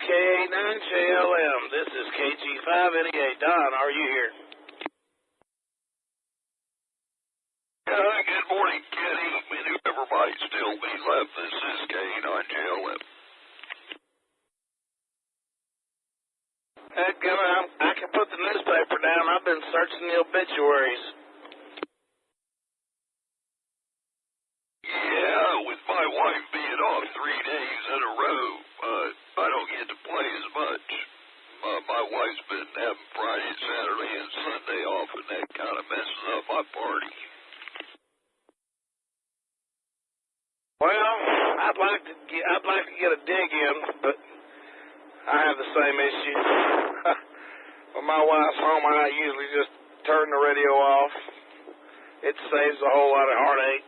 K9JLM. This is KG5NEA. Don, are you here? Good morning, Kenny. And whoever might still be left, this is K9JLM. I can put the newspaper down. I've been searching the obituaries. Yeah, with my wife being off 3 days in a row, I don't get to play as much. My wife's been having Friday, Saturday, and Sunday off, and that kind of messes up my party. Well, I'd like to get a dig in, but I have the same issue. When my wife's home, I usually just turn the radio off. It saves a whole lot of heartache.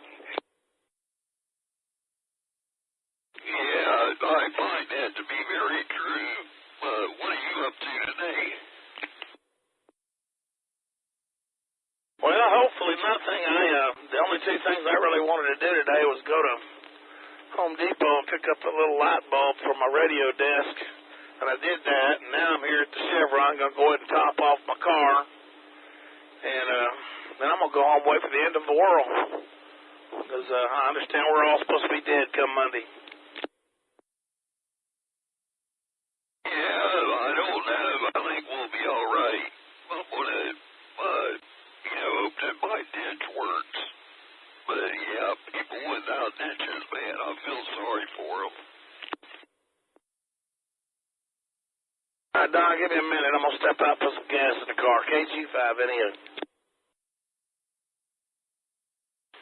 Yeah, I find that to be very true. What are you up to today? Well, hopefully nothing. The only two things I really wanted to do today was go to Home Depot and pick up a little light bulb for my radio desk. And I did that, and now I'm here at the Chevron. I'm going to go ahead and top off my car. And then I'm going to go home and wait for the end of the world. Because I understand we're all supposed to be dead come Monday. Yeah, I don't know. I think we'll be all right. I'm going to, hope that my ditch works. But, yeah, people without ditches, man, I feel sorry for them. All right, Don, give me a minute. I'm going to step out and put some gas in the car. KG5NEA.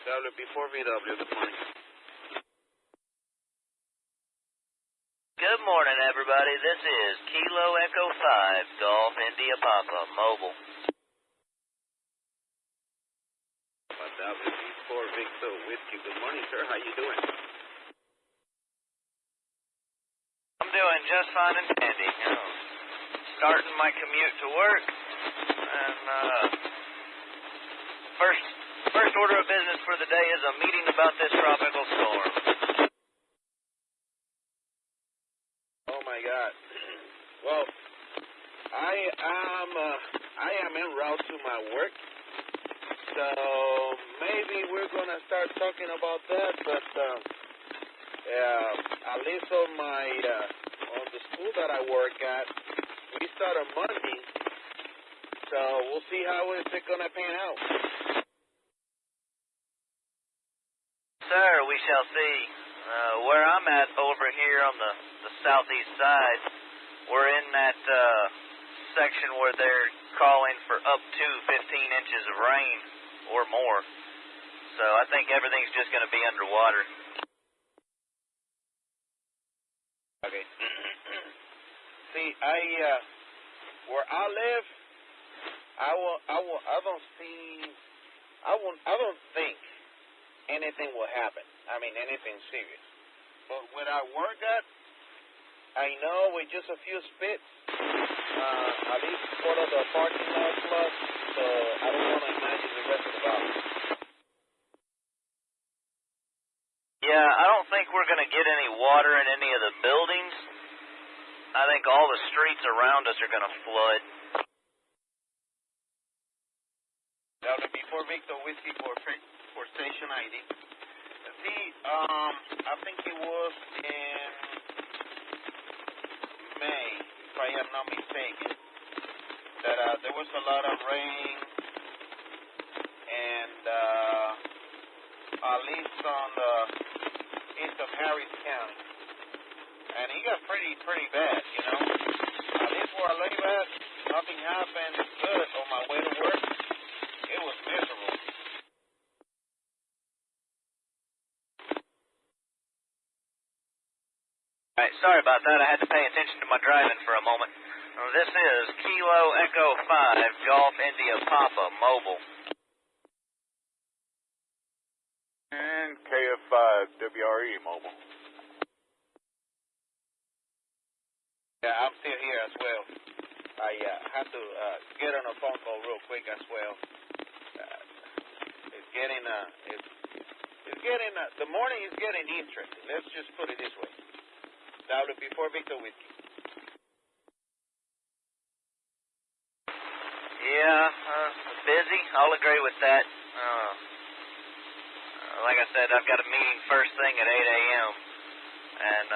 WB4VW, good morning. Good morning, everybody. This is Kilo Echo 5, Golf India Papa, mobile. WB4 Victor Whiskey. Good morning, sir. How you doing? I'm doing just fine and dandy. Starting my commute to work, and first order of business for the day is a meeting about this tropical storm. Oh my God. Well, I am en route to my work, so maybe we're gonna start talking about that. But at least on on the school that I work at, we start on Monday, so we'll see how is it gonna pan out. Sir, we shall see. Where I'm at over here on the southeast side, we're in that section where they're calling for up to 15 inches of rain or more. So I think everything's just going to be underwater. Okay. See, where I live, I don't think anything will happen. I mean, anything serious. But where I work at, I know with just a few spits, at least part of the parking lot flood, so I don't want to imagine the rest of the valley. Yeah, I don't think we're going to get any water in any of the buildings. I think all the streets around us are going to flood. That would be for Victor Whiskey for station ID. See, I think it was in May, if I am not mistaken, that there was a lot of rain, and at least on the east of Harris County, and it got pretty bad, you know. At least where I live at, nothing happened good on my way to work. It was miserable. All right, sorry about that. I had to pay attention to my driving for a moment. This is Kilo Echo 5, Golf India Papa, mobile. And KF5 WRE mobile. Yeah, I'm still here as well. I had to get on a phone call real quick as well. The morning is getting interesting. Let's just put it this way. WP4 Victor Whiskey. Yeah, busy. I'll agree with that. Like I said, I've got a meeting first thing at 8 a.m. And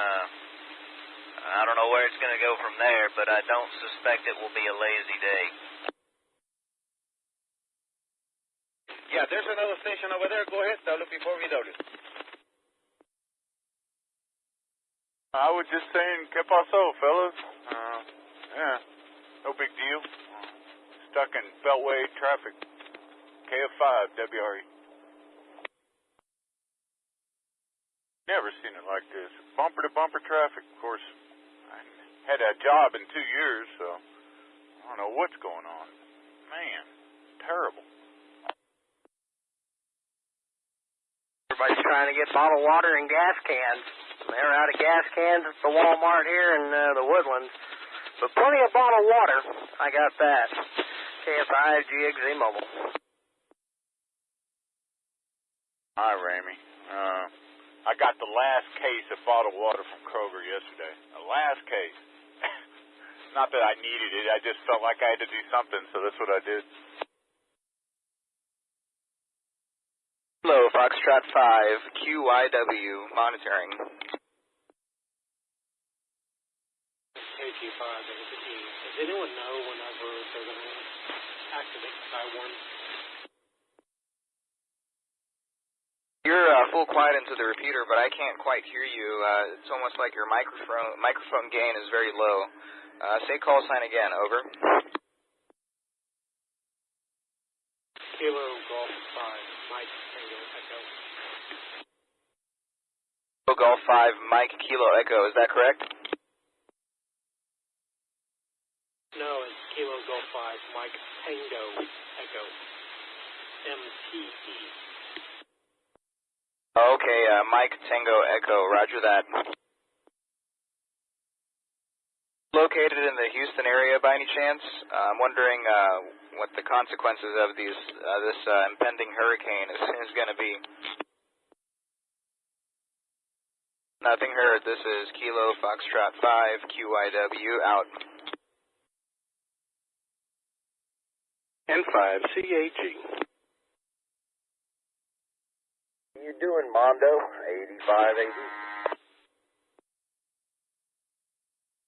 I don't know where it's going to go from there, but I don't suspect it will be a lazy day. Yeah, there's another station over there. Go ahead, WP4VW. I was just saying, ¿qué pasó, fellas? Yeah, no big deal. Stuck in Beltway traffic. KF5, WRE. Never seen it like this. Bumper-to-bumper traffic, of course. I had a job in 2 years, so I don't know what's going on. Man, terrible. Everybody's trying to get bottled water and gas cans. They're out of gas cans at the Walmart here in the Woodlands. But plenty of bottled water. I got that. KFI GXZ Mobile. Hi, Ramey. I got the last case of bottled water from Kroger yesterday. The last case. Not that I needed it. I just felt like I had to do something, so that's what I did. Hello, Foxtrot 5, QYW, monitoring. KG5, does anyone know whenever they're going to activate Sky 1? You're full quiet into the repeater, but I can't quite hear you. It's almost like your microphone gain is very low. Say call sign again, over. Kilo Golf 5, Mike Tango Echo. Golf 5, Mike Kilo Echo, is that correct? No, it's Kilo Golf 5, Mike Tango Echo. MTE. Okay, Mike Tango Echo, roger that. Located in the Houston area by any chance? I'm wondering what the consequences of this impending hurricane is going to be. Nothing heard. This is Kilo Foxtrot 5, QYW, out. N5, CAG. You doing, Mondo? 8580.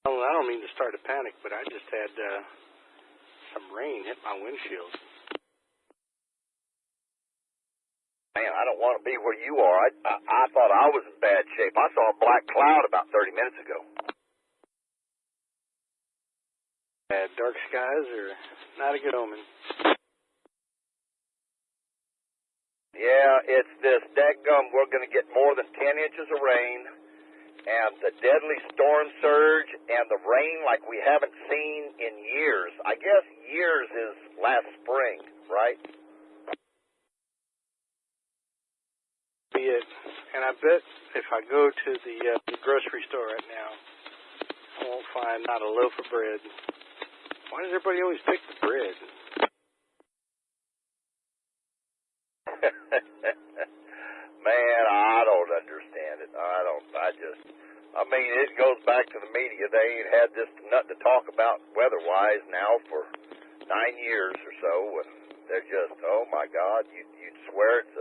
Oh, I don't mean to start a panic, but I just had some rain hit my windshield. Man, I don't want to be where you are. I thought I was in bad shape. I saw a black cloud about 30 minutes ago. Dark skies are not a good omen. Yeah, it's this dadgum. We're going to get more than 10 inches of rain, and the deadly storm surge, and the rain like we haven't seen in years. I guess years is last spring, right? Be it. And I bet if I go to the grocery store right now, I won't find not a loaf of bread. Why does everybody always pick the bread? Man, I don't understand it. I mean, it goes back to the media. They ain't had this nothing to talk about weather-wise now for 9 years or so, and they're just, oh my God, you'd swear it's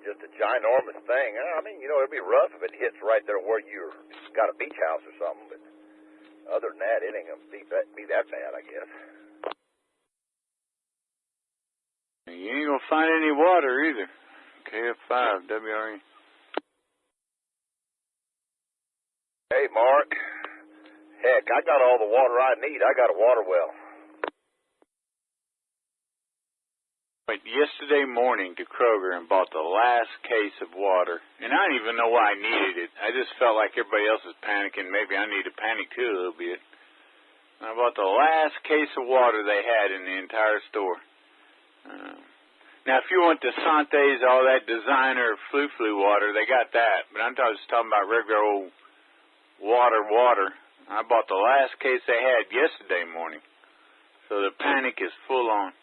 just a ginormous thing. I mean, it'd be rough if it hits right there where you've got a beach house or something, but other than that, it ain't gonna be that bad, I guess. You ain't gonna find any water either. KF5, WRE. Hey, Mark. Heck, I got all the water I need. I got a water well. Went yesterday morning to Kroger and bought the last case of water. And I didn't even know why I needed it. I just felt like everybody else was panicking. Maybe I need to panic too a little bit. And I bought the last case of water they had in the entire store. Now, if you want the Sante's, all that designer flu water, they got that. But I'm just talking about regular old water. I bought the last case they had yesterday morning. So the panic is full on.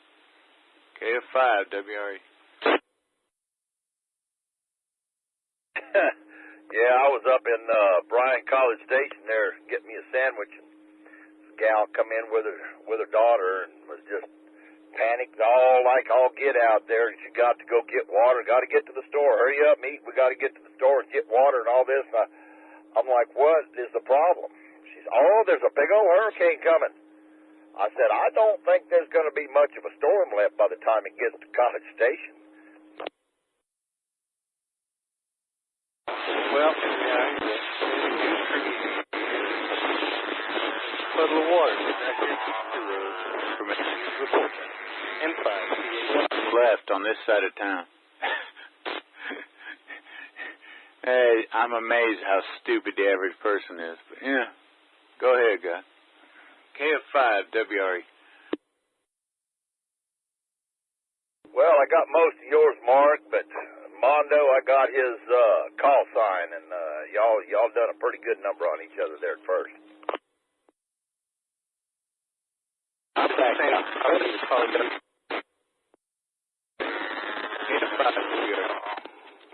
KF5, WRE. Yeah, I was up in Bryan College Station there getting me a sandwich. This gal come in with her daughter and was just panicked all get out there. She got to go get water, got to get to the store. Hurry up, meet. We got to get to the store and get water and all this. I'm like, what is the problem? She's, there's a big old hurricane coming. I said, I don't think there's going to be much of a storm left by the time it gets to College Station. Well, yeah, puddle of water. N5 left on this side of town. Hey, I'm amazed how stupid the average person is. But yeah, go ahead, guy. KF5 WRE. Well, I got most of yours, Mark, but Mondo, I got his call sign, and y'all done a pretty good number on each other there at first. I'm back. I was going to call you.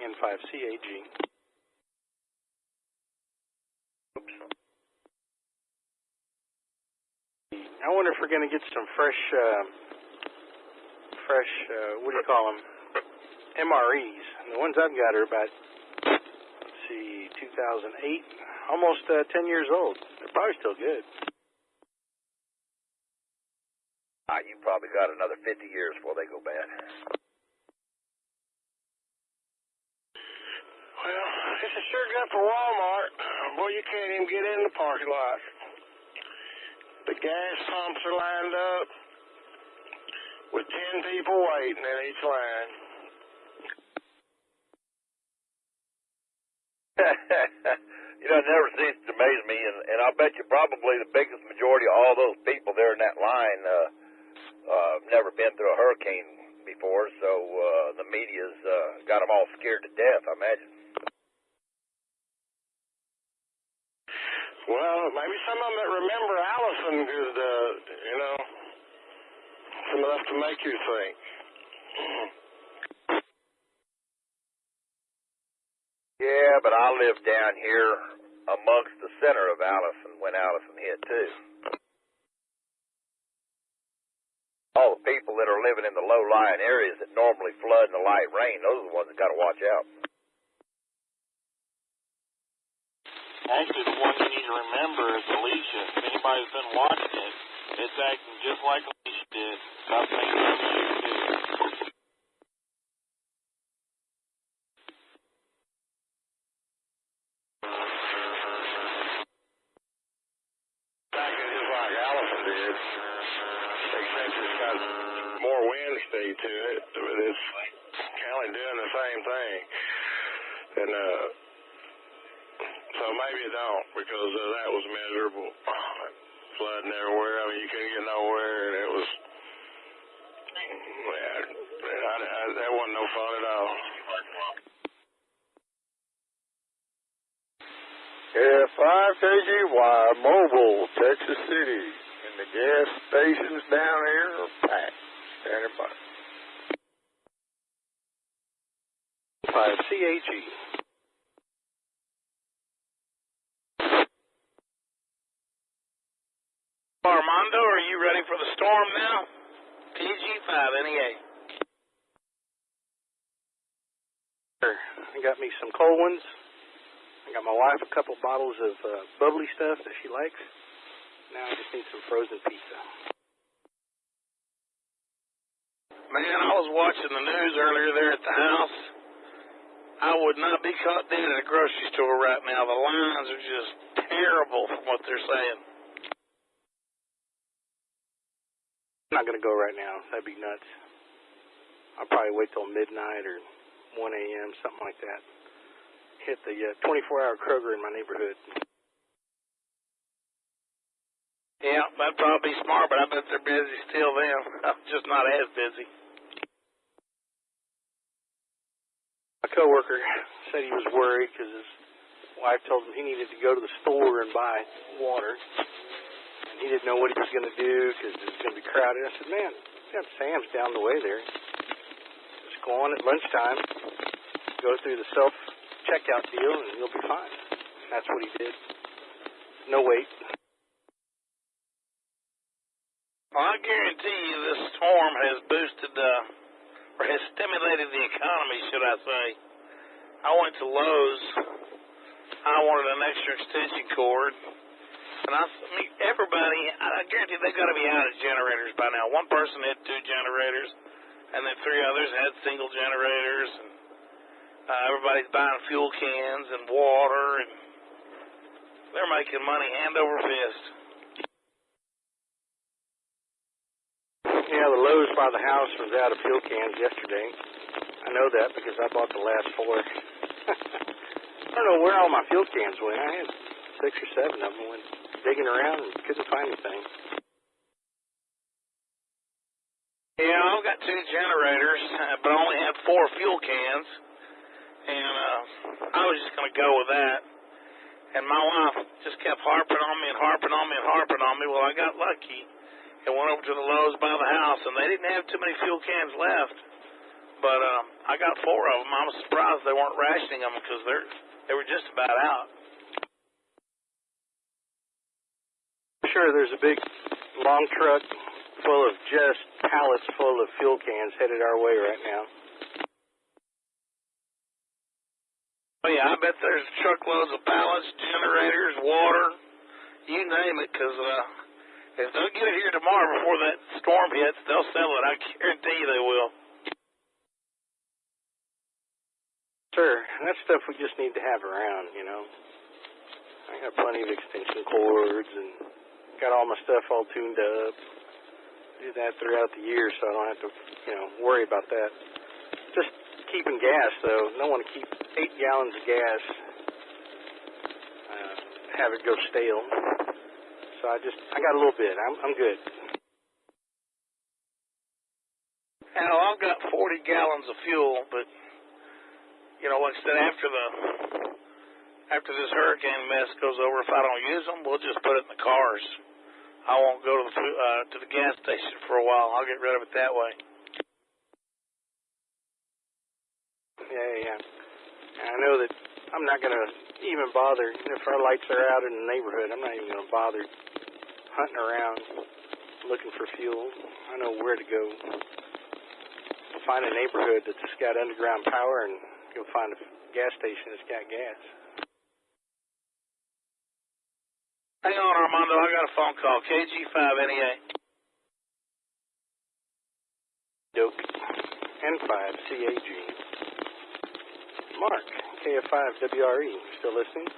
N5CAG. Oops. I wonder if we're going to get some fresh, what do you call them? MREs. And the ones I've got are about, 2008, almost 10 years old. They're probably still good. You probably got another 50 years before they go bad. Well, this is sure good for Walmart. Boy, you can't even get in the parking lot. The gas pumps are lined up with 10 people waiting in each line. You know, it never ceases to amaze me, and I bet you probably the biggest majority of all those people there in that line never been through a hurricane before, so the media's got them all scared to death, I imagine. Well, maybe some of them that remember Allison is, enough to make you think. Yeah, but I live down here amongst the center of Allison when Allison hit, too. All the people that are living in the low-lying areas that normally flood in the light rain, those are the ones that got to watch out. Actually, the one you need to remember is Alicia. If anybody's been watching it, it's acting just like Alicia did. Stop thinking Alicia did. Acting just like Allison did. Except it's got more wind speed to it, but it's kind of doing the same thing. And, so maybe it don't, because that was miserable. Flooding everywhere. I mean, you couldn't get nowhere, and it was, that wasn't no fun at all. Yeah, 5KGY, Mobile, Texas City. And the gas stations down here are packed. Standing by. 5CAG. Armando, are you ready for the storm now? PG5NEA. I got me some cold ones. I got my wife a couple bottles of bubbly stuff that she likes. Now I just need some frozen pizza. Man, I was watching the news earlier there at the house. I would not be caught dead at a grocery store right now. The lines are just terrible from what they're saying. I'm not going to go right now. That'd be nuts. I'll probably wait till midnight or 1 a.m., something like that. Hit the 24-hour Kroger in my neighborhood. Yeah, that'd probably be smart, but I bet they're busy still then. I'm just not as busy. My coworker said he was worried because his wife told him he needed to go to the store and buy water. And he didn't know what he was going to do because it was going to be crowded. I said, man, you got Sam's down the way there. Just go on at lunchtime, go through the self-checkout deal, and you'll be fine. And that's what he did. No wait. Well, I guarantee you this storm has boosted, or has stimulated the economy, should I say. I went to Lowe's. I wanted an extra extension cord. And I mean, everybody, I guarantee they've got to be out of generators by now. One person had 2 generators, and then 3 others had single generators. And everybody's buying fuel cans and water, and they're making money hand over fist. Yeah, the Lowe's by the house was out of fuel cans yesterday. I know that because I bought the last 4. I don't know where all my fuel cans went. I had 6 or 7 of them. Went digging around and couldn't find anything. Yeah, I've got 2 generators, but I only had 4 fuel cans, and I was just going to go with that. And my wife just kept harping on me and harping on me and harping on me. Well, I got lucky and went over to the Lowe's by the house, and they didn't have too many fuel cans left. But I got 4 of them. I was surprised they weren't rationing them because they were just about out. Sure, there's a big, long truck full of just pallets full of fuel cans headed our way right now. Oh, yeah, I bet there's truckloads of pallets, generators, water, you name it, because if they'll get it here tomorrow before that storm hits, they'll sell it. I guarantee you they will. Sure, and that's stuff we just need to have around, you know. I got plenty of extension cords and got all my stuff all tuned up. Do that throughout the year so I don't have to, worry about that. Just keeping gas, though. I don't want to keep 8 gallons of gas, have it go stale. So I got a little bit. I'm good. Hell, I've got 40 gallons of fuel, but instead after this hurricane mess goes over, if I don't use them, we'll just put it in the cars. I won't go to the gas station for a while. I'll get rid of it that way. Yeah. And I know that I'm not going to even bother, if our lights are out in the neighborhood, I'm not even going to bother hunting around looking for fuel. I know where to go. Find a neighborhood that's got underground power and go find a gas station that's got gas. Hang on, Armando. I got a phone call. KG5NEA. Dope. N5CAG. Mark, KF5WRE. Still listening?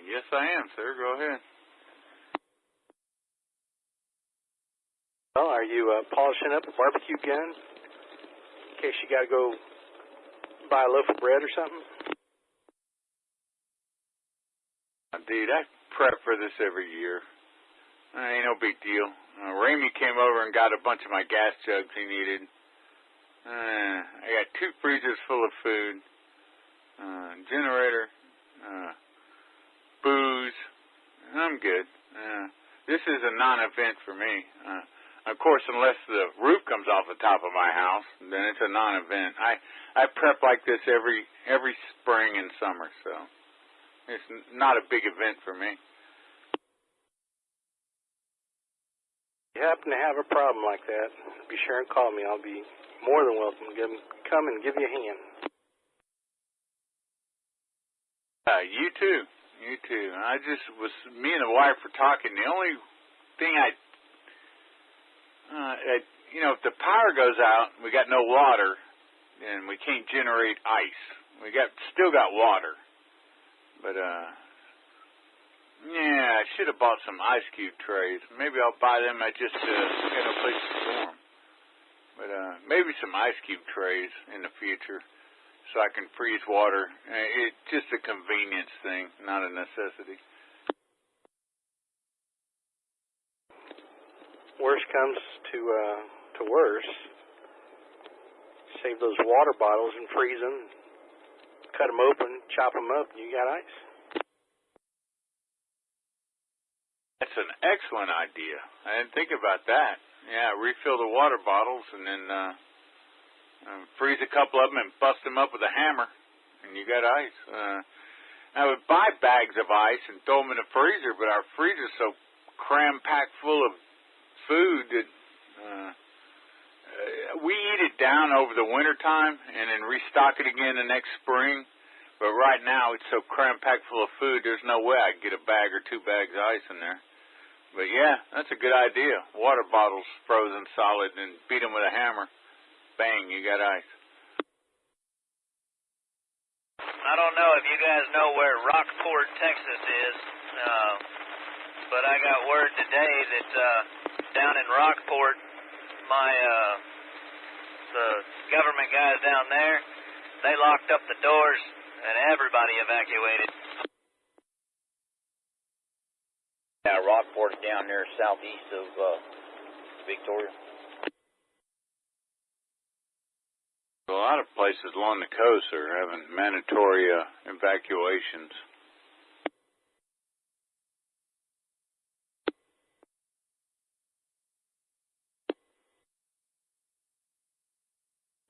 Yes, I am, sir. Go ahead. Well, are you polishing up a barbecue gun in case you got to go buy a loaf of bread or something? Dude, I prep for this every year. Ain't no big deal. Ramey came over and got a bunch of my gas jugs he needed. I got 2 freezers full of food, generator, booze. I'm good. This is a non-event for me. Of course, unless the roof comes off the top of my house, then it's a non-event. I prep like this every spring and summer, so it's not a big event for me. If you happen to have a problem like that, be sure and call me. I'll be more than welcome to come and give you a hand. You too. Me and the wife were talking. The only thing if the power goes out, we got no water, then we can't generate ice. We still got water. But, I should have bought some ice cube trays. Maybe I'll buy them. I just got no place to store them. But maybe some ice cube trays in the future so I can freeze water. It's just a convenience thing, not a necessity. Worst comes to worse. Save those water bottles and freeze them. Cut them open, chop them up, and you got ice. That's an excellent idea. I didn't think about that. Yeah, refill the water bottles and then freeze a couple of them and bust them up with a hammer, and you got ice. I would buy bags of ice and throw them in the freezer, but our freezer's so cram-packed full of food that we eat it down over the wintertime and then restock it again the next spring. But right now it's so cram-packed full of food, there's no way I could get a bag or 2 bags of ice in there. But yeah, that's a good idea. Water bottles frozen solid and beat them with a hammer. Bang, you got ice. I don't know if you guys know where Rockport, Texas is, but I got word today that down in Rockport, the government guys down there, they locked up the doors and everybody evacuated. Yeah, Rockport down there southeast of Victoria. A lot of places along the coast are having mandatory evacuations.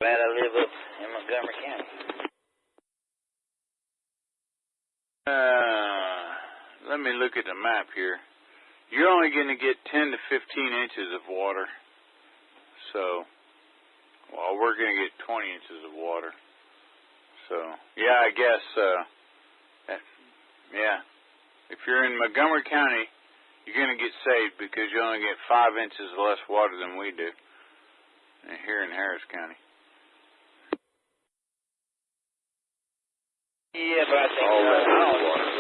Glad I live up in Montgomery County. Let me look at the map here. You're only going to get 10 to 15 inches of water. So, well, we're going to get 20 inches of water. So, yeah, I guess, yeah. If you're in Montgomery County, you're going to get saved because you only get 5 inches less water than we do here in Harris County. Yeah, but I think all that water.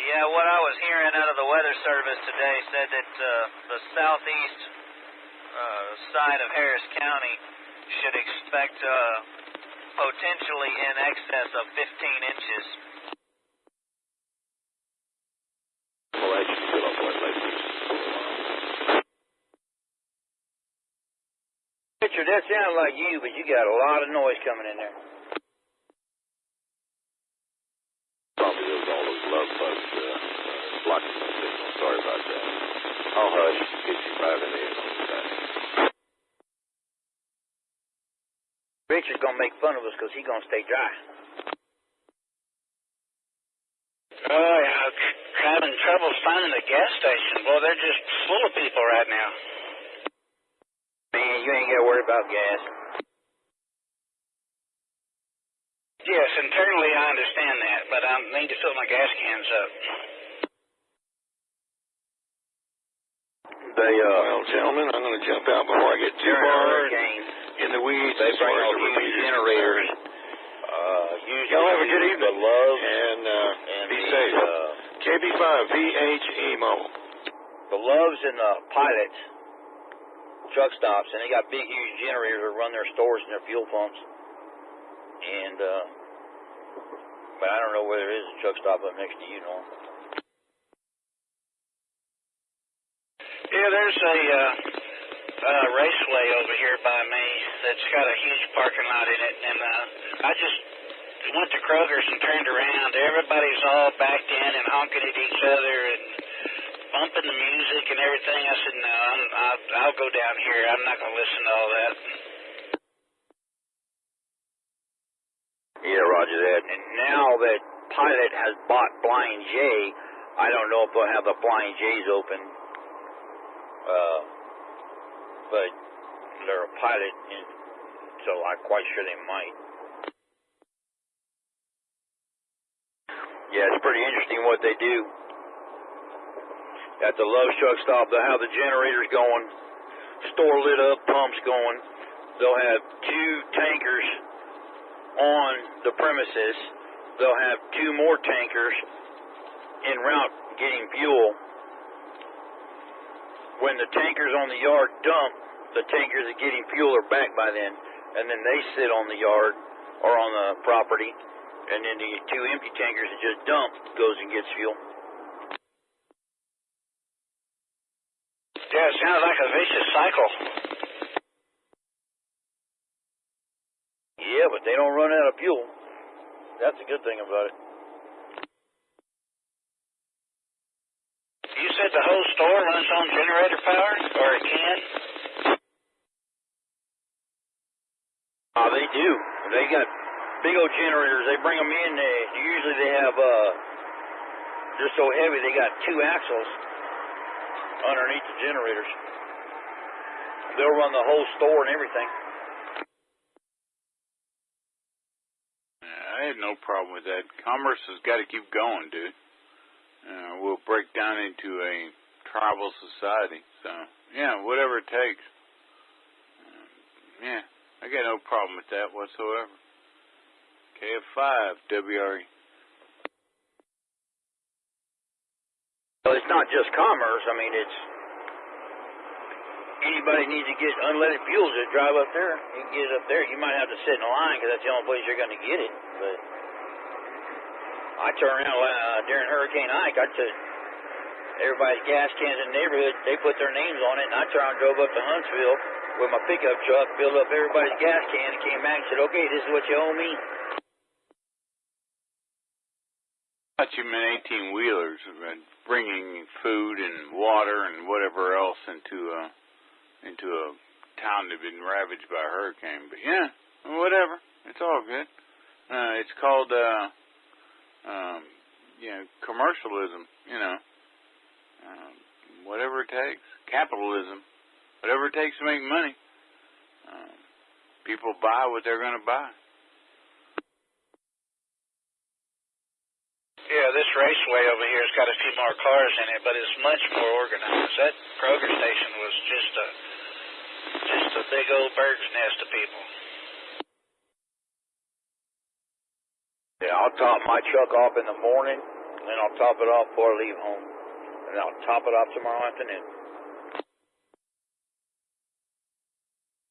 Yeah, what I was hearing out of the Weather Service today said that the southeast side of Harris County should expect potentially in excess of 15 inches. Well, that should fill up what later. Richard, that sounds like you, but you got a lot of noise coming in there. Probably those all those love bugs blocking the signal. Sorry about that. I'll hush in case you're driving in on the side. Richard's gonna make fun of us because he's gonna stay dry. Oh, yeah, having trouble finding a gas station. Well, they're just full of people right now. Man, you ain't got to worry about gas. Yes, internally I understand that, but I need to fill my gas cans up. Well, gentlemen, I'm going to jump out before I get too far in the weeds. They bring all huge huge generators. Y'all have a good evening. The Loves and be safe. KB5, VHEMO. The Loves and the Pilots truck stops, and they got big, huge generators that run their stores and their fuel pumps. And, but I don't know whether there is a truck stop up next to you, Norm. Yeah, there's a raceway over here by me that's got a huge parking lot in it, and I just went to Kroger's and turned around. Everybody's all backed in and honking at each other and bumping the music and everything. I said, no, I'll go down here. I'm not going to listen to all that. Yeah, roger that. And now that Pilot has bought Flying J, I don't know if they'll have the Flying J's open. But they're a Pilot, so I'm quite sure they might. Yeah, it's pretty interesting what they do. At the Lowe's truck stop, they'll have the generators going, store lit up, pumps going. They'll have 2 tankers on the premises. They'll have 2 more tankers en route getting fuel. When the tankers on the yard dump, the tankers that getting fuel are back by then, and then they sit on the yard or on the property, and then the 2 empty tankers that just dump goes and gets fuel. Yeah, it sounds like a vicious cycle. Yeah, but they don't run out of fuel. That's a good thing about it. You said the whole store runs on generator power, or it can? They do. They got big old generators. They bring them in. Usually they have, they're so heavy they got 2 axles underneath the generators. They'll run the whole store and everything. I had no problem with that. Commerce has got to keep going, dude. We'll break down into a tribal society. So, yeah, whatever it takes. Yeah, I got no problem with that whatsoever. KF5, WRE. Well, it's not just commerce. I mean, it's anybody needs to get unleaded fuels to drive up there. You can get it up there. You might have to sit in a line because that's the only place you're going to get it. But I turn around during Hurricane Ike. I took everybody's gas cans in the neighborhood. They put their names on it, and I turned and drove up to Huntsville with my pickup truck, filled up everybody's gas can, and came back and said, "Okay, this is what you owe me." I thought you meant 18-wheelers, bringing food and water and whatever else into a town that had been ravaged by a hurricane. But yeah, whatever. It's all good. It's called, commercialism, whatever it takes. Capitalism. Whatever it takes to make money. People buy what they're going to buy. Yeah, this raceway over here has got a few more cars in it, but it's much more organized. That Kroger station was just a big old bird's nest of people. Yeah, I'll top my truck off in the morning, and then I'll top it off before I leave home. And then I'll top it off tomorrow afternoon.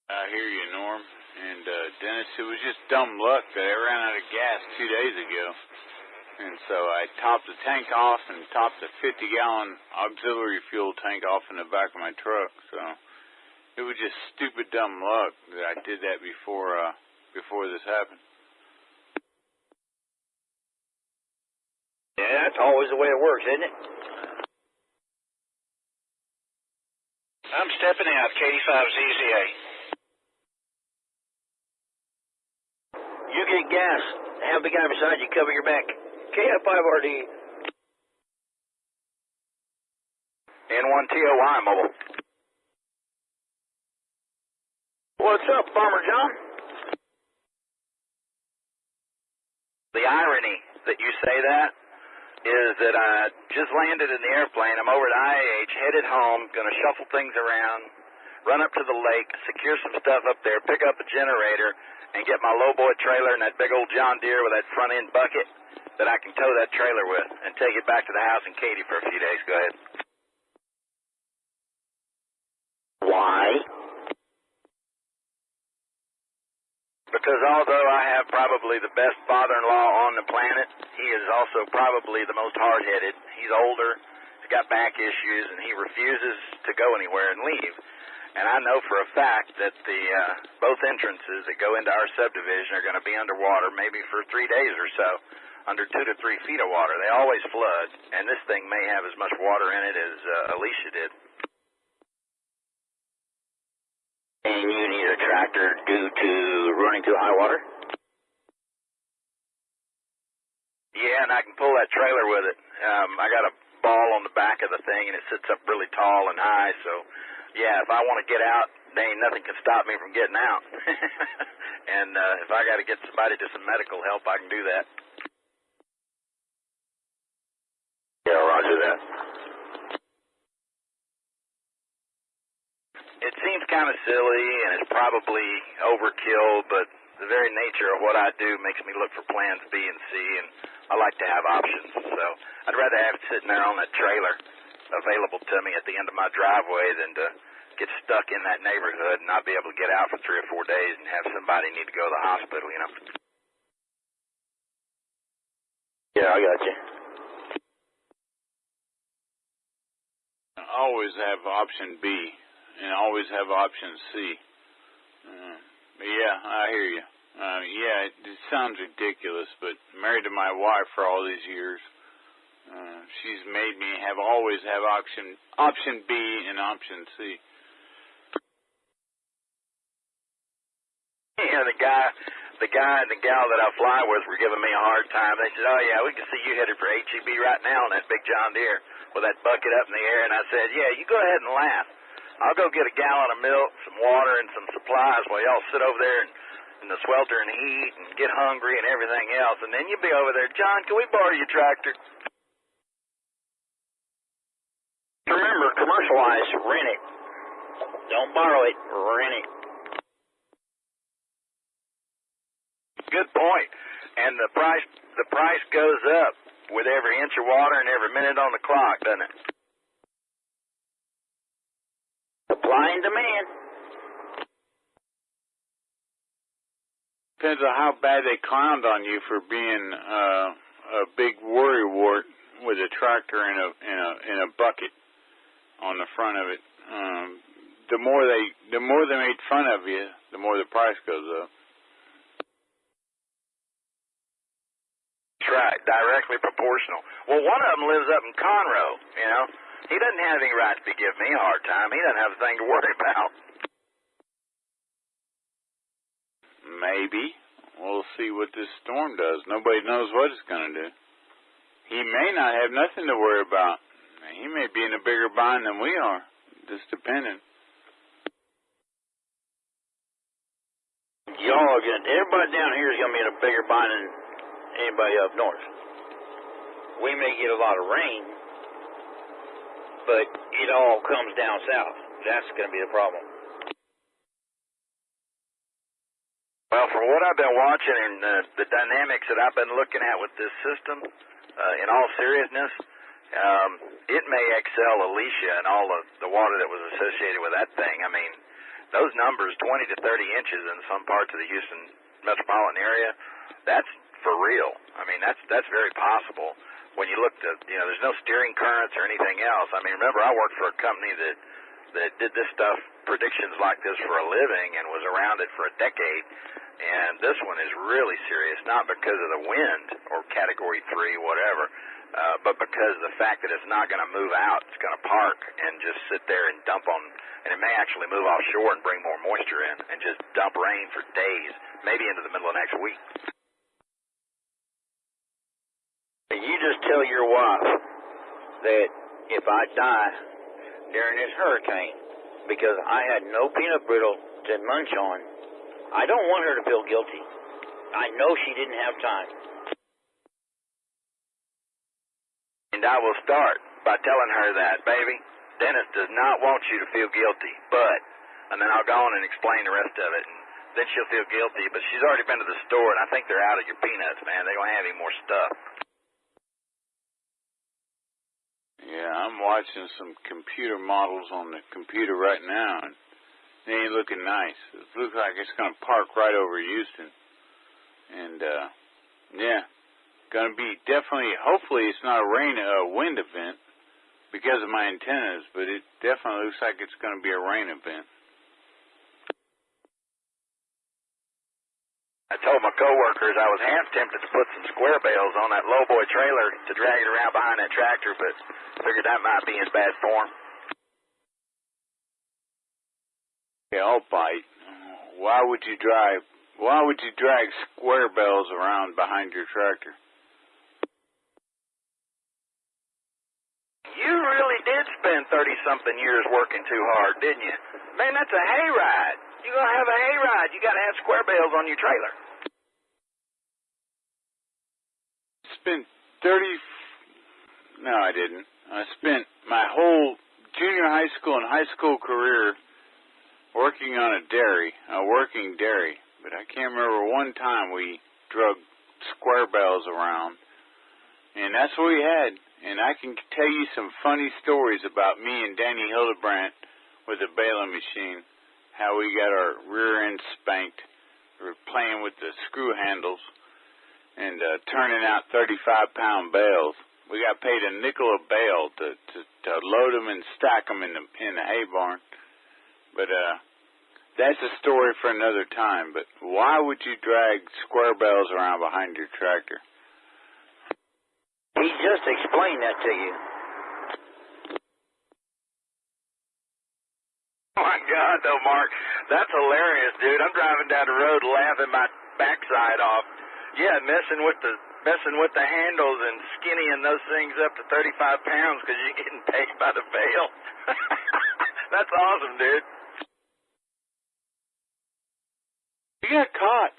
I hear you, Norm. And, Dennis, it was just dumb luck that I ran out of gas 2 days ago. And so I topped the tank off and topped the 50-gallon auxiliary fuel tank off in the back of my truck. So it was just stupid dumb luck that I did that before this happened. Yeah, that's always the way it works, isn't it? I'm stepping out, K85ZZA. You get gas. Have the guy beside you cover your back. KF5RD. N1TOY mobile. What's up, Farmer John? The irony that you say that is that I just landed in the airplane. I'm over at IAH, headed home, going to shuffle things around, run up to the lake, secure some stuff up there, pick up a generator, and get my lowboy trailer and that big old John Deere with that front end bucket that I can tow that trailer with and take it back to the house in Katy for a few days. Go ahead. Why? Because although I have probably the best father-in-law on the planet, he is also probably the most hard-headed. He's older, he's got back issues, and he refuses to go anywhere and leave. And I know for a fact that both entrances that go into our subdivision are going to be underwater maybe for 3 days or so, under 2 to 3 feet of water. They always flood, and this thing may have as much water in it as Alicia did. And you need a tractor due to running too high water? Yeah, and I can pull that trailer with it. I got a ball on the back of the thing, and it sits up really tall and high, so yeah, if I want to get out, there ain't nothing can stop me from getting out. And if I got to get somebody to some medical help, I can do that. Yeah, roger that. It seems kind of silly, and it's probably overkill, but the very nature of what I do makes me look for plans B and C, and I like to have options. So I'd rather have it sitting there on that trailer available to me at the end of my driveway than to get stuck in that neighborhood and not be able to get out for 3 or 4 days and have somebody need to go to the hospital, you know. Yeah, I got you. Always have option B and always have option C. But yeah, I hear you. Yeah, it sounds ridiculous, but married to my wife for all these years, she's made me always have option B and option C. Yeah, the guy the guy and the gal that I fly with were giving me a hard time. They said, oh, yeah, we can see you headed for HEB right now on that big John Deere with that bucket up in the air. And I said, yeah, you go ahead and laugh. I'll go get a gallon of milk, some water, and some supplies while y'all sit over there in the sweltering heat and get hungry and everything else. And then you'll be over there, John, can we borrow your tractor? Remember, commercialize, rent it. Don't borrow it, rent it. Good point. And the price goes up with every inch of water and every minute on the clock, doesn't it? Supply and demand. Depends on how bad they clowned on you for being a big worrywart with a tractor in a bucket on the front of it. The more they made fun of you, the more the price goes up. Right, directly proportional. Well, one of them lives up in Conroe, you know. He doesn't have any right to be giving me a hard time. He doesn't have a thing to worry about. Maybe. We'll see what this storm does. Nobody knows what it's going to do. He may not have nothing to worry about. He may be in a bigger bind than we are, just depending. Everybody down here is going to be in a bigger bind than anybody up north. We may get a lot of rain, but it all comes down south. That's going to be the problem. Well, from what I've been watching and the dynamics that I've been looking at with this system, in all seriousness, it may excel Alicia and all of the water that was associated with that thing. I mean, those numbers, 20 to 30 inches in some parts of the Houston metropolitan area, that's for real. I mean, that's very possible. When you look at, you know, there's no steering currents or anything else. I mean, remember, I worked for a company that did this stuff, predictions like this for a living, and was around it for a decade. And this one is really serious, not because of the wind or Category 3, whatever, but because of the fact that it's not going to move out. It's going to park and just sit there and dump on, and it may actually move offshore and bring more moisture in and just dump rain for days, maybe into the middle of next week. You just tell your wife that if I die during this hurricane because I had no peanut brittle to munch on, I don't want her to feel guilty. I know she didn't have time. And I will start by telling her that, baby, Dennis does not want you to feel guilty, but, and then I'll go on and explain the rest of it, and then she'll feel guilty, but she's already been to the store, and I think they're out of your peanuts, man. They don't have any more stuff. Yeah, I'm watching some computer models on the computer right now, and they ain't looking nice. It looks like it's going to park right over Houston. And, yeah, going to be definitely, hopefully it's not a wind event because of my antennas, but it definitely looks like it's going to be a rain event. I told my coworkers I was half tempted to put some square bales on that lowboy trailer to drag it around behind that tractor, but figured that might be in bad form. Yeah, I'll bite. Why would you drag square bales around behind your tractor? You really did spend 30-something years working too hard, didn't you? Man, that's a hayride. You're going to have a hayride. You got to have square bales on your trailer. Spent No, I didn't. I spent my whole junior high school and high school career working on a working dairy. But I can't remember one time we drug square bales around. And that's what we had. And I can tell you some funny stories about me and Danny Hildebrandt with the baling machine. How we got our rear end spanked. We were playing with the screw handles and turning out 35-pound bales. We got paid a nickel a bale to load them and stack them in the hay barn. But that's a story for another time. But why would you drag square bales around behind your tractor? He just explained that to you. Oh, my God, though, Mark. That's hilarious, dude. I'm driving down the road laughing my backside off. Yeah, messing with the handles and skinnying those things up to 35 pounds because you're getting paid by the bale. That's awesome, dude. We got caught.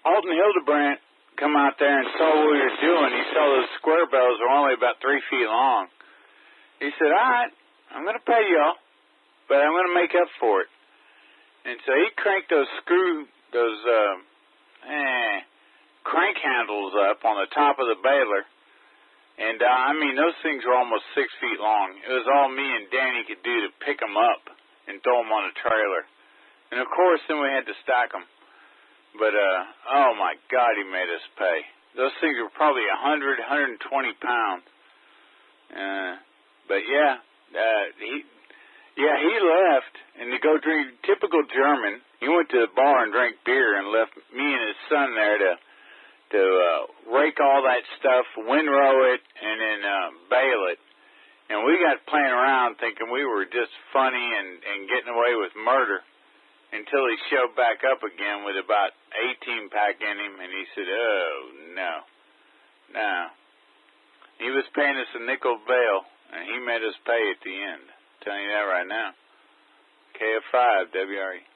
Alton Hildebrandt come out there and saw what we were doing. He saw those square bells were only about 3 feet long. He said, all right, I'm going to pay y'all, but I'm going to make up for it. And so he cranked those crank handles up on the top of the baler. And, I mean, those things were almost 6 feet long. It was all me and Danny could do to pick them up and throw them on a trailer. And, of course, then we had to stack them. But, oh, my God, he made us pay. Those things were probably 100, 120 pounds. But, yeah, he left, and to go drink, typical German, he went to the bar and drank beer and left me and his son there to rake all that stuff, windrow it, and then bale it. And we got playing around thinking we were just funny and getting away with murder until he showed back up again with about 18-pack in him, and he said, oh, no. He was paying us a nickel bail, and he made us pay at the end. I'm telling you that right now. KF5, WRE.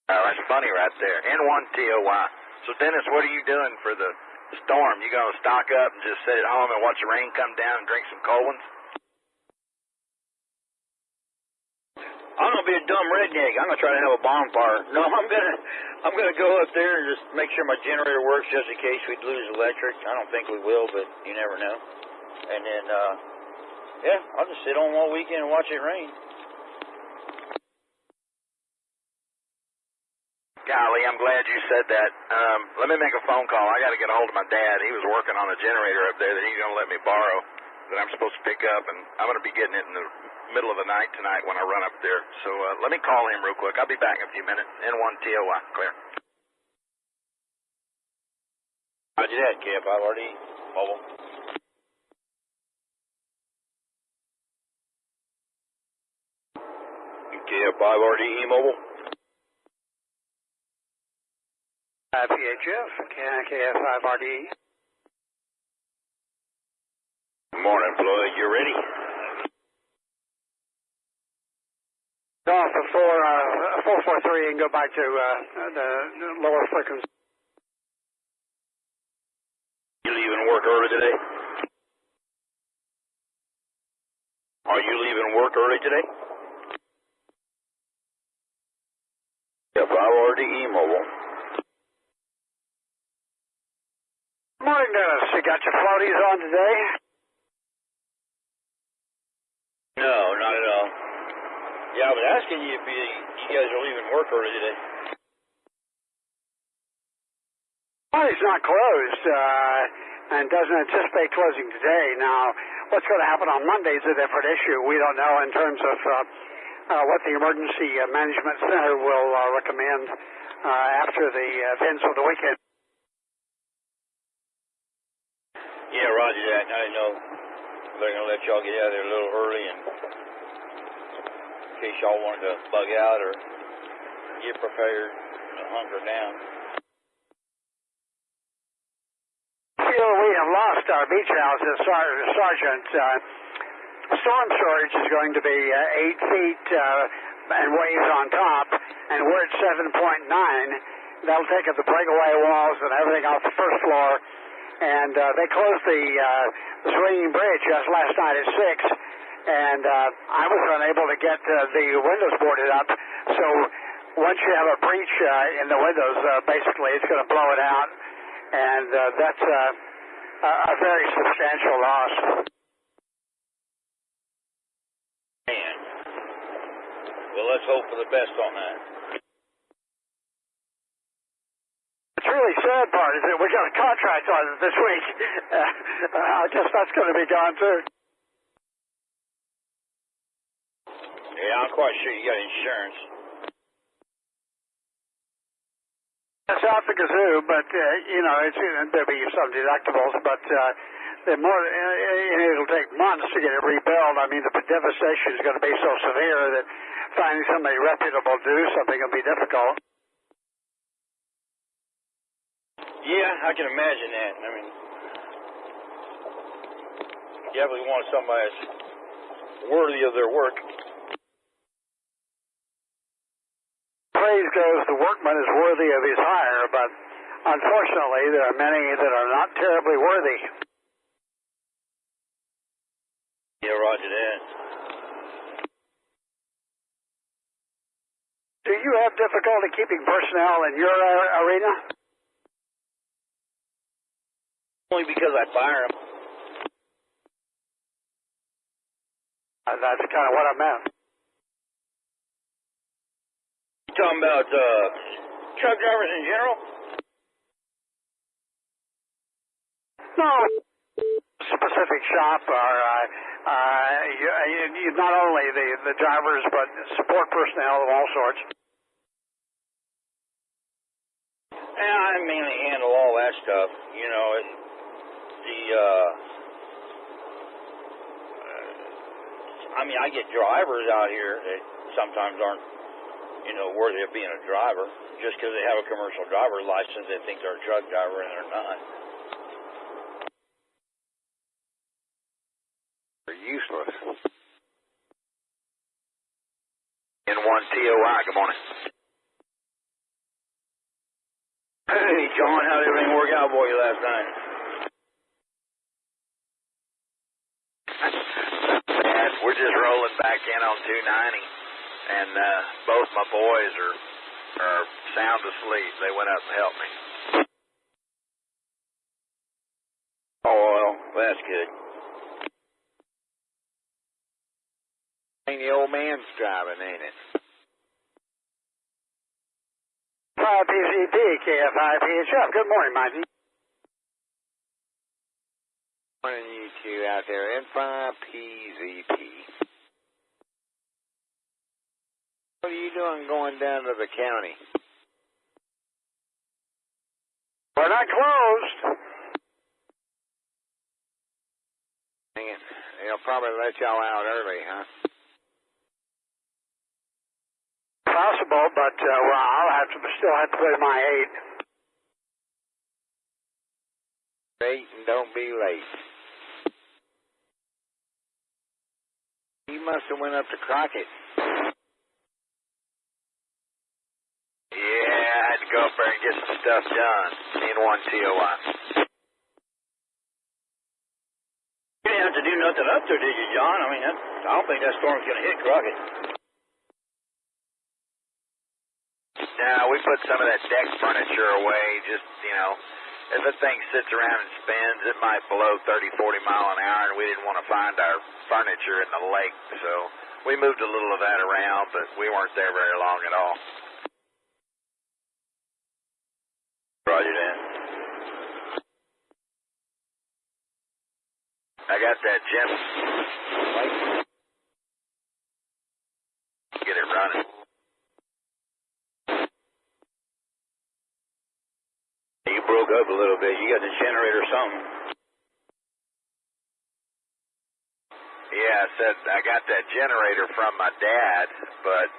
Oh, that's funny right there. N1TOY. So, Dennis, what are you doing for the storm? You going to stock up and just sit at home and watch the rain come down and drink some cold ones? I'm gonna be a dumb redneck. I'm gonna try to have a bonfire. No, I'm gonna go up there and just make sure my generator works just in case we lose electric. I don't think we will, but you never know. And then, I'll just sit on all weekend and watch it rain. Golly, I'm glad you said that. Let me make a phone call. I got to get a hold of my dad. He was working on a generator up there that he's going to let me borrow that I'm supposed to pick up, and I'm going to be getting it in the middle of the night tonight when I run up there. So let me call him real quick. I'll be back in a few minutes. N1TOY. Clear. Roger that, KF5RD. Mobile. KF5RD mobile. PHF, KF5RD. Morning, Floyd. You ready? Off for 443 and go back to the lower frequency. You leaving work early today? Are you leaving work early today? KF5RD mobile. Morning, Dennis. You got your floaties on today? No, not at all. Yeah, I was asking you if you guys are leaving work early today. Well, it's not closed and doesn't anticipate closing today. Now, what's going to happen on Monday is a different issue. We don't know in terms of what the Emergency Management Center will recommend after the events of the weekend. Yeah, roger that. I didn't know they're going to let y'all get out of there a little early and in case y'all wanted to bug out or get prepared to hunker down. We have lost our beach house, Sergeant. Storm surge is going to be 8 feet and waves on top, and we're at 7.9. That'll take up the breakaway walls and everything off the first floor. And they closed the swinging bridge just last night at 6, and I was unable to get the windows boarded up. So once you have a breach in the windows, basically it's going to blow it out, and that's a very substantial loss. Man. Well, let's hope for the best on that. The really sad part is that we got a contract on it this week. I guess that's going to be gone too. Yeah, I'm quite sure you got insurance. It's out the kazoo, but, there'll be some deductibles, but it'll take months to get it rebuilt. I mean, the devastation is going to be so severe that finding somebody reputable to do something will be difficult. Yeah, I can imagine that. I mean, you definitely want somebody that's worthy of their work. Praise goes, the workman is worthy of his hire, but unfortunately, there are many that are not terribly worthy. Yeah, roger that. Do you have difficulty keeping personnel in your arena? Only because I fire them. That's kind of what I meant. You talking about truck drivers in general? No. Specific shop or not only the drivers, but support personnel of all sorts. Yeah, I mainly handle all that stuff, you know, and I mean, I get drivers out here that sometimes aren't, you know, worthy of being a driver. Just because they have a commercial driver license, they think they're a truck driver, and they're not. They're useless. N1 TOI, good morning. Hey, John, how did everything work out for you last night? We're just rolling back in on 290, and both my boys are sound asleep. They went up and helped me. Oh, well, that's good. Ain't the old man's driving, ain't it? 5PZP, KF5PHF. Good morning, Mikey. Morning, you two out there. N5PZP. What are you doing going down to the county? We're not closed. Dang it. They'll probably let y'all out early, huh? Possible, but I'll still have to pay my 8. 8 and don't be late. You must have went up to Crockett. Yeah, I had to go up there and get some stuff done. N1 TOI. You didn't have to do nothing up there, did you, John? I mean, I don't think that storm's going to hit Crockett. Now, we put some of that deck furniture away, just, you know, if that thing sits around and spins, it might blow 30, 40 mile an hour, and we didn't want to find our furniture in the lake, so we moved a little of that around, but we weren't there very long at all. Roger that. I got that gem. Get it running. You broke up a little bit. You got the generator or something? Yeah, I said I got that generator from my dad, but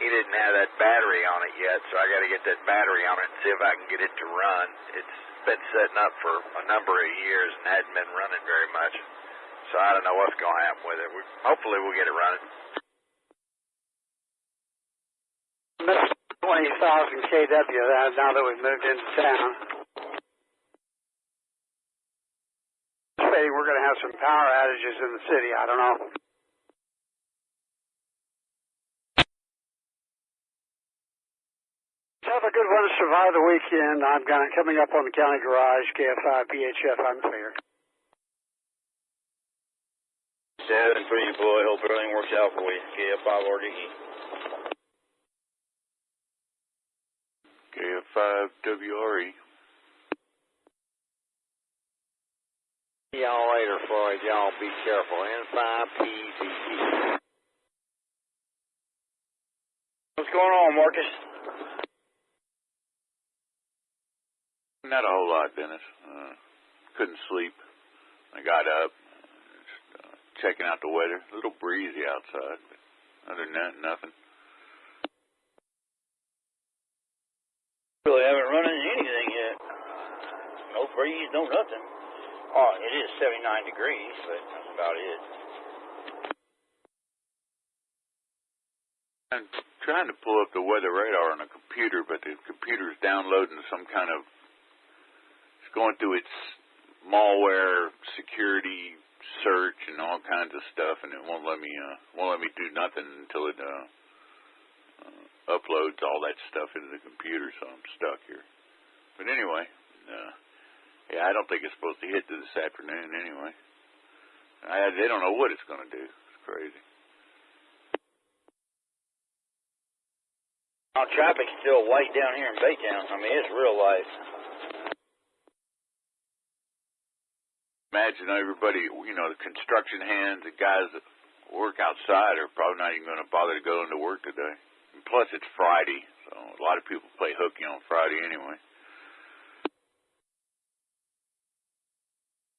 he didn't have that battery on it yet, so I got to get that battery on it and see if I can get it to run. It's been setting up for a number of years and hadn't been running very much, so I don't know what's going to happen with it. Hopefully we'll get it running. 20,000 kW now that we've moved into town. Anticipating we're going to have some power outages in the city. I don't know. Have a good one to survive the weekend. I'm coming up on the county garage, KF5PHF. I'm clear. 7 for you, boy. Hope everything works out for you. KF5RDE. KF5WRE. See y'all later, Floyd. Y'all be careful. N5PZP. What's going on, Marcus? Not a whole lot, Dennis. Couldn't sleep. I got up, checking out the weather. A little breezy outside, but other than that, nothing. Really haven't run into anything yet. No breeze, no nothing. Oh, it is 79 degrees, but that's about it. I'm trying to pull up the weather radar on a computer, but the computer's downloading some kind of, it's going through its malware security search and all kinds of stuff, and it won't let me do nothing until it uploads all that stuff into the computer, so I'm stuck here. But anyway, yeah, I don't think it's supposed to hit this afternoon anyway. They don't know what it's going to do. It's crazy. Traffic's still white down here in Baytown. I mean, it's real light. Imagine everybody, the construction hands, the guys that work outside are probably not even going to bother to go into work today. And plus, it's Friday, so a lot of people play hooky on Friday anyway.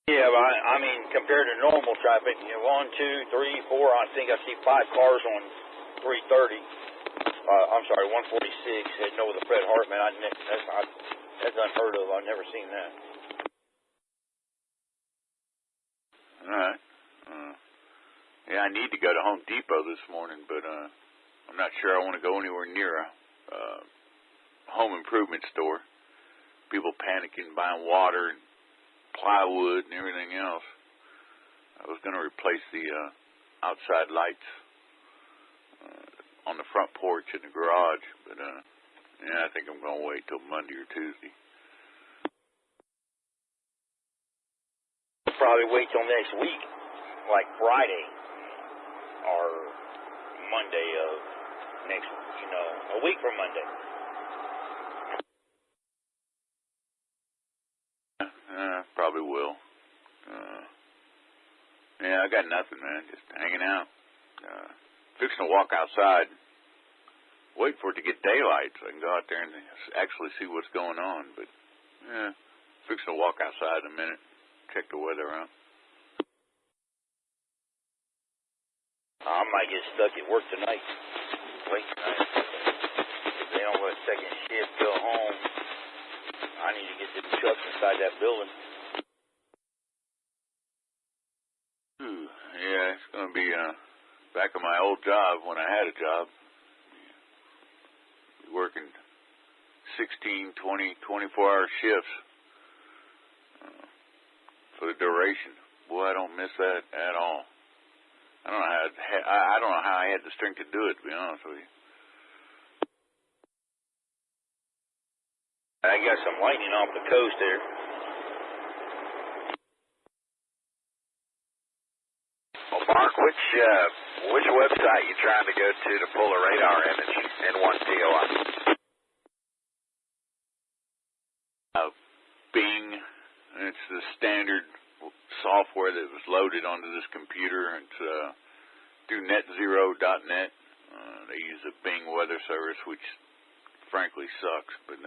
Yeah, but I mean, compared to normal traffic, 1, 2, 3, 4, I think I see 5 cars on 330. I'm sorry, 146 heading over the Fred Hartman. That's unheard of. I've never seen that. All right. Yeah, I need to go to Home Depot this morning, but I'm not sure I want to go anywhere near a home improvement store. People panicking, buying water and plywood and everything else. I was going to replace the outside lights on the front porch in the garage, but yeah, I think I'm going to wait till Monday or Tuesday. Probably wait till next week, like Friday or Monday of next, a week from Monday. Probably will. Yeah, I got nothing, man. Just hanging out. Fixing to walk outside. Wait for it to get daylight so I can go out there and actually see what's going on. But, yeah, fixing to walk outside in a minute. Check the weather out. I might get stuck at work tonight. Late tonight. If they don't let second shift go home, I need to get the trucks inside that building. Yeah, it's going to be back at my old job when I had a job. Working 16, 20, 24-hour shifts for the duration. Boy, I don't miss that at all. I don't know how I had the strength to do it, to be honest with you. I got some lightning off the coast there. Well, Mark, which website you trying to go to pull a radar image in one POI? Bing. It's the standard software that was loaded onto this computer. It's through netzero.net. They use the Bing weather service, which frankly sucks, but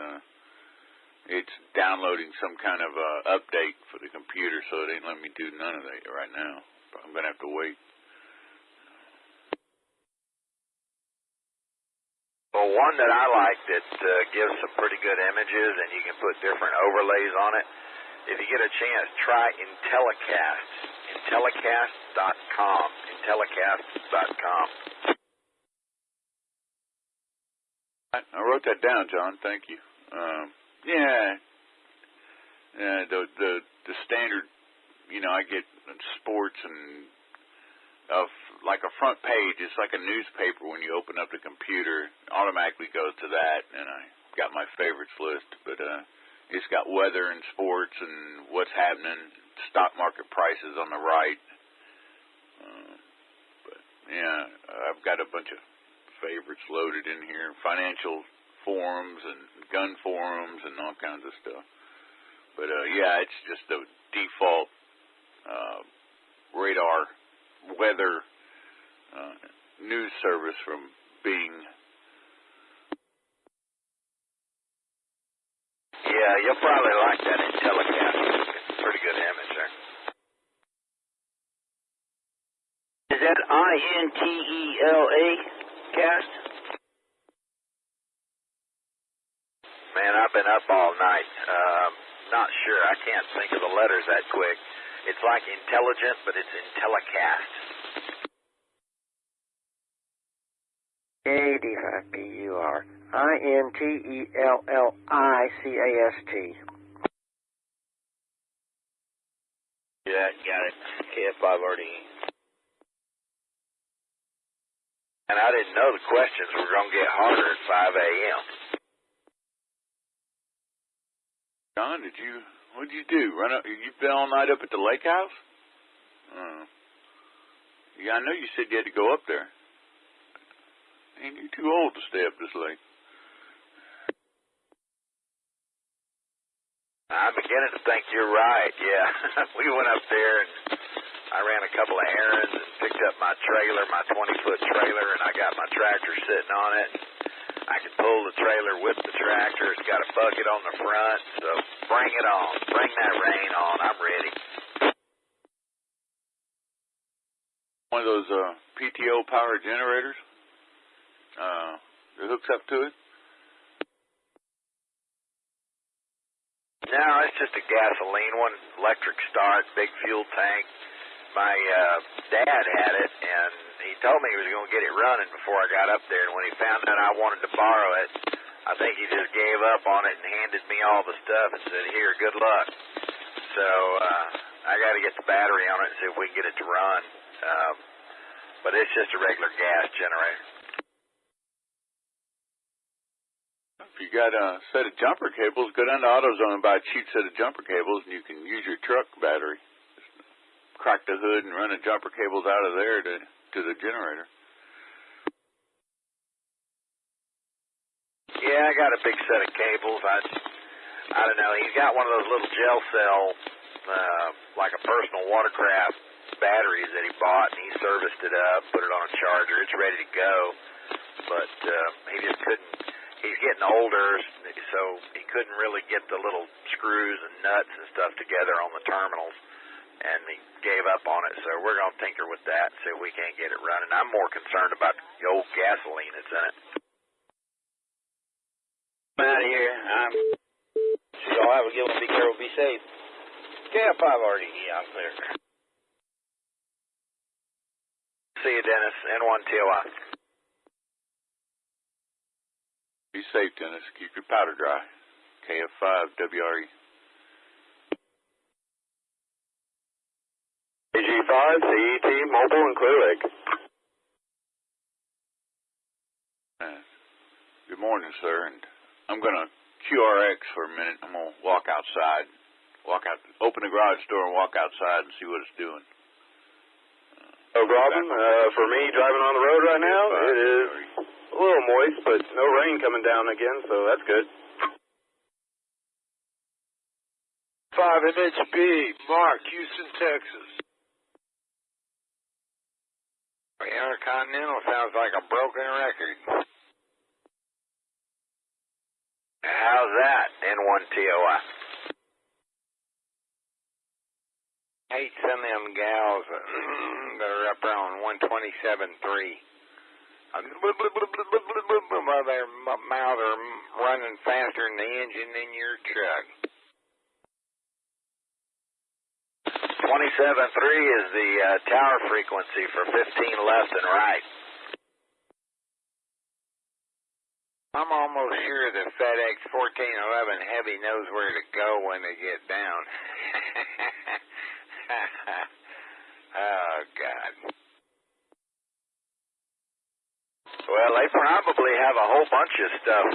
it's downloading some kind of update for the computer, so it ain't letting me do none of that right now. I'm going to have to wait. Well, one that I like that gives some pretty good images and you can put different overlays on it. If you get a chance, try Intellicast. Intellicast.com. Intellicast.com. I wrote that down, John. Thank you. Yeah, the standard, I get sports and like a front page. It's like a newspaper when you open up the computer. It automatically goes to that, and I got my favorites list. But it's got weather and sports and what's happening, stock market prices on the right. But yeah, I've got a bunch of favorites loaded in here. Financial forums and gun forums and all kinds of stuff. But yeah, it's just the default radar weather news service from Bing. Yeah, you'll probably like that Intellicast. It's a pretty good image there. Man, I've been up all night. Not sure. I can't think of the letters that quick. It's like intelligent, but it's intellicast. AD5PUR. Yeah, got it. KF5RD. And I didn't know the questions were going to get harder at 5 a.m. John, what did you do? Run up? You been all night up at the lake house? Yeah, I know you said you had to go up there. And you're too old to stay up this late. I'm beginning to think you're right, yeah. We went up there and I ran a couple of errands and picked up my trailer, my 20-foot trailer, and I got my tractor sitting on it. I can pull the trailer with the tractor. It's got a bucket on the front, so bring it on. Bring that rain on. I'm ready. One of those PTO power generators that hooks up to it? No, it's just a gasoline one, electric start, big fuel tank. My dad had it, and he told me he was going to get it running before I got up there, and when he found out I wanted to borrow it, I think he just gave up on it and handed me all the stuff and said, here, good luck. So I got to get the battery on it and see if we can get it to run. But it's just a regular gas generator. If you got a set of jumper cables, go down to AutoZone and buy a cheap set of jumper cables, and you can use your truck battery. Crack the hood and run the jumper cables out of there to the generator. Yeah, I got a big set of cables. I don't know. He's got one of those little gel cell, like a personal watercraft batteries that he bought, and he serviced it up, put it on a charger. It's ready to go, but he just couldn't. He's getting older, so he couldn't really get the little screws and nuts and stuff together on the terminals, and he gave up on it. So we're going to tinker with that and see if we can't get it running. I'm more concerned about the old gasoline that's in it. I'm out of here. So y'all have a good one. Be careful. Be safe. KF5RD. Yeah, I'm clear. See you, Dennis. N1TOI. Be safe, Dennis. Keep your powder dry. KF5WRE. AG5, CET, Mobile, and Clear Lake. Good morning, sir. And I'm going to QRX for a minute. I'm going to walk outside. Open the garage door and walk outside and see what it's doing. No problem. For me, driving on the road right now, it is a little moist, but no rain coming down again, so that's good. 5MHB, Mark, Houston, Texas. The Intercontinental sounds like a broken record. How's that, N1TOI? Hate some of them gals that are up around 127.3. While their mouth are running faster than the engine in your truck. 27.3 is the tower frequency for 15 left and right. I'm almost sure the FedEx 1411 Heavy knows where to go when they get down. Oh, God. Well, they probably have a whole bunch of stuff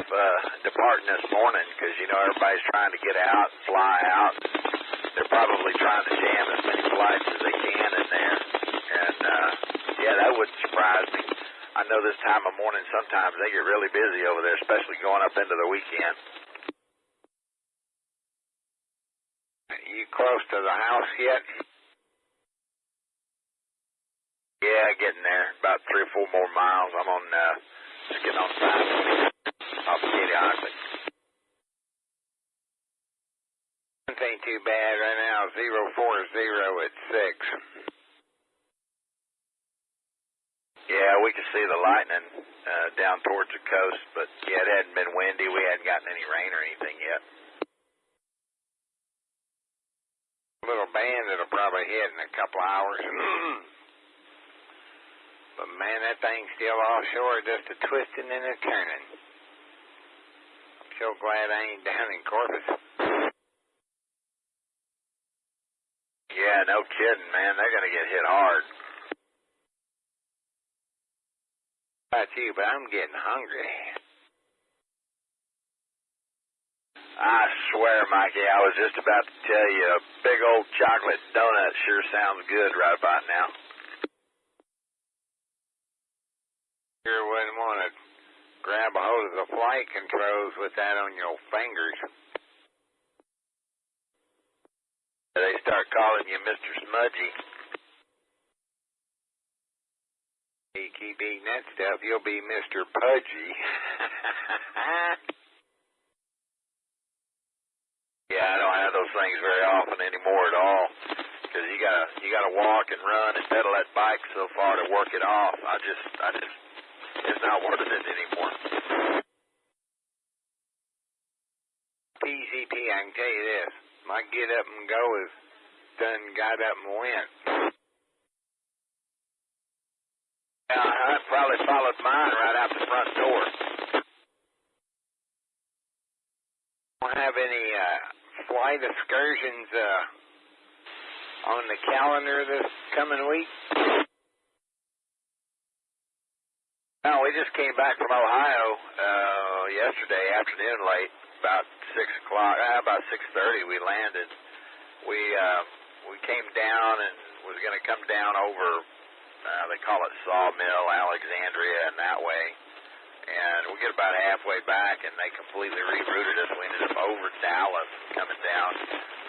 departing this morning because, you know, everybody's trying to get out and fly out. They're probably trying to jam as many flights as they can in there. And, yeah, that wouldn't surprise me. I know this time of morning sometimes they get really busy over there, especially going up into the weekend. You close to the house yet? Yeah, getting there. About 3 or 4 more miles. I'm on, just getting on time off of Katie Island. It ain't too bad right now. 040 at 6. Yeah, we could see the lightning down towards the coast, but yeah, it hadn't been windy. We hadn't gotten any rain or anything yet. Little band that'll probably hit in a couple hours. But man, that thing's still offshore, just a twisting and a turning. I'm so glad I ain't down in Corpus. Yeah, no kidding, man. They're gonna get hit hard. About you, but I'm getting hungry. I swear, Mikey, I was just about to tell you, a big old chocolate donut sure sounds good right about now. Sure wouldn't want to grab a hold of the flight controls with that on your fingers. They start calling you Mr. Smudgy. You keep eating that stuff, you'll be Mr. Pudgy. Yeah, I don't have those things very often anymore at all, because you gotta walk and run and pedal that bike so far to work it off. It's not worth it anymore. PCP, I can tell you this, my get up and go is done got up and went. Yeah, I probably followed mine right out the front door. Don't have any flight excursions on the calendar this coming week? No, we just came back from Ohio yesterday afternoon late, about 6 o'clock, about 6:30 we landed. We came down and was going to come down over, they call it Sawmill, Alexandria, and that way. And we get about halfway back, and they completely rerouted us. We ended up over Dallas, coming down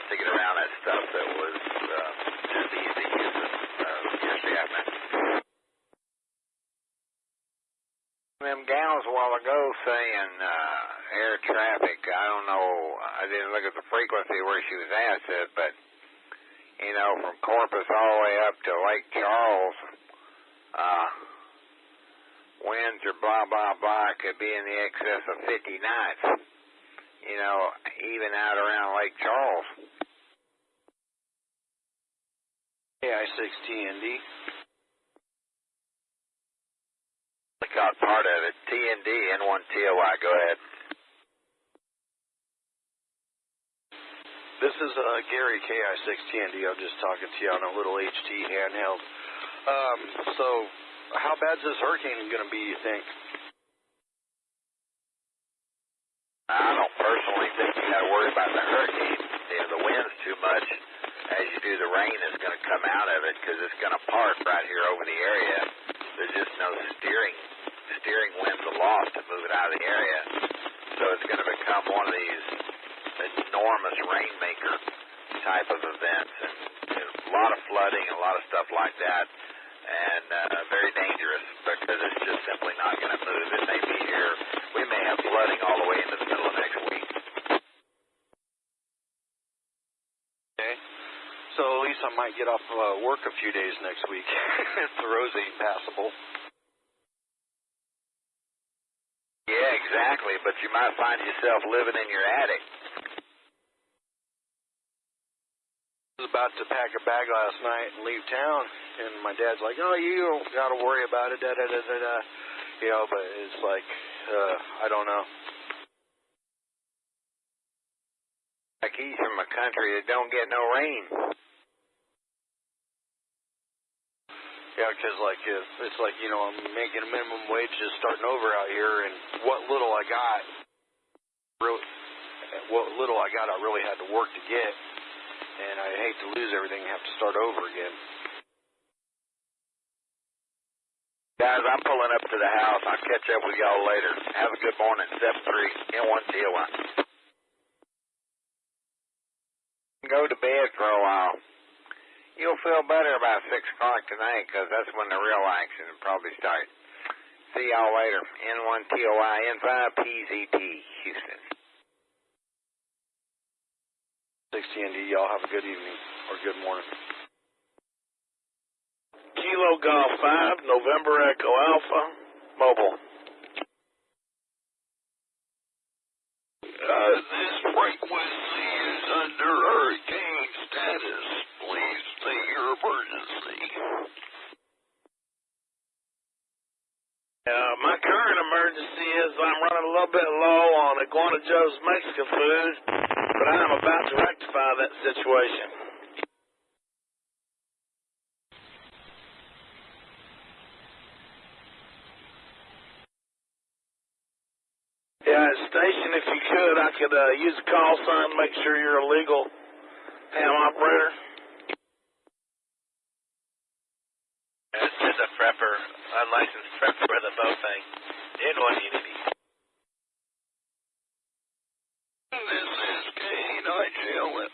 to get around that stuff that was just easy using Chapman. Them gals a while ago saying air traffic, I don't know, I didn't look at the frequency where she was at, but, you know, from Corpus all the way up to Lake Charles, winds or blah, blah, blah could be in the excess of 50 knots, you know, even out around Lake Charles. AI6TND. I caught part of it. TND, N1TOI, go ahead. This is Gary, KI6TND. I'm just talking to you on a little HT handheld. So, how bad's this hurricane going to be, you think? I don't personally think you got to worry about the hurricane. You know, the wind's too much. As you do, the rain is going to come out of it because it's going to part right here over the area. There's just no steering winds aloft to move it out of the area. So it's going to become one of these enormous rainmaker type of events. And a lot of flooding, a lot of stuff like that. And very dangerous because it's just simply not going to move. It may be here. We may have flooding all the way into the middle of next week. Okay. So at least I might get off work a few days next week if the roads ain't passable. Yeah, exactly. But you might find yourself living in your attic. I was about to pack a bag last night and leave town, and my dad's like, "Oh, you don't got to worry about it, da-da-da-da-da." You know, but it's like, I don't know. Like he's from a country that don't get no rain. Yeah, because like it's like, you know, I'm making a minimum wage just starting over out here, and what little I got, I really had to work to get. And I hate to lose everything and have to start over again. Guys, I'm pulling up to the house. I'll catch up with y'all later. Have a good morning. 7-3, N1TOI. Go to bed for a while. You'll feel better about 6 o'clock tonight because that's when the real action will probably start. See y'all later. N1TOI, N5PZP, Houston. 6TND, y'all have a good evening or good morning. Kilo Golf 5, November Echo Alpha, mobile. This frequency is under hurricane status. Please state your emergency. My current emergency is I'm running a little bit low on Iguana Joe's Mexican food, but I'm about to rectify that situation. Yeah, station, if you could, I could use a call sign, make sure you're a legal ham operator. This is a prepper, unlicensed prepper for the boat thing. In one unity. This is K9JLM.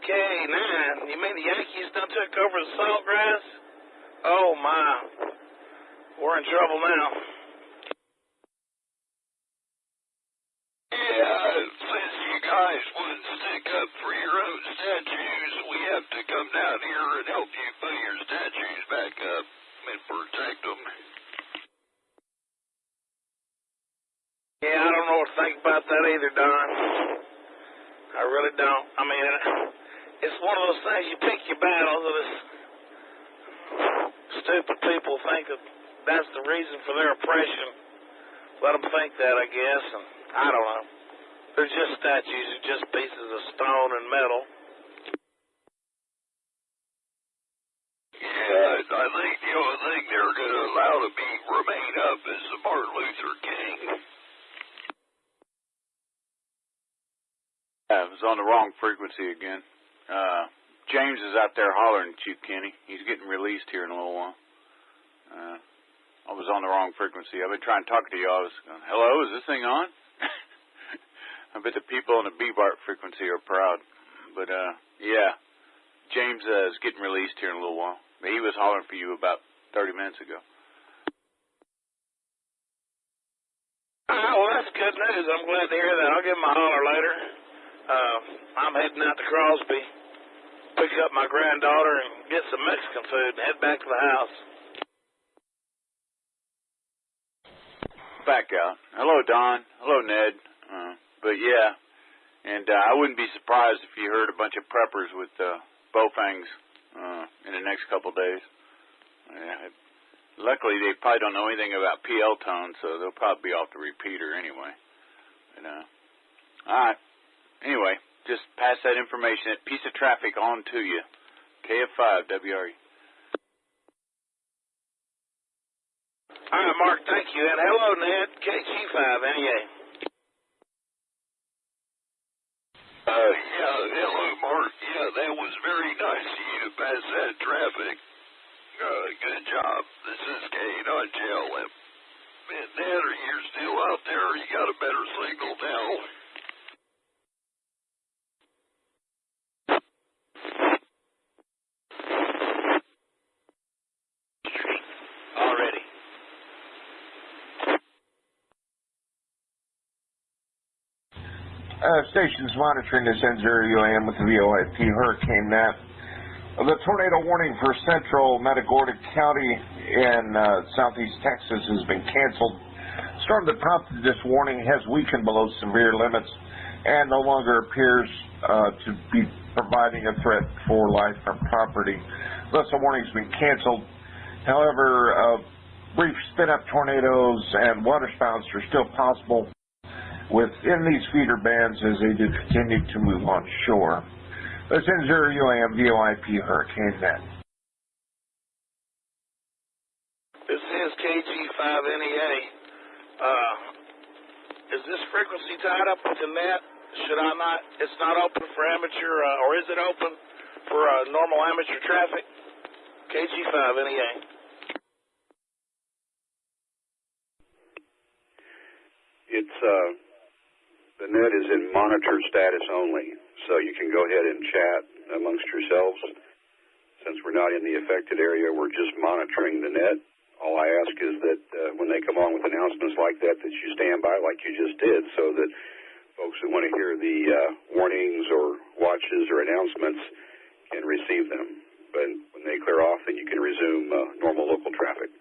K9, you mean the Yankees done took over the Saltgrass? Oh my, we're in trouble now. Yeah, since you guys wouldn't stick up for your own statues, we have to come down here and help you put your statues back up and protect them. Yeah, I don't know what to think about that either, Don. I really don't. I mean, it's one of those things, you pick your battles, and it's stupid people think that that's the reason for their oppression. Let them think that, I guess, and I don't know. They're just statues, they're just pieces of stone and metal. Yeah, I think the only thing they're going to allow to remain up is the Martin Luther King. I was on the wrong frequency again. James is out there hollering at you, Kenny. He's getting released here in a little while. I was on the wrong frequency. I've been trying to talk to you. I was going, hello, is this thing on? I bet the people on the B-BART frequency are proud. But, yeah, James is getting released here in a little while. He was hollering for you about 30 minutes ago. Well, that's good news. I'm glad to hear that. I'll give him a holler later. I'm heading out to Crosby, pick up my granddaughter and get some Mexican food and head back to the house. Back out. Hello, Don. Hello, Ned. But yeah, and I wouldn't be surprised if you heard a bunch of preppers with bowfangs in the next couple days. Luckily, they probably don't know anything about PL tones, so they'll probably be off the repeater anyway. But, all right. Anyway, just pass that information, that piece of traffic on to you. KF5 WRE. All right, Mark, thank you. And hello, Ned, KG5 NEA. Yeah, hello, Mark. Yeah, that was very nice of you to pass that traffic. Good job. This is K9JLM. Man, Ned, are you still out there? You got a better signal now. Already. Stations monitoring this N0UAM with the VOIP Hurricane Nat. The tornado warning for central Matagorda County in southeast Texas has been canceled. Storm that prompted this warning has weakened below severe limits and no longer appears to be providing a threat for life or property. Thus, the warning has been canceled. However, brief spin-up tornadoes and waterspouts are still possible within these feeder bands as they do continue to move on shore. This is N0UAM VOIP Hurricane Net. This is KG5NEA. Is this frequency tied up with the net? Should I not? It's not open for amateur, or is it open for normal amateur traffic? KG5NEA. It's the net is in monitor status only, so you can go ahead and chat amongst yourselves. Since we're not in the affected area, we're just monitoring the net. All I ask is that when they come on with announcements like that, that you stand by like you just did, so that folks that want to hear the warnings or watches or announcements and receive them. But when they clear off, then you can resume normal local traffic.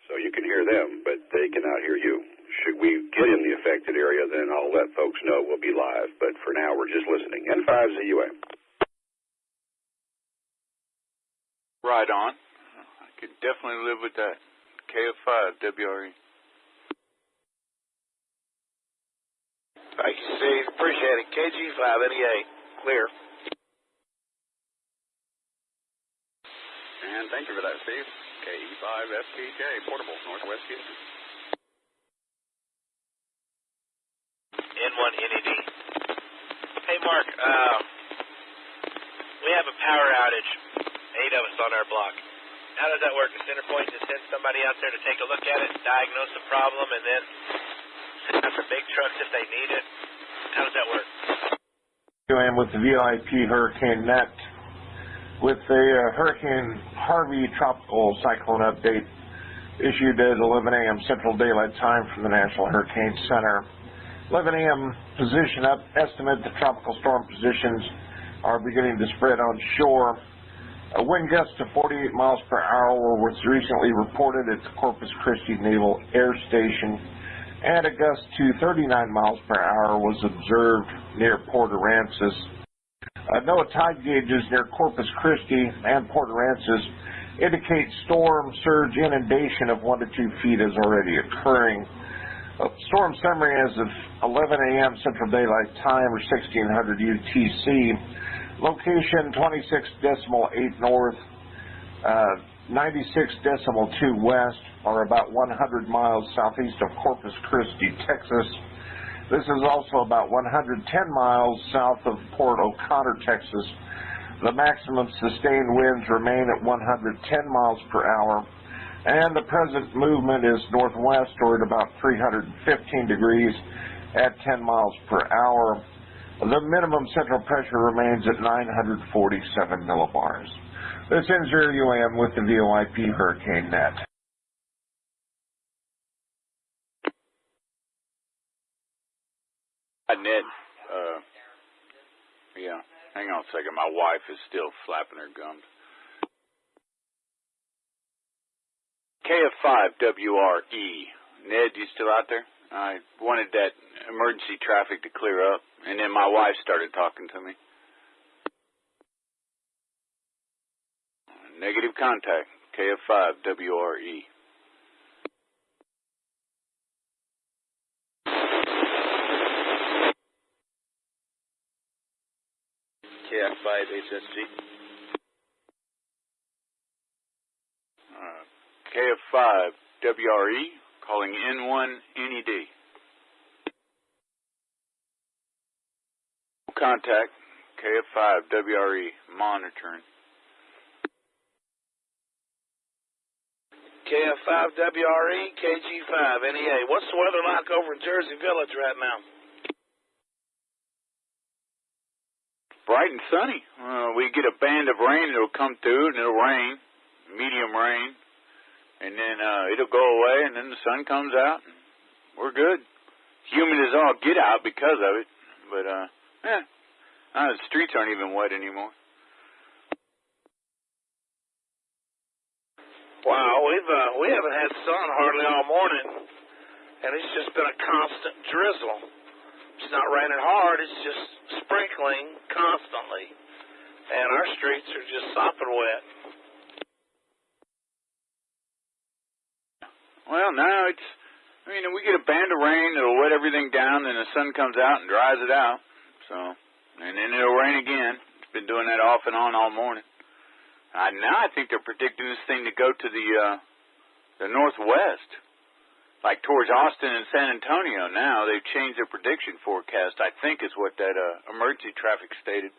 So you can hear them, but they cannot hear you. Should we get in the affected area, then I'll let folks know we'll be live. But for now, we're just listening. N5ZUA. Right on. I could definitely live with that. KF5 WRE. Thank you, Steve. Appreciate it. KG5 NEA. Clear. And thank you for that, Steve. KE5FPJ, portable, Northwest Houston. N1 NED. Hey, Mark, we have a power outage, 8 of us on our block. How does that work? The center point just sends somebody out there to take a look at it, diagnose the problem, and then send out the big trucks if they need it? How does that work? I am with the VIP Hurricane Net with the Hurricane Harvey tropical cyclone update issued at 11 a.m. Central Daylight Time from the National Hurricane Center. 11 a.m. position up estimate, the tropical storm positions are beginning to spread on shore. A wind gust to 48 miles per hour was recently reported at the Corpus Christi Naval Air Station, and a gust to 39 miles per hour was observed near Port Aransas. NOAA tide gauges near Corpus Christi and Port Aransas indicate storm surge inundation of 1 to 2 feet is already occurring. Storm summary as of 11 a.m. Central Daylight Time or 1600 UTC. Location 26.8 north, 96.2 west, or about 100 miles southeast of Corpus Christi, Texas. This is also about 110 miles south of Port O'Connor, Texas. The maximum sustained winds remain at 110 miles per hour, and the present movement is northwest or at about 315 degrees at 10 miles per hour. The minimum central pressure remains at 947 millibars. This ends your UAM with the VOIP Hurricane Net. Ned, yeah, hang on a second. My wife is still flapping her gums. KF5WRE. Ned, you still out there? I wanted that emergency traffic to clear up, and then my wife started talking to me. Negative contact. KF5WRE. KF5HSG. KF5WRE, calling N1 NED. Contact, KF5WRE, monitoring. KF5WRE, KG5 NEA. What's the weather like over in Jersey Village right now? Bright and sunny. We get a band of rain that'll come through, and it'll rain, medium rain, and then it'll go away, and then the sun comes out, and we're good. Humid as all get out because of it, but the streets aren't even wet anymore. Wow, we haven't had sun hardly all morning, and it's just been a constant drizzle. It's not raining hard, it's just sprinkling constantly, and our streets are just sopping wet. Well, now we get a band of rain that'll wet everything down, then the sun comes out and dries it out. So, and then it'll rain again. It's been doing that off and on all morning. Now I think they're predicting this thing to go to the northwest, like towards Austin and San Antonio. Now they've changed their prediction forecast, I think is what that emergency traffic stated,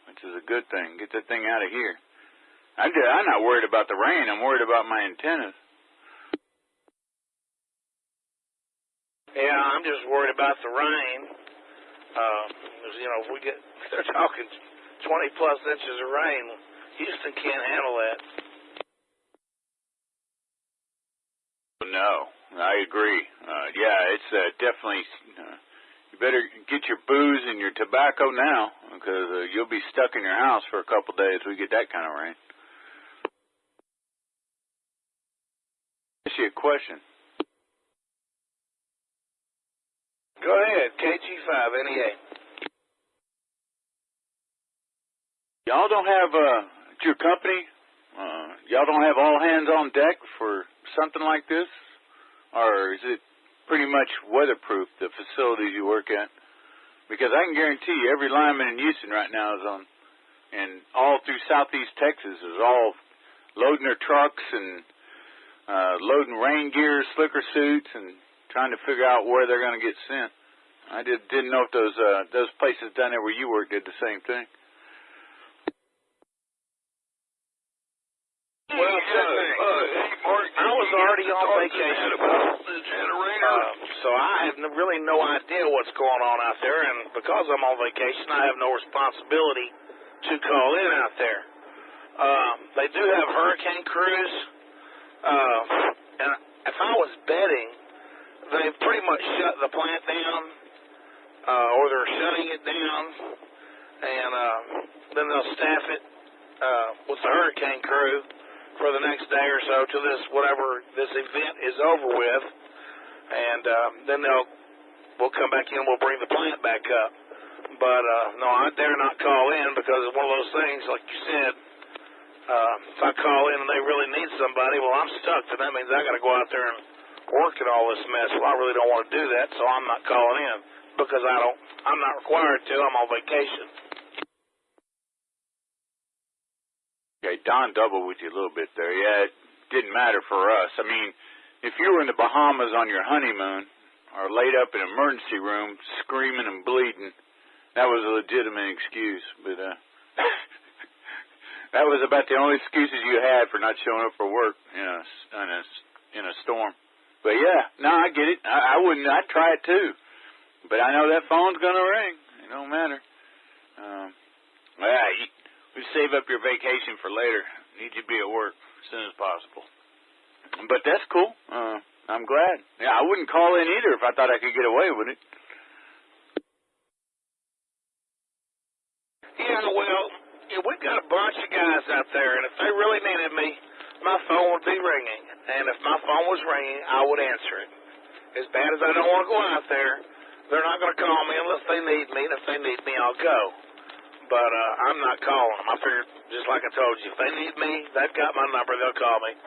which is a good thing. Get that thing out of here. I'm not worried about the rain. I'm worried about my antennas. Yeah, I'm just worried about the rain. If they're talking 20 plus inches of rain, Houston can't handle that. No, I agree. Yeah, it's definitely You better get your booze and your tobacco now, because you'll be stuck in your house for a couple days if we get that kind of rain. Ask you a question. Go ahead, KG5NEA. Y'all don't have, at your company, y'all don't have all hands on deck for something like this? Or is it pretty much weatherproof, the facilities you work at? Because I can guarantee you every lineman in Houston right now is on, and all through southeast Texas is all loading their trucks and loading rain gear, slicker suits, and trying to figure out where they're going to get sent. I didn't know if those places down there where you work did the same thing. Well, I was already on vacation, so I have really no idea what's going on out there, and because I'm on vacation, I have no responsibility to call in out there. They do have hurricane crews, and if I was betting, they've pretty much shut the plant down, or they're shutting it down, and then they'll staff it with the hurricane crew for the next day or so till this event is over with, and then we'll come back in and we'll bring the plant back up. But no, I dare not call in because it's one of those things, like you said, if I call in and they really need somebody, well, I'm stuck, and that means I got to go out there and work at all this mess. Well, I really don't want to do that, so I'm not calling in because I'm not required to. I'm on vacation. Okay, Don doubled with you a little bit there. Yeah, it didn't matter for us. I mean, if you were in the Bahamas on your honeymoon or laid up in an emergency room screaming and bleeding, that was a legitimate excuse. But that was about the only excuses you had for not showing up for work in a storm. But yeah, no, I get it. I wouldn't. I'd try it too. But I know that phone's gonna ring. It don't matter. We save up your vacation for later. Need you to be at work as soon as possible. But that's cool. I'm glad. Yeah, I wouldn't call in either if I thought I could get away with it. Yeah, well, we've got a bunch of guys out there, and if they really needed me, my phone would be ringing. And if my phone was ringing, I would answer it. As bad as I don't want to go out there, they're not going to call me unless they need me, and if they need me, I'll go. But I'm not calling them. I figured, just like I told you, if they need me, they've got my number, they'll call me.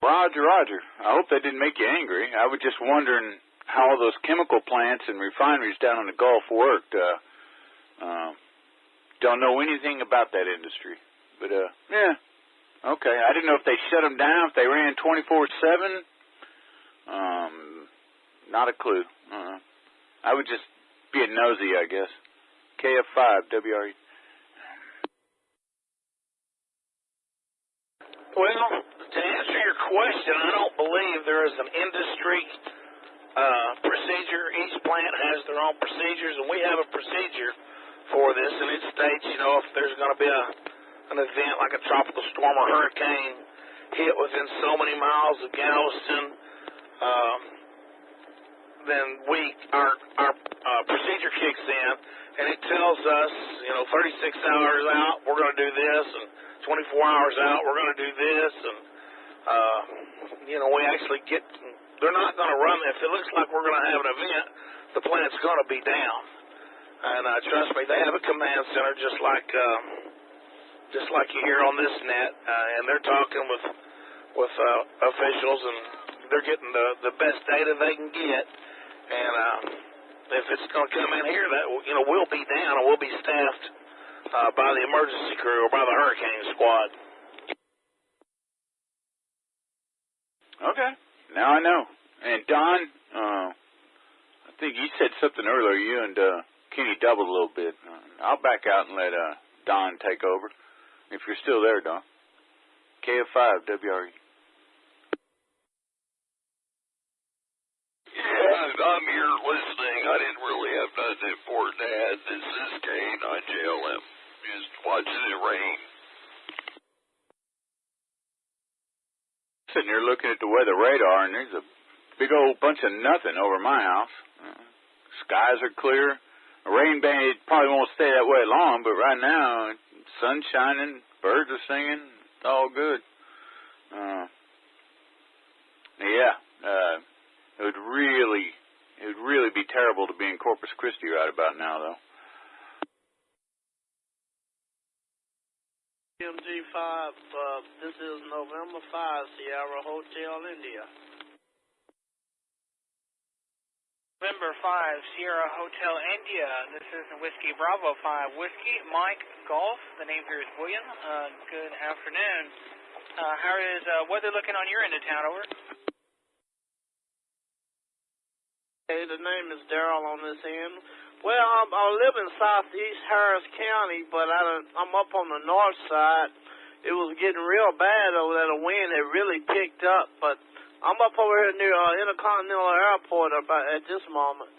Roger. I hope that didn't make you angry. I was just wondering how all those chemical plants and refineries down in the Gulf worked. Don't know anything about that industry. But, yeah, okay. I didn't know if they shut them down, if they ran 24/7. Not a clue. I would just being nosy, I guess. KF5, WRE. Well, to answer your question, I don't believe there is an industry procedure. Each plant has their own procedures, and we have a procedure for this, and it states, if there's going to be an event like a tropical storm or hurricane hit within so many miles of Galveston, then our procedure kicks in, and it tells us, 36 hours out, we're going to do this, and 24 hours out, we're going to do this, and, we actually they're not going to run, if it looks like we're going to have an event, the plant's going to be down. And trust me, they have a command center just like you hear on this net, and they're talking with officials, and they're getting the best data they can get. And if it's going to come in here, that we'll be down and we'll be staffed by the emergency crew or by the hurricane squad. Okay, now I know. And Don, I think you said something earlier. You and Kenny doubled a little bit. I'll back out and let Don take over if you're still there, Don. KF5 WRE. Yeah, I'm here listening. I didn't really have nothing important to add. This is Kane on JLM. Just watching it rain. Sitting here looking at the weather radar, and there's a big old bunch of nothing over my house. Skies are clear. A rain band, it probably won't stay that way long, but right now, sun's shining, birds are singing, it's all good. It would really be terrible to be in Corpus Christi right about now, though. MG5, this is November 5, Sierra Hotel, India. November 5, Sierra Hotel, India. This is Whiskey Bravo 5. Whiskey, Mike, Golf. The name here is William. Good afternoon. How is weather looking on your end of town, over? Hey, the name is Daryl on this end. Well, I live in southeast Harris County, but I'm up on the north side. It was getting real bad over there. The wind had really picked up, but I'm up over here near Intercontinental Airport at this moment.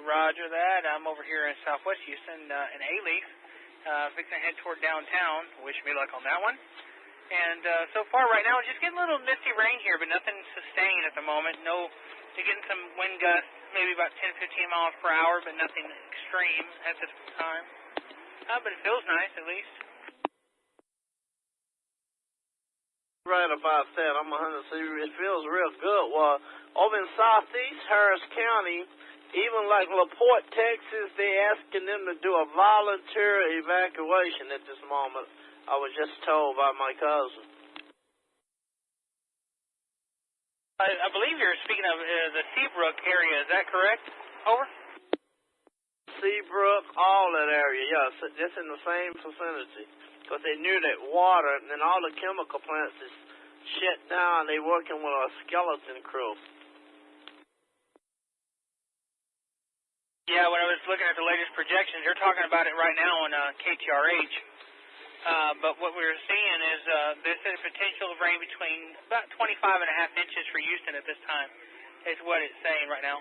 Roger that. I'm over here in Southwest Houston in A-Leaf, fixing to head toward downtown. Wish me luck on that one. And so far right now, just getting a little misty rain here, but nothing sustained at the moment. You're getting some wind gusts, maybe about 10-15 miles per hour, but nothing extreme at this time. But it feels nice, at least. Right about that. I'm 100%. It feels real good. Well, over in southeast Harris County, even like LaPorte, Texas, they're asking them to do a volunteer evacuation at this moment. I was just told by my cousin. I believe you're speaking of the Seabrook area. Is that correct? Over? Seabrook, all that area, yes. It's in the same vicinity. Because they knew that water, and then all the chemical plants is shut down. They're working with a skeleton crew. Yeah, when I was looking at the latest projections, they're talking about it right now on KTRH. But what we're seeing is there's a potential of rain between about 25.5 inches for Houston at this time, is what it's saying right now.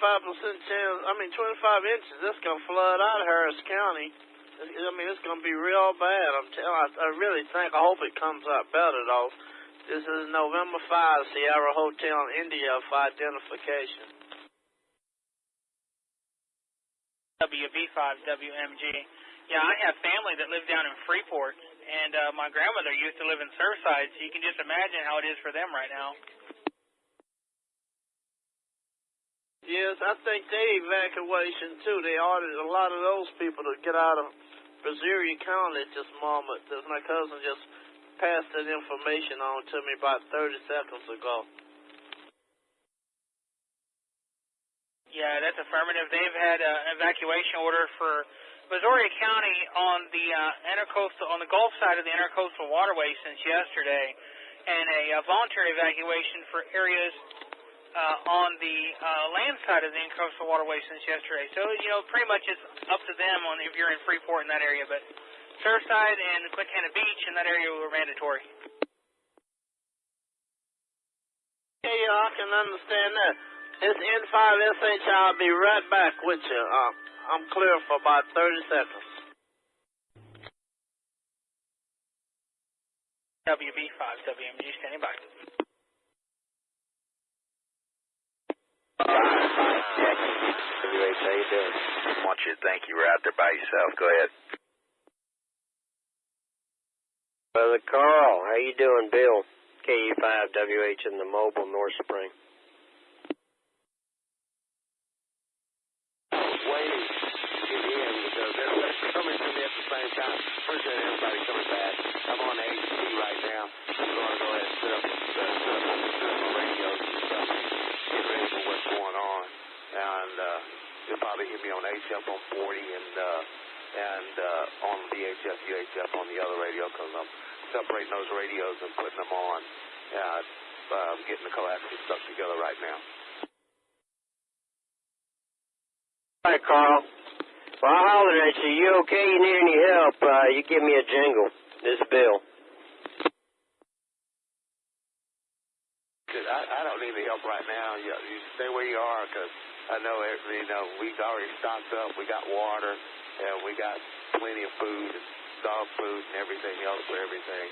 5% chance, 25 inches, that's going to flood out of Harris County. It's going to be real bad. I really think, I hope it comes out better, though. This is November 5, Sierra Hotel in India for identification. WB5WMG. Yeah, I have family that live down in Freeport, and my grandmother used to live in Surfside, so you can just imagine how it is for them right now. Yes, I think they evacuation, too. They ordered a lot of those people to get out of Brazoria County at this moment. My cousin just passed that information on to me about 30 seconds ago. Yeah, that's affirmative. They've had an evacuation order for Brazoria County on the on the Gulf side of the intercoastal waterway since yesterday, and a voluntary evacuation for areas on the land side of the intercoastal waterway since yesterday. So, pretty much it's up to them on if you're in Freeport in that area, but Surfside and Quintana Beach in that area were mandatory. Yeah, I can understand that. It's N5SH. I'll be right back with you. I'm clear for about 30 seconds. WB5WMG, standing by. WH, how you doing? I want you to think you were out there by yourself. Go ahead. Brother Carl, how you doing? Bill, KU5WH in the mobile North Spring. Waiting to get in because they're coming to me at the same time. Appreciate everybody coming back. I'm on the HT right now. I'm going to go ahead and set up my radios and stuff. Get ready for what's going on. And you'll probably hear me on HF on 40 and on VHF, UHF on the other radio because I'm separating those radios and putting them on. I'm getting the coaxial stuff together right now. Hi, Carl. Well, I hollered at you. You okay? You need any help? You give me a jingle. This is Bill. I don't need any help right now. You stay where you are because I know we've already stocked up. We got water and we got plenty of food. dog food and everything else for everything.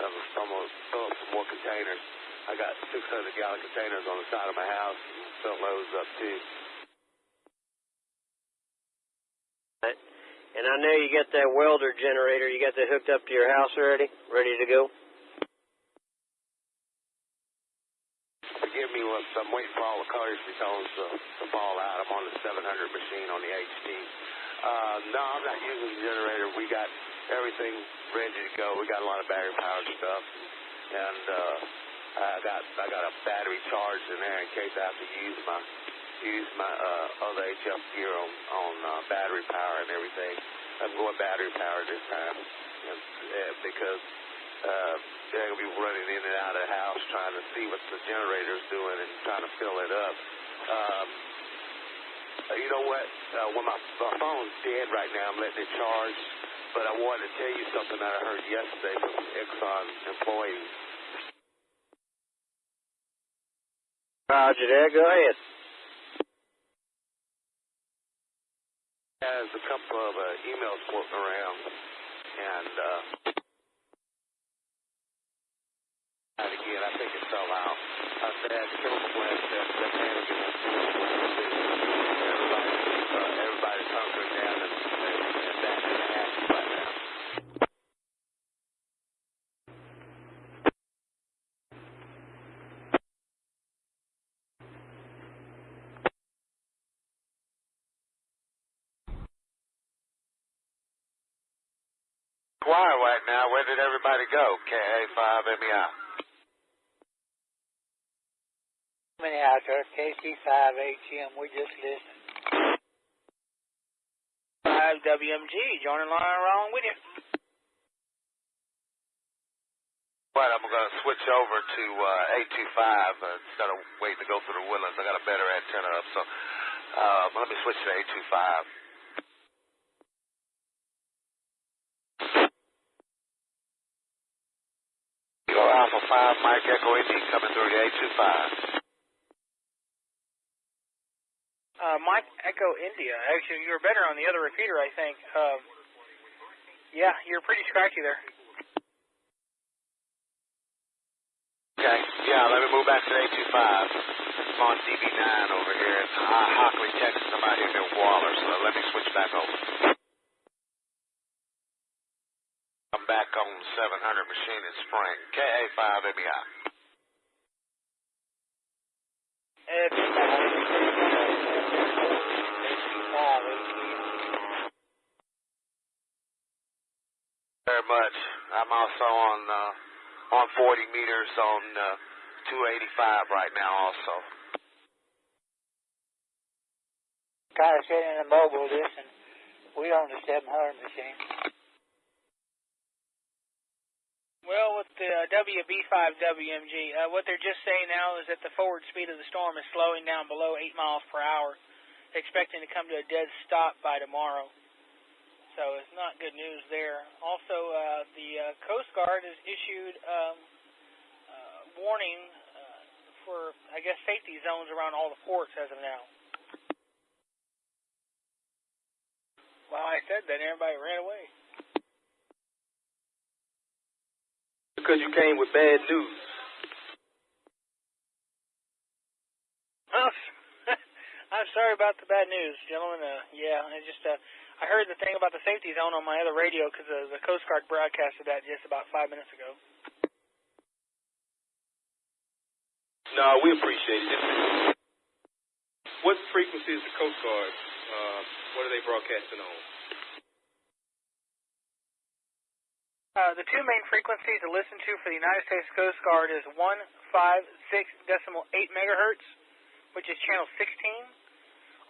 I'm going to fill up some more containers. I got 600-gallon containers on the side of my house and fill those up too. And I know you got that welder generator. You got that hooked up to your house already, ready to go? Forgive me, I'm waiting for all the courtesy tones to fall out. I'm on the 700 machine on the HT. No, I'm not using the generator. We got everything ready to go. We got a lot of battery-powered stuff, and I got a battery charged in there in case I have to use my other HF gear on battery power and everything. I'm going battery power this time because they're going to be running in and out of the house trying to see what the generator's doing and trying to fill it up. You know what? When my phone's dead right now, I'm letting it charge. But I wanted to tell you something that I heard yesterday from an Exxon employee. Roger that. Go ahead. There's a couple of emails floating around, and again, I think it fell out. I said the chemical plant that panicking. Everybody's hunkering down and that's going to happen right now. Quiet right now. Where did everybody go? KA5MEI. Many out there, KC5HM, we just listened. 5WMG, joining line wrong with you. Right, I'm going to switch over to 825 instead of waiting to go through the woodlands. I got a better antenna up, so let me switch to 825. Alpha 5, Mike Echo Indy coming through the 825. Mike Echo India. Actually, you were better on the other repeater, I think. Yeah, you're pretty scratchy there. Okay, yeah, let me move back to the 825. I'm on DB9 over here in Hockley, Texas. I'm out here near Waller, so let me switch back over. I'm back on 700 machine in Spring. KA5MEI. Very much. I'm also on 40 meters on 285 right now also. Guys sitting in a mobile listen. We on the 700 machine. Well, with the WB5WMG, what they're just saying now is that the forward speed of the storm is slowing down below 8 miles per hour, expecting to come to a dead stop by tomorrow. So it's not good news there. Also, the Coast Guard has issued warning for, I guess, safety zones around all the ports as of now. Well, I said that, and everybody ran away. Because you came with bad news. I'm sorry about the bad news, gentlemen. Yeah, I just I heard the thing about the safety zone on my other radio because the Coast Guard broadcasted that just about 5 minutes ago. No, we appreciate it. What frequency is the Coast Guard? What are they broadcasting on? The two main frequencies to listen to for the United States Coast Guard is 156.8 megahertz, which is channel 16,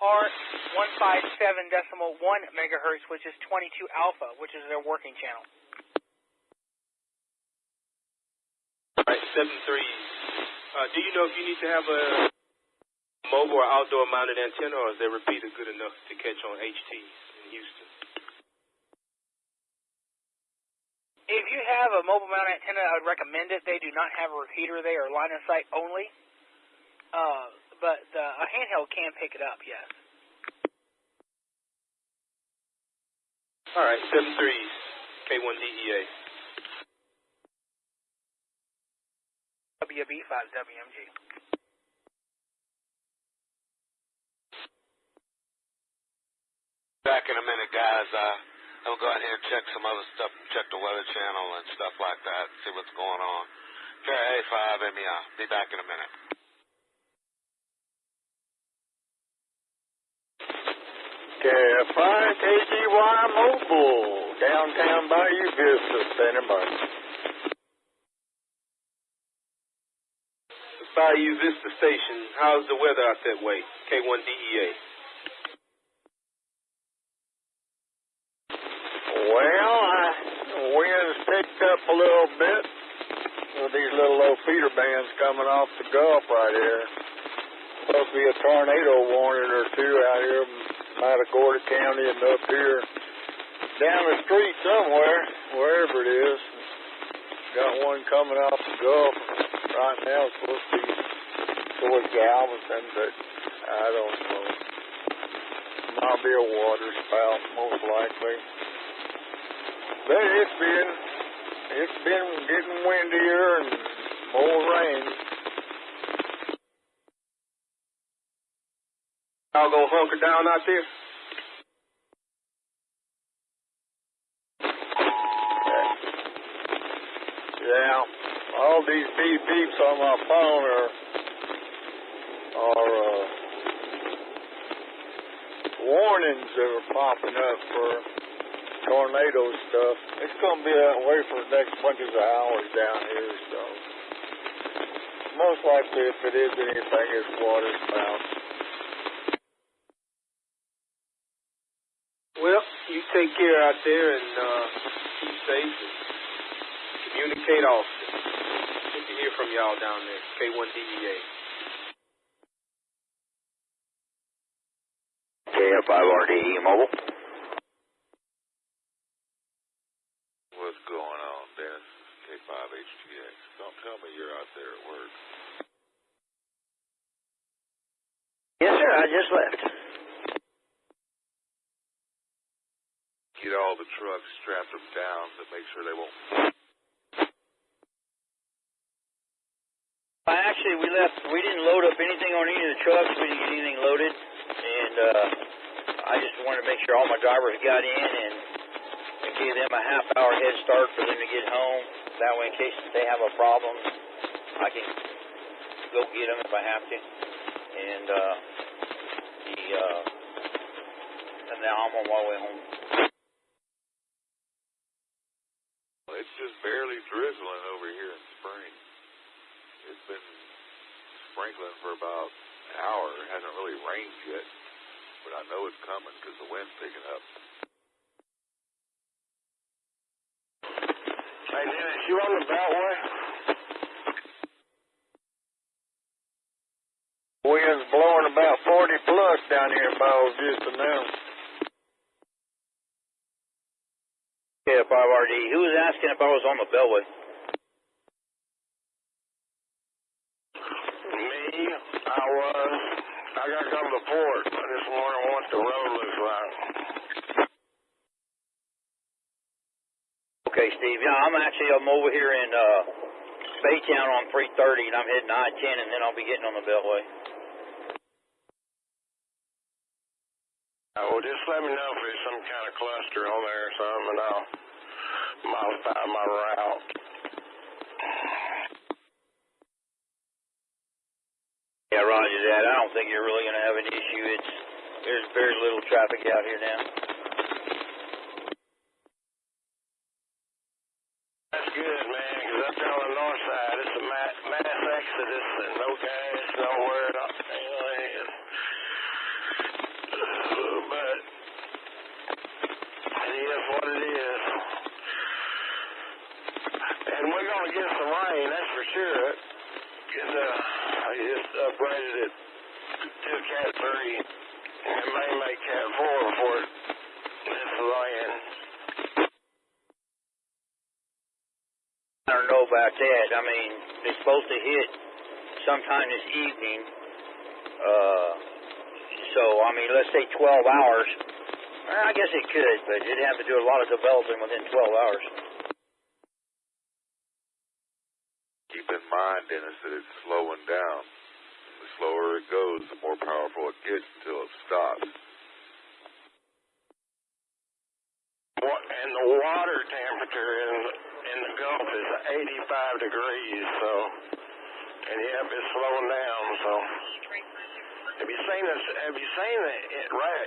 or 157.1 megahertz, which is 22 alpha, which is their working channel. All right, 7-3. Do you know if you need to have a mobile or outdoor mounted antenna, or is their repeater good enough to catch on HTs in Houston? If you have a mobile mount antenna, I would recommend it. They do not have a repeater. They are line of sight only. But a handheld can pick it up, yes. All right, 7-3. K1DEA. WB5WMG. Back in a minute, guys. I'm going to go out here and check some other stuff, check the Weather Channel and stuff like that, see what's going on. KA5 MEI. Be back in a minute. KFI KGY Mobile, downtown Bayou Vista, Santa Monica. Bayou Vista Station. How's the weather out that way? K1DEA. Well, the wind's picked up a little bit with these little old feeder bands coming off the Gulf right here. Supposed to be a tornado warning or two out here in Matagorda County and up here down the street somewhere, wherever it is. Got one coming off the Gulf right now. It's supposed to be towards Galveston, but I don't know. Might be a water spout, most likely. But it's been getting windier and more rain. Y'all gonna hunker down out there? Yeah, all these beep beeps on my phone are warnings that are popping up for tornado stuff. It's going to be that way for the next bunches of hours down here, so most likely if it is anything, it's water spout. Well, you take care out there and keep safe and communicate often. Good to hear from y'all down there. K1DEA. KF5RDE Mobile. What's going on, Dennis? K5HTX. Don't tell me you're out there at work. Yes, sir. I just left. Get all the trucks, strap them down to make sure they won't. Actually, we didn't load up anything on any of the trucks. We didn't get anything loaded. And I just wanted to make sure all my drivers got in and gave them a half-hour head start for them to get home. That way, in case they have a problem, I can go get them if I have to. And and now I'm on my way home. It's just barely drizzling over here in spring. It's been sprinkling for about an hour. It hasn't really rained yet, but I know it's coming because the wind's picking up. Hey, Dennis, you on the Beltway? Wind's blowing about 40 plus down here in Bayou Vista now. KF5RD. Who was asking if I was on the Beltway? Me, I was. I got to come to the port this morning once the road looks right. Okay, Steve. Yeah, I'm over here in Baytown on 330, and I'm heading I-10, and then I'll be getting on the Beltway. Well, just let me know if there's some kind of cluster on there or something, and I'll modify my route. Yeah, roger that. I don't think you're really going to have an issue. There's very little traffic out here now. That's good, man, because up there on the north side, it's a mass exodus and no gas nowhere. But it is what it is. And we're going to get some rain, that's for sure. I just upgraded it to Cat 3 and may make Cat 4 before it hits the land. I don't know about that. I mean, it's supposed to hit sometime this evening. So, I mean, let's say 12 hours. I guess it could, but it'd have to do a lot of developing within 12 hours. Keep in mind, Dennis, that it's slowing down. The slower it goes, the more powerful it gets until it stops. And the water temperature in the Gulf is 85 degrees, so, and yep, it's slowing down, so. Have you seen the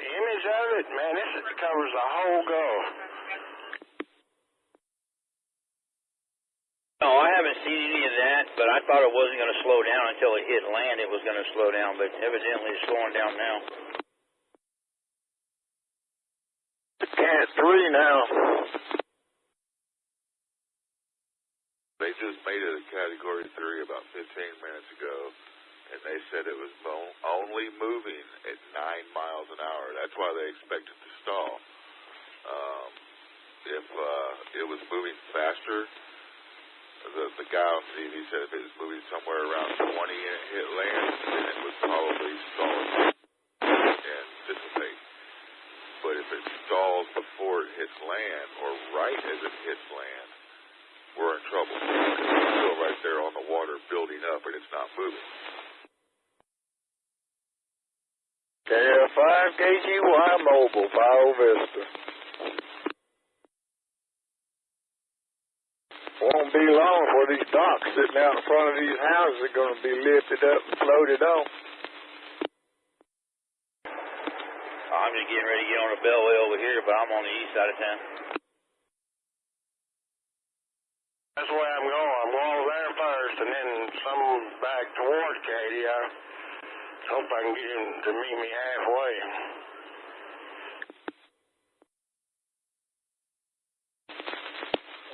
image of it? Man, this covers the whole Gulf. No, I haven't seen any of that, but I thought it wasn't going to slow down until it hit land. It was going to slow down, but evidently it's slowing down now. Cat 3 now. They just made it a Category 3 about 15 minutes ago, and they said it was only moving at 9 miles an hour. That's why they expect it to stall. If it was moving faster, the guy on TV said if it was moving somewhere around 20 and it hit land, then it would probably stall and dissipate. But if it stalls before it hits land, or right as it hits land, we're in trouble. It's still right there on the water building up, and it's not moving. KF5 KGY Mobile, Bio Vista. Won't be long before these docks sitting out in front of these houses are going to be lifted up and floated on. I'm just getting ready to get on a bellway over here, but I'm on the east side of town. That's the way I'm going. I'm going over there first, and then some back towards Katy. I hope I can get him to meet me halfway.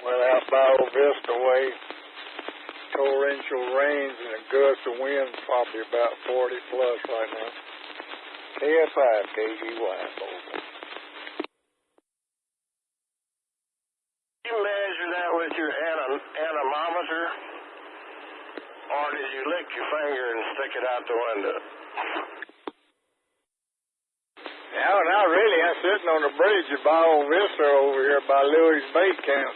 Well, out Bio Vista way, torrential rains and a gust of wind, probably about 40 plus right now. KF5 KGY Mobile. Did you measure that with your anemometer, or did you lick your finger and stick it out the window? No, not really. I'm sitting on the bridge at Bio Vista over here by Louis Bait Camp.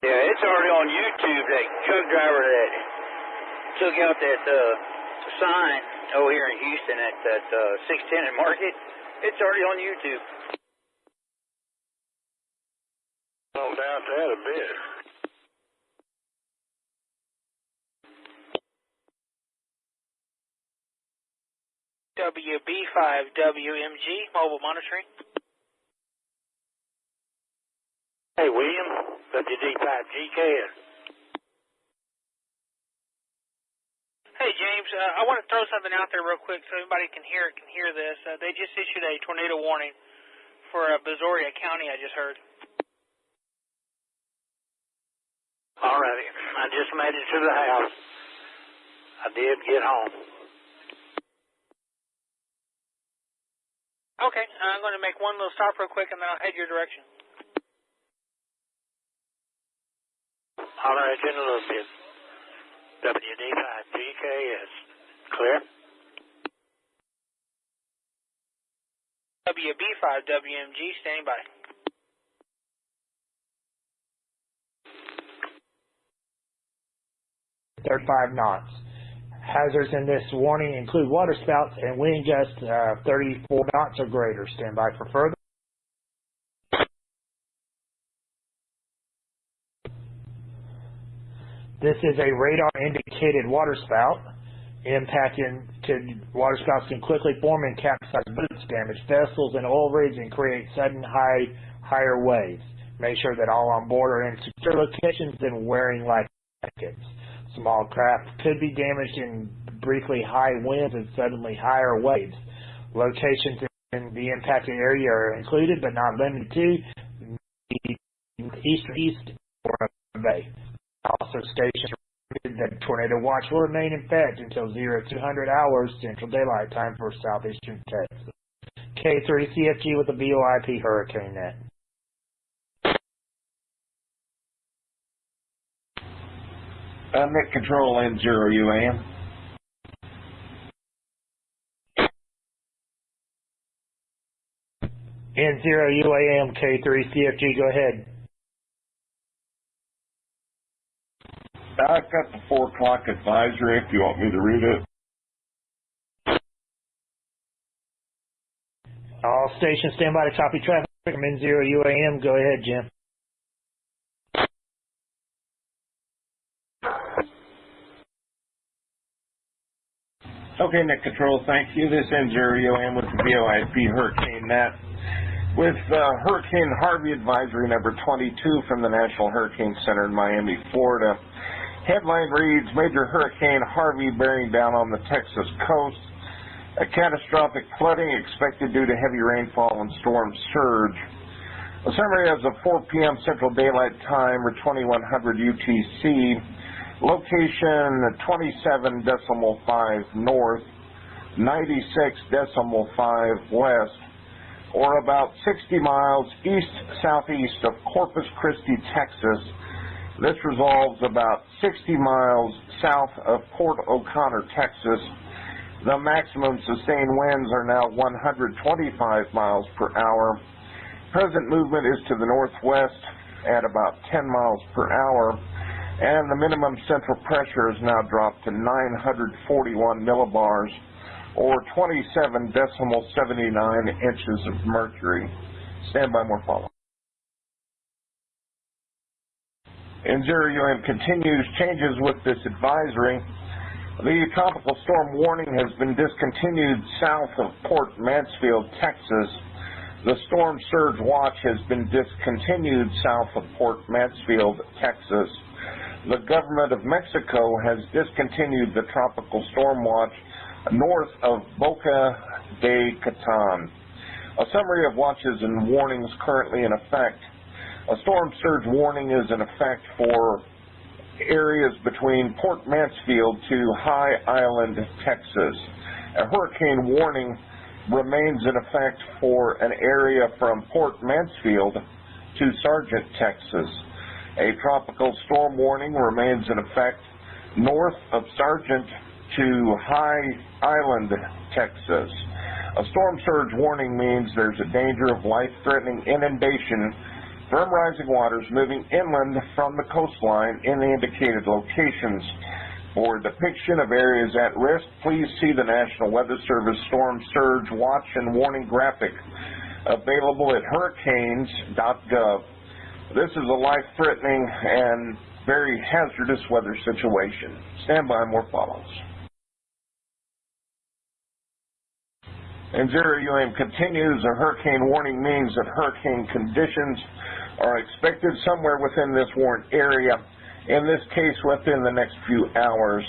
Yeah, it's already on YouTube. That truck driver that took out that sign over here in Houston at that 610 Market, it's already on YouTube. Don't doubt that a bit. WB5WMG, mobile monitoring. Hey, William, WD5GKS. Hey, James, I want to throw something out there real quick so everybody can hear this. They just issued a tornado warning for Brazoria County, I just heard. All righty. I just made it to the house. I did get home. Okay, I'm going to make one little stop real quick, and then I'll head your direction. All right, in a little bit. WD5GKS. Clear? WB5WMG, standing by. .35 knots. Hazards in this warning include water spouts and wind gusts 34 knots or greater. Stand by for further. This is a radar-indicated water spout. Water spouts can quickly form and capsize boats, damage vessels and oil rigs, and create sudden higher waves. Make sure that all on board are in secure locations and wearing life jackets. Small craft could be damaged in briefly high winds and suddenly higher waves. Locations in the impacted area are included but not limited to east or bay. Also, stations that tornado watch will remain in effect until 0200 hours Central Daylight Time for southeastern Texas. K3 CFG with the VOIP Hurricane Net. Net Control N0 UAM. N0 UAM K3 CFG, go ahead. I've got the 4 o'clock advisory if you want me to read it. All stations stand by to copy traffic from N0 UAM. Go ahead, Jim. Okay, Net Control, thank you. This N0 UAM with the VOIP Hurricane Net with Hurricane Harvey Advisory number 22 from the National Hurricane Center in Miami, Florida. Headline reads, Major Hurricane Harvey bearing down on the Texas coast. A catastrophic flooding expected due to heavy rainfall and storm surge. A summary as of 4 p.m. Central Daylight Time or 2100 UTC. Location 27.5 north, 96.5 west, or about 60 miles east-southeast of Corpus Christi, Texas. This resolves about 60 miles south of Port O'Connor, Texas. The maximum sustained winds are now 125 miles per hour. Present movement is to the northwest at about 10 miles per hour, and the minimum central pressure is now dropped to 941 millibars, or 27.79 inches of mercury. Stand by, more follow. N0 UAM continues changes with this advisory. The tropical storm warning has been discontinued south of Port Mansfield, Texas. The storm surge watch has been discontinued south of Port Mansfield, Texas. The government of Mexico has discontinued the tropical storm watch north of Boca de Catan. A summary of watches and warnings currently in effect. A storm surge warning is in effect for areas between Port Mansfield to High Island, Texas. A hurricane warning remains in effect for an area from Port Mansfield to Sargent, Texas. A tropical storm warning remains in effect north of Sargent to High Island, Texas. A storm surge warning means there's a danger of life-threatening inundation from rising waters moving inland from the coastline in the indicated locations. For depiction of areas at risk, please see the National Weather Service Storm Surge Watch and Warning graphic available at hurricanes.gov. This is a life-threatening and very hazardous weather situation. Stand by, more follows. And N0 UAM continues. A hurricane warning means that hurricane conditions are expected somewhere within this warned area, in this case within the next few hours.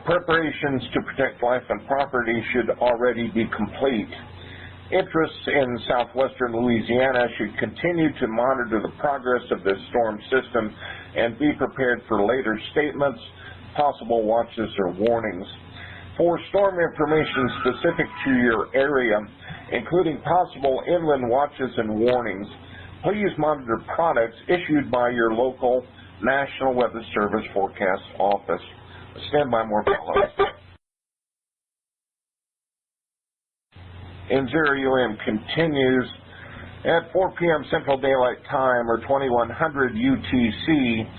Preparations to protect life and property should already be complete. Interests in southwestern Louisiana should continue to monitor the progress of this storm system and be prepared for later statements, possible watches, or warnings. For storm information specific to your area, including possible inland watches and warnings, please monitor products issued by your local National Weather Service Forecast Office. Stand by, more follows. N0 UAM continues. At 4 p.m. Central Daylight Time, or 2100 UTC,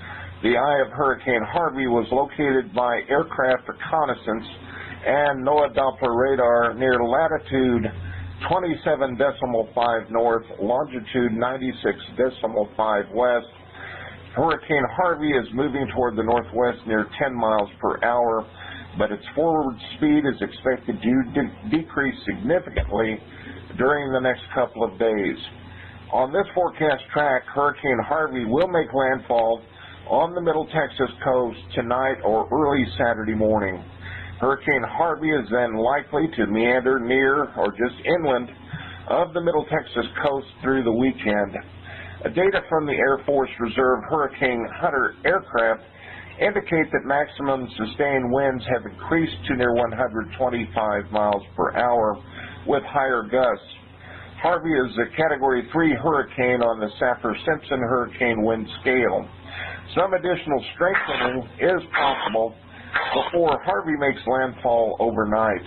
the eye of Hurricane Harvey was located by aircraft reconnaissance and NOAA Doppler radar near latitude 27.5 north, longitude 96.5 west. Hurricane Harvey is moving toward the northwest near 10 miles per hour, but its forward speed is expected to decrease significantly during the next couple of days. On this forecast track, Hurricane Harvey will make landfall on the Middle Texas coast tonight or early Saturday morning. Hurricane Harvey is then likely to meander near or just inland of the Middle Texas coast through the weekend. Data from the Air Force Reserve Hurricane Hunter aircraft indicate that maximum sustained winds have increased to near 125 miles per hour with higher gusts. Harvey is a Category 3 hurricane on the Saffir-Simpson hurricane wind scale. Some additional strengthening is possible before Harvey makes landfall overnight.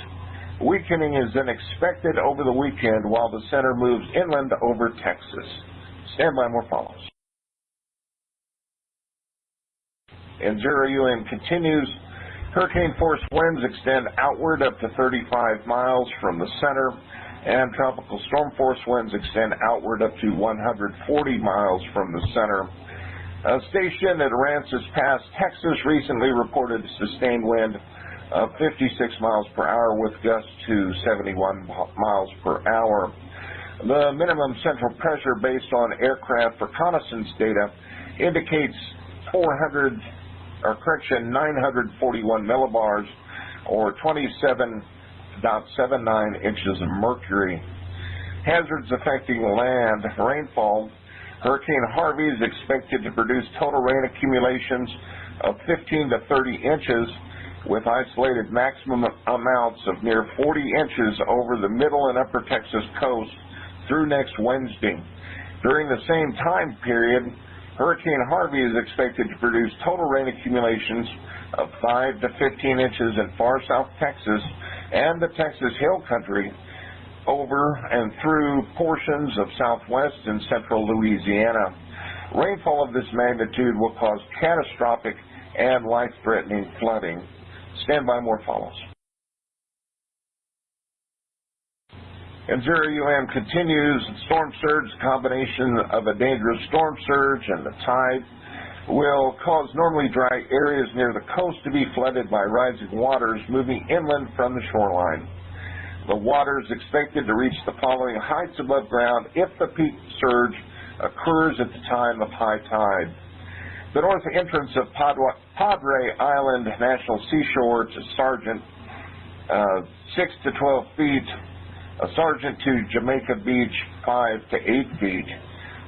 Weakening is then expected over the weekend while the center moves inland over Texas. Stand by, more follows. And 0UM continues. Hurricane-force winds extend outward up to 35 miles from the center, and tropical storm-force winds extend outward up to 140 miles from the center. A station at Aransas Pass, Texas, recently reported a sustained wind of 56 miles per hour with gusts to 71 miles per hour. The minimum central pressure based on aircraft reconnaissance data indicates 941 millibars, or 27.79 inches of mercury. Hazards affecting land rainfall. Hurricane Harvey is expected to produce total rain accumulations of 15 to 30 inches, with isolated maximum amounts of near 40 inches over the middle and upper Texas coast through next Wednesday. During the same time period, Hurricane Harvey is expected to produce total rain accumulations of 5 to 15 inches in far south Texas and the Texas Hill Country over and through portions of southwest and central Louisiana. Rainfall of this magnitude will cause catastrophic and life-threatening flooding. Stand by, more follows. And 0UM continues. Storm surge, combination of a dangerous storm surge and the tide, will cause normally dry areas near the coast to be flooded by rising waters moving inland from the shoreline. The water is expected to reach the following heights above ground if the peak surge occurs at the time of high tide. The north entrance of Padre Island National Seashore to Sargent, 6 to 12 feet. Sargent to Jamaica Beach, 5 to 8 feet.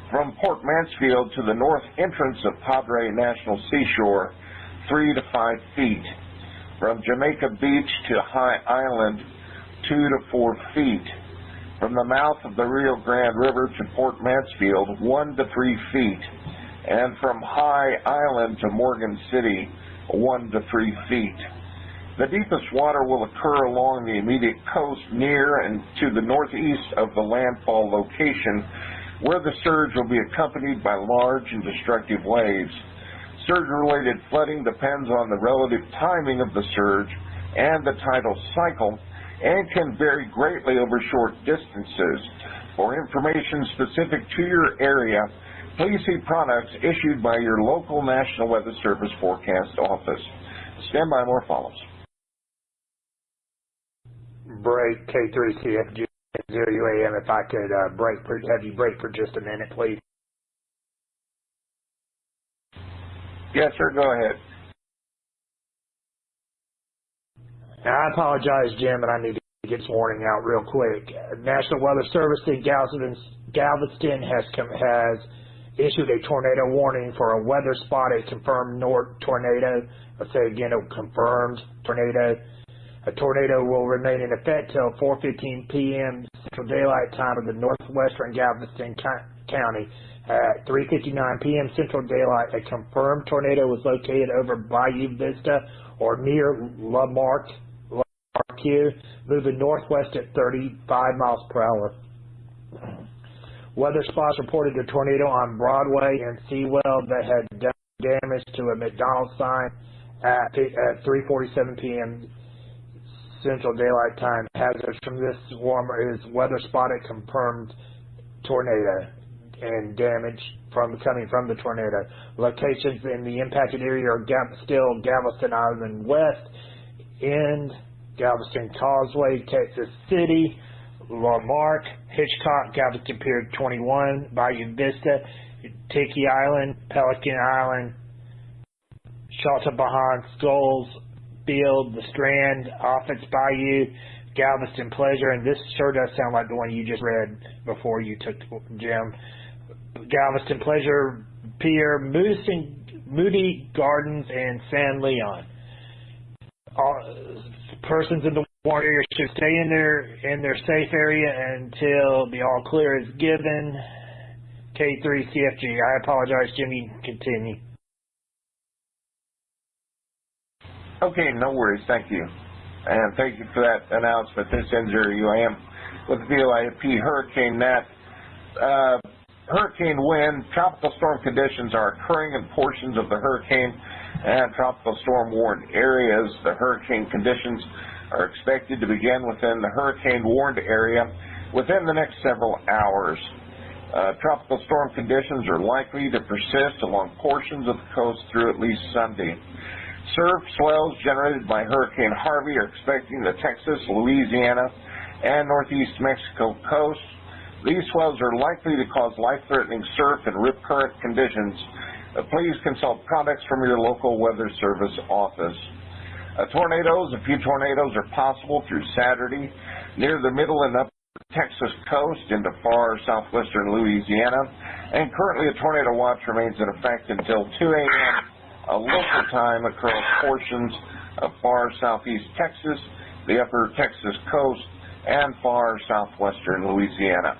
From Port Mansfield to the north entrance of Padre National Seashore, 3 to 5 feet. From Jamaica Beach to High Island, 2 to 4 feet. From the mouth of the Rio Grande River to Port Mansfield, 1 to 3 feet. And from High Island to Morgan City, 1 to 3 feet. The deepest water will occur along the immediate coast near and to the northeast of the landfall location, where the surge will be accompanied by large and destructive waves. Surge-related flooding depends on the relative timing of the surge and the tidal cycle, and can vary greatly over short distances. For information specific to your area, please see products issued by your local National Weather Service Forecast Office. Stand by, more follows. Break K3CFG 0UAM. If I could have you break for just a minute, please. Yes, sir. Go ahead. Now, I apologize, Jim, but I need to get this warning out real quick. National Weather Service in Galveston has issued a tornado warning for a weather-spotted confirmed north tornado. Let's say again, a confirmed tornado. A tornado will remain in effect till 4:15 p.m. Central Daylight Time of the northwestern Galveston County. At 3:59 p.m. Central Daylight, a confirmed tornado was located over Bayou Vista or near La Marque, moving northwest at 35 miles per hour. Weather spots reported a tornado on Broadway and Sewell that had done damage to a McDonald's sign at 3:47 p.m. Central Daylight Time. Hazards from this warmer is weather spotted confirmed tornado and damage coming from the tornado. Locations in the impacted area are still Galveston Island West, End, Galveston Causeway, Texas City, La Marque, Hitchcock, Galveston Pier 21, Bayou Vista, Tiki Island, Pelican Island, Chateaubriand, Skulls Field, The Strand, Offits Bayou, Galveston Pleasure, and this sure does sound like the one you just read before you took Jim. Galveston Pleasure Pier, Moody Gardens, and San Leon. Persons in the warned area should stay in their safe area until the all clear is given. K3CFG. I apologize, Jimmy. Continue. Okay, no worries. Thank you. And thank you for that announcement. This ends your UAM with VOIP Hurricane Net. Hurricane wind, tropical storm conditions are occurring in portions of the hurricane and tropical storm warned areas. The hurricane conditions are expected to begin within the hurricane warned area within the next several hours. Tropical storm conditions are likely to persist along portions of the coast through at least Sunday. Surf swells generated by Hurricane Harvey are expecting the Texas, Louisiana, and northeast Mexico coast. These swells are likely to cause life-threatening surf and rip current conditions. Please consult products from your local weather service office. A few tornadoes are possible through Saturday near the middle and upper Texas coast into far southwestern Louisiana, and currently a tornado watch remains in effect until 2 a.m. local time across portions of far southeast Texas, the upper Texas coast, and far southwestern Louisiana.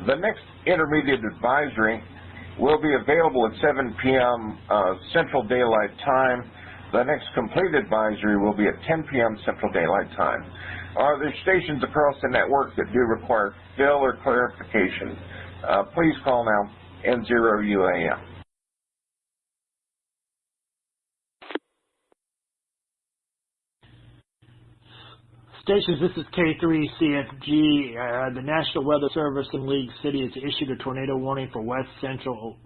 The next intermediate advisory will be available at 7 p.m. Central Daylight Time. The next complete advisory will be at 10 p.m. Central Daylight Time. There are stations across the network that do require fill or clarification. Please call now, N0UAM. Stations, this is K3CFG. The National Weather Service in League City has issued a tornado warning for West Central.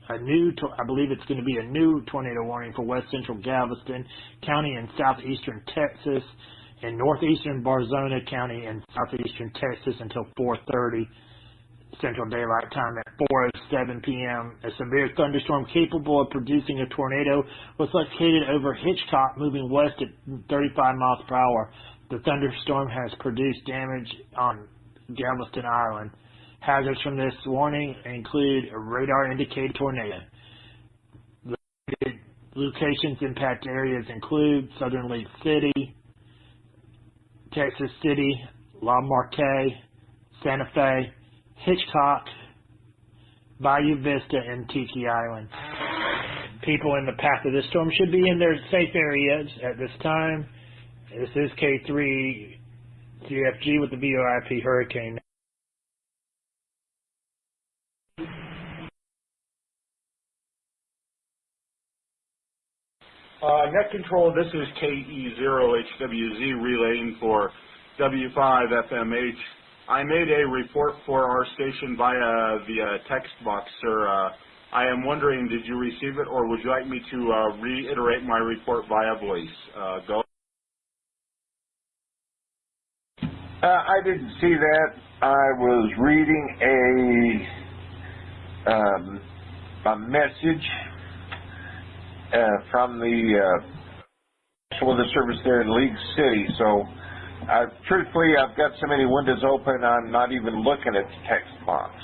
I believe it's going to be a new tornado warning for West Central Galveston County and southeastern Texas, and northeastern Barzona County and southeastern Texas until 4:30 Central Daylight Time. At 4:07 p.m., a severe thunderstorm capable of producing a tornado was located over Hitchcock, moving west at 35 miles per hour. The thunderstorm has produced damage on Galveston Island. Hazards from this warning include a radar-indicated tornado. The locations impact areas include Southern Lake City, Texas City, La Marque, Santa Fe, Hitchcock, Bayou Vista, and Tiki Island. People in the path of this storm should be in their safe areas at this time. This is K3CFG with the VOIP Hurricane. Net control, this is KE0HWZ relaying for W5FMH. I made a report for our station via the text box, sir. I am wondering, did you receive it, or would you like me to reiterate my report via voice? Go. I didn't see that. I was reading a message from the National Weather Service there in League City. So, truthfully, I've got so many windows open, I'm not even looking at the text box.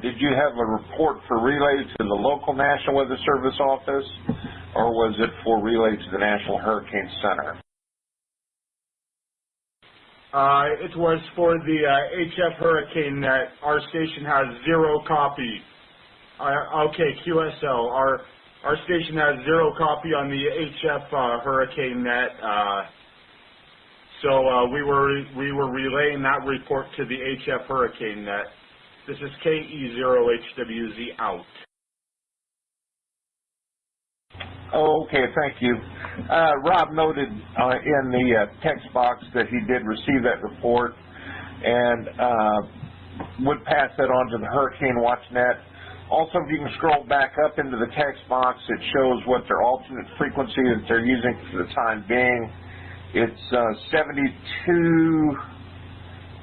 Did you have a report for relay to the local National Weather Service office, or was it for relay to the National Hurricane Center? It was for the HF Hurricane Net. Our station has zero copy. Okay, QSL. Our station has zero copy on the HF Hurricane Net. So we were relaying that report to the HF Hurricane Net. This is KE0HWZ out. Okay, thank you. Rob noted in the text box that he did receive that report and would pass that on to the Hurricane Watch Net. Also, if you can scroll back up into the text box, it shows what their alternate frequency that they're using for the time being. It's 72,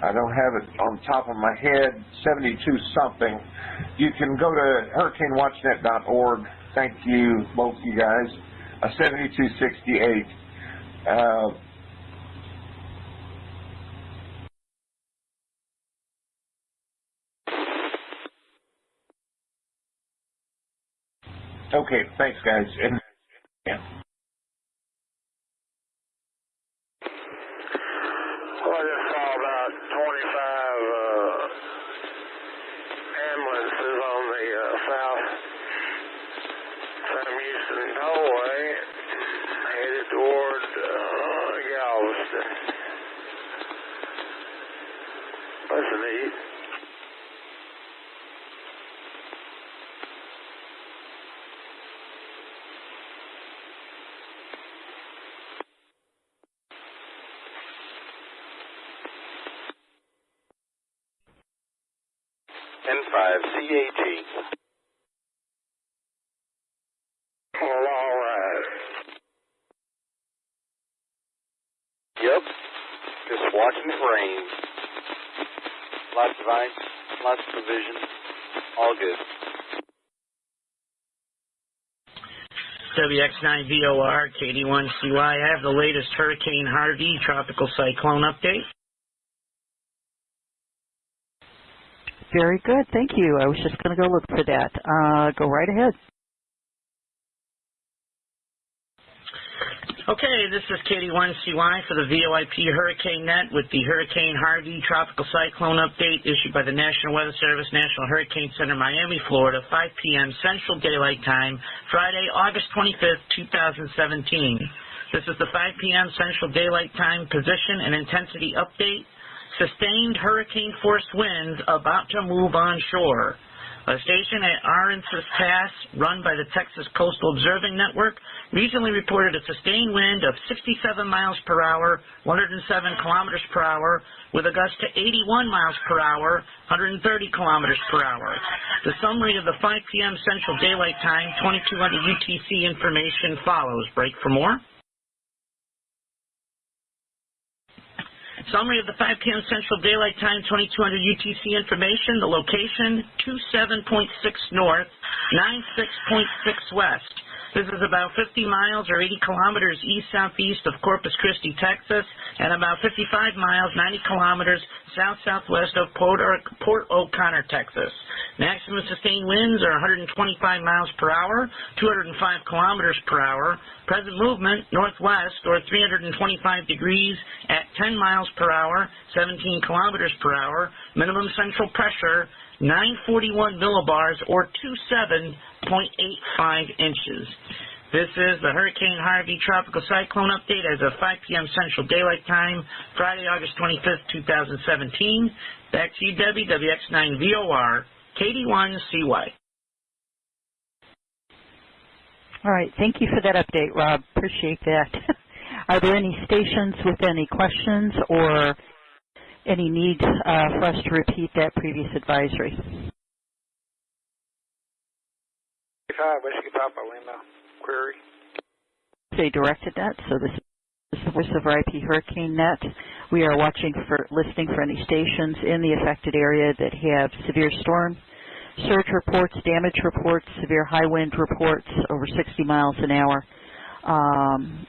I don't have it on top of my head, 72 something. You can go to hurricanewatchnet.org. Thank you, both you guys. 7268. Okay, thanks, guys. And, yeah. Well, I just saw about 25 ambulances on the south Sam Houston Tollway headed toward Galveston. N5CAG. Well, all right. Yep. Just watching it rain. Lots of ice, lots of provision. All good. WX9VOR, KD1CY. I have the latest Hurricane Harvey tropical cyclone update. Very good. Thank you. I was just going to go look for that. Go right ahead. Okay, this is KD1CY for the VOIP Hurricane Net with the Hurricane Harvey tropical cyclone update issued by the National Weather Service, National Hurricane Center, Miami, Florida, 5 p.m. Central Daylight Time, Friday, August 25th, 2017. This is the 5 p.m. Central Daylight Time position and intensity update. Sustained hurricane-force winds about to move onshore. A station at Aransas Pass, run by the Texas Coastal Observing Network, recently reported a sustained wind of 67 miles per hour, 107 kilometers per hour, with a gust to 81 miles per hour, 130 kilometers per hour. The summary of the 5 p.m. Central Daylight Time, 2200 UTC information follows. Break for more. Summary of the 5 p.m. Central Daylight Time, 2200 UTC information. The location, 27.6 north, 96.6 west. This is about 50 miles or 80 kilometers east-southeast of Corpus Christi, Texas, and about 55 miles, 90 kilometers south-southwest of Port O'Connor, Texas. Maximum sustained winds are 125 miles per hour, 205 kilometers per hour. Present movement, northwest, or 325 degrees at 10 miles per hour, 17 kilometers per hour. Minimum central pressure, 941 millibars, or 27.85 inches. This is the Hurricane Harvey tropical cyclone update as of 5 p.m. Central Daylight Time, Friday, August 25th, 2017. Back to you, Debbie, WX9VOR, KD1CY. All right. Thank you for that update, Rob. Appreciate that. Are there any stations with any questions or any need for us to repeat that previous advisory? Whiskey Papa Lima query. They directed that, so this is the voice of IP Hurricane Net. We are listening for any stations in the affected area that have severe storm surge reports, damage reports, severe high wind reports over 60 miles an hour,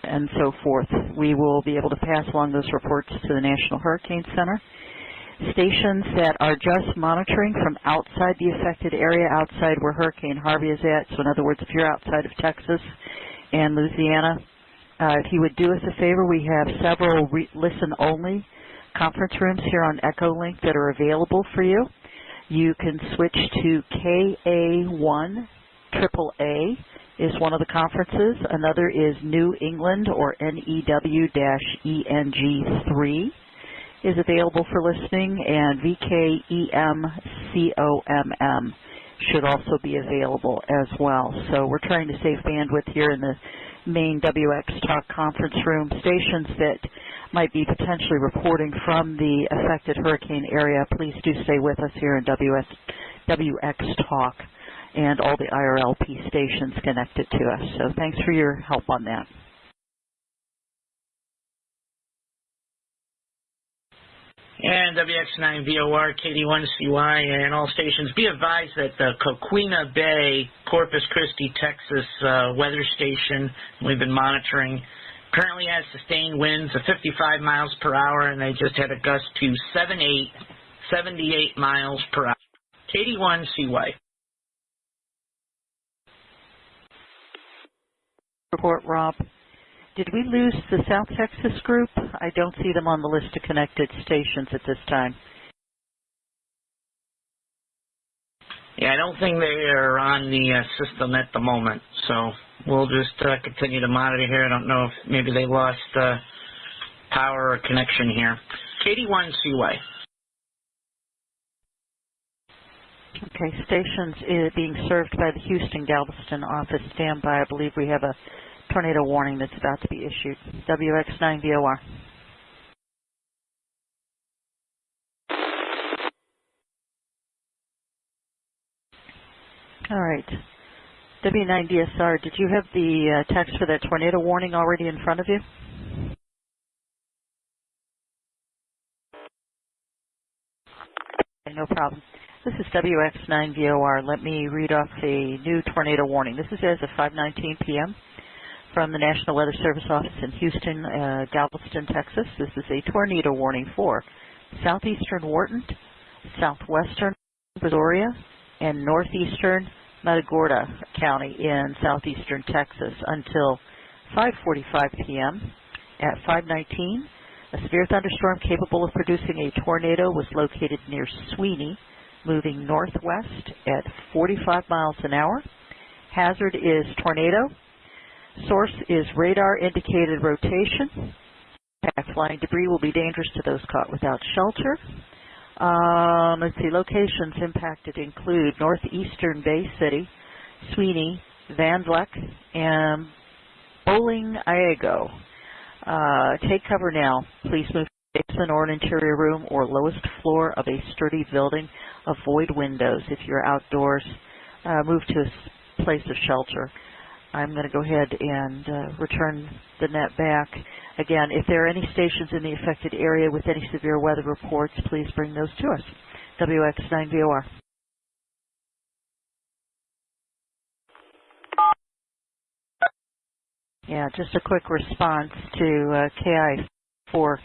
and so forth. We will be able to pass along those reports to the National Hurricane Center. Stations that are just monitoring from outside the affected area, outside where Hurricane Harvey is at, so in other words, if you're outside of Texas and Louisiana, if you would do us a favor, we have several listen-only conference rooms here on EchoLink that are available for you. You can switch to KA1 AAA is one of the conferences. Another is New England, or NEW-ENG3 is available for listening, and VKEMCOMM should also be available as well. So we're trying to save bandwidth here in the main WX Talk conference room. Stations that might be potentially reporting from the affected hurricane area, please do stay with us here in WX Talk and all the IRLP stations connected to us. So thanks for your help on that. And WX9VOR, KD1CY, and all stations, be advised that the Coquina Bay, Corpus Christi, Texas weather station we've been monitoring currently has sustained winds of 55 miles per hour, and they just had a gust to 78 miles per hour. KD1CY. Report, Rob. Did we lose the South Texas group? I don't see them on the list of connected stations at this time. Yeah, I don't think they are on the system at the moment, so we'll just continue to monitor here. I don't know if maybe they lost power or connection here. KD1CY. Okay, stations being served by the Houston Galveston office. Stand by. I believe we have a tornado warning that's about to be issued. WX9VOR. All right. W9DSR, did you have the text for that tornado warning already in front of you? Okay, no problem. This is WX9VOR. Let me read off a new tornado warning. This is as of 5:19 p.m. from the National Weather Service office in Houston, Galveston, Texas. This is a tornado warning for southeastern Wharton, southwestern Brazoria, and northeastern Matagorda County in southeastern Texas until 5:45 p.m. At 5:19, a severe thunderstorm capable of producing a tornado was located near Sweeney, moving northwest at 45 miles an hour. Hazard is tornado. Source is radar-indicated rotation. Impact flying debris will be dangerous to those caught without shelter. Let's see, locations impacted include northeastern Bay City, Sweeney, Van Vleck, and Bowling Iago. Take cover now. Please move to the basement or an interior room or lowest floor of a sturdy building. Avoid windows. If you're outdoors, move to a place of shelter. I'm going to go ahead and return the net back. Again, if there are any stations in the affected area with any severe weather reports, please bring those to us. WX9VOR. Yeah, just a quick response to KI4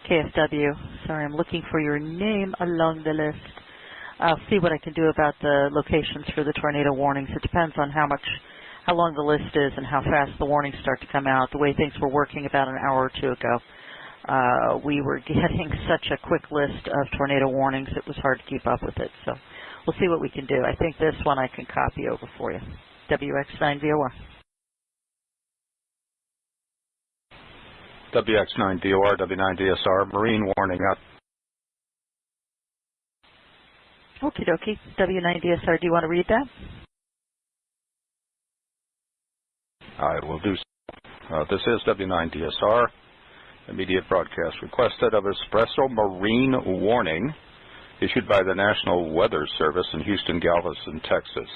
KFW. Sorry, I'm looking for your name along the list. I'll see what I can do about the locations for the tornado warnings. It depends on how long the list is and how fast the warnings start to come out. The way things were working about an hour or two ago, we were getting such a quick list of tornado warnings, it was hard to keep up with it. So we'll see what we can do. I think this one I can copy over for you. WX9VOR. WX9DOR, W9DSR, marine warning out. Okie dokie. W9DSR, do you want to read that? I will do so. This is W9DSR, immediate broadcast requested of espresso marine warning issued by the National Weather Service in Houston, Galveston, Texas.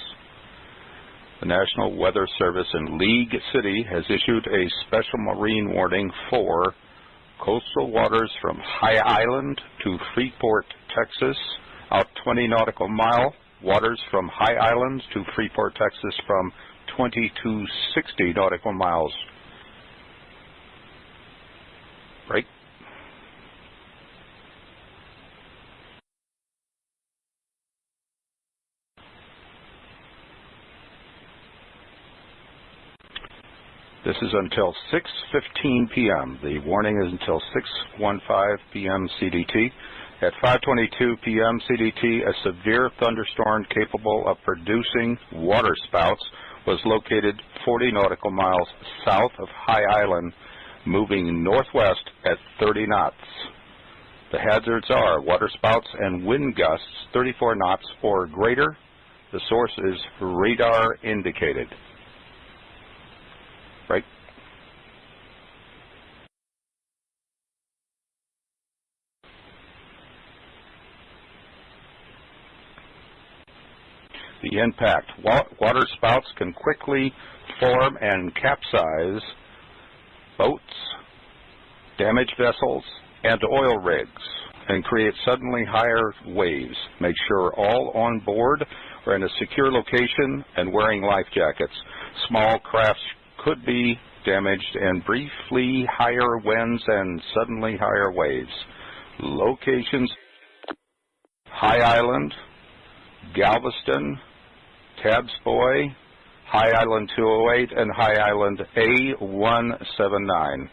The National Weather Service in League City has issued a special marine warning for coastal waters from High Island to Freeport, Texas, out 20 nautical mile, waters from High Island to Freeport, Texas from 20 to 60 nautical miles. Break. This is until 6:15 p.m. The warning is until 6:15 p.m. CDT. At 5:22 p.m. CDT, a severe thunderstorm capable of producing water spouts was located 40 nautical miles south of High Island, moving northwest at 30 knots. The hazards are waterspouts and wind gusts 34 knots or greater. The source is radar indicated. Right? The impact. Waterspouts can quickly form and capsize boats, damage vessels, and oil rigs, and create suddenly higher waves. Make sure all on board are in a secure location and wearing life jackets. Small crafts could be damaged and briefly higher winds and suddenly higher waves. Locations: High Island, Galveston, Tabsboy, High Island 208, and High Island A179.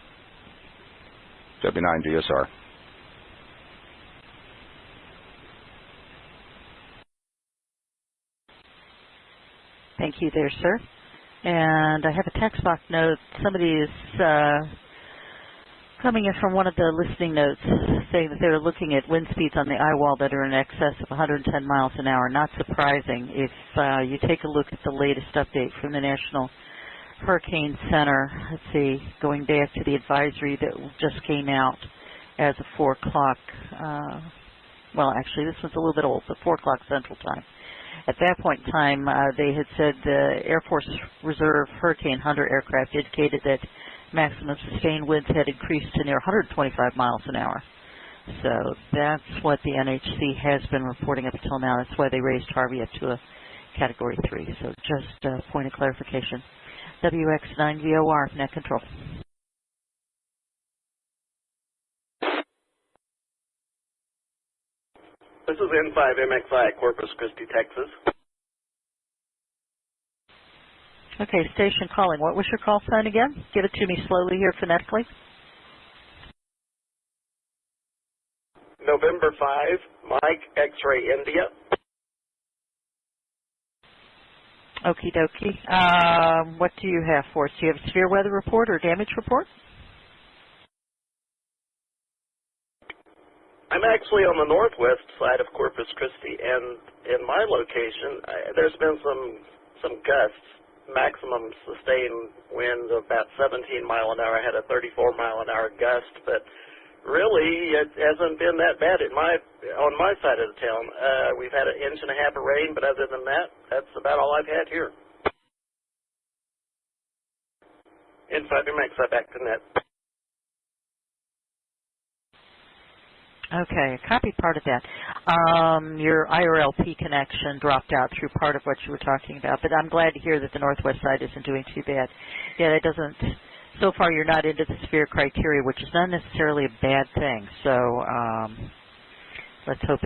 W9DSR. Thank you there, sir. And I have a text box note. Somebody is coming in from one of the listening notes saying that they're looking at wind speeds on the eye wall that are in excess of 110 miles an hour. Not surprising if you take a look at the latest update from the National Hurricane Center. Let's see, going back to the advisory that just came out as of 4 o'clock well, actually, this was a little bit old, but 4 o'clock Central Time. At that point in time, they had said the Air Force Reserve Hurricane Hunter aircraft indicated that maximum sustained winds had increased to near 125 miles an hour. So that's what the NHC has been reporting up until now. That's why they raised Harvey up to a Category 3. So just a point of clarification. WX9VOR, net control. This is N5MXI, Corpus Christi, Texas. Okay, station calling. What was your call sign again? Give it to me slowly here phonetically. November 5, Mike, X-Ray, India. Okie dokie. What do you have for us? Do you have a severe weather report or damage report? I'm actually on the northwest side of Corpus Christi, and in my location, there's been some gusts, maximum sustained wind of about 17 mile an hour. I had a 34 mile an hour gust, but really it hasn't been that bad on my side of the town. We've had 1.5 inches of rain, but other than that, that's about all I've had here. N5MXI, back to net. Okay, I copied part of that. Your IRLP connection dropped out through part of what you were talking about, but I'm glad to hear that the northwest side isn't doing too bad. Yeah, that doesn't, so far you're not into the severe criteria, which is not necessarily a bad thing. So let's hope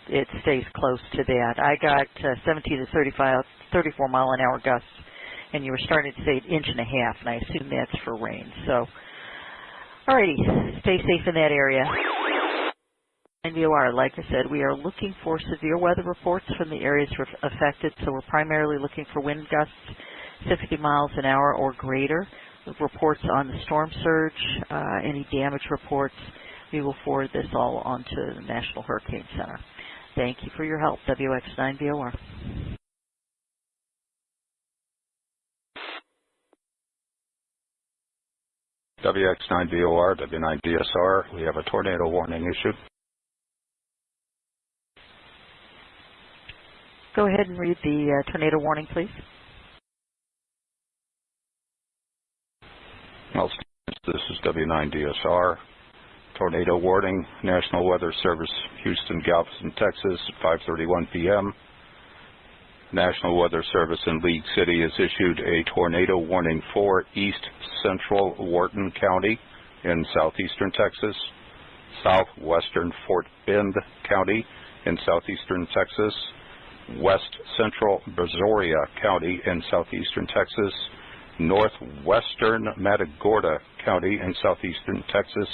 it stays close to that. I got 17 to 34 mile an hour gusts, and you were starting to say 1.5 inches, and I assume that's for rain. So, alrighty, stay safe in that area. NVOR, like I said, we are looking for severe weather reports from the areas affected, so we're primarily looking for wind gusts 60 miles an hour or greater. Reports on the storm surge, any damage reports, we will forward this all on to the National Hurricane Center. Thank you for your help, WX9VOR. WX9VOR, W9DSR, we have a tornado warning issued. Go ahead and read the tornado warning, please. Well, this is W9DSR. Tornado warning, National Weather Service, Houston, Galveston, Texas, 5:31 p.m. National Weather Service in League City has issued a tornado warning for East Central Wharton County in southeastern Texas, southwestern Fort Bend County in southeastern Texas, West Central Brazoria County in southeastern Texas, northwestern Matagorda County in southeastern Texas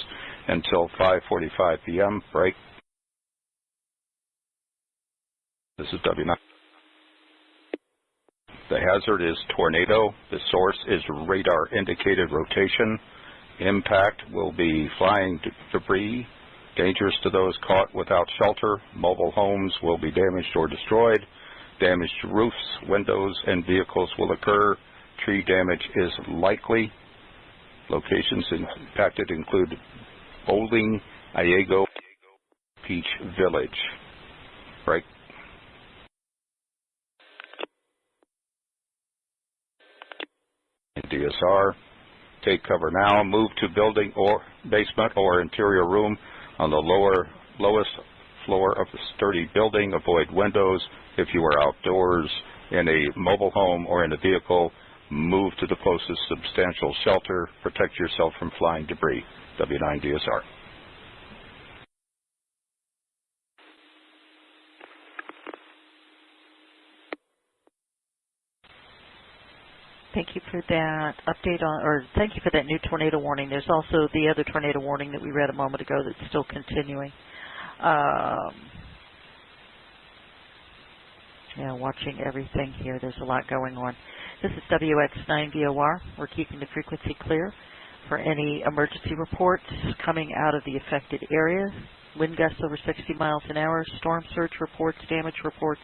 until 5:45 p.m. Break. This is W9. The hazard is tornado. The source is radar indicated rotation. Impact will be flying debris. Dangerous to those caught without shelter. Mobile homes will be damaged or destroyed. Damage to roofs, windows, and vehicles will occur. Tree damage is likely. Locations impacted include Bowling, Iago, Peach Village. Break. DSR. Take cover now. Move to building or basement or interior room on the lowest floor of the sturdy building. Avoid windows. If you are outdoors in a mobile home or in a vehicle, move to the closest substantial shelter. Protect yourself from flying debris. W9DSR. Thank you for that update thank you for that new tornado warning. There's also the other tornado warning that we read a moment ago that's still continuing. Watching everything here. There's a lot going on. This is WX9VOR. We're keeping the frequency clear for any emergency reports coming out of the affected area. Wind gusts over 60 miles an hour, storm surge reports, damage reports.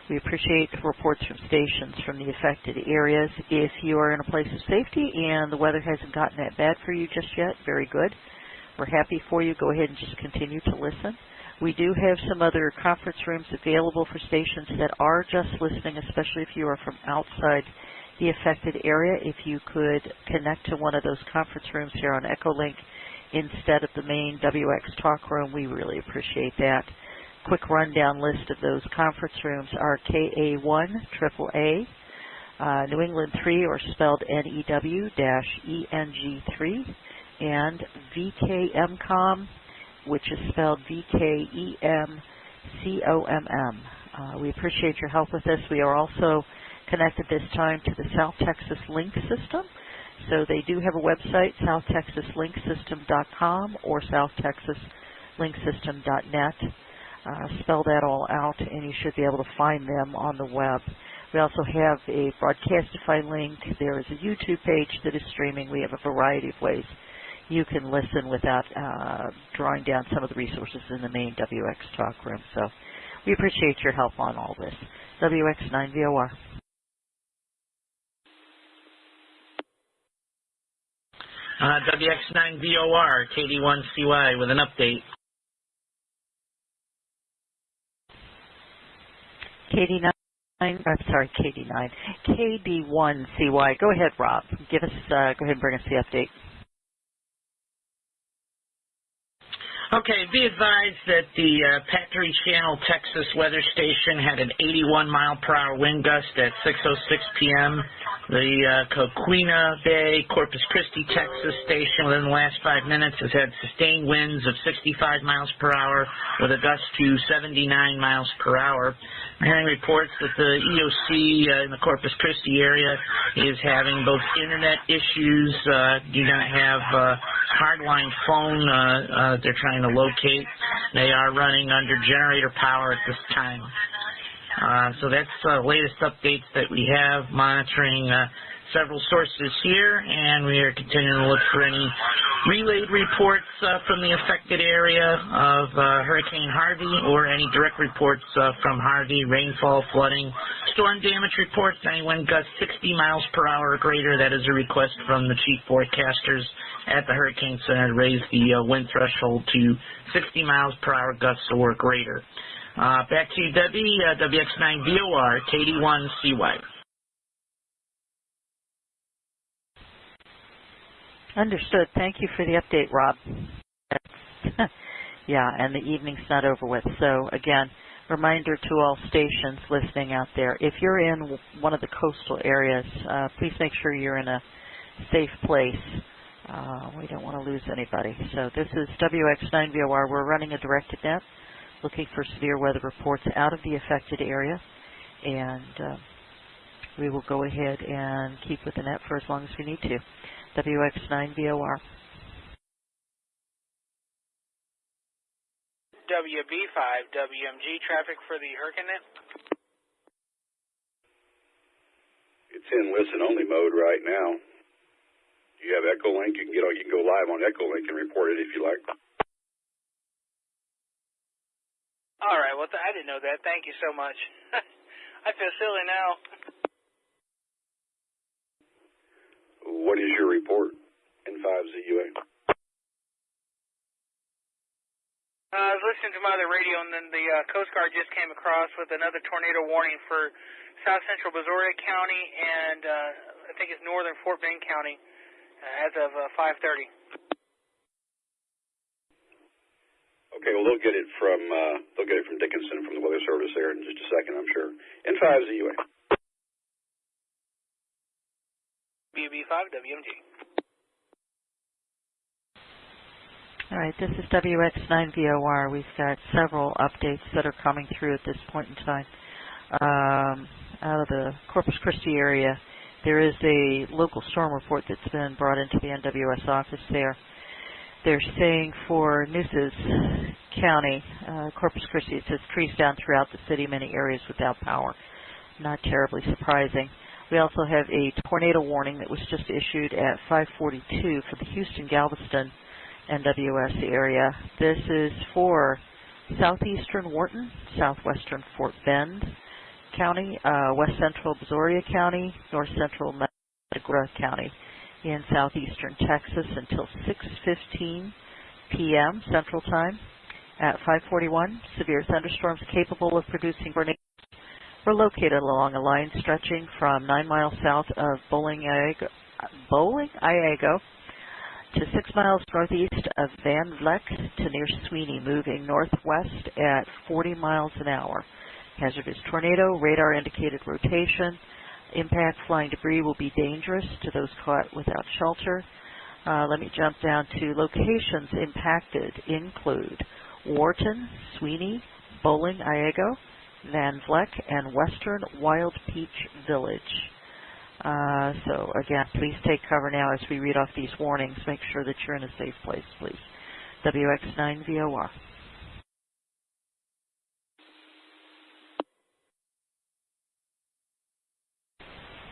We appreciate reports from stations from the affected areas. If you are in a place of safety and the weather hasn't gotten that bad for you just yet, very good. We're happy for you. Go ahead and just continue to listen. We do have some other conference rooms available for stations that are just listening, especially if you are from outside the affected area. If you could connect to one of those conference rooms here on Echolink instead of the main WX talk room, we really appreciate that. Quick rundown list of those conference rooms are KA1 AAA, New England 3, or spelled NEW-ENG3, and VKMCOM, which is spelled VKEMCOMM. We appreciate your help with this. We are also connected this time to the South Texas Link System. So they do have a website, southtexaslinksystem.com or southtexaslinksystem.net. Spell that all out, and you should be able to find them on the web. We also have a Broadcastify link. There is a YouTube page that is streaming. We have a variety of ways you can listen without drawing down some of the resources in the main WX talk room. So we appreciate your help on all this. WX9VOR. WX9VOR, KD1CY with an update. KD1CY. Go ahead, Rob. Go ahead and bring us the update. Okay, be advised that the Factory Channel, Texas weather station had an 81-mile-per-hour wind gust at 6:06 p.m. The Coquina Bay, Corpus Christi, Texas station within the last 5 minutes has had sustained winds of 65 miles per hour with a gust to 79 miles per hour. I'm hearing reports that the EOC in the Corpus Christi area is having both internet issues, do not have hardline phone they're trying to locate. They are running under generator power at this time. So that's the latest updates that we have, monitoring several sources here, and we are continuing to look for any relayed reports from the affected area of Hurricane Harvey or any direct reports from Harvey, rainfall, flooding, storm damage reports, any wind gusts 60 miles per hour or greater. That is a request from the chief forecasters at the Hurricane Center to raise the wind threshold to 60 miles per hour gusts or greater. Back to you, Debbie, WX9VOR, KD1CY. Understood. Thank you for the update, Rob. Yeah, and the evening's not over with. So, again, reminder to all stations listening out there, if you're in one of the coastal areas, please make sure you're in a safe place. We don't want to lose anybody. So this is WX9VOR. We're running a directed net, looking for severe weather reports out of the affected area, and we will go ahead and keep with the net for as long as we need to. WX9VOR. WB5, WMG traffic for the Hurricane Net. It's in listen-only mode right now. You have Echolink. You can go live on Echolink and report it if you like. All right. Well, I didn't know that. Thank you so much. I feel silly now. What is your report in 5ZUA? I was listening to my other radio, and then the Coast Guard just came across with another tornado warning for south central Brazoria County and I think it's northern Fort Bend County as of 5:30. Okay, well they'll get it from Dickinson from the Weather Service there in just a second, I'm sure. In 5ZUA. BB5 WMG. All right, this is WX9VOR. We've got several updates that are coming through at this point in time. Out of the Corpus Christi area, there is a local storm report that's been brought into the NWS office there. They're saying for Nueces County, Corpus Christi, it says trees down throughout the city, many areas without power. Not terribly surprising. We also have a tornado warning that was just issued at 5:42 for the Houston-Galveston NWS area. This is for southeastern Wharton, southwestern Fort Bend County, west central Brazoria County, north central Matagorda County in southeastern Texas until 6:15 p.m. Central Time. At 5:41, severe thunderstorms capable of producing tornadoes were located along a line stretching from 9 miles south of Bowling, Iago to 6 miles northeast of Van Vleck to near Sweeney, moving northwest at 40 miles an hour. Hazardous tornado, radar indicated rotation. Impact flying debris will be dangerous to those caught without shelter. Let me jump down to locations impacted include Wharton, Sweeney, Bowling, Iago, Van Vleck, and Western Wild Peach Village. So again, please take cover now as we read off these warnings. Make sure that you're in a safe place, please. WX9VOR.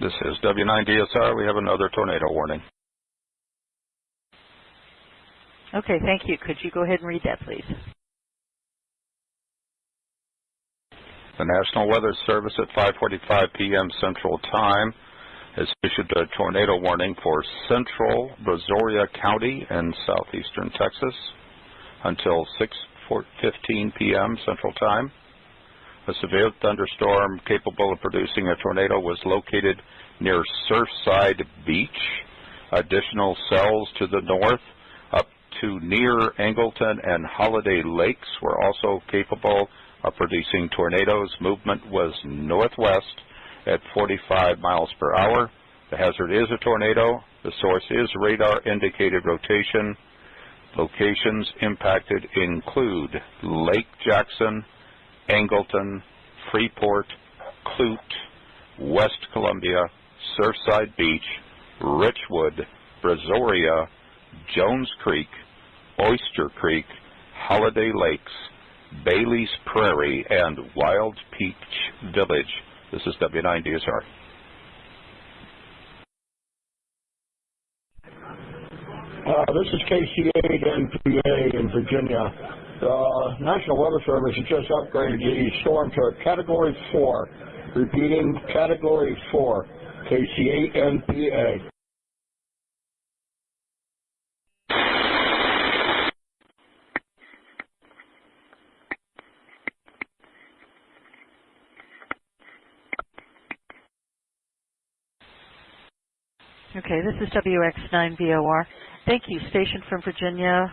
This is W9DSR. We have another tornado warning. Okay, thank you. Could you go ahead and read that, please? The National Weather Service at 5:45 p.m. Central Time has issued a tornado warning for central Brazoria County and southeastern Texas until 6:15 p.m. Central Time. A severe thunderstorm capable of producing a tornado was located near Surfside Beach. Additional cells to the north up to near Angleton and Holiday Lakes were also capable of producing tornadoes. Movement was northwest at 45 miles per hour. The hazard is a tornado. The source is radar indicated rotation. Locations impacted include Lake Jackson, Angleton, Freeport, Clute, West Columbia, Surfside Beach, Richwood, Brazoria, Jones Creek, Oyster Creek, Holiday Lakes, Bailey's Prairie, and Wild Peach Village. This is W9DSR. This is KC8NPA in Virginia. The National Weather Service has just upgraded the storm to a Category 4. Repeating, Category 4, KC8NPA. Okay, this is WX9VOR. Thank you, station from Virginia.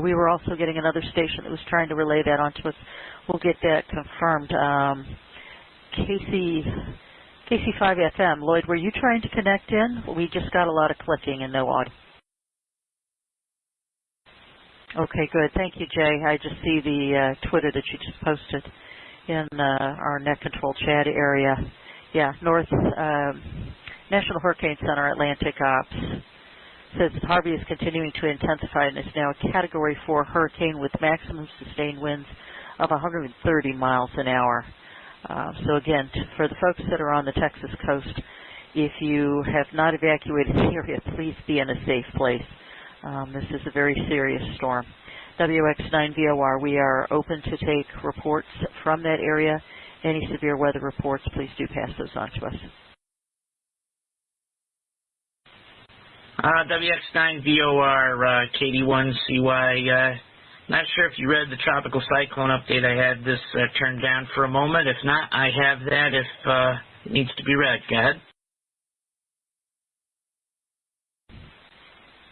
We were also getting another station that was trying to relay that onto us. We'll get that confirmed. KC5FM. Lloyd, were you trying to connect in? We just got a lot of clicking and no audio. Okay, good. Thank you, Jay. I just see the Twitter that you just posted in our net control chat area. Yeah, National Hurricane Center Atlantic Ops says that Harvey is continuing to intensify and is now a Category 4 hurricane with maximum sustained winds of 130 miles an hour. So again, for the folks that are on the Texas coast, if you have not evacuated the area, please be in a safe place. This is a very serious storm. WX9VOR, we are open to take reports from that area. Any severe weather reports, please do pass those on to us. WX9VOR, KD1CY. Not sure if you read the tropical cyclone update. I had this turned down for a moment. If not, I have that if it needs to be read. Go ahead.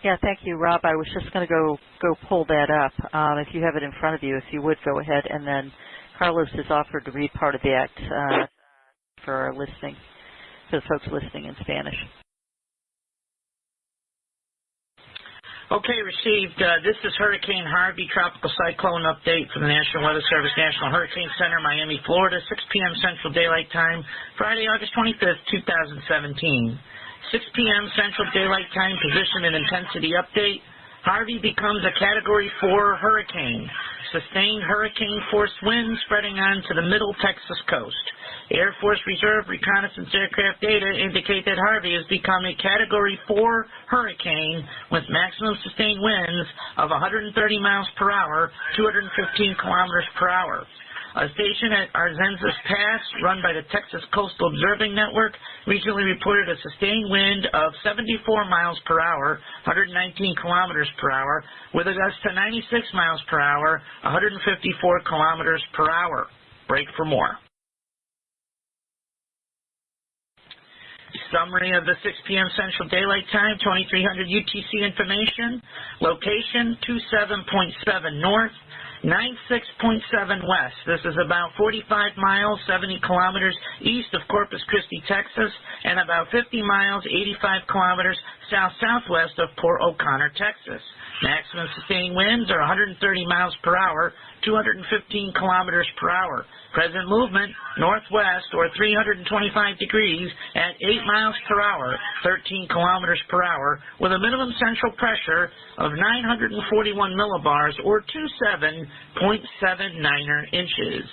Yeah, thank you, Rob. I was just going to go pull that up. If you have it in front of you, if you would go ahead, and then Carlos has offered to read part of that for our listening, for the folks listening in Spanish. Okay, received. This is Hurricane Harvey tropical cyclone update from the National Weather Service National Hurricane Center, Miami, Florida, 6 p.m. Central Daylight Time, Friday, August 25th, 2017. 6 p.m. Central Daylight Time, position and intensity update. Harvey becomes a Category 4 hurricane. Sustained hurricane force winds spreading on to the middle Texas coast. Air Force Reserve reconnaissance aircraft data indicate that Harvey has become a Category 4 hurricane with maximum sustained winds of 130 miles per hour, 215 kilometers per hour. A station at Arzenzas Pass, run by the Texas Coastal Observing Network, recently reported a sustained wind of 74 miles per hour, 119 kilometers per hour, with a gust to 96 miles per hour, 154 kilometers per hour. Break for more. Summary of the 6 p.m. Central Daylight Time, 2300 UTC information. Location, 27.7 north, 96.7 west. This is about 45 miles, 70 kilometers east of Corpus Christi, Texas, and about 50 miles, 85 kilometers south-southwest of Port O'Connor, Texas. Maximum sustained winds are 130 miles per hour, 215 kilometers per hour. Present movement, northwest or 325 degrees at 8 miles per hour, 13 kilometers per hour, with a minimum central pressure of 941 millibars or 27.79 inches.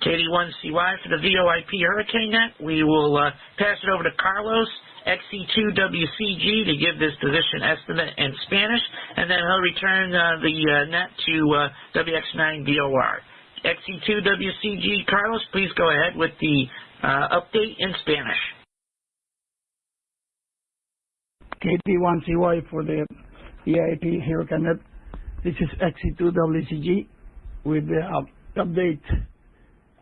KD1CY for the VOIP Hurricane Net. We will pass it over to Carlos, XC2WCG, to give this position estimate in Spanish, and then he'll return the net to WX9VOR. XC2WCG, Carlos, please go ahead with the update in Spanish. KD1CY for the VOIP Hurricane Net. This is XC2WCG with the update.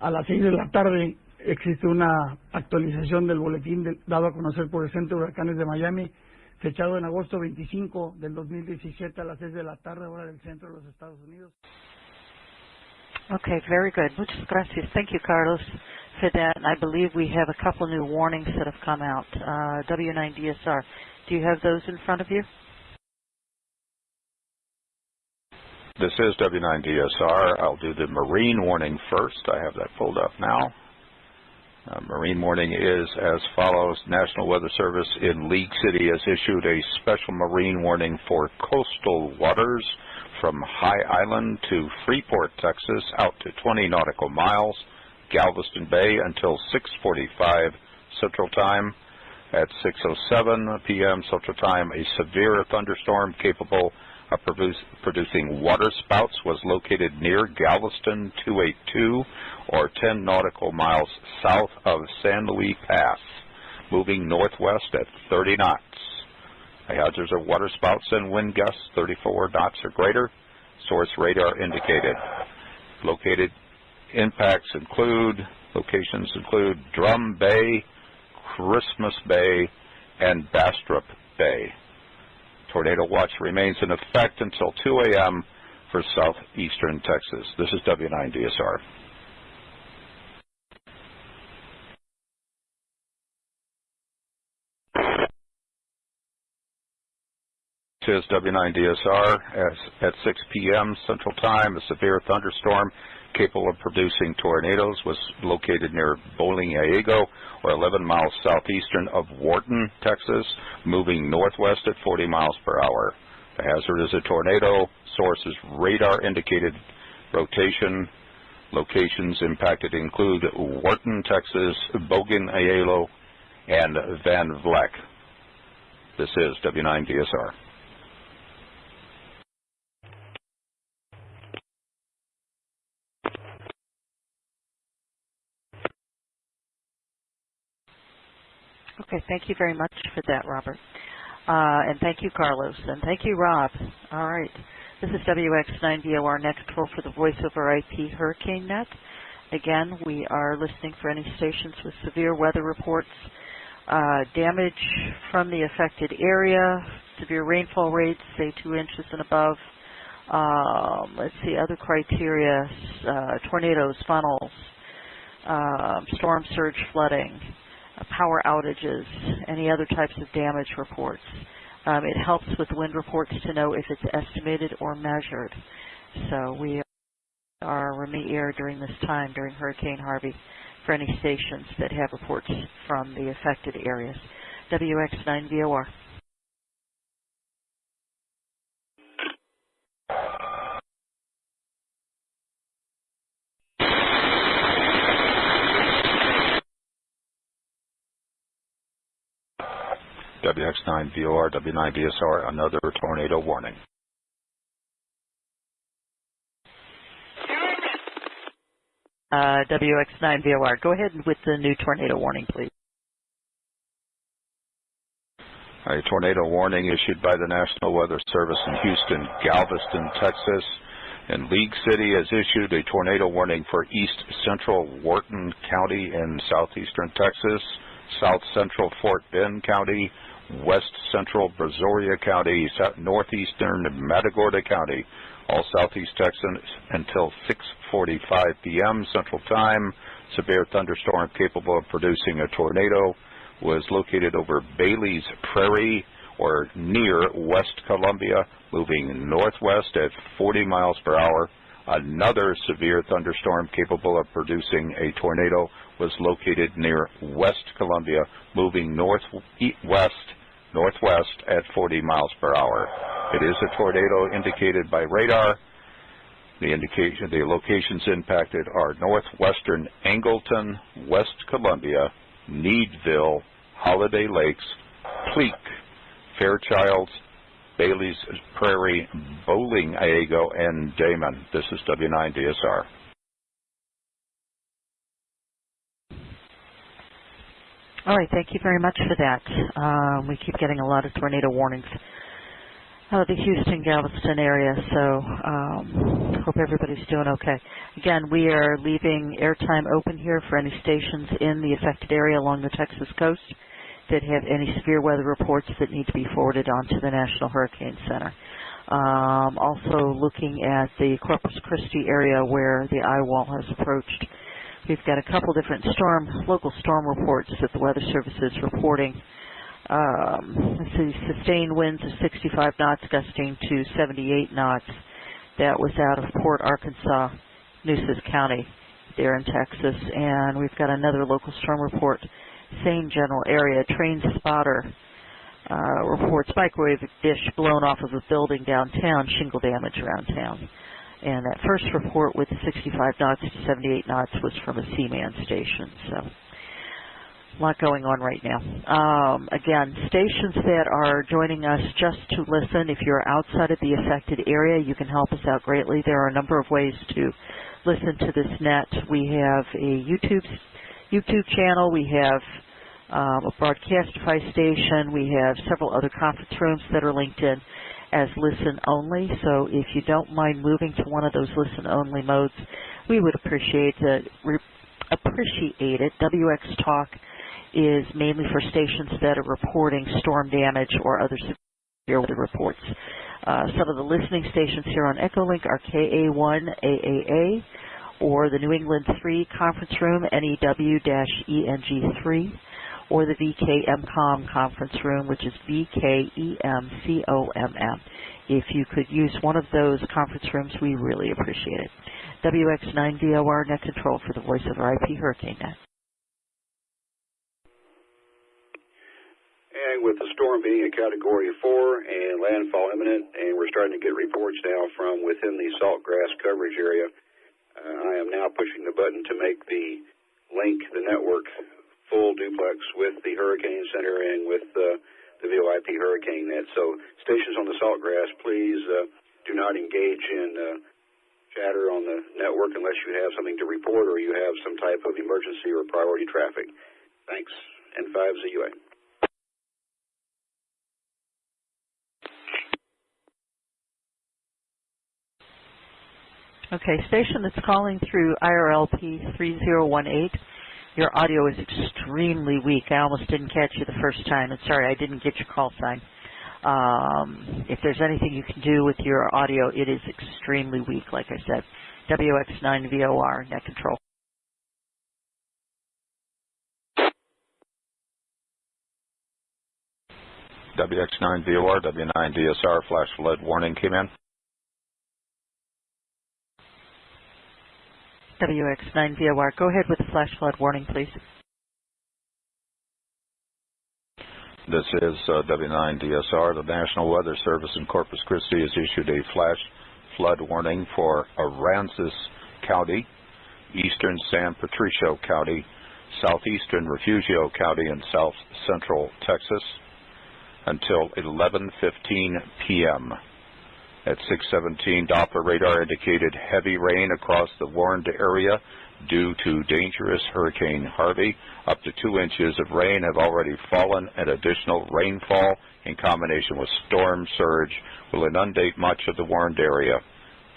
A las 6 de la tarde existe una actualización del boletín dado a conocer por el Centro de Huracanes de Miami, fechado en agosto 25 del 2017 a las 6 de la tarde, hora del centro de los Estados Unidos. Okay, very good. Muchas gracias. Thank you, Carlos, for that. And I believe we have a couple new warnings that have come out. W9DSR. Do you have those in front of you? This is W9DSR. I'll do the marine warning first. I have that pulled up now. Marine warning is as follows. National Weather Service in League City has issued a special marine warning for coastal waters from High Island to Freeport, Texas, out to 20 nautical miles, Galveston Bay until 6:45 Central Time. At 6:07 p.m. Central Time, a severe thunderstorm capable of producing water spouts was located near Galveston 282, or 10 nautical miles south of San Luis Pass, moving northwest at 30 knots. The hazards are water spouts and wind gusts 34 knots or greater. Source radar indicated. Locations include Drum Bay, Christmas Bay, and Bastrop Bay. Tornado watch remains in effect until 2 a.m. for southeastern Texas. This is W9DSR. This is W9DSR. At 6 p.m. Central Time, a severe thunderstorm capable of producing tornadoes was located near Bolineago, or 11 miles southeastern of Wharton, Texas, moving northwest at 40 miles per hour. The hazard is a tornado. Source is radar indicated rotation. Locations impacted include Wharton, Texas, Bolineago, and Van Vleck. This is W9DSR. Okay, thank you very much for that, Robert. And thank you, Carlos. And thank you, Rob. All right. This is WX9VOR Net Control for the Voice over IP Hurricane Net. Again, we are listening for any stations with severe weather reports, damage from the affected area, severe rainfall rates, say 2 inches and above. Let's see, other criteria, tornadoes, funnels, storm surge flooding, power outages, any other types of damage reports. It helps with wind reports to know if it's estimated or measured. So we are in the air during this time, during Hurricane Harvey, for any stations that have reports from the affected areas. WX9VOR. WX9VOR, W9DSR, another tornado warning. WX9VOR. Go ahead with the new tornado warning, please. A tornado warning issued by the National Weather Service in Houston, Galveston, Texas, and League City has issued a tornado warning for east central Wharton County in southeastern Texas, south central Fort Bend County, west central Brazoria County, northeastern Matagorda County, all southeast Texans until 6:45 p.m. Central Time. Severe thunderstorm capable of producing a tornado was located over Bailey's Prairie or near West Columbia, moving northwest at 40 miles per hour. Another severe thunderstorm capable of producing a tornado was located near West Columbia, moving northwest at 40 miles per hour. It is a tornado indicated by radar. The locations impacted are northwestern Angleton, West Columbia, Needville, Holiday Lakes, Pleak, Fairchilds, Bailey's Prairie, Bowling Iago, and Damon. This is W9DSR. All right, thank you very much for that. We keep getting a lot of tornado warnings out of the Houston, Galveston area, so hope everybody's doing okay. Again, we are leaving airtime open here for any stations in the affected area along the Texas coast that have any severe weather reports that need to be forwarded on to the National Hurricane Center. Also looking at the Corpus Christi area where the eye wall has approached. We've got a couple different local storm reports that the Weather Service is reporting. Let's see, sustained winds of 65 knots gusting to 78 knots. That was out of Port Arkansas, Nueces County there in Texas. And we've got another local storm report, same general area. Train spotter reports microwave dish blown off of a building downtown, shingle damage around town. And that first report with the 65 knots to 78 knots was from a Seaman station. So a lot going on right now. Again, stations that are joining us just to listen, if you're outside of the affected area, you can help us out greatly. There are a number of ways to listen to this net. We have a YouTube channel. We have a Broadcastify station. We have several other conference rooms that are linked in as listen only. So if you don't mind moving to one of those listen only modes, we would appreciate it. WX Talk is mainly for stations that are reporting storm damage or other severe weather reports. Some of the listening stations here on Echolink are KA1AAA or the New England 3 Conference Room, NEW-ENG3, or the VKMCOM Conference Room, which is VKEMCOMM. If you could use one of those conference rooms, we really appreciate it. WX9VOR Net Control for the Voice of our IP Hurricane Net. And with the storm being a Category 4 and landfall imminent, and we're starting to get reports now from within the Saltgrass coverage area, I am now pushing the button to make the link, the network, full duplex with the Hurricane Center and with the VOIP Hurricane Net. So stations on the Saltgrass, please do not engage in chatter on the network unless you have something to report or you have some type of emergency or priority traffic. Thanks, and 5ZUA. Okay, station that's calling through IRLP 3018. Your audio is extremely weak. I almost didn't catch you the first time. And sorry, I didn't get your call sign. If there's anything you can do with your audio, it is extremely weak, like I said. WX9VOR, Net Control. WX9VOR, W9DSR, flash flood warning came in. WX9VOR. Go ahead with the flash flood warning, please. This is W9DSR. The National Weather Service in Corpus Christi has issued a flash flood warning for Aransas County, eastern San Patricio County, southeastern Refugio County, and south central Texas until 11:15 p.m. At 6:17, Doppler radar indicated heavy rain across the warned area Due to dangerous Hurricane Harvey, up to 2 inches of rain have already fallen, and additional rainfall in combination with storm surge will inundate much of the warned area.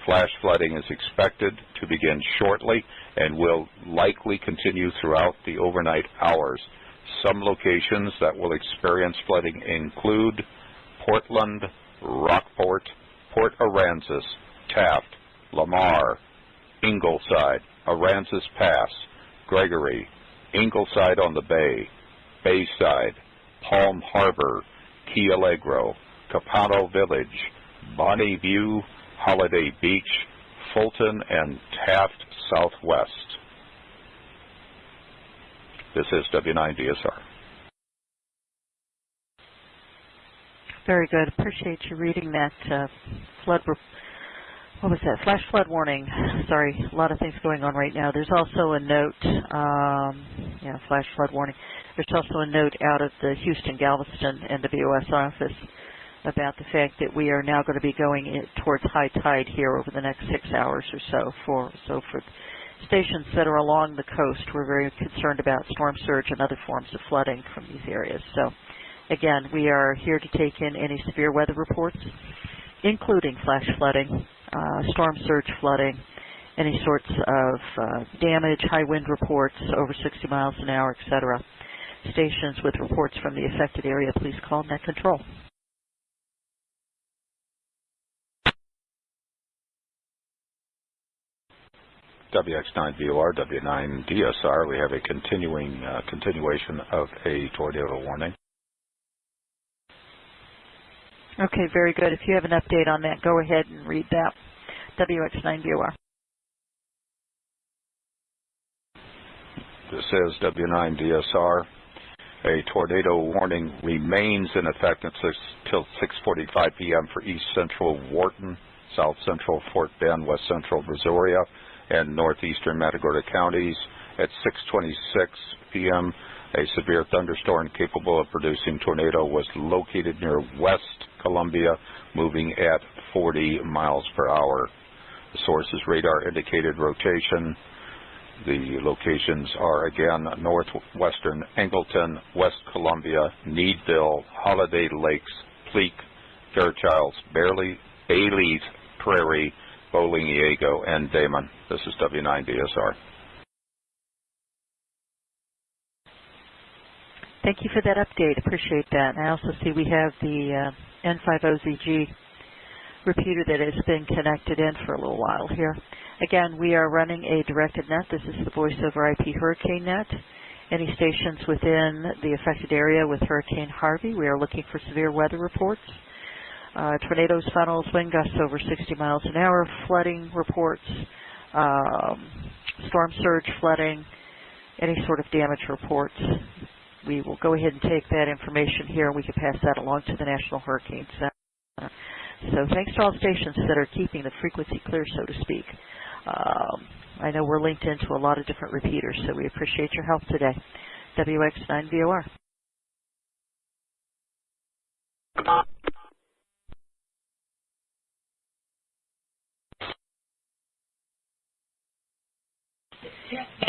Flash flooding is expected to begin shortly and will likely continue throughout the overnight hours. Some locations that will experience flooding include Portland, Rockport, Port Aransas, Taft, Lamar, Ingleside, Aransas Pass, Gregory, Ingleside on the Bay, Bayside, Palm Harbor, Key Alegro, Capano Village, Bonnie View, Holiday Beach, Fulton, and Taft Southwest. This is W9DSR. Very good. Appreciate you reading that flood what was that? Flash flood warning. Sorry, a lot of things going on right now. There's also a note, flash flood warning. There's also a note out of the Houston, Galveston, NWS office about the fact that we are now going to be going towards high tide here over the next 6 hours or so. For stations that are along the coast, we're very concerned about storm surge and other forms of flooding from these areas. So, again, we are here to take in any severe weather reports, including flash flooding, storm surge flooding, any sorts of damage, high wind reports over 60 miles an hour, etc. Stations with reports from the affected area, please call Net Control. WX9VOR, W9DSR, we have a continuation of a tornado warning. Okay, very good. If you have an update on that, go ahead and read that. WX9VOR. This is W9DSR. A tornado warning remains in effect until 6:45 p.m. for East Central Wharton, South Central Fort Bend, West Central Brazoria, and northeastern Matagorda counties. At 6:26 p.m., a severe thunderstorm capable of producing tornado was located near West Columbia, moving at 40 miles per hour. The source is radar-indicated rotation. The locations are, again, northwestern Angleton, West Columbia, Needville, Holiday Lakes, Pleak, Fairchilds, Bailey's Prairie, Bowling-Diego, and Damon. This is W9DSR. Thank you for that update. Appreciate that. I also see we have the N50ZG repeater that has been connected in for a little while here. Again, we are running a directed net. This is the voice over IP Hurricane Net. Any stations within the affected area with Hurricane Harvey, we are looking for severe weather reports. Tornadoes, funnels, wind gusts over 60 miles an hour, flooding reports, storm surge flooding, any sort of damage reports. We will go ahead and take that information here, and we can pass that along to the National Hurricane Center. So thanks to all stations that are keeping the frequency clear, so to speak. I know we're linked into a lot of different repeaters, so we appreciate your help today. WX9VOR.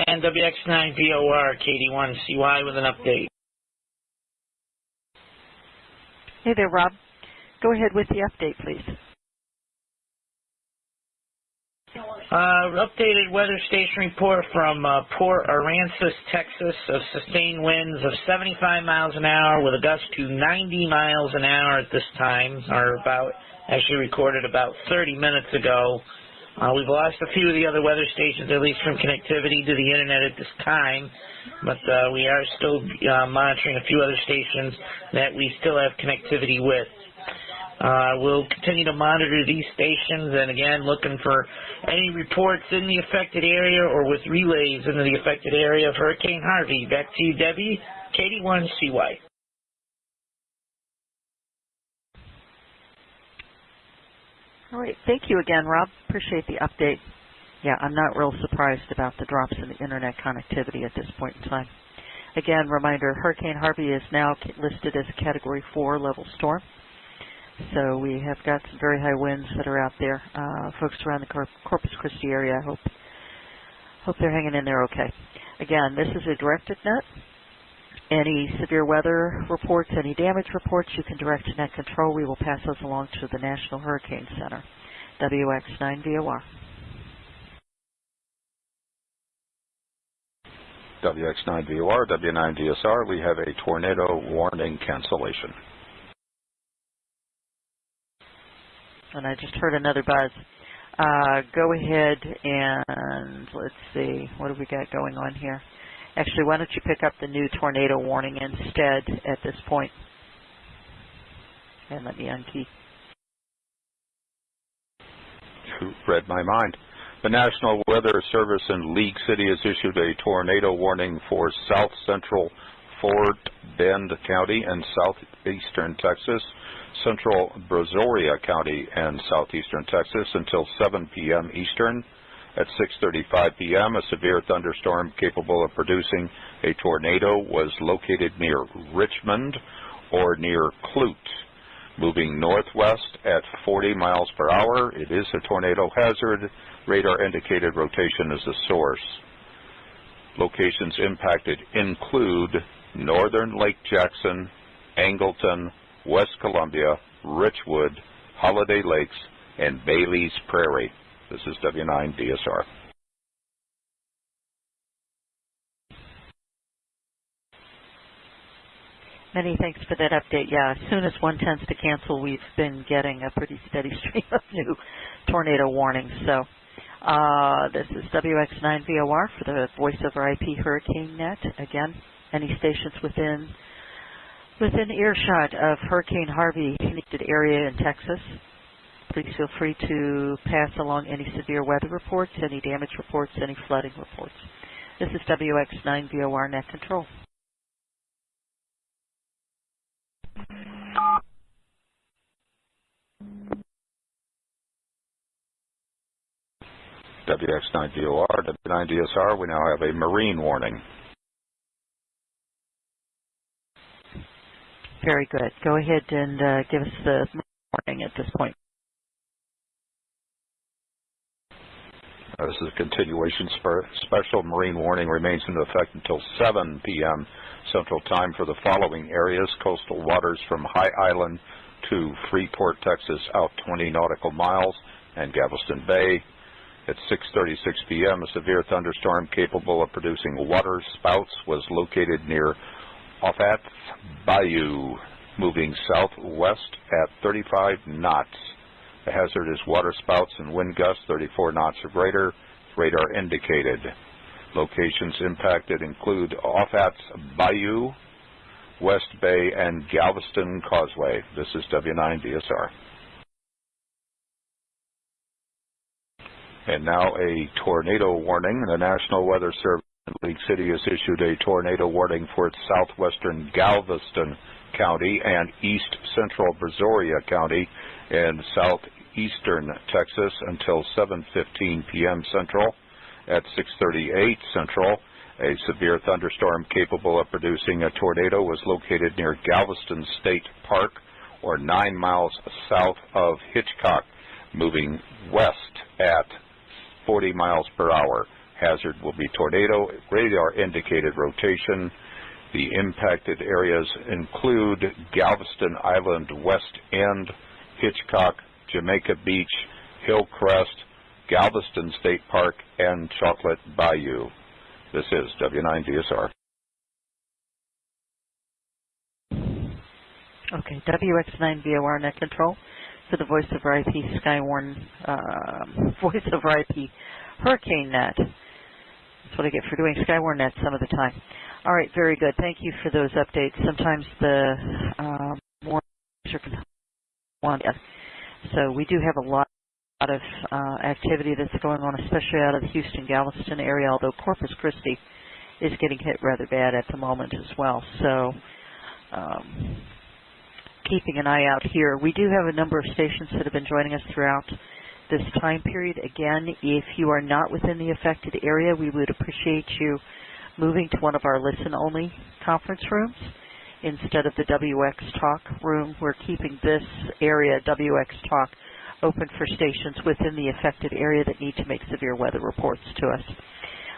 And WX9VOR, KD1CY with an update. Hey there, Rob. Go ahead with the update, please. Updated weather station report from Port Aransas, Texas, of sustained winds of 75 miles an hour with a gust to 90 miles an hour at this time, or about, actually recorded about 30 minutes ago. We've lost a few of the other weather stations, at least from connectivity to the internet at this time, but we are still monitoring a few other stations that we still have connectivity with. We'll continue to monitor these stations, and again, looking for any reports in the affected area or with relays into the affected area of Hurricane Harvey. Back to you, Debbie, KD1CY. All right. Thank you again, Rob. Appreciate the update. Yeah, I'm not real surprised about the drops in the internet connectivity at this point in time. Again, reminder, Hurricane Harvey is now listed as a Category 4 level storm. So we have got some very high winds that are out there. Folks around the Corpus Christi area, I hope Hope they're hanging in there okay. Again, this is a directed net. Any severe weather reports, any damage reports, you can direct to net control. We will pass those along to the National Hurricane Center. WX9VOR. WX9VOR, W9DSR, we have a tornado warning cancellation. And I just heard another buzz. Go ahead and let's see, what have we got going on here? Actually, why don't you pick up the new tornado warning instead at this point? And let me unkey. You read my mind. The National Weather Service in League City has issued a tornado warning for south central Fort Bend County and southeastern Texas, central Brazoria County and southeastern Texas until 7 p.m. Eastern. At 6:35 p.m., a severe thunderstorm capable of producing a tornado was located near Richmond or near Clute. Moving northwest at 40 miles per hour, it is a tornado hazard. Radar indicated rotation is the source. Locations impacted include northern Lake Jackson, Angleton, West Columbia, Richwood, Holiday Lakes, and Bailey's Prairie. This is W9DSR. Many thanks for that update. Yeah, as soon as one tends to cancel, we've been getting a pretty steady stream of new tornado warnings. So this is WX9VOR for the Voice over IP Hurricane Net. Again, any stations within earshot of Hurricane Harvey connected area in Texas, please feel free to pass along any severe weather reports, any damage reports, any flooding reports. This is WX9VOR Net Control. WX9VOR, W9DSR, we now have a marine warning. Very good. Go ahead and give us the warning at this point. This is a continuation. Special marine warning remains in effect until 7 p.m. Central Time for the following areas: coastal waters from High Island to Freeport, Texas, out 20 nautical miles, and Galveston Bay. At 6:36 p.m., a severe thunderstorm capable of producing water spouts was located near Offat Bayou, moving southwest at 35 knots. The hazard is water spouts and wind gusts 34 knots or greater. Radar indicated. Locations impacted include Offat's Bayou, West Bay, and Galveston Causeway. This is W9DSR. And now a tornado warning. The National Weather Service in League City has issued a tornado warning for its southwestern Galveston County and east central Brazoria County in southeastern Texas until 7:15 p.m. Central. At 6:38 Central, a severe thunderstorm capable of producing a tornado was located near Galveston State Park, or 9 miles south of Hitchcock, moving west at 40 miles per hour. Hazard will be tornado. Radar indicated rotation. The impacted areas include Galveston Island West End, Hitchcock, Jamaica Beach, Hillcrest, Galveston State Park, and Chocolate Bayou. This is W9DSR. Okay, WX9VOR Net Control for the Voice over IP Skywarn, Voice over IP Hurricane Net. That's what I get for doing Skywarn Net some of the time. All right, very good. Thank you for those updates. Sometimes the warnings are one. So we do have a lot of activity that's going on, especially out of the Houston-Galveston area, although Corpus Christi is getting hit rather bad at the moment as well. So keeping an eye out here. We do have a number of stations that have been joining us throughout this time period. Again, if you are not within the affected area, we would appreciate you moving to one of our listen-only conference rooms instead of the WX Talk room. We're keeping this area, WX Talk, open for stations within the affected area that need to make severe weather reports to us.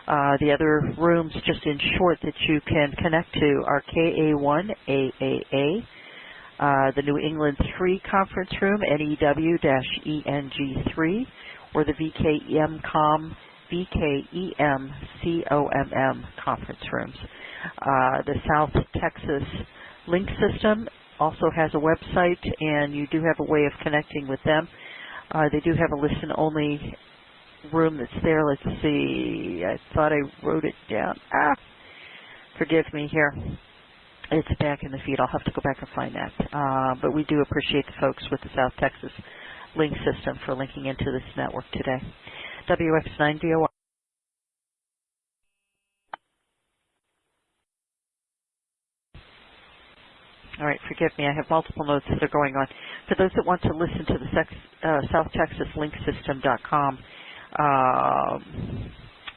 The other rooms, just in short, that you can connect to are KA1 AAA, the New England 3 conference room, NEW-ENG3, or the VKEMCOM conference rooms. The South Texas Link System also has a website, and you do have a way of connecting with them. They do have a listen-only room that's there. Let's see. I thought I wrote it down. Forgive me here. It's back in the feed. I'll have to go back and find that. But we do appreciate the folks with the South Texas Link System for linking into this network today. WX9VOR. All right, forgive me. I have multiple notes that are going on. For those that want to listen to the SouthTexasLinkSystem.com,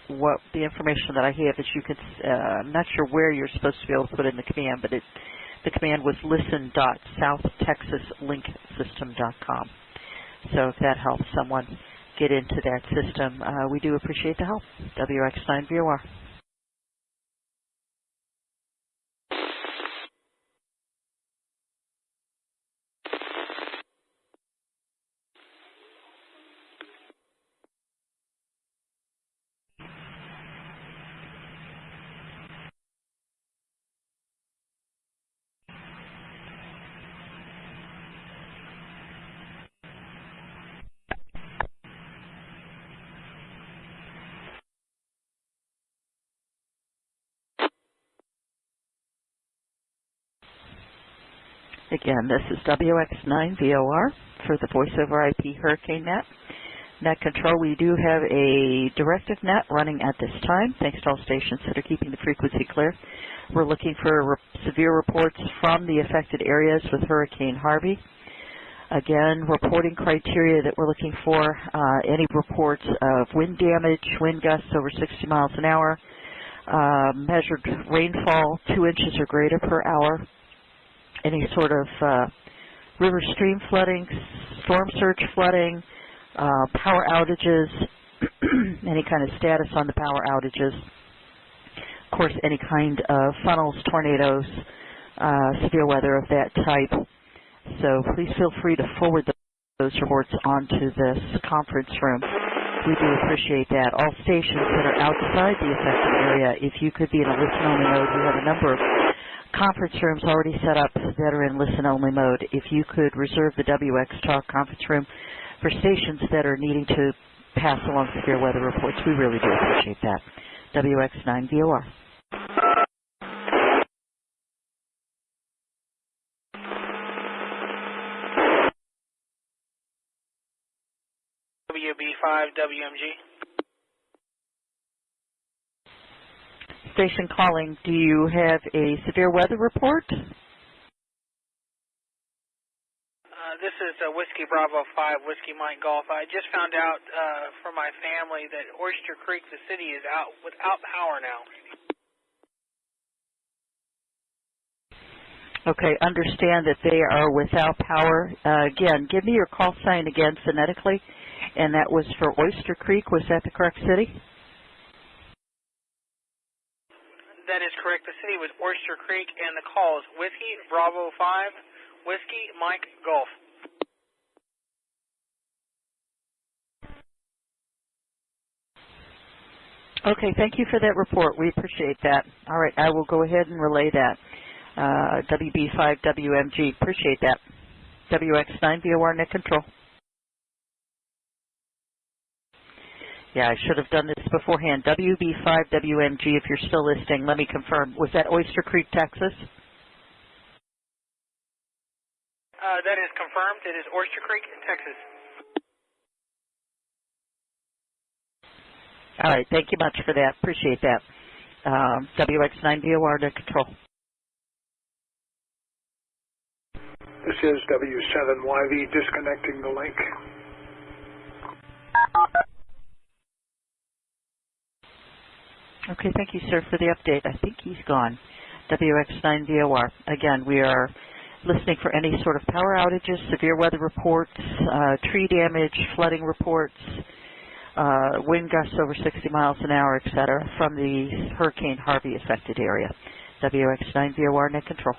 what the information that I have is you can, I'm not sure where you're supposed to be able to put in the command, but the command was listen.southtexaslinksystem.com. So if that helps someone get into that system, we do appreciate the help. WX9VOR. Again, this is WX9VOR for the Voice over IP Hurricane Net. Net control, we do have a directive net running at this time, thanks to all stations that are keeping the frequency clear. We're looking for severe reports from the affected areas with Hurricane Harvey. Again, reporting criteria that we're looking for, any reports of wind damage, wind gusts over 60 miles an hour, measured rainfall 2 inches or greater per hour, any sort of river stream flooding, storm surge flooding, power outages, any kind of status on the power outages. Of course, any kind of funnels, tornadoes, severe weather of that type. So please feel free to forward those reports onto this conference room. We do appreciate that. All stations that are outside the affected area, if you could be in a listen-only mode, we have a number of conference rooms already set up that are in listen-only mode. If you could reserve the WX Talk conference room for stations that are needing to pass along severe weather reports, we really do appreciate that. WX9VOR. WB5WMG. Station calling, do you have a severe weather report? This is Whiskey Bravo 5, Whiskey Mike Golf. I just found out from my family that Oyster Creek, the city, is out without power now. Okay, understand that they are without power. Again, give me your call sign again phonetically, and that was for Oyster Creek. Was that the correct city? That is correct. The city was Oyster Creek, and the call is Whiskey Bravo 5, Whiskey Mike Golf. Okay, thank you for that report. We appreciate that. All right, I will go ahead and relay that. WB5WMG, appreciate that. WX9VOR net control. Yeah, I should have done this beforehand. WB5WMG, if you're still listening, let me confirm. Was that Oyster Creek, Texas? That is confirmed. It is Oyster Creek, Texas. All right, thank you much for that. Appreciate that. WX9VOR net control. This is W7YV disconnecting the link. Okay, thank you, sir, for the update. I think he's gone. WX9VOR. Again, we are listening for any sort of power outages, severe weather reports, tree damage, flooding reports, wind gusts over 60 miles an hour, etc., from the Hurricane Harvey affected area. WX9VOR net control.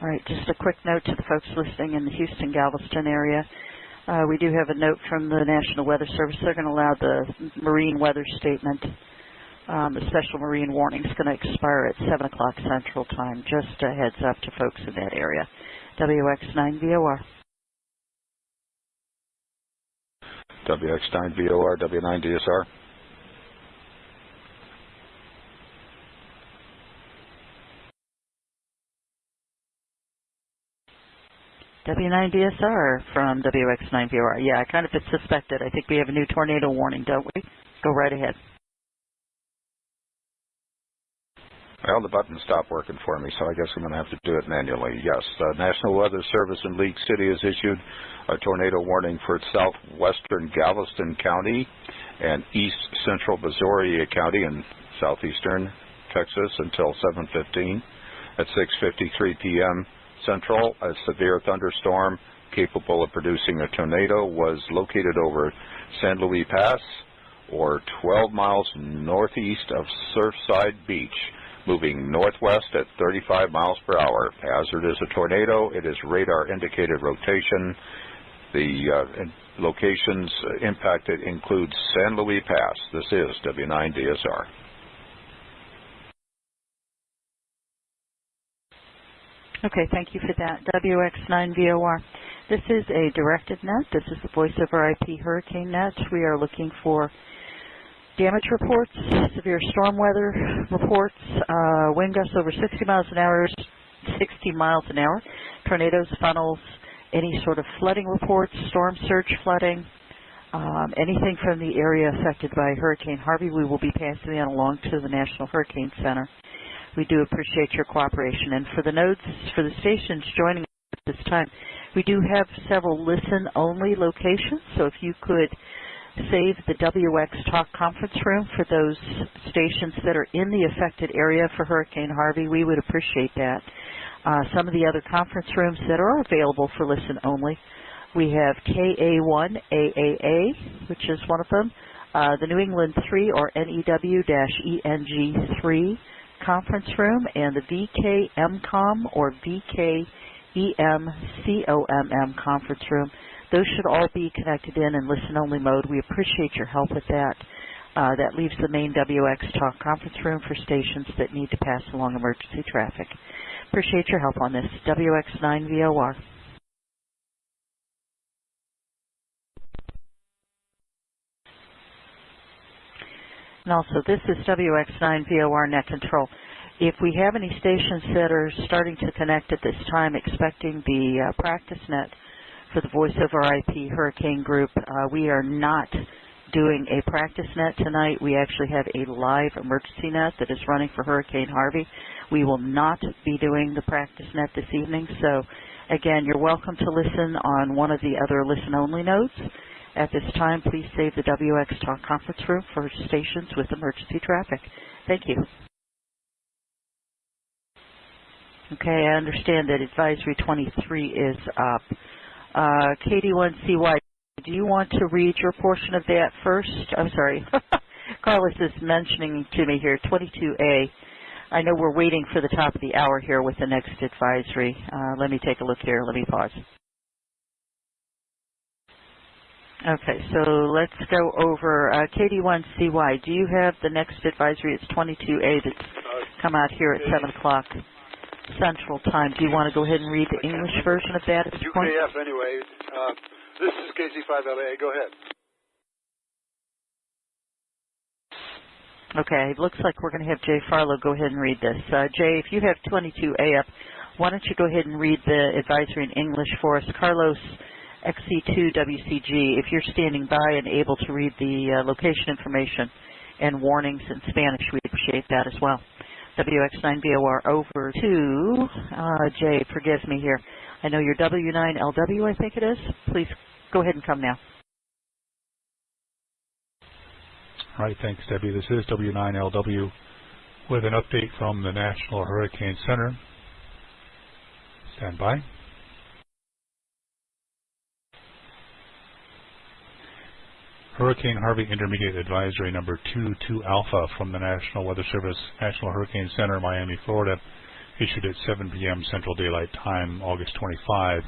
All right, just a quick note to the folks listening in the Houston-Galveston area. We do have a note from the National Weather Service. They're going to allow the marine weather statement. The special marine warning is going to expire at 7 o'clock Central Time. Just a heads up to folks in that area. WX9VOR. WX9VOR, W9DSR. W9DSR from WX9VOR. Yeah, I kind of suspected. I think we have a new tornado warning, don't we? Go right ahead. Well, the button stopped working for me, so I guess I'm going to have to do it manually. Yes, the National Weather Service in League City has issued a tornado warning for southwestern Galveston County and east central Missouri County in southeastern Texas until 7:15. At 6:53 p.m. Central, a severe thunderstorm capable of producing a tornado was located over San Luis Pass, or 12 miles northeast of Surfside Beach, moving northwest at 35 miles per hour. Hazard is a tornado. It is radar-indicated rotation. The locations impacted include San Luis Pass. This is W9DSR. Okay, thank you for that. WX9VOR. This is a directed net. This is the Voice over IP Hurricane Net. We are looking for damage reports, severe storm weather reports, wind gusts over 60 miles an hour, tornadoes, funnels, any sort of flooding reports, storm surge flooding, anything from the area affected by Hurricane Harvey. We will be passing that along to the National Hurricane Center. We do appreciate your cooperation. And for the nodes, for the stations joining us at this time, we do have several listen-only locations. So if you could save the WX Talk conference room for those stations that are in the affected area for Hurricane Harvey, we would appreciate that. Some of the other conference rooms that are available for listen-only, we have KA1AAA, which is one of them, the New England 3 or NEW-ENG3 conference room, and the VKMCOM or VKEMCOMM conference room. Those should all be connected in listen-only mode. We appreciate your help with that. That leaves the main WX Talk conference room for stations that need to pass along emergency traffic. Appreciate your help on this. WX9VOR. And also, this is WX9VOR Net Control. If we have any stations that are starting to connect at this time expecting the practice net for the Voice over IP Hurricane Group, we are not doing a practice net tonight. We actually have a live emergency net that is running for Hurricane Harvey. We will not be doing the practice net this evening. So, again, you're welcome to listen on one of the other listen-only nodes. At this time, please save the WX Talk conference room for stations with emergency traffic. Thank you. Okay, I understand that Advisory 23 is up. KD1CY, do you want to read your portion of that first? I'm sorry. Carlos is mentioning to me here, 22A. I know we're waiting for the top of the hour here with the next advisory. Let me take a look here. Let me pause. Okay, so let's go over KD1CY. Do you have the next advisory? It's 22A that's come out here at 7 o'clock Central Time. Do you want to go ahead and read the English version of that at this point? UKF anyway. This is KC5LA. Go ahead. Okay, it looks like we're going to have Jay Farlow go ahead and read this. Jay, if you have 22A up, why don't you go ahead and read the advisory in English for us? Carlos, XC2WCG, if you're standing by and able to read the location information and warnings in Spanish, we'd appreciate that as well. WX9VOR over to Jay, forgive me here. I know you're W9LW, I think it is. Please go ahead and come now. All right, thanks, Debbie. This is W9LW with an update from the National Hurricane Center. Stand by. Hurricane Harvey Intermediate Advisory number 22 Alpha from the National Weather Service, National Hurricane Center, Miami, Florida, issued at 7 p.m. Central Daylight Time, August 25.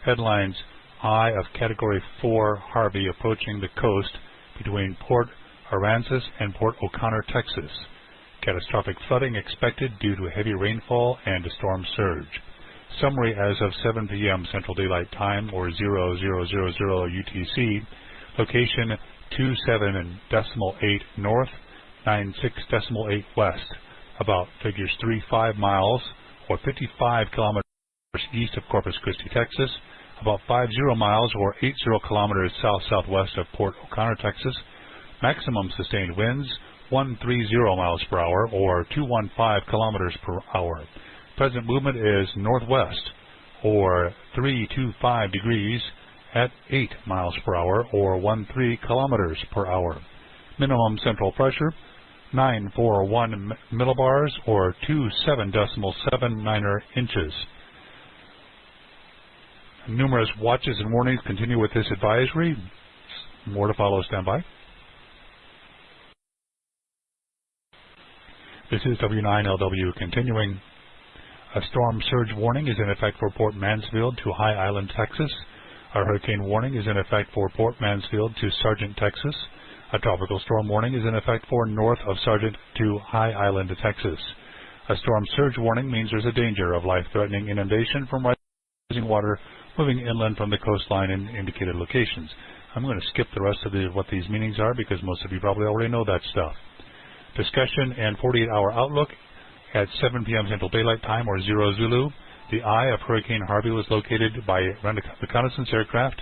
Headlines: Eye of Category 4 Harvey approaching the coast between Port Aransas and Port O'Connor, Texas. Catastrophic flooding expected due to heavy rainfall and a storm surge. Summary as of 7 p.m. Central Daylight Time, or 0000 UTC. Location 27.8 north, 96.8 west. About figures 35 miles or 55 kilometers east of Corpus Christi, Texas. About 50 miles or 80 kilometers south-southwest of Port O'Connor, Texas. Maximum sustained winds 130 miles per hour or 215 kilometers per hour. Present movement is northwest or 325 degrees at 8 miles per hour or 13 kilometers per hour. Minimum central pressure 941 millibars or 27.79 inches. Numerous watches and warnings continue with this advisory. More to follow. Stand by. This is W9LW continuing. A storm surge warning is in effect for Port Mansfield to High Island, Texas. A hurricane warning is in effect for Port Mansfield to Sargent, Texas. A tropical storm warning is in effect for north of Sargent to High Island, Texas. A storm surge warning means there's a danger of life-threatening inundation from rising water moving inland from the coastline in indicated locations. I'm going to skip the rest of what these meanings are because most of you probably already know that stuff. Discussion and 48-hour outlook at 7 p.m. Central Daylight Time, or 00 Zulu. The eye of Hurricane Harvey was located by reconnaissance aircraft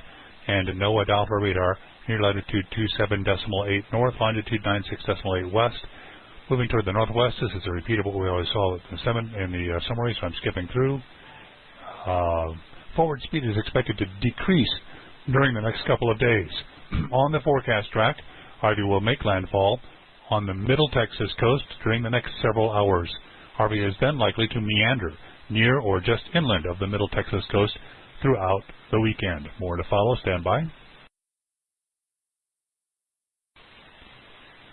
and NOAA Doppler radar near latitude 27.8 north, longitude 96.8 west. Moving toward the northwest. This is a repeat of what we always saw in the summary, so I'm skipping through. Forward speed is expected to decrease during the next couple of days. On the forecast track, Harvey will make landfall on the middle Texas coast during the next several hours. Harvey is then likely to meander near or just inland of the middle Texas coast throughout the weekend. More to follow. Stand by.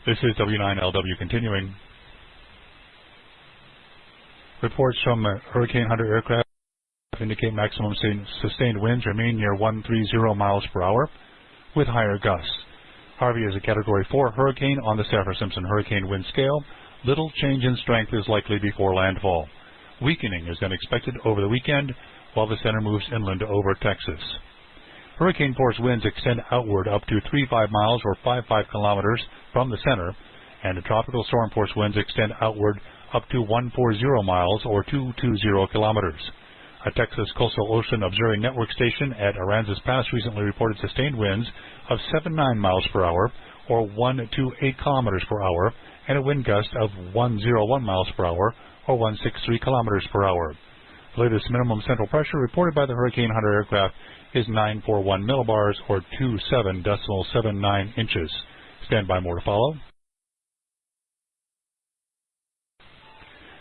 This is W9LW continuing. Reports from Hurricane Hunter aircraft indicate maximum sustained winds remain near 130 miles per hour with higher gusts. Harvey is a Category 4 hurricane on the Saffir-Simpson hurricane wind scale. Little change in strength is likely before landfall. Weakening is then expected over the weekend while the center moves inland over Texas. Hurricane force winds extend outward up to 35 miles or 55 kilometers from the center, and the tropical storm force winds extend outward up to 140 miles or 220 kilometers. A Texas Coastal Ocean Observing Network station at Aransas Pass recently reported sustained winds of 79 miles per hour or 128 kilometers per hour and a wind gust of 101 miles per hour or 163 kilometers per hour. The latest minimum central pressure reported by the Hurricane Hunter aircraft is 941 millibars or 27.79 inches. Stand by, more to follow.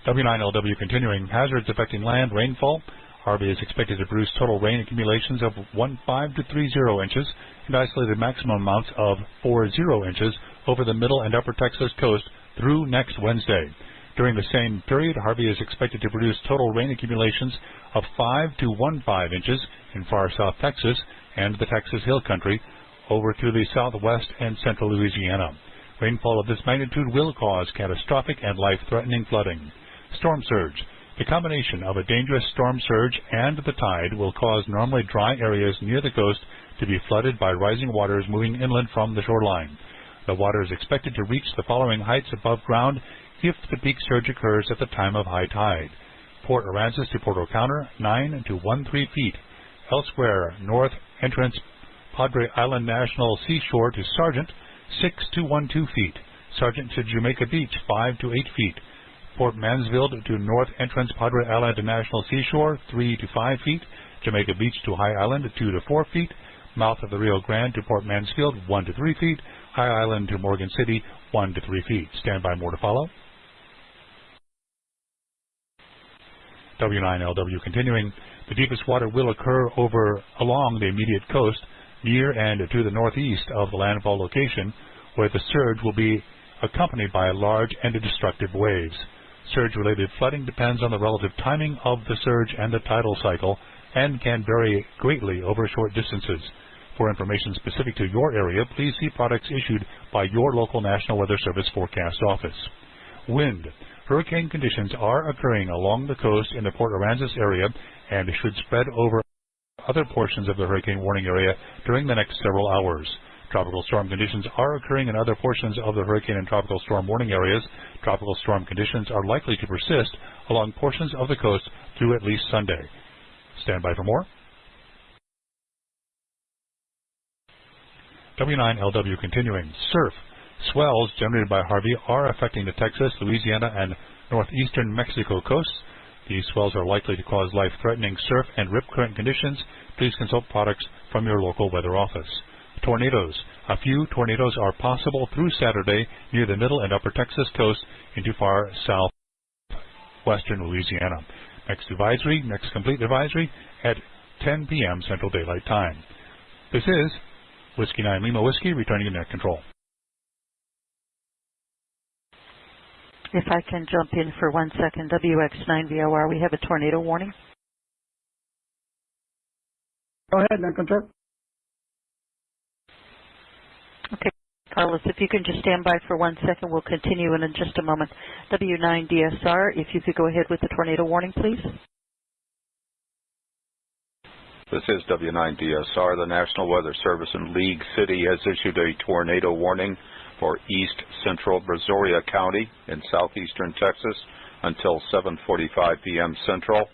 W9LW continuing. Hazards affecting land, rainfall. Harvey is expected to produce total rain accumulations of 15 to 30 inches and isolated maximum amounts of 40 inches over the middle and upper Texas coast through next Wednesday. During the same period, Harvey is expected to produce total rain accumulations of 5 to 15 inches in far south Texas and the Texas Hill Country over to the southwest and central Louisiana. Rainfall of this magnitude will cause catastrophic and life-threatening flooding. Storm surge. The combination of a dangerous storm surge and the tide will cause normally dry areas near the coast to be flooded by rising waters moving inland from the shoreline. The water is expected to reach the following heights above ground if the peak surge occurs at the time of high tide. Port Aransas to Port O'Connor, 9 to 13 feet. Elsewhere, north entrance Padre Island National Seashore to Sargent, 6 to 12 feet. Sargent to Jamaica Beach, 5 to 8 feet. Port Mansfield to north entrance Padre Island National Seashore, 3 to 5 feet. Jamaica Beach to High Island, 2 to 4 feet. Mouth of the Rio Grande to Port Mansfield, 1 to 3 feet. High Island to Morgan City, 1 to 3 feet. Stand by, more to follow. W9LW continuing. The deepest water will occur along the immediate coast near and to the northeast of the landfall location, where the surge will be accompanied by large and destructive waves. Surge-related flooding depends on the relative timing of the surge and the tidal cycle and can vary greatly over short distances. For information specific to your area, please see products issued by your local National Weather Service forecast office. Wind. Hurricane conditions are occurring along the coast in the Port Aransas area and should spread over other portions of the hurricane warning area during the next several hours. Tropical storm conditions are occurring in other portions of the hurricane and tropical storm warning areas. Tropical storm conditions are likely to persist along portions of the coast through at least Sunday. Stand by for more. W9LW continuing. Surf. Swells generated by Harvey are affecting the Texas, Louisiana, and northeastern Mexico coasts. These swells are likely to cause life-threatening surf and rip current conditions. Please consult products from your local weather office. Tornadoes. A few tornadoes are possible through Saturday near the middle and upper Texas coast into far southwestern Louisiana. Next complete advisory at 10 p.m. Central Daylight Time. This is Whiskey 9 Lima Whiskey returning to net control. If I can jump in for 1 second, WX9VOR, we have a tornado warning. Go ahead, net control. Okay, Carlos, if you can just stand by for 1 second, we'll continue in just a moment. W9DSR, if you could go ahead with the tornado warning, please. This is W9DSR. The National Weather Service in League City has issued a tornado warning for east central Brazoria County in southeastern Texas until 7:45 p.m. Central.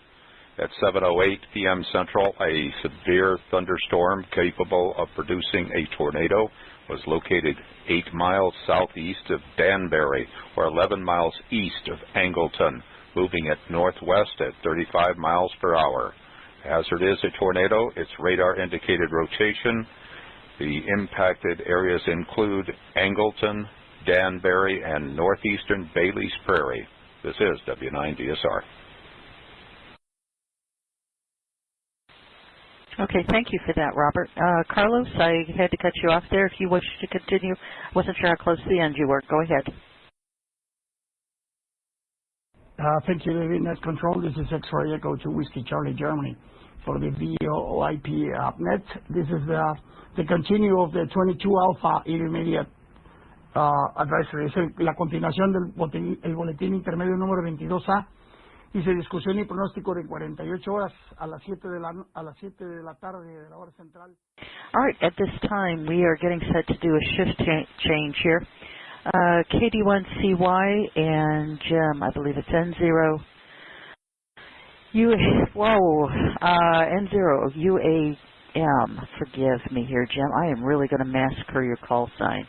At 7:08 p.m. Central, a severe thunderstorm capable of producing a tornado was located 8 miles southeast of Danbury, or 11 miles east of Angleton, moving at northwest at 35 miles per hour. Hazard is a tornado. Its radar-indicated rotation. The impacted areas include Angleton, Danbury, and northeastern Bailey's Prairie. This is W9DSR. Okay, thank you for that, Robert. Carlos, I had to cut you off there. If you wish to continue, I wasn't sure how close to the end you were. Go ahead. Thank you, David. Net control. This is X-Ray Echo to Whiskey Charlie, Germany. For the VOIP net, this is the continue of the 22 Alpha Intermediate Advisory. Es la continuación del boletín intermedio número 22A. Dice discusión y pronóstico de 48 horas a las 7 de la tarde de la hora central. All right, at this time we are getting set to do a shift change here. KD1CY and Jim, I believe it's N0. N0 UAM. Forgive me here, Jim. I am really going to massacre your call sign.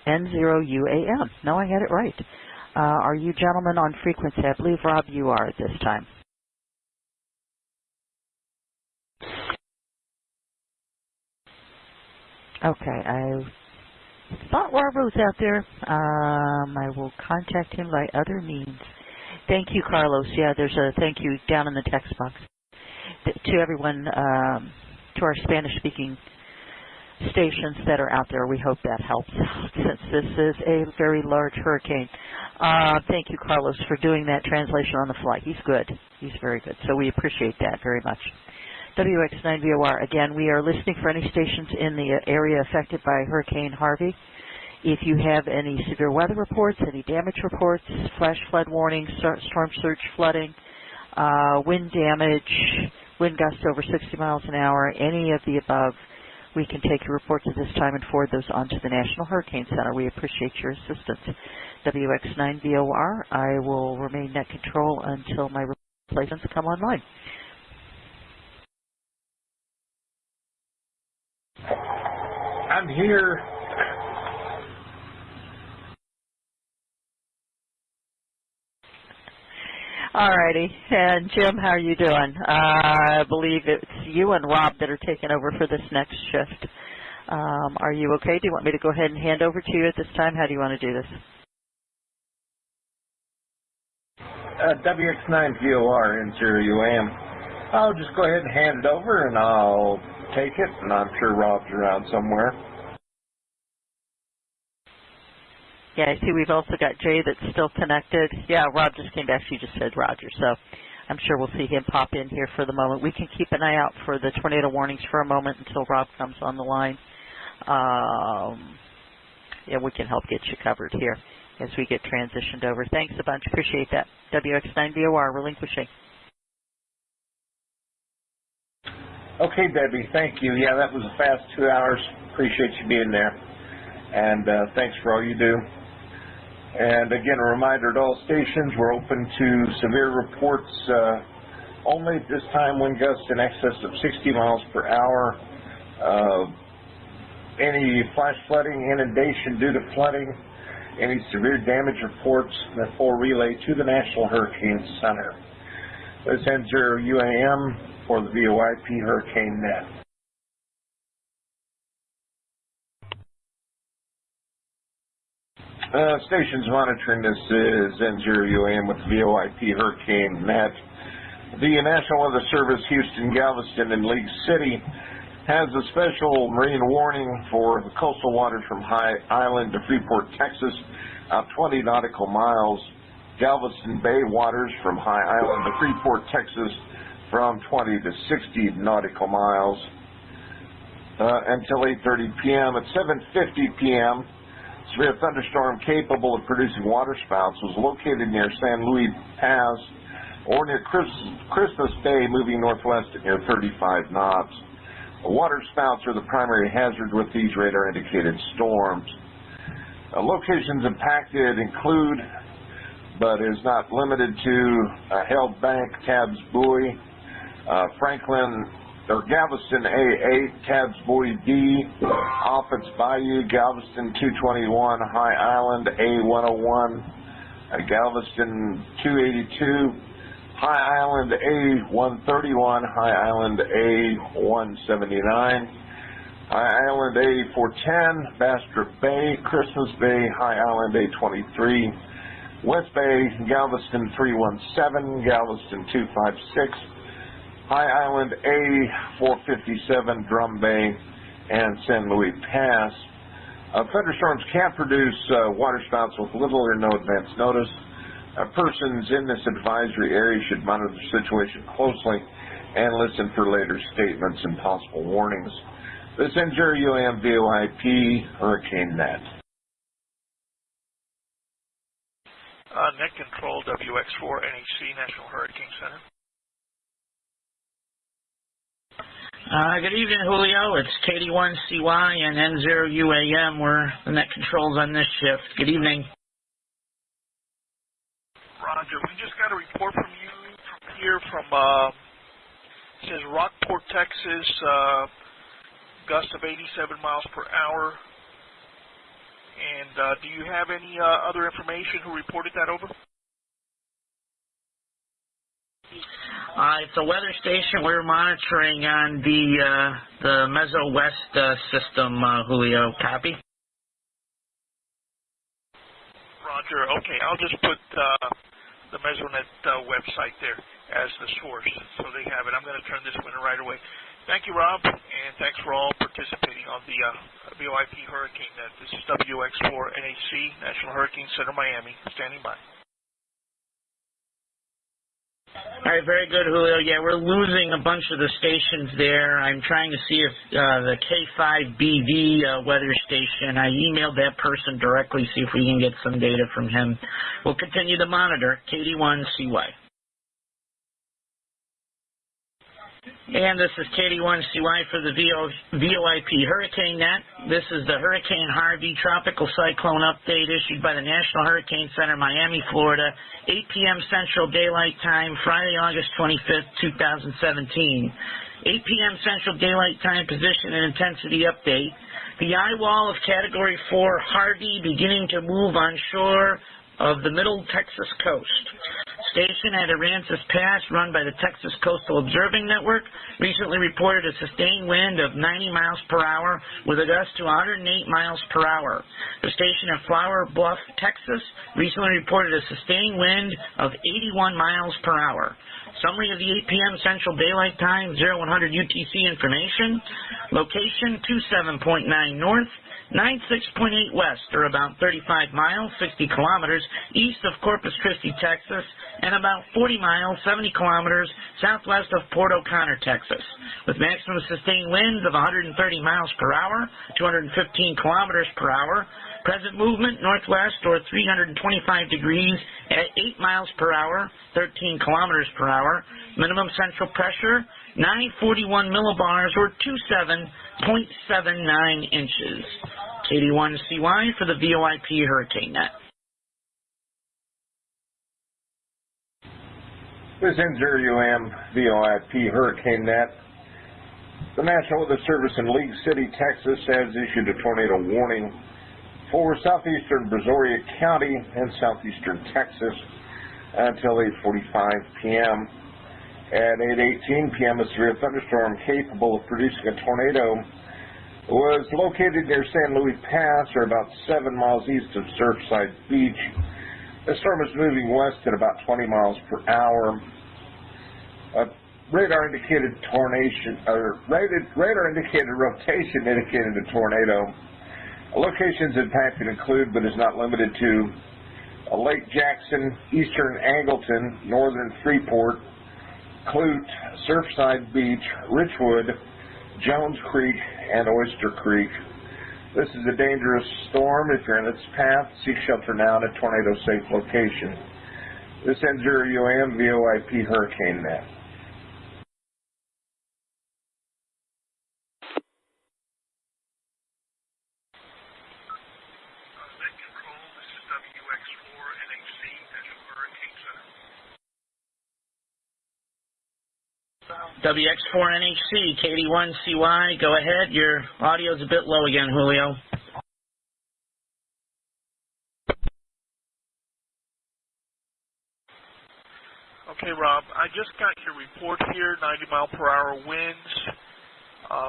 N0 UAM. No, I had it right. Are you gentlemen on frequency? I believe, Rob, you are at this time. Okay, I thought Rob was out there. I will contact him by other means. Thank you, Carlos. Yeah, there's a thank you down in the text box. To everyone, to our Spanish-speaking stations that are out there, we hope that helps, since this is a very large hurricane. Thank you, Carlos, for doing that translation on the fly. He's good. He's very good. So we appreciate that very much. WX9VOR, again, we are listening for any stations in the area affected by Hurricane Harvey. If you have any severe weather reports, any damage reports, flash flood warnings, storm surge flooding, wind damage, wind gusts over 60 miles an hour, any of the above, we can take your reports at this time and forward those on to the National Hurricane Center. We appreciate your assistance. WX9VOR, I will remain net control until my replacements come online. I'm here. All righty. And Jim, how are you doing? I believe it's you and Rob that are taking over for this next shift. Are you okay? Do you want me to go ahead and hand over to you at this time? How do you want to do this? WX9VOR, N0UAM. I'll just go ahead and hand it over, and I'll take it, and I'm sure Rob's around somewhere. Yeah, I see we've also got Jay that's still connected. Yeah, Rob just came back. She just said Roger, so I'm sure we'll see him pop in here for the moment. We can keep an eye out for the tornado warnings for a moment until Rob comes on the line. Yeah, we can help get you covered here as we get transitioned over. Thanks a bunch. Appreciate that. WX9VOR relinquishing. Okay, Debbie, thank you. Yeah, that was a fast 2 hours. Appreciate you being there. And thanks for all you do. And again, a reminder to all stations, we're open to severe reports only at this time, wind gusts in excess of 60 miles per hour. Any flash flooding, inundation due to flooding, any severe damage reports that will relay to the National Hurricane Center. This ends your UAM for the VOIP Hurricane Net. Stations monitoring this is N0UAM with VOIP Hurricane Net. The National Weather Service, Houston, Galveston, and League City has a special marine warning for the coastal waters from High Island to Freeport, Texas, out 20 nautical miles. Galveston Bay waters from High Island to Freeport, Texas, from 20 to 60 nautical miles until 8:30 p.m. At 7:50 p.m., severe thunderstorm capable of producing waterspouts was located near San Luis Pass or near Christmas Bay, moving northwest at near 35 knots. Waterspouts are the primary hazard with these radar-indicated storms. Locations impacted include, but is not limited to, Held Bank, Tabbs Buoy, Franklin or Galveston A8, Tabbs Buoy D, Offit's Bayou, Galveston 221, High Island A101, Galveston 282, High Island A131, High Island A179, High Island A410, Bastrop Bay, Christmas Bay, High Island A23, West Bay, Galveston 317, Galveston 256, High Island A457, Drum Bay, and San Luis Pass. Thunderstorms can produce waterspouts with little or no advance notice. Persons in this advisory area should monitor the situation closely and listen for later statements and possible warnings. This ends your UAM VOIP Hurricane Net. Net Control, WX4 NHC, National Hurricane Center. Good evening, Julio. It's KD1CY and N0UAM. We're the net controls on this shift. Good evening. Roger. We just got a report from you from it says Rockport, Texas, gust of 87 miles per hour. And do you have any other information who reported that over? It's a weather station we're monitoring on the Meso West system, Julio. Copy? Roger. Okay, I'll just put the Mesonet website there as the source, so they have it. I'm going to turn this one right away. Thank you, Rob, and thanks for all participating on the VOIP Hurricane Net. This is WX4 NHC, National Hurricane Center, Miami, standing by. All right, very good, Julio. Yeah, we're losing a bunch of the stations there. I'm trying to see if the K5BV weather station, I emailed that person directly, see if we can get some data from him. We'll continue to monitor KD1CY. And this is KD1CY for the VOIP Hurricane Net. This is the Hurricane Harvey Tropical Cyclone Update issued by the National Hurricane Center, Miami, Florida, 8 p.m. Central Daylight Time, Friday, August 25th, 2017. 8 p.m. Central Daylight Time position and intensity update. The eye wall of Category 4 Harvey beginning to move on shore of the middle Texas coast. Station at Aransas Pass, run by the Texas Coastal Observing Network, recently reported a sustained wind of 90 miles per hour with a gust to 108 miles per hour. The station at Flower Bluff, Texas, recently reported a sustained wind of 81 miles per hour. Summary of the 8 p.m. Central Daylight Time, 0100 UTC information. Location 27.9 north, 96.8 west, or about 35 miles, 60 kilometers east of Corpus Christi, Texas, and about 40 miles, 70 kilometers southwest of Port O'Connor, Texas, with maximum sustained winds of 130 miles per hour, 215 kilometers per hour. Present movement northwest or 325 degrees at 8 miles per hour, 13 kilometers per hour. Minimum central pressure 941 millibars or 27.79 inches. KD1CY for the VOIP Hurricane Net. This ends UM VOIP Hurricane Net. The National Weather Service in League City, Texas has issued a tornado warning for southeastern Brazoria County and southeastern Texas until 8:45 p.m. At 8:18 p.m., a severe thunderstorm capable of producing a tornado was located near San Luis Pass, or about 7 miles east of Surfside Beach. The storm is moving west at about 20 miles per hour. Radar indicated rotation indicated a tornado. Locations impacted include, but is not limited to, Lake Jackson, eastern Angleton, northern Freeport, Clute, Surfside Beach, Richwood, Jones Creek, and Oyster Creek. This is a dangerous storm. If you're in its path, seek shelter now in a tornado-safe location. This ends your UAM VOIP Hurricane Net. WX4NHC, KD1CY, go ahead. Your audio's a bit low again, Julio. Okay, Rob, I just got your report here, 90 mile per hour winds,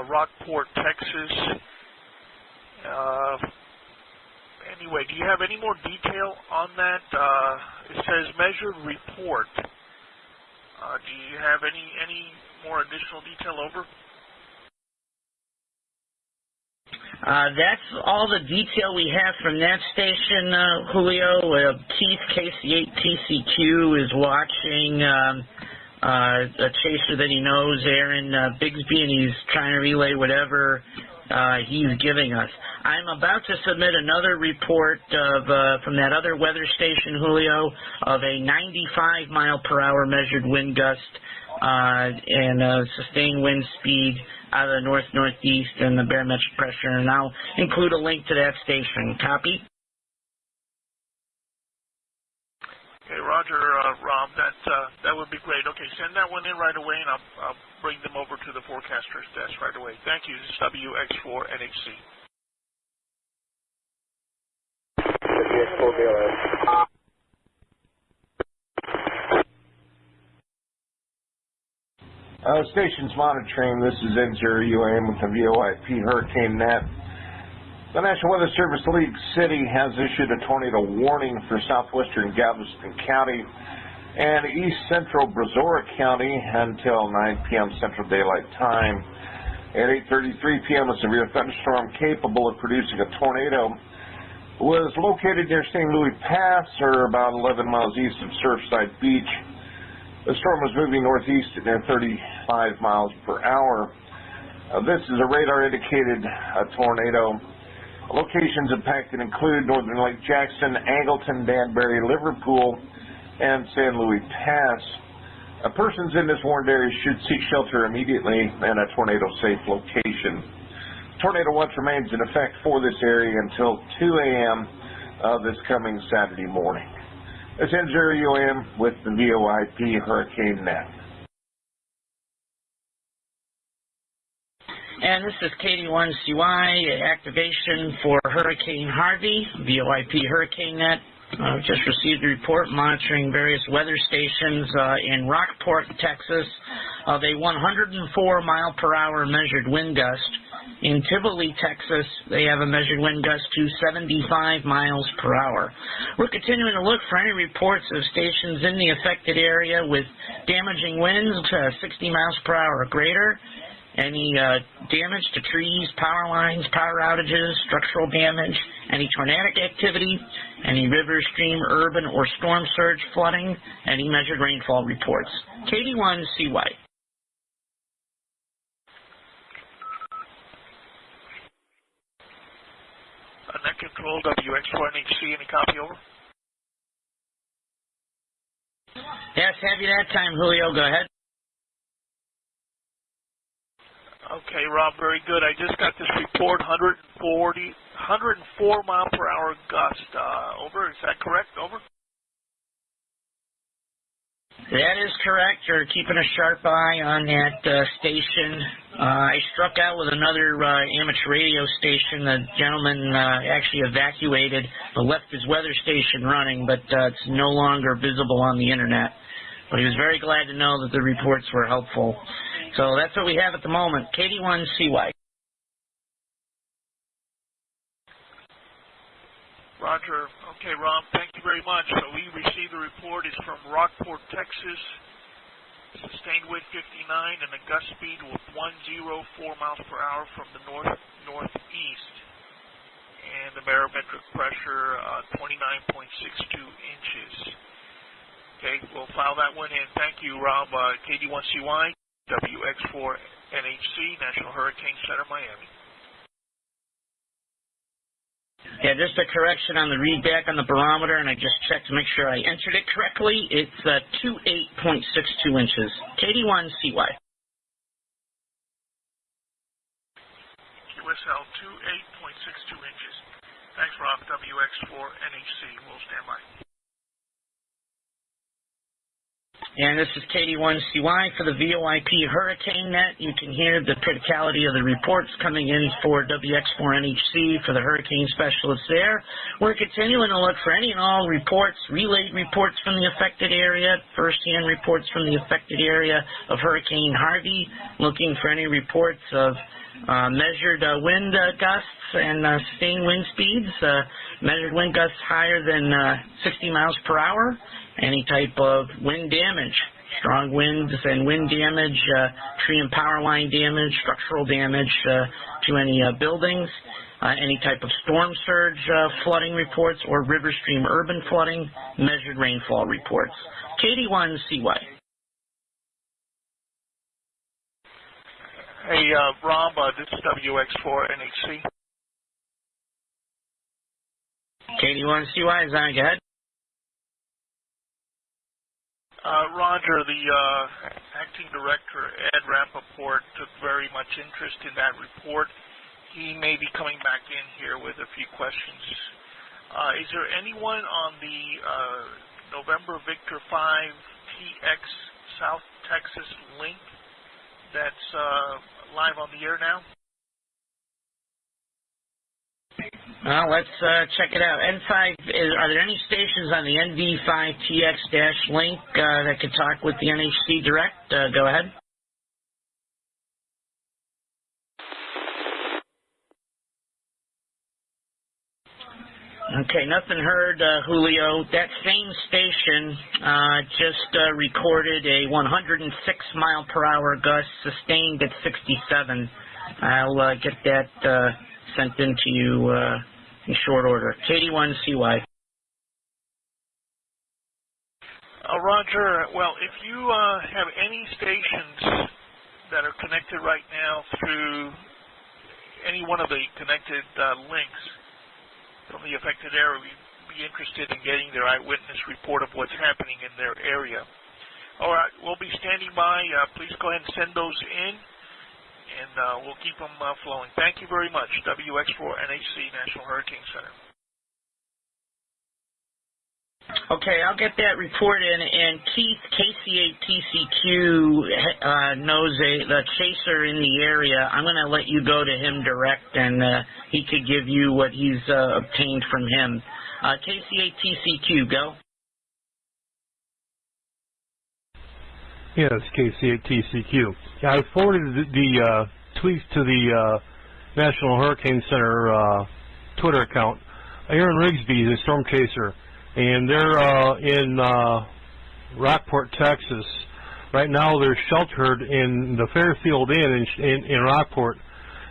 Rockport, Texas. Anyway, do you have any more detail on that? It says measured report. Do you have any more additional detail over? That's all the detail we have from that station, Julio. Keith, KC8TCQ, is watching a chaser that he knows, Aaron Bigsby, and he's trying to relay whatever he's giving us. I'm about to submit another report from that other weather station, Julio, of a 95 mile per hour measured wind gust and sustained wind speed out of the north-northeast and the barometric pressure, and I'll include a link to that station. Copy? Okay, Roger, Rob, that would be great. Okay, send that one in right away, and I'll bring them over to the forecaster's desk right away. Thank you. This is WX4NHC. Stations monitoring. This is N0 UAM with the VOIP Hurricane Net. The National Weather Service League City has issued a tornado warning for southwestern Galveston County and east central Brazoria County until 9 p.m. Central Daylight Time. At 8:33 p.m., a severe thunderstorm capable of producing a tornado was located near St. Louis Pass, or about 11 miles east of Surfside Beach. The storm was moving northeast at near 35 miles per hour. This is a radar-indicated tornado. Locations impacted include northern Lake Jackson, Angleton, Danbury, Liverpool, and San Luis Pass. Persons in this warned area should seek shelter immediately in a tornado-safe location. Tornado watch remains in effect for this area until 2 a.m. This coming Saturday morning. This ends your UAM with the VOIP Hurricane Net. And this is KD1CY, activation for Hurricane Harvey, VOIP Hurricane Net. I've just received a report monitoring various weather stations in Rockport, Texas, of a 104-mile-per-hour measured wind gust. In Tivoli, Texas, they have a measured wind gust to 75 miles per hour. We're continuing to look for any reports of stations in the affected area with damaging winds to 60 miles per hour or greater. Any damage to trees, power lines, power outages, structural damage, any tornadic activity, any river, stream, urban, or storm surge flooding, any measured rainfall reports. KD1CY. Net control, WX4NHC, any copy, over? Yes, have you that time, Julio. Go ahead. Okay, Rob, very good. I just got this report, 104 mile per hour gust. Over, is that correct? Over? That is correct. You're keeping a sharp eye on that station. I struck out with another amateur radio station. The gentleman actually evacuated, but left his weather station running, but it's no longer visible on the internet. But he was very glad to know that the reports were helpful. So that's what we have at the moment. KD1CY. Roger. Okay, Rob, thank you very much. So we received the report. It's from Rockport, Texas. Sustained wind 59 and a gust speed of 104 miles per hour from the northeast. And the barometric pressure 29.62 inches. Okay, we'll file that one in. Thank you, Rob. KD1CY, WX4NHC, National Hurricane Center, Miami. Yeah, just a correction on the readback on the barometer, and I just checked to make sure I entered it correctly. It's 28.62 inches. KD1CY. QSL 28.62 inches. Thanks, Rob. WX4NHC. We'll stand by. And this is KD1CY for the VOIP Hurricane Net. You can hear the criticality of the reports coming in for WX4NHC for the hurricane specialists there. We're continuing to look for any and all reports, relayed reports from the affected area, first-hand reports from the affected area of Hurricane Harvey, looking for any reports of measured wind gusts and sustained wind speeds, measured wind gusts higher than 60 miles per hour, any type of wind damage, strong winds and wind damage, tree and power line damage, structural damage to any buildings, any type of storm surge flooding reports or river stream urban flooding, measured rainfall reports. KD1CY. Hey, Rob, this is WX4NHC. KD1CY, is on. Go ahead. Roger, the acting director, Ed Rappaport, took very much interest in that report. He may be coming back in here with a few questions. Is there anyone on the November Victor 5 TX South Texas link that's live on the air now? Let's check it out. N5, are there any stations on the NV5TX-link that could talk with the NHC direct? Go ahead. Okay, nothing heard, Julio. That same station just recorded a 106-mile-per-hour gust sustained at 67. I'll get that sent in to you in short order. KD1CY. Roger, well, if you have any stations that are connected right now through any one of the connected links from the affected area, we'd be interested in getting their eyewitness report of what's happening in their area. All right, we'll be standing by. Please go ahead and send those in, and we'll keep them flowing. Thank you very much. WX4NHC, National Hurricane Center. Okay, I'll get that report in, and Keith, KC8TCQ, knows the chaser in the area. I'm going to let you go to him direct, and he could give you what he's obtained from him. KC8TCQ, go. Yes, KC8TCQ. Yeah, I forwarded the tweets to the National Hurricane Center Twitter account. Aaron Rigsby is a storm chaser, and they're in Rockport, Texas. Right now they're sheltered in the Fairfield Inn in Rockport,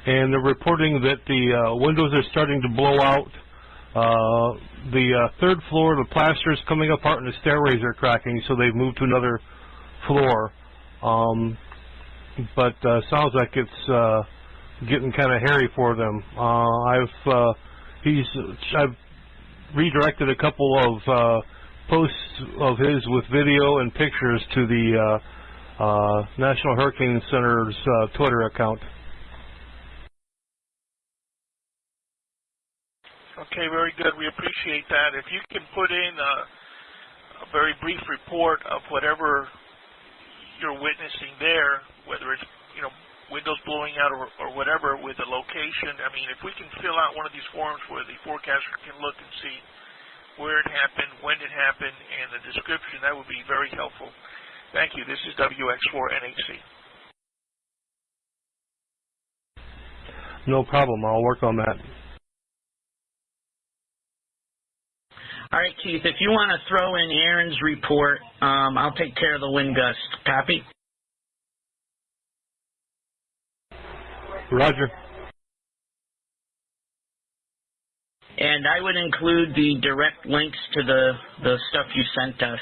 and they're reporting that the windows are starting to blow out. The third floor, the plaster is coming apart and the stairways are cracking, so they've moved to another floor. But sounds like it's getting kind of hairy for them. I've redirected a couple of posts of his with video and pictures to the National Hurricane Center's Twitter account. Okay, very good. We appreciate that. If you can put in a very brief report of whatever you're witnessing there, whether it's, windows blowing out or whatever, with the location. I mean, if we can fill out one of these forms where the forecaster can look and see where it happened, when it happened, and the description, that would be very helpful. Thank you. This is WX4NHC. No problem. I'll work on that. All right, Keith, if you want to throw in Aaron's report, I'll take care of the wind gust. Copy? Roger. And I would include the direct links to the stuff you sent us,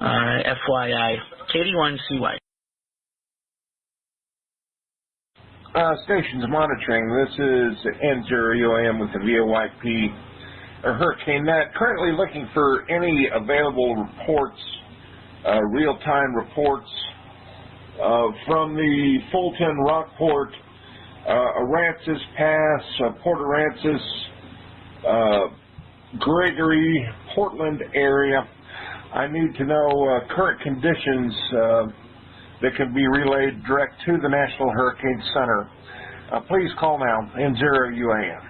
FYI. KD1CY. Stations monitoring. This is N0UAM with the VOIP Hurricane Net. Currently looking for any available reports, real-time reports from the Fulton, Rockport, Aransas Pass, Port Aransas, Gregory, Portland area. I need to know current conditions that can be relayed direct to the National Hurricane Center. Please call now, N0UAM.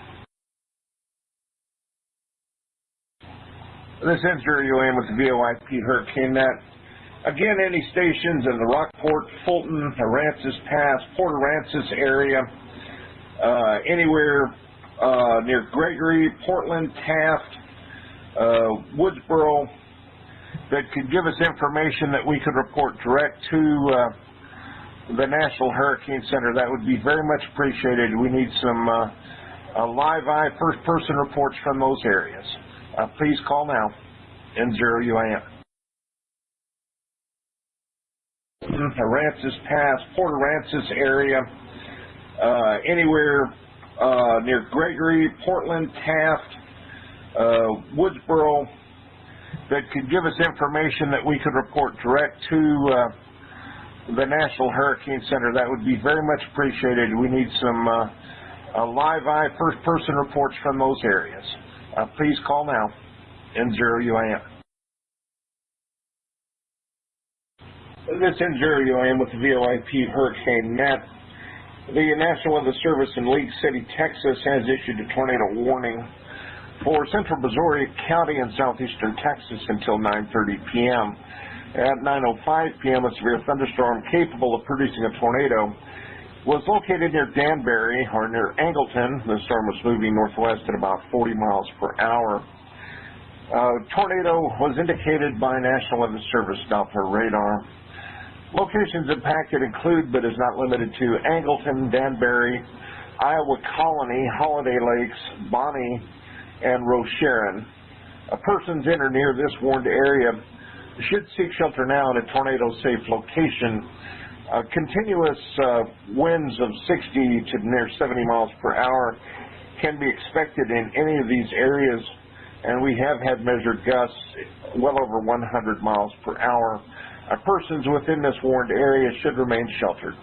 This is N0UAM with the VOIP Hurricane Net. Again, any stations in the Rockport, Fulton, Aransas Pass, Port Aransas area, anywhere near Gregory, Portland, Taft, Woodsboro, that could give us information that we could report direct to the National Hurricane Center, that would be very much appreciated. We need some live eye, first-person reports from those areas. Please call now, N0UAM. Aransas Pass, Port Aransas area, anywhere near Gregory, Portland, Taft, Woodsboro, that could give us information that we could report direct to the National Hurricane Center. That would be very much appreciated. We need some live eye, first-person reports from those areas. Please call now, N0UAM. This is N0UAM with the VOIP Hurricane Net. The National Weather Service in League City, Texas has issued a tornado warning for central Missouri County and southeastern Texas until 9:30 p.m. At 9:05 p.m., a severe thunderstorm capable of producing a tornado was located near Danbury, or near Angleton. The storm was moving northwest at about 40 miles per hour. Tornado was indicated by National Weather Service Doppler radar. Locations impacted include, but is not limited to, Angleton, Danbury, Iowa Colony, Holiday Lakes, Bonnie, and Rocheron. Persons in or near this warned area should seek shelter now in a tornado-safe location. Continuous winds of 60 to near 70 miles per hour can be expected in any of these areas, and we have had measured gusts well over 100 miles per hour. Persons within this warned area should remain sheltered.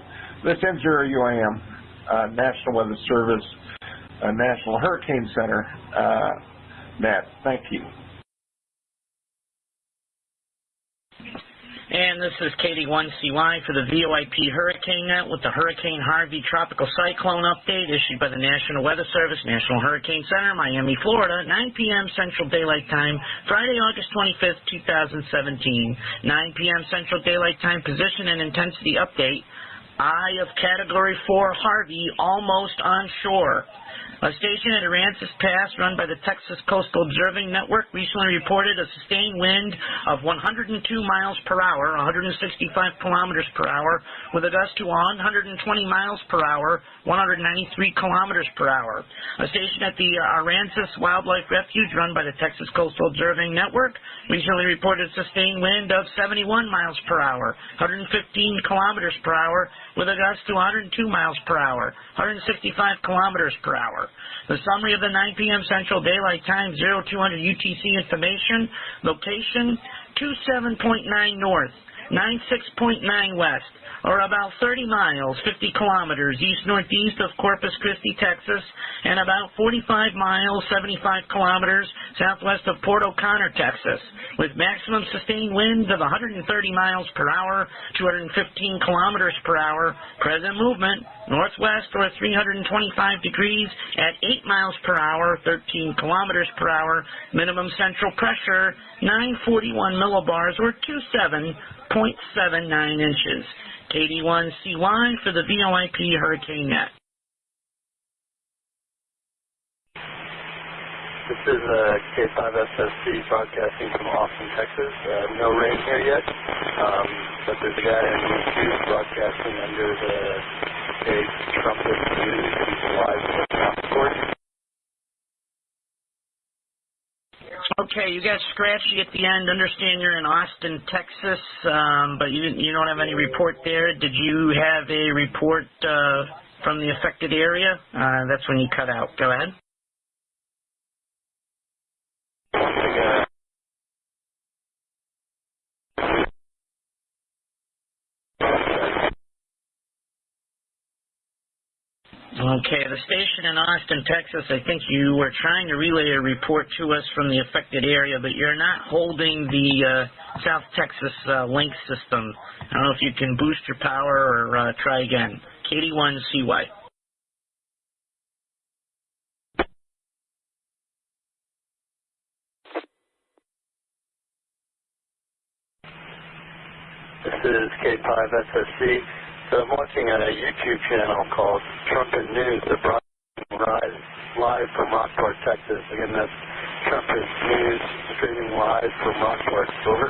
This ends N0UAM, National Weather Service, National Hurricane Center, Net. Thank you. And this is KD1CY for the VOIP Hurricane Net with the Hurricane Harvey Tropical Cyclone Update issued by the National Weather Service, National Hurricane Center, Miami, Florida, 9 p.m. Central Daylight Time, Friday, August 25th, 2017. 9 p.m. Central Daylight Time, position and intensity update. Eye of Category 4 Harvey almost on shore. A station at Aransas Pass run by the Texas Coastal Observing Network recently reported a sustained wind of 102 miles per hour, 165 kilometers per hour, with a gust to 120 miles per hour, 193 kilometers per hour. A station at the Aransas Wildlife Refuge run by the Texas Coastal Observing Network recently reported a sustained wind of 71 miles per hour, 115 kilometers per hour, with a gust to 102 miles per hour, 165 kilometers per hour. The summary of the 9 p.m. Central Daylight Time 0200 UTC information, location 27.9 north, 96.9 west, or about 30 miles, 50 kilometers east-northeast of Corpus Christi, Texas, and about 45 miles, 75 kilometers southwest of Port O'Connor, Texas, with maximum sustained winds of 130 miles per hour, 215 kilometers per hour, present movement northwest or 325 degrees at 8 miles per hour, 13 kilometers per hour, minimum central pressure 941 millibars or 27.79 inches. KD1CY for the VOIP Hurricane Net. This is K5SSC broadcasting from Austin, Texas. No rain here yet, but there's a guy in YouTube broadcasting under a trumpet news. He's live with Rockport. Okay, you got scratchy at the end. Understand you're in Austin, Texas, but you don't have any report there. Did you have a report from the affected area? That's when you cut out. Go ahead. Okay, the station in Austin, Texas, I think you were trying to relay a report to us from the affected area, but you're not holding the South Texas link system. I don't know if you can boost your power or try again. KD1CY. This is K5SSC. So I'm watching a YouTube channel called Trumpet News that broadcasts live from Rockport, Texas. Again, that's Trumpet News streaming live from Rockport. Over.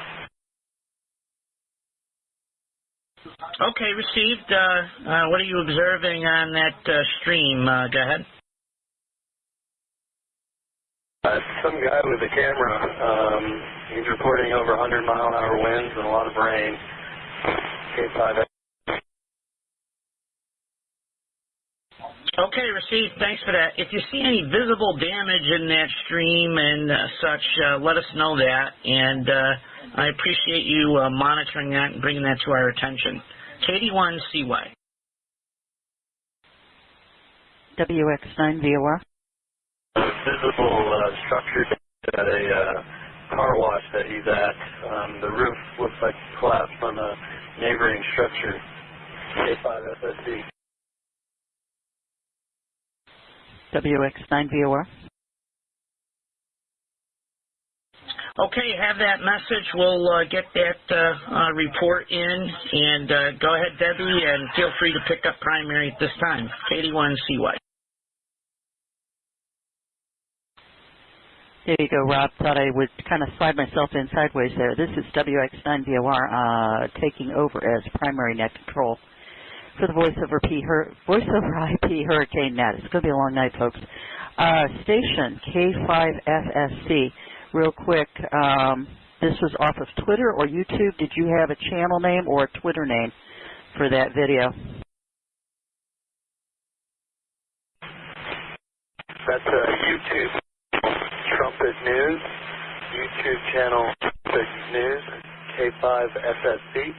Okay, received. What are you observing on that stream? Go ahead. Some guy with a camera. He's reporting over 100-mile-an-hour winds and a lot of rain. K5. Okay, received. Thanks for that. If you see any visible damage in that stream and such, let us know that. And I appreciate you monitoring that and bringing that to our attention. KD1CY. WX9VOR. Visible structure at a car wash that he's at. The roof looks like it collapsed on a neighboring structure. K5SSC. WX9VOR. Okay, have that message. We'll get that report in. And go ahead, Debbie, and feel free to pick up primary at this time. KD1CY. There you go, Rob. Thought I would kind of slide myself in sideways there. This is WX9VOR taking over as primary net control for the Voice over IP Hurricane Net. It's going to be a long night, folks. Station K5FSC. Real quick, this was off of Twitter or YouTube. Did you have a channel name or a Twitter name for that video? That's YouTube. Trumpet News. YouTube channel Trumpet News. K5FSC.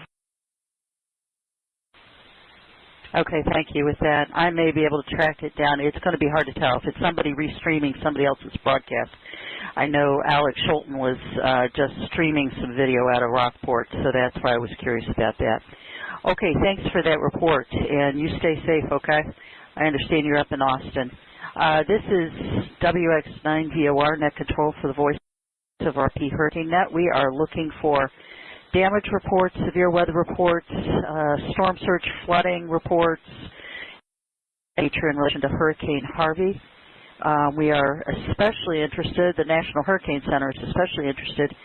Okay, thank you. With that, I may be able to track it down. It's going to be hard to tell if it's somebody restreaming somebody else's broadcast. I know Alex Schulten was just streaming some video out of Rockport, so that's why I was curious about that. Okay, thanks for that report, and you stay safe, okay? I understand you're up in Austin. This is WX9VOR, Net Control for the Voice of RP Hurricane Net. We are looking for damage reports, severe weather reports, storm surge flooding reports, nature in relation to Hurricane Harvey. We are especially interested, the National Hurricane Center is especially interested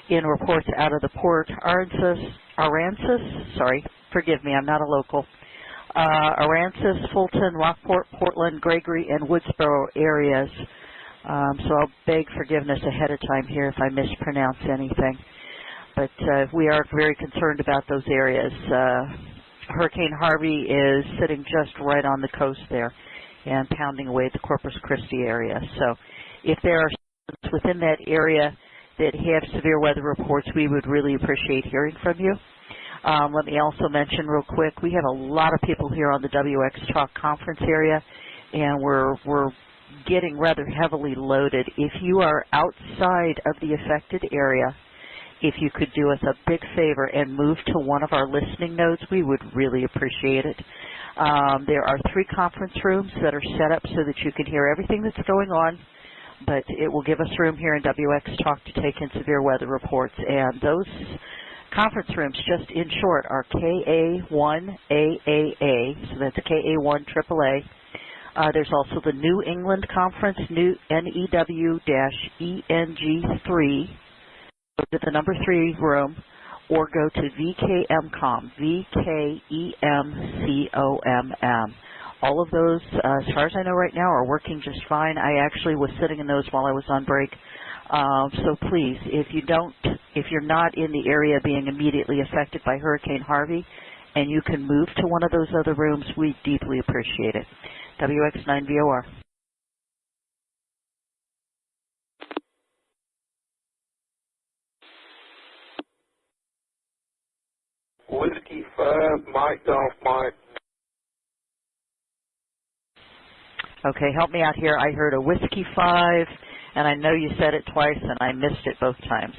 in reports out of the Port Aransas, sorry, forgive me, I'm not a local, Aransas, Fulton, Rockport, Portland, Gregory, and Woodsboro areas. So I'll beg forgiveness ahead of time here if I mispronounce anything. But we are very concerned about those areas. Hurricane Harvey is sitting just right on the coast there and pounding away at the Corpus Christi area. So if there are within that area that have severe weather reports, we would really appreciate hearing from you. Let me also mention real quick, we have a lot of people here on the WX Talk conference area, and we're getting rather heavily loaded. If you are outside of the affected area, if you could do us a big favor and move to one of our listening nodes, we would really appreciate it. There are 3 conference rooms that are set up so that you can hear everything that's going on, but it will give us room here in WX Talk to take in severe weather reports. And those conference rooms, just in short, are KA1AAA, so that's KA1 AAA. There's also the New England Conference, NEW-ENG3. Go to the number 3 room, or go to VKMCOM, VKEMCOMM. All of those, as far as I know right now, are working just fine. I actually was sitting in those while I was on break. So please, if you're not in the area being immediately affected by Hurricane Harvey, and you can move to one of those other rooms, we deeply appreciate it. WX9VOR. Whiskey 5, Mike Golf Mike. Okay, help me out here. I heard a Whiskey 5, and I know you said it twice, and I missed it both times.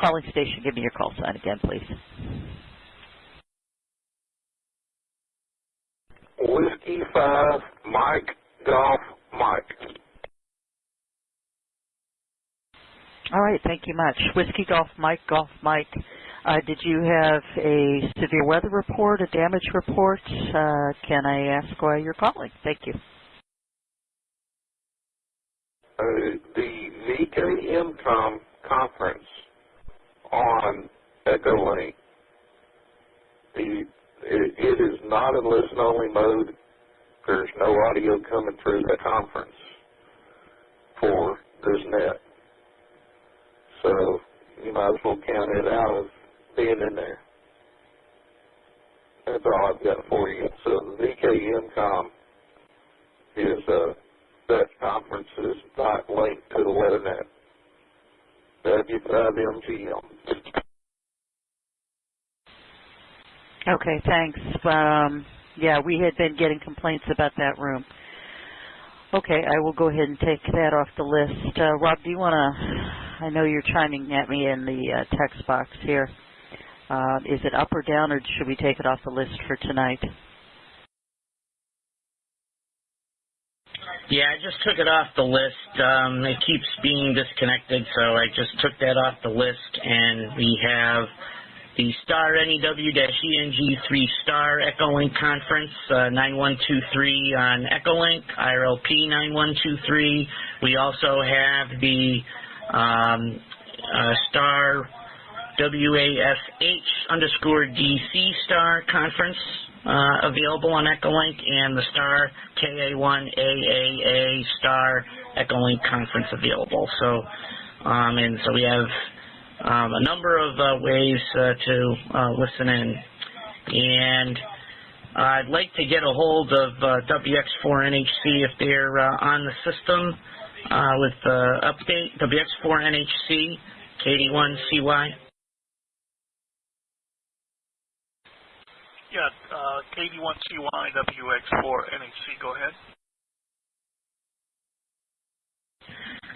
Calling station, give me your call sign again, please. Whiskey 5, Mike Golf Mike. All right, thank you much. Whiskey Golf Mike, did you have a severe weather report, a damage report? Can I ask why you're calling? Thank you. The VKMCOM conference on Echolink, it is not in listen-only mode. There's no audio coming through the conference for this net. So you might as well count it out of being in there. That's all I've got for you. So the VKMCOM is that conference is not linked to the WeatherNet. W5MGM. Okay, thanks. Yeah, we had been getting complaints about that room. Okay, I will go ahead and take that off the list. Rob, do you want to, I know you're chiming at me in the text box here. Is it up or down, or should we take it off the list for tonight? Yeah, I just took it off the list. It keeps being disconnected, so I just took that off the list, and we have the Star NEW-ENG3 Star Echolink Conference 9123 on Echolink, IRLP 9123. We also have the Star WASH_DC Star Conference available on Echolink, and the Star KA1AAA Star Echolink Conference available. So, and so we have a number of ways to listen in. And I'd like to get a hold of WX4NHC if they're on the system with the update. WX4NHC, KD1CY. Yeah, KD1CY WX4NHC. Go ahead.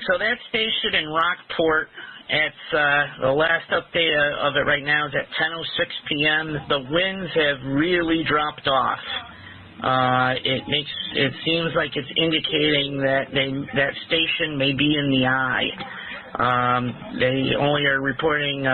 So that station in Rockport, it's the last update of it right now is at 10:06 p.m. The winds have really dropped off. It seems like it's indicating that that station may be in the eye. They only are reporting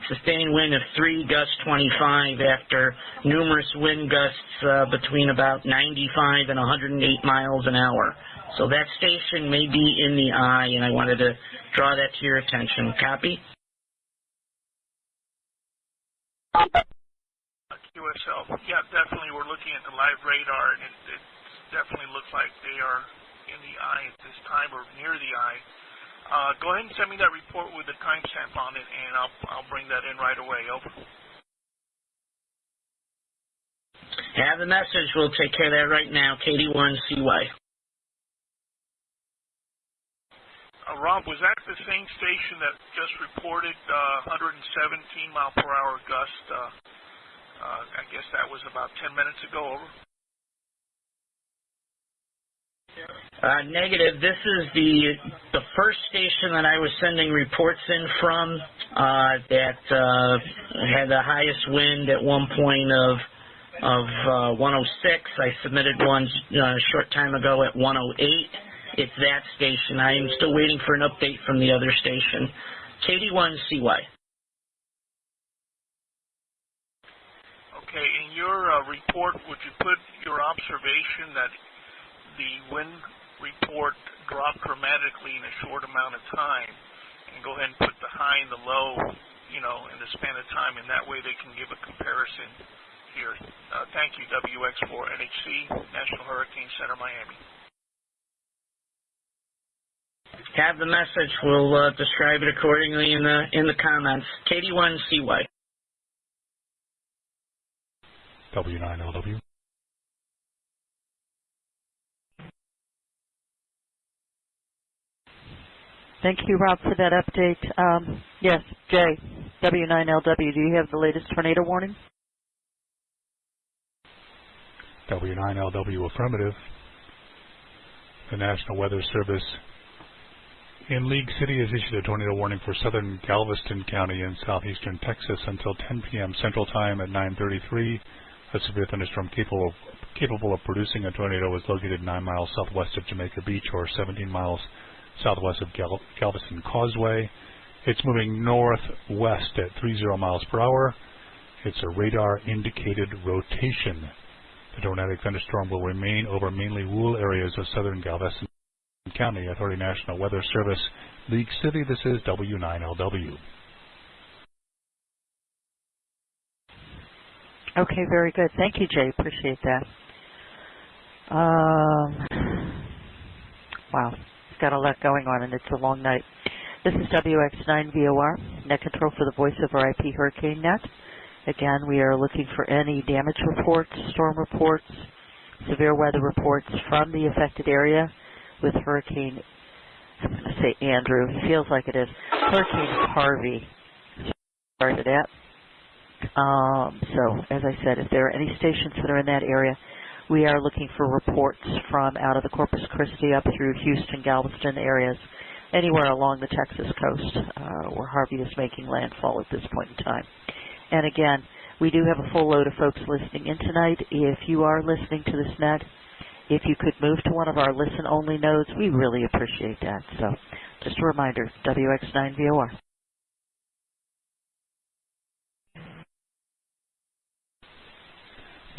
sustained wind of 3, gust 25 after numerous wind gusts between about 95 and 108 miles an hour. So that station may be in the eye, and I wanted to draw that to your attention. Copy? QSL. Yeah, definitely. We're looking at the live radar, and it definitely looks like they are in the eye at this time, or near the eye. Go ahead and send me that report with the timestamp on it, and I'll bring that in right away. Over. Have the message. We'll take care of that right now. KD1CY. Rob, was that the same station that just reported 117 mile per hour gust? I guess that was about 10 minutes ago. Over. Negative. This is the first station that I was sending reports in from that had the highest wind at one point of 106. I submitted one a short time ago at 108. It's that station. I am still waiting for an update from the other station. KD1CY. Okay, in your report, would you put your observation that the wind report dropped dramatically in a short amount of time, and go ahead and put the high and the low, in the span of time, and that way they can give a comparison here. Thank you, WX4NHC, National Hurricane Center, Miami. Have the message. We'll describe it accordingly in the comments. KD1CY. W9LW. Thank you, Rob, for that update. Yes, Jay, W9LW, do you have the latest tornado warning? W9LW affirmative. The National Weather Service in League City has issued a tornado warning for southern Galveston County in southeastern Texas until 10 p.m. Central Time at 9:33. A severe thunderstorm capable of producing a tornado is located 9 miles southwest of Jamaica Beach or 17 miles southwest of Galveston Causeway. It's moving northwest at 30 miles per hour. It's a radar-indicated rotation. The tornadic thunderstorm will remain over mainly rural areas of southern Galveston County. Authority National Weather Service, League City. This is W9LW. Okay, very good. Thank you, Jay. Appreciate that. Wow, it's got a lot going on, and it's a long night. This is WX9VOR, net control for the Voice over IP Hurricane Net. Again, we are looking for any damage reports, storm reports, severe weather reports from the affected area with Hurricane, I'm going to say Andrew, it feels like it is, Hurricane Harvey. Sorry for that. So, as I said, if there are any stations that are in that area, we are looking for reports from out of the Corpus Christi up through Houston, Galveston areas, anywhere along the Texas coast where Harvey is making landfall at this point in time. And again, we do have a full load of folks listening in tonight. If you are listening to this net, if you could move to one of our listen-only nodes, we really appreciate that. So, just a reminder, WX9VOR.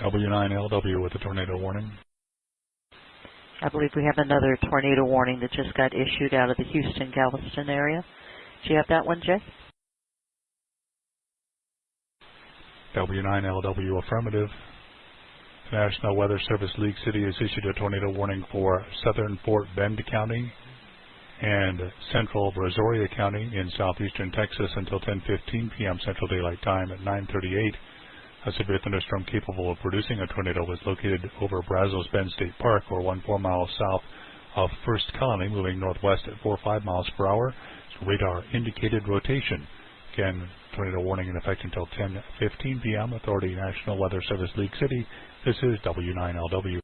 W9LW with a tornado warning. I believe we have another tornado warning that just got issued out of the Houston, Galveston area. Do you have that one, Jay? W9LW affirmative. The National Weather Service League City has issued a tornado warning for southern Fort Bend County and central Brazoria County in southeastern Texas until 10:15 p.m. Central Daylight Time at 9:38. A severe thunderstorm capable of producing a tornado was located over Brazos Bend State Park, or 14 miles south of First Colony, moving northwest at 45 miles per hour. Radar indicated rotation. Again, tornado warning in effect until 10:15 p.m. Authority National Weather Service, League City. This is W9LW.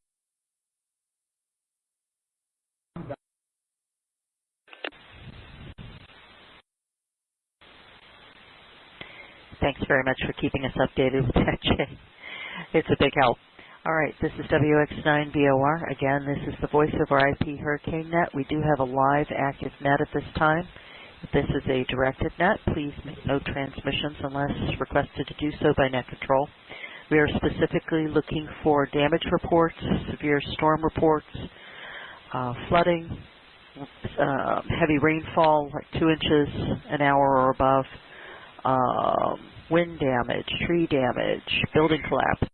Thanks very much for keeping us updated with that, Jay. It's a big help. All right, this is WX9VOR. Again, this is the voice of our IP Hurricane Net. We do have a live active net at this time. If this is a directed net, please make no transmissions unless requested to do so by net control. We are specifically looking for damage reports, severe storm reports, flooding, heavy rainfall, like 2 inches an hour or above, wind damage, tree damage, building collapses.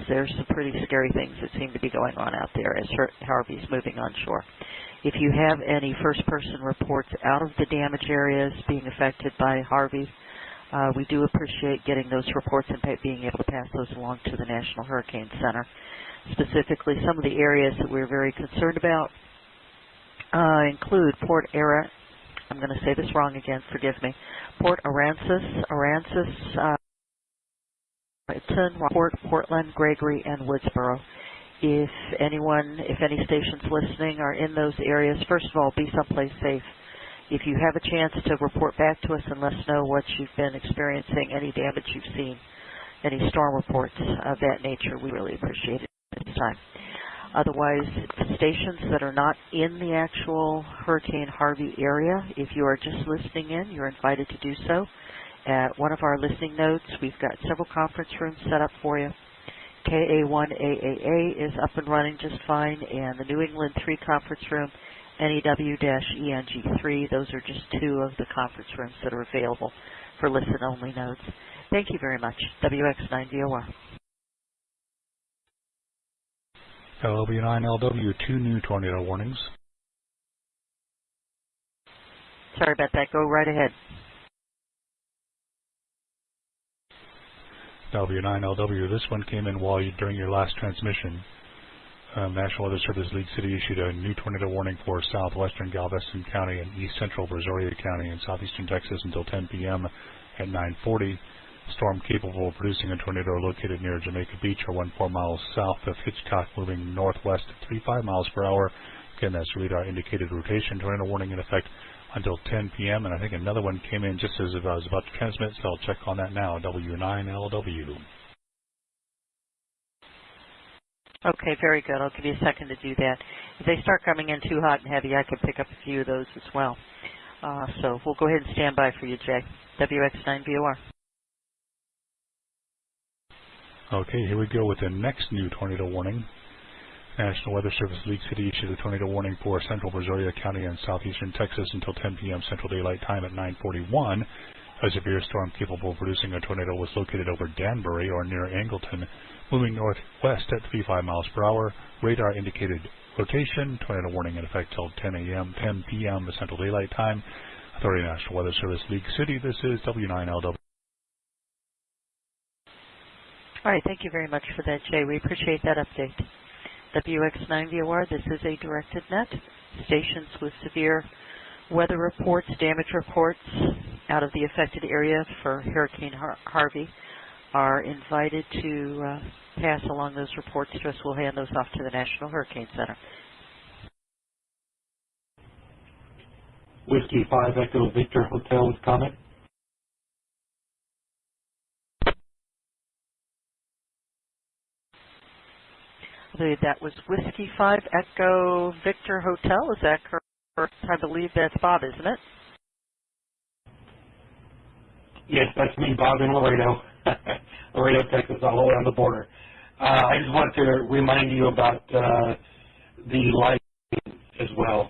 There's some pretty scary things that seem to be going on out there as Harvey's moving onshore. If you have any first-person reports out of the damage areas being affected by Harvey, we do appreciate getting those reports and being able to pass those along to the National Hurricane Center. Specifically, some of the areas that we're very concerned about include Port Aransas. I'm going to say this wrong again, forgive me. Port Aransas, Portland, Gregory, and Woodsboro. If any stations listening are in those areas, first of all, be someplace safe. If you have a chance to report back to us and let us know what you've been experiencing, any damage you've seen, any storm reports of that nature, we really appreciate it at this time. Otherwise, stations that are not in the actual Hurricane Harvey area, if you are just listening in, you're invited to do so. At one of our listening nodes, we've got several conference rooms set up for you. KA1AAA is up and running just fine, and the New England 3 conference room, NEW-ENG3, those are just 2 of the conference rooms that are available for listen-only nodes. Thank you very much. WX9VOR. LW9LW, 2 new tornado warnings. Sorry about that. Go right ahead. W9LW, this one came in during your last transmission. National Weather Service, League City issued a new tornado warning for southwestern Galveston County and east central Brazoria County in southeastern Texas until 10 p.m. at 9:40. Storm capable of producing a tornado located near Jamaica Beach or 14 miles south of Hitchcock, moving northwest at 35 miles per hour. Again, that's radar indicated rotation. Tornado warning in effect until 10 p.m. And I think another one came in just as I was about to transmit, so I'll check on that now. W9LW. Okay, very good. I'll give you a second to do that. If they start coming in too hot and heavy, I can pick up a few of those as well. So we'll go ahead and stand by for you, Jay. WX9VOR. Okay, here we go with the next new tornado warning. National Weather Service, League City issued a tornado warning for central Brazoria County and southeastern Texas until 10 p.m. Central Daylight Time at 9:41. A severe storm capable of producing a tornado was located over Danbury or near Angleton, moving northwest at 35 miles per hour. Radar indicated rotation. Tornado warning in effect till 10 p.m. Central Daylight Time. Authority National Weather Service, League City. This is W9LW. All right, thank you very much for that, Jay. We appreciate that update. WX9VOR, this is a directed net. Stations with severe weather reports, damage reports out of the affected area for Hurricane Harvey are invited to pass along those reports to us. We'll hand those off to the National Hurricane Center. Whiskey 5 Echo Victor Hotel with comment. I believe that was Whiskey 5 Echo Victor Hotel. Is that correct? I believe that's Bob, isn't it? Yes, that's me, Bob, in Laredo. Laredo, Texas, all the way on the border. I just wanted to remind you about the live as well.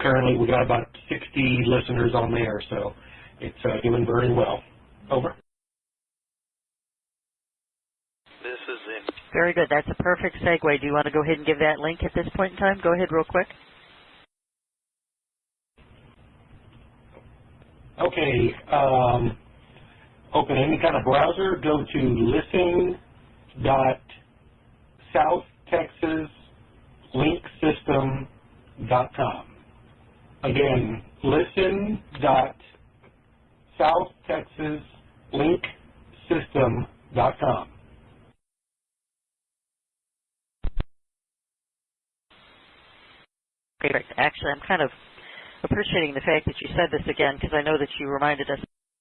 Currently, we got about 60 listeners on there, so it's doing very well. Over. This is it. Very good. That's a perfect segue. Do you want to go ahead and give that link at this point in time? Go ahead real quick. Okay. Open any kind of browser. Go to listen.southtexaslinksystem.com. Again, listen.southtexaslinksystem.com. southtexaslinksystem.com. Great. Actually, I'm kind of appreciating the fact that you said this again, because I know that you reminded us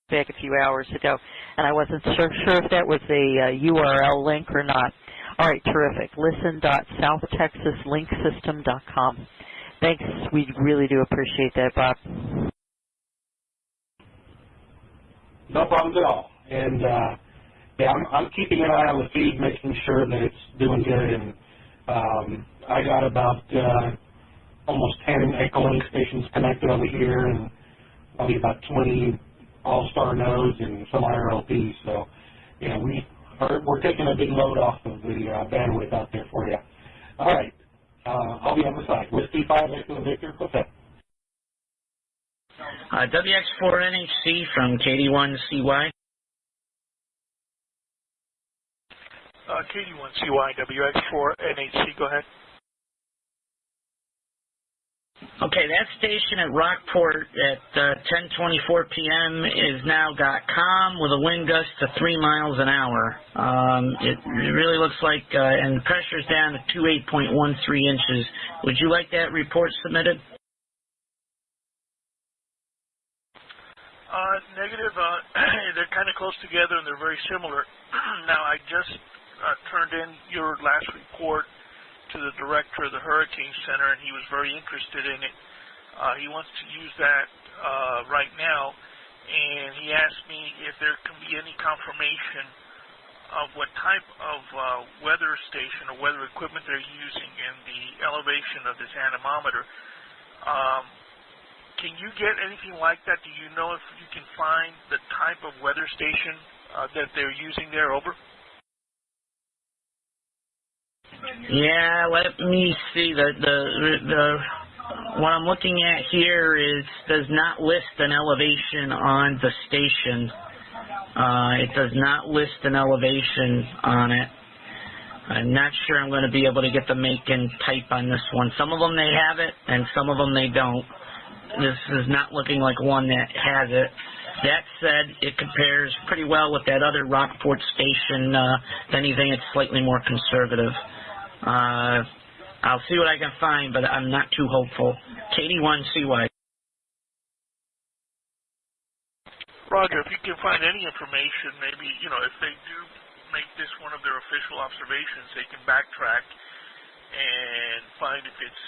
back a few hours ago, and I wasn't sure if that was a URL link or not. All right, terrific. Listen.southtexaslinksystem.com. Thanks. We really do appreciate that, Bob. No problems at all. And yeah, I'm keeping an eye on the feed, making sure that it's doing good. And I got about almost 10 Echolink stations connected over here, and probably about 20 All-Star nodes and some IRLPs. So, yeah, we're taking a big load off of the bandwidth out there for you. All right. I'll be on the side. Whiskey 5 Echo Victor, what's up? WX4NHC from KD1CY. KD1CY, WX4NHC, go ahead. Okay, that station at Rockport at 10:24 p.m. is now .com with a wind gust to 3 miles an hour. It really looks like, and the pressure's down to 28.13 inches. Would you like that report submitted? Negative. They're kind of close together and they're very similar. Now, I just turned in your last report to the director of the Hurricane Center, and he was very interested in it. He wants to use that right now, and he asked me if there can be any confirmation of what type of weather station or weather equipment they're using in the elevation of this anemometer. Can you get anything like that? Do you know if you can find the type of weather station that they're using there? Over. Yeah, let me see. The what I'm looking at here does not list an elevation on the station. It does not list an elevation on it. I'm not sure I'm going to be able to get the make and type on this one. Some of them they have it, and some of them they don't. This is not looking like one that has it. That said, it compares pretty well with that other Rockport station. If anything, it's slightly more conservative. I'll see what I can find, but I'm not too hopeful. KD1CY. Roger, if you can find any information, maybe, if they do make this one of their official observations, they can backtrack and find if it's,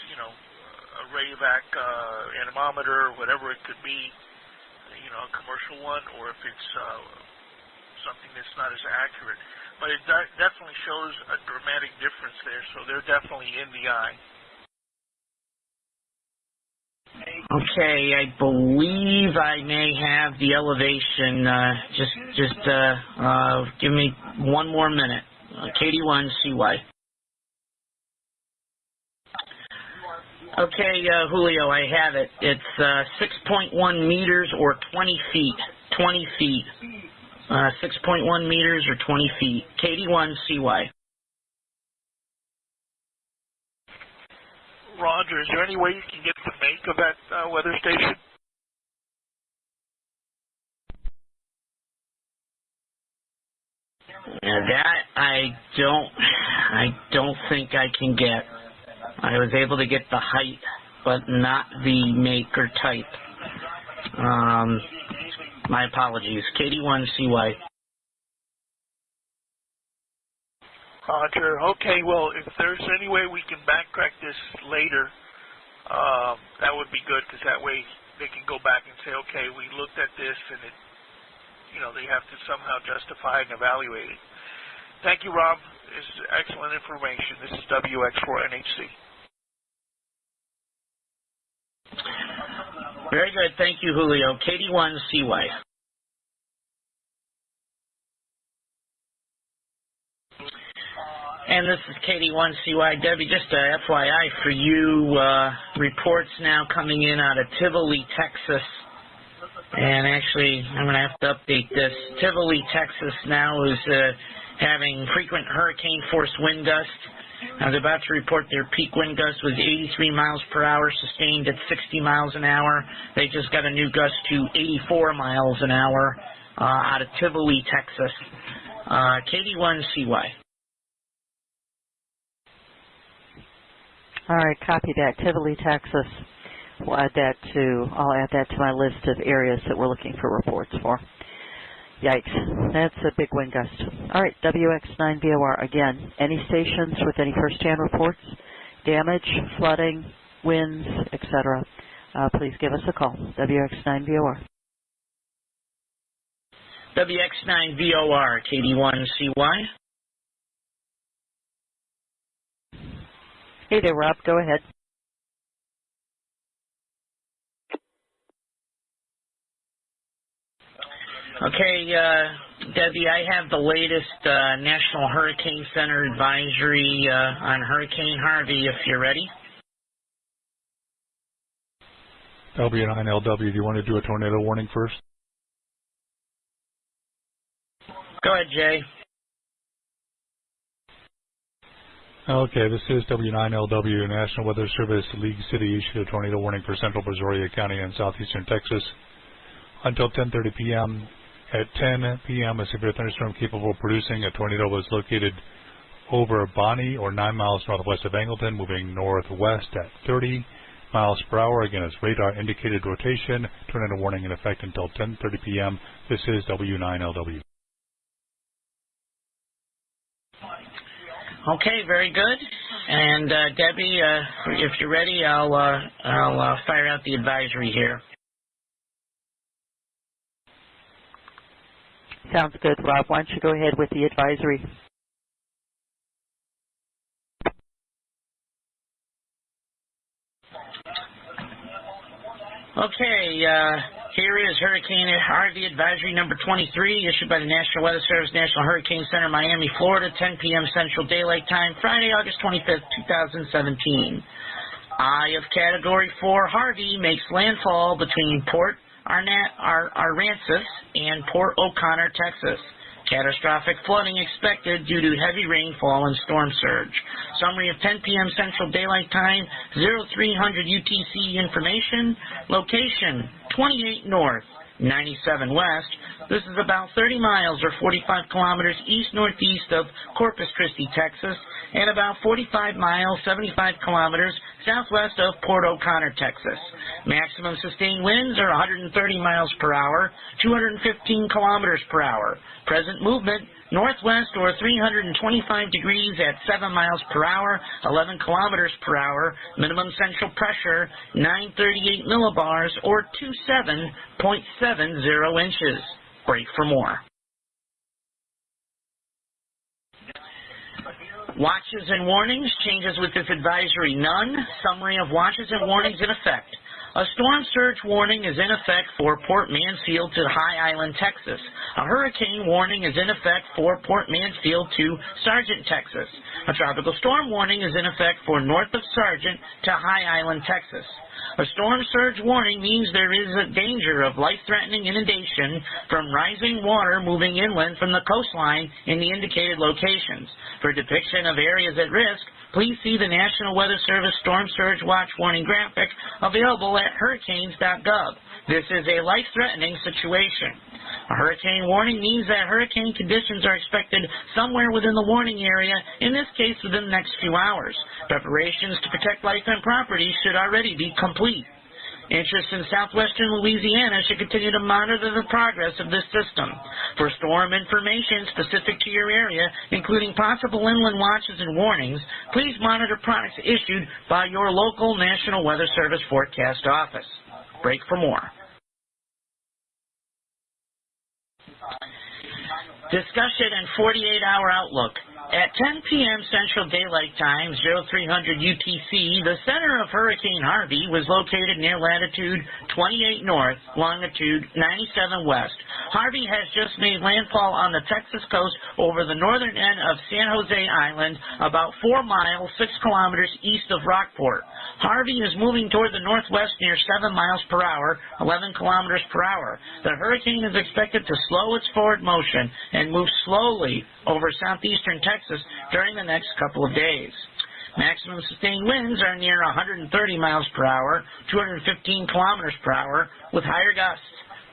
a Rayovac anemometer, whatever it could be, a commercial one, or if it's something that's not as accurate. But it definitely shows a dramatic difference there, so they're definitely in the eye. Okay, I believe I may have the elevation. Just give me one more minute. KD1CY. Okay, Julio, I have it. It's 6.1 meters or 20 feet. 20 feet. 6.1 meters or 20 feet. KD1CY. Roger, is there any way you can get the make of that weather station? That I don't think I can get. I was able to get the height, but not the make or type. My apologies. KD1CY. Roger. Okay, well, if there's any way we can backtrack this later, that would be good, because that way they can go back and say, okay, we looked at this, and it, they have to somehow justify and evaluate it. Thank you, Rob. This is excellent information. This is WX4NHC. Very good. Thank you, Julio. KD1CY. And this is KD1CY. Debbie, just a FYI for you, reports now coming in out of Tivoli, Texas. And actually, I'm going to have to update this. Tivoli, Texas now is having frequent hurricane-force wind gusts. I was about to report their peak wind gust was 83 miles per hour, sustained at 60 miles an hour. They just got a new gust to 84 miles an hour out of Tivoli, Texas. KD1CY. All right, copy that. Tivoli, Texas. I'll add that to my list of areas that we're looking for reports for. Yikes, that's a big wind gust. All right, WX9VOR again. Any stations with any first-hand reports, damage, flooding, winds, etc., please give us a call. WX9VOR. WX9VOR, KD1CY. Hey there, Rob. Go ahead. Okay, Debbie, I have the latest National Hurricane Center advisory on Hurricane Harvey, if you're ready. W9LW, do you want to do a tornado warning first? Go ahead, Jay. Okay, this is W9LW. National Weather Service, League City issued a tornado warning for central Brazoria County and southeastern Texas until 10:30 p.m. At 10 p.m., a severe thunderstorm capable of producing a tornado was located over Bonnie, or 9 miles northwest of Angleton, moving northwest at 30 miles per hour. Again, it's radar indicated rotation. Tornado warning in effect until 10:30 p.m. This is W9LW. Okay, very good. And Debbie, if you're ready, I'll fire out the advisory here. Sounds good, Rob. Why don't you go ahead with the advisory? Okay, here is Hurricane Harvey Advisory number 23, issued by the National Weather Service, National Hurricane Center, Miami, Florida, 10 p.m. Central Daylight Time, Friday, August 25th, 2017. Eye of Category 4, Harvey makes landfall between Port Aransas and Port O'Connor, Texas. Catastrophic flooding expected due to heavy rainfall and storm surge. Summary of 10 p.m. Central Daylight Time, 0300 UTC information. Location, 28 North, 97 West. This is about 30 miles or 45 kilometers east-northeast of Corpus Christi, Texas, and about 45 miles, 75 kilometers southwest of Port O'Connor, Texas. Maximum sustained winds are 130 miles per hour, 215 kilometers per hour. Present movement, northwest or 325 degrees at 7 miles per hour, 11 kilometers per hour. Minimum central pressure, 938 millibars or 27.70 inches. Break for more. Watches and warnings, changes with this advisory, none. Summary of watches and warnings in effect. A storm surge warning is in effect for Port Mansfield to High Island, Texas. A hurricane warning is in effect for Port Mansfield to Sargent, Texas. A tropical storm warning is in effect for north of Sargent to High Island, Texas. A storm surge warning means there is a danger of life-threatening inundation from rising water moving inland from the coastline in the indicated locations. For depiction of areas at risk, please see the National Weather Service Storm Surge Watch Warning graphic available at hurricanes.gov. This is a life-threatening situation. A hurricane warning means that hurricane conditions are expected somewhere within the warning area, in this case within the next few hours. Preparations to protect life and property should already be complete. Interests in southwestern Louisiana should continue to monitor the progress of this system. For storm information specific to your area, including possible inland watches and warnings, please monitor products issued by your local National Weather Service Forecast Office. Break for more. Discussion and 48-hour outlook. At 10 p.m. Central Daylight Time, 0300 UTC, the center of Hurricane Harvey was located near latitude 28 north, longitude 97 west. Harvey has just made landfall on the Texas coast over the northern end of San Jose Island, about 4 miles, 6 kilometers east of Rockport. Harvey is moving toward the northwest near 7 miles per hour, 11 kilometers per hour. The hurricane is expected to slow its forward motion and move slowly over southeastern Texas Texas during the next couple of days. Maximum sustained winds are near 130 miles per hour, 215 kilometers per hour, with higher gusts.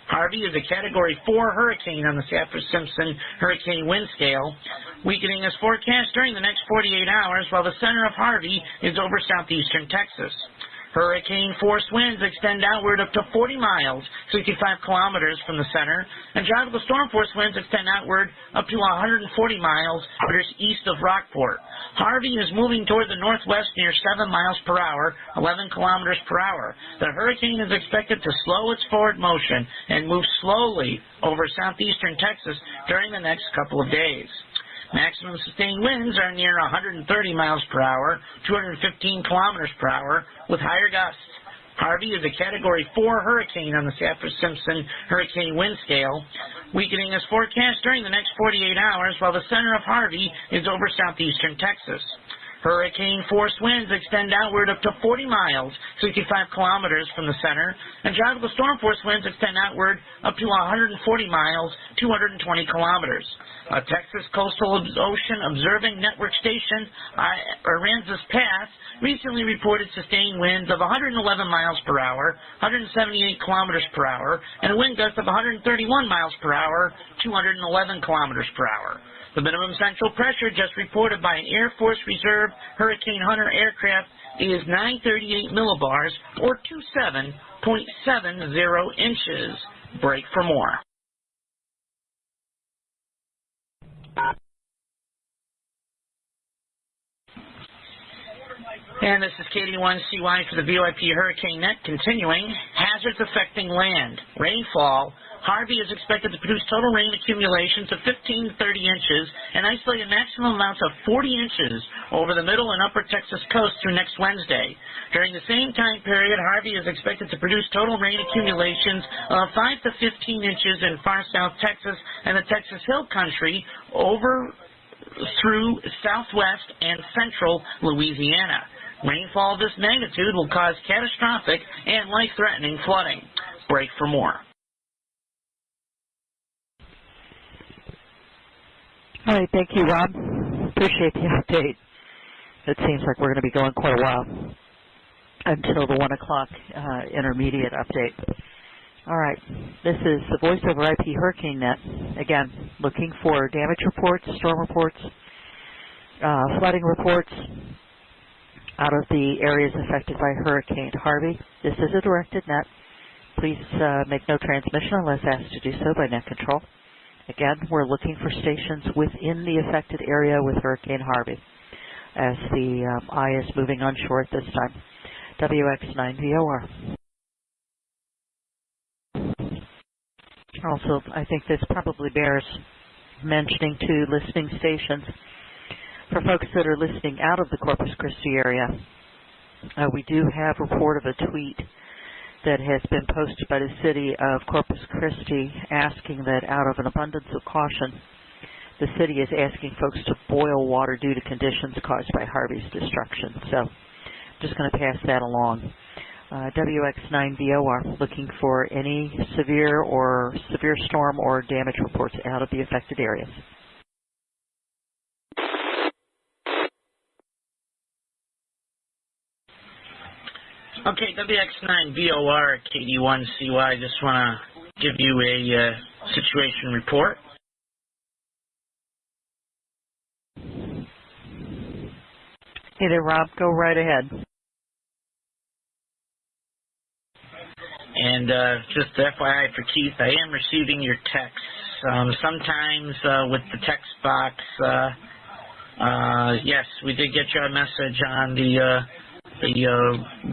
Harvey is a Category 4 hurricane on the Saffir-Simpson hurricane wind scale. Weakening is forecast during the next 48 hours, while the center of Harvey is over southeastern Texas. Hurricane-force winds extend outward up to 40 miles, 65 kilometers from the center, and tropical storm-force winds extend outward up to 140 miles east of Rockport. Harvey is moving toward the northwest near 7 miles per hour, 11 kilometers per hour. The hurricane is expected to slow its forward motion and move slowly over southeastern Texas during the next couple of days. Maximum sustained winds are near 130 miles per hour, 215 kilometers per hour, with higher gusts. Harvey is a Category 4 hurricane on the Saffir-Simpson hurricane wind scale. Weakening is forecast during the next 48 hours, while the center of Harvey is over southeastern Texas. Hurricane-force winds extend outward up to 40 miles, 65 kilometers from the center, and tropical storm-force winds extend outward up to 140 miles, 220 kilometers. A Texas Coastal Ocean Observing Network station, Aransas Pass, recently reported sustained winds of 111 miles per hour, 178 kilometers per hour, and a wind gust of 131 miles per hour, 211 kilometers per hour. The minimum central pressure just reported by an Air Force Reserve Hurricane Hunter aircraft is 938 millibars, or 27.70 inches. Break for more. And this is KD1CY for the VOIP Hurricane Net. Continuing, hazards affecting land. Rainfall. Harvey is expected to produce total rain accumulations of 15 to 30 inches and isolated maximum amounts of 40 inches over the middle and upper Texas coast through next Wednesday. During the same time period, Harvey is expected to produce total rain accumulations of 5 to 15 inches in far south Texas and the Texas Hill Country over through southwest and central Louisiana. Rainfall of this magnitude will cause catastrophic and life-threatening flooding. Break for more. All right, thank you, Rob. Appreciate the update. It seems like we're going to be going quite a while until the 1 o'clock intermediate update. All right, this is the Voice over IP Hurricane Net. Again, looking for damage reports, storm reports, flooding reports out of the areas affected by Hurricane Harvey. This is a directed net. Please make no transmission unless asked to do so by net control. Again, we're looking for stations within the affected area with Hurricane Harvey as the eye is moving onshore at this time. WX9VOR. Also, I think this probably bears mentioning to listening stations. For folks that are listening out of the Corpus Christi area, we do have a report of a tweet that has been posted by the city of Corpus Christi asking that out of an abundance of caution, the city is asking folks to boil water due to conditions caused by Harvey's destruction. So I'm just going to pass that along. WX9VOR, looking for any severe storm or damage reports out of the affected areas. Okay, WX9VOR KD1CY, just want to give you a situation report. Hey there, Rob. Go right ahead. And just FYI for Keith, I am receiving your texts. Sometimes with the text box, yes, we did get your message on the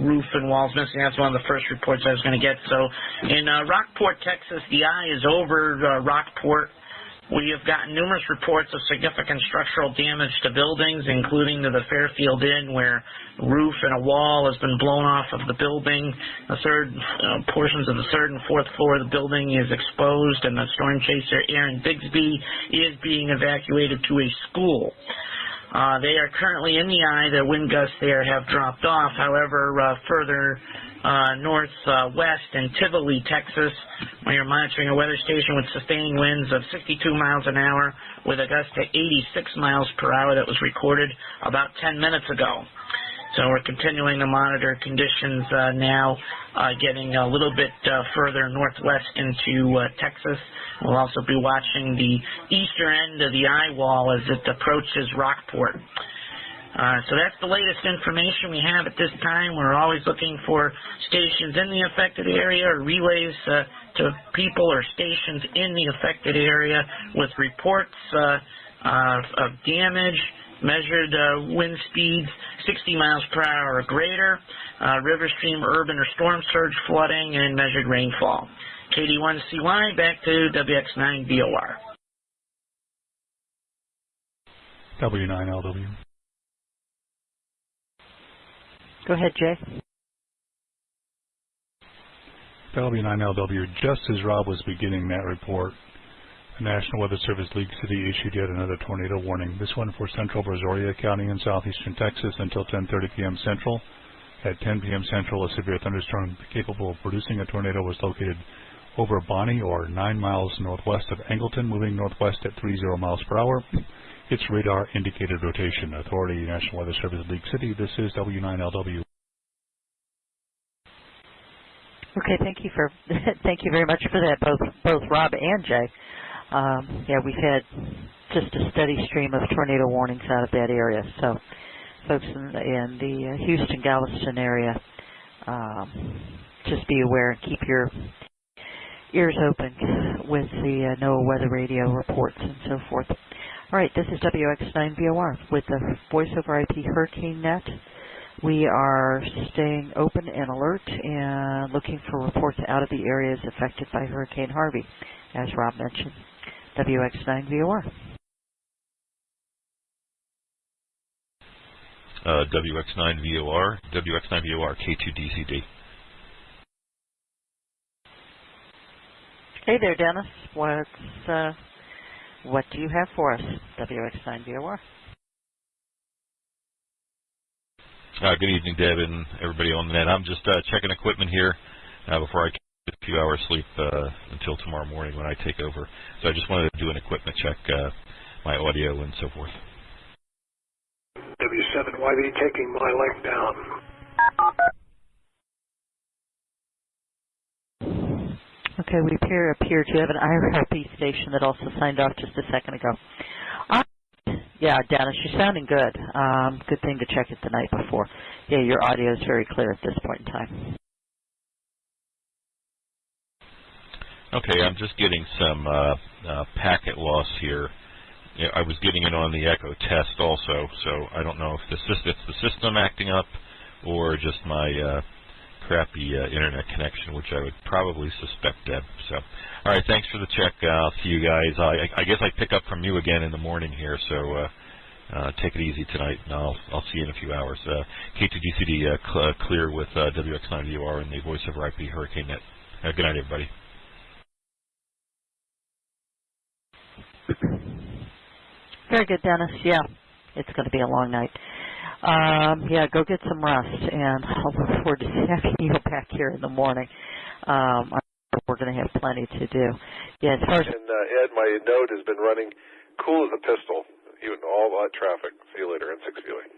roof and walls missing. That's one of the first reports I was going to get. So in Rockport, Texas, the eye is over Rockport. We have gotten numerous reports of significant structural damage to buildings, including to the Fairfield Inn, where a roof and a wall has been blown off of the building. The portions of the third and fourth floor of the building is exposed, and the storm chaser Aaron Bigsby is being evacuated to a school. They are currently in the eye. The wind gusts there have dropped off. However, further northwest in Tivoli, Texas, where you're monitoring a weather station with sustained winds of 62 miles an hour with a gust to 86 miles per hour that was recorded about 10 minutes ago. So we're continuing to monitor conditions now, getting a little bit further northwest into Texas. We'll also be watching the eastern end of the eye wall as it approaches Rockport. So that's the latest information we have at this time. We're always looking for stations in the affected area or relays to people or stations in the affected area with reports of damage, measured wind speeds 60 miles per hour or greater, river stream, urban, or storm surge flooding, and measured rainfall. KD1CY, back to WX9VOR. W9LW. Go ahead, Jay. W9LW, just as Rob was beginning that report, the National Weather Service League City issued yet another tornado warning, this one for central Brazoria County in southeastern Texas until 10:30 p.m. Central. At 10 p.m. Central, a severe thunderstorm capable of producing a tornado was located over Bonnie, or 9 miles northwest of Angleton, moving northwest at 30 miles per hour. Its radar indicated rotation. Authority, National Weather Service League City. This is W9LW. Okay, thank you very much for that, both Rob and Jay. Yeah, we've had just a steady stream of tornado warnings out of that area. So, folks in the Houston, Galveston area, just be aware and keep your ears open with the NOAA weather radio reports and so forth. All right, this is WX9VOR with the Voice over IP Hurricane Net. We are staying open and alert and looking for reports out of the areas affected by Hurricane Harvey, as Rob mentioned. WX9VOR. WX9VOR, WX9VOR K2DCD. Hey there, Dennis. What do you have for us, WX9VOR? Good evening, Deb, and everybody on the net. I'm just checking equipment here before I get a few hours sleep until tomorrow morning when I take over. So I just wanted to do an equipment check, my audio and so forth. W7YV taking my link down. Okay, we appear to have an IRLP station that also signed off just a second ago. Yeah, Dennis, you're sounding good. Good thing to check it the night before. Yeah, your audio is very clear at this point in time. Okay, I'm just getting some packet loss here. Yeah, I was getting it on the echo test also, so I don't know if it's the system acting up or just my crappy internet connection, which I would probably suspect, Deb. So, all right, thanks for the check. I'll see you guys. I guess I pick up from you again in the morning here, so take it easy tonight, and I'll see you in a few hours. K2DCD clear with WX9VOR and the Voice over IP Hurricane Net. Good night, everybody. Very good, Dennis. Yeah, it's going to be a long night. Yeah, go get some rest, and I'll look forward to having you back here in the morning. We're going to have plenty to do. Yeah, as far as Ed, my node has been running cool as a pistol, even all that traffic. See you later, N6 viewing.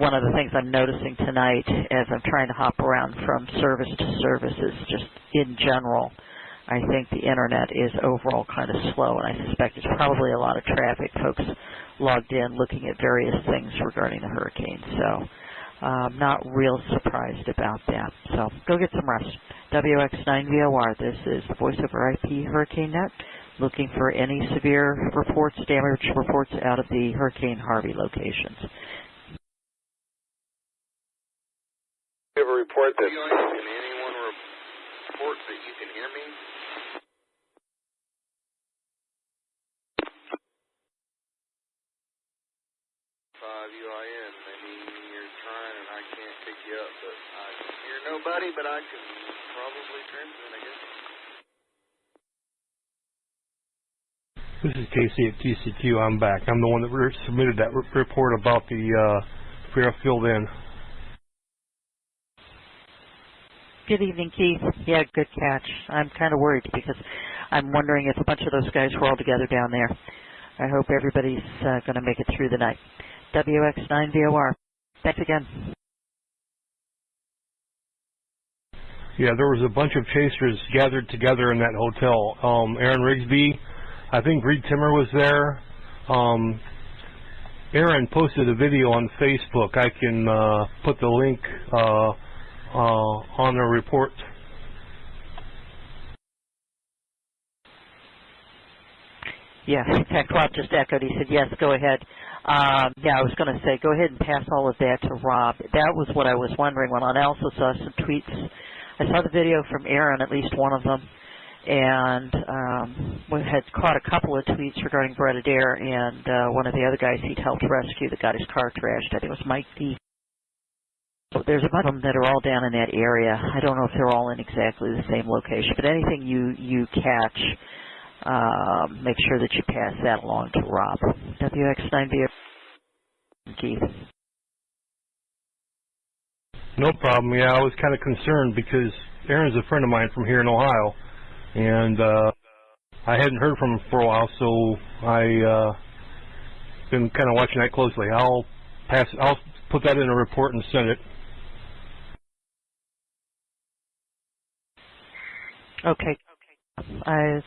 One of the things I'm noticing tonight as I'm trying to hop around from service to service is just in general, I think the internet is overall kind of slow, and I suspect it's probably a lot of traffic, folks logged in looking at various things regarding the hurricane. So not real surprised about that. So go get some rest. WX9VOR, this is the Voice over IP Hurricane Net, looking for any severe reports, damage reports out of the Hurricane Harvey locations. We have a report that... Can anyone report that you can hear me? UIN. Maybe you're trying and I can't pick you up, but I hear nobody, but I can probably transmit, I guess. This is Casey at TCQ. I'm back. I'm the one that submitted that report about the fair filled in. Good evening, Keith. Yeah, good catch. I'm kind of worried because I'm wondering if a bunch of those guys were all together down there. I hope everybody's going to make it through the night. WX9VOR. Thanks again. Yeah, there was a bunch of chasers gathered together in that hotel. Aaron Rigsby, I think Reed Timmer was there. Aaron posted a video on Facebook. I can put the link on the report. Yeah, in fact, Rob just echoed. He said, yes, go ahead. Yeah, I was going to say, go ahead and pass all of that to Rob. That was what I was wondering when I also saw some tweets. I saw the video from Aaron, at least one of them, and we had caught a couple of tweets regarding Brett Adair and one of the other guys he'd helped rescue that got his car trashed. I think it was Mike D. So there's a bunch of them that are all down in that area. I don't know if they're all in exactly the same location, but anything you catch, make sure that you pass that along to Rob. WX9B, Keith. No problem. Yeah, I was kind of concerned because Aaron's a friend of mine from here in Ohio, and I hadn't heard from him for a while, so I been kind of watching that closely. I'll put that in a report and send it. Okay. I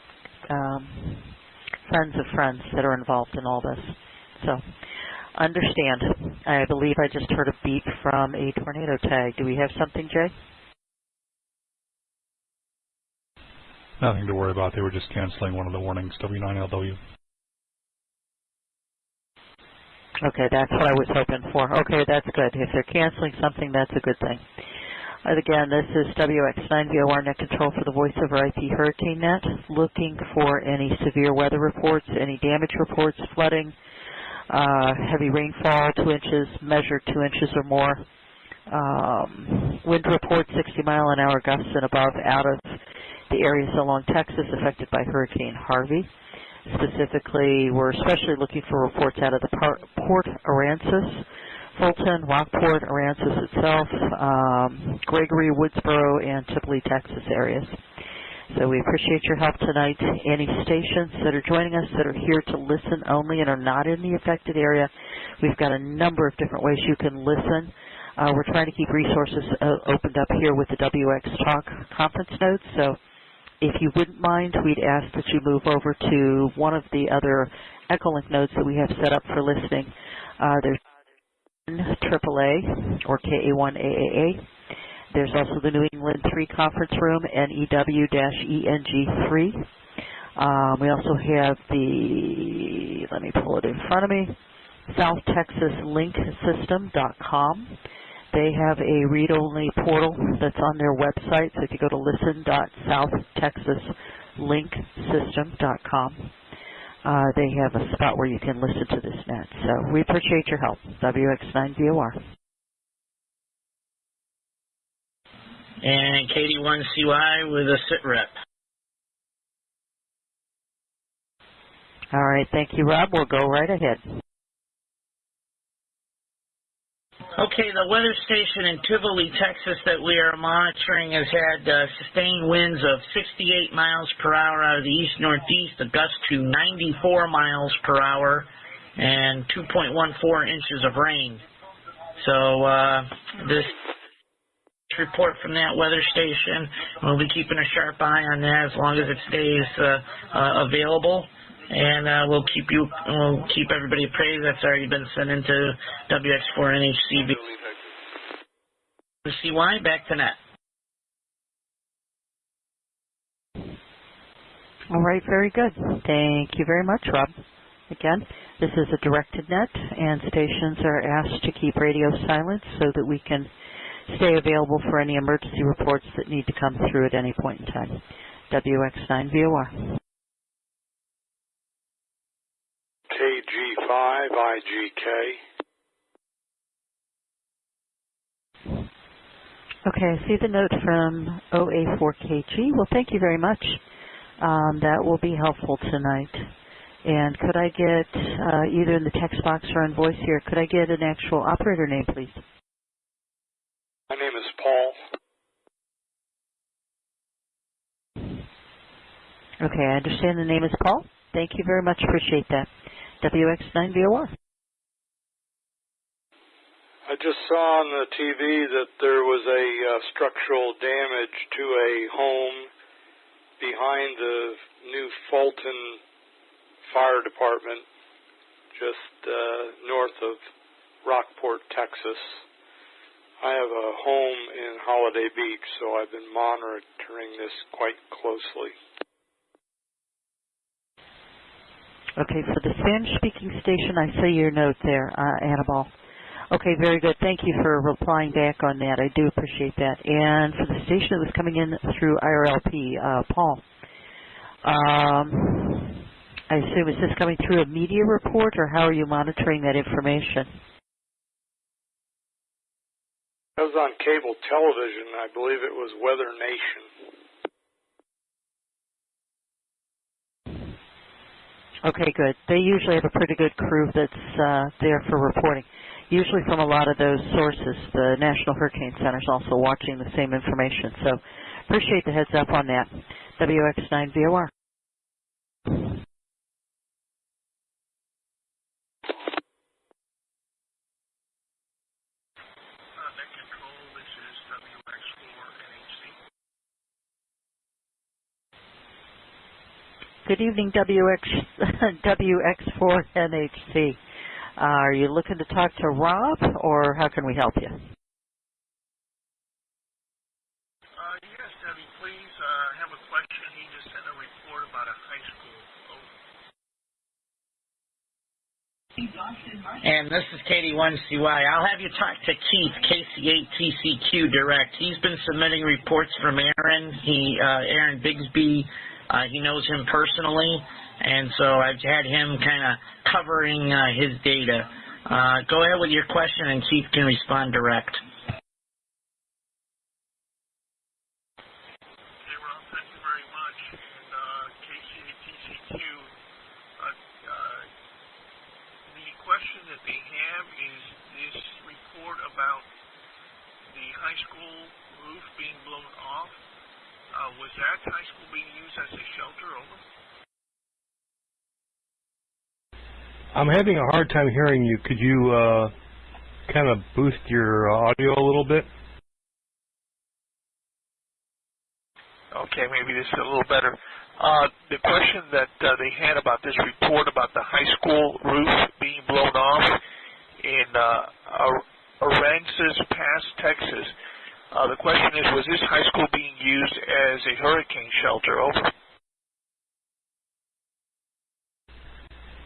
friends of friends that are involved in all this. So, understand. I believe I just heard a beep from a tornado tag. Do we have something, Jay? Nothing to worry about. They were just canceling one of the warnings, W9LW. Okay, that's what I was hoping for. Okay, that's good. If they're canceling something, that's a good thing. Again, this is WX9VOR Net Control for the Voice over IP Hurricane Net, looking for any severe weather reports, any damage reports, flooding, heavy rainfall, 2 inches, measured 2 inches or more, wind reports 60-mile-an-hour gusts and above out of the areas along Texas affected by Hurricane Harvey. Specifically, we're especially looking for reports out of the Port Aransas, Fulton, Rockport, Aransas itself, Gregory, Woodsboro, and Chipley, Texas areas. So we appreciate your help tonight. Any stations that are joining us that are here to listen only and are not in the affected area, we've got a number of different ways you can listen. We're trying to keep resources opened up here with the WX Talk conference notes. So if you wouldn't mind, we'd ask that you move over to one of the other Echolink nodes that we have set up for listening. There's AAA or KA1AAA. There's also the New England 3 conference room, NEW-ENG3. We also have the, let me pull it in front of me, SouthTexasLinkSystem.com. They have a read-only portal that's on their website, so if you go to listen.SouthTexasLinkSystem.com, they have a spot where you can listen to this net. So we appreciate your help. WX9VOR. And KD1CY with a sit rep. All right, thank you, Rob. We'll go right ahead. Okay, the weather station in Tivoli, Texas that we are monitoring has had sustained winds of 68 miles per hour out of the east-northeast, a gust to 94 miles per hour, and 2.14 inches of rain. So this report from that weather station, we'll be keeping a sharp eye on that as long as it stays available. And we'll keep everybody appraised. That's already been sent into WX4NHCB. CY, back to net. All right, very good. Thank you very much, Rob. Again, this is a directed net, and stations are asked to keep radio silent so that we can stay available for any emergency reports that need to come through at any point in time. WX9VOR. KG5IGK. Okay, I see the note from OA4KG. Well, thank you very much. That will be helpful tonight. And could I get, either in the text box or on voice here, could I get an actual operator name, please? My name is Paul. Okay, I understand the name is Paul. Thank you very much. Appreciate that. WX9VOR. I just saw on the TV that there was a structural damage to a home behind the new Fulton Fire Department, just north of Rockport, Texas. I have a home in Holiday Beach, so I've been monitoring this quite closely. Okay, for the Spanish-speaking station, I see your note there, Annabelle. Okay, very good. Thank you for replying back on that. I do appreciate that. And for the station that was coming in through IRLP, Paul, I assume, is this coming through a media report, or how are you monitoring that information? I was on cable television. I believe it was Weather Nation. Okay, good. They usually have a pretty good crew that's there for reporting. Usually from a lot of those sources. The National Hurricane Center is also watching the same information. So appreciate the heads up on that. WX9VOR. Good evening, WX4NHC. Are you looking to talk to Rob, or how can we help you? Yes, Debbie, please. I have a question. He just sent a report about a high school. And this is KD1CY. I'll have you talk to Keith, KC8TCQ Direct. He's been submitting reports from Aaron. Aaron Bigsby. He knows him personally, and so I've had him kind of covering his data. Go ahead with your question, and Keith can respond direct. Okay, Rob, thank you very much. And KC8TCQ, the question that they have is this report about the high school roof being blown off. Was that high school being used as a shelter? Over. I'm having a hard time hearing you. Could you kind of boost your audio a little bit? Okay, maybe this is a little better. The question that they had about this report about the high school roof being blown off in Aransas Pass, Texas. The question is, was this high school being used as a hurricane shelter? Over.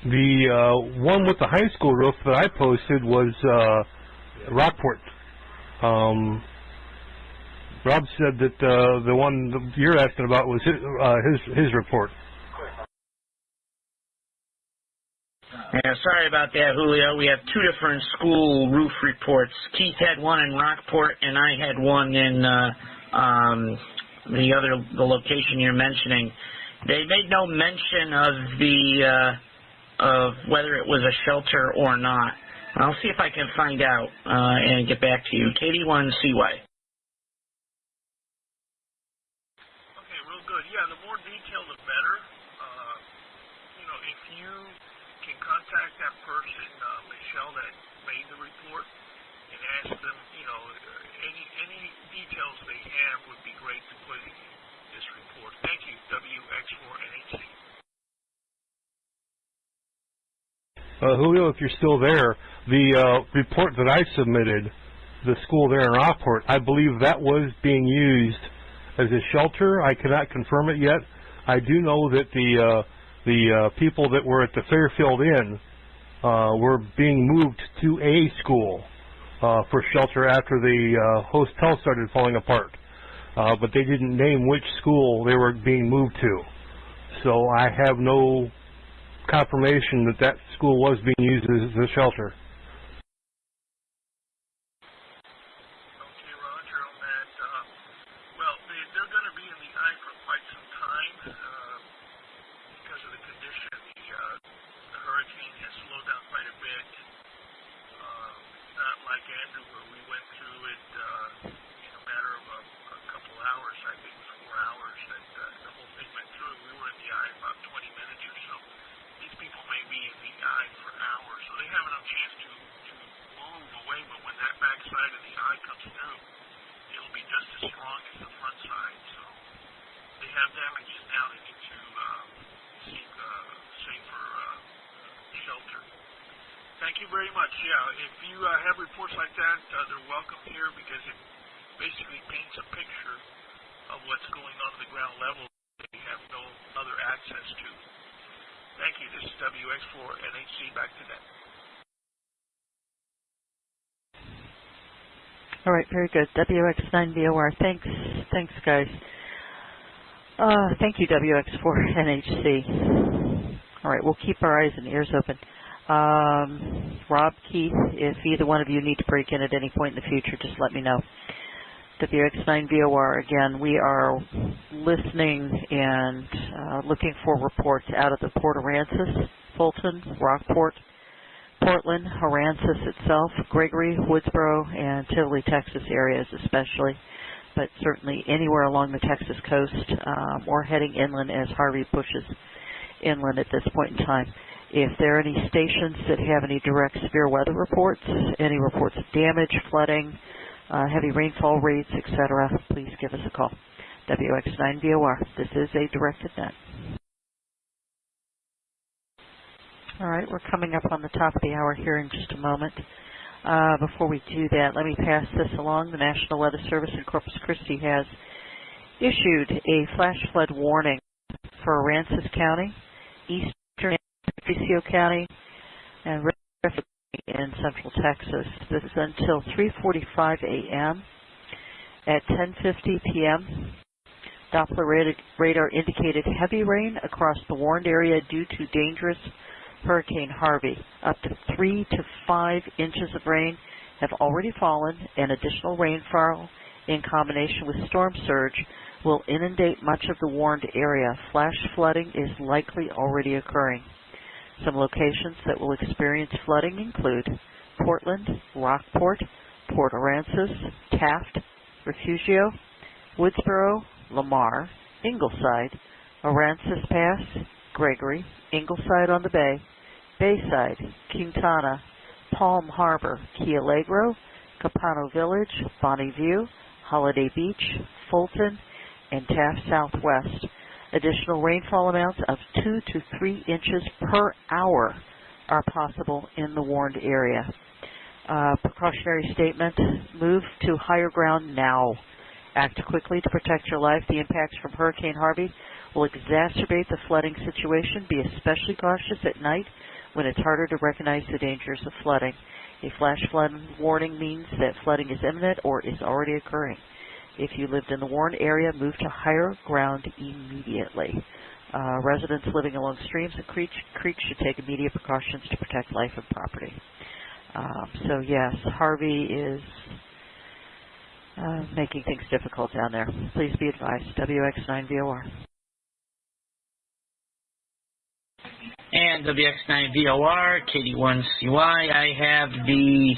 The one with the high school roof that I posted was Rockport. Rob said that the one you're asking about was his report. Yeah, sorry about that, Julio. We have two different school roof reports. Keith had one in Rockport, and I had one in the location you're mentioning. They made no mention of whether it was a shelter or not. I'll see if I can find out and get back to you. KD1CY. Okay, real good. Yeah, the more detail, the better. If you can contact that person, Michelle, that made the report, and ask them, any details they have would be great to put in this report. Thank you, WX4NHC. Julio, if you're still there, the report that I submitted, the school there in Rockport, I believe that was being used as a shelter. I cannot confirm it yet. I do know that the people that were at the Fairfield Inn were being moved to a school for shelter after the hotel started falling apart. But they didn't name which school they were being moved to. So I have no confirmation that that school was being used as a shelter. Okay, Roger, on that. Well, they're going to be in the eye for quite some time because of the condition. The hurricane has slowed down quite a bit. Not like Andrew, where we went through it in a matter of a couple hours. I think it was 4 hours that the whole thing went through. We were in the eye about 20 minutes or so. These people may be in the eye for hours, so they have enough chance to move away, but when that back side of the eye comes through, it'll be just as strong as the front side. So they have damages now. They need to seek safer shelter. Thank you very much. Yeah, if you have reports like that, they're welcome here because it basically paints a picture of what's going on the ground level that we have no other access to. Thank you. This is WX4 NHC. Back to that. All right, very good. WX9VOR. Thanks, guys. Thank you, WX4 NHC. All right, we'll keep our eyes and ears open. Rob, Keith, if either one of you need to break in at any point in the future, just let me know. WX9VOR, again, we are listening and looking for reports out of the Port Aransas, Fulton, Rockport, Portland, Aransas itself, Gregory, Woodsboro, and Tivoli, Texas areas especially, but certainly anywhere along the Texas coast or heading inland as Harvey pushes inland at this point in time. If there are any stations that have any direct severe weather reports, any reports of damage, flooding, heavy rainfall rates, etc., please give us a call. WX9VOR. This is a directed net. All right, we're coming up on the top of the hour here in just a moment. Before we do that, let me pass this along. The National Weather Service in Corpus Christi has issued a flash flood warning for Aransas County, eastern Patricio County, and in central Texas. This is until 3:45 a.m. At 10:50 p.m., Doppler radar indicated heavy rain across the warned area due to dangerous Hurricane Harvey. Up to 3 to 5 inches of rain have already fallen, and additional rainfall in combination with storm surge will inundate much of the warned area. Flash flooding is likely already occurring. Some locations that will experience flooding include Portland, Rockport, Port Aransas, Taft, Refugio, Woodsboro, Lamar, Ingleside, Aransas Pass, Gregory, Ingleside on the Bay, Bayside, Quintana, Palm Harbor, Key Alegro, Capano Village, Bonnie View, Holiday Beach, Fulton, and Taft Southwest. Additional rainfall amounts of 2 to 3 inches per hour are possible in the warned area. Precautionary statement, move to higher ground now. Act quickly to protect your life. The impacts from Hurricane Harvey will exacerbate the flooding situation. Be especially cautious at night when it's harder to recognize the dangers of flooding. A flash flood warning means that flooding is imminent or is already occurring. If you lived in the warned area, move to higher ground immediately. Residents living along streams and creeks should take immediate precautions to protect life and property. So yes, Harvey is making things difficult down there. Please be advised. WX9VOR. And WX9VOR, KD1CY. I have the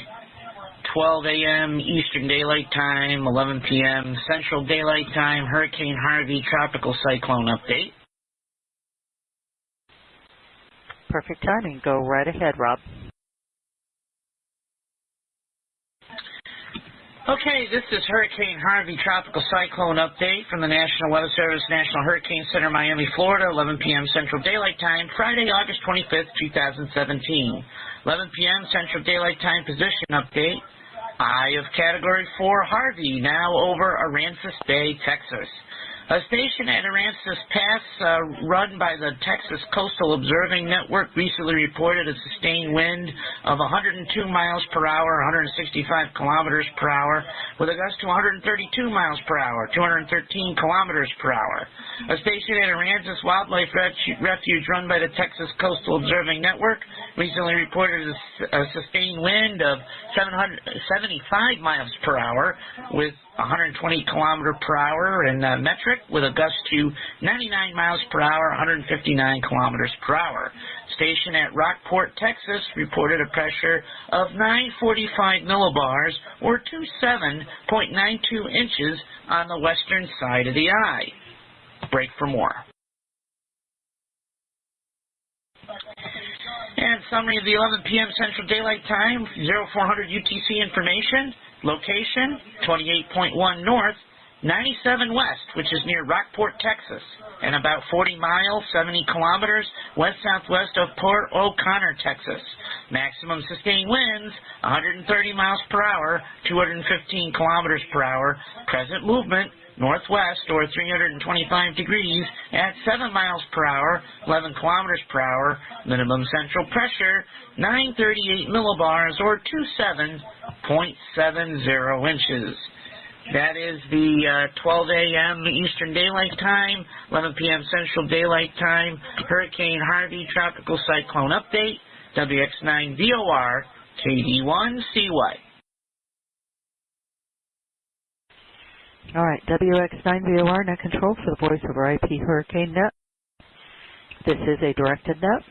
12 a.m. Eastern Daylight Time, 11 p.m. Central Daylight Time, Hurricane Harvey Tropical Cyclone Update. Perfect timing. Go right ahead, Rob. Okay, this is Hurricane Harvey Tropical Cyclone Update from the National Weather Service, National Hurricane Center, Miami, Florida, 11 p.m. Central Daylight Time, Friday, August 25th, 2017. 11 p.m. Central Daylight Time position update. Eye of Category 4 Harvey, now over Aransas Bay, Texas. A station at Aransas Pass run by the Texas Coastal Observing Network recently reported a sustained wind of 102 miles per hour, 165 kilometers per hour, with a gust to 132 miles per hour, 213 kilometers per hour. A station at Aransas Wildlife Refuge run by the Texas Coastal Observing Network recently reported a sustained wind of 75 miles per hour, with 120 kilometer per hour in metric, with a gust to 99 miles per hour, 159 kilometers per hour. Station at Rockport, Texas, reported a pressure of 945 millibars, or 27.92 inches on the western side of the eye. Break for more. And summary of the 11 p.m. Central Daylight Time, 0400 UTC information. Location, 28.1 north, 97 west, which is near Rockport, Texas, and about 40 miles, 70 kilometers west-southwest of Port O'Connor, Texas. Maximum sustained winds, 130 miles per hour, 215 kilometers per hour. Present movement, northwest, or 325 degrees, at 7 miles per hour, 11 kilometers per hour. Minimum central pressure, 938 millibars, or 27.70 inches. That is the 12 a.m. Eastern Daylight Time, 11 p.m. Central Daylight Time, Hurricane Harvey Tropical Cyclone Update, WX9VOR, KD1CY. All right, WX9VOR, net control for the Voice over IP Hurricane Net. This is a directed net.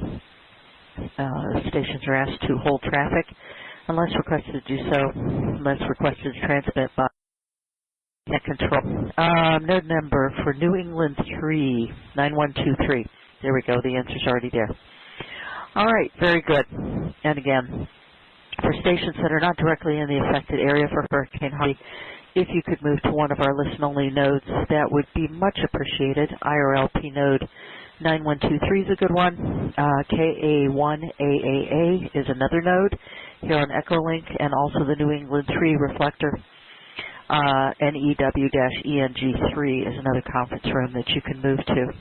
Stations are asked to hold traffic unless requested to do so, unless requested to transmit by net control. Node number for New England 3, 9123. There we go, the answer's already there. All right, very good. And again, for stations that are not directly in the affected area for Hurricane Harvey, if you could move to one of our listen-only nodes, that would be much appreciated. IRLP node 9123 is a good one. KA1AAA is another node here on Echolink, and also the New England 3 reflector. NEW-ENG3 is another conference room that you can move to.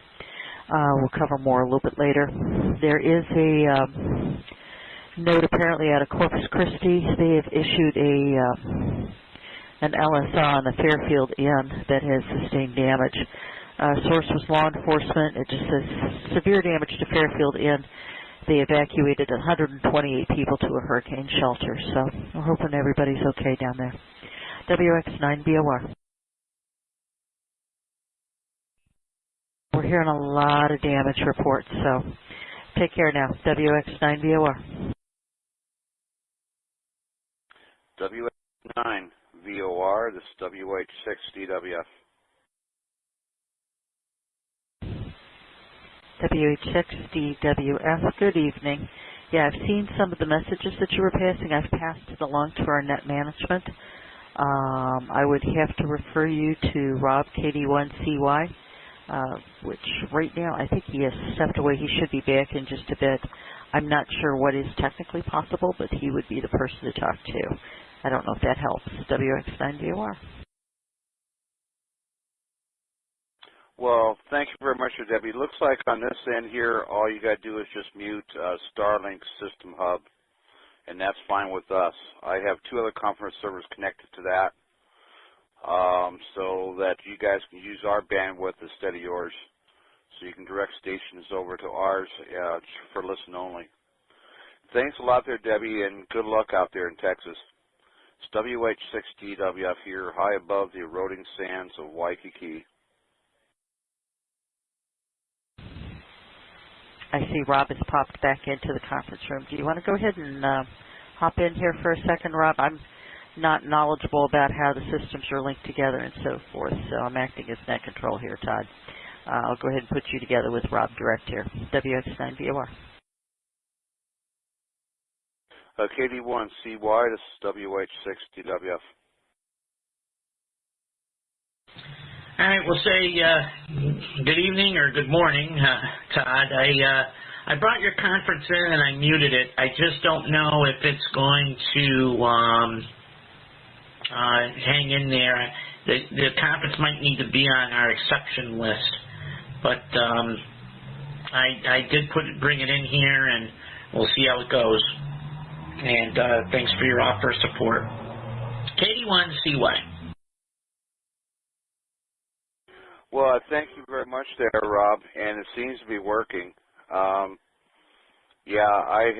We'll cover more a little bit later. There is a node apparently out of Corpus Christi. They have issued an LSA on the Fairfield Inn that has sustained damage. Source was law enforcement. It just says severe damage to Fairfield Inn. They evacuated 128 people to a hurricane shelter. So we're hoping everybody's okay down there. WX9BOR. We're hearing a lot of damage reports, so take care now. WX9BOR. WX9VOR, this is WH6DWF. WH6DWF, good evening. Yeah, I've seen some of the messages that you were passing. I've passed it along to our net management. I would have to refer you to Rob, KD1CY, which right now I think he has stepped away. He should be back in just a bit. I'm not sure what is technically possible, but he would be the person to talk to. I don't know if that helps. WX9VOR. Well, thank you very much, Debbie. Looks like on this end here, all you got to do is just mute Starlink System Hub, and that's fine with us. I have 2 other conference servers connected to that, so that you guys can use our bandwidth instead of yours, so you can direct stations over to ours for listen only. Thanks a lot there, Debbie, and good luck out there in Texas. It's WH6DWF here, high above the eroding sands of Waikiki. I see Rob has popped back into the conference room. Do you want to go ahead and hop in here for a second, Rob? I'm not knowledgeable about how the systems are linked together and so forth, so I'm acting as net control here, Todd. I'll go ahead and put you together with Rob direct here. WX9VOR. KD1CY, this is WH6DWF. All right, we'll say good evening or good morning, Todd. I brought your conference in and I muted it. I just don't know if it's going to hang in there. The conference might need to be on our exception list, but I did bring it in here, and we'll see how it goes. And thanks for your offer of support. KD1CY. Well, thank you very much there, Rob, and it seems to be working. Yeah, I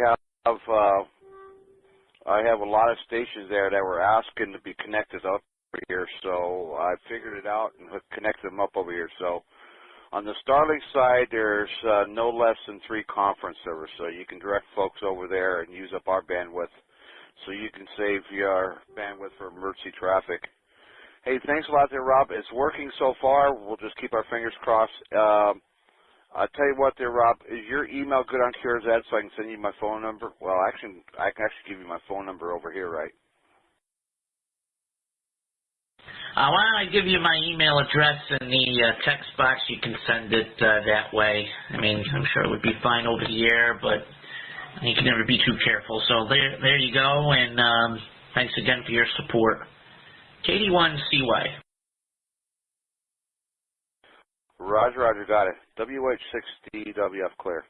have a lot of stations there that were asking to be connected up here, so I figured it out and connected them up over here. So on the Starlink side, there's no less than 3 conference servers, so you can direct folks over there and use up our bandwidth, so you can save your bandwidth for emergency traffic. Hey, thanks a lot there, Rob. It's working so far. We'll just keep our fingers crossed. I'll tell you what there, Rob. Is your email good on Cures Ed so I can send you my phone number? Well, actually, I can actually give you my phone number over here, right? Why don't I give you my email address in the text box? You can send it that way. I mean, I'm sure it would be fine over the air, but you can never be too careful. So there you go, and thanks again for your support. KD1CY. Roger, got it. WH6DWF clear.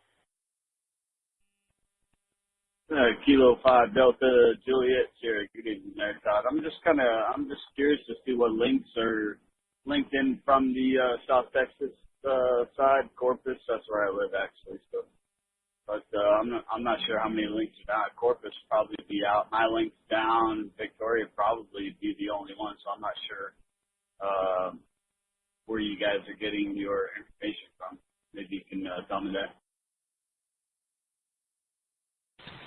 Kilo 5 Delta Juliet Sierra. Good evening there, Todd. I'm just curious to see what links are linked in from the South Texas side, Corpus. That's where I live actually. So, but I'm not sure how many links are down. Corpus probably be out. My links down. Victoria probably be the only one. So I'm not sure where you guys are getting your information from. Maybe you can tell me that.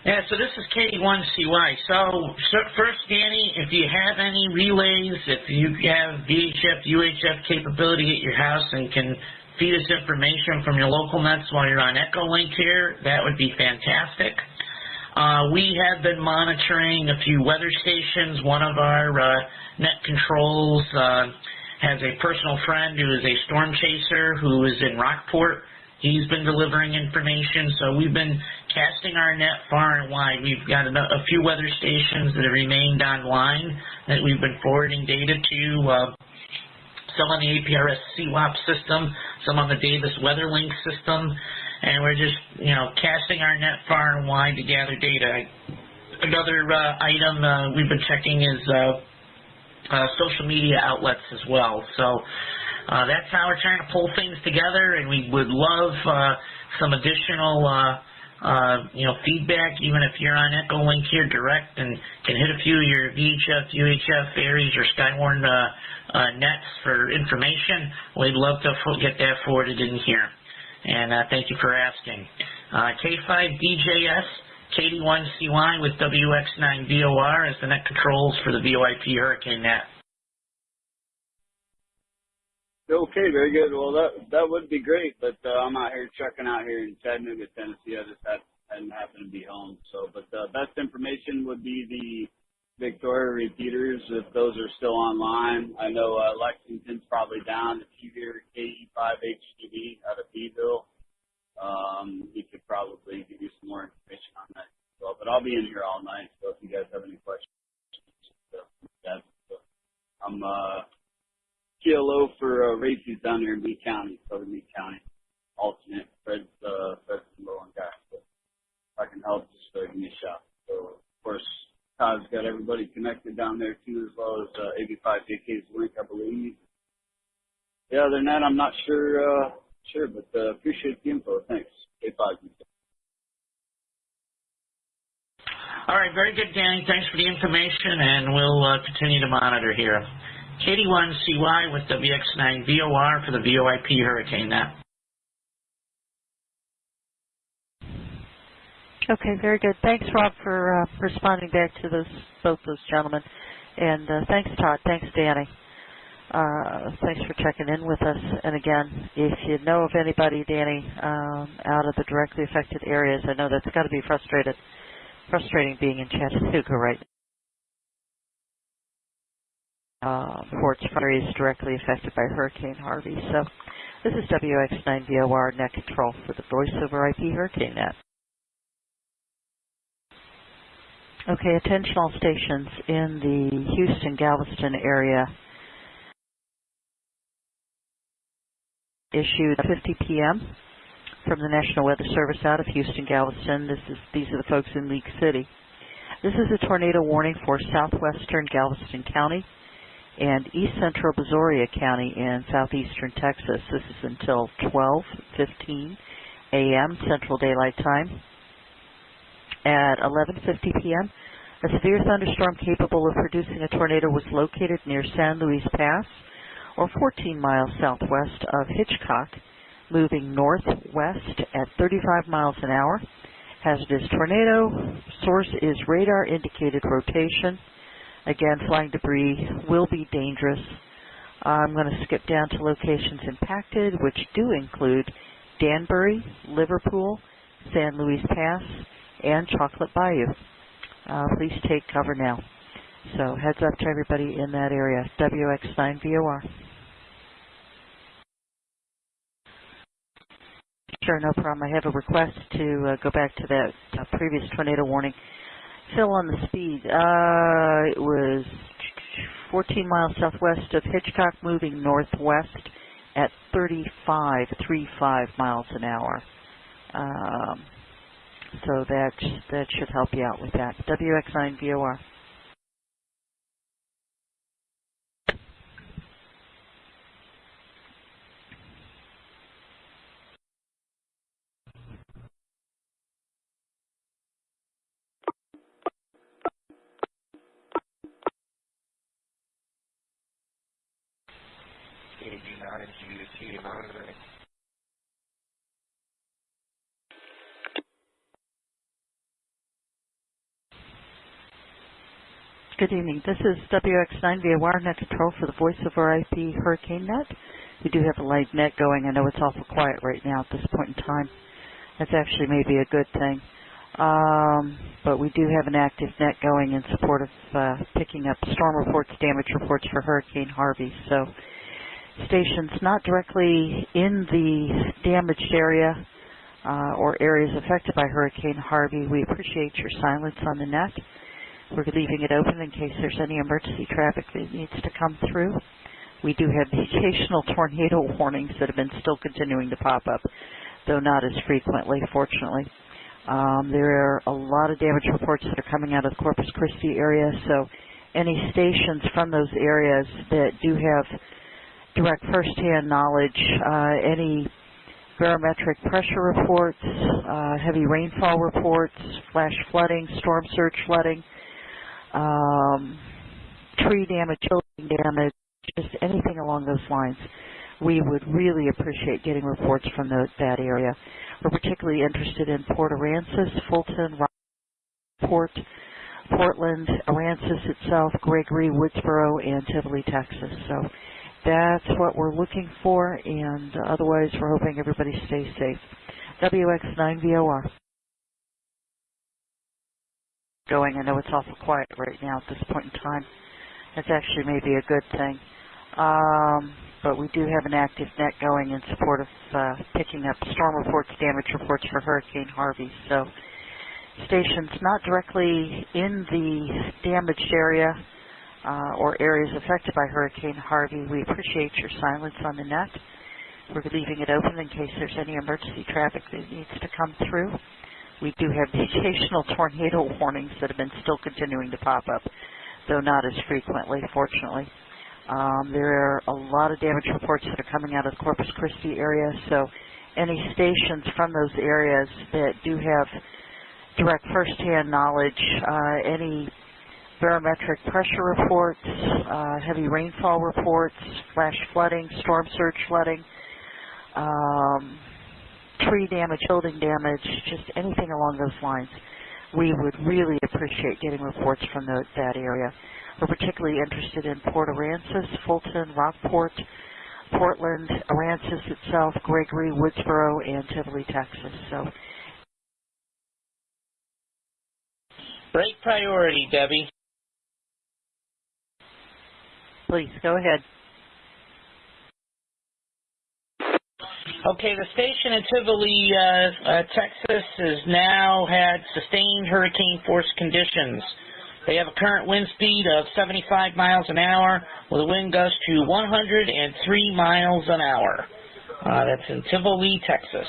Yeah, so this is KD1CY. So first, Danny, if you have any relays, if you have VHF, UHF capability at your house and can feed us information from your local nets while you're on Echolink here, that would be fantastic. We have been monitoring a few weather stations. One of our net controls has a personal friend who is a storm chaser who is in Rockport. He's been delivering information, so we've been casting our net far and wide. We've got a few weather stations that have remained online that we've been forwarding data to, some on the APRS CWAP system, some on the Davis WeatherLink system, and we're just, casting our net far and wide to gather data. Another item we've been checking is social media outlets as well. So that's how we're trying to pull things together, and we would love some additional feedback, even if you're on Echolink here direct and can hit a few of your VHF, UHF, Aries, or Skywarn nets for information. We'd love to get that forwarded in here. And thank you for asking. K5DJS, KD1CY with WX9VOR as the net controls for the VoIP Hurricane Net. Okay, very good. Well, that would be great, but I'm out here checking out here in Chattanooga, Tennessee. I just hadn't happened to be home. So, but the best information would be the Victoria repeaters, if those are still online. I know Lexington's probably down. If you hear KE5HTV out of Beeville, we could probably give you some more information on that as well. But I'll be in here all night, so if you guys have any questions, I'm TLO for races down there in Meade County, southern Meade County. Alternate, Fred's the low on guy. So if I can help, just give me a shot. So, of course, Todd's got everybody connected down there, too, as well as 85JK's link, I believe. Yeah, other than that, I'm not sure, but appreciate the info. Thanks. K5. All right, very good, Danny. Thanks for the information, and we'll continue to monitor here. KD1CY with WX9VOR for the VoIP Hurricane Net. Okay, very good. Thanks, Rob, for responding back to both those gentlemen. And thanks, Todd. Thanks, Danny. Thanks for checking in with us. And again, if you know of anybody, Danny, out of the directly affected areas, I know that's got to be frustrating being in Chattanooga right now. Fort Fryer is directly affected by Hurricane Harvey. So this is WX9VOR net control for the Voice over IP Hurricane Net. Okay, attention all stations in the Houston-Galveston area. Issued at 50 p.m. from the National Weather Service out of Houston-Galveston. These are the folks in League City. This is a tornado warning for southwestern Galveston County and east central Brazoria County in southeastern Texas. This is until 12:15 a.m. Central Daylight Time. At 11:50 p.m., A severe thunderstorm capable of producing a tornado was located near San Luis Pass, or 14 miles southwest of Hitchcock, moving northwest at 35 miles an hour. Hazardous tornado. Source is radar-indicated rotation. Again, flying debris will be dangerous. I'm going to skip down to locations impacted, which do include Danbury, Liverpool, San Luis Pass, and Chocolate Bayou. Please take cover now. So heads up to everybody in that area. WX9VOR. Sure, no problem. I have a request to go back to that previous tornado warning. Phil, on the speed, it was 14 miles southwest of Hitchcock, moving northwest at 35 miles an hour. So that should help you out with that. WX9VOR. Good evening. This is WX9VOR Net Control for the Voice over IP Hurricane Net. We do have a live net going. I know it's awful quiet right now at this point in time. That's actually maybe a good thing. But we do have an active net going in support of picking up storm reports, damage reports for Hurricane Harvey. So stations not directly in the damaged area or areas affected by Hurricane Harvey, we appreciate your silence on the net. We're leaving it open in case there's any emergency traffic that needs to come through. We do have the occasional tornado warnings that have been still continuing to pop up, though not as frequently, fortunately. There are a lot of damage reports that are coming out of the Corpus Christi area, so any stations from those areas that do have direct first-hand knowledge, any barometric pressure reports, heavy rainfall reports, flash flooding, storm surge flooding, tree damage, building damage, just anything along those lines. We would really appreciate getting reports from that area. We're particularly interested in Port Aransas, Fulton, Rockport, Portland, Aransas itself, Gregory, Woodsboro, and Tivoli, Texas. So that's what we're looking for, and otherwise we're hoping everybody stays safe. WX9VOR. Going. I know it's awful quiet right now at this point in time. That's actually maybe a good thing. But we do have an active net going in support of picking up storm reports, damage reports for Hurricane Harvey. So stations not directly in the damaged area or areas affected by Hurricane Harvey, we appreciate your silence on the net. We're leaving it open in case there's any emergency traffic that needs to come through. We do have the occasional tornado warnings that have been still continuing to pop up, though not as frequently, fortunately. There are a lot of damage reports that are coming out of the Corpus Christi area, so any stations from those areas that do have direct first-hand knowledge, any barometric pressure reports, heavy rainfall reports, flash flooding, storm surge flooding, tree damage, building damage, just anything along those lines. We would really appreciate getting reports from that area. We're particularly interested in Port Aransas, Fulton, Rockport, Portland, Aransas itself, Gregory, Woodsboro, and Tivoli, Texas. So, break priority, Debbie. Please, go ahead. Okay, the station in Tivoli, Texas, has now had sustained hurricane force conditions. They have a current wind speed of 75 miles an hour with a wind gust to 103 miles an hour. That's in Tivoli, Texas.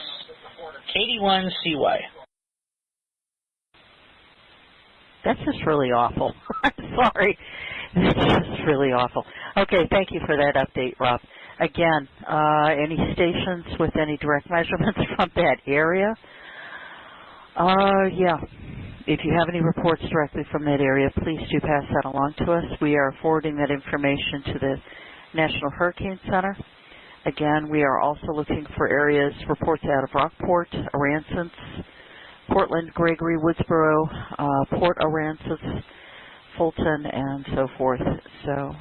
81 CY. That's just really awful. I'm sorry. It's just really awful. Okay, thank you for that update, Rob. Again, any stations with any direct measurements from that area? Yeah. If you have any reports directly from that area, please do pass that along to us. We are forwarding that information to the National Hurricane Center. Again, we are also looking for areas, reports out of Rockport, Aransas, Portland, Gregory, Woodsboro, Port Aransas, Fulton, and so forth. So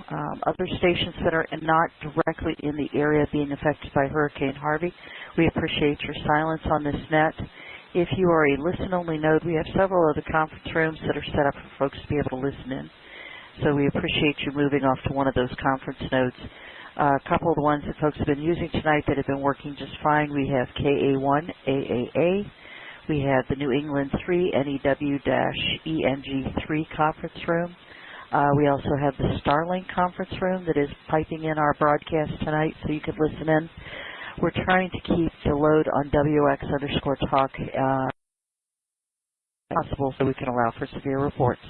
other stations that are not directly in the area being affected by Hurricane Harvey, we appreciate your silence on this net. If you are a listen-only node, we have several other conference rooms that are set up for folks to be able to listen in. So we appreciate you moving off to one of those conference nodes. A couple of the ones that folks have been using tonight that have been working just fine, we have KA1 AAA. We have the New England 3 NEW-ENG3 conference room. We also have the Starlink conference room that is piping in our broadcast tonight so you can listen in. We're trying to keep the load on WX_talk possible so we can allow for severe reports.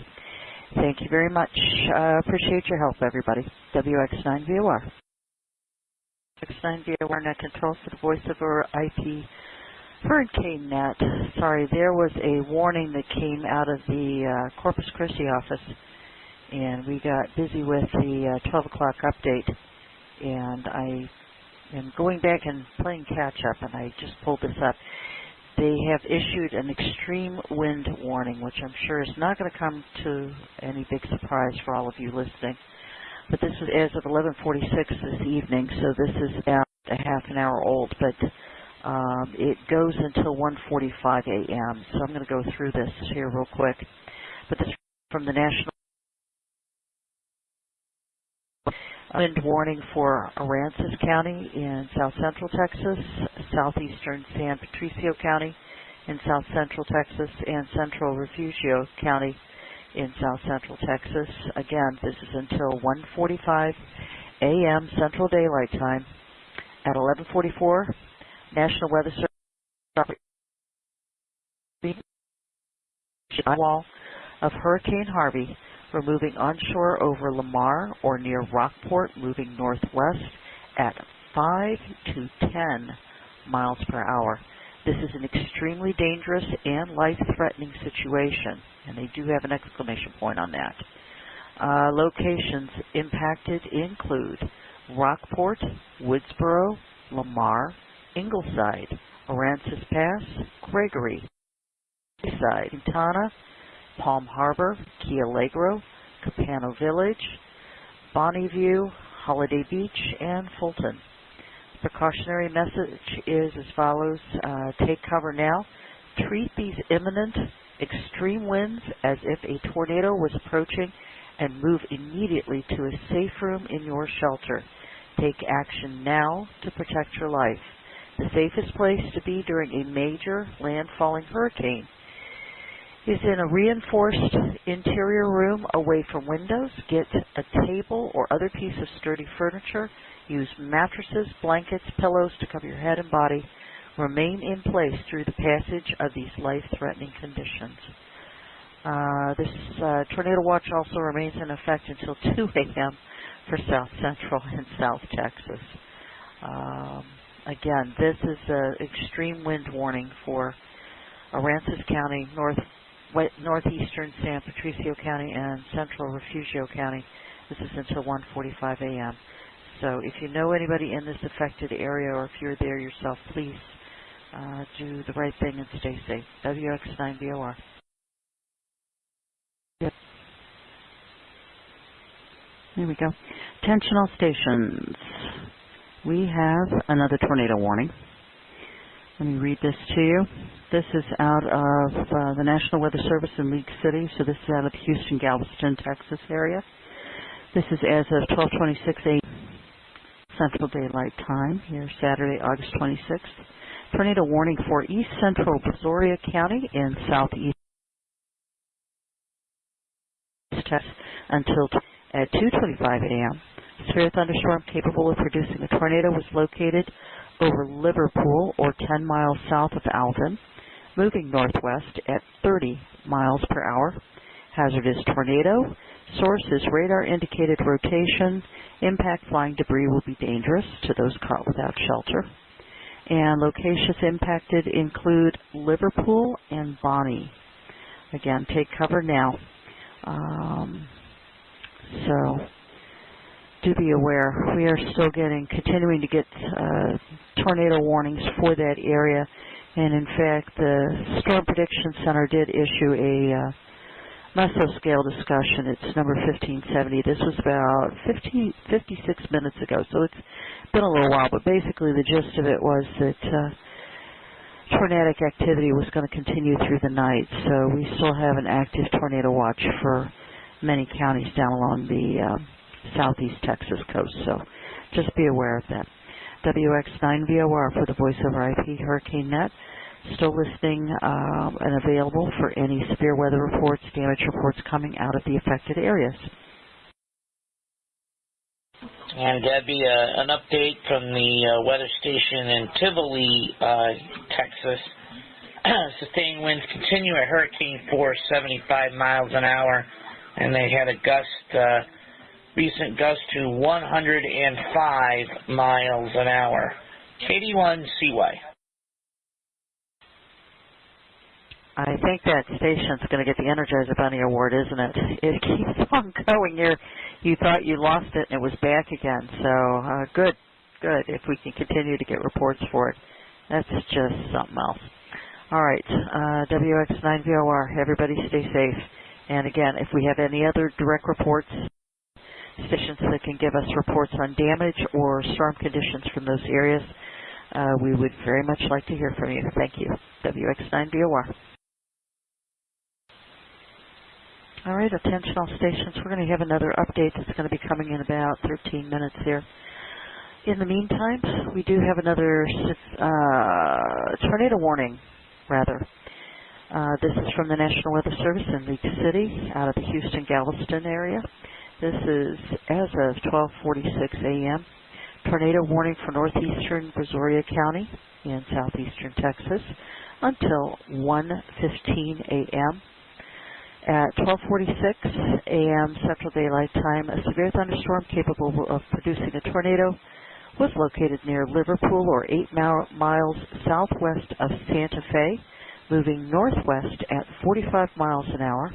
Thank you very much. Appreciate your help, everybody. WX9VOR. WX9VOR net control for the voice over IP Hurricane Net. Sorry, there was a warning that came out of the Corpus Christi office, and we got busy with the 12 o'clock update, and I am going back and playing catch-up, and I just pulled this up. They have issued an extreme wind warning, which I'm sure is not going to come to any big surprise for all of you listening. But this is as of 11:46 this evening, so this is about a half an hour old, but it goes until 1:45 a.m., so I'm going to go through this here real quick. But this is from the National Wind warning for Aransas County in south central Texas, southeastern San Patricio County in south central Texas, and central Refugio County in south central Texas. Again, this is until 1:45 a.m. Central Daylight Time. At 11:44, National Weather Service wall of Hurricane Harvey. We're moving onshore over Lamar or near Rockport, moving northwest at 5 to 10 miles per hour. This is an extremely dangerous and life-threatening situation, and they do have an exclamation point on that. Locations impacted include Rockport, Woodsboro, Lamar, Ingleside, Aransas Pass, Gregory, Quintana, Palm Harbor, Key Alegro, Capano Village, Bonneview, Holiday Beach, and Fulton. Precautionary message is as follows. Take cover now. Treat these imminent extreme winds as if a tornado was approaching and move immediately to a safe room in your shelter. Take action now to protect your life. The safest place to be during a major landfalling hurricane is in a reinforced interior room away from windows. Get a table or other piece of sturdy furniture. Use mattresses, blankets, pillows to cover your head and body. Remain in place through the passage of these life-threatening conditions. This tornado watch also remains in effect until 2 a.m. for South Central and South Texas. Again, this is an extreme wind warning for Aransas County, northeastern San Patricio County, and central Refugio County. This is until 1:45 a.m. So if you know anybody in this affected area, or if you're there yourself, please do the right thing and stay safe. WX9VOR. Yep. Here we go. Attention all stations. We have another tornado warning. Let me read this to you. This is out of the National Weather Service in League City, so this is out of the Houston, Galveston, Texas area. This is as of 12:26 a.m. Central Daylight Time, here Saturday, August 26th. Tornado warning for East Central Brazoria County in southeast Texas until at 2:25 a.m. Severe thunderstorm capable of producing a tornado was located over Liverpool or 10 miles south of Alton, moving northwest at 30 miles per hour. Hazardous tornado. Source is radar indicated rotation. Impact flying debris will be dangerous to those caught without shelter. And locations impacted include Liverpool and Bonnie. again, take cover now. So do be aware. We are still continuing to get tornado warnings for that area. And in fact, the Storm Prediction Center did issue a mesoscale discussion. It's number 1570. This was about 56 minutes ago, so it's been a little while. But basically the gist of it was that tornadic activity was going to continue through the night. So we still have an active tornado watch for many counties down along the southeast Texas coast. So just be aware of that. WX9VOR for the Voice over IP Hurricane Net. Still listening and available for any severe weather reports, damage reports coming out of the affected areas. And Debbie, an update from the weather station in Tivoli, Texas. Sustained winds continue at hurricane force, 75 miles an hour, and they had a recent gust to 105 miles an hour. 81 CY. I think that station's going to get the Energizer Bunny Award, isn't it? It keeps on going. You thought you lost it, and it was back again. So good. If we can continue to get reports for it, that's just something else. All right, WX9VOR. Everybody stay safe. And again, if we have any other direct reports, stations that can give us reports on damage or storm conditions from those areas, we would very much like to hear from you. Thank you. WX9VOR. All right, attention all stations. We're going to have another update that's going to be coming in about 13 minutes here. In the meantime, we do have another tornado warning, rather. This is from the National Weather Service in Leak City, out of the Houston-Galveston area. This is as of 12:46 a.m. Tornado warning for northeastern Brazoria County in southeastern Texas until 1:15 a.m. At 12:46 a.m. Central Daylight Time, a severe thunderstorm capable of producing a tornado was located near Liverpool, or 8 miles southwest of Santa Fe, moving northwest at 45 miles an hour.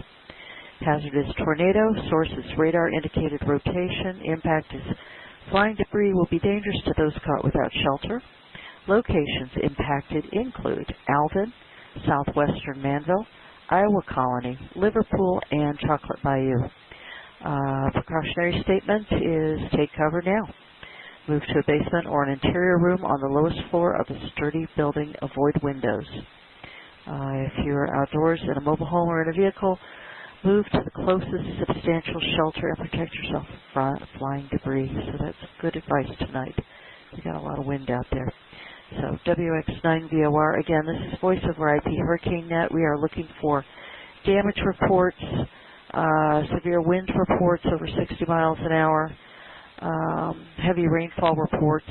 Hazardous tornado, source is radar-indicated rotation, impact is flying debris, will be dangerous to those caught without shelter. Locations impacted include Alvin, southwestern Manville, Iowa Colony, Liverpool, and Chocolate Bayou. Precautionary statement is take cover now. Move to a basement or an interior room on the lowest floor of a sturdy building. Avoid windows. If you're outdoors in a mobile home or in a vehicle, move to the closest substantial shelter and protect yourself from flying debris. So that's good advice tonight. We got a lot of wind out there. So WX9VOR, again, this is Voice over IP Hurricane Net. We are looking for damage reports, severe wind reports over 60 miles an hour, heavy rainfall reports,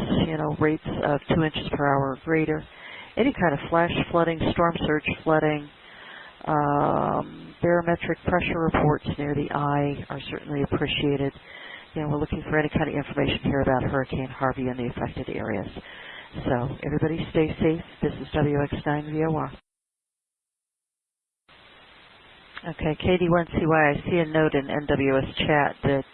rates of 2 inches per hour or greater, any kind of flash flooding, storm surge flooding, barometric pressure reports near the eye are certainly appreciated. We're looking for any kind of information here about Hurricane Harvey and the affected areas. So everybody stay safe. This is WX9VOR. Okay, KD1CY, I see a note in NWS chat that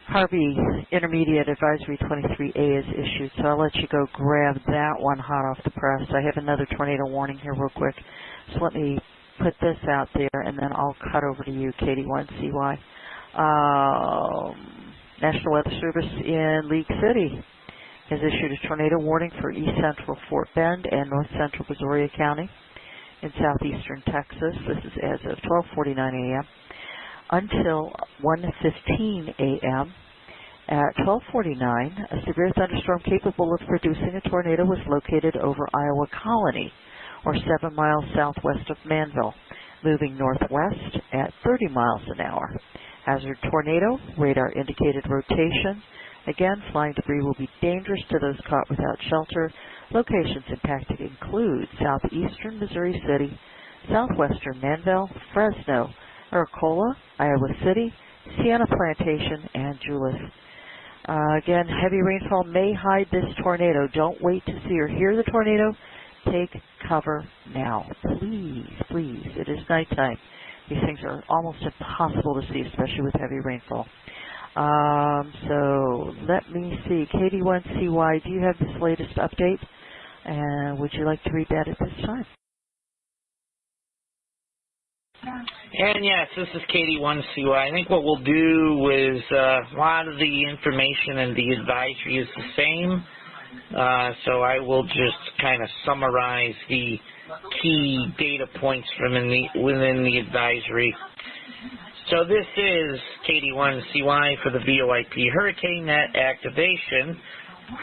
Harvey Intermediate Advisory 23A is issued, so I'll let you go grab that one hot off the press. I have another tornado warning here real quick, so let me put this out there, and then I'll cut over to you, KD1CY. National Weather Service in Leak City has issued a tornado warning for east central Fort Bend and north central Brazoria County in southeastern Texas. This is as of 12:49 a.m. until 1:15 a.m. At 12:49, a severe thunderstorm capable of producing a tornado was located over Iowa Colony, or 7 miles southwest of Manville, moving northwest at 30 miles an hour. Hazard tornado, radar indicated rotation. Again, flying debris will be dangerous to those caught without shelter. Locations impacted include southeastern Missouri City, southwestern Manville, Fresno, Arcola, Iowa City, Sienna Plantation, and Julius. Again, heavy rainfall may hide this tornado. Don't wait to see or hear the tornado. Take cover now. Please, please. It is nighttime. These things are almost impossible to see, especially with heavy rainfall. So let me see. KD1CY, do you have this latest update? And would you like to read that at this time? And yes, this is KD1CY. I think what we'll do is a lot of the information and the advisory is the same. So I will just kind of summarize the key data points from within the advisory. So this is KD1CY for the VOIP Hurricane Net activation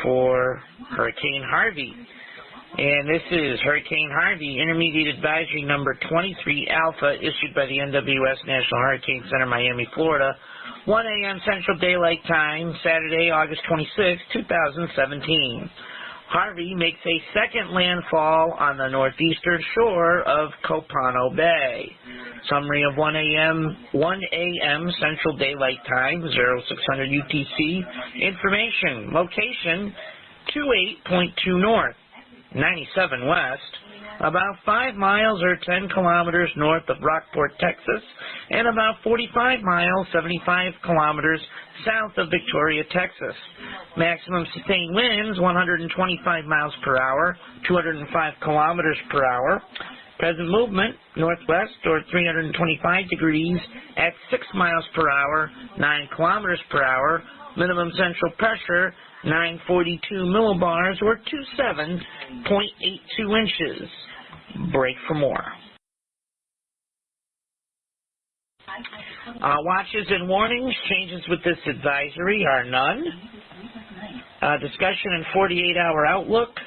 for Hurricane Harvey. And this is Hurricane Harvey Intermediate Advisory number 23 Alpha, issued by the NWS National Hurricane Center, Miami, Florida, 1 a.m. Central Daylight Time, Saturday, August 26, 2017. Harvey makes a second landfall on the northeastern shore of Copano Bay. Summary of 1 a.m. Central Daylight Time, 0600 UTC. Information, location, 28.2 north, 97 west, about 5 miles or 10 kilometers north of Rockport, Texas, and about 45 miles, 75 kilometers south of Victoria, Texas. Maximum sustained winds, 125 miles per hour, 205 kilometers per hour. Present movement, northwest or 325 degrees at 6 miles per hour, 9 kilometers per hour. Minimum central pressure, 942 millibars or 27.82 inches. Break for more. Watches and warnings. Changes with this advisory are none. Discussion and 48-hour outlook.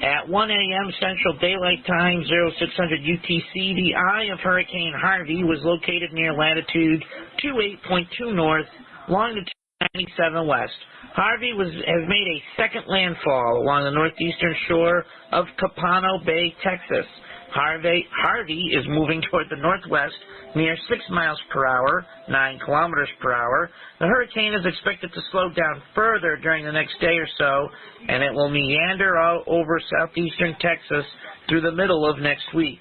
At 1 a.m. Central Daylight Time, 0600 UTC, the eye of Hurricane Harvey was located near latitude 28.2 north, longitude 97 west. Harvey has made a second landfall along the northeastern shore of Copano Bay, Texas. Harvey is moving toward the northwest near 6 miles per hour, 9 kilometers per hour. The hurricane is expected to slow down further during the next day or so, and it will meander all over southeastern Texas through the middle of next week.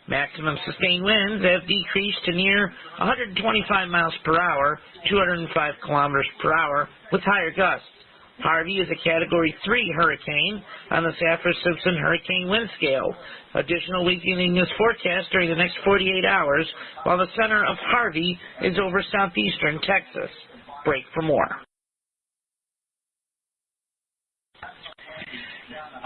Maximum sustained winds have decreased to near 125 miles per hour, 205 kilometers per hour, with higher gusts. Harvey is a Category 3 hurricane on the Saffir-Simpson hurricane wind scale. Additional weakening is forecast during the next 48 hours, while the center of Harvey is over southeastern Texas. Break for more.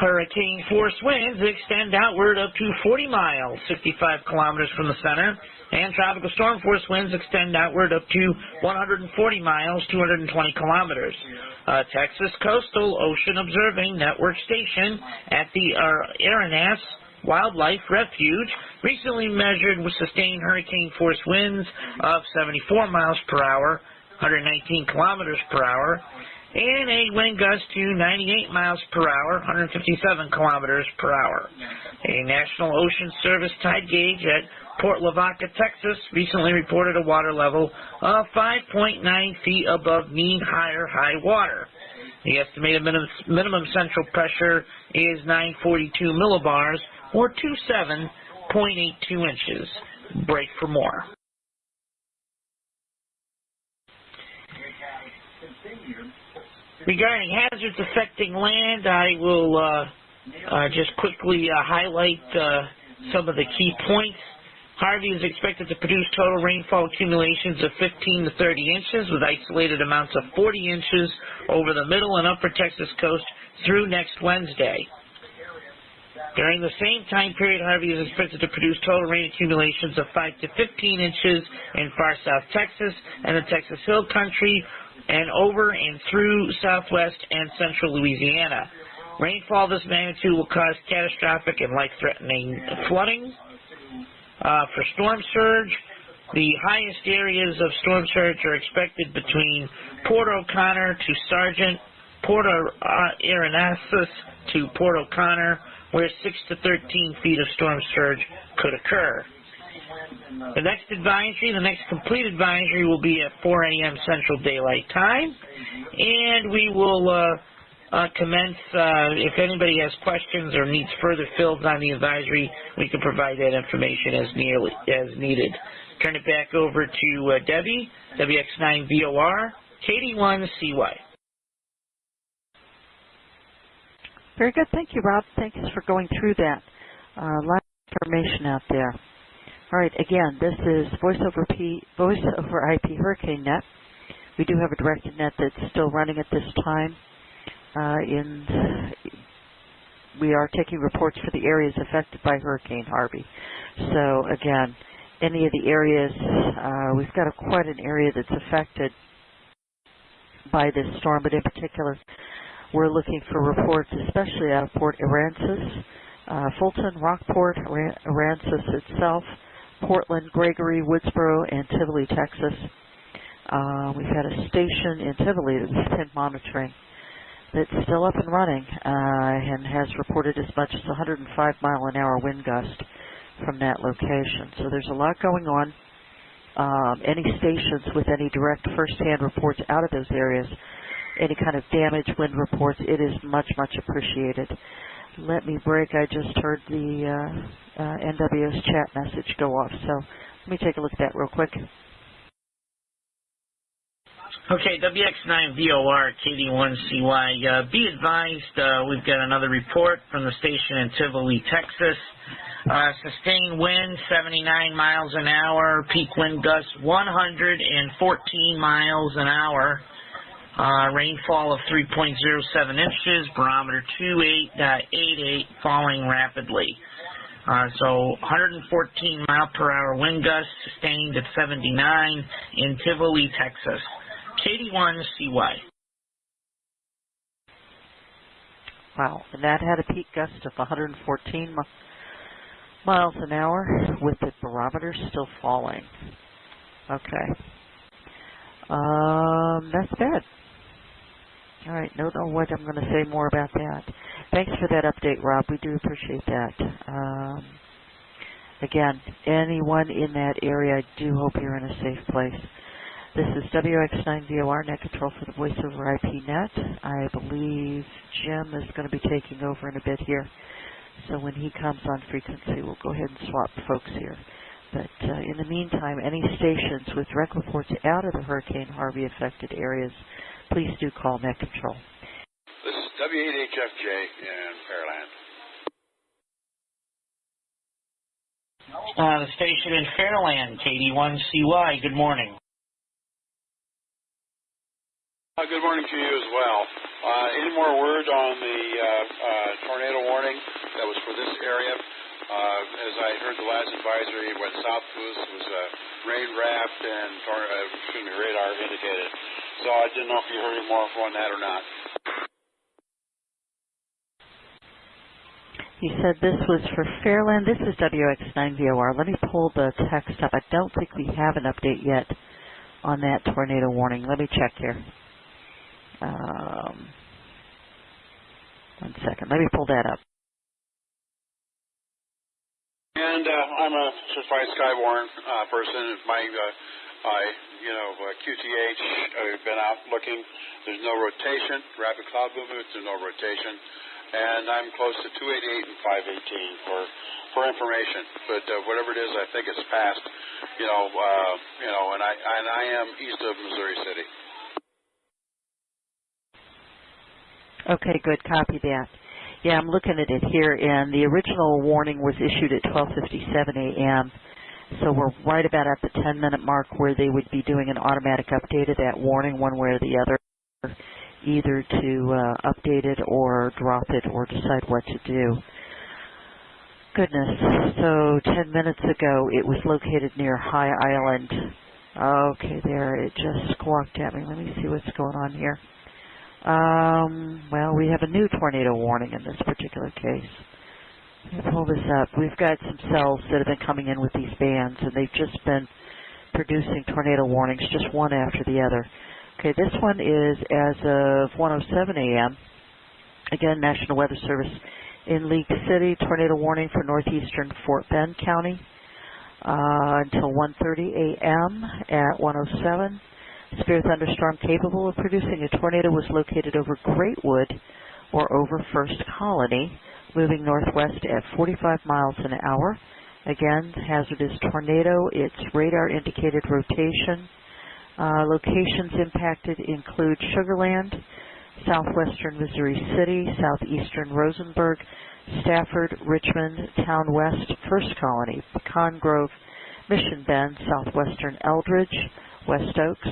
Hurricane force winds extend outward up to 40 miles, 65 kilometers from the center, and tropical storm force winds extend outward up to 140 miles, 220 kilometers. Texas Coastal Ocean Observing Network Station at the Aranas Wildlife Refuge recently measured with sustained hurricane force winds of 74 miles per hour, 119 kilometers per hour, and a wind gust to 98 miles per hour, 157 kilometers per hour. A National Ocean Service tide gauge at Port Lavaca, Texas, recently reported a water level of 5.9 feet above mean high water. The estimated minimum central pressure is 942 millibars, or 27.82 inches. Break for more. Regarding hazards affecting land, I will just quickly highlight some of the key points. Harvey is expected to produce total rainfall accumulations of 15 to 30 inches with isolated amounts of 40 inches over the middle and upper Texas coast through next Wednesday. During the same time period, Harvey is expected to produce total rain accumulations of 5 to 15 inches in far south Texas and the Texas Hill Country and over and through southwest and central Louisiana. Rainfall of this magnitude will cause catastrophic and life-threatening flooding. For storm surge, the highest areas of storm surge are expected between Port O'Connor to Sargent, Port Aransas to Port O'Connor, where 6 to 13 feet of storm surge could occur. The next advisory, the next complete advisory, will be at 4 a.m. Central Daylight Time, and we will commence. If anybody has questions or needs further fills on the advisory, we can provide that information as needed. Turn it back over to Debbie, WX9VOR, KD1CY. Very good. Thank you, Rob. Thanks for going through that. A lot of information out there. All right, again, this is Voice over IP Hurricane Net. We do have a directed net that's still running at this time. We are taking reports for the areas affected by Hurricane Harvey. So, again, any of the areas, we've got quite an area that's affected by this storm, but in particular, we're looking for reports, especially out of Port Aransas, Fulton, Rockport, Aransas itself, Portland, Gregory, Woodsboro, and Tivoli, Texas. We've had a station in Tivoli that we've been monitoring that's still up and running and has reported as much as 105-mile-an-hour wind gust from that location. So there's a lot going on. Any stations with any direct first-hand reports out of those areas, any kind of damage, wind reports, it is much, much appreciated. Let me break. I just heard the NWS chat message go off, so let me take a look at that real quick. Okay, WX9VOR, KD1CY. Be advised, we've got another report from the station in Tivoli, Texas. Sustained wind, 79 miles an hour. Peak wind gusts, 114 miles an hour. Rainfall of 3.07 inches. Barometer 28.88, falling rapidly. So 114 mile per hour wind gusts sustained at 79 in Tivoli, Texas. KD1CY. Wow, and that had a peak gust of 114 miles an hour with the barometer still falling. Okay. That's bad. All right, don't know what I'm going to say more about that. Thanks for that update, Rob. We do appreciate that. Again, anyone in that area, I do hope you're in a safe place. This is WX9VOR, Net Control for the Voice over IP Net. I believe Jim is going to be taking over in a bit here. So when he comes on frequency, we'll go ahead and swap folks here. But in the meantime, any stations with direct reports out of the Hurricane Harvey affected areas, please do call Net Control. This is W8HFJ in Fairland. The station in Fairland, KD1CY. Good morning. Good morning to you as well. Any more word on the tornado warning that was for this area? As I heard the last advisory, went south to us was rain wrapped and radar indicated. So I didn't know if you heard any more on that or not. He said this was for Fairland. This is WX9VOR. Let me pull the text up. I don't think we have an update yet on that tornado warning. Let me check here. 1 second. Let me pull that up. And I'm a certified Skywarn person. My, QTH, I've been out looking. There's no rotation. Rapid cloud movements, there's no rotation. And I'm close to 288 and 518 for information. But whatever it is, I think it's past. And I am east of Missouri City. Okay, good. Copy that. Yeah, I'm looking at it here, and the original warning was issued at 12:57 a.m., so we're right about at the 10-minute mark where they would be doing an automatic update of that warning one way or the other, either to update it or drop it or decide what to do. Goodness. So 10 minutes ago, it was located near High Island. Okay, there. It just squawked at me. Let me see what's going on here. Well, we have a new tornado warning in this particular case. Let me pull this up. We've got some cells that have been coming in with these bands, and they've just been producing tornado warnings, just one after the other. Okay, this one is as of 1:07 a.m. Again, National Weather Service in League City, tornado warning for northeastern Fort Bend County until 1:30 a.m. at 1:07. Severe thunderstorm capable of producing a tornado was located over Greatwood or over First Colony, moving northwest at 45 miles an hour. Again, hazardous tornado. Its radar indicated rotation. Locations impacted include Sugar Land, southwestern Missouri City, southeastern Rosenberg, Stafford, Richmond, Town West, First Colony, Pecan Grove, Mission Bend, southwestern Eldridge, West Oaks,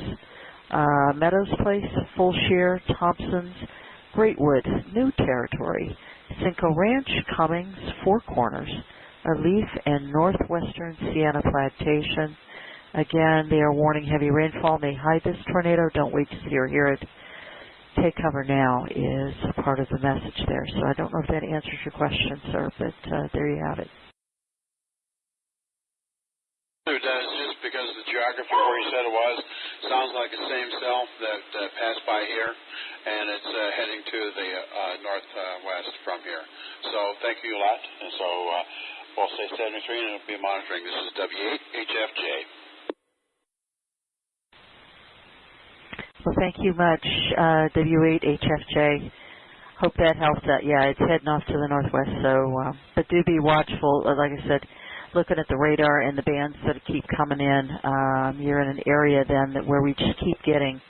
Meadows Place, Fulshire, Thompsons, Greatwood, New Territory, Cinco Ranch, Cummings, Four Corners, Alief, and northwestern Sienna Plantation. Again, they are warning heavy rainfall may hide this tornado. Don't wait to see or hear it. Take cover now is part of the message there. So I don't know if that answers your question, sir, but there you have it. It does, just because the geography where you said it was sounds like the same cell that passed by here, and it's heading to the northwest from here. So thank you a lot. And so we'll say 73, and it'll be monitoring. This is W8HFJ. Well, thank you much, W8HFJ. Hope that helps out. Yeah, it's heading off to the northwest, so but do be watchful. Like I said, looking at the radar and the bands that keep coming in, you're in an area then where we just keep getting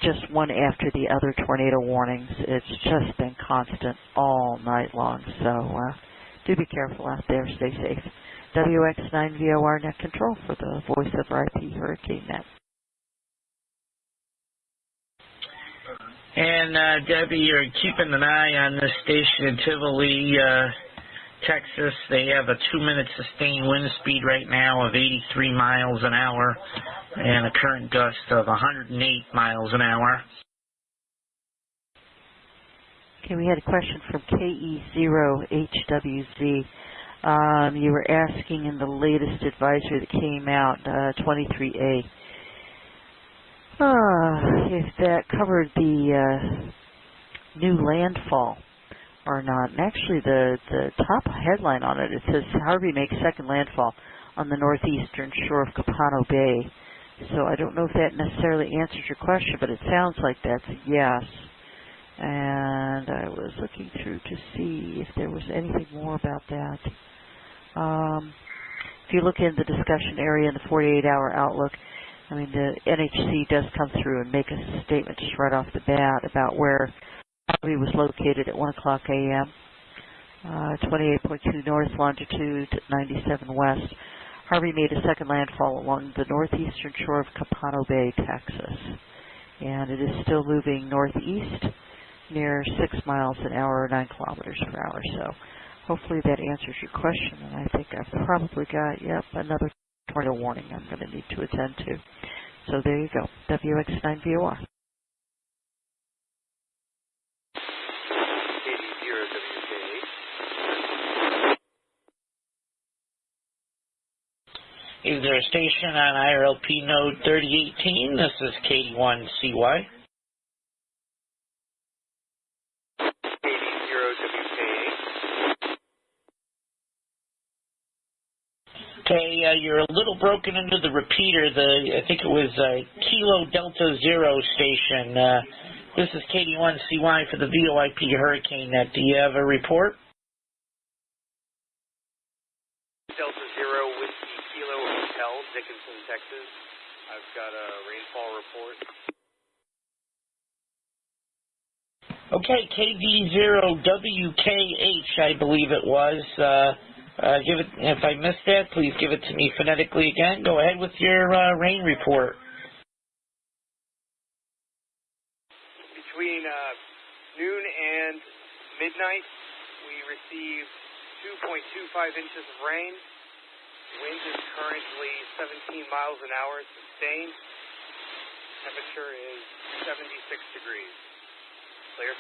just one after the other tornado warnings. It's just been constant all night long, so do be careful out there. Stay safe. WX9VOR Net Control for the Voice over IP Hurricane Net. And Debbie, you're keeping an eye on this station in Tivoli, Texas. They have a 2-minute sustained wind speed right now of 83 miles an hour and a current gust of 108 miles an hour. Okay, we had a question from KE0HWZ. You were asking in the latest advisory that came out, 23A, if that covered the new landfall or not. And actually, the top headline on it, it says Harvey makes second landfall on the northeastern shore of Capano Bay. So I don't know if that necessarily answers your question, but it sounds like that's a yes. And I was looking through to see if there was anything more about that. If you look in the discussion area in the 48-hour outlook, I mean, the NHC does come through and make a statement just right off the bat about where Harvey was located at 1 o'clock a.m., 28.2 north longitude, 97 west. Harvey made a second landfall along the northeastern shore of Capano Bay, Texas. And it is still moving northeast near 6 miles an hour, 9 kilometers per hour. So hopefully that answers your question. And I think I've probably got, another tornado warning I'm going to need to attend to. So there you go, WX9VOR. Is there a station on IRLP node 3018? This is KD1CY. Okay, you're a little broken into the repeater. I think it was Kilo Delta Zero station. This is KD1CY for the VOIP Hurricane Net. Do you have a report? Delta Zero Whiskey Kilo Hotel, Dickinson, Texas. I've got a rainfall report. Okay, KD0WKH, I believe it was. If I missed that, please give it to me phonetically again. Go ahead with your rain report. Between noon and midnight, we received 2.25 inches of rain. Wind is currently 17 miles an hour sustained. Temperature is 76 degrees. Clear.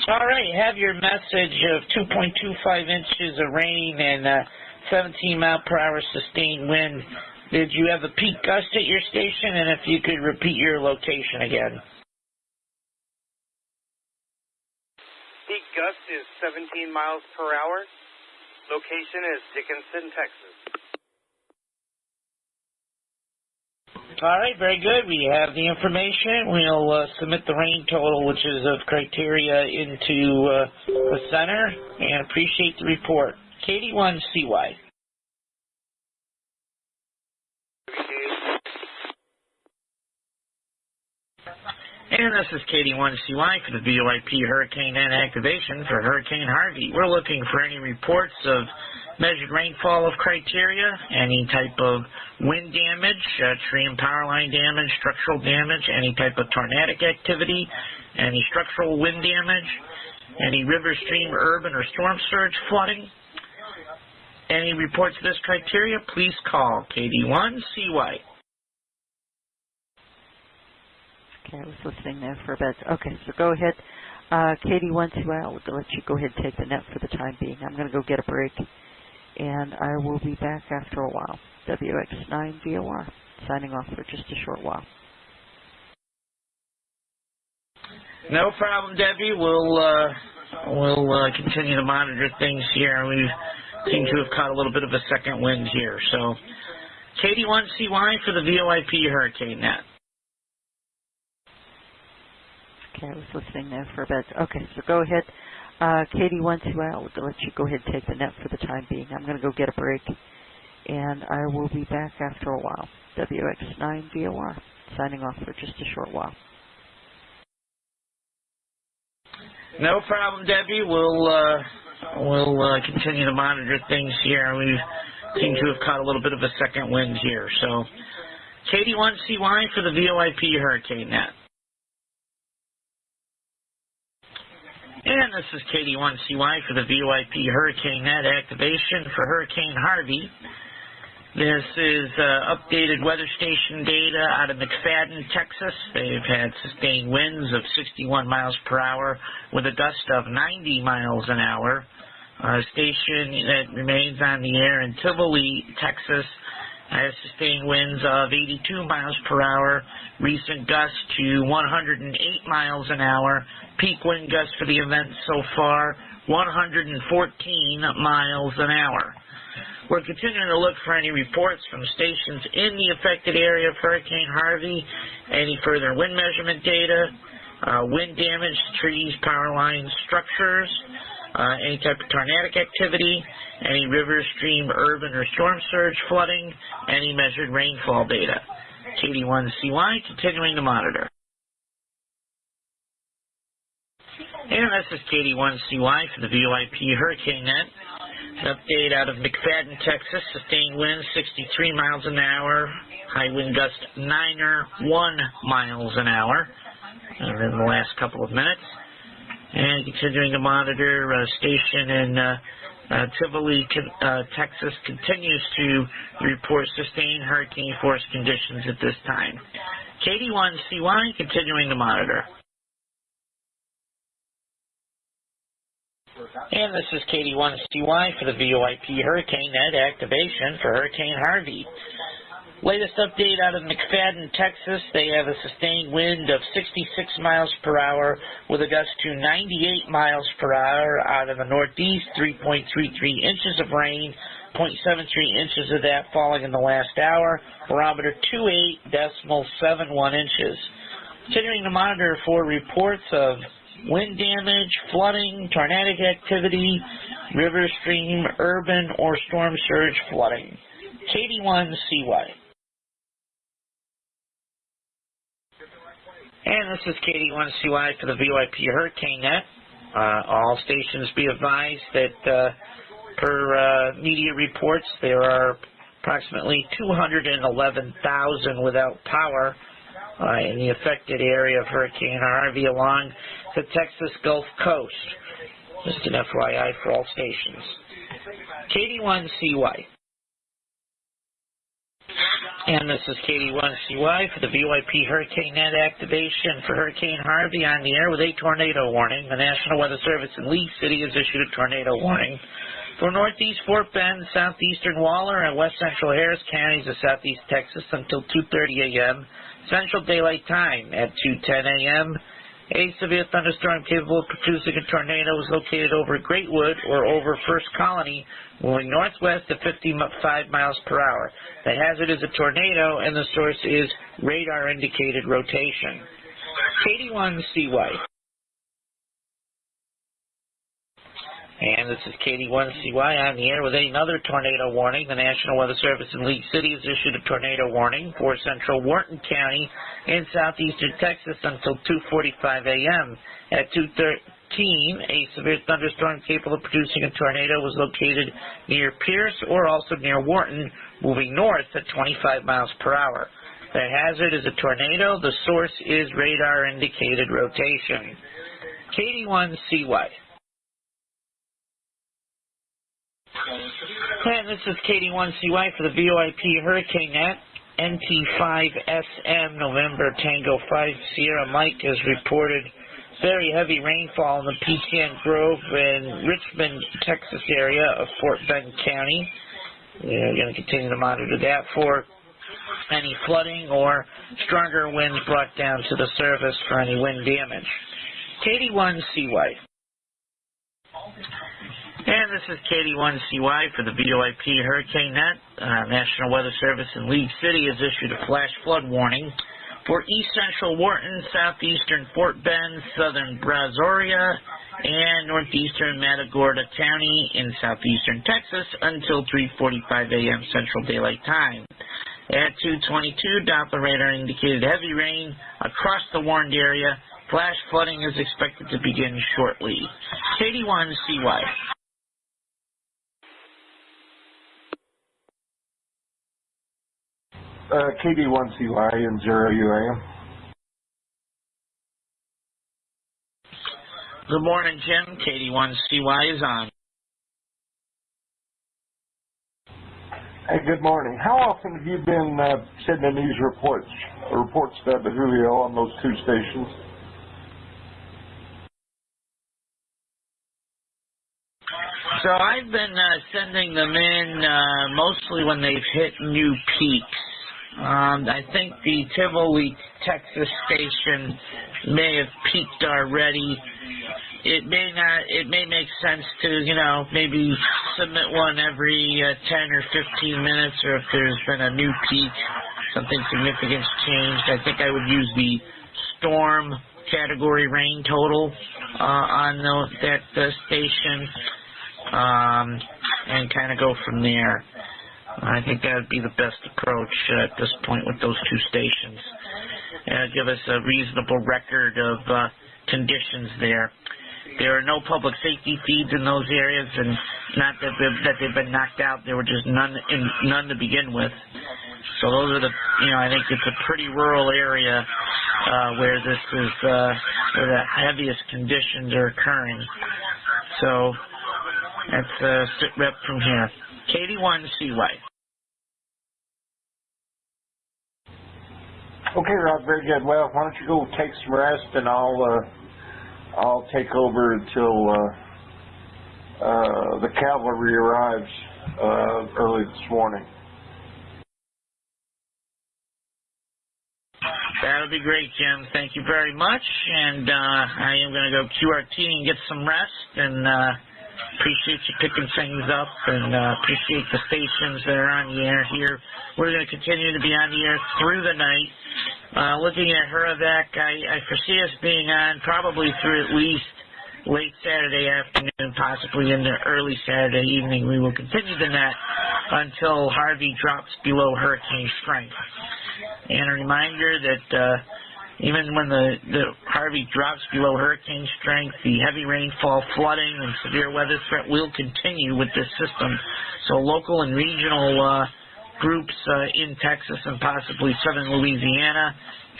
All right, have your message of 2.25 inches of rain and 17 mile per hour sustained wind. Did you have a peak gust at your station? And if you could repeat your location again. Peak gust is 17 miles per hour. Location is Dickinson, Texas. All right, very good. We have the information. We'll submit the rain total, which is of criteria, into the center, and appreciate the report. KD1CY. And this is KD1CY for the VOIP Hurricane Net activation for Hurricane Harvey. We're looking for any reports of measured rainfall of criteria, any type of wind damage, tree and power line damage, structural damage, any type of tornadic activity, any structural wind damage, any river, stream, urban, or storm surge flooding. Any reports of this criteria, please call KD1CY. Okay, I was listening there for a bit. Okay, so go ahead. KD1CY, I'll let you go ahead and take the net for the time being. I'm going to go get a break, and I will be back after a while. WX9VOR, signing off for just a short while. No problem, Debbie. We'll continue to monitor things here. We seem to have caught a little bit of a second wind here. So, KD1CY for the VOIP Hurricane Net. Okay, I was listening there for a bit. Okay, so go ahead. KD1CY, I'll let you go ahead and take the net for the time being. I'm going to go get a break, and I will be back after a while. WX9VOR, signing off for just a short while. No problem, Debbie. We'll continue to monitor things here. We seem to have caught a little bit of a second wind here. So, KD1CY for the VOIP Hurricane Net. And this is KD1CY for the VOIP Hurricane Net activation for Hurricane Harvey. This is updated weather station data out of McFadden, Texas. They've had sustained winds of 61 miles per hour with a gust of 90 miles an hour. A station that remains on the air in Tivoli, Texas, has sustained winds of 82 miles per hour, recent gusts to 108 miles an hour, peak wind gusts for the event so far, 114 miles an hour. We're continuing to look for any reports from stations in the affected area of Hurricane Harvey, any further wind measurement data, wind damage to trees, power lines, structures, any type of tornadic activity, any river, stream, urban, or storm surge flooding, any measured rainfall data. KD1CY continuing to monitor. And this is KD1CY for the VOIP Hurricane Net. An update out of McFadden, Texas. Sustained winds 63 miles an hour. High wind gust 1 miles an hour in the last couple of minutes. And continuing to monitor, station in Tivoli, Texas continues to report sustained hurricane force conditions at this time. KD1CY continuing to monitor. And this is KD1CY for the VOIP Hurricane Net activation for Hurricane Harvey. Latest update out of McFadden, Texas. They have a sustained wind of 66 miles per hour with a gust to 98 miles per hour out of the northeast, 3.33 inches of rain, 0.73 inches of that falling in the last hour, barometer 28.71 inches. Continuing to monitor for reports of wind damage, flooding, tornadic activity, river, stream, urban, or storm surge flooding. KD1CY. And this is KD1CY for the VOIP Hurricane Net. All stations be advised that per media reports, there are approximately 211,000 without power in the affected area of Hurricane Harvey along the Texas Gulf Coast. Just an FYI for all stations. KD1CY. And this is KD1CY for the VOIP Hurricane Net activation for Hurricane Harvey on the air with a tornado warning. The National Weather Service in Lee City has issued a tornado warning for northeast Fort Bend, southeastern Waller, and west central Harris counties of southeast Texas until 2:30 a.m. Central Daylight Time at 2:10 a.m. A severe thunderstorm capable of producing a tornado is located over Greatwood or over First Colony, moving northwest at 55 miles per hour. The hazard is a tornado, and the source is radar-indicated rotation. KD1CY. And this is KD1CY on the air with another tornado warning. The National Weather Service in League City has issued a tornado warning for central Wharton County in southeastern Texas until 2:45 a.m. At 2:13, a severe thunderstorm capable of producing a tornado was located near Pierce or also near Wharton, moving north at 25 miles per hour. The hazard is a tornado. The source is radar-indicated rotation. KD1CY. And this is KD1CY for the VOIP Hurricane Net. NT5SM November Tango 5 Sierra Mike has reported very heavy rainfall in the PTN Grove and Richmond, Texas area of Fort Bend County. We're going to continue to monitor that for any flooding or stronger winds brought down to the surface for any wind damage. KD1CY. And this is KD1CY for the VOIP Hurricane Net. National Weather Service in League City has issued a flash flood warning for east central Wharton, southeastern Fort Bend, southern Brazoria, and northeastern Matagorda County in southeastern Texas until 3:45 a.m. Central Daylight Time. At 2:22, Doppler radar indicated heavy rain across the warned area. Flash flooding is expected to begin shortly. KD1CY. KD1CY and 0 UAM. Good morning, Jim. KD1CY is on. Hey, good morning. How often have you been sending these reports to Julio on those two stations? So I've been sending them in mostly when they've hit new peaks. I think the Tivoli, Texas station may have peaked already. It may not. It may make sense to, maybe submit one every 10 or 15 minutes, or if there's been a new peak, something significant's changed. I think I would use the storm category rain total on that station, and kind of go from there. I think that would be the best approach at this point with those two stations. Give us a reasonable record of conditions there. There are no public safety feeds in those areas, and not that they've been knocked out. There were just none to begin with. So those are I think it's a pretty rural area where this is where the heaviest conditions are occurring. So that's a sit rep from here. KD1CY. Okay, Rob, very good. Well, why don't you go take some rest, and I'll take over until the cavalry arrives early this morning. That'll be great, Jim. Thank you very much. And I am going to go QRT and get some rest, and appreciate you picking things up, and appreciate the stations that are on the air here. We're going to continue to be on the air through the night. Looking at Huravac, I foresee us being on probably through at least late Saturday afternoon, possibly into early Saturday evening. We will continue the net until Harvey drops below hurricane strength. And a reminder that even when the Harvey drops below hurricane strength, the heavy rainfall, flooding, and severe weather threat will continue with this system. So local and regional groups in Texas and possibly southern Louisiana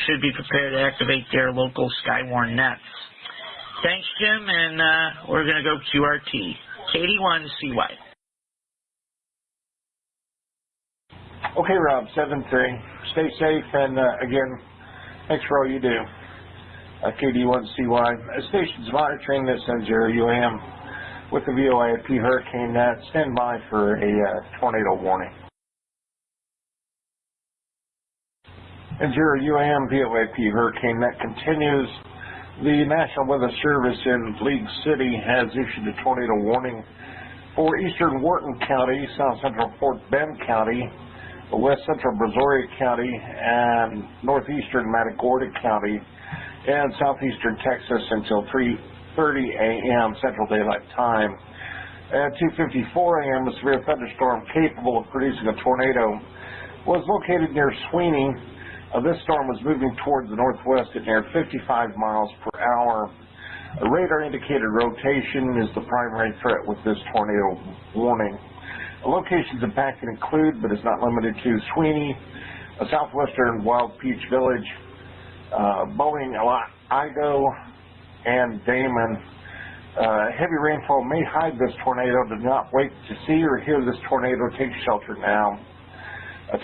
should be prepared to activate their local Skywarn nets. Thanks, Jim, and we're going to go QRT. KD1CY. Okay, Rob, 7-3. Stay safe, and again, thanks for all you do. KD1CY. Stations monitoring this on 0 UAM with the VOIP Hurricane Net. Stand by for a tornado warning. And 0 UAM VOIP Hurricane Net continues. The National Weather Service in League City has issued a tornado warning for eastern Wharton County, south central Fort Bend County, west central Brazoria County, and northeastern Matagorda County, and southeastern Texas until 3:30 a.m. Central Daylight Time. At 2:54 a.m., a severe thunderstorm capable of producing a tornado was located near Sweeney. This storm was moving towards the northwest at near 55 miles per hour. A radar indicated rotation is the primary threat with this tornado warning. The locations impacted include, but is not limited to, Sweeney, southwestern Wild Peach Village, Boeing, Igo, and Damon. Heavy rainfall may hide this tornado. Do not wait to see or hear this tornado. Take shelter now.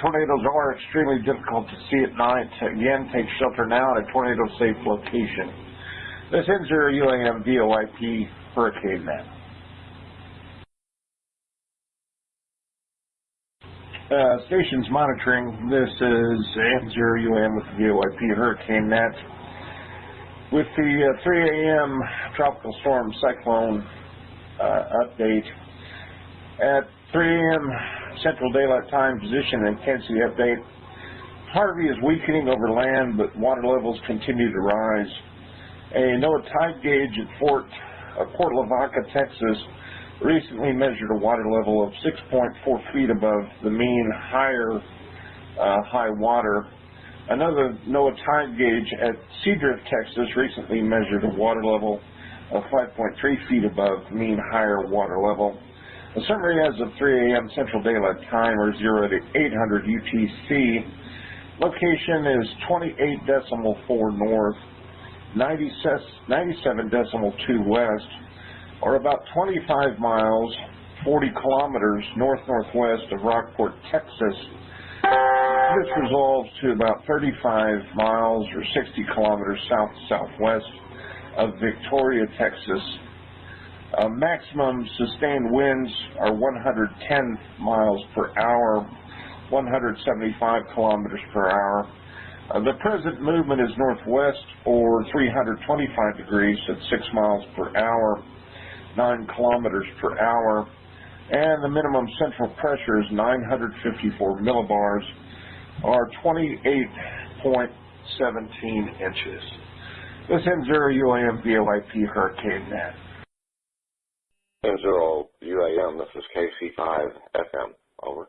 Tornadoes are extremely difficult to see at night. Again, take shelter now at a tornado-safe location. This ends your UAM VOIP Hurricane Net. Stations monitoring. This is N0 UAM with the VOIP Hurricane Net. With the 3 a.m. tropical storm cyclone update, at 3 a.m. Central Daylight Time position and intensity update, Harvey is weakening over land, but water levels continue to rise. A NOAA tide gauge at Port Lavaca, Texas, recently measured a water level of 6.4 feet above the mean high water. Another NOAA tide gauge at Seadrift, Texas, recently measured a water level of 5.3 feet above mean higher water level. The summary as of 3 a.m. Central Daylight Time, or 0 to 800 UTC. Location is 28.4 north, 97.2 west, or about 25 miles, 40 kilometers north-northwest of Rockport, Texas. This resolves to about 35 miles or 60 kilometers south-southwest of Victoria, Texas. Maximum sustained winds are 110 miles per hour, 175 kilometers per hour. The present movement is northwest or 325 degrees at 6 miles per hour, 9 kilometers per hour, and the minimum central pressure is 954 millibars, or 28.17 inches. This ends your UAM VOIP Hurricane Net. N0 UAM, this is KC5 FM, over.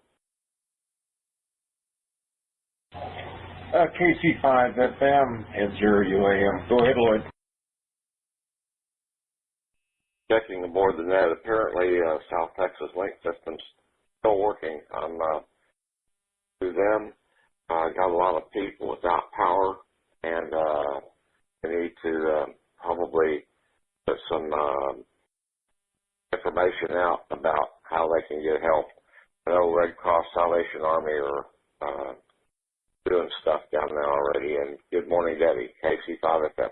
KC5 FM, N0 UAM. Go ahead, Lloyd. Checking aboard the net, apparently South Texas link system's still working. I'm through them. Got a lot of people without power, and we need to probably put some information out about how they can get help. I know Red Cross Salvation Army are doing stuff down there already. And good morning, Debbie, KC5 FM.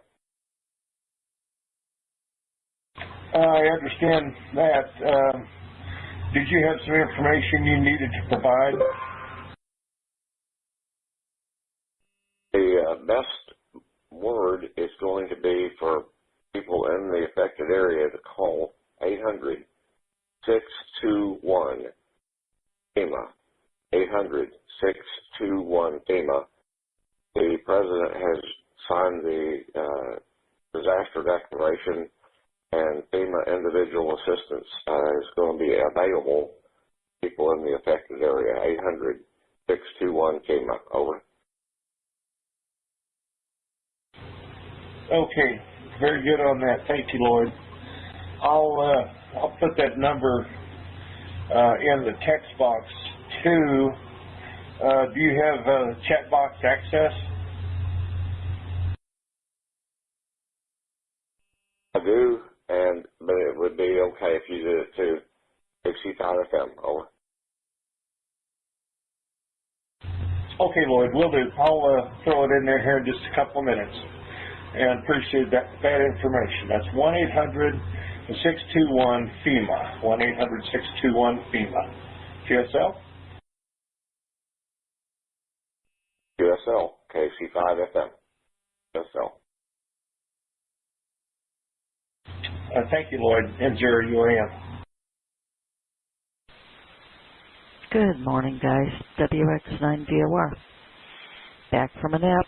I understand that. Did you have some information you needed to provide? The best word is going to be for people in the affected area to call 800-621-FEMA. 800-621-FEMA. The President has signed the disaster declaration, and FEMA individual assistance is going to be available to people in the affected area. 800-621-FEMA. Over. Okay, very good on that. Thank you, Lloyd. I'll put that number in the text box too. Do you have chat box access? I do, but it would be okay if you did it too. KC5 FM. Over. Okay, Lloyd, will do. I'll throw it in there here in just a couple of minutes. And appreciate that information. That's 1-800-621-FEMA. 1-800-621-FEMA. QSL? QSL, KC5 FM. QSL. Thank you, Lloyd. N0UAM. Good morning, guys. WX9VOR. Back from a nap.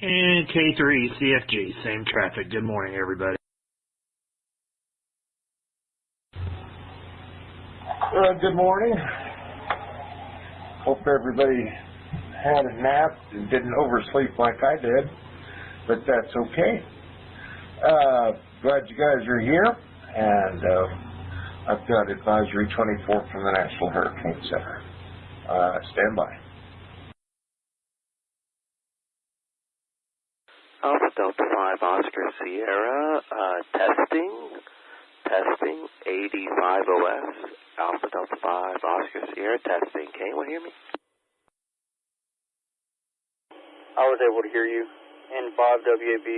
And K3CFG, same traffic. Good morning, everybody. Good morning. Hope everybody had a nap and didn't oversleep like I did, but that's okay. Glad you guys are here, and I've got Advisory 24 from the National Hurricane Center. Stand by. Alpha Delta 5 Oscar Sierra, testing, 85 OS, Alpha Delta 5 Oscar Sierra, testing. Can anyone hear me? I was able to hear you. N5 WAB.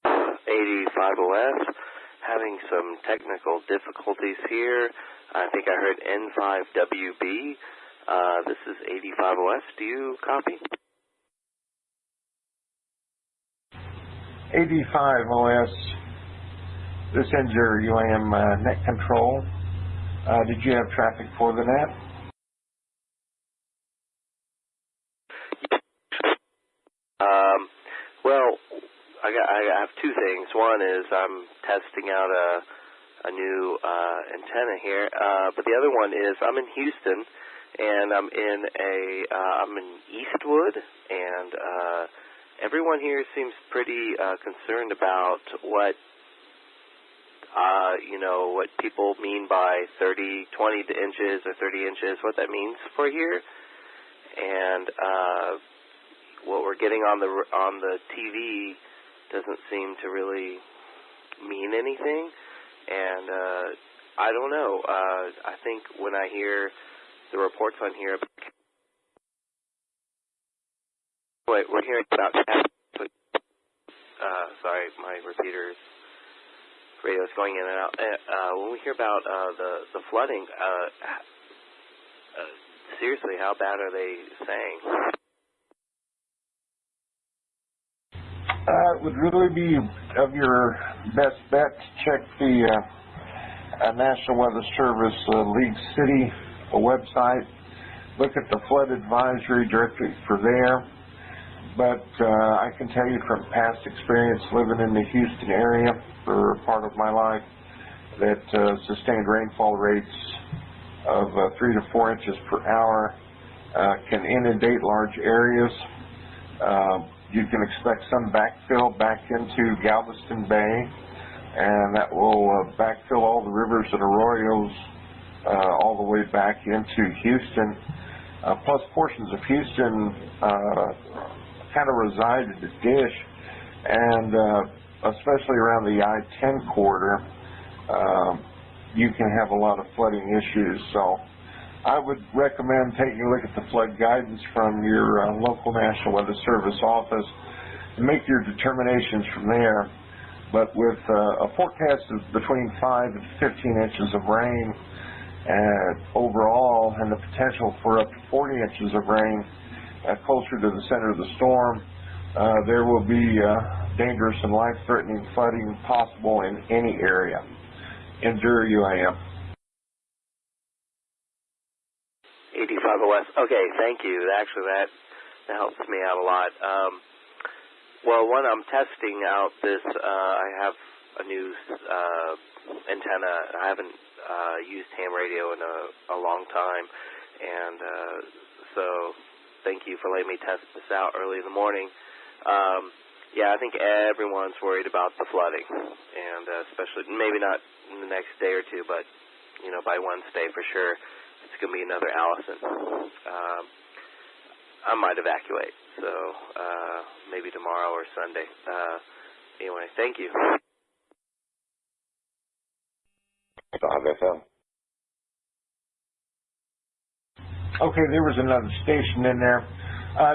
85 OS, having some technical difficulties here. I think I heard N5 WB. This is 85 OS. Do you copy? 85 OS, this ends your UAM net control. Did you have traffic for the net? Well, I have two things. One is I'm testing out a new antenna here, but the other one is I'm in Houston, and I'm in Eastwood, and everyone here seems pretty concerned about what what people mean by 20 inches or 30 inches, what that means for here, and what we're getting on the TV doesn't seem to really mean anything, and I don't know. I think when I hear the reports on here, we're hearing about. Sorry, my repeater's radio is going in and out. When we hear about the flooding, seriously, how bad are they saying? It would really be of your best bet to check the National Weather Service League City website. Look at the flood advisory directly for there. But I can tell you from past experience living in the Houston area for part of my life that sustained rainfall rates of 3 to 4 inches per hour can inundate large areas. You can expect some backfill back into Galveston Bay, and that will backfill all the rivers and arroyos all the way back into Houston. Plus portions of Houston kind of reside at the dish, and especially around the I-10 corridor, you can have a lot of flooding issues. So I would recommend taking a look at the flood guidance from your local National Weather Service office and make your determinations from there. But with a forecast of between 5 and 15 inches of rain overall, and the potential for up to 40 inches of rain closer to the center of the storm, there will be dangerous and life-threatening flooding possible in any area. N0 UAM. 85 OS. Okay, thank you. Actually, that helps me out a lot. Well, one, I'm testing out this. I have a new antenna. I haven't used ham radio in a long time, and so thank you for letting me test this out early in the morning. Yeah, I think everyone's worried about the flooding, and especially maybe not in the next day or two, but by Wednesday for sure. It's going to be another Allison. I might evacuate, so maybe tomorrow or Sunday. Anyway, thank you. Okay, there was another station in there.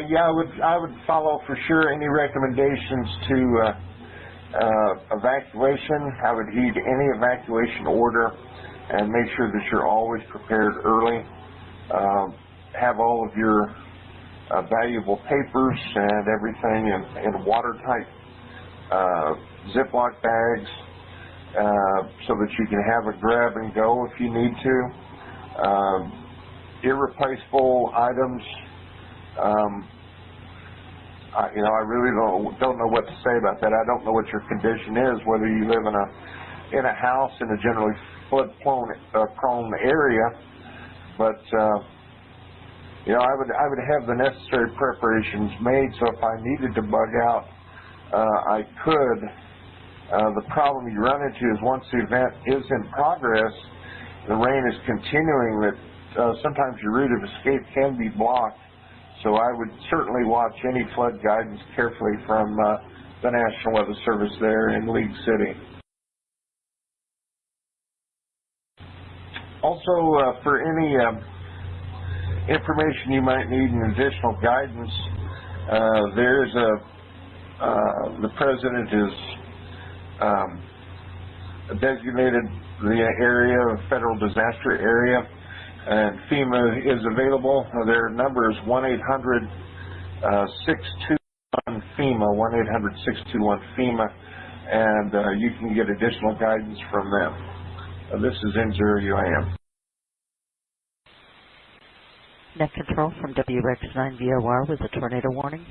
Yeah, I would follow for sure any recommendations to evacuation. I would heed any evacuation order and make sure that you're always prepared early. Have all of your valuable papers and everything in watertight Ziploc bags so that you can have a grab and go if you need to. Irreplaceable items. I really don't know what to say about that. I don't know what your condition is, whether you live in a house in a generally flood-prone area, but I would have the necessary preparations made so if I needed to bug out, I could. The problem you run into is once the event is in progress, the rain is continuing, that sometimes your route of escape can be blocked. So I would certainly watch any flood guidance carefully from the National Weather Service there in League City. Also, for any information you might need and additional guidance, the President has designated the area a federal disaster area, and FEMA is available. Their number is 1-800-621-FEMA, 1-800-621-FEMA, and you can get additional guidance from them. This is N0UAM. Net control from WX9VOR with a tornado warning.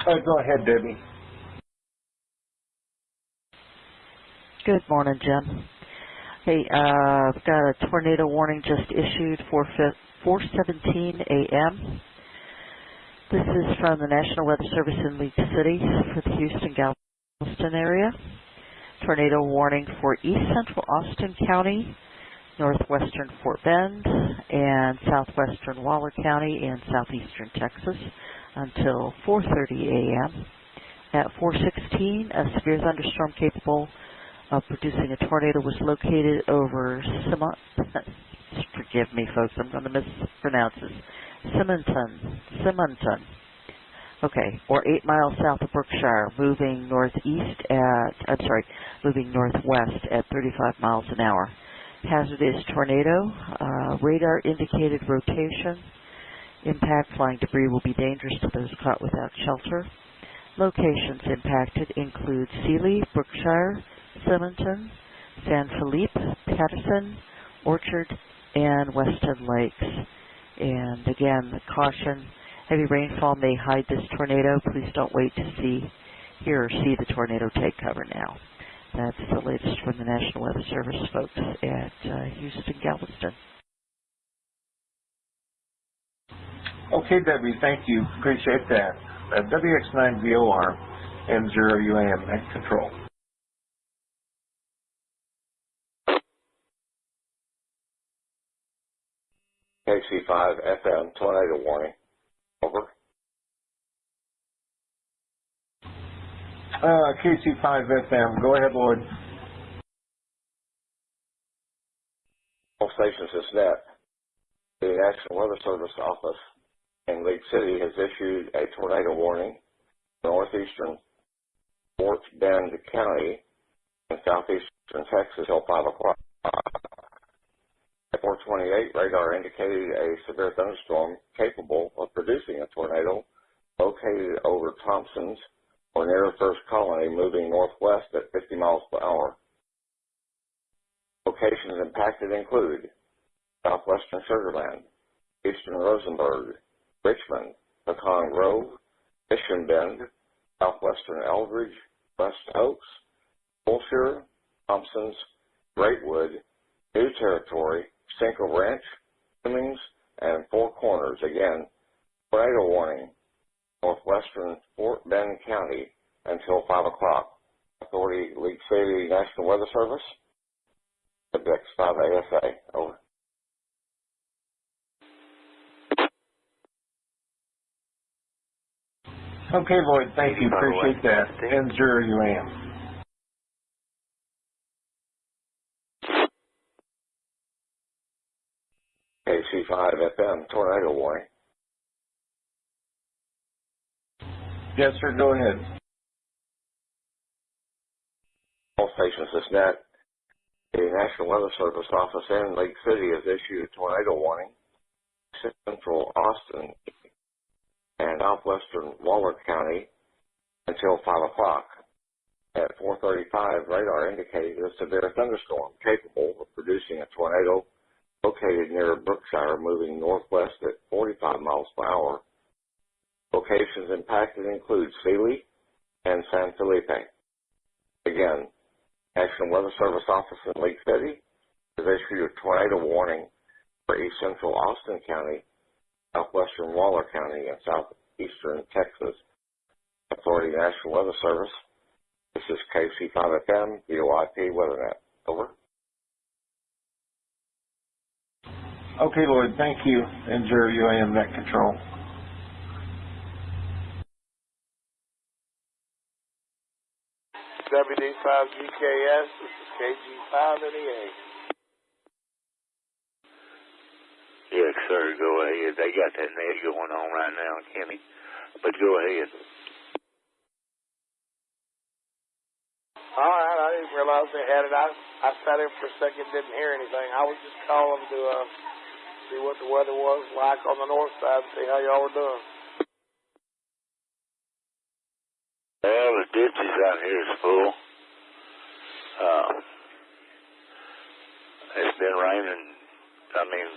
Go ahead, Debbie. Good morning, Jim. Hey, I've got a tornado warning just issued for 4:17 a.m. This is from the National Weather Service in League City for the Houston-Galveston area. Tornado warning for east central Austin County, northwestern Fort Bend, and southwestern Waller County and southeastern Texas until 4:30 a.m. At 4:16, a severe thunderstorm capable of producing a tornado was located over forgive me, folks, I'm going to mispronounce this. Simonton. Okay, or 8 miles south of Brookshire, moving northwest at 35 miles an hour. Hazardous tornado, radar indicated rotation. Impact flying debris will be dangerous to those caught without shelter. Locations impacted include Sealy, Brookshire, Simonton, San Felipe, Patterson, Orchard, and Weston Lakes. And again, the caution, heavy rainfall may hide this tornado. Please don't wait to hear or see the tornado take cover now. That's the latest from the National Weather Service folks at Houston-Galveston. Okay, Debbie, thank you. Appreciate that. WX9VOR, N0UAM, net control. KC5FM, tornado warning. Over. KC5FM, go ahead, Lloyd. All stations is net. The National Weather Service office in League City has issued a tornado warning for northeastern Fort Bend County and southeastern Texas till 5 o'clock. At 4:28, radar indicated a severe thunderstorm capable of producing a tornado located over Thompson's or near First Colony, moving northwest at 50 miles per hour. Locations impacted include southwestern Sugar Land, eastern Rosenberg, Richmond, Pecan Grove, Mission Bend, southwestern Eldridge, West Oaks, Fulshire, Thompson's, Greatwood, New Territory, Cinco Ranch, Cummings, and Four Corners. Again, tornado warning, northwestern Fort Bend County until 5 o'clock. Authority, League City National Weather Service, WX5ASA. Over. Okay, Lloyd, thank you. Appreciate that. N0UAM. KC5FM, tornado warning. Yes, sir, go ahead. All stations is net. The National Weather Service office in Lake City has issued a tornado warning central Austin and southwestern Waller County until 5 o'clock. At 4:35, radar indicated a severe thunderstorm capable of producing a tornado located near Brookshire, moving northwest at 45 miles per hour. Locations impacted include Sealy and San Felipe. Again, National Weather Service office in Lake City has issued a tornado warning for east central Austin County, southwestern Waller County, and southeastern Texas. Authority National Weather Service. This is KC5FM, VOIP WeatherNet. Over. Okay, Lloyd, thank you. And 0 UAM net control. WD5GKS, this is KG5NEA. Yes, sir, go ahead. They got that net going on right now, Kenny. But go ahead. All right, I didn't realize they had it. I sat in for a second, didn't hear anything. I was just calling to see what the weather was like on the north side, see how y'all were doing. Well, the ditches out here is full. It's been raining, I mean,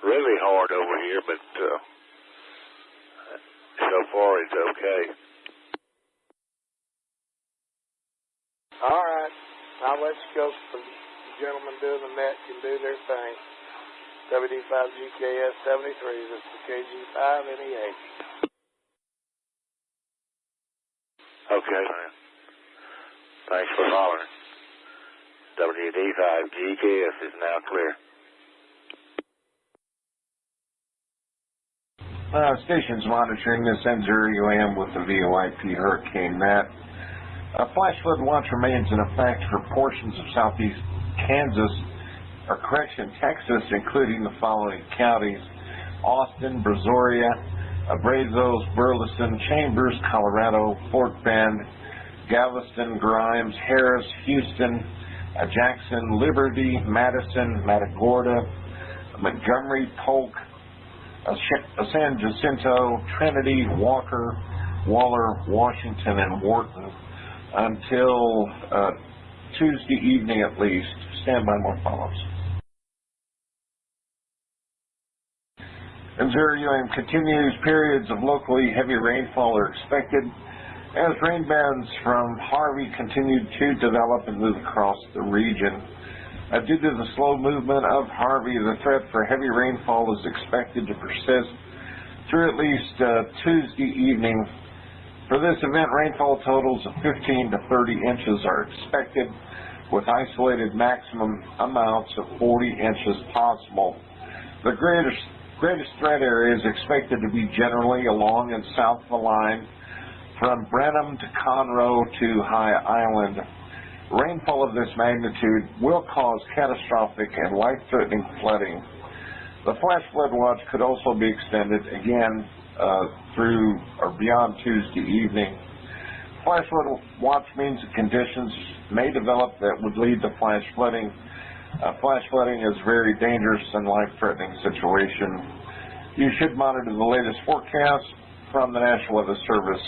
really hard over here, but so far it's okay. All right, I'll let you go. The gentlemen doing the net can do their thing. WD5GKS 73, this is KG5NEA. Okay, man. Thanks for following. WD5GKS is now clear. Stations monitoring this N0 UAM with the VOIP Hurricane Net. A flash flood watch remains in effect for portions of southeast Texas, including the following counties: Austin, Brazoria, Brazos, Burleson, Chambers, Colorado, Fort Bend, Galveston, Grimes, Harris, Houston, Jackson, Liberty, Madison, Matagorda, Montgomery, Polk, San Jacinto, Trinity, Walker, Waller, Washington, and Wharton until Tuesday evening at least. Stand by, more follows. N0 UAM continues. Periods of locally heavy rainfall are expected as rain bands from Harvey continued to develop and move across the region. Due to the slow movement of Harvey, the threat for heavy rainfall is expected to persist through at least Tuesday evening. For this event, rainfall totals of 15 to 30 inches are expected, with isolated maximum amounts of 40 inches possible. The greatest threat area is expected to be generally along and south of the line from Brenham to Conroe to High Island. Rainfall of this magnitude will cause catastrophic and life-threatening flooding. The flash flood watch could also be extended again through or beyond Tuesday evening. Flash flood watch means that conditions may develop that would lead to flash flooding. Flash flooding is a very dangerous and life-threatening situation. You should monitor the latest forecast from the National Weather Service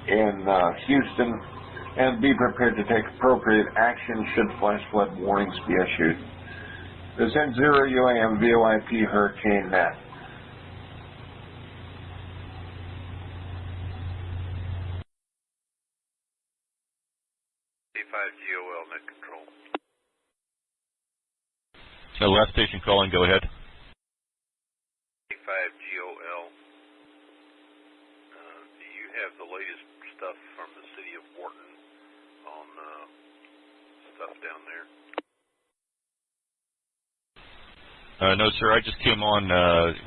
in Houston and be prepared to take appropriate action should flash flood warnings be issued. This ends N0 UAM VOIP Hurricane Net. C5GOL net control. Last station calling, go ahead. C5GOL. Do you have the latest stuff from the city of Wharton on stuff down there? No, sir. I just came on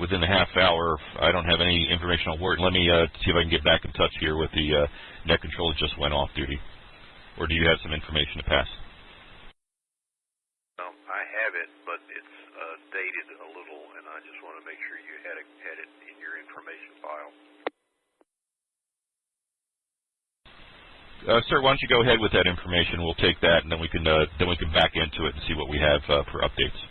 within a half hour. I don't have any information on Wharton. Let me see if I can get back in touch here with the net control that just went off duty. Or do you have some information to pass? No, I have it, but it's dated a little, and I just want to make sure you had it in your information file. Sir, why don't you go ahead with that information? We'll take that, and then we can back into it and see what we have for updates.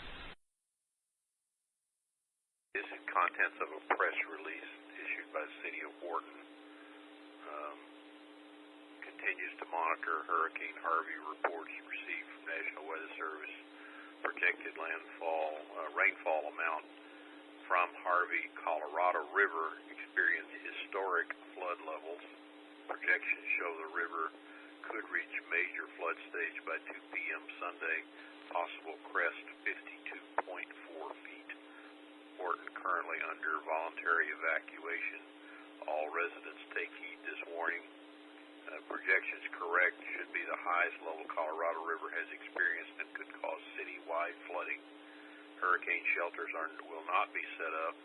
monitor Hurricane Harvey reports received from National Weather Service. Projected rainfall amount from Harvey. Colorado River experienced historic flood levels. Projections show the river could reach major flood stage by 2 p.m. Sunday. Possible crest 52.4 feet. Horton currently under voluntary evacuation. All residents take heed this warning. Projections correct should be the highest level Colorado River has experienced and could cause citywide flooding. Hurricane shelters will not be set up,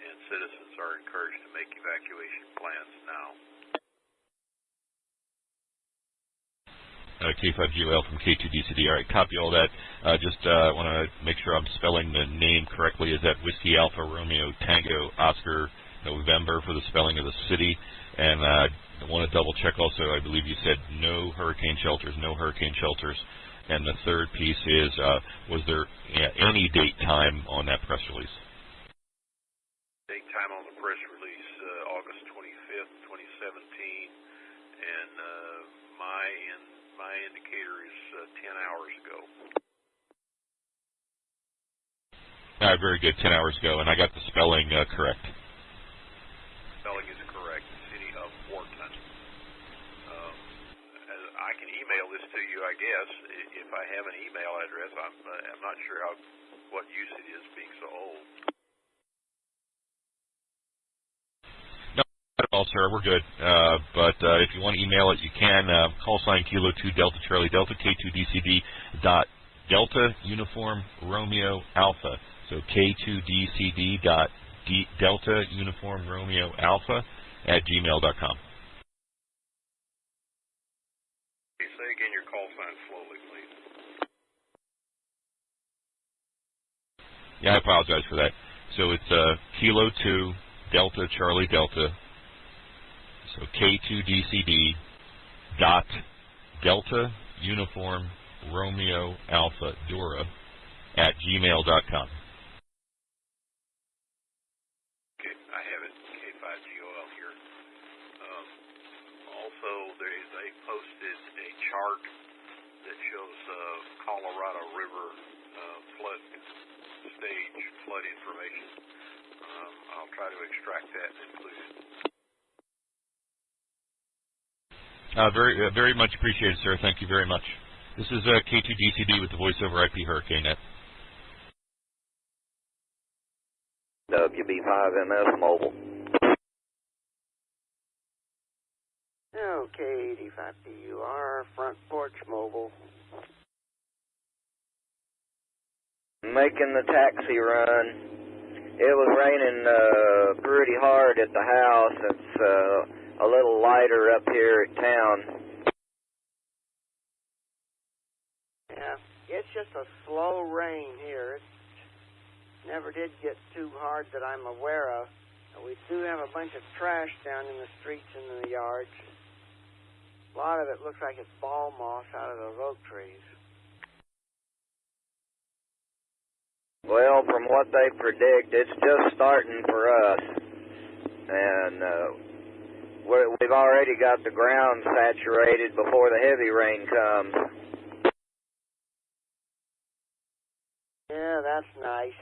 and citizens are encouraged to make evacuation plans now. K5GOL from K2DCD. All right, copy all that. Just want to make sure I'm spelling the name correctly. Is that Whiskey Alpha Romeo Tango Oscar November for the spelling of the city? And I want to double check also, I believe you said no hurricane shelters. And the third piece is, was there any date time on that press release? Date time on the press release, August 25th, 2017, and my indicator is 10 hours ago. Very good, 10 hours ago, and I got the spelling correct. Spelling is correct, City of Horton. I can email this to you, I guess, if I have an email address. I'm not sure what use it is being so old. No, not at all, sir. We're good. But if you want to email it, you can. Call sign Kilo 2 Delta Charlie Delta K2DCD dot Delta Uniform Romeo Alpha. So K2DCD dot Delta Uniform Romeo Alpha at gmail.com. Say again your call sign slowly, please. Yeah, I apologize for that. So it's Kilo 2 Delta Charlie Delta. So K2DCD dot Delta Uniform Romeo Alpha Dora at gmail.com. Okay, I have it. K5GOL here. Also, they posted a chart that shows Colorado River flood stage flood information. I'll try to extract that and include it. Very much appreciated, sir. Thank you very much. This is K2DCD with the Voice over IP Hurricane Net. WB5MS Mobile. Okay, 85PUR, Front Porch Mobile. Making the taxi run. It was raining pretty hard at the house. It's a little lighter up here at town. Yeah, it's just a slow rain here. It never did get too hard that I'm aware of. We do have a bunch of trash down in the streets and in the yards. A lot of it looks like it's ball moss out of those oak trees. Well, from what they predict, it's just starting for us. And we've already got the ground saturated before the heavy rain comes. Yeah, that's nice.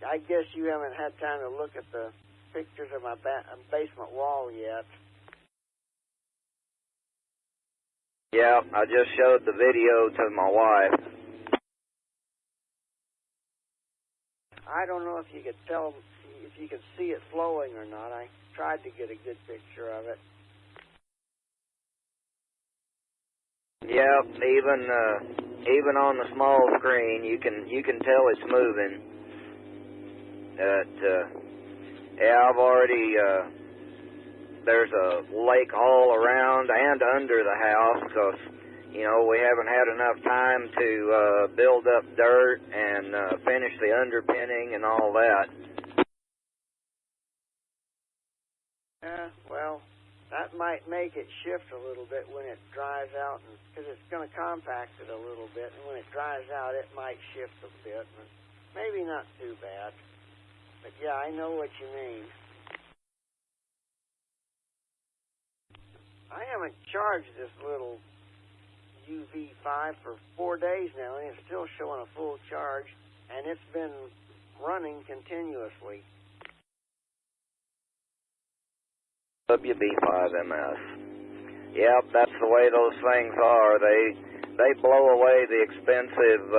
I guess you haven't had time to look at the pictures of my basement wall yet. Yeah, I just showed the video to my wife. I don't know if you could tell if you could see it flowing or not. I tried to get a good picture of it. Yeah, even on the small screen, you can tell it's moving. Yeah, I've already. There's a lake all around and under the house because, you know, we haven't had enough time to build up dirt and finish the underpinning and all that. Well, that might make it shift a little bit when it dries out, because it's going to compact it a little bit, and when it dries out, it might shift a bit. But maybe not too bad. But yeah, I know what you mean. I haven't charged this little UV5 for 4 days now, and it's still showing a full charge, and it's been running continuously. WB5MS. Yep, that's the way those things are. They blow away the expensive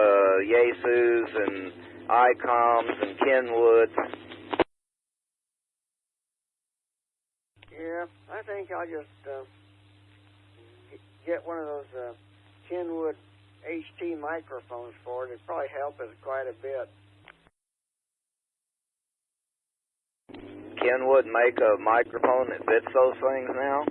Yaesus and ICOMs and Kenwoods. Yeah, I think I'll just get one of those Kenwood HT microphones for it. It'd probably help us quite a bit. Kenwood make a microphone that fits those things now?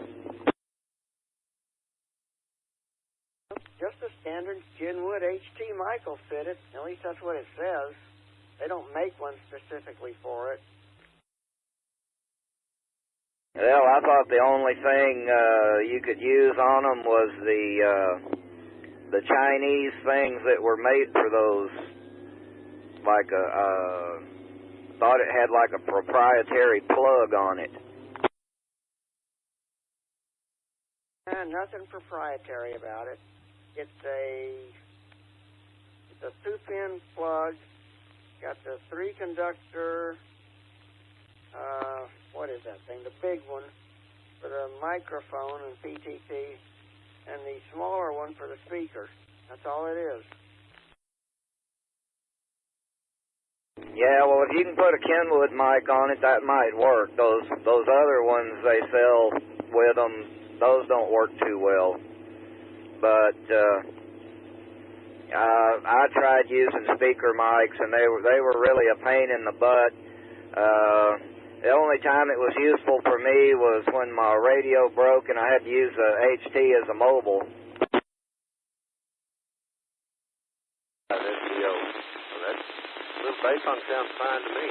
Just a standard Kenwood HT mic will fit it. At least that's what it says. They don't make one specifically for it. Well, I thought the only thing you could use on them was the Chinese things that were made for those, like thought it had like a proprietary plug on it. Nothing proprietary about it. It's a 2-pin plug. Got the 3-conductor. What is that thing? The big one for the microphone and PTT, and the smaller one for the speaker. That's all it is. Yeah, well, if you can put a Kenwood mic on it, that might work. Those other ones they sell with them, those don't work too well. But I tried using speaker mics, and they were really a pain in the butt. The only time it was useful for me was when my radio broke and I had to use a HT as a mobile. This bass sounds fine to me.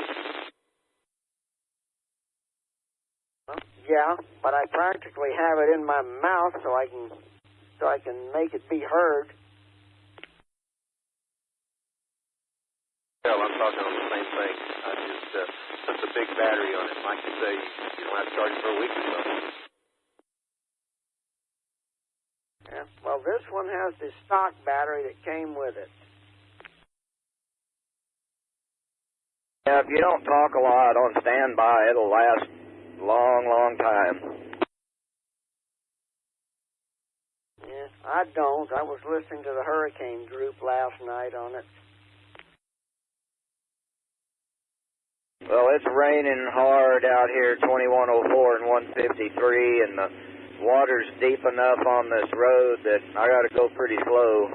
Well, yeah, but I practically have it in my mouth so I can make it be heard. Well, I'm talking on the same thing. I just put the big battery on it. Like you say, you don't have to charge it for a week or so. Yeah, well, this one has the stock battery that came with it. Yeah, if you don't talk a lot on standby, it'll last a long, long time. Yeah, I don't. I was listening to the Hurricane group last night on it. Well, it's raining hard out here, 2104 and 153, and the water's deep enough on this road that I got to go pretty slow.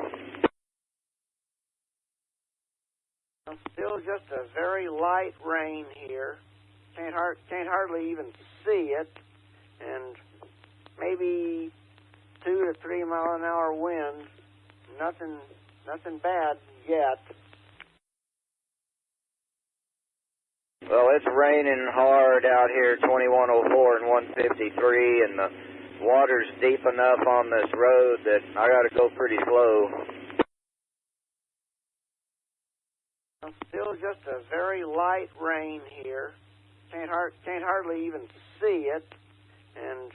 Still just a very light rain here. Can't hardly even see it, and maybe 2 to 3 mile an hour wind. Nothing bad yet. Well, it's raining hard out here, 2104 and 153, and the water's deep enough on this road that I got to go pretty slow. Still just a very light rain here. Can't hardly even see it, and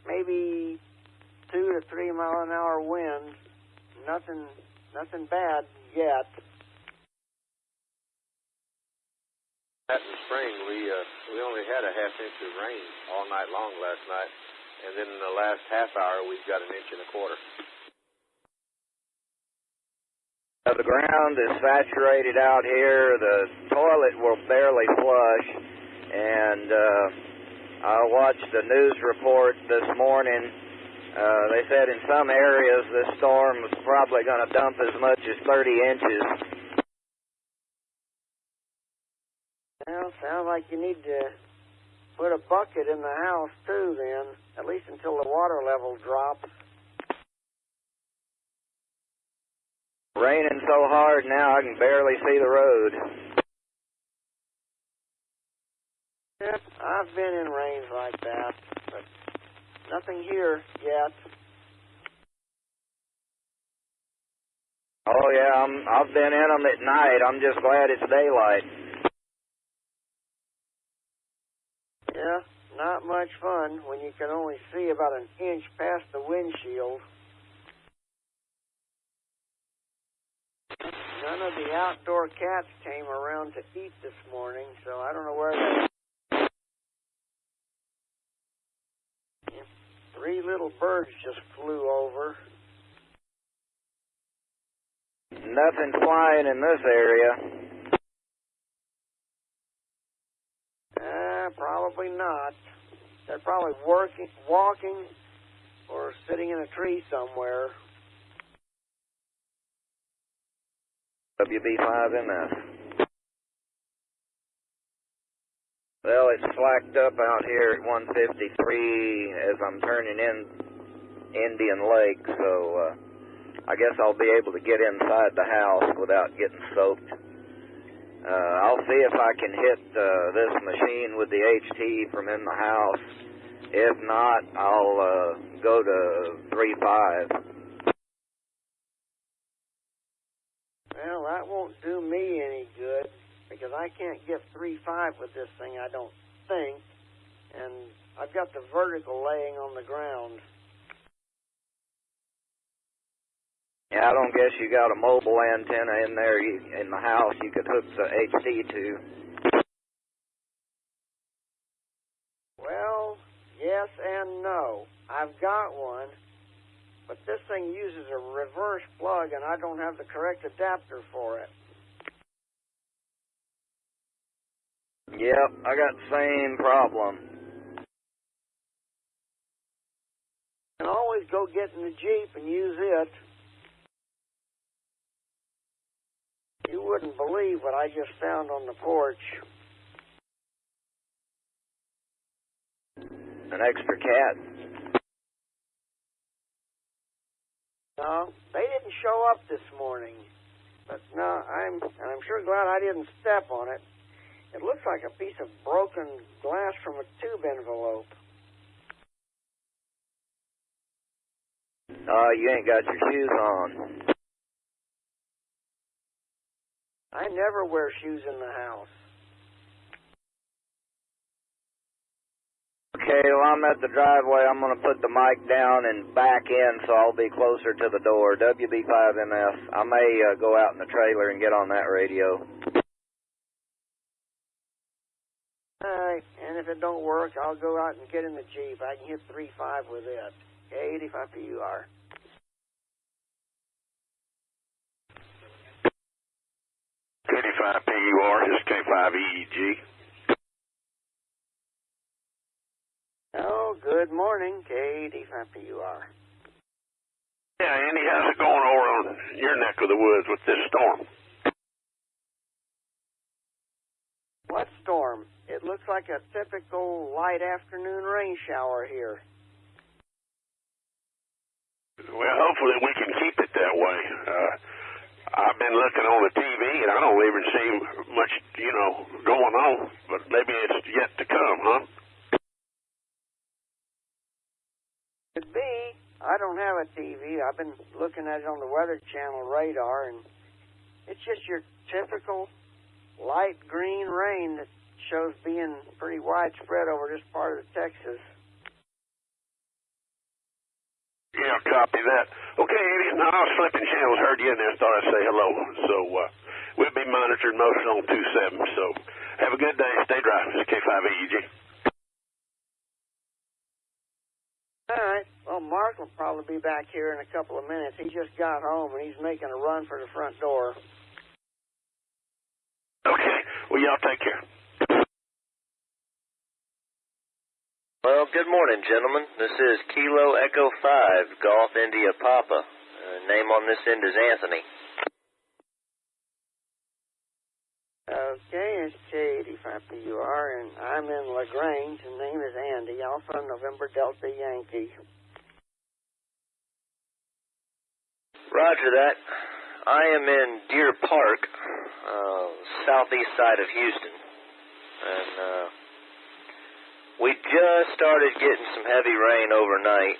maybe 2 to 3 mile an hour wind. Nothing bad yet. In the spring, we only had a half inch of rain all night long last night, and then in the last half hour, we've got 1.25 inches. The ground is saturated out here. The toilet will barely flush, and I watched the news report this morning. They said in some areas this storm was probably going to dump as much as 30 inches. Well, sounds like you need to put a bucket in the house, too, then, at least until the water level drops. Raining so hard now I can barely see the road. Yeah, I've been in rains like that, but nothing here yet. Oh, yeah, I've been in them at night. I'm just glad it's daylight. Yeah, not much fun when you can only see about an inch past the windshield. None of the outdoor cats came around to eat this morning, so I don't know where they... 3 little birds just flew over. Nothing flying in this area. Probably not. They're probably walking, or sitting in a tree somewhere. WB5MS. Well, it's slacked up out here at 153 as I'm turning in Indian Lake, so I guess I'll be able to get inside the house without getting soaked. I'll see if I can hit this machine with the HT from in the house. If not, I'll go to 3.5. Well, that won't do me any good, because I can't get 3.5 with this thing, I don't think. And I've got the vertical laying on the ground. Yeah, I don't guess you got a mobile antenna in there in the house you could hook the HT to. Well, yes and no. I've got one, but this thing uses a reverse plug, and I don't have the correct adapter for it. Yep, I got the same problem. You can always go get in the Jeep and use it. You wouldn't believe what I just found on the porch. An extra cat. No, they didn't show up this morning. But no, I'm sure glad I didn't step on it. It looks like a piece of broken glass from a tube envelope. You ain't got your shoes on. I never wear shoes in the house. Okay, well, I'm at the driveway. I'm going to put the mic down and back in so I'll be closer to the door. WB5MS. I may go out in the trailer and get on that radio. All right, and if it don't work, I'll go out and get in the Jeep. I can hit 3.5 with it. Okay, 85 PUR. PUR, this is K5EEG. Oh, good morning, K85PUR. Yeah, Andy, how's it going over on your neck of the woods with this storm? What storm? It looks like a typical light afternoon rain shower here. Well, hopefully we can keep it that way. I've been looking on the TV, and I don't even see much, going on. But maybe it's yet to come, huh? Could be. I don't have a TV. I've been looking at it on the Weather Channel radar, and it's just your typical light green rain that shows being pretty widespread over this part of Texas. Yeah, copy that. Okay, Eddie, now I was flipping channels, heard you in there, thought I'd say hello. So we'll be monitoring most on 2.7. So have a good day. Stay dry. This is K5EEG. All right. Well, Mark will probably be back here in a couple of minutes. He just got home, and he's making a run for the front door. Okay. Well, y'all take care. Well, good morning, gentlemen. This is Kilo Echo 5, Golf India Papa. Name on this end is Anthony. Okay, it's K85PUR, and I'm in LaGrange, and name is Andy, Alpha November Delta Yankee. Roger that. I am in Deer Park, southeast side of Houston, and we just started getting some heavy rain overnight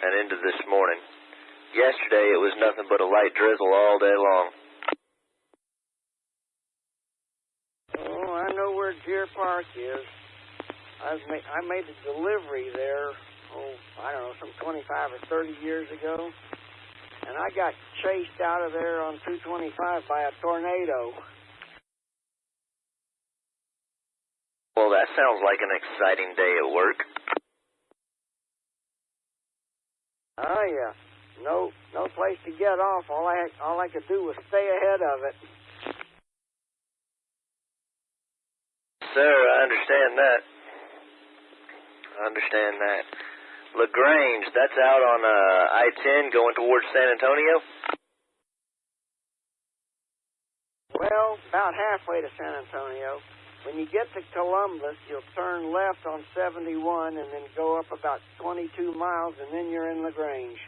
and into this morning. Yesterday it was nothing but a light drizzle all day long. Oh, I know where Deer Park is. I made a delivery there, I don't know, some 25 or 30 years ago, and I got chased out of there on 225 by a tornado. Well, that sounds like an exciting day at work. Oh yeah, no place to get off. All I could do was stay ahead of it. Sir, I understand that. LaGrange, that's out on I-10 going towards San Antonio? Well, about halfway to San Antonio. When you get to Columbus, you'll turn left on 71 and then go up about 22 miles, and then you're in LaGrange.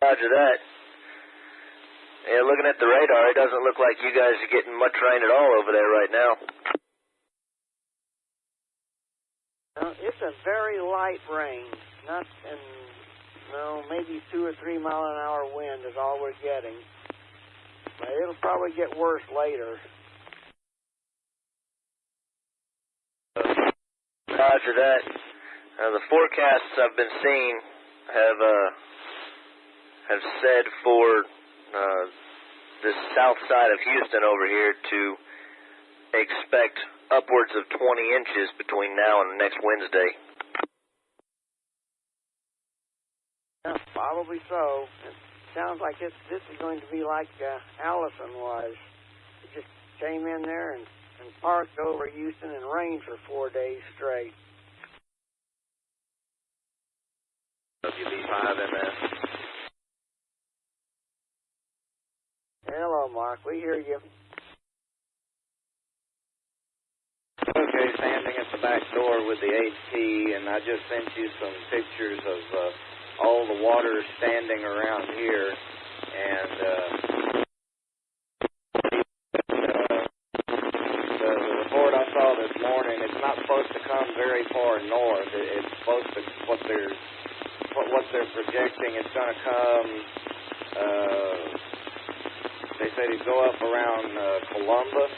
Roger that. Yeah, looking at the radar, it doesn't look like you guys are getting much rain at all over there right now. It's a very light rain. Maybe 2 or 3 mile an hour wind is all we're getting. But it'll probably get worse later. Roger that. The forecasts I've been seeing have said for the south side of Houston over here to expect upwards of 20 inches between now and next Wednesday. Yeah, probably so. It sounds like this is going to be like Allison was. It just came in there and parked over Houston and rained for 4 days straight. WB5MS. Hello, Mark. We hear you. Okay, standing at the back door with the AT, and I just sent you some pictures of all the water standing around here, and the report I saw this morning, it's not supposed to come very far north. It's supposed to, what they're projecting, it's going to come, they said it'd go up around Columbus.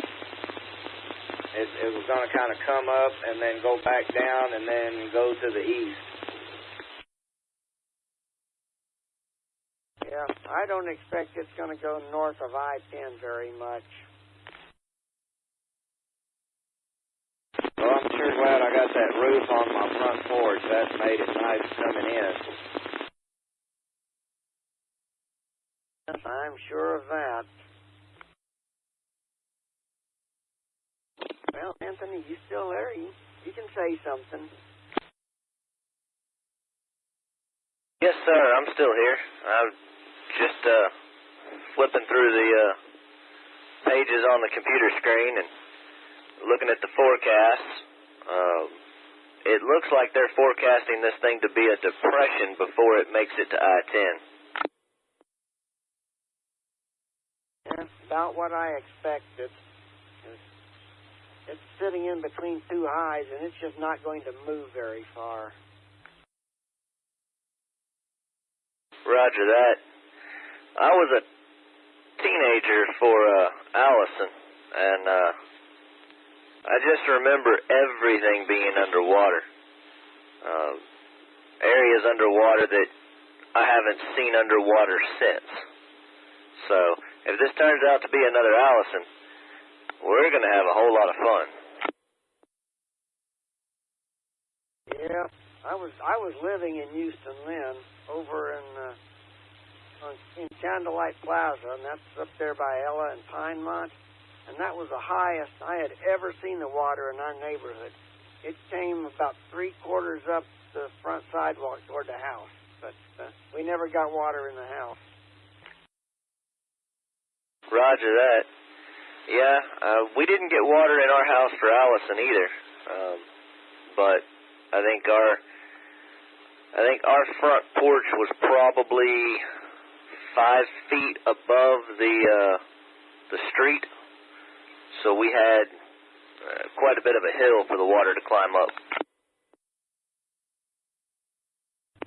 It was going to kind of come up and then go back down and then go to the east. Yeah, I don't expect it's going to go north of I-10 very much. Well, I'm sure glad I got that roof on my front porch. That made it nice coming in. Yes, I'm sure of that. Well, Anthony, you still there? You can say something. Yes, sir, I'm still here. I'm just flipping through the pages on the computer screen and looking at the forecasts. It looks like they're forecasting this thing to be a depression before it makes it to I-10. Yeah, about what I expected. It's sitting in between two highs, and it's just not going to move very far. Roger that. I was a teenager for Allison, and I just remember everything being underwater. Areas underwater that I haven't seen underwater since. So, if this turns out to be another Allison, we're going to have a whole lot of fun. Yeah, I was living in Houston then, over in Candlelight Plaza, and that's up there by Ella and Pinemont, and that was the highest I had ever seen the water in our neighborhood. It came about 3/4 up the front sidewalk toward the house, but we never got water in the house. Roger that. Yeah, we didn't get water in our house for Allison either, but I think our front porch was probably 5 feet above the street, so we had quite a bit of a hill for the water to climb up.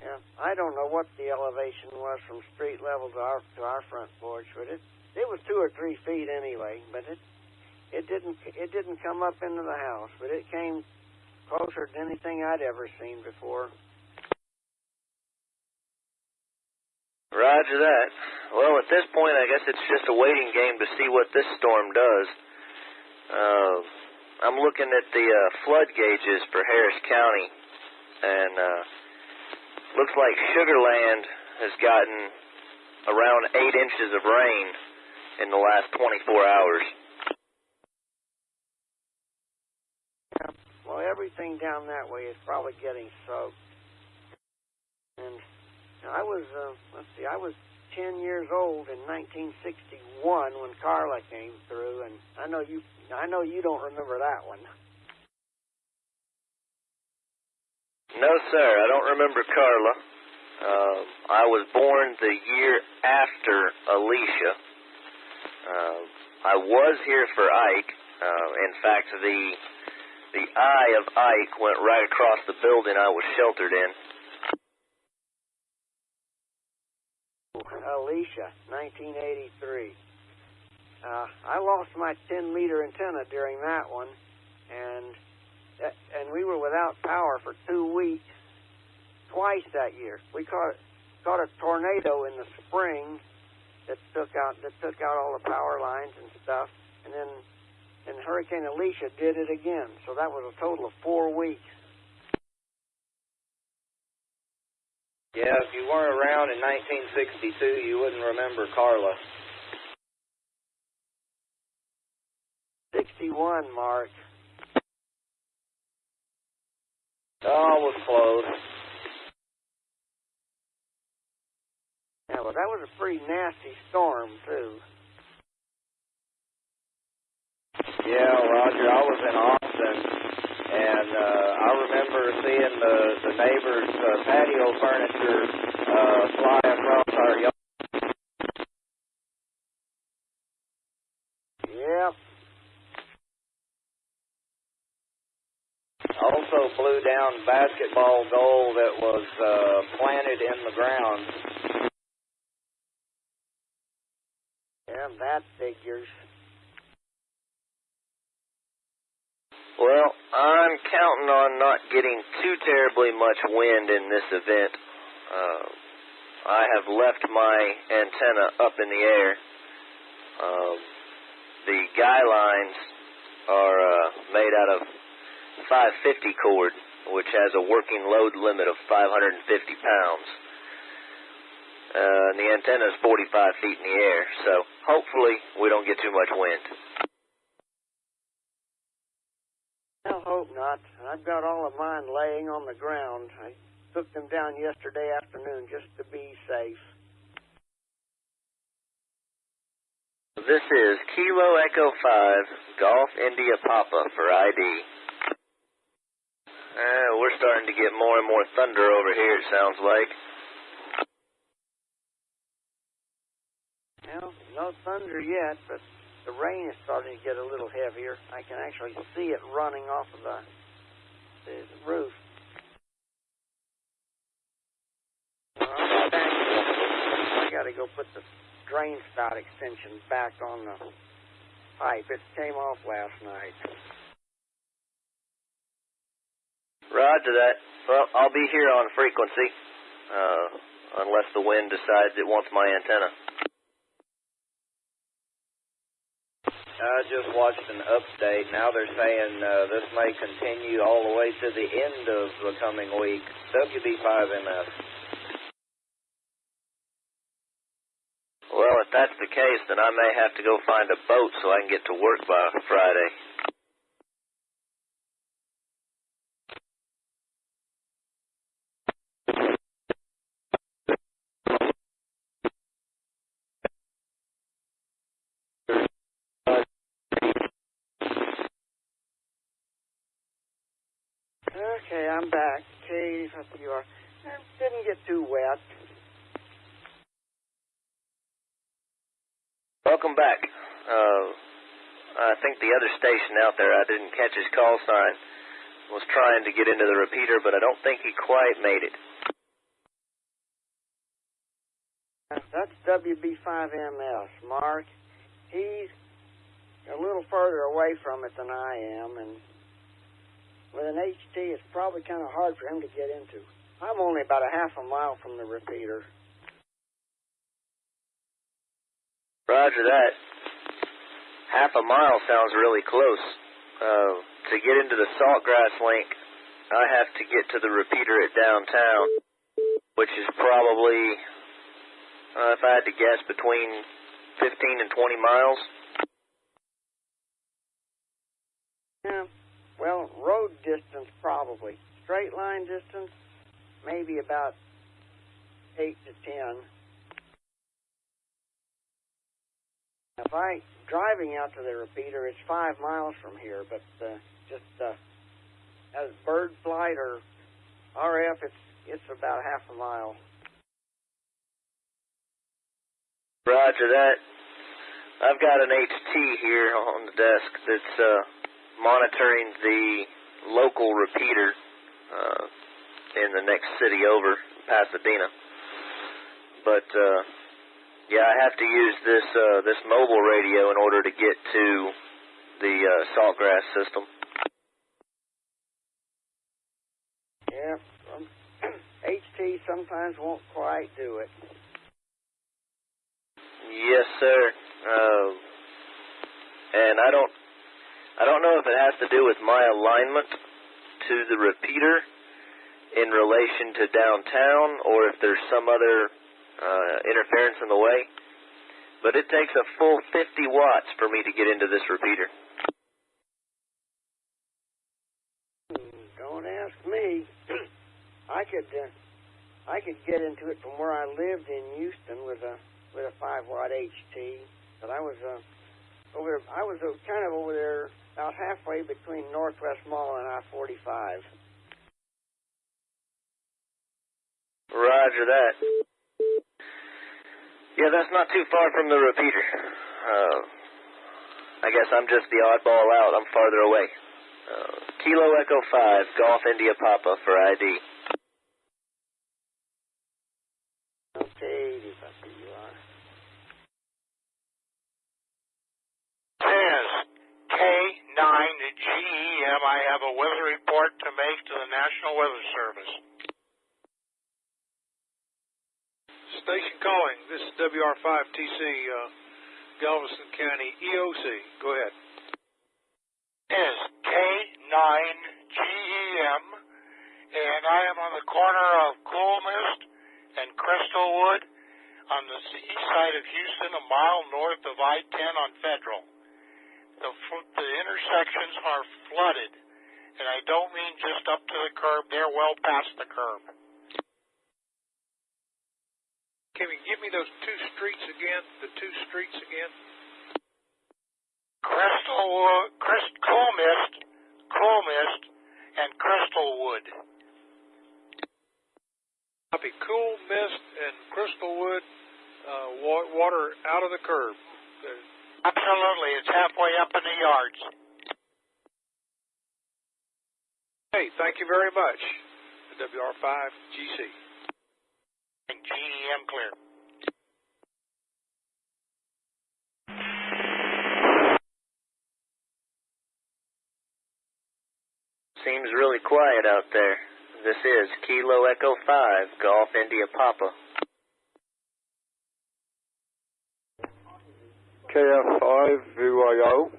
Yeah, I don't know what the elevation was from street level to our front porch, but it was 2 or 3 feet anyway. But It didn't come up into the house, but it came closer than anything I'd ever seen before. Roger that. Well, at this point, I guess it's just a waiting game to see what this storm does. I'm looking at the flood gauges for Harris County, and looks like Sugar Land has gotten around 8 inches of rain in the last 24 hours. Yeah. Well, everything down that way is probably getting soaked. And I was, I was 10 years old in 1961 when Carla came through, and I know you don't remember that one. No, sir, I don't remember Carla. I was born the year after Alicia. I was here for Ike. In fact, the eye of Ike went right across the building I was sheltered in. Alicia, 1983. I lost my 10-meter antenna during that one, and we were without power for 2 weeks, twice that year. We caught a tornado in the spring that took out all the power lines and stuff, and then Hurricane Alicia did it again. So that was a total of 4 weeks. Yeah, if you weren't around in 1962, you wouldn't remember Carla. 61, Mark. Oh, it was close. Yeah, well, that was a pretty nasty storm, too. Yeah, Roger, I was in Austin, and I remember seeing the neighbor's patio furniture fly across our yard. Yep. Also blew down basketball goal that was planted in the ground. Yeah, that figures. Well, I'm counting on not getting too terribly much wind in this event. I have left my antenna up in the air. The guy lines are made out of 550 cord, which has a working load limit of 550 pounds. And the antenna is 45 feet in the air, so hopefully we don't get too much wind. I hope not. I've got all of mine laying on the ground. I took them down yesterday afternoon just to be safe. This is Kilo Echo 5, Golf India Papa for ID. We're starting to get more and more thunder over here, it sounds like. Well, no thunder yet, but the rain is starting to get a little heavier. I can actually see it running off of the roof. I got to go put the drain spout extension back on the pipe. It came off last night. Roger that. Well, I'll be here on frequency, unless the wind decides it wants my antenna. I just watched an update. Now they're saying this may continue all the way to the end of the coming week. WB5MS. Well, if that's the case, then I may have to go find a boat so I can get to work by Friday. Okay, I'm back. Okay, you are. Didn't get too wet. Welcome back. I think the other station out there, I didn't catch his call sign, was trying to get into the repeater, but I don't think he quite made it. That's WB5MS, Mark. He's a little further away from it than I am, and with an HT, it's probably kind of hard for him to get into. I'm only about a half a mile from the repeater. Roger that. Half a mile sounds really close. To get into the Saltgrass link, I have to get to the repeater at downtown, which is probably, if I had to guess, between 15 and 20 miles. Yeah, well, road distance probably. Straight line distance, maybe about 8 to 10. If I driving out to the repeater, it's 5 miles from here, but as bird flight or RF, it's about half a mile. Roger that. I've got an HT here on the desk that's monitoring the local repeater in the next city over, Pasadena. But yeah, I have to use this mobile radio in order to get to the Saltgrass system. Yeah, HT sometimes won't quite do it. Yes, sir. And I don't know if it has to do with my alignment to the repeater in relation to downtown, or if there's some other interference in the way. But it takes a full 50 watts for me to get into this repeater. Don't ask me. I could get into it from where I lived in Houston with a 5-watt HT, but I was kind of over there about halfway between Northwest Mall and I-45. Roger that. Yeah, that's not too far from the repeater. I guess I'm just the oddball out. I'm farther away. Kilo Echo 5, Golf India Papa for ID. Okay, you are. Says K9GEM, I have a weather report to make to the National Weather Service. Station calling. This is WR5TC, Galveston County EOC. Go ahead. Is K9GEM, and I am on the corner of Cool Mist and Crystalwood on the east side of Houston, a mile north of I-10 on Federal. The intersections are flooded, and I don't mean just up to the curb. They're well past the curb. Can you give me those two streets again? The two streets again? Cool Mist, and Crystalwood. Copy. Cool Mist and Crystalwood, water out of the curb. Absolutely. It's halfway up in the yards. Hey, thank you very much. WR5GC. And GEM clear. Seems really quiet out there. This is Kilo Echo 5, Golf India Papa. KF5 VYO.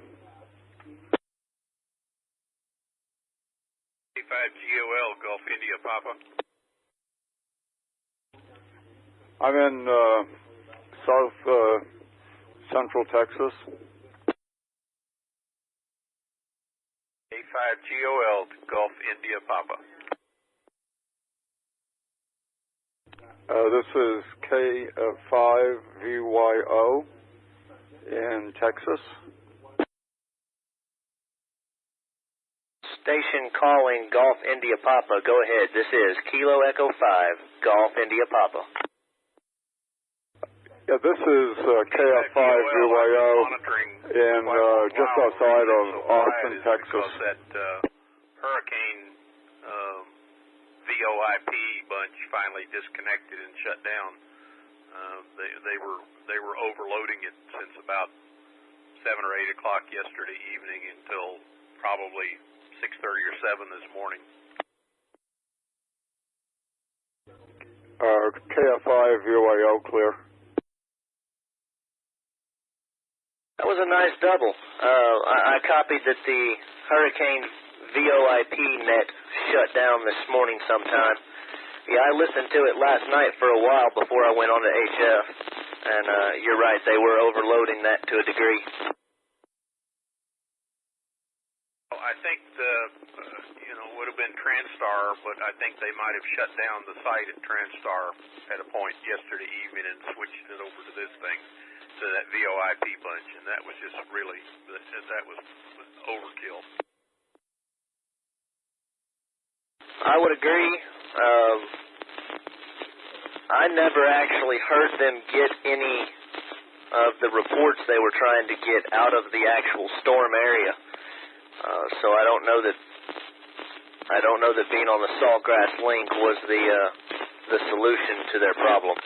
K5GOL, Golf India Papa. I'm in South Central Texas. K5GOL, Golf India Papa. This is KF5VYO in Texas. Station calling Golf India Papa. Go ahead. This is Kilo Echo 5, Golf India Papa. Yeah, this is KF5VYO in just outside of Austin, Texas. That hurricane VOIP bunch finally disconnected and shut down. They were overloading it since about 7 or 8 o'clock yesterday evening until probably 6:30 or 7 this morning. KF5 UAO clear. That was a nice double. I copied that the Hurricane VoIP net shut down this morning sometime. Yeah, I listened to it last night for a while before I went on to HF, and you're right, they were overloading that to a degree. Well, I think would have been Transtar, but I think they might have shut down the site at Transtar at a point yesterday evening and switched it over to this thing, to that VoIP bunch, and that was just really, that was overkill. I would agree. I never actually heard them get any of the reports they were trying to get out of the actual storm area. So I don't know that being on the Saltgrass link was the solution to their problem.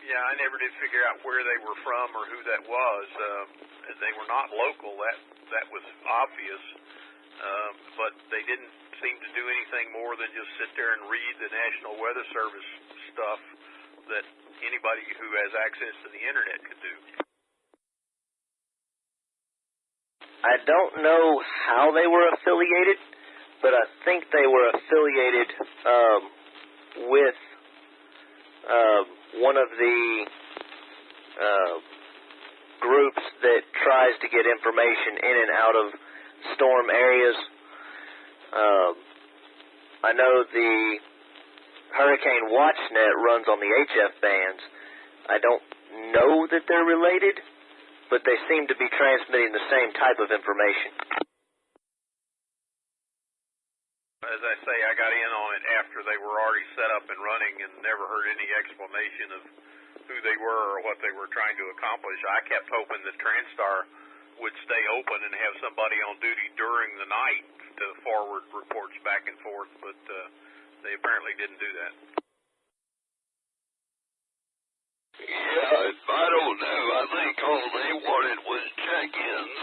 Yeah, I never did figure out where they were from or who that was. They were not local. That was obvious. But they didn't seem to do anything more than just sit there and read the National Weather Service stuff that anybody who has access to the internet could do. I don't know how they were affiliated, but I think they were affiliated with one of the groups that tries to get information in and out of storm areas. I know the Hurricane WatchNet runs on the HF bands. I don't know that they're related, but they seem to be transmitting the same type of information. As I say, I got in on it after they were already set up and running and never heard any explanation of who they were or what they were trying to accomplish. I kept hoping that Transtar would stay open and have somebody on duty during the night to forward reports back and forth, but they apparently didn't do that. Yeah, I don't know. I think all they wanted was check-ins,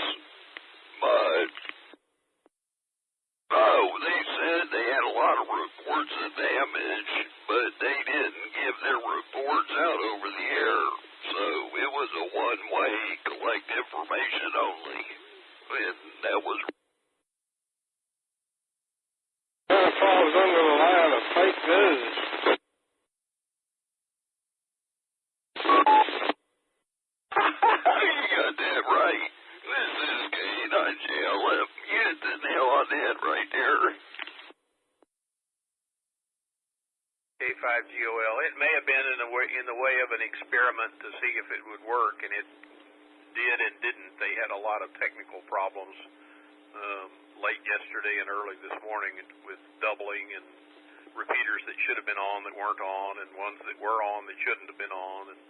but they said they had a lot of reports of damage, but they didn't give their reports out over the air. So it was a one-way collect information only, and that was. That falls under the line of fake news. You got that right. This is K9JLF. You hit the nail on the head right there. K5GOL. It may have been in the way of an experiment to see if it would work, and it did and didn't. They had a lot of technical problems late yesterday and early this morning with doubling and repeaters that should have been on that weren't on, and ones that were on that shouldn't have been on. And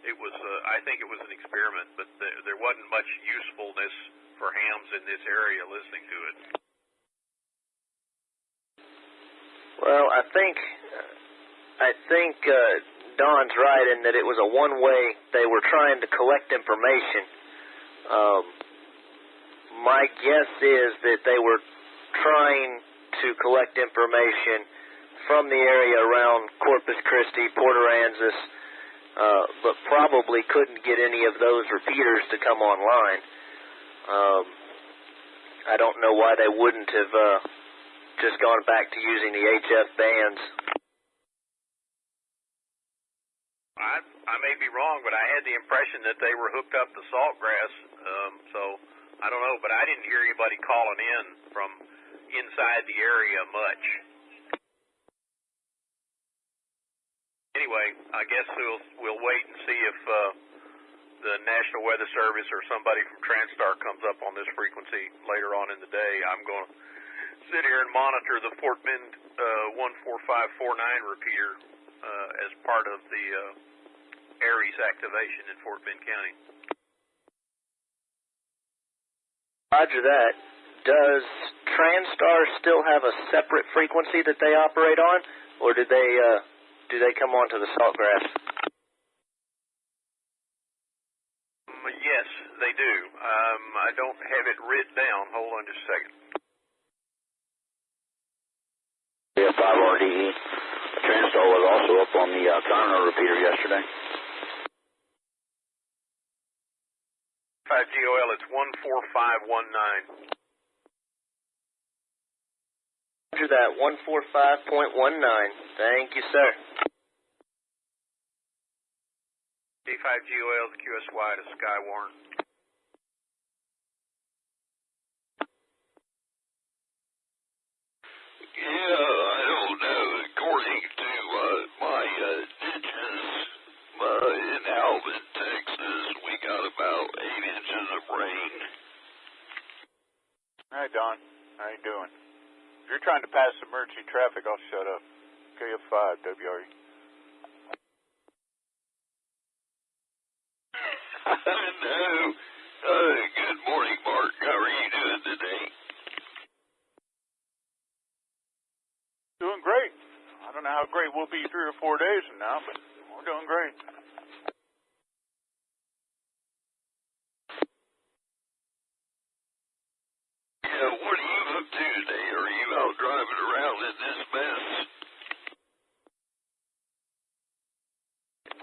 it was, I think it was an experiment, but there wasn't much usefulness for hams in this area listening to it. Well, I think Don's right in that it was a one-way. They were trying to collect information. My guess is that they were trying to collect information from the area around Corpus Christi, Port Aransas, but probably couldn't get any of those repeaters to come online. I don't know why they wouldn't have just gone back to using the HF bands. I may be wrong, but I had the impression that they were hooked up to Saltgrass, so I don't know, but I didn't hear anybody calling in from inside the area much. Anyway, I guess we'll wait and see if the National Weather Service or somebody from Transtar comes up on this frequency later on in the day. I'm going to sit here and monitor the Fort Bend 14549 repeater as part of the Aries activation in Fort Bend County. Roger that. Does Transtar still have a separate frequency that they operate on, or do they come onto the Saltgrass? Yes, they do. I don't have it written down. Hold on just a second. Yeah, 5RDE. Transtal was also up on the counter repeater yesterday. 5GOL, it's 14519. Roger that, 145.19. Thank you, sir. D5GOL to QSY to Skywarn. Yeah, I don't know. According to my ditches in Alvin, Texas, we got about 8 inches of rain. Hi, Don. How you doing? If you're trying to pass emergency traffic, I'll shut up. KF5, WRE. No. Good morning, Mark. How are you doing today? Doing great. I don't know how great we'll be 3 or 4 days from now, but we're doing great. Yeah, what are you up to today? Are you out driving around in this mess?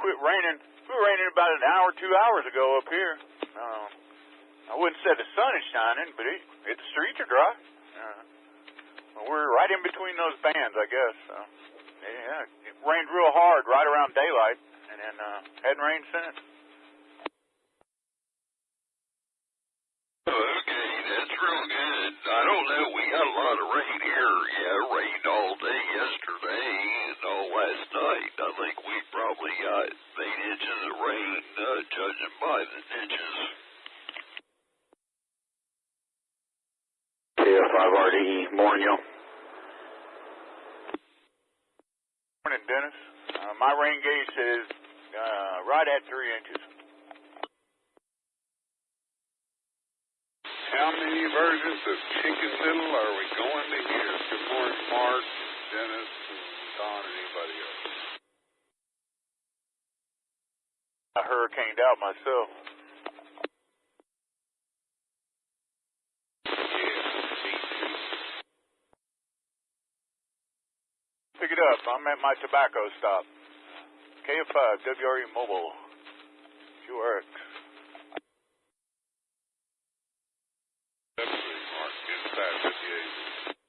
Quit raining. It was raining about an hour, 2 hours ago up here. I wouldn't say the sun is shining, but the streets are dry. We're right in between those bands, I guess. Yeah, it rained real hard right around daylight, and then hadn't rained since. Okay, that's real good. I don't know, we got a lot of rain here. Yeah, it rained all day yesterday and all last night. I think we probably got 8 inches of rain, judging by the ditches. KF5RDE, morning, y'all. Morning, Dennis. My rain gauge says right at 3 inches. How many versions of Chicken Little are we going to hear? Good morning, Mark, Dennis, and Don, and anybody else. I hurricaned out myself. Yeah, me too. Pick it up. I'm at my tobacco stop. KF5, WRE Mobile, QRX. Definitely, Mark, inside 58.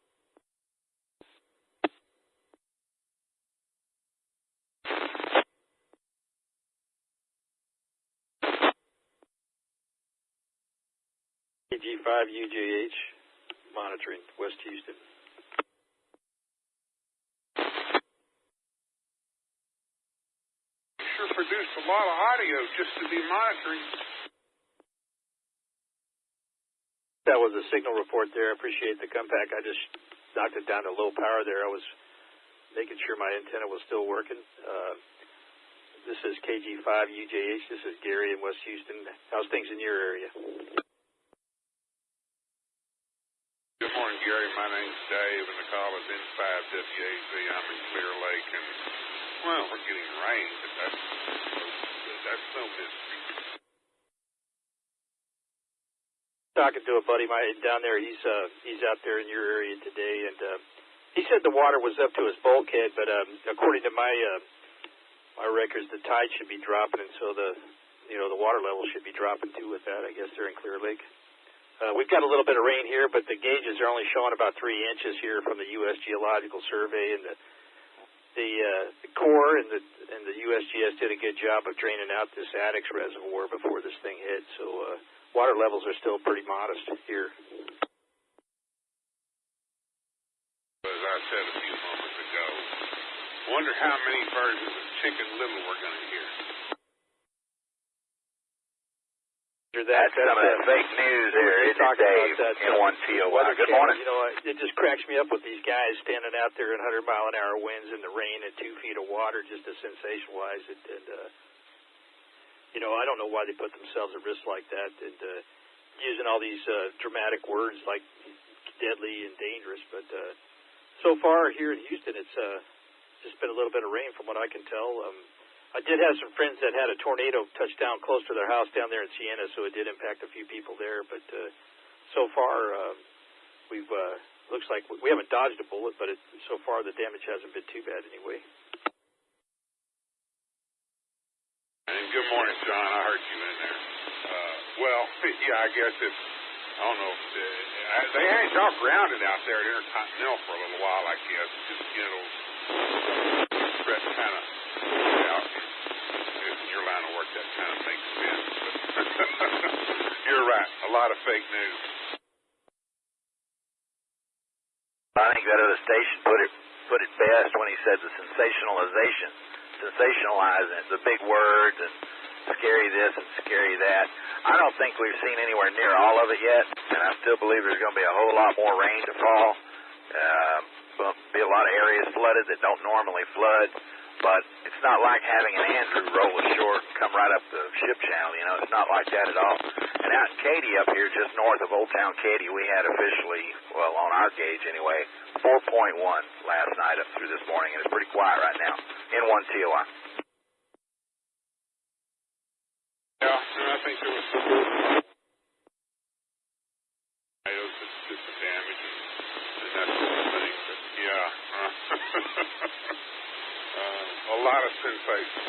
KG5UJH, monitoring, West Houston. Sure produced a lot of audio just to be monitoring. That was a signal report there. I appreciate the comeback. I just knocked it down to low power there. I was making sure my antenna was still working. This is KG5UJH. This is Gary in West Houston. How's things in your area? Good morning, Gary. My name's Dave, and the call is N5WAZ. I'm in Clear Lake, and, well, we're getting rain, but that's no mystery. Talking to a buddy of mine down there. He's out there in your area today, and he said the water was up to his bulkhead, but according to my records, the tide should be dropping, and so the water level should be dropping too with that. I guess they're in Clear Lake. We've got a little bit of rain here, but the gauges are only showing about 3 inches here from the U.S. Geological Survey, and the Corps and the USGS did a good job of draining out this Addicks reservoir before this thing hit. So water levels are still pretty modest here. As I said a few moments ago, wonder how many versions of Chicken Little we're going to hear. That's some of that fake news here, isn't it, Dave? N1COY. Good morning. You know, it just cracks me up with these guys standing out there in 100-mile-an-hour winds in the rain and 2 feet of water just to sensationalize it. And, I don't know why they put themselves at risk like that and using all these dramatic words like deadly and dangerous. But so far here in Houston, it's just been a little bit of rain from what I can tell. I did have some friends that had a tornado touch down close to their house down there in Siena, so it did impact a few people there. But so far, we've looks like we haven't dodged a bullet, but so far the damage hasn't been too bad anyway. And good morning, John. I heard you in there. Well, yeah, I guess I don't know. They had y'all grounded out there at Intercontinental for a little while, I guess. Just, stress kind of out. In your line of work, that kind of makes sense. But you're right. A lot of fake news. I think that other station put it best when he said the sensationalizing it, the big words and scary this and scary that. I don't think we've seen anywhere near all of it yet, and I still believe there's going to be a whole lot more rain to fall. There'll be a lot of areas flooded that don't normally flood, but it's not like having an Andrew roll ashore and come right up the ship channel, it's not like that at all. And out in Katy up here, just north of Old Town Katy, we had officially, well, on our gauge anyway, 4.1 last night up through this morning, and it's pretty quiet right now in one TOI. Yeah, and I think there was some just the damage and that sort of thing, but yeah, a lot of sensation.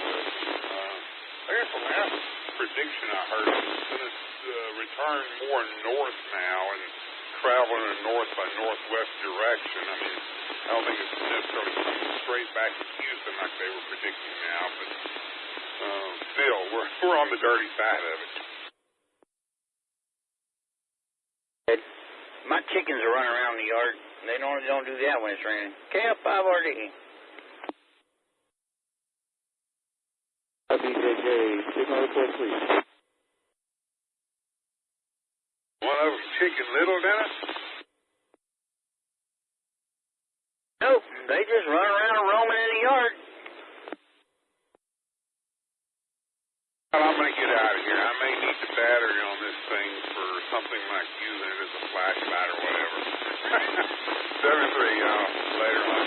I guess the last prediction I heard was it's going to return more north now and travel in a north by northwest direction. I mean, I don't think it's necessarily coming straight back to Houston like they were predicting now, but still, we're on the dirty side of it. My chickens are running around the yard. They normally don't do that when it's raining. KF5RD. BJJ, signal report, please. One of them Chicken Little, Dennis? Nope, they just run around roaming in the yard. Well, I'm going to get out of here. I may need the battery on this thing for something like using it as a flashlight or whatever. 7-3, y'all. Later on,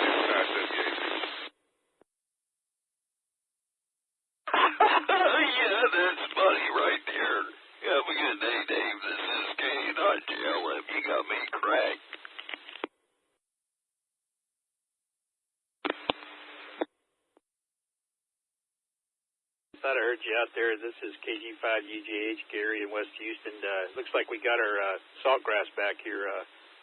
Yeah, that's funny right there. Have a good day, Dave. This is K.JLM. You got me cracked. Thought I heard you out there. This is KG5UJH, Gary in West Houston. Looks like we got our Saltgrass back here.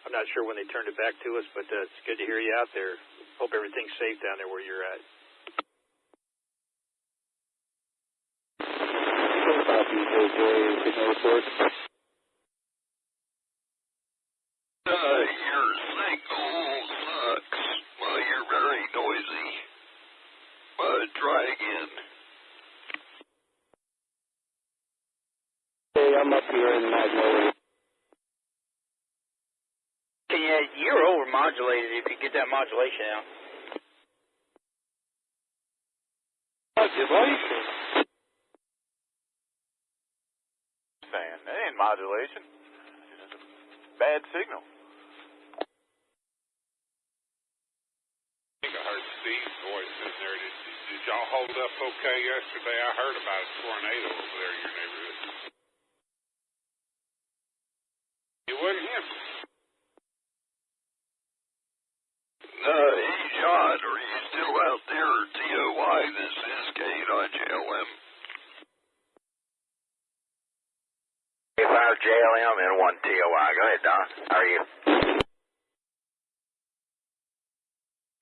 I'm not sure when they turned it back to us, but it's good to hear you out there. Hope everything's safe down there where you're at. Your signal sucks. Well, you're very noisy. But try again. Hey, I'm up here in Magnolia. Yeah, you're over-modulated if you get that modulation out. Modulation? Saying, that ain't modulation. It's just a bad signal. I think I heard Steve's voice in there. Did y'all hold up okay yesterday? I heard about a tornado over there in your neighborhood. It wasn't him. Hey, John, are you still out there? TOI, this is K.JLM. K5JLM and 1 TOI. Go ahead, Don. How are you?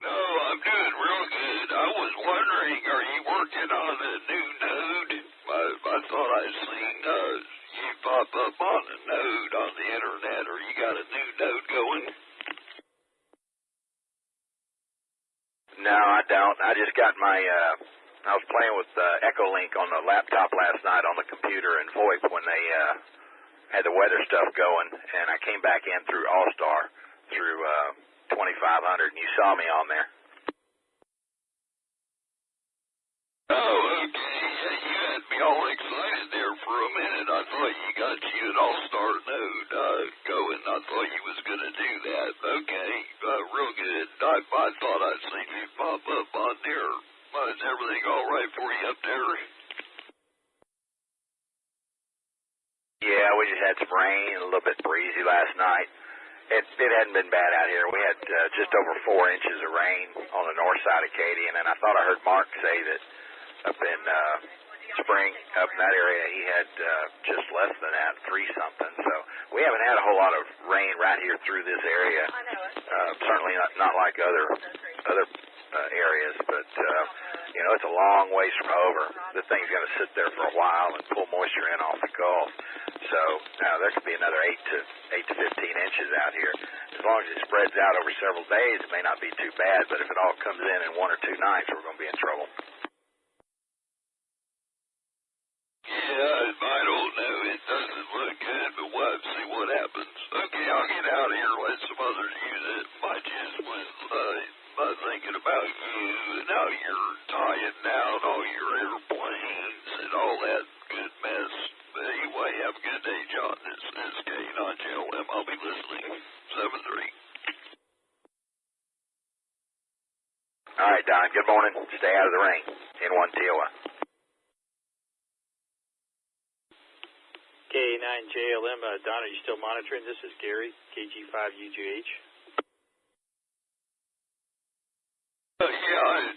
No, I'm doing real good. I was wondering, are you working on a new node? I thought I'd seen you pop up on a node on the internet, or you got a new node going? No, I don't. I just got my, I was playing with Echolink on the laptop last night on the computer in VoIP when they had the weather stuff going, and I came back in through All-Star, through 2500, and you saw me on there. Oh, okay. Yeah, you had me all excited there for a minute. I thought you got you an All-Star node going. I thought you was going to do that. Okay, real good. I thought I'd seen you pop up on there Is everything all right for you up there? Yeah, we just had some rain and a little bit breezy last night. It hadn't been bad out here. We had just over 4 inches of rain on the north side of Katy, and then I thought I heard Mark say that up in Spring, up in that area, he had just less than that, 3-something. So we haven't had a whole lot of rain right here through this area. Certainly not like other areas, but you know, it's a long ways from over. The thing's going to sit there for a while and pull moisture in off the Gulf. So there could be another 8 to 15 inches out here. As long as it spreads out over several days, it may not be too bad. But if it all comes in 1 or 2 nights, we're going to be in trouble. Yeah, I don't know. It doesn't look good, but we'll have to see what happens. Okay, I'll get out of here, let some others use it. I just was thinking about you and how you're tying down all your airplanes and all that good mess. But anyway, have a good day, John. This is K9JLM. I'll be listening. 7-3. All right, Don. Good morning. Stay out of the rain. N1 TOI. K9JLM, Don, are you still monitoring? This is Gary, KG5UGH. Yeah,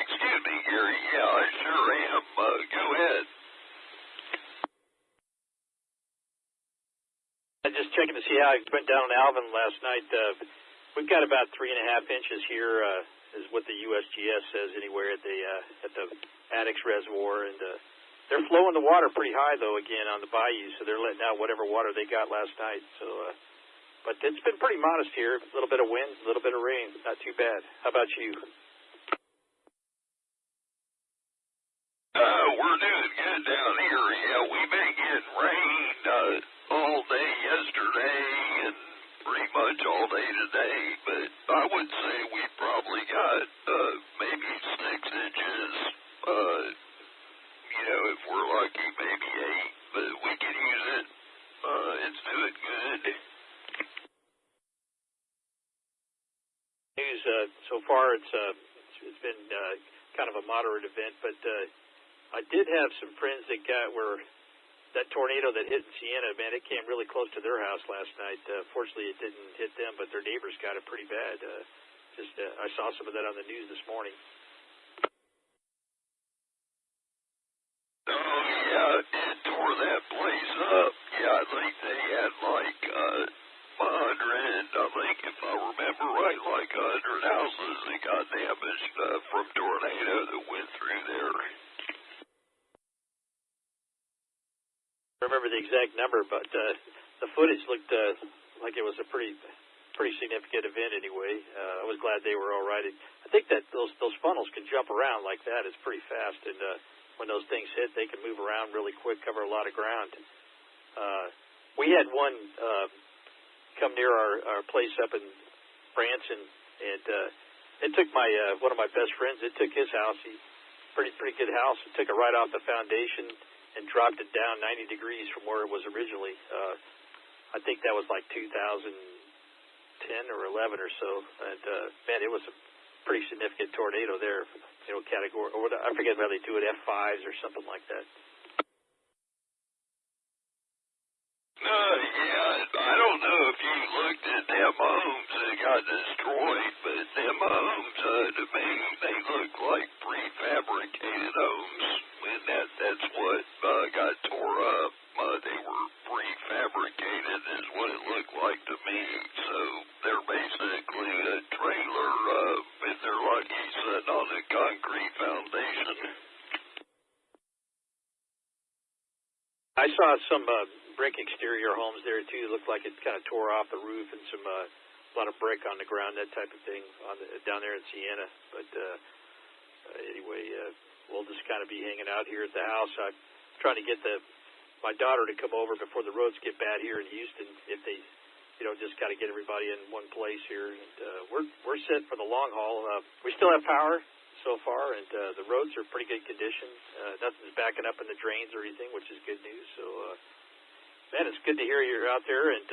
excuse me, Gary. Yeah, I sure am. Go ahead. I'm just checking to see how it went down in Alvin last night. We've got about 3.5 inches here, is what the USGS says anywhere at the Addix Reservoir, and they're flowing the water pretty high though again on the bayou, so they're letting out whatever water they got last night. So, but it's been pretty modest here. A little bit of wind, a little bit of rain, not too bad. How about you? We're doing good down here. Yeah, we've been getting rain all day yesterday and pretty much all day today, but I would say we probably got maybe 6 inches. You know, if we're lucky, maybe 8, but we can use it. It's doing good. News so far, it's been kind of a moderate event, but I did have some friends that got where that tornado that hit in Siena, man, it came really close to their house last night. Fortunately, it didn't hit them, but their neighbors got it pretty bad. I saw some of that on the news this morning. Oh, yeah, it tore that place up. Yeah, I think they had like 100, I think if I remember right, like 100 houses that got damaged from tornado that went through there. I remember the exact number, but the footage looked like it was a pretty significant event anyway. I was glad they were all right. I think that those funnels can jump around like that. It's pretty fast, and when those things hit, they can move around really quick, cover a lot of ground. We had one come near our place up in Branson, and it took my one of my best friends. It took his house. Pretty good house. It took it right off the foundation and dropped it down 90 degrees from where it was originally. I think that was like 2010 or 11 or so. And man, it was a pretty significant tornado there. You know, category, or I forget whether they do it F5s or something like that. Yeah, I don't know if you looked at them homes that got destroyed, but them homes, to me, they look like prefabricated homes. And that's what got tore up. They were prefabricated is what it looked like to me. So they're basically a trailer, if they're lucky, sitting on a concrete foundation. I saw some brick exterior homes there too. It looked like it kind of tore off the roof and some a lot of brick on the ground, that type of thing down there in Siena. But anyway, we'll just kind of be hanging out here at the house. I'm trying to get my daughter to come over before the roads get bad here in Houston. If they, just got to get everybody in one place here. And we're set for the long haul. We still have power so far, and the roads are pretty good condition. Nothing's backing up in the drains or anything, which is good news. So, man, it's good to hear you're out there, and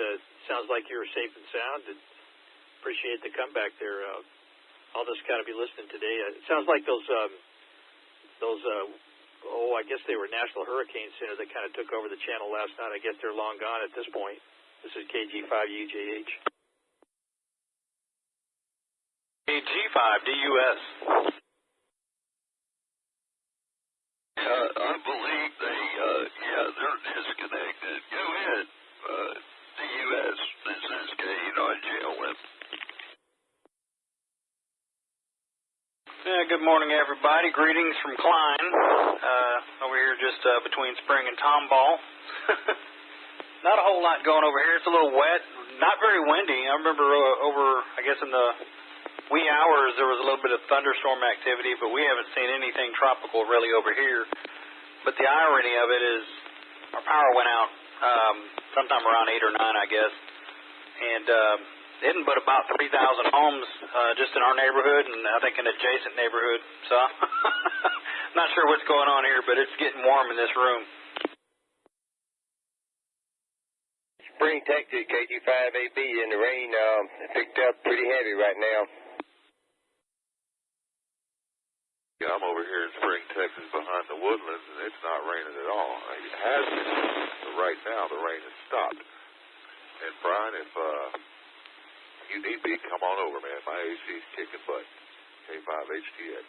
sounds like you're safe and sound, and appreciate the comeback there. I'll I'll just kind of be listening today. It sounds like those I guess they were National Hurricane Center that kind of took over the channel last night. I guess they're long gone at this point. This is KG5UJH. KG5DUS. I believe they're disconnected. Go ahead, DUS. This is K.JLM. Good morning, everybody. Greetings from Klein. Over here just between Spring and Tomball. Not a whole lot going over here. It's a little wet. Not very windy. I remember I guess in the wee hours there was a little bit of thunderstorm activity, but we haven't seen anything tropical really over here. But the irony of it is our power went out sometime around 8 or 9, I guess. And isn't but about 3,000 homes just in our neighborhood, and I think an adjacent neighborhood. So not sure what's going on here, but it's getting warm in this room. Spring, Texas, KG5AB, and the rain picked up pretty heavy right now. Yeah, I'm over here in Spring, Texas, behind the woodlands, and it's not raining at all. It has been, but right now the rain has stopped. And Brian, if you need me, come on over, man. My AC's kicking butt. K5HTX.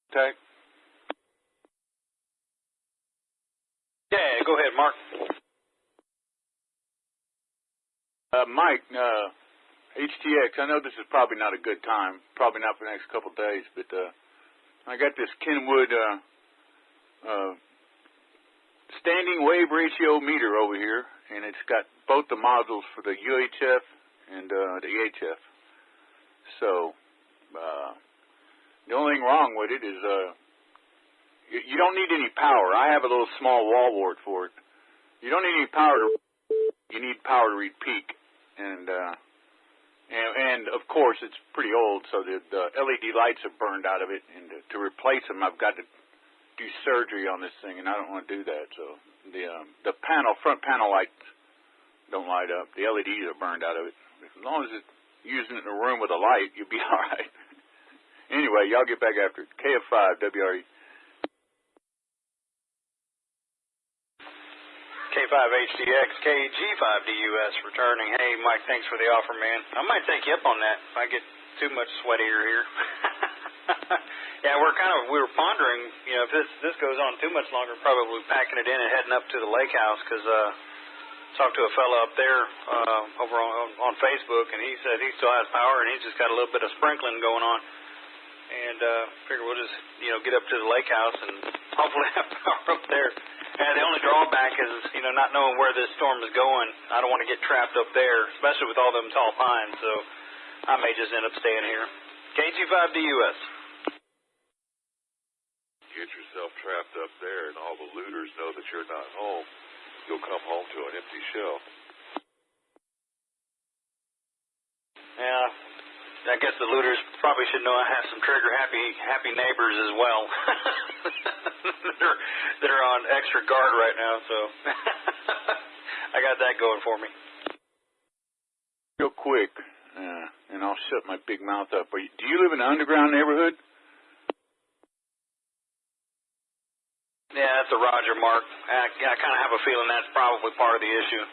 Okay. Yeah, go ahead, Mark. Mike, HTX, I know this is probably not a good time, probably not for the next couple of days, but I got this Kenwood standing wave ratio meter over here, and it's got both the modules for the UHF and the EHF. So the only thing wrong with it is you don't need any power. I have a little small wall wart for it. You don't need any power you need power to read peak, and of course it's pretty old, so the LED lights have burned out of it, and to replace them I've got to do surgery on this thing, and I don't want to do that. So the front panel lights don't light up. The LEDs are burned out of it. As long as it's using it in a room with a light, you'll be all right. Anyway, y'all get back after it. KF5 WRE. K5HDX, KG5DUS returning. Hey, Mike, thanks for the offer, man. I might take you up on that if I get too much sweatier here. Yeah, we were pondering, if this goes on too much longer, probably packing it in and heading up to the lake house, because talked to a fellow up there over on Facebook, and he said he still has power, and he's just got a little bit of sprinkling going on. And figure we'll just, get up to the lake house and hopefully have power up there. And the only drawback is, not knowing where this storm is going. I don't want to get trapped up there, especially with all them tall pines, so I may just end up staying here. KG5DUS. Get yourself trapped up there, and all the looters know that you're not home. You'll come home to an empty shell. Yeah, I guess the looters probably should know I have some trigger-happy neighbors as well that are on extra guard right now, so I got that going for me. Real quick, and I'll shut my big mouth up. Do you live in an underground neighborhood? Yeah, that's a Roger, Mark. I kind of have a feeling that's probably part of the issue.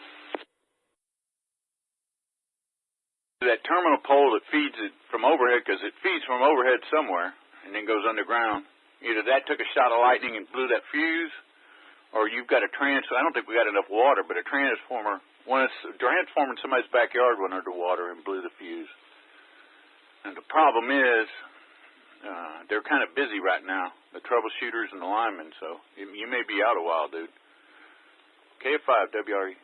That terminal pole that feeds it from overhead, because it feeds from overhead somewhere and then goes underground, either that took a shot of lightning and blew that fuse, or you've got a transformer. I don't think we got enough water, but a transformer in somebody's backyard went underwater and blew the fuse. And the problem is they're kind of busy right now, the troubleshooters and the linemen, so you may be out a while, dude. KF5 WRE.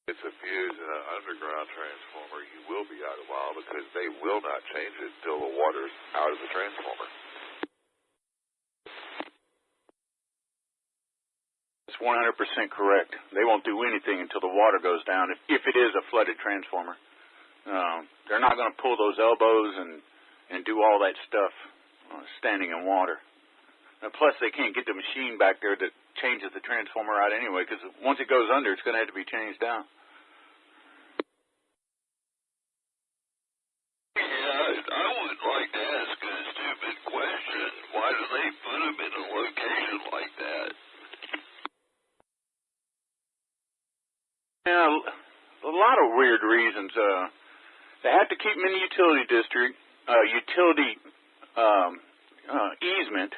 It's a fuse in an underground transformer. You will be out a while because they will not change it until the water's out of the transformer. It's 100% correct. They won't do anything until the water goes down if it is a flooded transformer. They're not going to pull those elbows and do all that stuff standing in water. And plus, they can't get the machine back there that changes the transformer out anyway, because once it goes under, it's going to have to be changed down. have been a location like that. Yeah, a lot of weird reasons. They had to keep them in the utility district, easement.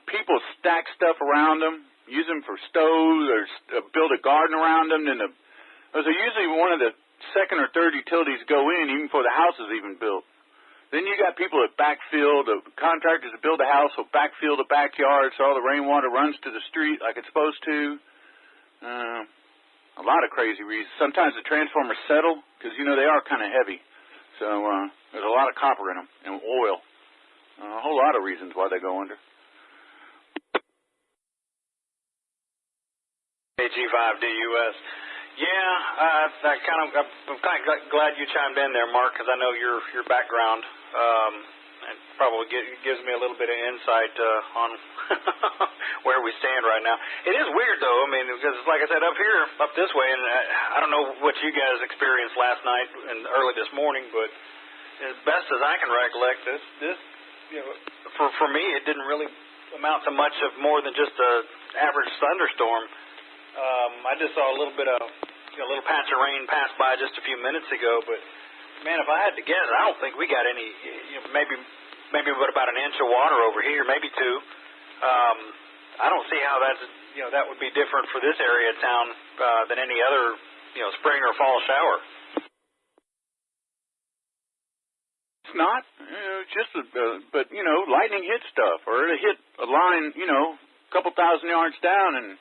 People stack stuff around them, use them for stoves, or build a garden around them. Then those are usually one of the second or third utilities go in even before the house is even built. Then you got people that backfill, the contractors that build a house will backfill the backyard so all the rainwater runs to the street like it's supposed to. A lot of crazy reasons. Sometimes the transformers settle because, you know, they are kind of heavy. So there's a lot of copper in them and oil. A whole lot of reasons why they go under. AG5DUS. Yeah, I'm kind of glad you chimed in there, Mark, because I know your background and probably gives me a little bit of insight on where we stand right now. It is weird, though. I mean, because like I said, up here, up this way, and I don't know what you guys experienced last night and early this morning, but as best as I can recollect, this you know, for me, it didn't really amount to much of more than just a average thunderstorm. I just saw a little bit of a little patch of rain pass by just a few minutes ago, but man, if I had to guess, I don't think we got any. Maybe about an inch of water over here, maybe two. I don't see how that would be different for this area of town than any other spring or fall shower. It's not. But lightning hits stuff, or it hit a line, a couple thousand yards down, and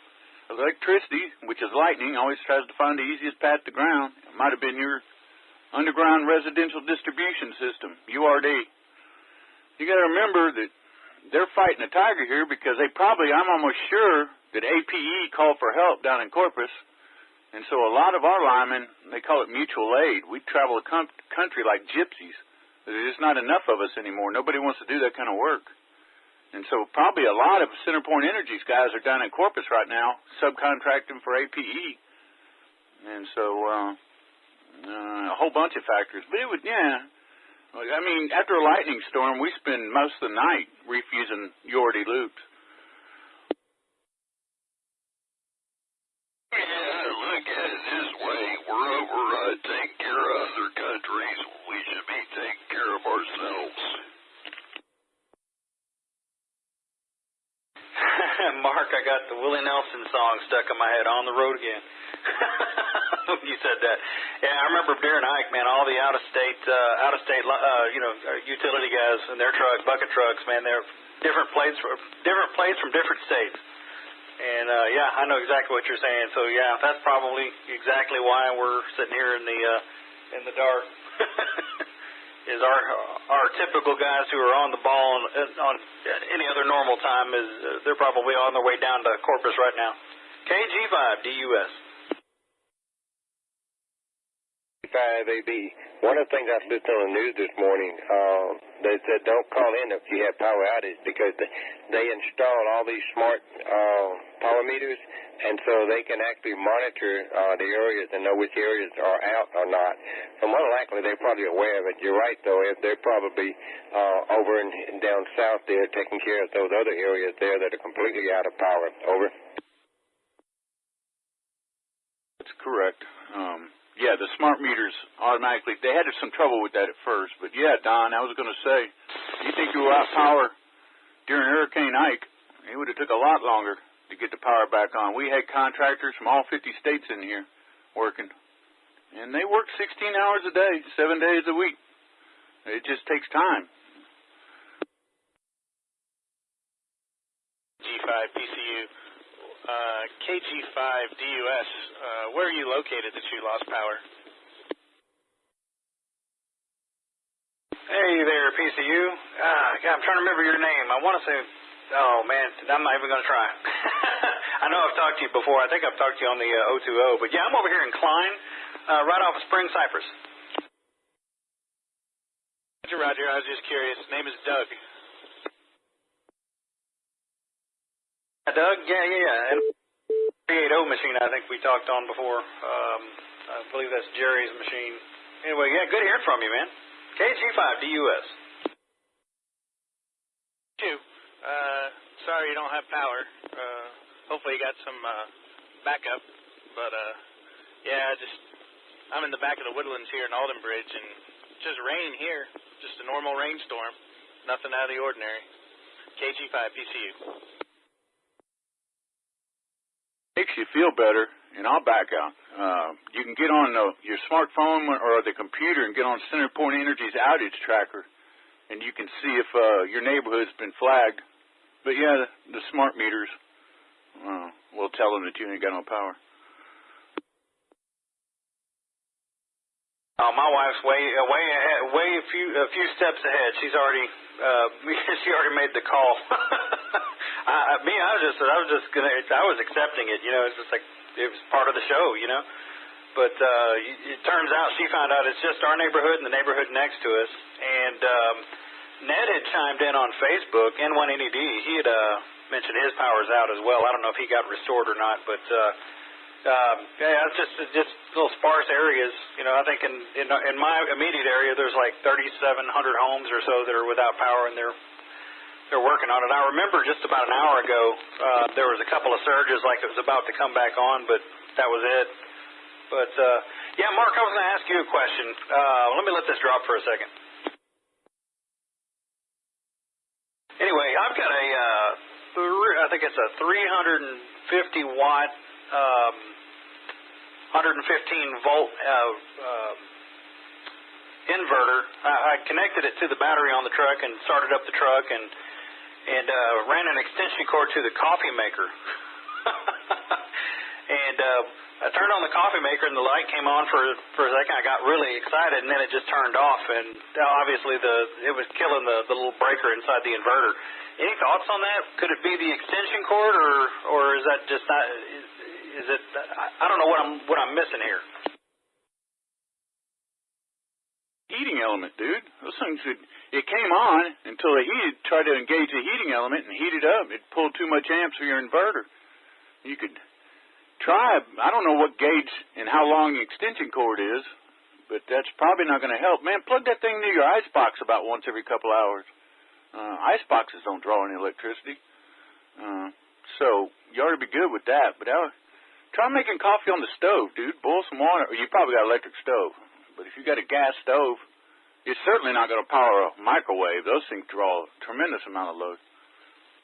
electricity, which is lightning, always tries to find the easiest path to ground. It might have been your underground residential distribution system, URD. You got to remember that they're fighting a tiger here because I'm almost sure that APE called for help down in Corpus, and so a lot of our linemen, they call it mutual aid. We travel the country like gypsies. There's just not enough of us anymore. Nobody wants to do that kind of work. And so probably a lot of CenterPoint Energy's guys are down in Corpus right now, subcontracting for APE. And so a whole bunch of factors. But I mean, after a lightning storm, we spend most of the night refusing URD loops. Yeah, look at it this way. We're over taking care of other countries. We should be taking care of ourselves. Mark, I got the Willie Nelson song stuck in my head, On the Road Again. You said that. Yeah, I remember during Ike, man, all the out-of-state, utility guys and their trucks, bucket trucks, man, they're different plates from different states. And, I know exactly what you're saying. So, yeah, that's probably exactly why we're sitting here in the dark. Is our typical guys who are on the ball on any other normal time they're probably on their way down to Corpus right now. KG5DUS. 5AB. One of the things I listened on the news this morning, they said don't call in if you have power outage because they installed all these smart power meters, and so they can actually monitor the areas and know which areas are out or not. And more than likely, they're probably aware of it. You're right, though. If they're probably over and down south there taking care of those other areas there that are completely out of power. Over. That's correct. Yeah, the smart meters automatically, they had some trouble with that at first. But, yeah, Don, I was going to say, you think you were out of power during Hurricane Ike, it would have took a lot longer to get the power back on. We had contractors from all 50 states in here working. And they work 16 hours a day, 7 days a week. It just takes time. G5PCU. KG5DUS, where are you located that you lost power? Hey there, PCU. God, I'm trying to remember your name. I want to say, oh, man, I'm not even going to try. I know I've talked to you before. I think I've talked to you on the 020. But, yeah, I'm over here in Klein, right off of Spring Cypress. Roger, I was just curious. His name is Doug. Doug, yeah. And 380 machine I think we talked on before. I believe that's Jerry's machine. Anyway, yeah, good hearing from you, man. KG5DUS. sorry you don't have power. Hopefully you got some backup. But, yeah, I'm in the back of the woodlands here in Alden Bridge, and just rain here. Just a normal rainstorm. Nothing out of the ordinary. KG5, PCU. Makes you feel better, and I'll back out. You can get on your smartphone or the computer and get on CenterPoint Energy's outage tracker, and you can see if your neighborhood's been flagged. But yeah, the smart meters will tell them that you ain't got no power. Oh, my wife's way a few steps ahead. She's already she already made the call. I was accepting it. You know, it's just like it was part of the show. You know, but it turns out she found out it's just our neighborhood and the neighborhood next to us. And Ned had chimed in on Facebook. N1NED. He had mentioned his power's out as well. I don't know if he got restored or not, but. Yeah, it's just little sparse areas. You know, I think in my immediate area there's like 3,700 homes or so that are without power, and they're working on it. I remember just about an hour ago there was a couple of surges, like it was about to come back on, but that was it. But yeah, Mark, I was going to ask you a question. Let me let this drop for a second. Anyway, I've got I think it's a 350 watt. 115 volt inverter. I connected it to the battery on the truck and started up the truck and ran an extension cord to the coffee maker. And I turned on the coffee maker and the light came on for a second. I got really excited and then it just turned off, and obviously it was killing the little breaker inside the inverter. Any thoughts on that? Could it be the extension cord or is that just not? Is it? I don't know what I'm missing here. Heating element, dude. Those things it came on until the heat tried to engage the heating element and heat it up. It pulled too much amps for your inverter. You could try. I don't know what gauge and how long the extension cord is, but that's probably not going to help. Man, plug that thing into your icebox about once every couple hours. Iceboxes don't draw any electricity, so you ought to be good with that. But try making coffee on the stove, dude. Boil some water. You probably got an electric stove. But if you got a gas stove, it's certainly not going to power a microwave. Those things draw a tremendous amount of load.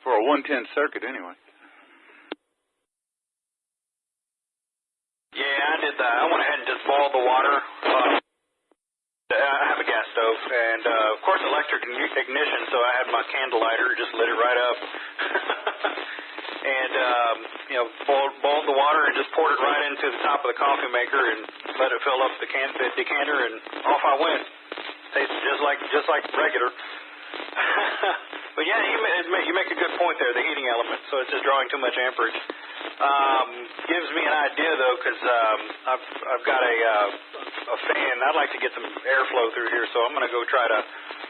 For a 110 circuit, anyway. Yeah, I did that. I went ahead and just boiled the water. I have a gas stove, and of course electric ignition, so I had my candle lighter, just lit it right up. And, boiled the water and just poured it right into the top of the coffee maker and let it fill up the decanter, and off I went. Tasted just like regular. But yeah, you make a good point there, the heating element, so it's just drawing too much amperage. Gives me an idea, though, because I've got a fan. I'd like to get some airflow through here, so I'm going to go try to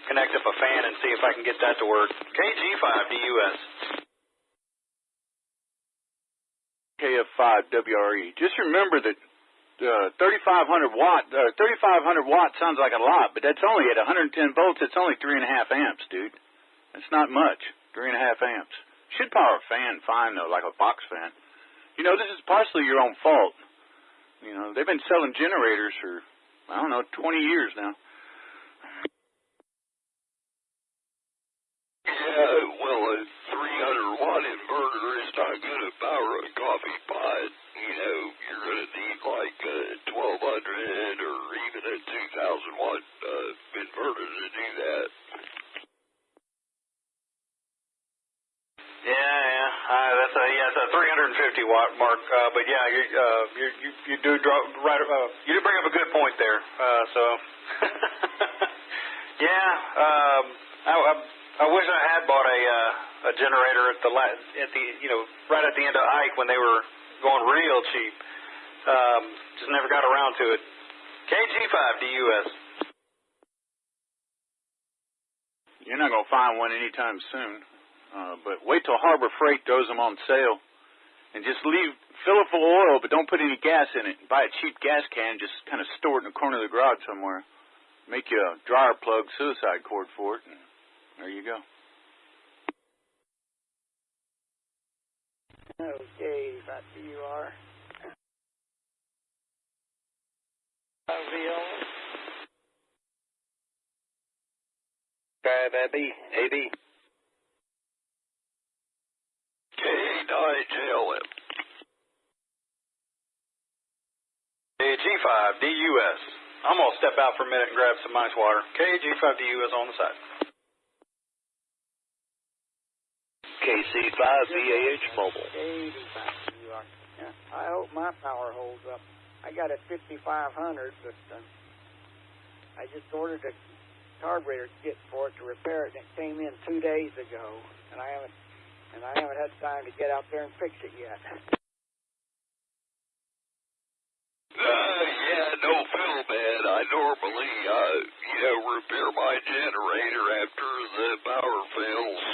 connect up a fan and see if I can get that to work. KG5 DUS. KF5 WRE. Just remember that 3,500 watt sounds like a lot, but that's only at 110 volts. It's only 3.5 amps, dude. That's not much. 3.5 amps. Should power a fan fine though, like a box fan. You know, this is partially your own fault. You know, they've been selling generators for 20 years now. Yeah, well, a 300 watt inverter is not going to power a coffee pot. You know, you're going to need like a 1,200 or even a 2,000 watt inverter to do that. Yeah, that's a 350 watt mark. But yeah, you do draw right. You do bring up a good point there. I wish I had bought a generator right at the end of Ike when they were going real cheap. Just never got around to it. KG5 DUS. You're not going to find one anytime soon. But wait till Harbor Freight throws them on sale, and just fill it full of oil, but don't put any gas in it. Buy a cheap gas can, just kind of store it in the corner of the garage somewhere. Make you a dryer plug suicide cord for it, and there you go. Okay, 85 CUR. VL. 5AB. K9LM. KG5DUS. I'm going to step out for a minute and grab some ice water. KG5DUS on the side. KC5VAH Mobile. 85 CUR. Yeah, I hope my power holds up. I got a 5500, but I just ordered a carburetor kit for it to repair it, and it came in 2 days ago, and I haven't had time to get out there and fix it yet. Yeah, don't feel bad. I normally, repair my generator after the power fails.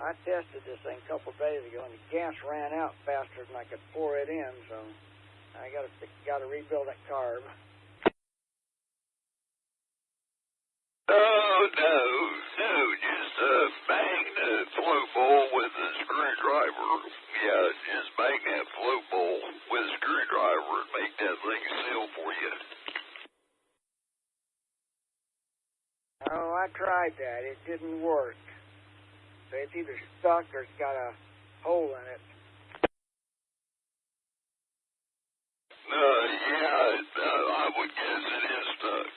I tested this thing a couple days ago, and the gas ran out faster than I could pour it in, so I got to rebuild that carb. Oh, no, just bang the float bowl with a screwdriver. Yeah, just bang that float bowl with a screwdriver and make that thing seal for you. Oh, I tried that. It didn't work. So it's either stuck or it's got a hole in it. I would guess it is stuck.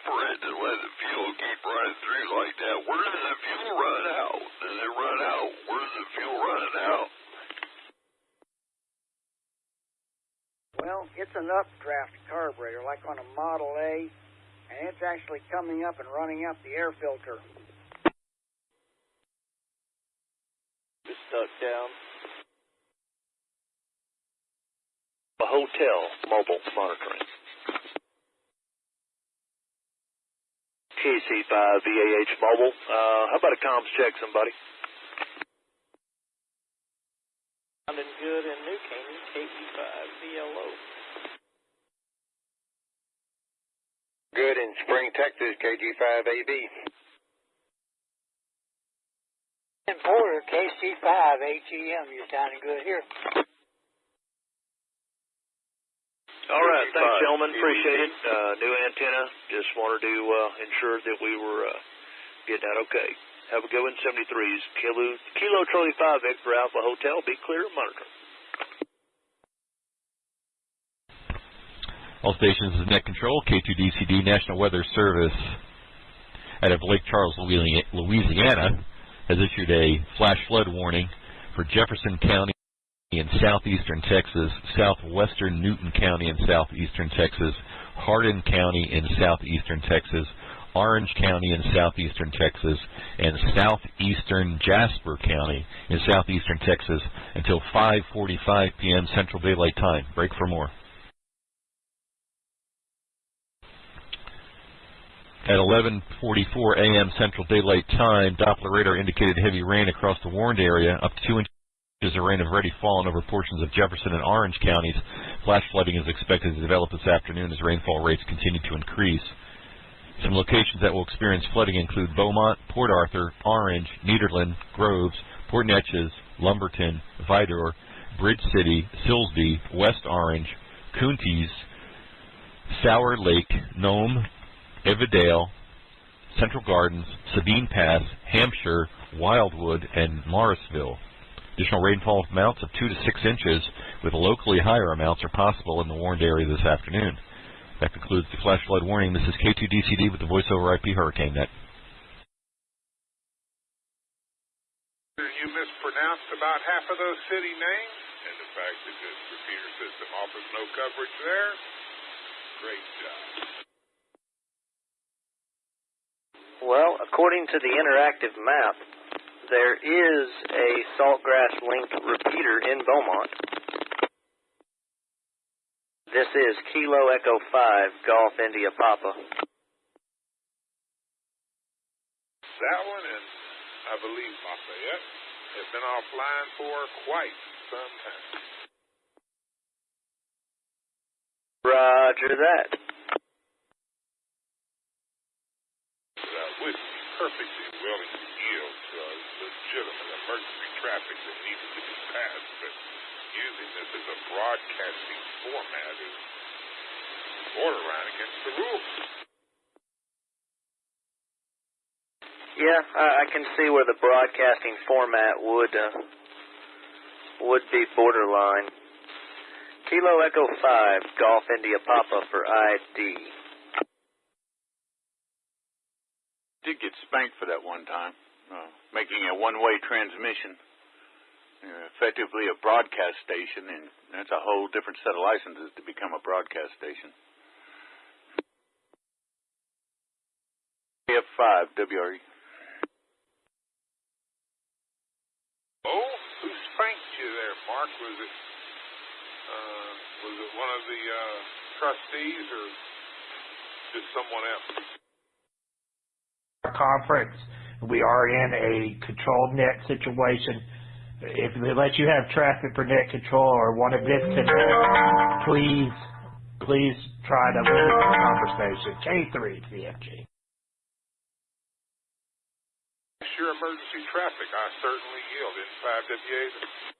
For it to let the fuel keep running through like that. Where does the fuel run out? Does it run out? Where's the fuel running out? Well, it's an updraft carburetor, like on a Model A, and it's actually coming up and running up the air filter. It's stuck down. A hotel mobile monitoring. KC5VAH Mobile. How about a comms check, somebody? Sounding good in New Canaan, KC5VLO. Good in Spring, Texas, KG5AB. In Porter, KC5HEM. You're sounding good here. All right, thanks, gentlemen. Appreciate it. New antenna. Just wanted to ensure that we were getting out okay. Have a good one. 73s. Kilo Charlie 5 Victor Alpha Hotel. Be clear. Monitor. All stations is net control. K2DCD National Weather Service out of Lake Charles, Louisiana, has issued a flash flood warning for Jefferson County in southeastern Texas, southwestern Newton County in southeastern Texas, Hardin County in southeastern Texas, Orange County in southeastern Texas, and southeastern Jasper County in southeastern Texas until 5:45 p.m. Central Daylight Time. Break for more. At 11:44 a.m. Central Daylight Time, Doppler radar indicated heavy rain across the warned area, up to 2 inches. Of rain have already fallen over portions of Jefferson and Orange counties. Flash flooding is expected to develop this afternoon as rainfall rates continue to increase. Some locations that will experience flooding include Beaumont, Port Arthur, Orange, Nederland, Groves, Port Neches, Lumberton, Vidor, Bridge City, Silsbee, West Orange, Coonties, Sour Lake, Nome, Evadale, Central Gardens, Sabine Pass, Hampshire, Wildwood, and Morrisville. Additional rainfall amounts of 2 to 6 inches with locally higher amounts are possible in the warned area this afternoon. That concludes the flash flood warning. This is K2DCD with the Voice over IP Hurricane Net. You mispronounced about half of those city names, and the fact that this repeater system offers no coverage there, great job. Well, according to the interactive map, there is a Saltgrass linked repeater in Beaumont. This is Kilo Echo 5, Golf India Papa. That one and I believe Lafayette have been offline for quite some time. Roger that. But I would be perfectly willing to yield to a legitimate emergency traffic that needed to be passed, but using this as a broadcasting format is borderline against the rules. Yeah, I can see where the broadcasting format would be borderline. Kilo Echo 5, Golf India Papa for ID. Did get spanked for that one time, making a one-way transmission. Effectively a broadcast station, and that's a whole different set of licenses to become a broadcast station. F5, WRE. Oh, who spanked you there, Mark? Was it one of the trustees or just someone else? Conference. We are in a controlled net situation. If they let you have traffic for net control or want to disconnect, please try to limit the conversation. K3 CFG. Sure, emergency traffic. I certainly yield in 5 WAs.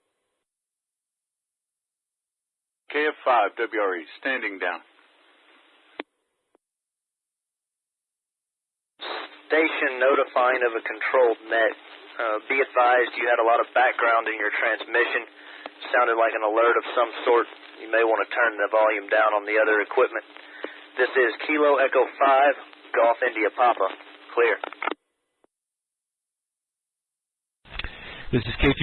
KF5, WRE, standing down. Station notifying of a controlled net. Be advised you had a lot of background in your transmission. Sounded like an alert of some sort. You may want to turn the volume down on the other equipment. This is Kilo Echo 5, Golf India Papa. Clear. This is K2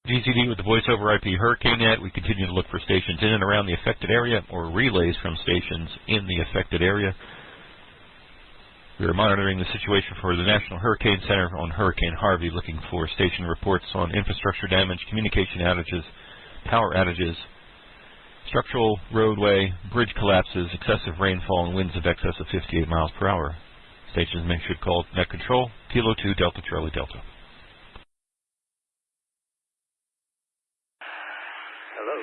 GCD with the Voice over IP Hurricane Net. We continue to look for stations in and around the affected area or relays from stations in the affected area. We are monitoring the situation for the National Hurricane Center on Hurricane Harvey, looking for station reports on infrastructure damage, communication outages, power outages, structural roadway, bridge collapses, excessive rainfall, and winds of excess of 58 miles per hour. Stations should call Net Control, Kilo 2, Delta Charlie Delta. Hello.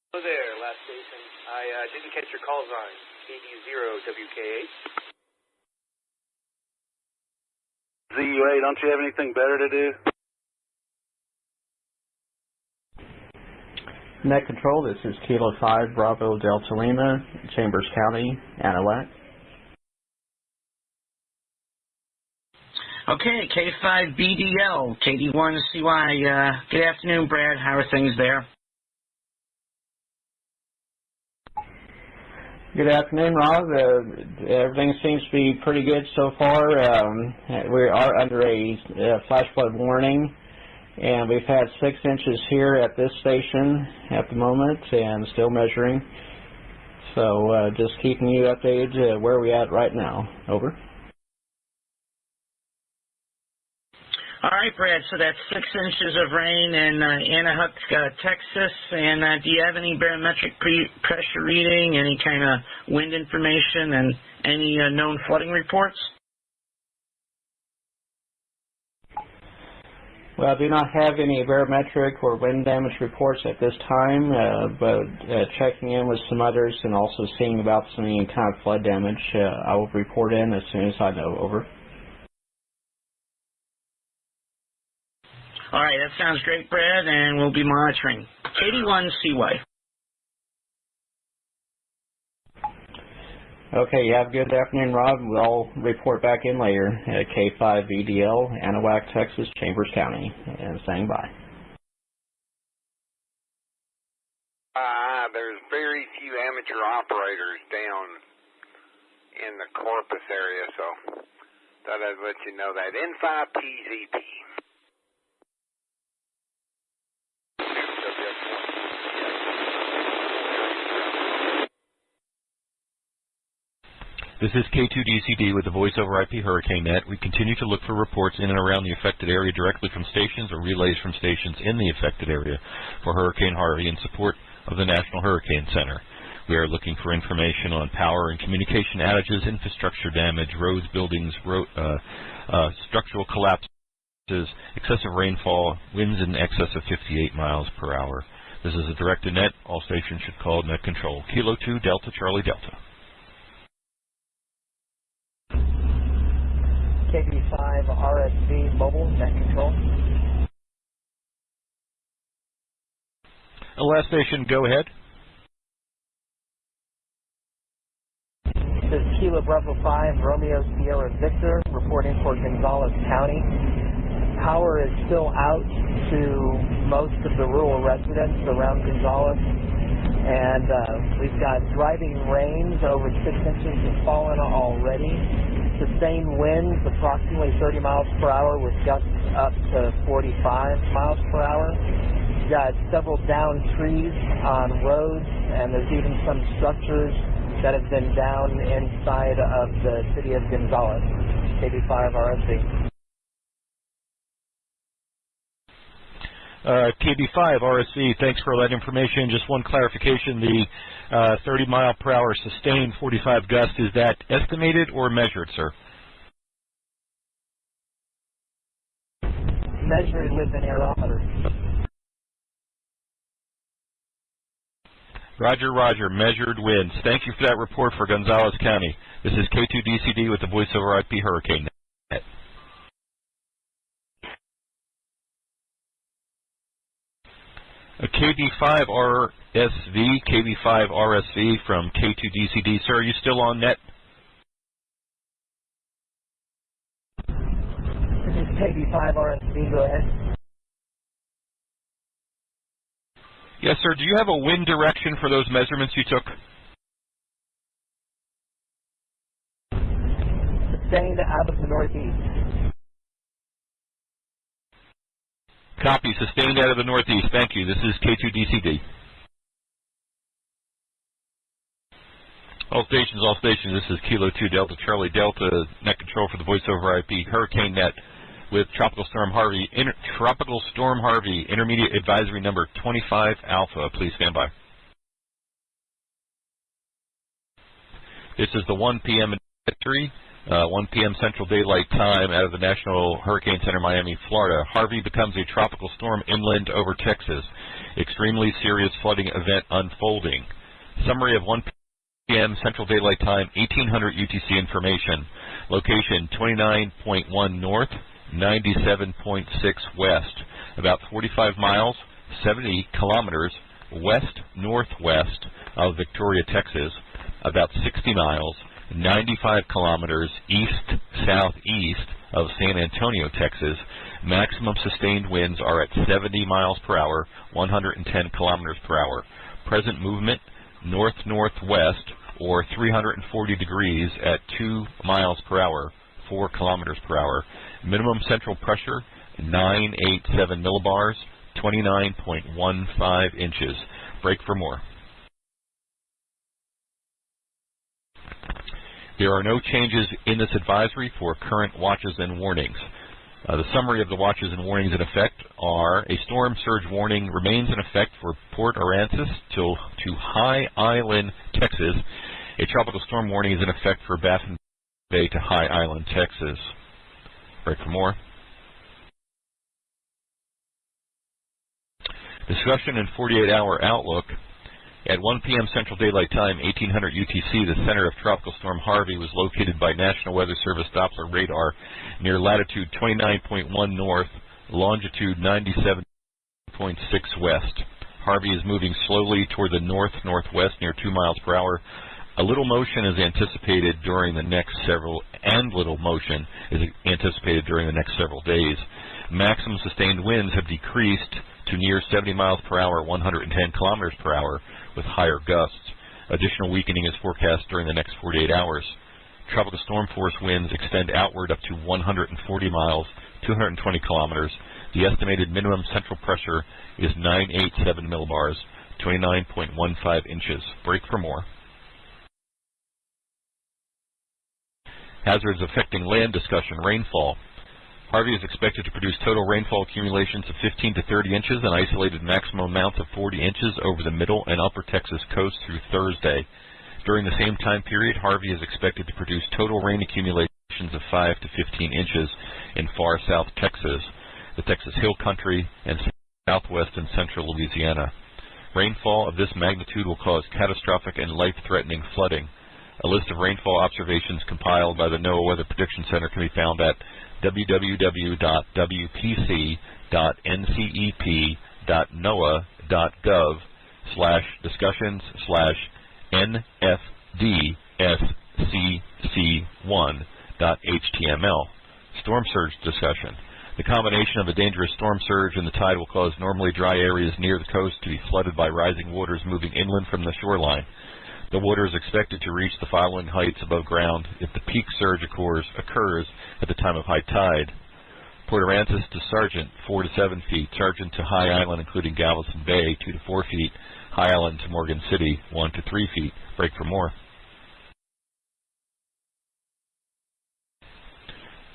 Hello there, last station. I didn't catch your call sign. KD0WK8. ZUA, don't you have anything better to do? Net Control, this is Kilo 5, Bravo Delta Lima, Chambers County, Anahuac. Okay, K5BDL, KD1CY. Good afternoon, Brad. How are things there? Good afternoon, Rob. Everything seems to be pretty good so far. We are under a flash flood warning, and we've had 6 inches here at this station at the moment and still measuring. So just keeping you updated where we're at right now. Over. All right, Brad, so that's 6 inches of rain in Anahuac, Texas. And do you have any barometric pressure reading, any kind of wind information, and any known flooding reports? Well, I do not have any barometric or wind damage reports at this time, but checking in with some others and also seeing about any kind of flood damage, I will report in as soon as I know. Over. All right, that sounds great, Brad, and we'll be monitoring. KD1CY. Okay, you have a good afternoon, Rob. We'll report back in later at K5VDL, Anahuac, Texas, Chambers County, and saying bye. There's very few amateur operators down in the Corpus area, so thought I'd let you know that. N5PZP. This is K2DCD with the Voice over IP Hurricane Net. We continue to look for reports in and around the affected area directly from stations or relays from stations in the affected area for Hurricane Harvey in support of the National Hurricane Center. We are looking for information on power and communication outages, infrastructure damage, roads, buildings, structural collapses, excessive rainfall, winds in excess of 58 miles per hour. This is a directed net. All stations should call Net Control. Kilo 2, Delta Charlie Delta. KB5 RSV mobile net control. Last station, go ahead. This is Kilo Bravo 5 Romeo Sierra Victor reporting for Gonzales County. Power is still out to most of the rural residents around Gonzales, and we've got driving rains. Over 6 inches have fallen already. Sustained winds approximately 30 miles per hour with gusts up to 45 miles per hour. We've got several downed trees on roads, and there's even some structures that have been down inside of the city of Gonzales. KB5 RSV. KB5 RSV, thanks for that information. Just one clarification, the 30 mile per hour sustained 45 gust, is that estimated or measured, sir? Measured with an aerometer. Roger, roger, measured winds. Thank you for that report for Gonzales County. This is K2DCD with the Voice over IP Hurricane Net. KB5 RSV from K2DCD. Sir, are you still on net? This is KB5 RSV. Go ahead. Yes, sir. Do you have a wind direction for those measurements you took? Sustained out of the northeast. Copy. Sustained out of the northeast. Thank you. This is K2DCD. All stations. This is Kilo 2 Delta Charlie Delta, net control for the Voice over IP Hurricane Net with Tropical Storm Harvey, intermediate advisory number 25 Alpha. Please stand by. This is the 1 p.m. advisory, 1 p.m. Central Daylight Time out of the National Hurricane Center, Miami, Florida. Harvey becomes a tropical storm inland over Texas. Extremely serious flooding event unfolding. Summary of 1 p.m. Central Daylight Time, 1800 UTC information. Location 29.1 north, 97.6 west. About 45 miles, 70 kilometers west-northwest of Victoria, Texas. About 60 miles, 95 kilometers east-southeast of San Antonio, Texas. Maximum sustained winds are at 70 miles per hour, 110 kilometers per hour. Present movement, north-northwest or 340 degrees at 2 miles per hour, 4 kilometers per hour. Minimum central pressure, 987 millibars, 29.15 inches. Break for more. There are no changes in this advisory for current watches and warnings. The summary of the watches and warnings in effect are: a storm surge warning remains in effect for Port Aransas to High Island, Texas. A tropical storm warning is in effect for Baffin Bay to High Island, Texas. Break for more. Discussion and 48-hour outlook. At 1 p.m. Central Daylight Time, 1800 UTC, the center of Tropical Storm Harvey was located by National Weather Service Doppler radar near latitude 29.1 north, longitude 97.6 west. Harvey is moving slowly toward the north-northwest near 2 miles per hour. A little motion is anticipated during the next several days. Maximum sustained winds have decreased to near 70 miles per hour, 110 kilometers per hour, with higher gusts. Additional weakening is forecast during the next 48 hours. Tropical storm force winds extend outward up to 140 miles, 220 kilometers. The estimated minimum central pressure is 987 millibars, 29.15 inches. Break for more. Hazards affecting land discussion. Rainfall. Harvey is expected to produce total rainfall accumulations of 15 to 30 inches and isolated maximum amounts of 40 inches over the middle and upper Texas coast through Thursday. During the same time period, Harvey is expected to produce total rain accumulations of 5 to 15 inches in far south Texas, the Texas Hill Country, and southwest and central Louisiana. Rainfall of this magnitude will cause catastrophic and life-threatening flooding. A list of rainfall observations compiled by the NOAA Weather Prediction Center can be found at www.wpc.noaa.gov/discussions/nfdscc1.html. Storm surge discussion. The combination of a dangerous storm surge and the tide will cause normally dry areas near the coast to be flooded by rising waters moving inland from the shoreline. The water is expected to reach the following heights above ground if the peak surge occurs at the time of high tide. Port Aransas to Sargent, 4 to 7 feet. Sargent to High Island, including Galveston Bay, 2 to 4 feet. High Island to Morgan City, 1 to 3 feet. Break for more.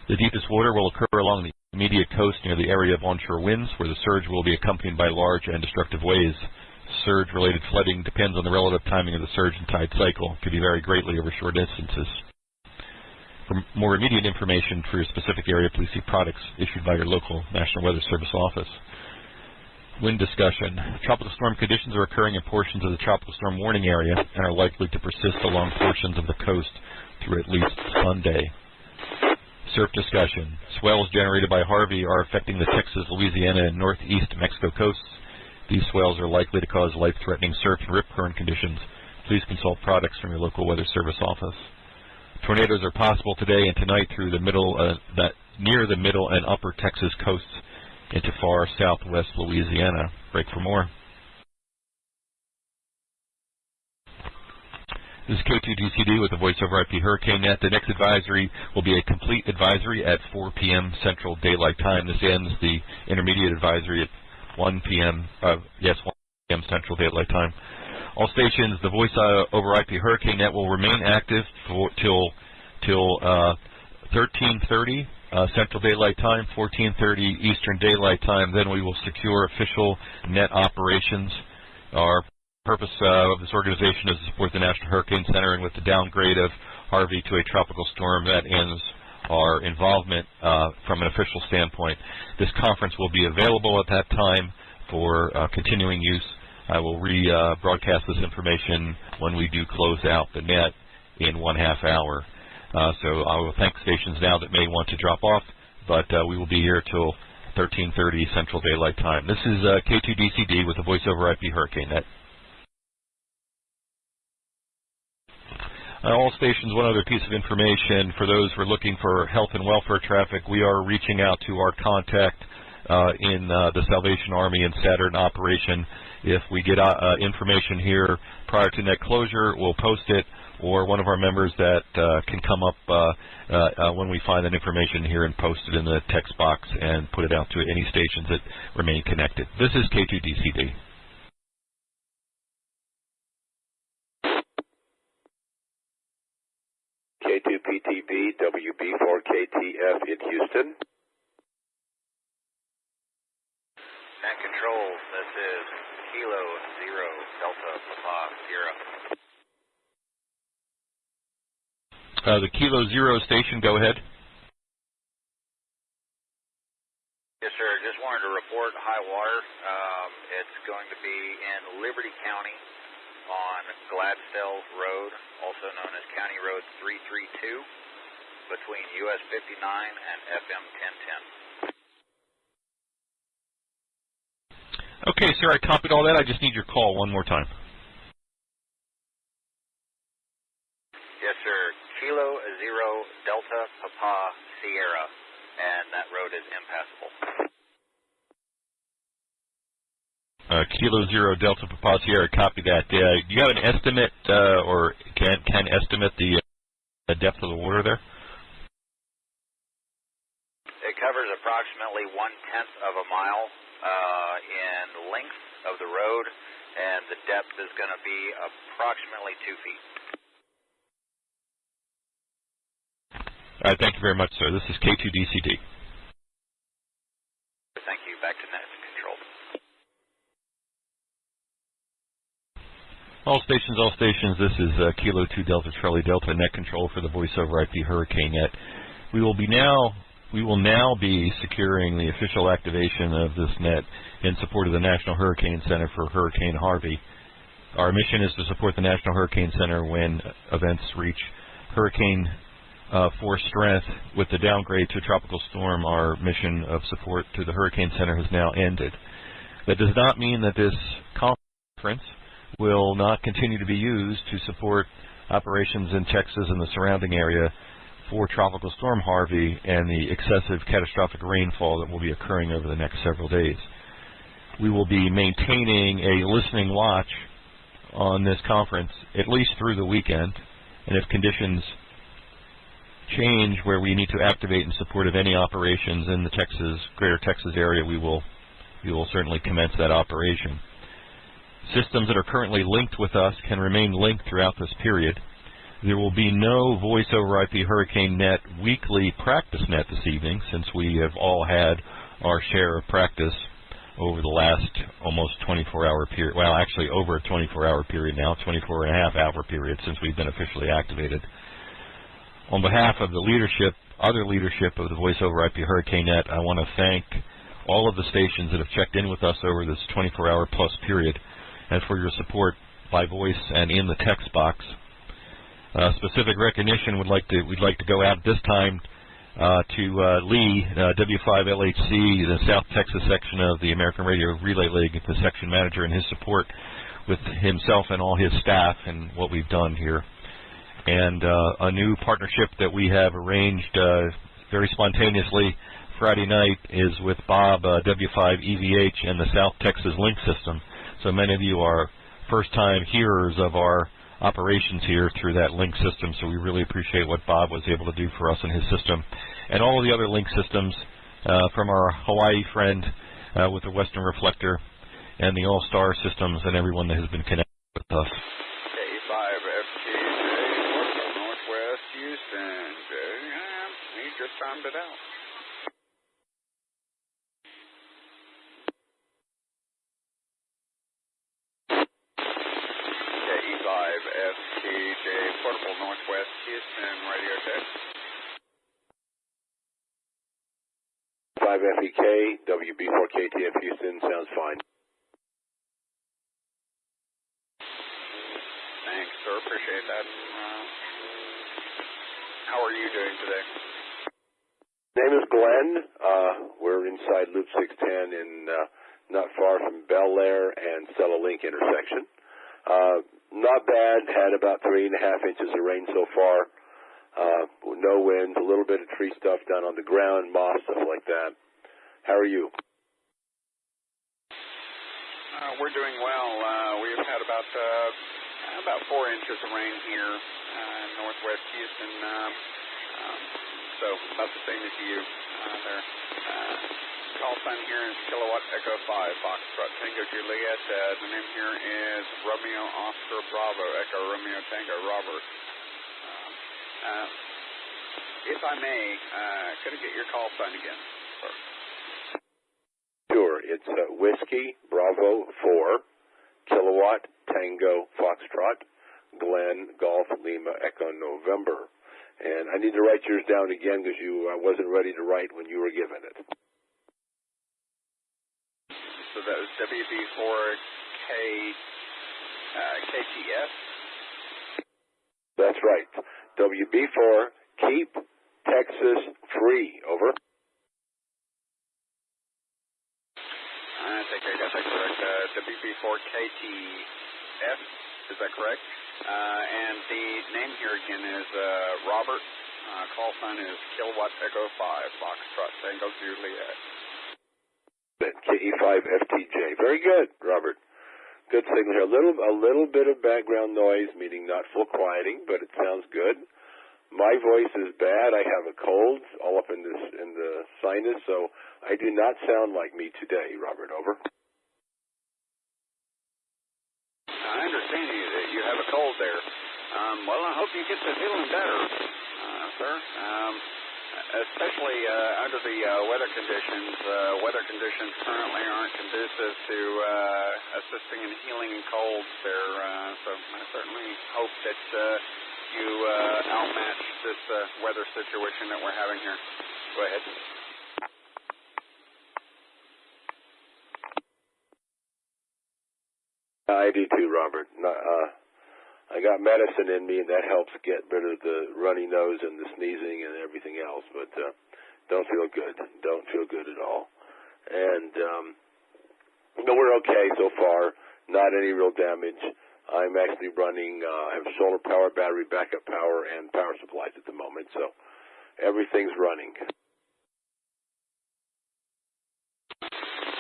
The deepest water will occur along the immediate coast near the area of onshore winds, where the surge will be accompanied by large and destructive waves. Surge-related flooding depends on the relative timing of the surge and tide cycle. It could vary greatly over short distances. For more immediate information for your specific area, please see products issued by your local National Weather Service office. Wind discussion. Tropical storm conditions are occurring in portions of the tropical storm warning area and are likely to persist along portions of the coast through at least Sunday. Surf discussion. Swells generated by Harvey are affecting the Texas, Louisiana, and northeast Mexico coasts. These swells are likely to cause life-threatening surf and rip current conditions. Please consult products from your local Weather Service office. Tornadoes are possible today and tonight through the near the middle and upper Texas coasts into far southwest Louisiana. Break for more. This is K2DCD with the Voice over IP Hurricane Net. The next advisory will be a complete advisory at 4 p.m. Central Daylight Time. This ends the intermediate advisory at 1 p.m. 1 p.m. Central Daylight Time. All stations, the Voice over IP Hurricane Net will remain active till 13:30 Central Daylight Time, 14:30 Eastern Daylight Time. Then we will secure official net operations. Our purpose of this organization is to support the National Hurricane Center, and with the downgrade of Harvey to a tropical storm, that ends our involvement from an official standpoint. This conference will be available at that time for continuing use. I will broadcast this information when we do close out the net in 1/2 hour. So I will thank stations now that may want to drop off, but we will be here till 13:30 Central Daylight Time. This is K2DCD with the Voice over IP Hurricane Net. All stations, one other piece of information for those who are looking for health and welfare traffic. We are reaching out to our contact in the Salvation Army and Saturn operation. If we get information here prior to net closure, we'll post it, or one of our members that can come up when we find that information here and post it in the text box and put it out to any stations that remain connected. This is K2DCD. K2PTB, WB4KTF in Houston. Net control, this is Kilo 0 Delta Papa Sierra. The Kilo 0 station, go ahead. Yes, sir. Just wanted to report high water. It's going to be in Liberty County on Gladstone Road, also known as County Road 332, between US 59 and FM 1010. Okay, sir, I copied all that. I just need your call one more time. Yes, sir. Kilo 0 Delta Papa Sierra, and that road is impassable. Kilo 0 Delta Papa Sierra, copy that. Do you have an estimate or can estimate the depth of the water there? It covers approximately 1/10 of a mile in length of the road, and the depth is going to be approximately 2 feet. All right, thank you very much, sir. This is K2DCD. Thank you. Back to net control. All stations, this is Kilo 2 Delta Charlie Delta net control for the Voice over IP Hurricane Net. We will now be securing the official activation of this net in support of the National Hurricane Center for Hurricane Harvey. Our mission is to support the National Hurricane Center when events reach hurricane force strength. With the downgrade to a tropical storm, our mission of support to the Hurricane Center has now ended. That does not mean that this conference will not continue to be used to support operations in Texas and the surrounding area for Tropical Storm Harvey and the excessive catastrophic rainfall that will be occurring over the next several days. We will be maintaining a listening watch on this conference at least through the weekend, and if conditions change where we need to activate in support of any operations in the greater Texas area, we will certainly commence that operation. Systems that are currently linked with us can remain linked throughout this period. There will be no voice over IP Hurricane Net weekly practice net this evening, since we have all had our share of practice over the last almost 24-hour period. Well, actually over a 24-hour period now, 24-and-a-half-hour period since we've been officially activated. On behalf of the other leadership of the Voice over IP Hurricane Net, I want to thank all of the stations that have checked in with us over this 24-hour plus period, and for your support by voice and in the text box. Specific recognition we'd like to go out this time to Lee, W5LHC, the South Texas section of the American Radio Relay League, the section manager, and his support with himself and all his staff and what we've done here. And a new partnership that we have arranged very spontaneously Friday night is with Bob, W5EVH, and the South Texas Link System. So many of you are first-time hearers of our operations here through that link system, so we really appreciate what Bob was able to do for us in his system. And all of the other link systems from our Hawaii friend with the Western Reflector and the All-Star systems and everyone that has been connected with us. K5FTJ, Northwest Houston. He just timed it out. FTJ, Portable Northwest Houston, radio check. 5FEK, WB4KTF Houston, sounds fine. Thanks, sir, appreciate that. How are you doing today? Name is Glenn. We're inside Loop 610 in not far from Bel Air and Stella Link intersection. Not bad. Had about 3.5 inches of rain so far. No winds, a little bit of tree stuff down on the ground, moss, stuff like that. How are you? We're doing well. We've had about 4 inches of rain here in northwest Houston. So about the same as you there. Call sign here is Kilowatt Echo 5, Foxtrot Tango Juliet. The name here is Romeo Oscar Bravo, Echo Romeo Tango Robert. If I may, could I get your call sign again, sir? Sure. It's Whiskey Bravo 4, Kilowatt Tango Foxtrot, Glen Golf Lima Echo November. And I need to write yours down again because I wasn't ready to write when you were given it. So that was WB4KTF? That's right. WB4, keep Texas free. Over. I think I got that correct. WB4KTF, is that correct? And the name here again is Robert. Call sign is Kilowatt Echo 5, Foxtrot Tango Juliet. KE5FTJ. Very good, Robert. Good signal here. A little bit of background noise, meaning not full quieting, but it sounds good. My voice is bad. I have a cold all up in the sinus, so I do not sound like me today, Robert. Over. I understand you have a cold there. Well, I hope you get to feeling better, sir. Especially under the weather conditions. Weather conditions currently aren't conducive to assisting in healing colds there. So I certainly hope that you outmatch this weather situation that we're having here. Go ahead. I do too, Robert. I got medicine in me, and that helps get rid of the runny nose and the sneezing and everything else, but don't feel good. Don't feel good at all. And we're okay so far. Not any real damage. I'm actually running, I have solar power, battery backup power, and power supplies at the moment, so everything's running.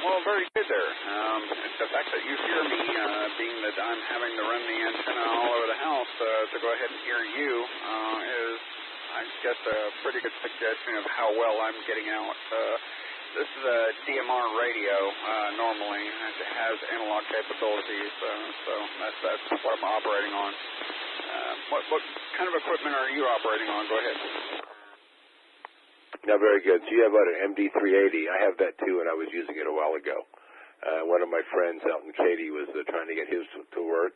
Well, very good there. The fact that you hear me, being that I'm having to run the antenna all over the house to go ahead and hear you, is, I guess, a pretty good suggestion of how well I'm getting out. This is a DMR radio, normally. It has analog capabilities, so that's what I'm operating on. What kind of equipment are you operating on? Go ahead. No, very good. So you have about an MD380. I have that too, and I was using it a while ago. One of my friends out in Katy was trying to get his to work.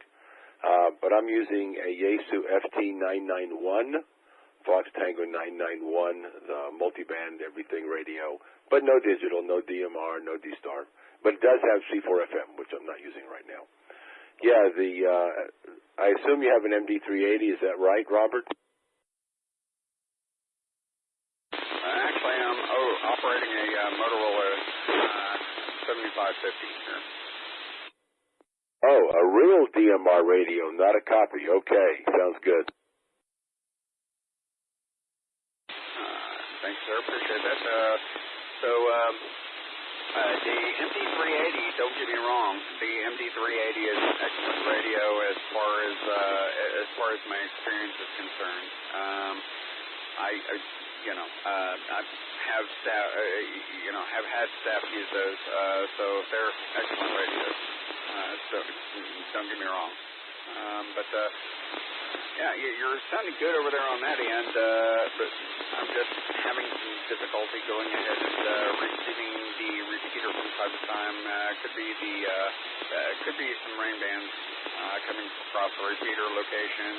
But I'm using a Yaesu FT991, Fox Tango 991, the multiband everything radio, but no digital, no DMR, no D-Star. But it does have C4FM, which I'm not using right now. Yeah, I assume you have an MD380. Is that right, Robert? Actually, I'm operating a Motorola 7550 here. Oh, a real DMR radio, not a copy. Okay, sounds good. Thanks, sir. Appreciate that. The MD380, don't get me wrong, the MD380 is an excellent radio as far as my experience is concerned. I have had staff use those, so they're excellent radios. Don't get me wrong. Yeah, you're sounding good over there on that end, but I'm just having some difficulty going ahead and receiving the repeater from time to time. Could be some rain bands coming across the repeater location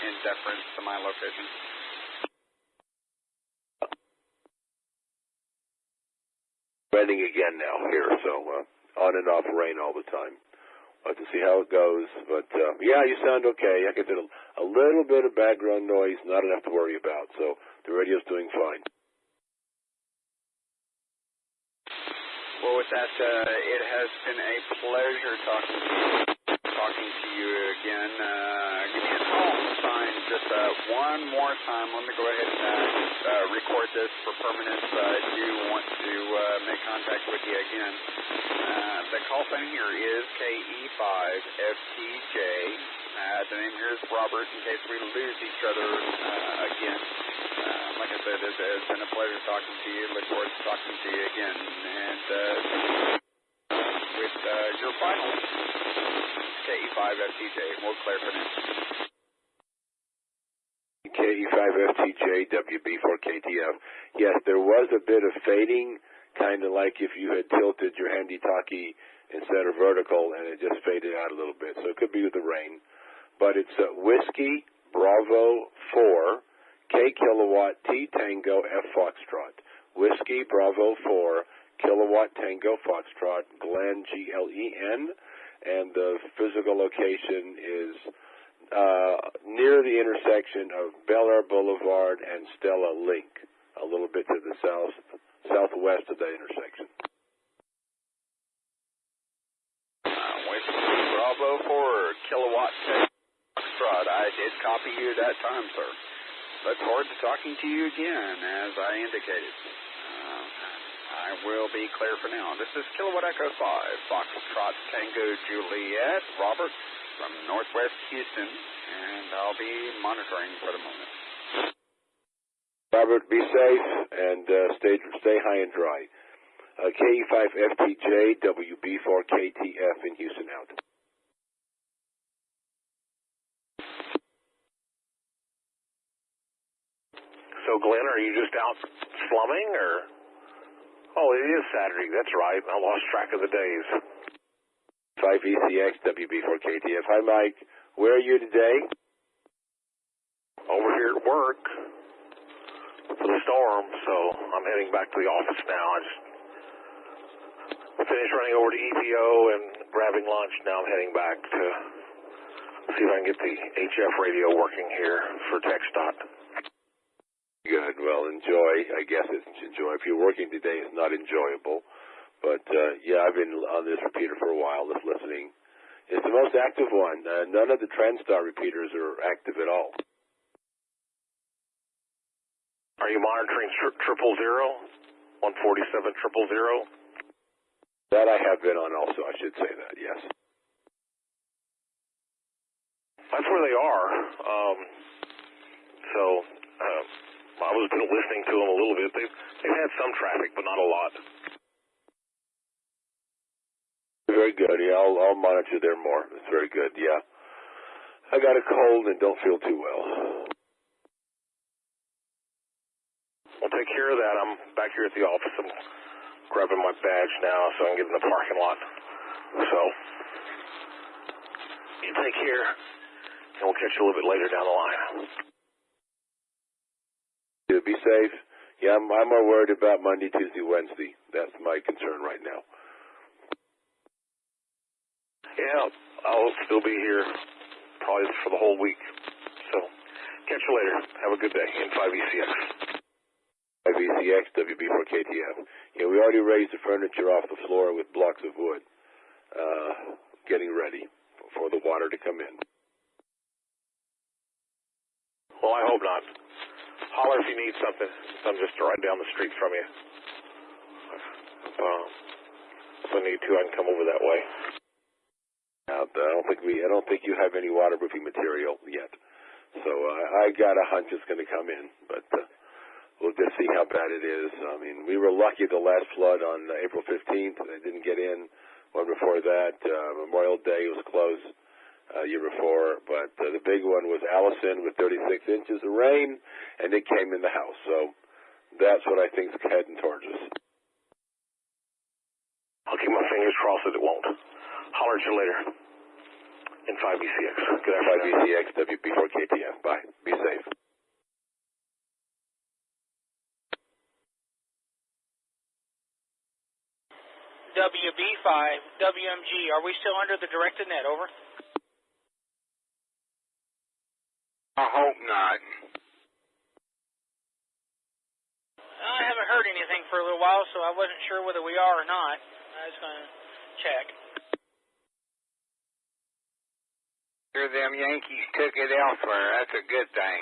in deference to my location. Raining again now here, so on and off rain all the time. We'll have to see how it goes, but yeah, you sound okay. I can feel a little bit of background noise, not enough to worry about, so the radio's doing fine. Well, with that, it has been a pleasure talking to you again. Give me a call sign just one more time. Let me go ahead and record this for permanence. I do want to make contact with you again. The call sign here is KE5FTJ. The name here is Robert, in case we lose each other again. Like I said, it's been a pleasure talking to you. Look forward to talking to you again. And with your final KE5FTJ, we'll clear for now. KE5FTJ, WB4KTF. Yes, there was a bit of fading, kind of like if you had tilted your handy-talkie instead of vertical, and it just faded out a little bit. So it could be with the rain. But it's Whiskey Bravo 4, K kilowatt T Tango F Foxtrot. Whiskey Bravo 4, kilowatt Tango Foxtrot, Glen, Glen, and the physical location is near the intersection of Bel Air Boulevard and Stella Link, a little bit to the southwest of that intersection. Whiskey Bravo 4, kilowatt Tango Foxtrot. I did copy you that time, sir. Look forward to talking to you again, as I indicated. I will be clear for now. This is Kilowatt Echo 5, Foxtrot Tango Juliet, Robert from Northwest Houston, and I'll be monitoring for the moment. Robert, be safe and stay high and dry. KE5FTJ, WB4KTF in Houston out. So, Glenn, are you just out slumming, or? Oh, it is Saturday. That's right. I lost track of the days. 5ECX, WB4KTF. Hi, Mike. Where are you today? Over here at work for the storm, so I'm heading back to the office now. I just finished running over to EPO and grabbing lunch. Now I'm heading back to see if I can get the HF radio working here for TxDOT. Good. Well, enjoy. I guess it's enjoy. If you're working today, it's not enjoyable. But, yeah, I've been on this repeater for a while, just listening. It's the most active one. None of the TrendStar repeaters are active at all. Are you monitoring 000, 147 000? That I have been on also, I should say that, yes. That's where they are. I was listening to them a little bit. They've had some traffic, but not a lot. Very good. Yeah, I'll monitor there more. It's very good. Yeah. I got a cold and don't feel too well. We'll take care of that. I'm back here at the office. I'm grabbing my badge now so I can get in the parking lot. So, you take care, and we'll catch you a little bit later down the line. Be safe. Yeah, I'm more worried about Monday, Tuesday, Wednesday. That's my concern right now. Yeah, I'll still be here probably for the whole week. So, catch you later. Have a good day in 5ECX. 5ECX, WB4KTF. Yeah, we already raised the furniture off the floor with blocks of wood, getting ready for the water to come in. Well, I hope not. Holler if you need something. I'm just right down the street from you. If I need to, I can come over that way. I don't think you have any waterproofing material yet. So I got a hunch it's going to come in, but we'll just see how bad it is. I mean, we were lucky the last flood on April 15th. It didn't get in. One before that, Memorial Day was closed year before. But the big one was Allison with 36 inches of rain, and it came in the house. So that's what I think is heading towards us. I'll keep my fingers crossed that it won't. Holler at you later. In 5ECX. Good afternoon. 5ECX, WB4KTF. Bye. Be safe. WB5, WMG, are we still under the directed net? Over. I hope not. I haven't heard anything for a little while, so I wasn't sure whether we are or not. I was going to check. Sure, them Yankees took it elsewhere. That's a good thing.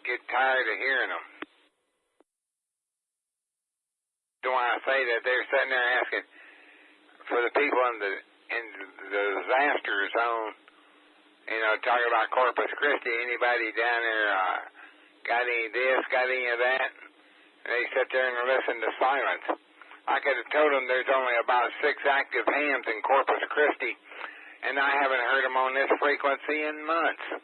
Get tired of hearing them. Don't want to say that they're sitting there asking for the people in the disaster zone, talking about Corpus Christi, anybody down there got any of this, got any of that? And they sit there and listen to silence. I could have told them there's only about 6 active hams in Corpus Christi, and I haven't heard them on this frequency in months.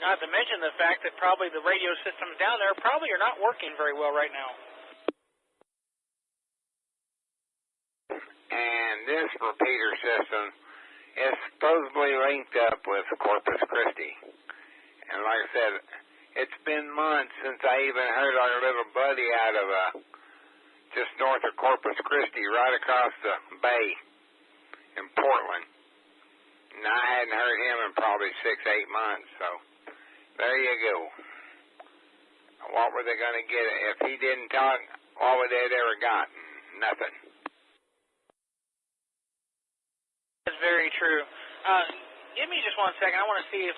Not to mention the fact that probably the radio systems down there probably are not working very well right now. And this repeater system is supposedly linked up with Corpus Christi. And like I said, it's been months since I even heard our little buddy out of just north of Corpus Christi, right across the bay in Portland. And I hadn't heard him in probably 6-8 months, so there you go. What were they going to get? If he didn't talk, what would they have ever gotten? Nothing. That's very true. Give me just 1 second. I want to see if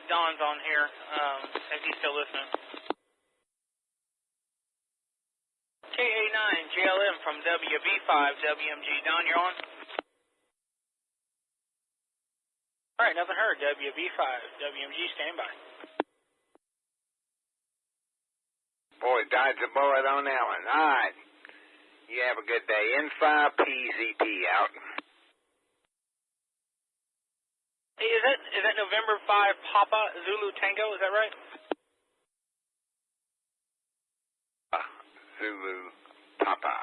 Don's on here, if he's still listening. KA9, JLM from WB5, WMG. Don, you're on? All right, nothing heard. WB5, WMG, stand by. Boy, dodged a bullet on that one. All right. You have a good day. N5PZP out. Hey, is that November 5 Papa Zulu Tango? Is that right? Zulu Papa.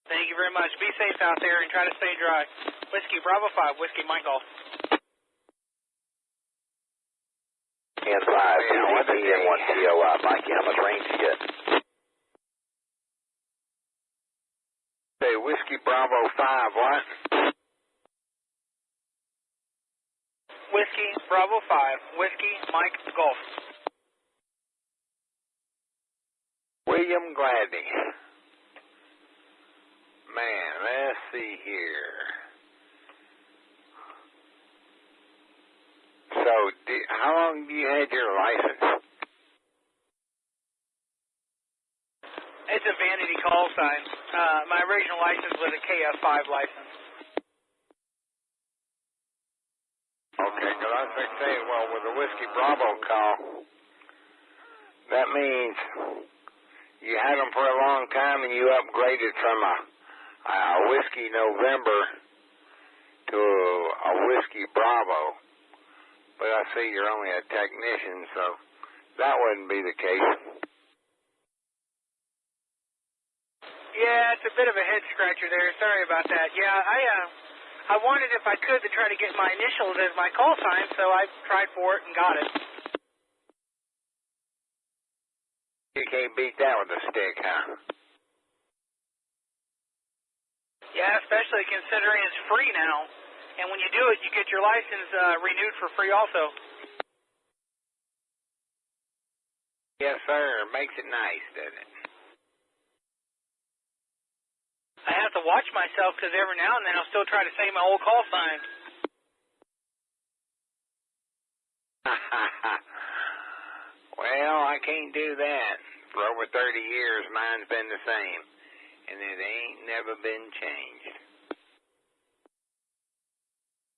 Thank you very much. Be safe out there and try to stay dry. Whiskey Bravo 5, Whiskey Mike Golf. N5, PZP, N1 TOI. Mikey, how much range you get? Whiskey Bravo 5, what? Whiskey Bravo 5. Whiskey Mike Golf. William Gladney. Man, let's see here. So, how long do you had your license? It's a vanity call sign. My original license was a KF5 license. Okay, because I was going to say, well, with the Whiskey Bravo call, that means you had them for a long time and you upgraded from a Whiskey November to a Whiskey Bravo. But I see you're only a technician, so that wouldn't be the case. Yeah, it's a bit of a head scratcher there. Sorry about that. Yeah, I wanted, if I could, to try to get my initials as my call sign, so I tried for it and got it. You can't beat that with a stick, huh? Yeah, especially considering it's free now. And when you do it, you get your license renewed for free also. Yes, sir. Makes it nice, doesn't it? I have to watch myself because every now and then I'll still try to say my old call sign. Well, I can't do that. For over 30 years, mine's been the same. And it ain't never been changed.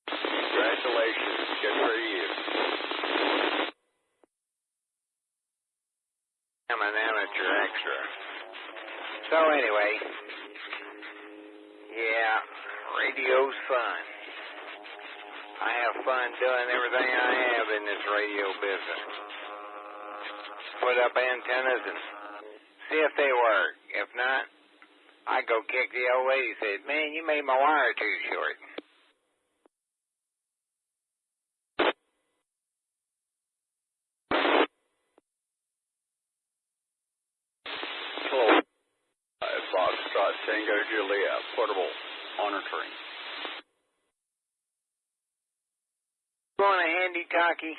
Congratulations. Good for you. I'm an amateur extra. So anyway, yeah, radio's fun. I have fun doing everything I have in this radio business. Put up antennas and see if they work. If not, I go kick the old lady and say, man, you made my wire too short. Hello. Foxtrot Tango Juliet, portable monitoring. You want a handy talkie?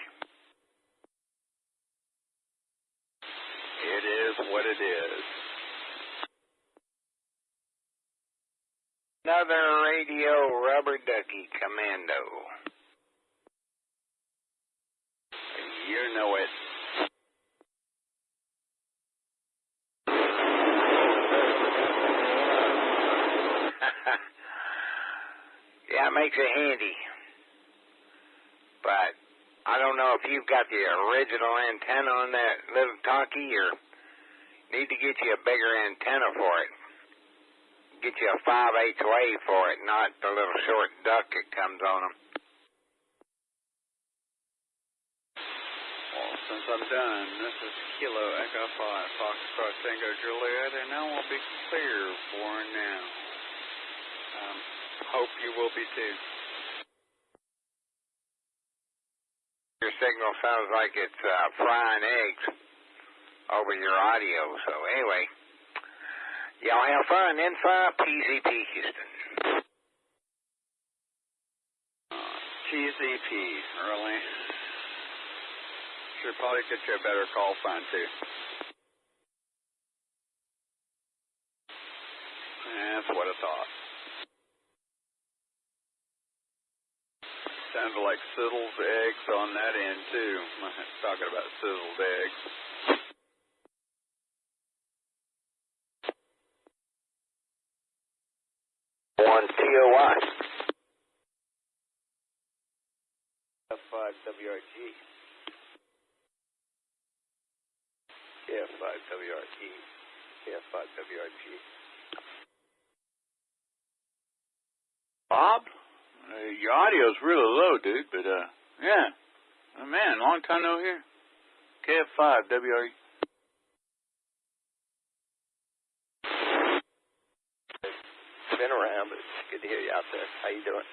It is what it is. Another radio rubber ducky commando. You know it. Yeah, it makes it handy. But I don't know if you've got the original antenna on that little talkie or need to get you a bigger antenna for it. Get you a 5/8 wave for it, not the little short duck that comes on them. Well, since I'm done, this is Kilo Echo 5, Foxtrot Tango Juliet, and I will be clear for now. Hope you will be too. Your signal sounds like it's frying eggs over your audio. So anyway, y'all have fun. Inside PZP Houston. TZP, really? Should probably get you a better call sign too. That's what I thought. Sounded like Sizzle's eggs on that end, too. Talking about Sizzle's eggs. One TOI. F5WRG. KF5WRG. KF5WRG. Bob? Your audio's really low, dude, but, yeah. Oh, man, long time no hear. KF5, WRE. Been around, but it's good to hear you out there. How you doing?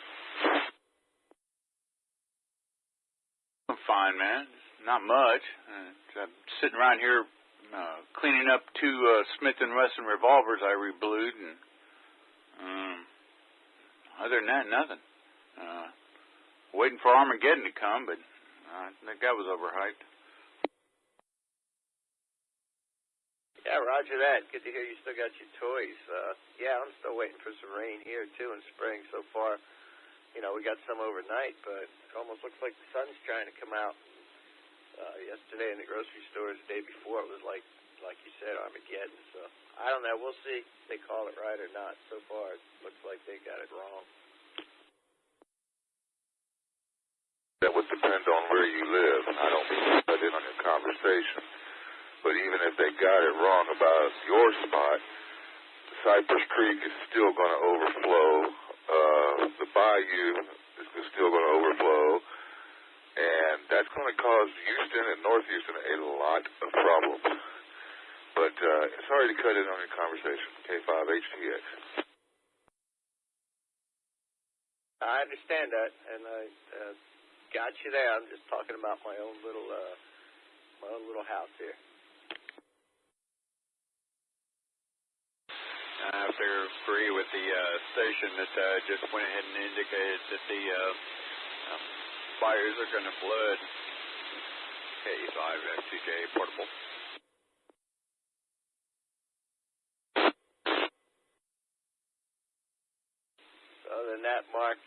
I'm fine, man. Not much. I'm sitting around here cleaning up two Smith & Wesson revolvers I reblued, and Other than that, nothing. Waiting for Armageddon to come, but I think that was overhyped. Yeah, roger that. Good to hear you still got your toys. Yeah, I'm still waiting for some rain here, too, in spring so far. You know, we got some overnight, but it almost looks like the sun's trying to come out. Yesterday in the grocery stores, the day before, it was like you said, Armageddon. So, I don't know. We'll see if they call it right or not. So far, it looks like they got it wrong. That would depend on where you live. I don't mean to cut in on your conversation. But even if they got it wrong about your spot, Cypress Creek is still going to overflow. The bayou is still going to overflow. And that's going to cause Houston and North Houston a lot of problems. But sorry to cut in on your conversation. K5HTX. I understand that, and I got you there. I'm just talking about my own little house here. I have to agree with the station that just went ahead and indicated that the fires are going to flood. K5FTJ portable. Other than that, Mark,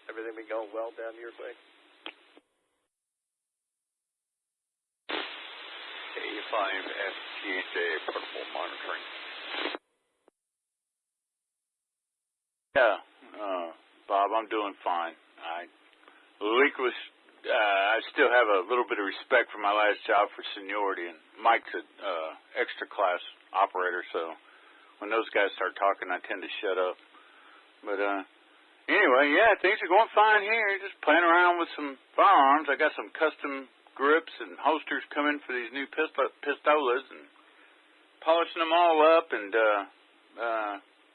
everything been going well down your way? K5FTJ portable monitoring. Yeah, Bob, I'm doing fine. I still have a little bit of respect for my last job for seniority, and Mike's an extra class operator, so when those guys start talking, I tend to shut up. But anyway, yeah, things are going fine here. Just playing around with some firearms. I got some custom grips and holsters coming for these new pistolas, and polishing them all up, and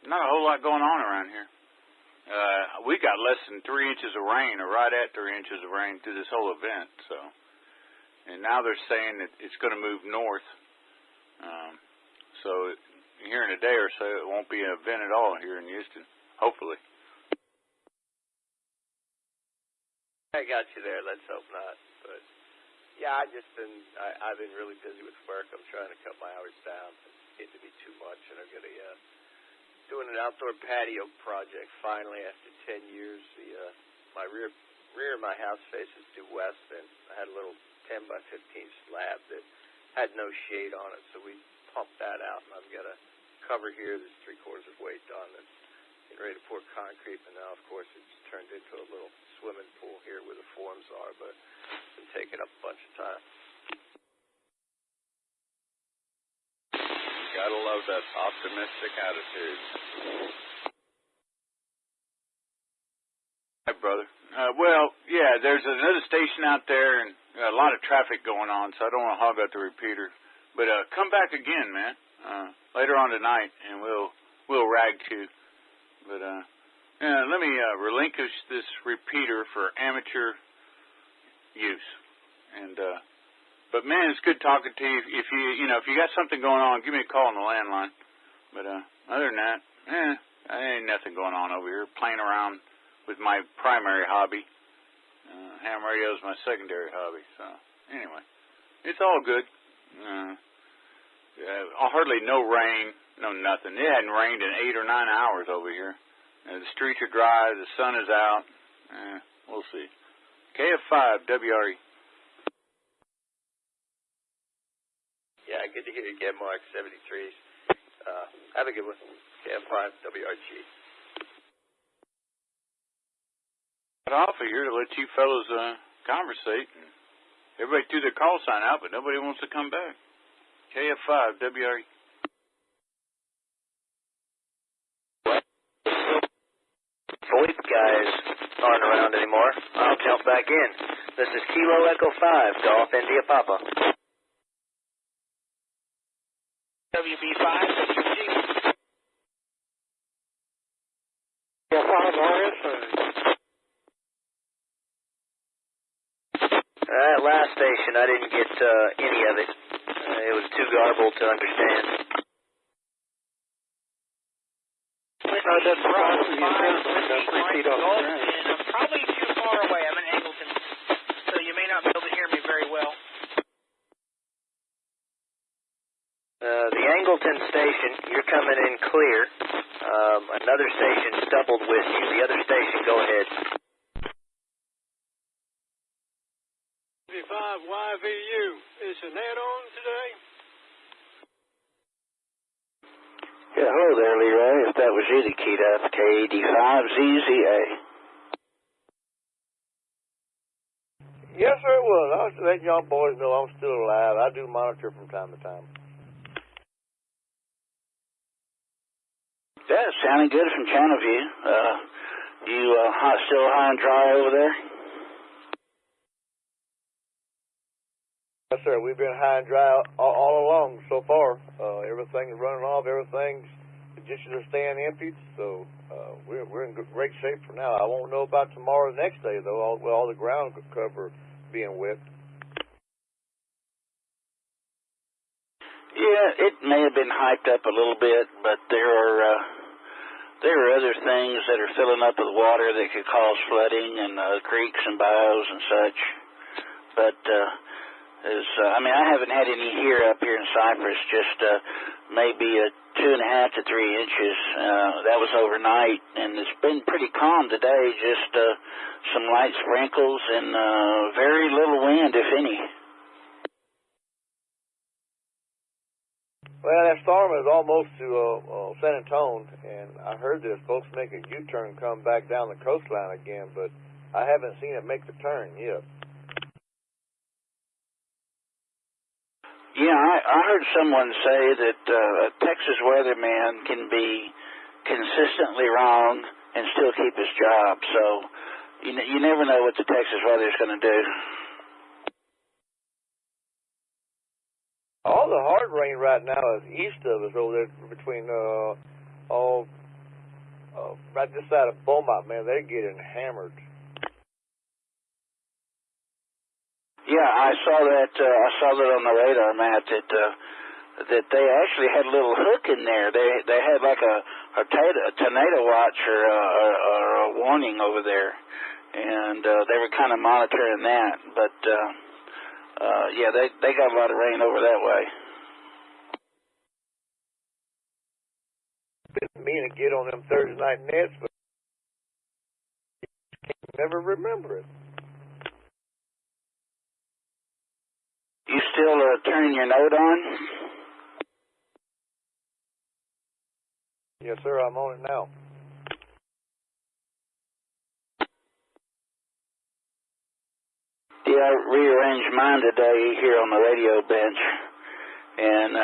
not a whole lot going on around here. We got less than 3 inches of rain, or right at 3 inches of rain through this whole event. So, and now they're saying that it's going to move north. So here in a day or so, it won't be an event at all here in Houston. Hopefully. I got you there. Let's hope not. But yeah, I've been really busy with work. I'm trying to cut my hours down. It's getting to be too much, and I'm gonna doing an outdoor patio project finally after 10 years. My rear of my house faces due west, and I had a little 10 by 15 slab that had no shade on it, so we pumped that out, and I've got a cover here that's 3/4 of weight done that's getting ready to pour concrete, and now, of course, it's turned into a little swimming pool here where the forms are, but it's been taking up a bunch of time. Gotta love that optimistic attitude. Hi, brother. Well, yeah, there's another station out there and a lot of traffic going on, so I don't want to hog out the repeater. But come back again, man, later on tonight, and we'll rag to. But yeah, let me relinquish this repeater for amateur use. And but man, it's good talking to you. If you got something going on, give me a call on the landline. But other than that, ain't nothing going on over here. Playing around with my primary hobby. Ham radio is my secondary hobby. So anyway, it's all good. Hardly no rain, no nothing. It hadn't rained in 8 or 9 hours over here. The streets are dry. The sun is out. We'll see. KF5 WRE. Yeah, good to hear you again, Mark. 73s. Have a good one. KF5 WRG. Got off of here to let you fellows conversate. And everybody threw their call sign out, but nobody wants to come back. KF5 WRE. VoIP guys aren't around anymore. I'll jump back in. This is Kilo Echo 5, Golf India Papa. WB5, WG. Yeah, 5 RS. That last station, I didn't get any of it. It was too garbled to understand. Windy, Mike Golf, and I'm probably too far away. I'm in Angleton, so you may not be able to hear me very well. The Angleton station, you're coming in clear. Another station doubled with you. The other station, go ahead. 55 YVU. Is the net on today? Yeah, hello there, Leroy. If that was you that keyed up, K85ZZA. Yes, sir, it was. I was letting y'all boys know I'm still alive. I do monitor from time to time. Yeah, sounding good from Channel View. You still high and dry over there? Yes, sir. We've been high and dry all along so far. Everything is running off. Everything's, the ditches are staying emptied. So we're in great shape for now. I won't know about tomorrow, the next day, though, all the ground cover being wet. Yeah, it may have been hyped up a little bit, but there are other things that are filling up with water that could cause flooding and creeks and bayous and such. But I haven't had any up here in Cypress, just maybe 2.5 to 3 inches. That was overnight, and it's been pretty calm today, just some light sprinkles and very little wind, if any. Well, that storm is almost to San Antonio, and I heard there's folks make a U-turn come back down the coastline again, but I haven't seen it make the turn yet. Yeah, I heard someone say that a Texas weatherman can be consistently wrong and still keep his job, so you never know what the Texas weather is going to do. All the hard rain right now is east of us over there between right this side of Beaumont, man. They're getting hammered. Yeah, I saw that on the radar map that they actually had a little hook in there. They had like a tornado watch or a warning over there, and they were kind of monitoring that. But yeah, they got a lot of rain over that way. Didn't mean to get on them Thursday night nets, but never remember it. You still turning your note on? Yes, sir. I'm on it now. Yeah, I rearranged mine today here on the radio bench, and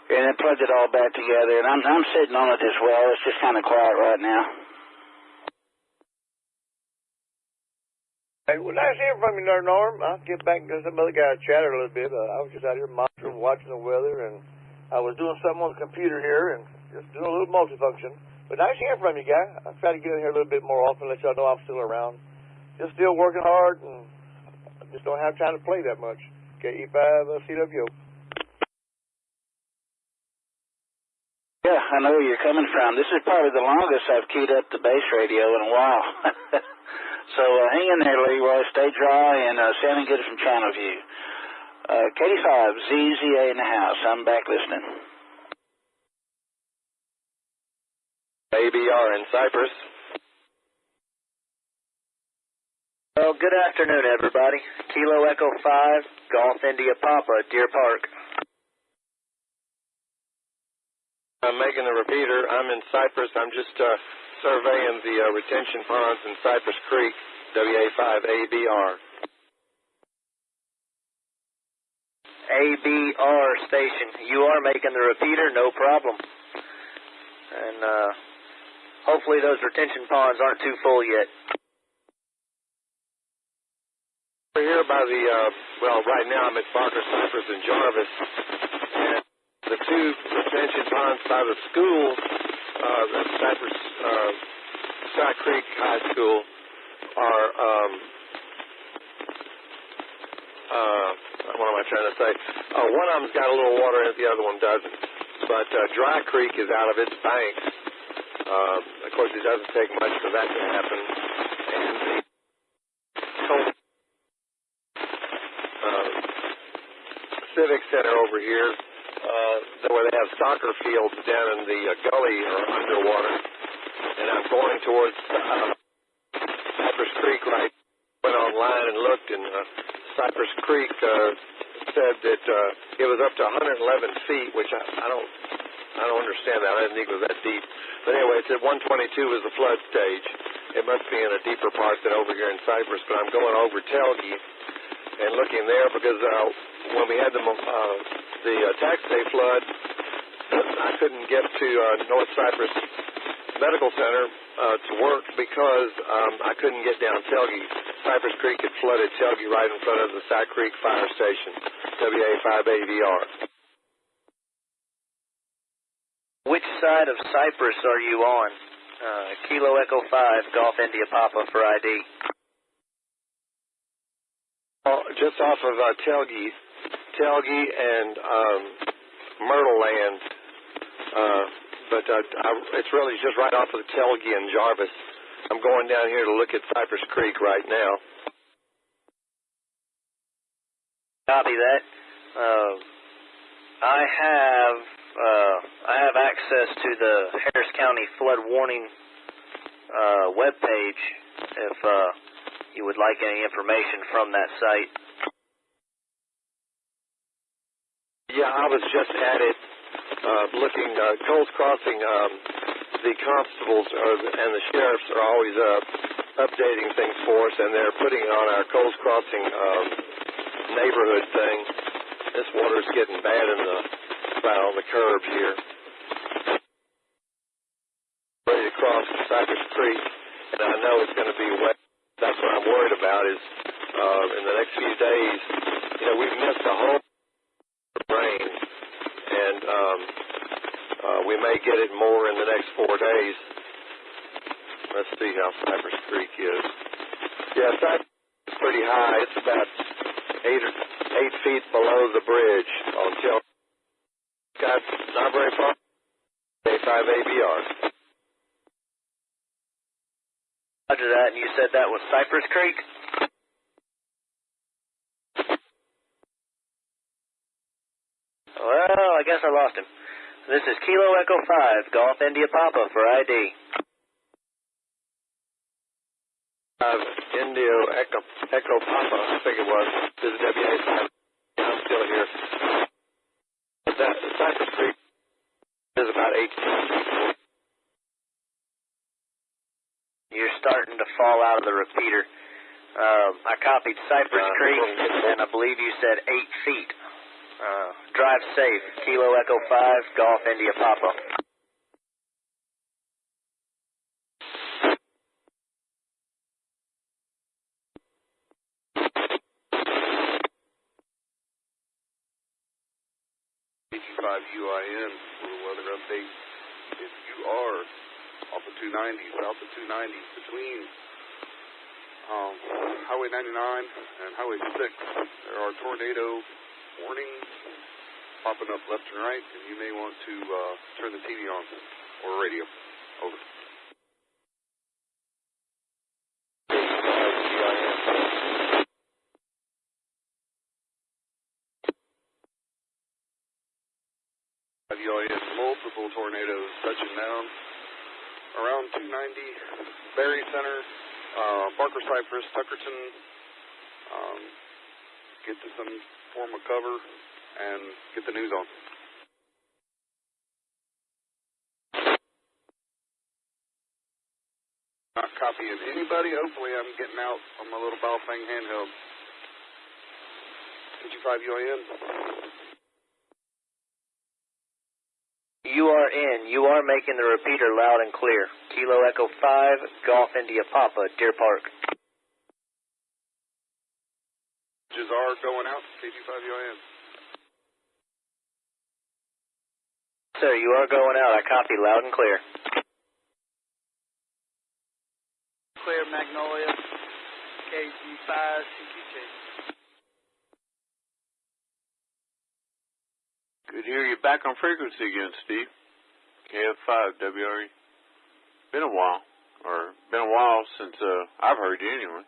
then plugged it all back together. And I'm sitting on it as well. It's just kind of quiet right now. Hey, well, nice hearing from you there, Norm. I'll get back to some other guy chatted a little bit. I was just out here monitoring, watching the weather, and I was doing something on the computer here and just doing a little multifunction. But nice hearing from you, guy. I'll try to get in here a little bit more often, let y'all know I'm still around. Just still working hard, and I just don't have time to play that much. KE5 CWO. Yeah, I know where you're coming from. This is probably the longest I've keyed up the base radio in a while. So hang in there, Leroy. Stay dry and sounding good from Channel View. K5 ZZA in the house. I'm back listening. ABR in Cypress. Well, good afternoon, everybody. Kilo Echo 5, Golf India Papa, Deer Park. I'm making the repeater. I'm in Cypress. I'm just surveying the retention ponds in Cypress Creek, WA5ABR. ABR station. You are making the repeater, no problem. And hopefully those retention ponds aren't too full yet. We're here by the, right now I'm at Barker, Cypress, and Jarvis. And the two retention ponds by the school, the Cypress, Sky Creek High School, are, what am I trying to say? One of them's got a little water in it, the other one doesn't. but Dry Creek is out of its banks. Of course, it doesn't take much for that to happen. And the Civic Center over here, where they have soccer fields down in the gully or underwater. And I'm going towards Cypress Creek right. Went online and looked, and Cypress Creek said that it was up to 111 feet, which I don't understand that. I didn't think it was that deep. But anyway, it said 122 was the flood stage. It must be in a deeper part than over here in Cypress. But I'm going over Telge and looking there because when we had the tax day flood, I couldn't get to North Cypress Medical Center to work because I couldn't get down Telge. Cypress Creek had flooded Telge right in front of the Sac Creek Fire Station, WA5AVR. Which side of Cypress are you on? Kilo Echo 5, Golf India Papa for ID. Just off of Telge and Myrtle Land. But it's really just right off of Telge and Jarvis. I'm going down here to look at Cypress Creek right now. Copy that. I have access to the Harris County Flood Warning webpage if you would like any information from that site. Yeah, I was just at it. Looking, Coles Crossing, the constables and the sheriffs are always updating things for us, and they're putting on our Coles Crossing neighborhood thing. This water's getting bad on the curbs here. Ready to cross Cypress Creek, and I know it's going to be wet. That's what I'm worried about is in the next few days, we've missed a whole rain. And we may get it more in the next 4 days. Let's see how Cypress Creek is. Yeah, Cypress is pretty high. It's about 8 feet below the bridge on Telge. Got not very far. A5ABR. Roger that, and you said that was Cypress Creek? Well, I guess I lost him. This is Kilo Echo 5, Golf India Papa for ID. India Echo Papa, I think it was. This is WA5. I'm still here. That Cypress Creek is about 8 feet. You're starting to fall out of the repeater. I copied Cypress Creek, and I believe you said 8 feet. Drive safe. Kilo Echo 5, Golf India Papa. UIN for the weather update. If you are off the 290, south of 290, between Highway 99 and Highway 6, there are tornado warnings popping up left and right, and you may want to turn the TV on or radio. Over. Multiple tornadoes touching down around 290, Berry Center, Barker Cypress, Tuckerton. Get to some form of cover and get the news on. Not copying anybody. Hopefully I'm getting out on my little Baofeng handheld. 225 UIN. You are in. You are making the repeater loud and clear. Kilo Echo 5, Golf India Papa, Deer Park. Are going out, K25 UIN. Sir, you are going out. I copy loud and clear. Clear Magnolia, KG5, CQJ. Good to hear you back on frequency again, Steve. KF5 WRE. Been a while, or been a while since I've heard you anyway.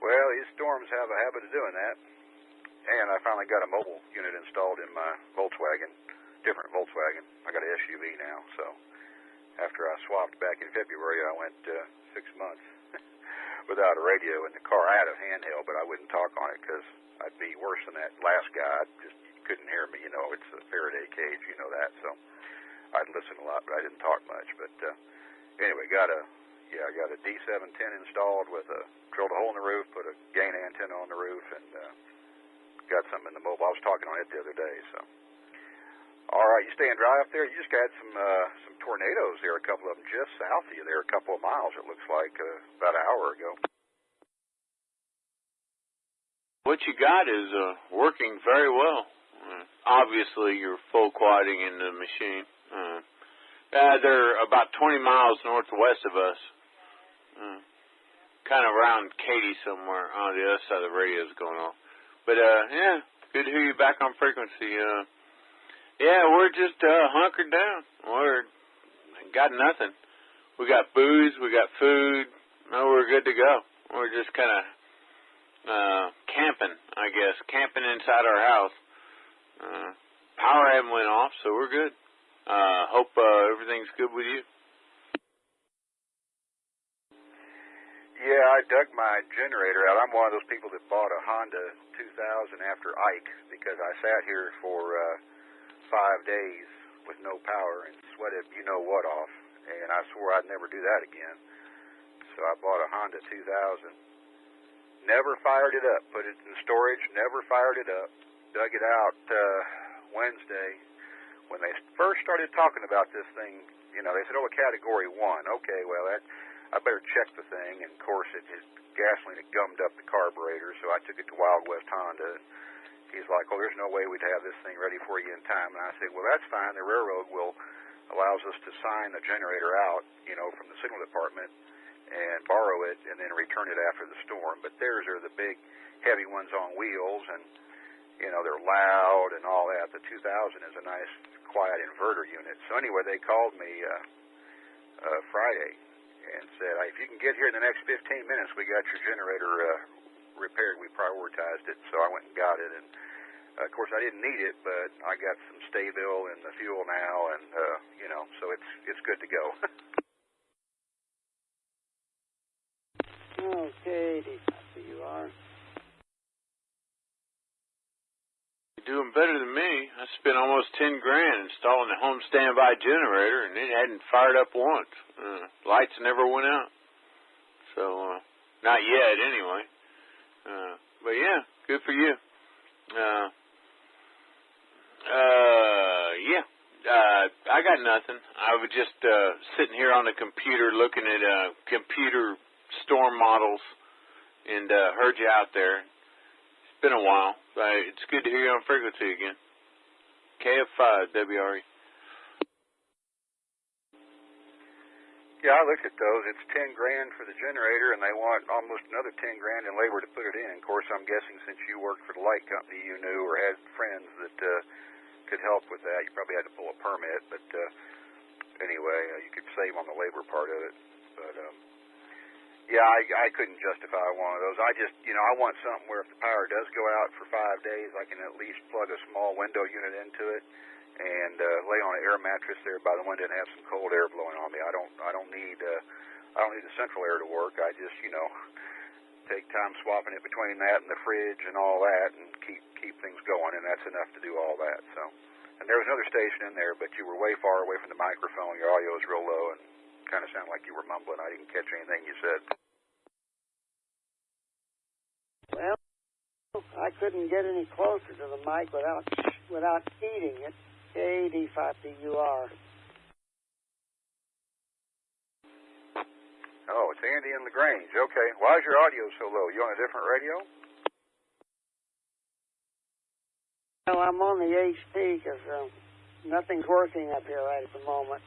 Well, these storms have a habit of doing that. And I finally got a mobile unit installed in my Volkswagen, different Volkswagen. I got an SUV now, so after I swapped back in February, I went 6 months without a radio in the car. I had a handheld, but I wouldn't talk on it because I'd be worse than that last guy. I just couldn't hear me, you know. It's a Faraday cage, you know that. So I'd listen a lot, but I didn't talk much. But anyway, I got a D710 installed with drilled a hole in the roof, put a gain antenna on the roof, and got something in the mobile. I was talking on it the other day. So all right, you staying dry up there? You just got some tornadoes there, a couple of them just south of you there, a couple of miles, it looks like, about an hour ago. What you got is working very well. Obviously, you're full quieting in the machine. They're about 20 miles northwest of us, kind of around Katy somewhere on the other side of the radio's going on. But, yeah, good to hear you back on frequency. Yeah, we're just hunkered down. We're got nothing. We got booze, we got food. No, we're good to go. We're just kind of camping, I guess, camping inside our house. Power hasn't went off, so we're good. Hope everything's good with you. Yeah, I dug my generator out. I'm one of those people that bought a Honda 2000 after Ike because I sat here for 5 days with no power and sweated you-know-what off, and I swore I'd never do that again. So I bought a Honda 2000. Never fired it up. Put it in storage, never fired it up. Dug it out Wednesday. When they first started talking about this thing, you know, they said, oh, a Category 1. Okay, well, I better check the thing. And, of course, gasoline had gummed up the carburetor, so I took it to Wild West Honda. He's like, oh, there's no way we'd have this thing ready for you in time. And I said, well, that's fine. The railroad allows us to sign the generator out, you know, from the signal department and borrow it and then return it after the storm. But theirs are the big, heavy ones on wheels, and, you know, they're loud and all that. The 2000 is a nice, quiet inverter unit. So anyway, they called me Friday and said, if you can get here in the next 15 minutes, we got your generator repaired. We prioritized it, so I went and got it. And of course, I didn't need it, but I got some Sta-Bil in the fuel now, and you know, so it's good to go. Okay, there you are. You're doing better than me. I spent almost $10,000 installing a home standby generator, and it hadn't fired up once. Lights never went out. So, not yet, anyway. But yeah, good for you. Yeah, I got nothing. I was just sitting here on the computer looking at computer storm models and heard you out there. It's been a while. It's good to hear you on frequency again. KF5 WRE. Yeah, I looked at those. It's $10,000 for the generator, and they want almost another $10,000 in labor to put it in. Of course, I'm guessing since you worked for the light company, you knew or had friends that could help with that. You probably had to pull a permit, but anyway, you could save on the labor part of it. But yeah, I couldn't justify one of those. I just, you know, I want something where if the power does go out for 5 days, I can at least plug a small window unit into it and lay on an air mattress there by the window and have some cold air blowing on me. I don't need the central air to work. I just, you know, take time swapping it between that and the fridge and all that, and keep things going, and that's enough to do all that. So, and there was another station in there, but you were way far away from the microphone. Your audio was real low and kind of sounded like you were mumbling. I didn't catch anything you said. Well, I couldn't get any closer to the mic without eating it. KD5DUR. Oh, it's Andy in LaGrange. Okay. Why is your audio so low? You on a different radio? Well, I'm on the HP because nothing's working up here right at the moment.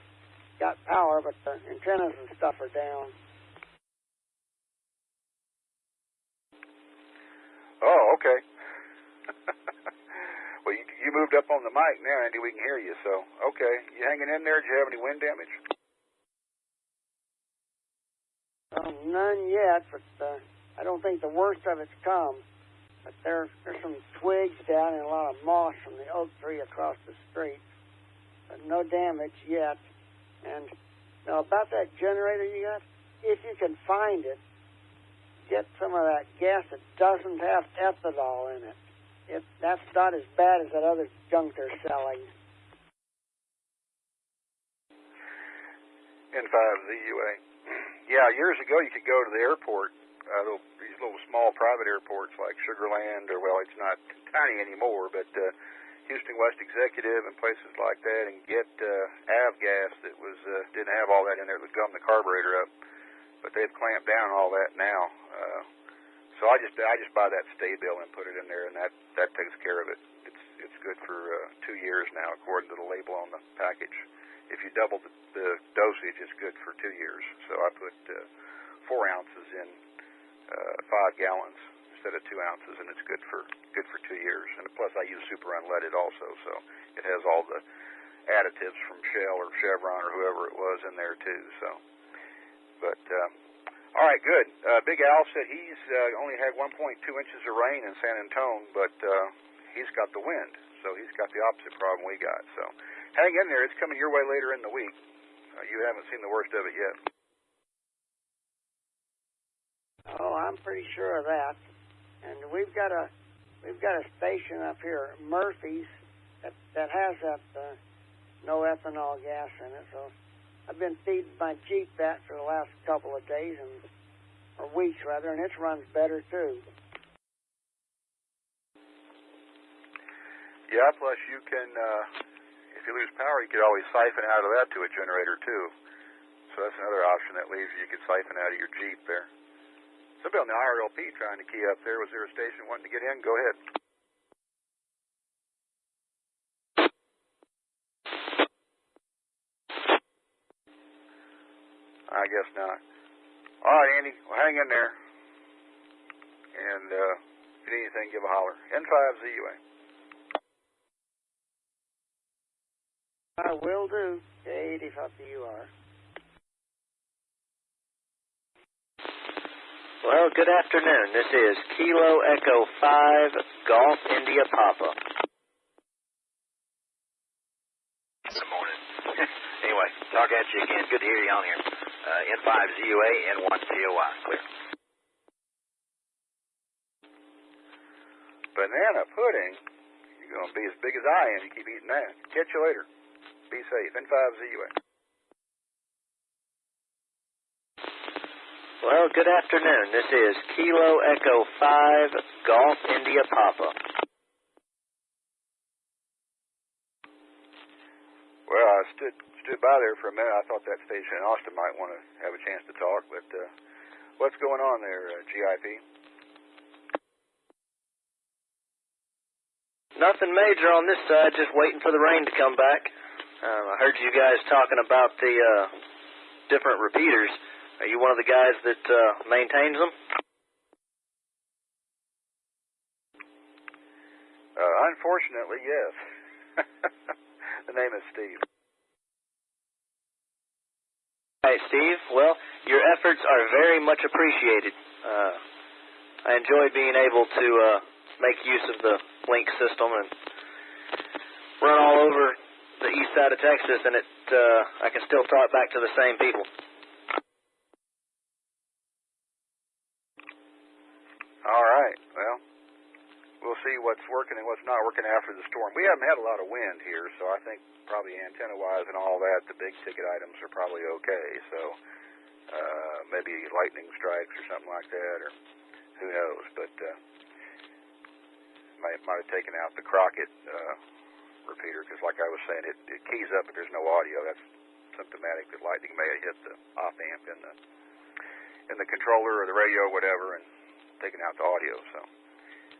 Got power, but the antennas and stuff are down. Oh, okay. Well, you moved up on the mic now, Andy. We can hear you. So, okay. You hanging in there? Did you have any wind damage? None yet, but I don't think the worst of it's come. But there's some twigs down and a lot of moss from the oak tree across the street. But no damage yet. And now about that generator you got, if you can find it, get some of that gas that doesn't have ethanol in it. That's not as bad as that other junk they're selling. N5ZUA. Yeah, years ago you could go to the airport, these little small private airports like Sugar Land, or well, it's not tiny anymore, but Houston West Executive and places like that, and get avgas that was didn't have all that in there. It would gum the carburetor up, but they've clamped down all that now. So I just buy that stay bill and put it in there, and that takes care of it. It's good for 2 years now, according to the label on the package. If you double the dosage, it's good for 2 years. So I put 4 ounces in 5 gallons instead of 2 ounces, and it's good for 2 years. And plus, I use super unleaded also, so it has all the additives from Shell or Chevron or whoever it was in there too. So, but all right, good. Big Al said he's only had 1.2 inches of rain in San Antone, but he's got the wind, so he's got the opposite problem we got. So hang in there. It's coming your way later in the week. You haven't seen the worst of it yet. Oh, I'm pretty sure of that. And we've got a station up here, Murphy's, that has that no ethanol gas in it. So I've been feeding my Jeep that for the last couple of days or weeks rather, and it runs better too. Yeah, plus you can, if you lose power, you could always siphon out of that to a generator too. So that's another option that leaves you. You could siphon out of your Jeep there. Somebody on the IRLP trying to key up there. Was there a station wanting to get in? Go ahead. I guess not. All right, Andy. Well, hang in there. And if you need anything, give a holler. N5ZUA. I will do. 85UR. Well, good afternoon. This is Kilo Echo 5, Golf India Papa. Good morning. Anyway, talk at you again. Good to hear you on here. N5ZUA, N1COI. Clear. Banana pudding? You're going to be as big as I am. You keep eating that. Catch you later. Be safe. N5ZUA. Well, good afternoon. This is Kilo Echo 5, Golf India Papa. Well, I stood by there for a minute. I thought that station in Austin might want to have a chance to talk, but what's going on there, GIP? Nothing major on this side, just waiting for the rain to come back. I heard you guys talking about the different repeaters. Are you one of the guys that maintains them? Unfortunately, yes. The name is Steve. Hey, Steve. Well, your efforts are very much appreciated. I enjoy being able to make use of the link system and run all over the east side of Texas, and I can still talk back to the same people. All right. Well, we'll see what's working and what's not working after the storm. We haven't had a lot of wind here, so I think probably antenna-wise and all that, the big-ticket items are probably okay. So maybe lightning strikes or something like that, or who knows. But might have taken out the Crockett repeater, because like I was saying, it keys up, but there's no audio. That's symptomatic that lightning may have hit the op-amp in the controller or the radio or whatever, and taking out the audio. So,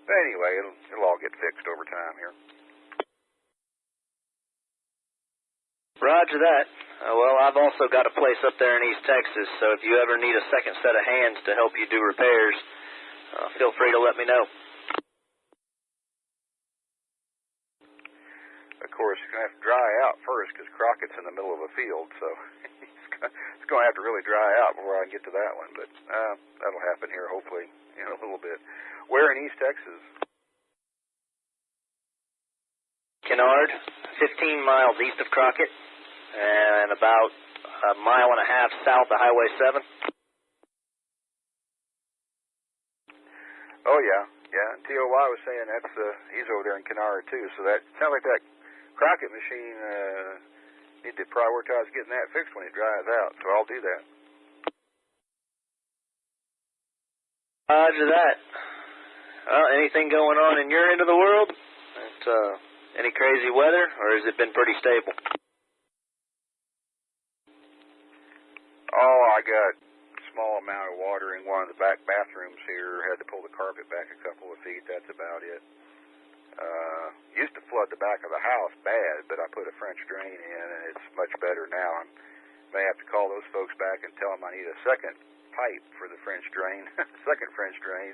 but anyway, it'll all get fixed over time here. Roger that. Well, I've also got a place up there in East Texas, so if you ever need a second set of hands to help you do repairs, feel free to let me know. course, he's going to have to dry out first because Crockett's in the middle of a field, so it's going to have to really dry out before I can get to that one. But that'll happen here, hopefully, in a little bit. Where in East Texas? Kennard, 15 miles east of Crockett, and about a mile and a half south of Highway 7. Oh, yeah. TOY was saying he's over there in Kennard, too. So that sounds like that Crockett machine need to prioritize getting that fixed when it dries out. So I'll do that. Roger that. Well, anything going on in your end of the world? Any crazy weather, or has it been pretty stable? Oh, I got a small amount of water in one of the back bathrooms here. Had to pull the carpet back a couple of feet. That's about it. Used to flood the back of the house bad, but I put a French drain in, and it's much better now. I may have to call those folks back and tell them I need a second pipe for the French drain, second French drain.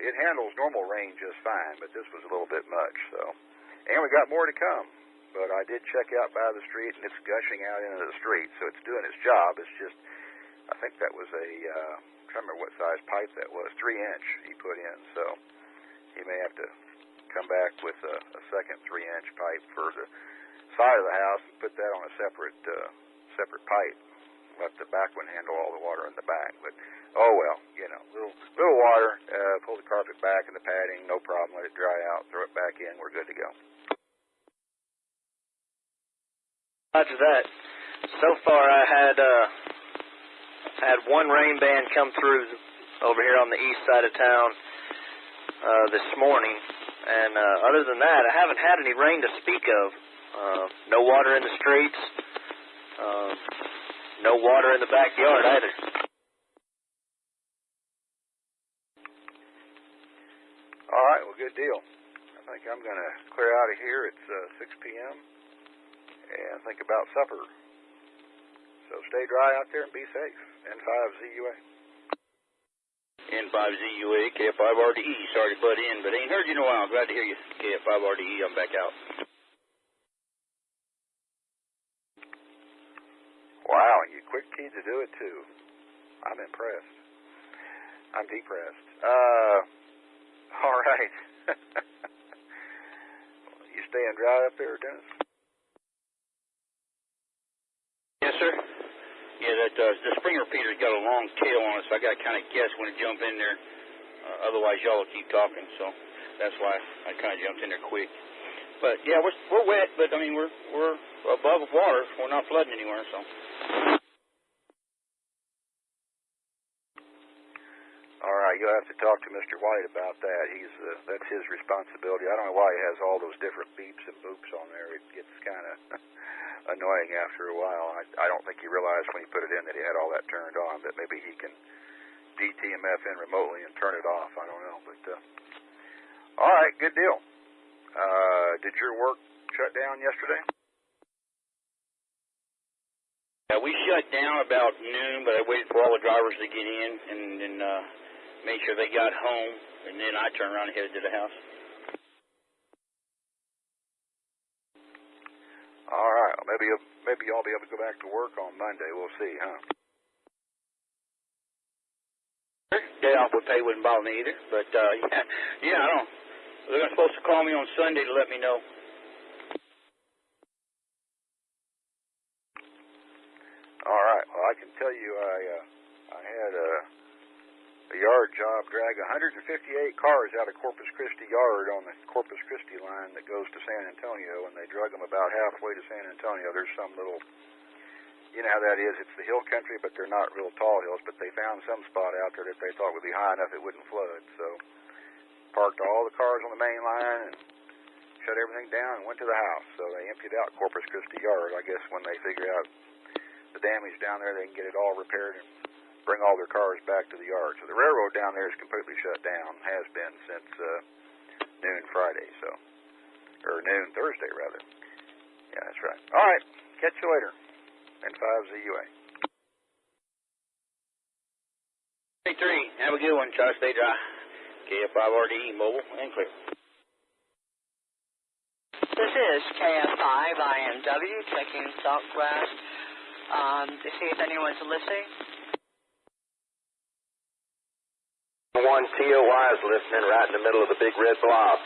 It handles normal rain just fine, but this was a little bit much. So, and we got more to come. But I did check out by the street, and it's gushing out into the street, so it's doing its job. It's just, I think that was I'm trying to remember what size pipe that was, 3-inch he put in. So he may have to come back with a second 3-inch pipe for the side of the house and put that on a separate pipe. Let the back one handle all the water in the back. But oh well, little water. Pull the carpet back and the padding, no problem. Let it dry out. Throw it back in. We're good to go. Roger that. So far, I had one rain band come through over here on the east side of town this morning, and other than that, I haven't had any rain to speak of. No water in the streets. No water in the backyard either. All right, well, good deal. I think I'm going to clear out of here. It's 6 p.m. and think about supper. So stay dry out there and be safe. N5ZUA. N5ZUA, KF5RDE. Sorry to butt in, but ain't heard you in a while. Glad to hear you. KF5RDE, I'm back out. Wow, you quick keyed to do it too. I'm impressed. I'm depressed. All right. You staying dry up there, Dennis? Yes, sir. Yeah, the spring repeater's got a long tail on it, so I got to kind of guess when to jump in there. Otherwise, y'all will keep talking, so that's why I kind of jumped in there quick. But yeah, we're wet, but I mean we're above water. We're not flooding anywhere, so. All right, you'll have to talk to Mr. White about that. That's his responsibility. I don't know why he has all those different beeps and boops on there. It gets kind of annoying after a while. I don't think he realized when he put it in that he had all that turned on, but maybe he can DTMF in remotely and turn it off. I don't know, but all right, good deal. Did your work shut down yesterday? Yeah, we shut down about noon, but I waited for all the drivers to get in and made sure they got home, and then I turned around and headed to the house. All right. Well, maybe y'all be able to go back to work on Monday. We'll see, huh? Day off with pay wouldn't bother me either, but yeah, I don't. They're supposed to call me on Sunday to let me know. All right. Well, I can tell you, I had a yard job drag 158 cars out of Corpus Christi Yard on the Corpus Christi line that goes to San Antonio, and they drug them about halfway to San Antonio. There's some little, you know how that is. It's the hill country, but they're not real tall hills. But they found some spot out there that they thought would be high enough it wouldn't flood. So parked all the cars on the main line and shut everything down and went to the house. So they emptied out Corpus Christi Yard. I guess when they figure out the damage down there, they can get it all repaired and bring all their cars back to the yard. So the railroad down there is completely shut down, has been since noon Friday, or noon Thursday, rather. Yeah, that's right. All right, catch you later. N5ZUA. Hey, 3, have a good one. Try to stay dry. KF5RDE, mobile and clear. This is KF5IMW checking Saltgrass to see if anyone's listening. 1 TOY is listening right in the middle of the big red blob.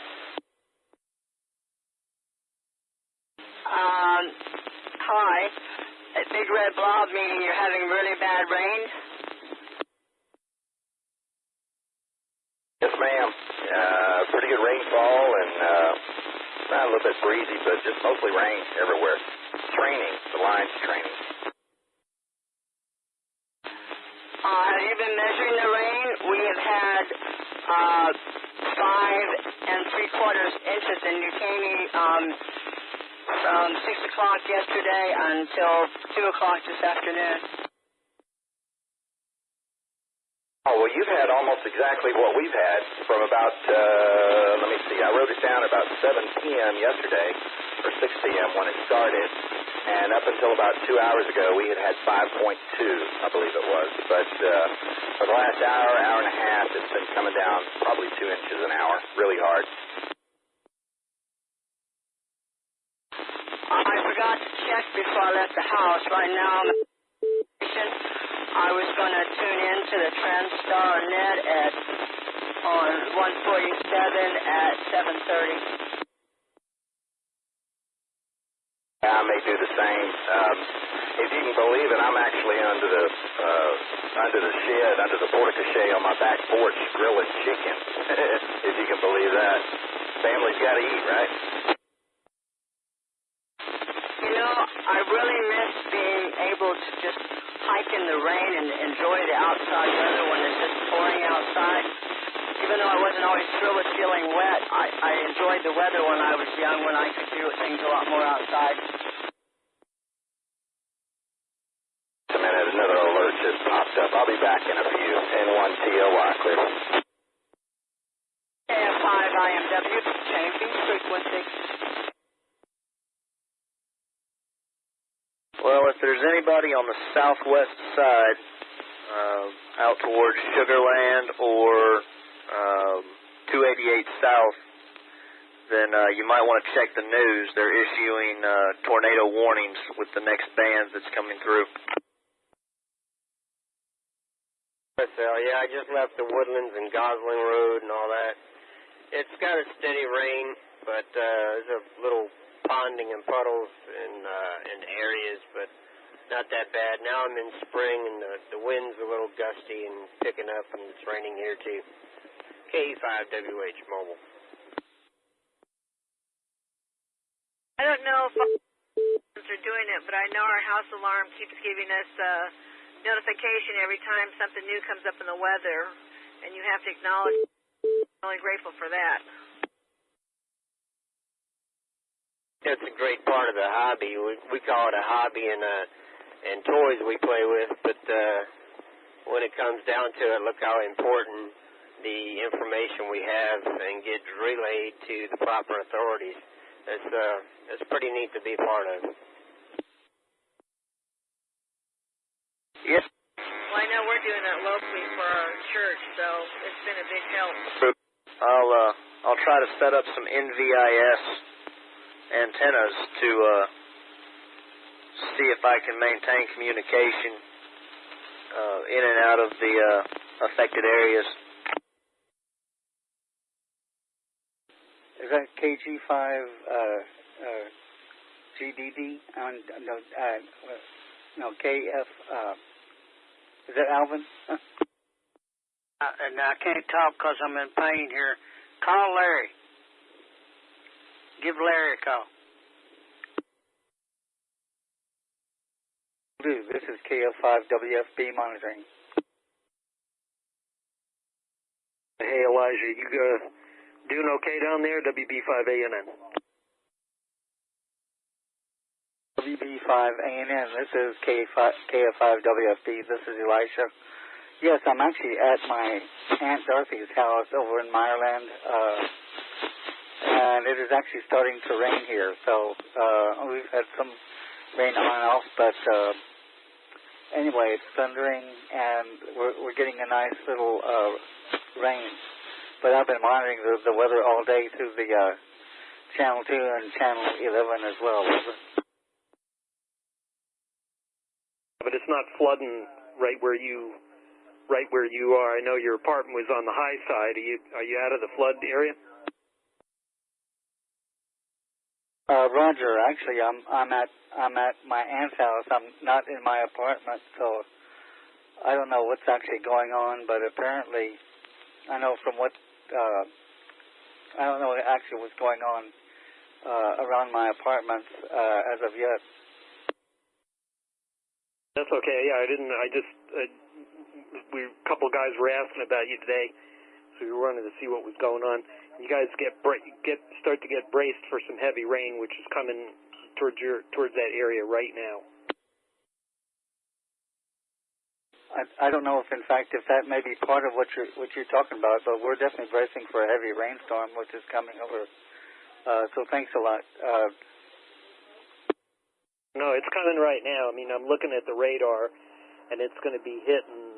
Hi. A big red blob meaning you're having really bad rain? Yes, ma'am. Pretty good rainfall and not a little bit breezy, but just mostly rain everywhere. It's raining. The line's training. Have you been measuring the rain? We have had 5 3/4 inches in New Caney from 6 o'clock yesterday until 2 o'clock this afternoon. Oh, well, you've had almost exactly what we've had from about, let me see, I wrote it down about 7 p.m. yesterday, or 6 p.m. when it started, and up until about 2 hours ago, we had 5.2, I believe it was, but for the last hour and a half, it's been coming down probably 2 inches an hour, really hard. I forgot to check before I left the house. Right now, I was going to tune in to the Transtar Net on 147 at 7:30. Yeah, I may do the same. If you can believe it, I'm actually under the shed, under the portico on my back porch grilling chicken. If you can believe that. Family's got to eat, right? You know, I really miss being able to just hike in the rain and enjoy the outside weather when it's just pouring outside. Even though I wasn't always thrilled with feeling wet, I enjoyed the weather when I was young, when I could do things a lot more outside. Just a minute, another alert just popped up. I'll be back in a few. N1 TOY, clear. KF5IMW, changing frequency. Well, if there's anybody on the southwest side, out towards Sugarland or 288 South, then you might want to check the news. They're issuing tornado warnings with the next band that's coming through. Yeah, I just left the Woodlands and Gosling Road and all that. It's got a steady rain, but there's a little ponding and puddles in areas, but not that bad. Now I'm in spring, and the wind's a little gusty and picking up, and it's raining here too. KE5WH Mobile. I don't know if are doing it, but I know our house alarm keeps giving us notification every time something new comes up in the weather, and you have to acknowledge. I'm really grateful for that. That's a great part of the hobby. We call it a hobby and toys we play with, but when it comes down to it, look how important the information we have and gets relayed to the proper authorities. It's pretty neat to be a part of. Yes. Well, I know we're doing that locally for our church, so it's been a big help. I'll try to set up some NVIS antennas to see if I can maintain communication in and out of the affected areas. Is that KG5 GDD? No, KF. Is that Alvin? And I can't talk because I'm in pain here. Call Larry. Give Larry a call. Dude, this is KF5WFB monitoring. Hey, Elijah, you doing okay down there? WB5ANN. WB5ANN, this is KF5WFB. This is Elisha. Yes, I'm actually at my Aunt Dorothy's house over in Meyerland, and it is actually starting to rain here. So we've had some rain on and off, but anyway, it's thundering, and we're getting a nice little rain. But I've been monitoring the weather all day through the Channel 2 and Channel 11 as well, over. But it's not flooding right where you are. I know your apartment was on the high side. Are you out of the flood area? Roger. Actually, I'm at my aunt's house. I'm not in my apartment, so I don't know what's actually going on. But apparently, I know from what I don't know actually what's going on around my apartments as of yet. That's okay. Yeah, a couple of guys were asking about you today, so we wanted to see what was going on. You guys start to get braced for some heavy rain, which is coming towards that area right now. I don't know if that may be part of what you're talking about, but we're definitely bracing for a heavy rainstorm, which is coming over. So thanks a lot. No, it's coming right now. I mean, I'm looking at the radar, and it's going to be hitting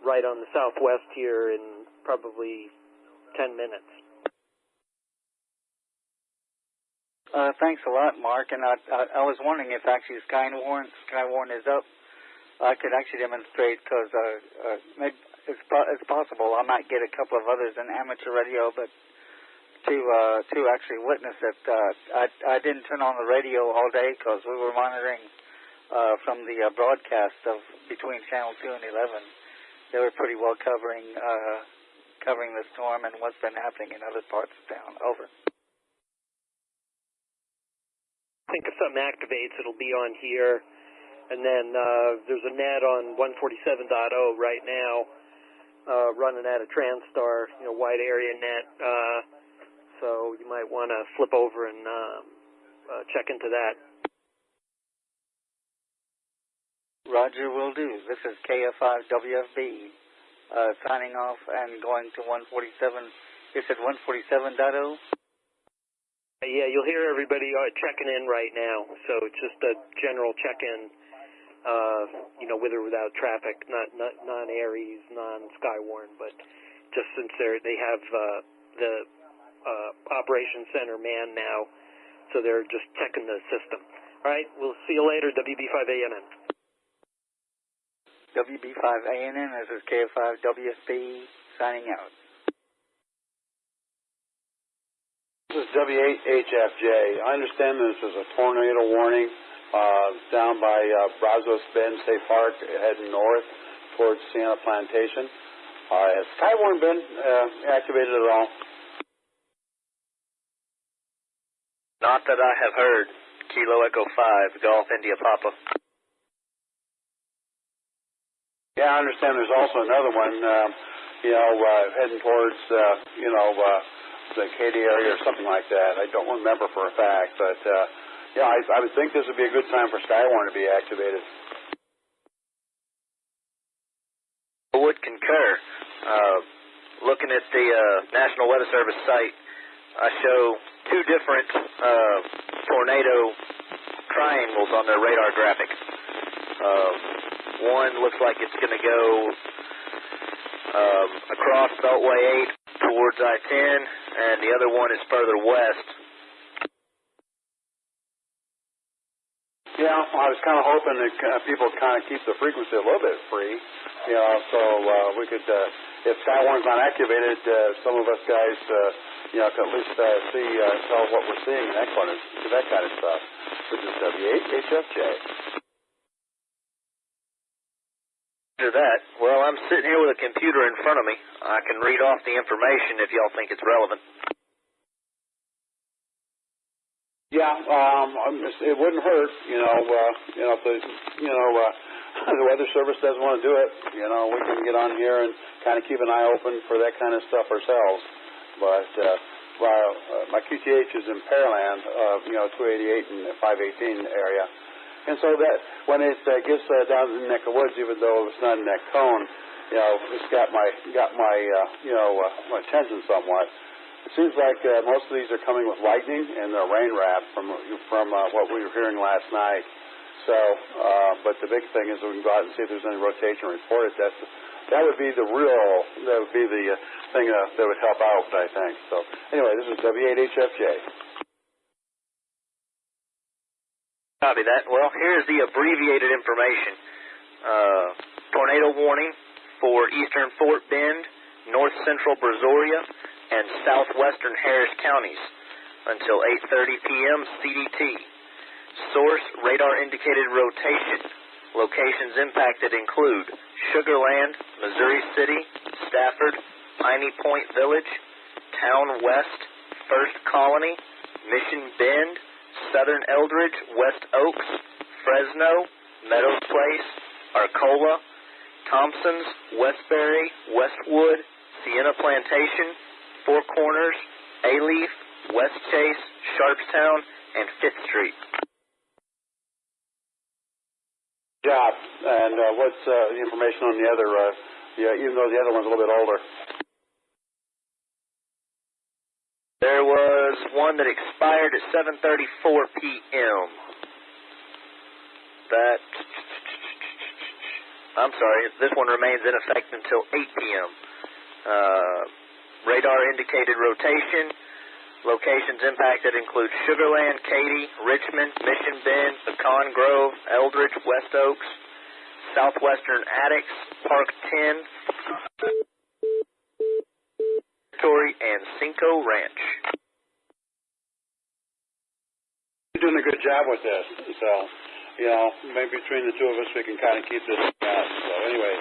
right on the southwest here in probably 10 minutes. Thanks a lot, Mark. And I was wondering if actually Skywarn is up. I could actually demonstrate because maybe it's possible I might get a couple of others in amateur radio, but to actually witness it. I didn't turn on the radio all day because we were monitoring from the broadcast of between Channel 2 and 11. They were pretty well covering the storm and what's been happening in other parts of town. Over. I think if something activates, it'll be on here. And then there's a net on 147.0 right now running out of Transtar, wide area net. So you might want to flip over and check into that. Roger, will do. This is KF5WFB signing off and going to 147. You said 147.0? Yeah, you'll hear everybody checking in right now. So it's just a general check-in, with or without traffic, not non-Aries, non-Skywarn, but just since they have the Operations Center manned now, so they're just checking the system. All right, we'll see you later, WB5ANN. WB5ANN, this is KF5WFB signing out. This is W8HFJ. I understand this is a tornado warning down by Brazos Bend State Park heading north towards Sienna Plantation. Has Skywarn been activated at all? Not that I have heard. Kilo Echo 5, Golf India Papa. Yeah, I understand there's also another one, heading towards, the Katy area or something like that. I don't remember for a fact, but, I would think this would be a good time for Skywarn to be activated. I would concur. Looking at the National Weather Service site, I show two different tornado triangles on their radar graphic. One looks like it's going to go across Beltway 8 towards I-10, and the other one is further west. Yeah, I was kind of hoping that people kind of keep the frequency a little bit free, so we could, if Skywarn's not activated, some of us guys, could at least tell what we're seeing and that kind of stuff. This is W8HFJ. After that, well, I'm sitting here with a computer in front of me. I can read off the information if y'all think it's relevant. Yeah, it wouldn't hurt, if the Weather Service doesn't want to do it, we can get on here and kind of keep an eye open for that kind of stuff ourselves. But my QTH is in Pearland, 288 and 518 area. And so that when it gets down in the neck of woods, even though it's not in that cone, it's got my attention somewhat. It seems like most of these are coming with lightning and they're rain wrapped from what we were hearing last night. So, but the big thing is we can go out and see if there's any rotation reported. That's that would be the thing that would help out, I think. So anyway, this is W8HFJ. Copy that. Well, here's the abbreviated information. Tornado warning for eastern Fort Bend, north central Brazoria, and southwestern Harris counties until 8:30 p.m. CDT. Source, radar indicated rotation. Locations impacted include Sugar Land, Missouri City, Stafford, Piney Point Village, Town West, First Colony, Mission Bend, Southern Eldridge, West Oaks, Fresno, Meadows Place, Arcola, Thompsons, Westbury, Westwood, Sienna Plantation, Four Corners, A-Leaf, West Chase, Sharpstown, and 5th Street. Job. And what's the information on the other, even though the other one's a little bit older? There was one that expired at 7:34 p.m. I'm sorry, this one remains in effect until 8 p.m. Radar indicated rotation. Locations impacted include Sugar Land, Katy, Richmond, Mission Bend, Pecan Grove, Eldridge, West Oaks, Southwestern Attucks, Park 10, Victory, and Cinco Ranch. You're doing a good job with this. So, maybe between the two of us we can kind of keep this out. So anyway,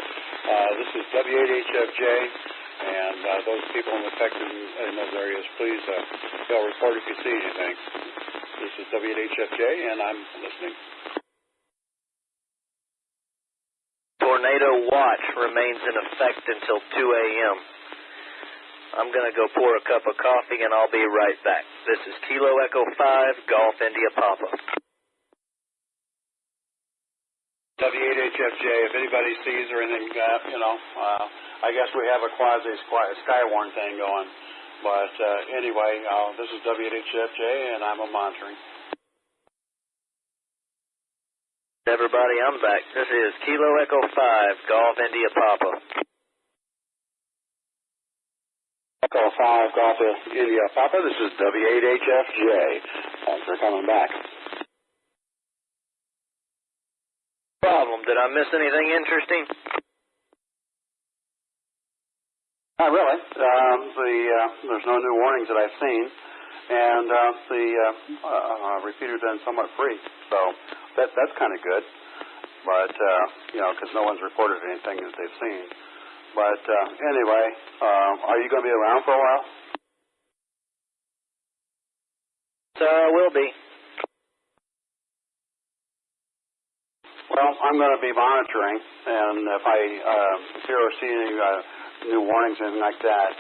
this is W8HFJ. And those people affected in those areas, please report if you see anything. This is W8HFJ, and I'm listening. Tornado watch remains in effect until 2 a.m. I'm going to go pour a cup of coffee, and I'll be right back. This is Kilo Echo 5, Golf India Papa. W8HFJ, if anybody sees or anything, I guess we have a quasi-skywarn thing going. But anyway, this is W8HFJ, and I'm monitoring. Everybody, I'm back. This is Kilo Echo 5, Golf India Papa. Echo 5, Golf India Papa. This is W8HFJ. Thanks for coming back. Problem. Did I miss anything interesting? Not really. There's no new warnings that I've seen, and the repeater's been somewhat free, so that's kind of good. But because no one's reported anything that they've seen. But anyway, are you going to be around for a while? Will be. Well, I'm going to be monitoring, and if I hear or see any new warnings or anything like that,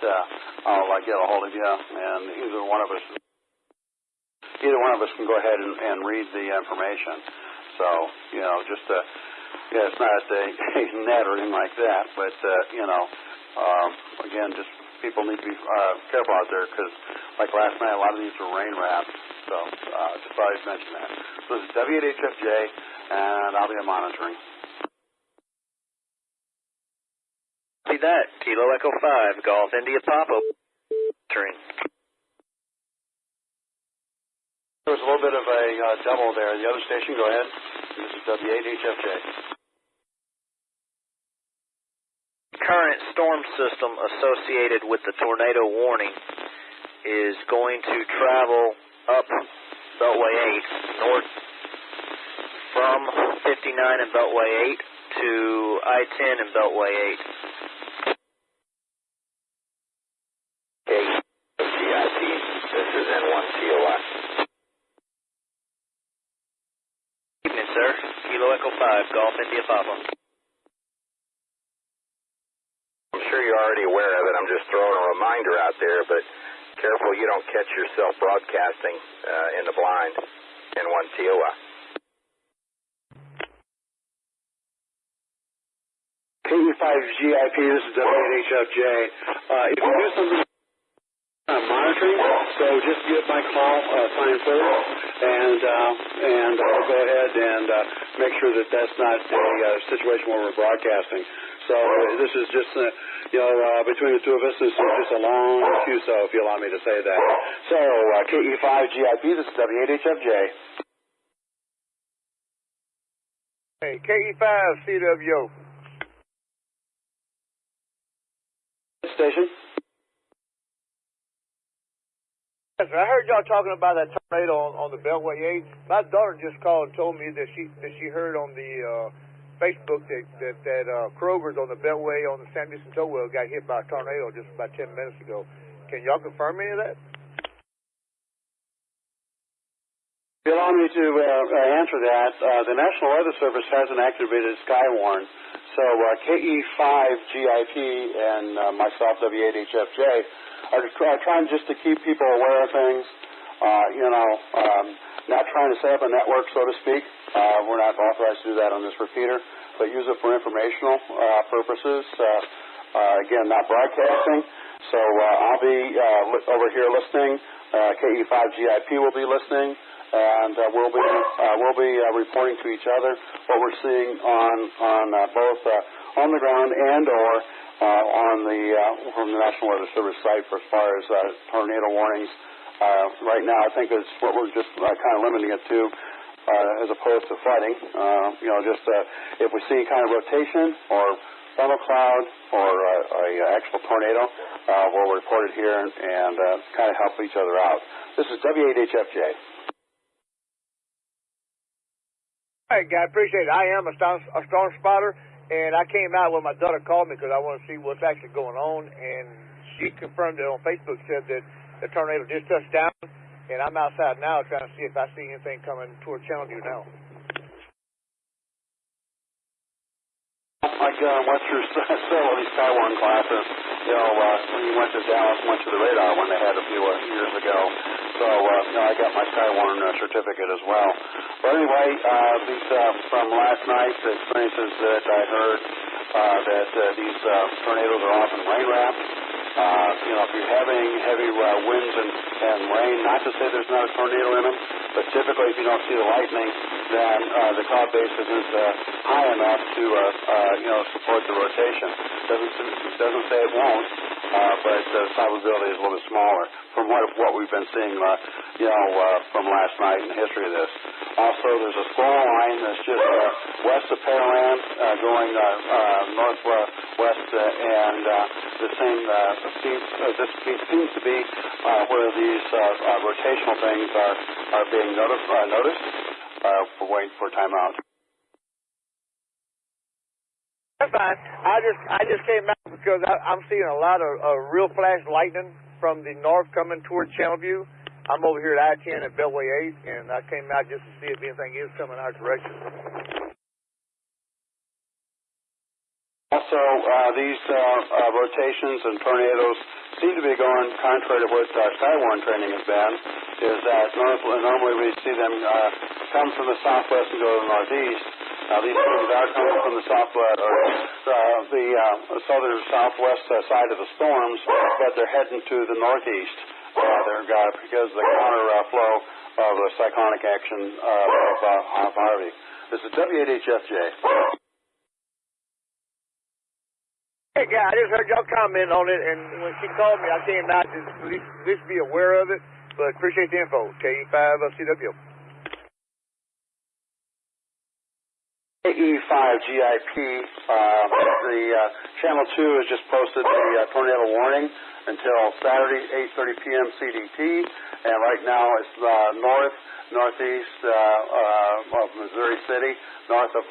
I'll get a hold of you, and either one of us can go ahead and read the information. So, it's not a net or anything like that, but again, just people need to be careful out there because, like last night, a lot of these were rain wrapped. So, just thought I'd mention that. So this is W8HFJ, and I'll be monitoring. See that? Kilo Echo 5, Golf India Papa. There was a little bit of a double there. The other station, go ahead. This is W8HFJ. Current storm system associated with the tornado warning is going to travel up Beltway 8 north from 59 and Beltway 8 to I-10 and Beltway 8. Okay, GIP, this is N1COI. Evening, sir. Kilo Echo 5, Golf India Papa. I'm sure you're already aware of it. I'm just throwing a reminder out there, but careful you don't catch yourself broadcasting in the blind. N1COI. KE5GIP, this is W8HFJ. If you do something monitoring, so just give my call sign first, and I'll go ahead and make sure that that's not a situation where we're broadcasting. So this is just, between the two of us, this is just a long QSO, if you allow me to say that. So KE5GIP, this is W8HFJ. Hey, KE5CWO. Station. Yes, sir. I heard y'all talking about that tornado on the Beltway 8. My daughter just called and told me that she heard on the Facebook that Kroger's on the Beltway on the San Luis Towwell got hit by a tornado just about 10 minutes ago. Can y'all confirm any of that? If you allow me to answer that, the National Weather Service hasn't activated Skywarn, so KE5GIP and myself, W8HFJ, are trying just to keep people aware of things, not trying to set up a network, so to speak. We're not authorized to do that on this repeater, but use it for informational purposes. Again, not broadcasting. So I'll be over here listening. KE5GIP will be listening, and we'll be reporting to each other what we're seeing on both on the ground and or from the National Weather Service site for as far as tornado warnings. Right now, I think it's what we're just kind of limiting it to, as opposed to flooding. If we see kind of rotation or funnel cloud or a actual tornado, we'll report it here and kind of help each other out. This is W8HFJ. All right, guy, appreciate it. I am a storm spotter, and I came out when my daughter called me because I want to see what's actually going on, and she confirmed it on Facebook, said that the tornado just touched down, and I'm outside now trying to see if I see anything coming toward Channelview now. I went through several of these Skywarn classes. We went to Dallas, went to the radar when they had a few years ago. So, I got my Skywarn certificate as well. But anyway, these from last night, the experiences that I heard, that these tornadoes are often rain wrapped. If you're having heavy winds and rain, not to say there's not a tornado in them, but typically if you don't see the lightning, then the cloud base isn't high enough to support the rotation. Doesn't say it won't, but the probability is a little bit smaller from what we've been seeing, from last night in the history of this. Also, there's a squall line that's just west of Pearland, going northwest, and the same. This seems to be where these rotational things are being noticed. We're waiting for timeout. That's fine. I just came out because I'm seeing a lot of real flash lightning from the north coming toward Channelview. I'm over here at I-10 at Beltway 8, and I came out just to see if anything is coming our direction. Also, these rotations and tornadoes seem to be going contrary to what Skywarn training has been, is that normally we see them come from the southwest and go to the northeast. These things are coming from the southwest, or the southern southwest side of the storms, but they're heading to the northeast. Because of the counter flow of the cyclonic action of Harvey. This is W8HFJ. Hey, guy, I just heard y'all comment on it, and when she called me, I came out to at least be aware of it, but appreciate the info. KE5CW. KE5GIP, the Channel 2 has just posted the tornado warning until Saturday, 8:30 p.m. CDT, and right now it's northeast of Missouri City, north of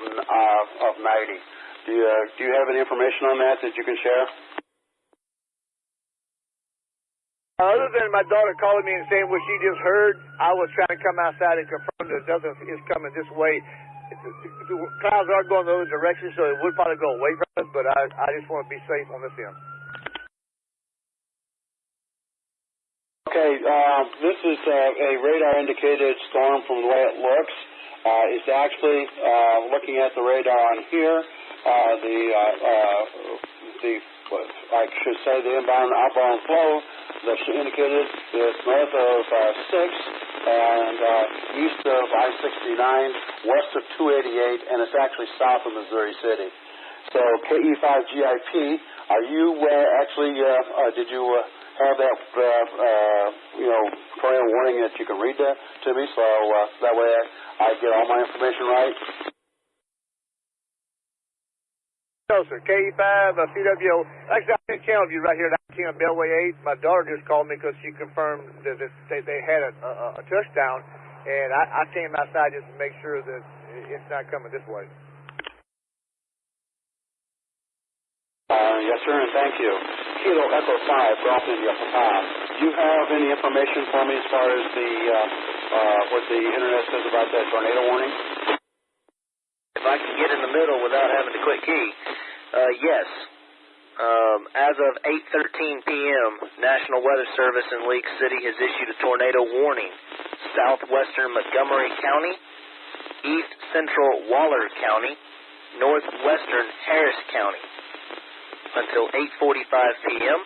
90. Do you have any information on that you can share? Other than my daughter calling me and saying what she just heard, I was trying to come outside and confirm that nothing is coming this way. The clouds are going the other direction, so it would probably go away from us, but I just want to be safe on this end. Okay, this is a radar-indicated storm from the way it looks. It's actually, looking at the radar on here, the I should say the outbound flow that's indicated is north of 6 and east of I-69, west of 288, and it's actually south of Missouri City. So KE5GIP, are you did you have that, tornado warning that you can read that to me, so that way I get all my information right? No, sir. KE5, CWO. Actually, I'm in channel view right here at I-10 Beltway 8. My daughter just called me because she confirmed that they had a touchdown, and I came outside just to make sure that it's not coming this way. Yes, sir, and thank you. Kilo Echo 5, Golf India Papa. Do you have any information for me as far as what the internet says about that tornado warning? If I can get in the middle without having to click key, yes. As of 8:13 p.m., National Weather Service in League City has issued a tornado warning. Southwestern Montgomery County, East Central Waller County, Northwestern Harris County, until 8:45 p.m.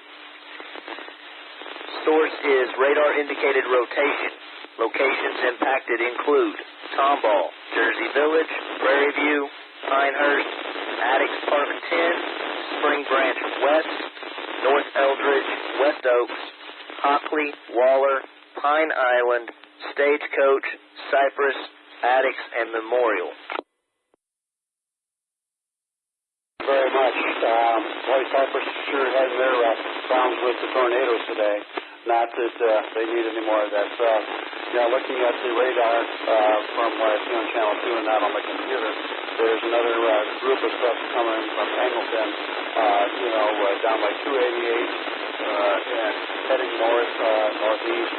Source is radar indicated rotation. Locations impacted include Tomball, Jersey Village, Prairie View, Pinehurst, Addicks Park 10, Spring Branch West, North Eldridge, West Oaks, Hockley, Waller, Pine Island, Stagecoach, Cypress, Addicks, and Memorial. Very much. Boy, Cypress sure has their problems with the tornadoes today. Not that they need any more of that stuff. Looking at the radar from what I see on Channel 2 and not on my computer, there's another group of stuff coming from Angleton, down by 288 and heading north, northeast.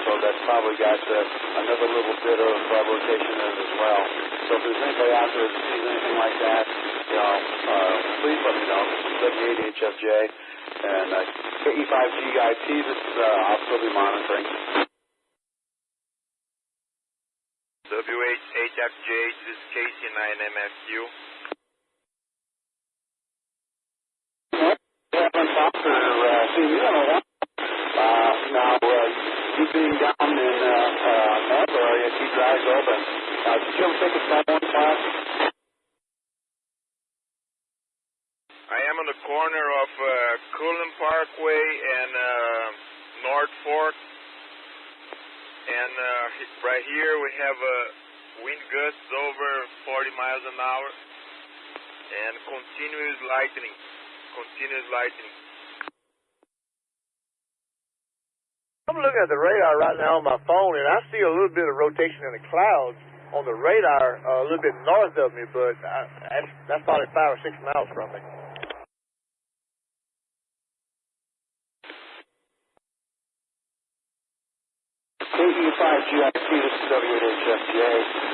So that's probably got another little bit of rotation in it as well. So if there's anybody out there that sees anything like that, please let me know. W8HFJ and KE5GIP, I'll still be monitoring. W8HFJ, this is Casey 9MFQ. Haven't talked or seen you in a while. Now, you being down in that area, keep your eyes open. Did you ever take a snowboard class? I am on the corner of Cullen Parkway and North Fork. And right here we have wind gusts over 40 miles an hour and continuous lightning. I'm looking at the radar right now on my phone, and I see a little bit of rotation in the clouds on the radar a little bit north of me, but that's probably 5 or 6 miles from me. KE5GIP, this is W8HFJ.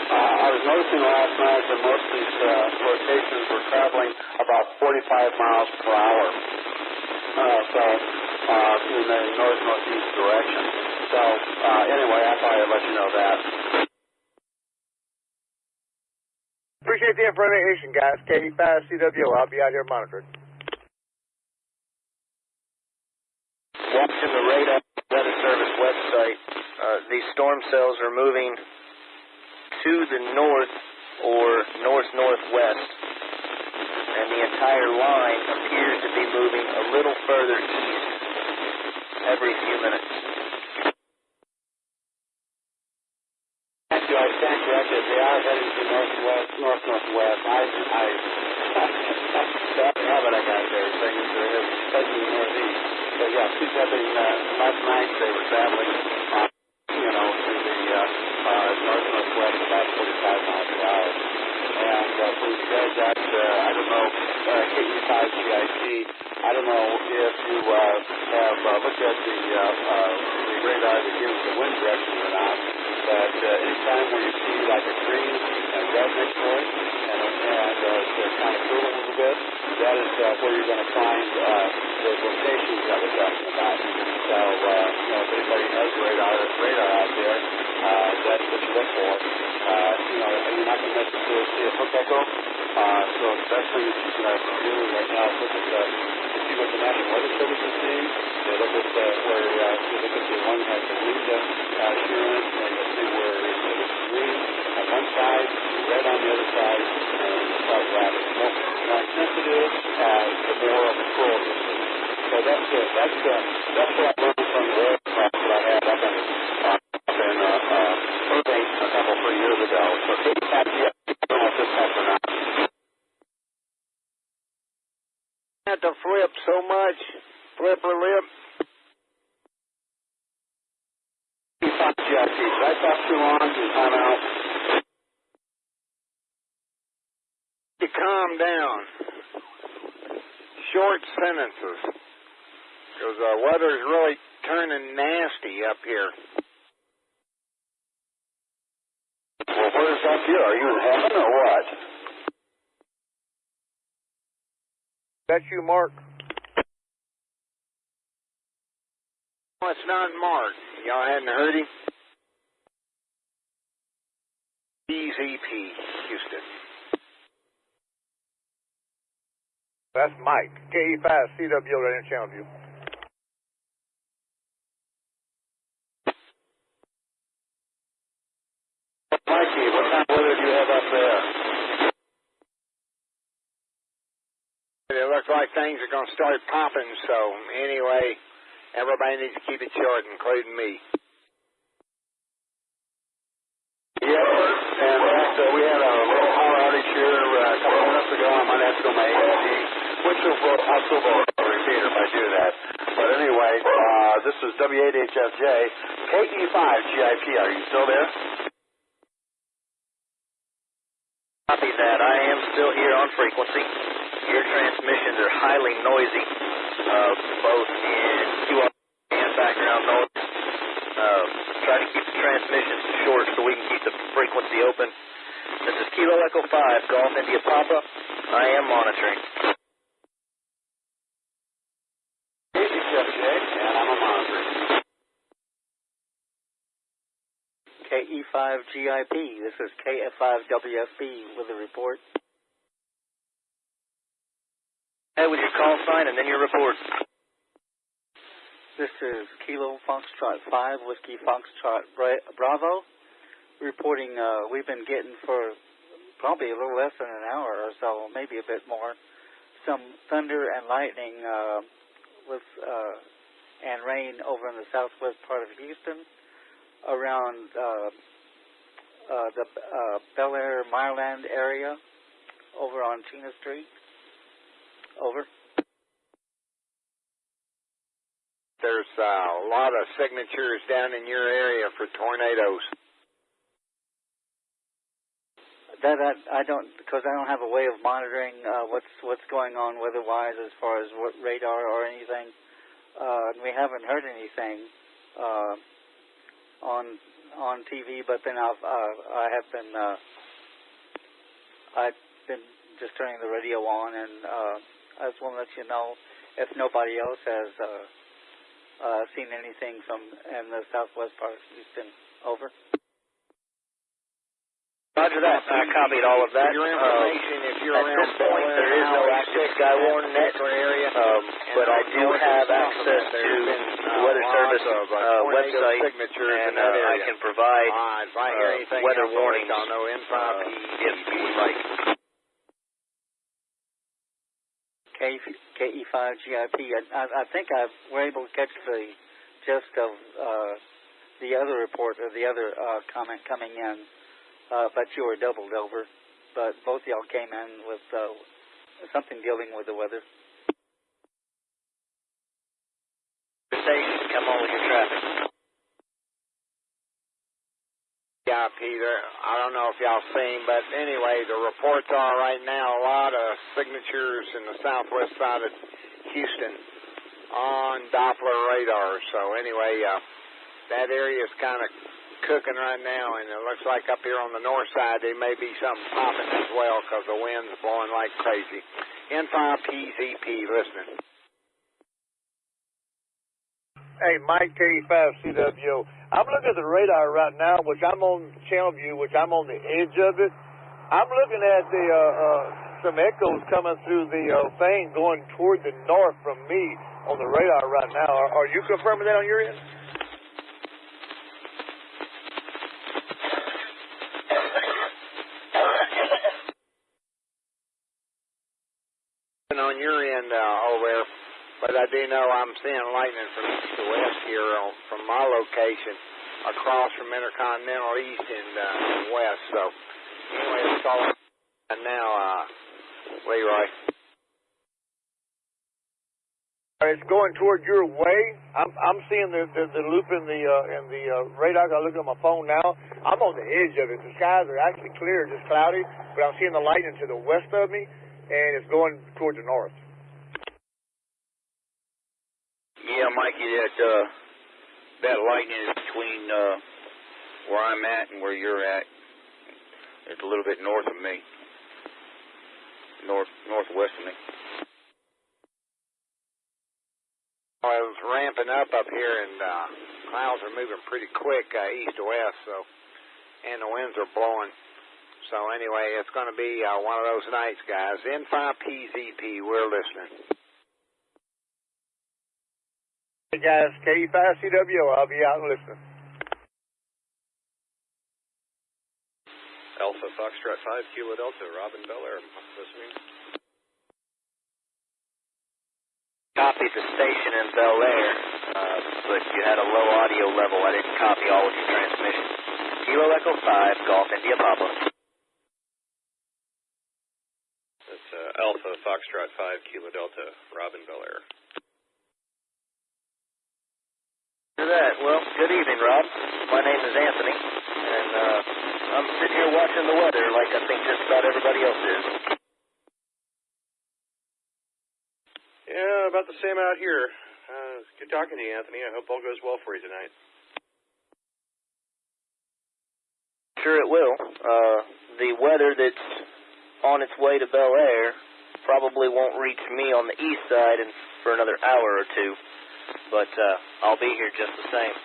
I was noticing last night that most of these rotations were traveling about 45 miles per hour. In the north-northeast direction. So, anyway, I thought I'd let you know that. Appreciate the information, guys. KE5CWO, I'll be out here monitoring. Watching the radar Weather Service website, these storm cells are moving to the north or north-northwest, and the entire line appears to be moving a little further east every few minutes. Actually, I stand corrected. They are heading to north-northwest. That habit I got there, saying they're heading northeast. But yeah, she's having, last night they were traveling, to the north-northwest about 45 miles per hour. And for you guys that, I don't know, KE5GIP, I don't know if you have looked at the radar that gives the wind direction or not, but anytime where you see like a green and red next to it, and it's kind of cool a little bit, that is where you're going to find the rotations that we're talking about. So, if anybody has radar out there, that's what you look for. You're not going to necessarily see a hook echo, so best thing that you can do right now is look at to see what the National Weather Service is seeing. They look at where you look at the one that has the wind shear in it, and you'll see where it's green on one side, red on the other side, and cloud black. The more intense it is, the more of a scroll you'll see. So that's what I learned from the weather class that I had up in Irving a couple 3 years ago. So take that I don't know if this helps or not. Have to flip so much. Flip or lip. Did I talk too long? Can you time out? You calm down. Short sentences. Because the weather's really turning nasty up here. Well, where's up here? Are you in heaven or what? That's you, Mark. No, it's not Mark. Y'all hadn't heard him? BZP, Houston. That's Mike. KE5CW right in Channelview. Mikey, what kind of weather do you have up there? It looks like things are going to start popping, so anyway, everybody needs to keep it short, including me. Yeah, and we had a little power outage here a couple of minutes ago. I might have to go my AID, which I'll still go a repeater if I do that. But anyway, this is W8HFJ, KE5GIP. Are you still there? Copy that. I am still here on frequency. Your transmissions are highly noisy, both in QR and background noise. Try to keep the transmissions short so we can keep the frequency open. This is Kilo Echo 5, Golf India Papa. I am monitoring. And I'm a monitor. KE5GIP. This is KF5WFB with a report. Hey, with your call sign and then your report. This is Kilo Foxtrot 5, Whiskey Foxtrot Bravo, reporting we've been getting for probably a little less than an hour or so, maybe a bit more, some thunder and lightning and rain over in the southwest part of Houston, around the Bel Air, Mireland area, over on Chena Street. Over. There's a lot of signatures down in your area for tornadoes. That I don't, because I don't have a way of monitoring what's going on weather-wise as far as what radar or anything. We haven't heard anything on TV, but then I've been just turning the radio on, and I just want to let you know if nobody else has seen anything from in the southwest part of Houston. Over. Roger that. I copied all of that. For your information, if you're at around this point, there is no active Skywarn net, but I do have access to the Weather Service website, and I can provide weather warnings if you would like. KE5GIP. I think we're able to catch the gist of the other report or the other comment coming in, but you were doubled over. But both of y'all came in with something dealing with the weather. Station, come on with your traffic. Yeah, Peter, I don't know if y'all seen, but anyway, the reports are right now a lot of signatures in the southwest side of Houston on Doppler radar. So anyway, that area is kind of cooking right now, and it looks like up here on the north side there may be something popping as well because the wind's blowing like crazy. N5PZP, listening. Hey, Mike K5CWO. I'm looking at the radar right now, which I'm on Channelview, which I'm on the edge of it. I'm looking at the some echoes coming through the thing going toward the north from me on the radar right now. Are you confirming that on your end? On your end over there, but I do know I'm seeing lightning from east to west here from my location across from Intercontinental East and West. So anyway, that's all now, Leroy. It's going toward your way. I'm seeing the loop in the radar. I look at my phone now. I'm on the edge of it. The skies are actually clear, just cloudy, but I'm seeing the lightning to the west of me, and it's going towards the north. Yeah, Mikey, that lightning is between where I'm at and where you're at. It's a little bit north of me, northwest of me. Well, it was ramping up here, and clouds are moving pretty quick east to west, so, and the winds are blowing. So anyway, it's going to be one of those nights, guys. N5PZP, we're listening. Hey guys, K5CWO, I'll be out and listening. Alpha Foxtrot 5 Kilo Delta, Robin Bel Air, listening. Copied the station in Bel Air, but you had a low audio level. I didn't copy all of your transmission. Kilo Echo 5, Golf India Papa. That's Alpha Foxtrot 5 Kilo Delta, Robin Bel Air. That. Well, good evening, Rob. My name is Anthony, and I'm sitting here watching the weather like I think just about everybody else is. Yeah, about the same out here. Good talking to you, Anthony. I hope all goes well for you tonight. Sure it will. The weather that's on its way to Bel Air probably won't reach me on the east side for another hour or two, but I'll be here just the same.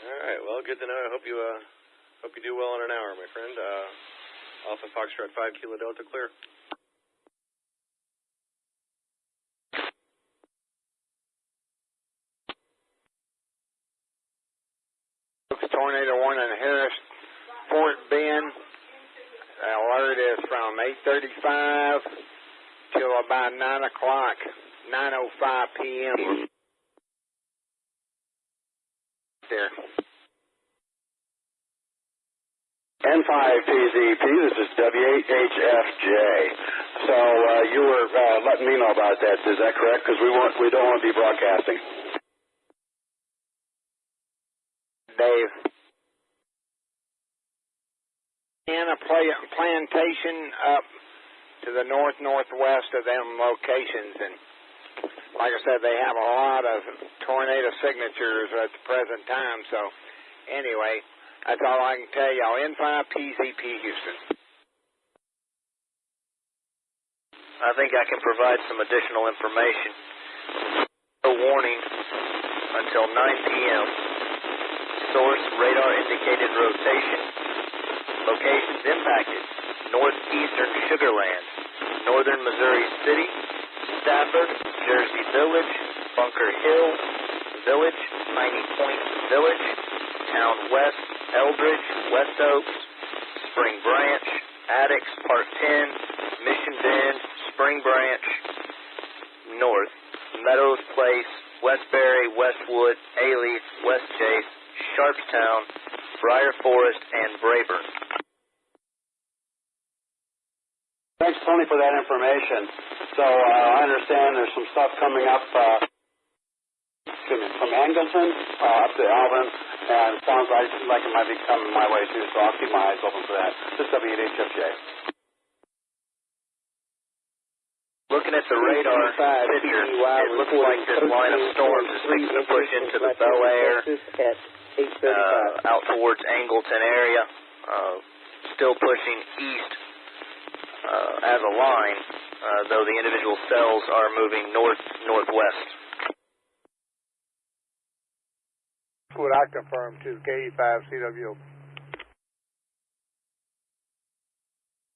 All right, well, good to know. I hope you do well in an hour, my friend. Alpha Foxtrot 5 Kilo Delta, clear. Tornado warning in Harris, Fort Bend. The alert is from 8:35 till about 9 o'clock, 9:05 p.m. There. N5PZP, this is W8HFJ. So you were letting me know about that. Is that correct? Because we don't want to be broadcasting. Dave. In a plantation up to the northwest of them locations, and like I said, they have a lot of tornado signatures at the present time. So anyway, that's all I can tell y'all. N5PZP Houston. I think I can provide some additional information. No warning until 9 p.m. Source, radar indicated rotation. Locations impacted: northeastern Sugar Land, northern Missouri City, Stafford, Jersey Village, Bunker Hill Village, Piney Point Village, Town West, Eldridge, West Oaks, Spring Branch, Addicts, Park 10, Mission Bend, Spring Branch, North, Meadows Place, Westbury, Westwood, Alief, West Chase, Sharpstown, Briar Forest, and Brayburn. Thanks, Tony, for that information. So I understand there's some stuff coming up from Angleton up to Alvin, and it sounds like it might be coming my way too, so I'll keep my eyes open for that. This is W8HFJ. Looking at the radar picture, it looks like this line of storms is fixing to push into the Bel Air, out towards Angleton area, still pushing east as a line, though the individual cells are moving northwest. That's what I confirmed too, K5CWO.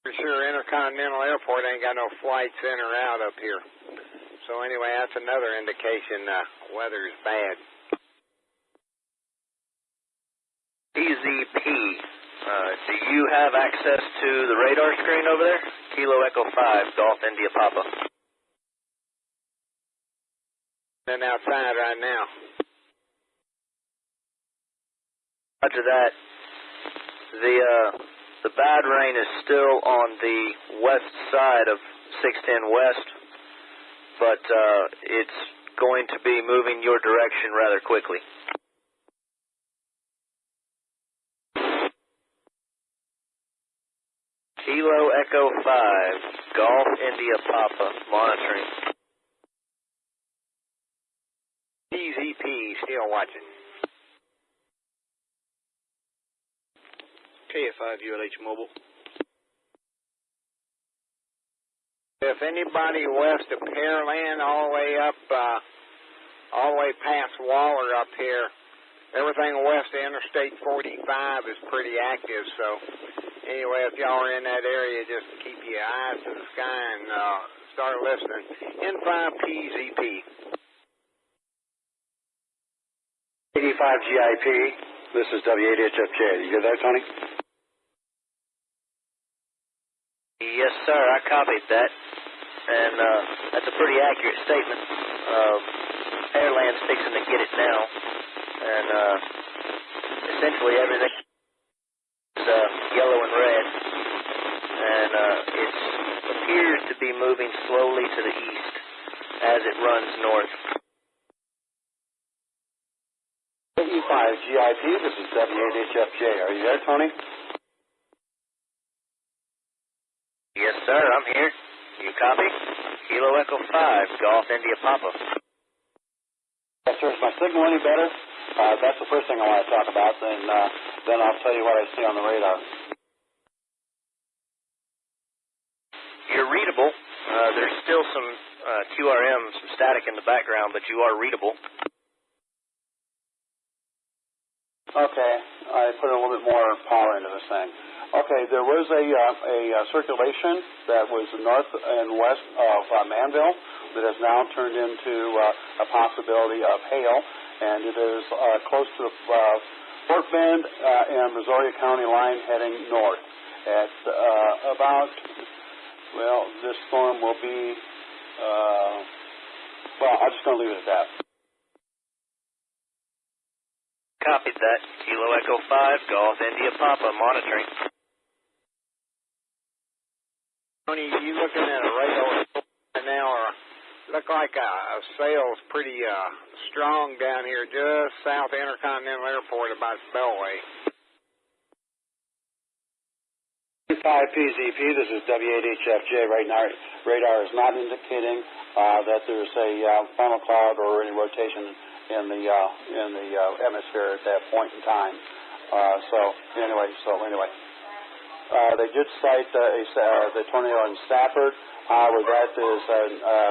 For sure, Intercontinental Airport ain't got no flights in or out up here. So anyway, that's another indication weather's bad. PZP, do you have access to the radar screen over there? Kilo Echo 5, Golf India Papa. Been outside right now. Roger that. The bad rain is still on the west side of 610 West, but it's going to be moving your direction rather quickly. Kilo Echo 5, Golf India Papa, monitoring. PZP, still watching. KF5 ULH Mobile. If anybody west of Pearland, all the way up, all the way past Waller up here, everything west of Interstate 45 is pretty active. So anyway, if y'all are in that area, just keep your eyes to the sky and start listening. N5PZP. 85 GIP, this is W8HFJ. You get that, Tony? Yes, sir, I copied that. And that's a pretty accurate statement. Airland's fixing to get it now. And essentially everything is yellow and red. And it appears to be moving slowly to the east as it runs north. 85 GIP, this is W8HFJ. Are you there, Tony? Yes, sir, I'm here. You copy? Kilo Echo 5, Golf India Papa. Yes, sir. Is my signal any better? That's the first thing I want to talk about, then I'll tell you what I see on the radar. You're readable. There's still some QRM, some static in the background, but you are readable. Okay, I put a little bit more power into this thing. Okay, there was a circulation that was north and west of Manville that has now turned into a possibility of hail, and it is close to the Fort Bend and Missouri County line heading north. At about, well, this storm will be, well, I'm just going to leave it at that. Copied that. Kilo Echo 5, Golf India Papa, monitoring. Tony, you looking at a radar right now, or look like a sail's pretty strong down here just south of Intercontinental Airport about Spellway. 5 PZP, this is W8HFJ. Right now, radar is not indicating that there's a funnel cloud or any rotation in the atmosphere at that point in time. So anyway. They did cite the tornado in Stafford. However, that is,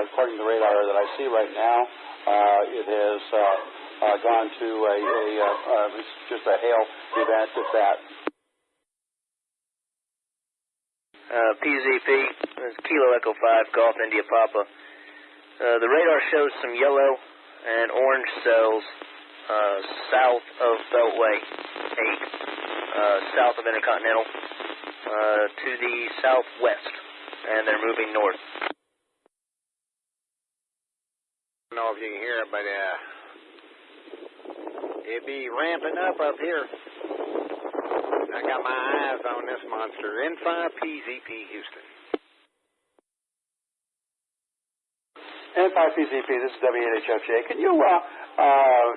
according to the radar that I see right now, it has gone to just a hail event at that. PZP, Kilo Echo 5, Golf India Papa. The radar shows some yellow and orange cells south of Beltway 8, south of Intercontinental, to the southwest, and they're moving north. I don't know if you can hear it, but it'd be ramping up here. I got my eyes on this monster. N5PZP Houston. N5PZP, this is W8HFJ. Can you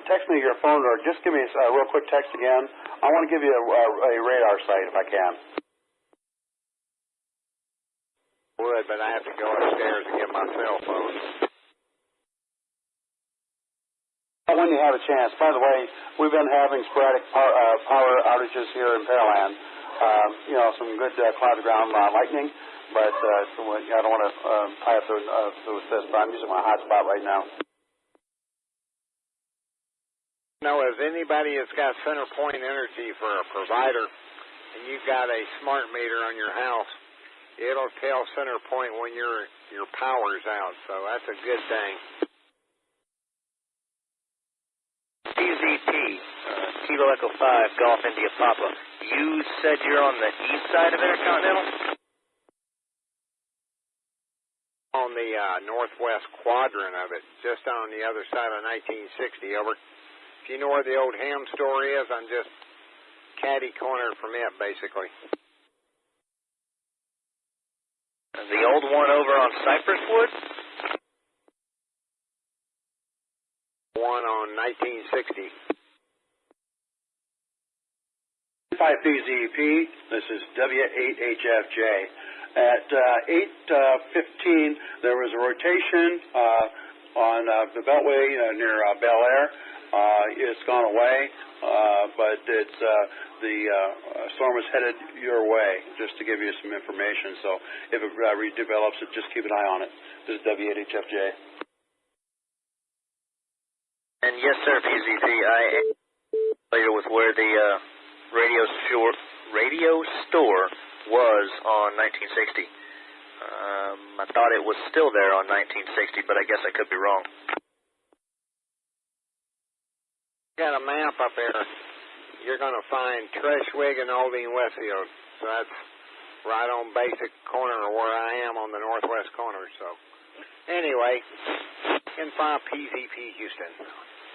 text me your phone, or just give me a real quick text again? I want to give you a radar site if I can. Would, but I have to go upstairs and get my cell phone. When you have a chance. By the way, we've been having sporadic power outages here in Pearland. Some good cloud to ground lightning, but I don't want to tie up with this, but I'm using my hotspot right now. As anybody that's got center point energy for a provider, and you've got a smart meter on your house, it'll tell center point when your power's out, so that's a good thing. PZP, Kilo Echo 5, Golf India Papa. You said you're on the east side of Intercontinental? On the northwest quadrant of it, just on the other side of 1960, over. If you know where the old ham store is, I'm just catty corner from it, basically. The old one over on Cypress Wood? One on 1960. 5PZP, this is W8HFJ. At 8:15, there was a rotation on the Beltway near Bel Air. It's gone away, but it's the storm is headed your way, just to give you some information. So if it redevelops, just keep an eye on it. This is W8HFJ. And yes, sir, PZP, I am familiar with where the radio store was on 1960. I thought it was still there on 1960, but I guess I could be wrong. Got a map up there. You're going to find Treshwig and Olding Westfield. So that's right on basic corner where I am on the northwest corner. So anyway, N5 PZP Houston.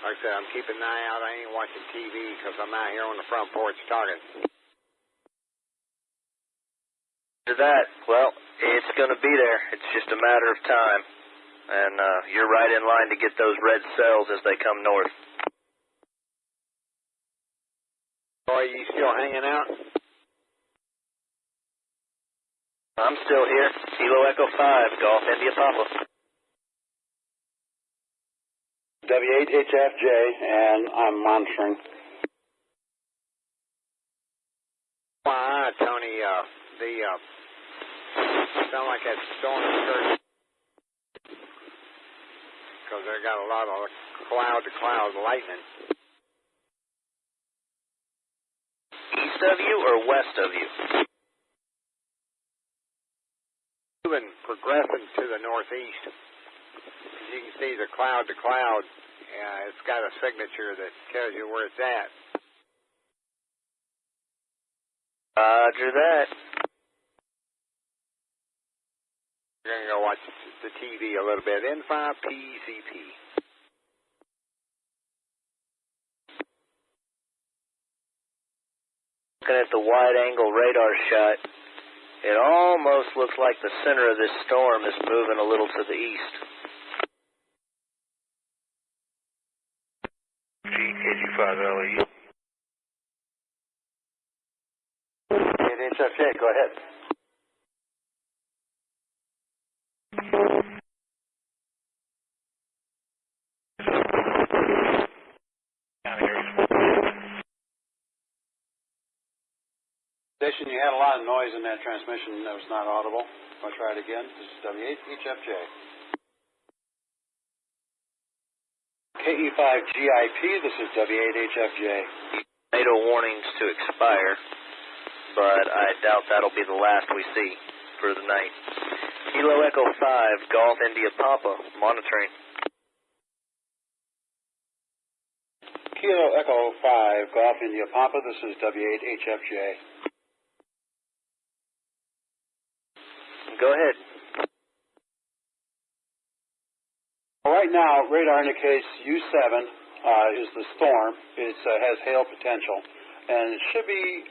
Like I said, I'm keeping an eye out. I ain't watching TV because I'm out here on the front porch talking. To that, well, it's going to be there. It's just a matter of time. And you're right in line to get those red cells as they come north. Boy, you still hanging out? I'm still here. Kilo Echo 5, Golf India Papa. W8HFJ, and I'm monitoring. Why, Tony, sound like that storm occurred because they got a lot of cloud-to-cloud lightning. East of you or west of you? Moving, progressing to the northeast. As you can see, the cloud-to-cloud, it's got a signature that tells you where it's at. Roger that. We're going to go watch the TV a little bit. N5PZP. Looking at the wide-angle radar shot, it almost looks like the center of this storm is moving a little to the east. KG5LE. HFJ, go ahead. Station, you had a lot of noise in that transmission that was not audible. I'll try it again. This is W8HFJ. KE5GIP, this is W8HFJ. NATO warnings to expire, but I doubt that'll be the last we see for the night. Kilo Echo 5, Golf India Papa, monitoring. Kilo Echo 5, Golf India Papa, this is W8HFJ. Go ahead. Right now, radar indicates U7 is the storm. It has hail potential, and it should be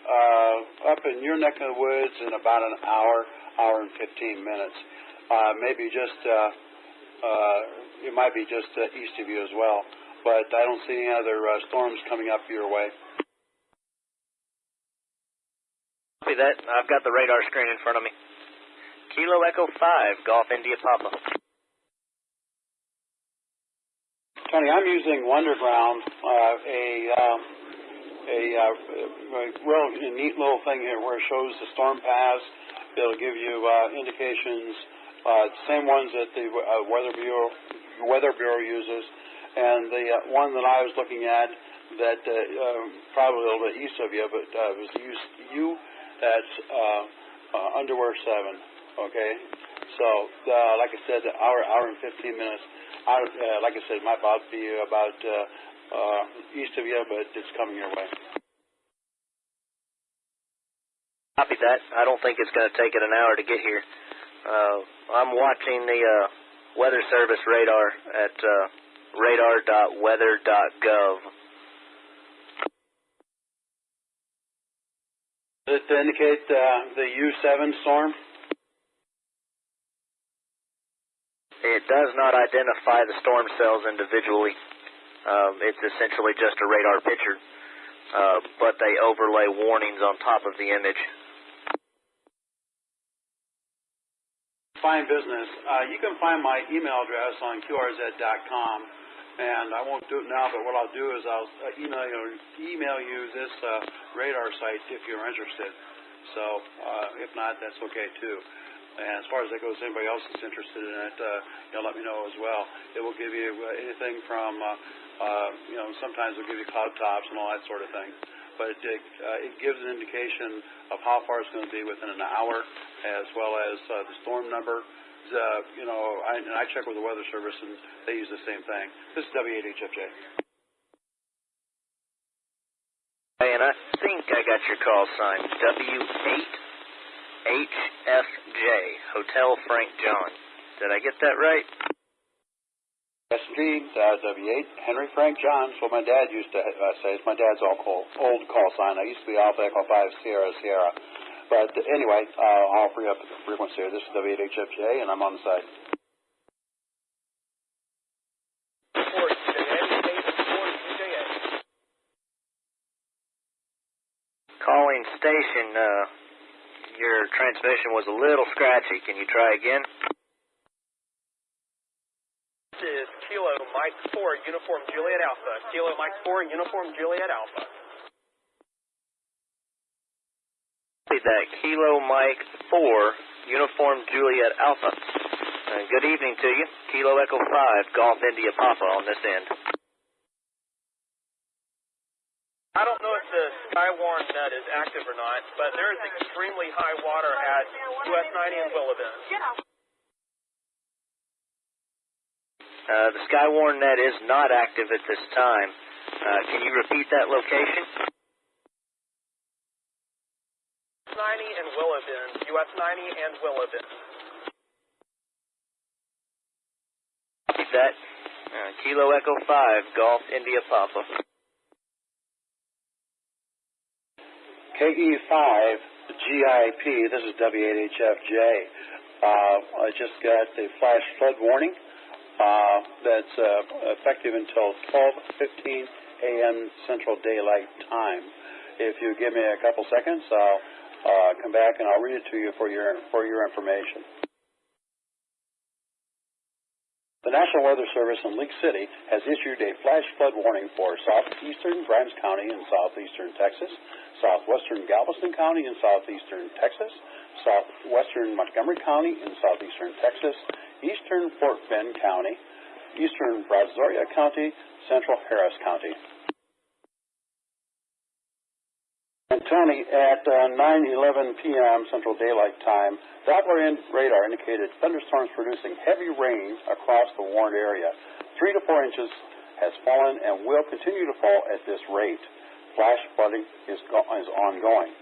up in your neck of the woods in about an hour and 15 minutes. Maybe just it might be just east of you as well, but I don't see any other storms coming up your way. Copy that. I've got the radar screen in front of me. Kilo Echo 5, Golf India Papa. Tony, I'm using Wonderground, a real neat little thing here where it shows the storm paths. It'll give you indications, same ones that the Weather Bureau uses, and the one that I was looking at that probably a little bit east of you, but it was U. That's Underwear 7. Okay, so like I said, hour and 15 minutes. Like I said, my boat will be about east of you, but it's coming your way. Copy that. I don't think it's going to take it an hour to get here. I'm watching the Weather Service radar at radar.weather.gov. Does it indicate the U7 storm? It does not identify the storm cells individually. It's essentially just a radar picture, but they overlay warnings on top of the image. Fine business. You can find my email address on qrz.com, and I won't do it now, but what I'll do is I'll email you this radar site if you're interested. So if not, that's okay too. And as far as that goes, anybody else that's interested in it, let me know as well. It will give you anything from, sometimes it'll give you cloud tops and all that sort of thing. But it gives an indication of how far it's going to be within an hour, as well as the storm number. I check with the Weather Service, and they use the same thing. This is W8HFJ. Hey, and I think I got your call sign, W8HFJ, Hotel Frank John. Did I get that right? Yes, indeed. W8 Henry Frank John. That's what my dad used to say. It's my dad's old call sign. I used to be Alpha Echo 5 Sierra Sierra. But anyway, I'll free up the frequency here. This is W8HFJ, and I'm on the side. Calling station, your transmission was a little scratchy. Can you try again? This is Kilo Mike 4, Uniform Juliet Alpha. Kilo Mike 4, Uniform Juliet Alpha. That Kilo Mike 4, Uniform Juliet Alpha. Good evening to you. Kilo Echo 5, Golf India Papa on this end. I don't know if the Skywarn net is active or not, but there is extremely high water at US 90 and Willowbend. The Skywarn net is not active at this time. Can you repeat that location? 90 and Willowbend. US 90 and Willowbend. Copy that. Kilo Echo 5, Golf India Papa. KE5 GIP, this is W8HFJ. I just got a flash flood warning that's effective until 12:15 a.m. Central Daylight Time. If you give me a couple seconds, I'll come back and I'll read it to you for your information. The National Weather Service in League City has issued a flash flood warning for southeastern Grimes County in southeastern Texas, southwestern Galveston County in southeastern Texas, southwestern Montgomery County in southeastern Texas, eastern Fort Bend County, eastern Brazoria County, central Harris County. And Tony, at 9:11 p.m. Central Daylight Time, Doppler radar indicated thunderstorms producing heavy rain across the warned area. 3 to 4 inches has fallen and will continue to fall at this rate. Flash flooding is ongoing.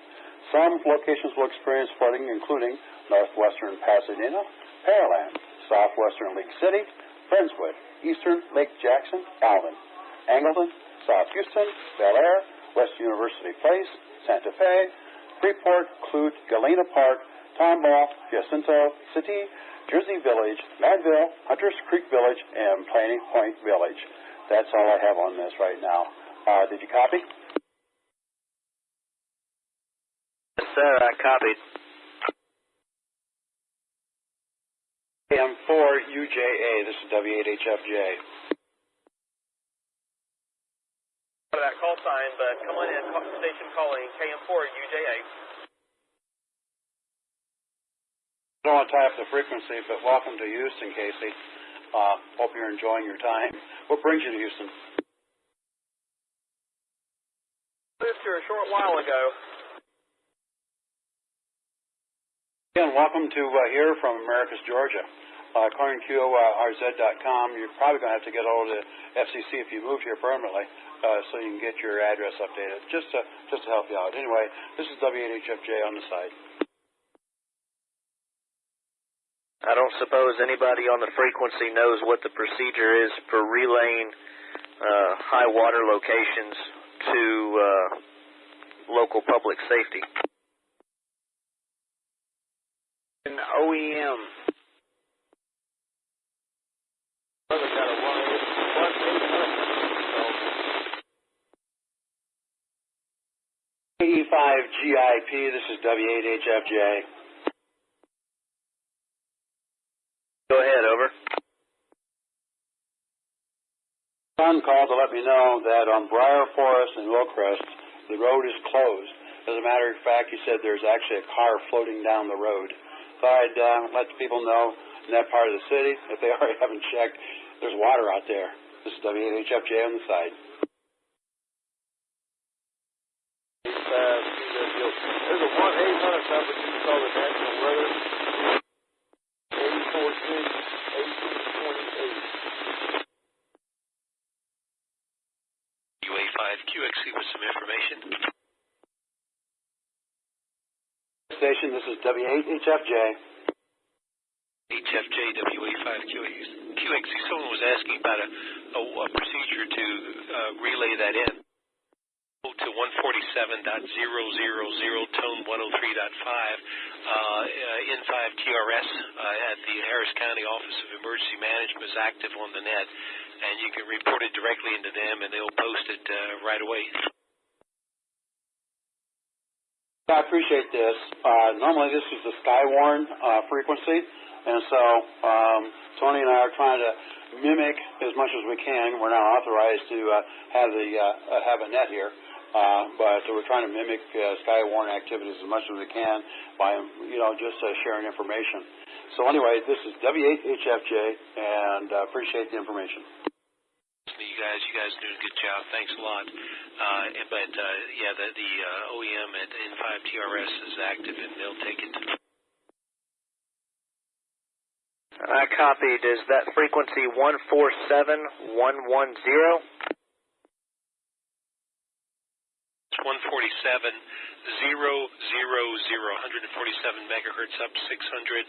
Some locations will experience flooding, including northwestern Pasadena, Pearland, southwestern League City, Friendswood, eastern Lake Jackson, Alvin, Angleton, South Houston, Bel Air, West University Place, Santa Fe, Freeport, Clute, Galena Park, Tomball, Jacinto City, Jersey Village, Madville, Hunters Creek Village, and Planning Point Village. That's all I have on this right now. Did you copy? Yes, sir, I copied. KM4UJA, this is W8HFJ. That call sign, but come on in, station calling KM4UJA. I don't want to tie up the frequency, but welcome to Houston, Casey. Hope you're enjoying your time. What brings you to Houston? Moved here a short while ago. Again, welcome to here from Americus, Georgia. According to QRZ.com, you're probably going to have to get hold of the FCC if you moved here permanently, so you can get your address updated, just to help you out. Anyway, this is W8HFJ on the side. I don't suppose anybody on the frequency knows what the procedure is for relaying high water locations to local public safety. An OEM. KE5GIP, this is W8HFJ. Go ahead, over. Son called to let me know that on Briar Forest and Willcrest, the road is closed. As a matter of fact, he said there's actually a car floating down the road. So I'd let the people know in that part of the city, if they already haven't checked, there's water out there. This is W8HFJ on the side. There's a 1-800 number you can call the National Weather. 846-1828. UA5QXC with some information. Station, this is W8HFJ. HFJ WA5QXC. Someone was asking about a procedure to relay that in to 147.000, tone 103.5, N5TRS at the Harris County Office of Emergency Management is active on the net, and you can report it directly into them, and they'll post it right away. I appreciate this. Normally this is the Skywarn frequency, and so Tony and I are trying to mimic as much as we can. We're now authorized to have a net here, but we're trying to mimic Skywarn activities as much as we can by just sharing information. So anyway, this is W8HFJ, and appreciate the information. You guys doing a good job. Thanks a lot. The OEM at N5TRS is active, and they'll take it. I copied. Is that frequency 147.110? It's 147.000, 147 megahertz up 600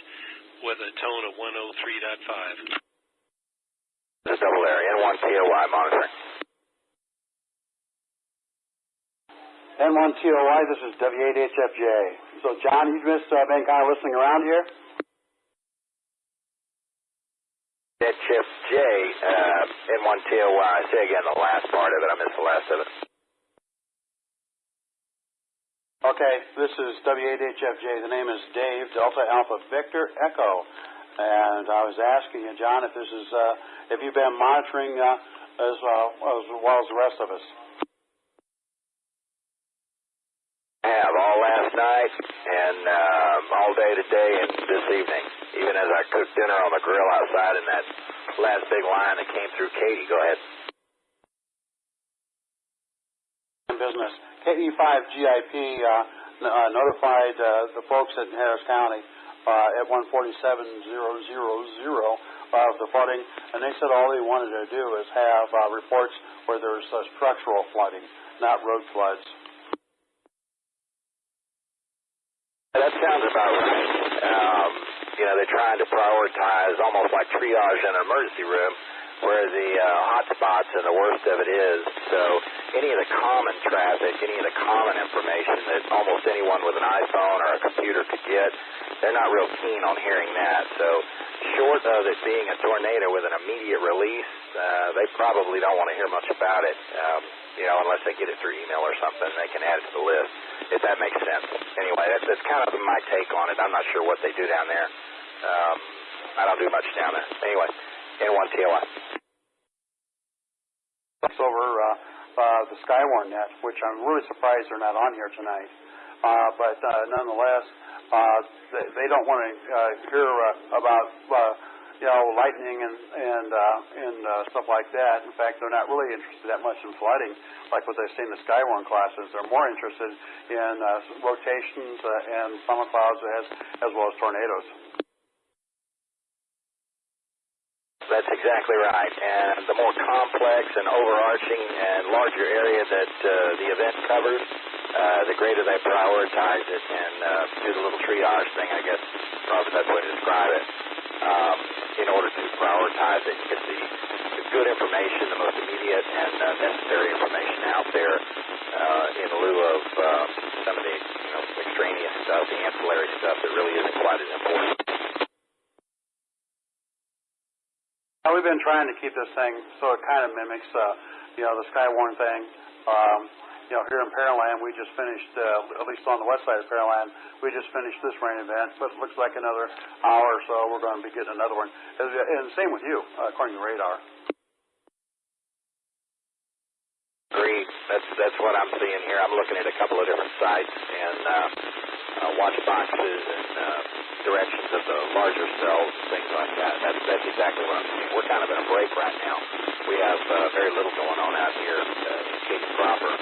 with a tone of 103.5. This is double area, N1TOY monitoring. N1TOY, this is W8HFJ. So, John, you've just been kind of listening around here? HFJ, N1TOY. Say again the last part of it. I missed the last of it. Okay, this is W8HFJ. The name is Dave, Delta Alpha Victor Echo. And I was asking you, John, if this is, if you've been monitoring as well as the rest of us. I have all last night and all day today and this evening. Even as I cooked dinner on the grill outside in that last big line that came through Katy. Go ahead. Business. KE5GIP notified the folks in Harris County at 147.000 of the flooding, and they said all they wanted to do is have reports where there's structural flooding, not road floods. That sounds about right. They're trying to prioritize almost like triage in an emergency room where the hot spots and the worst of it is. So any of the common traffic, any of the common information that almost anyone with an iPhone or a computer could get, they're not real keen on hearing that. So short of it being a tornado with an immediate release, they probably don't want to hear much about it, unless they get it through email or something. They can add it to the list, if that makes sense. Anyway, that's kind of my take on it. I'm not sure what they do down there. I don't do much down there. Anyway, N1TOI. That's over the Skywarn net, which I'm really surprised they're not on here tonight. But nonetheless, they don't want to hear about lightning and stuff like that. In fact, they're not really interested that much in flooding, like what they see in the Skywarn classes. They're more interested in rotations and summer clouds as well as tornadoes. That's exactly right. And the more complex and overarching and larger area that the event covers, the greater they prioritize it and do the little triage thing, I guess, probably the best way to describe it. In order to prioritize it, get the good information, the most immediate and necessary information out there in lieu of some of the extraneous stuff, the ancillary stuff that really isn't quite as important. We've been trying to keep this thing so it kind of mimics, the Skywarn thing. Here in Pearland, we just finished, at least on the west side of Pearland, we just finished this rain event, but it looks like another hour or so we're going to be getting another one. And same with you, according to radar. Agreed. That's what I'm seeing here. I'm looking at a couple of different sites and watch boxes and directions of the larger cells and things like that. That's exactly what I'm seeing. We're kind of in a break right now. We have very little going on out here in King proper.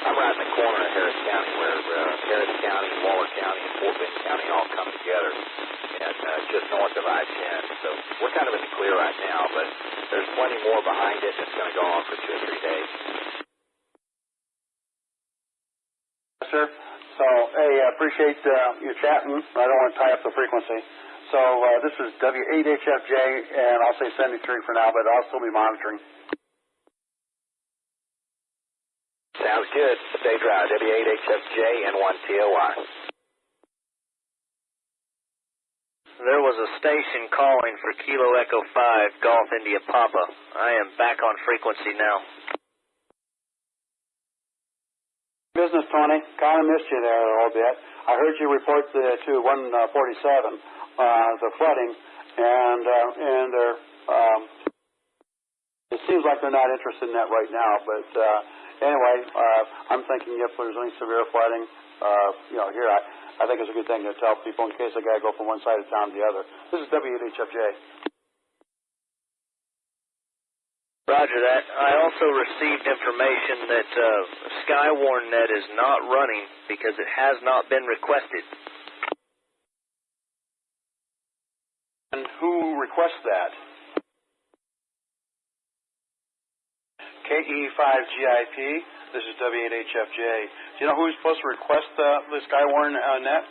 I'm right in the corner of Harris County where Harris County, Waller County, and Fort Bend County all come together, and just north of I-10. So we're kind of in the clear right now, but there's plenty more behind it that's going to go on for 2 or 3 days. Sir. So, hey, I appreciate you chatting. I don't want to tie up the frequency. So, this is W8HFJ, and I'll say 73 for now, but I'll still be monitoring. Sounds good. Stay dry. W8HFJ and 1TOY. There was a station calling for Kilo Echo 5, Golf India Papa. I am back on frequency now. Business, Tony. Kind of missed you there a little bit. I heard you report to 147, the flooding, and it seems like they're not interested in that right now. But anyway, I'm thinking if there's any severe flooding, here, I think it's a good thing to tell people in case they got to go from one side of town to the other. This is W8HFJ. Roger that. I also received information that Skywarn Net is not running because it has not been requested. And who requests that? KE5GIP. This is W8HFJ. Do you know who's supposed to request the Skywarn Net?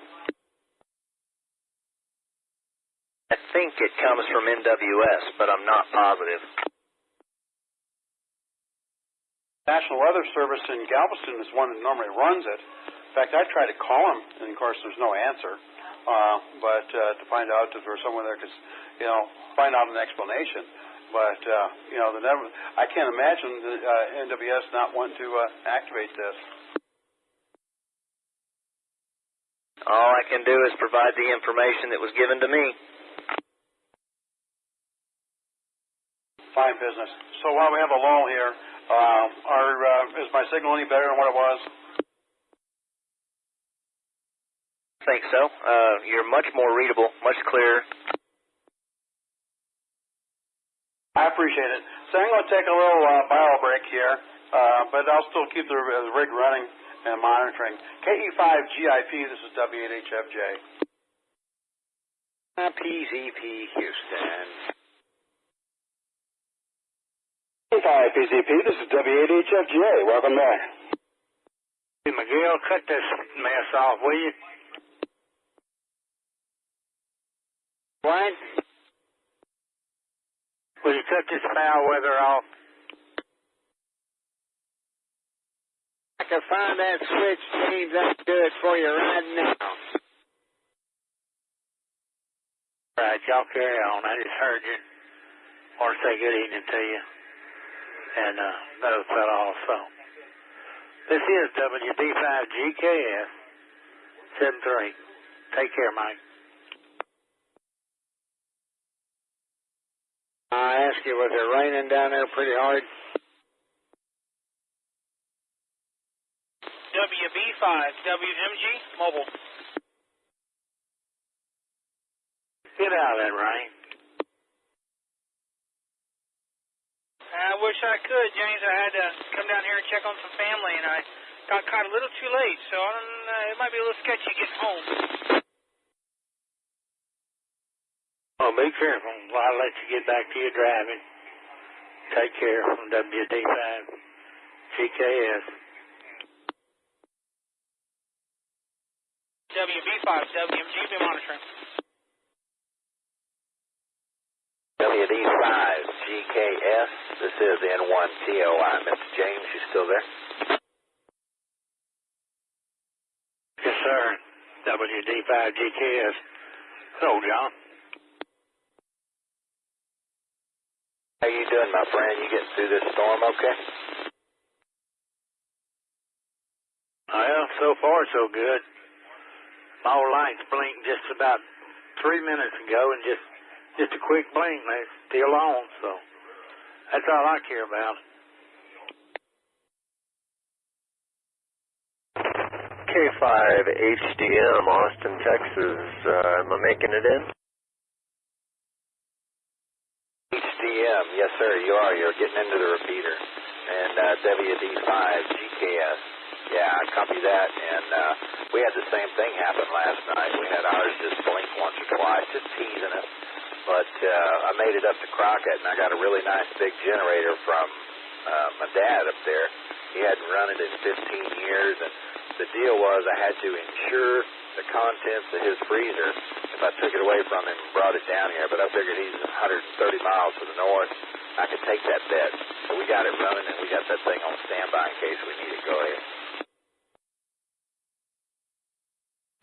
I think it comes from NWS, but I'm not positive. National Weather Service in Galveston is one that normally runs it. In fact, I tried to call them, and of course there's no answer. But to find out if there's someone there could, find out an explanation. But I can't imagine the NWS not wanting to activate this. All I can do is provide the information that was given to me. Fine business. So while we have a lull here, is my signal any better than what it was? I think so. You're much more readable, much clearer. I appreciate it. So I'm going to take a little bio break here, but I'll still keep the rig running and monitoring. KE5GIP, this is W8HFJ. PZP Houston. Hi, PZP. This is W8HFJ. Welcome back. Hey, Miguel, cut this mess off, will you? What? Will you cut this foul weather off? I can find that switch, James. I'll do it for you right now. All right, y'all carry on. I just heard you. I want to say good evening to you. And another fellow also. This is WD5GKS 73. Take care, Mike. I asked you, was it raining down there pretty hard? WB5, WMG, mobile. Get out of that rain. I wish I could, James. I had to come down here and check on some family, and I got caught a little too late, so it might be a little sketchy getting home. Well, be careful while I let you get back to your driving. Take care from WD5 GKS. WB5, WMG, be monitoring. WD5 GKS, this is N1TOI. Mr. James, you still there? Yes, sir. WD5 GKS. Hello, John. How you doing, my friend? You getting through this storm okay? Well, so far so good. My old lights blinked just about 3 minutes ago, and just a quick blink, they're still on, so that's all I care about. K5HDM, Austin, Texas. Am I making it in? HDM, yes sir, you are. You're getting into the repeater. And WD5 GKS. Yeah, I copy that. And we had the same thing happen last night. We had ours just blink once or twice, just teasing us. But I made it up to Crockett, and I got a really nice big generator from my dad up there. He hadn't run it in 15 years, and the deal was I had to insure the contents of his freezer if I took it away from him and brought it down here. But I figured he's 130 miles to the north. I could take that bet. So we got it running, and we got that thing on standby in case we need it. Go ahead.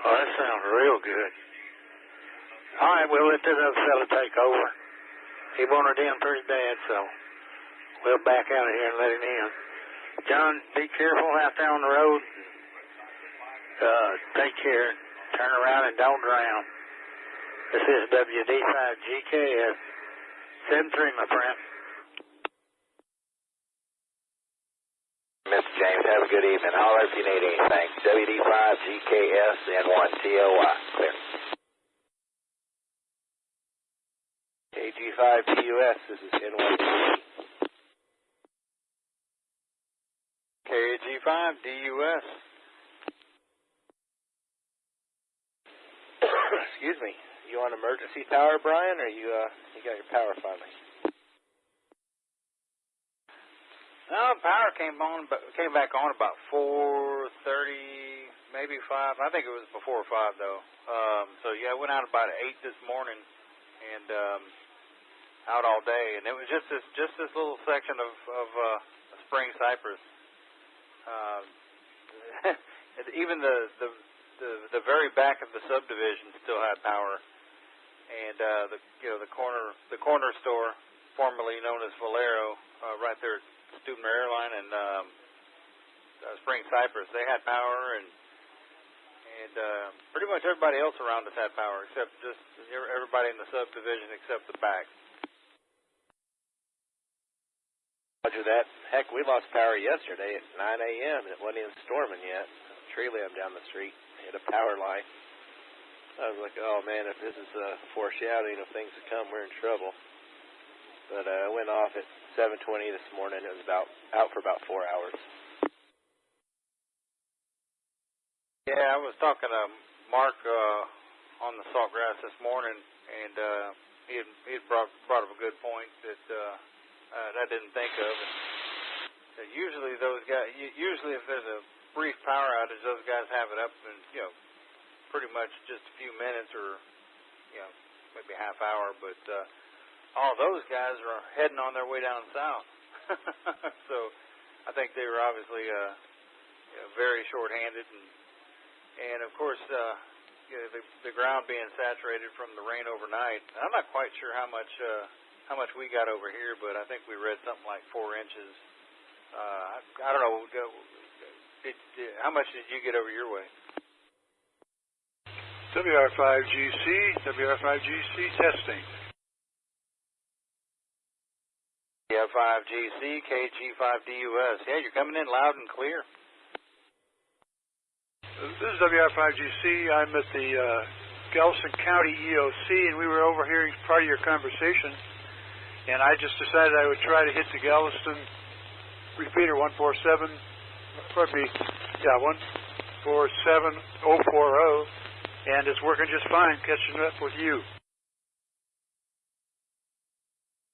Oh, that sounds real good. All right, we'll let this other fella take over. He wanted in pretty bad, so we'll back out of here and let him in. John, be careful out there on the road. Take care. Turn around and don't drown. This is WD5 GKS 73, my friend. Mr. James, have a good evening. Holler if you need anything. WD5 GKS N1TOI. Clear. KG5DUS, this is N1TOI. KG5DUS. Excuse me. You on emergency power, Brian, or you got your power finally? No, power came back on about 4:30, maybe 5. I think it was before 5 though. So yeah, it went out about 8 this morning, and out all day, and it was just this little section of spring cypress. Even the very back of the subdivision still had power, and the corner store, formerly known as Valero, right there at Student Airline and Spring Cypress, they had power, and pretty much everybody else around us had power, except just everybody in the subdivision except the back. Roger that. Heck, we lost power yesterday at 9 a.m. and it wasn't even storming yet. Tree limb down the street hit a power line. I was like, oh man, if this is a foreshadowing of things to come, we're in trouble. But it went off at 7:20 this morning. It was out for about 4 hours. Yeah, I was talking to Mark on the Saltgrass this morning, and he had brought up a good point that I didn't think of. And usually those guys, usually if there's a brief power outage, those guys have it up in pretty much just a few minutes or maybe a half hour. But all those guys are heading on their way down south, so I think they were obviously very short-handed, and of course the ground being saturated from the rain overnight. I'm not quite sure how much we got over here, but I think we read something like 4 inches. I don't know. How much did you get over your way? WR5GC testing. WR5GC, KG5DUS. Yeah, you're coming in loud and clear. This is WR5GC. I'm at the Galveston County EOC, and we were overhearing part of your conversation. and I just decided I would try to hit the Galveston repeater 147. Pardon me, yeah, 147040, and it's working just fine, catching up with you.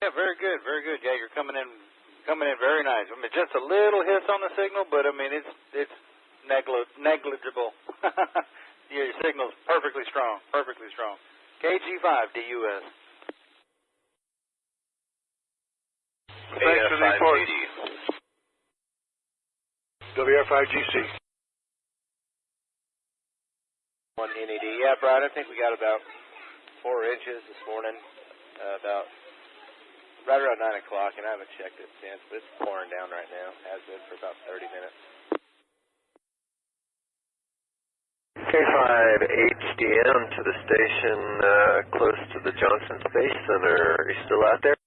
Yeah, very good, very good. Yeah, you're coming in very nice. I mean, just a little hiss on the signal, but I mean, it's negligible. Your signal's perfectly strong, perfectly strong. KG5 DUS. Thanks for the report. WR5GC. 1 NED. Yeah, Brian, I think we got about 4 inches this morning, about right around 9 o'clock, and I haven't checked it since, but it's pouring down right now. Has been for about 30 minutes. K5 HDM to the station close to the Johnson Space Center. Are you still out there?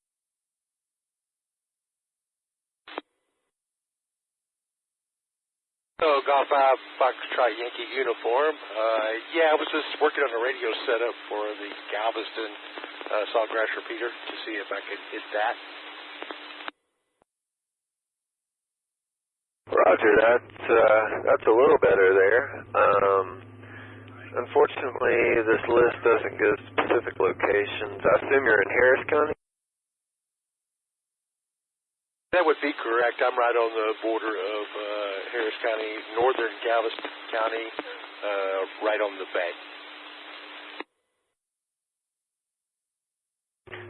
Oh, Golf 5 Foxtrot Yankee uniform. Yeah, I was just working on a radio setup for the Galveston Saltgrass repeater to see if I could hit that. Roger, that's a little better there. Unfortunately, this list doesn't give specific locations. I assume you're in Harris County? That would be correct. I'm right on the border of Harris County, northern Galveston County, right on the bay.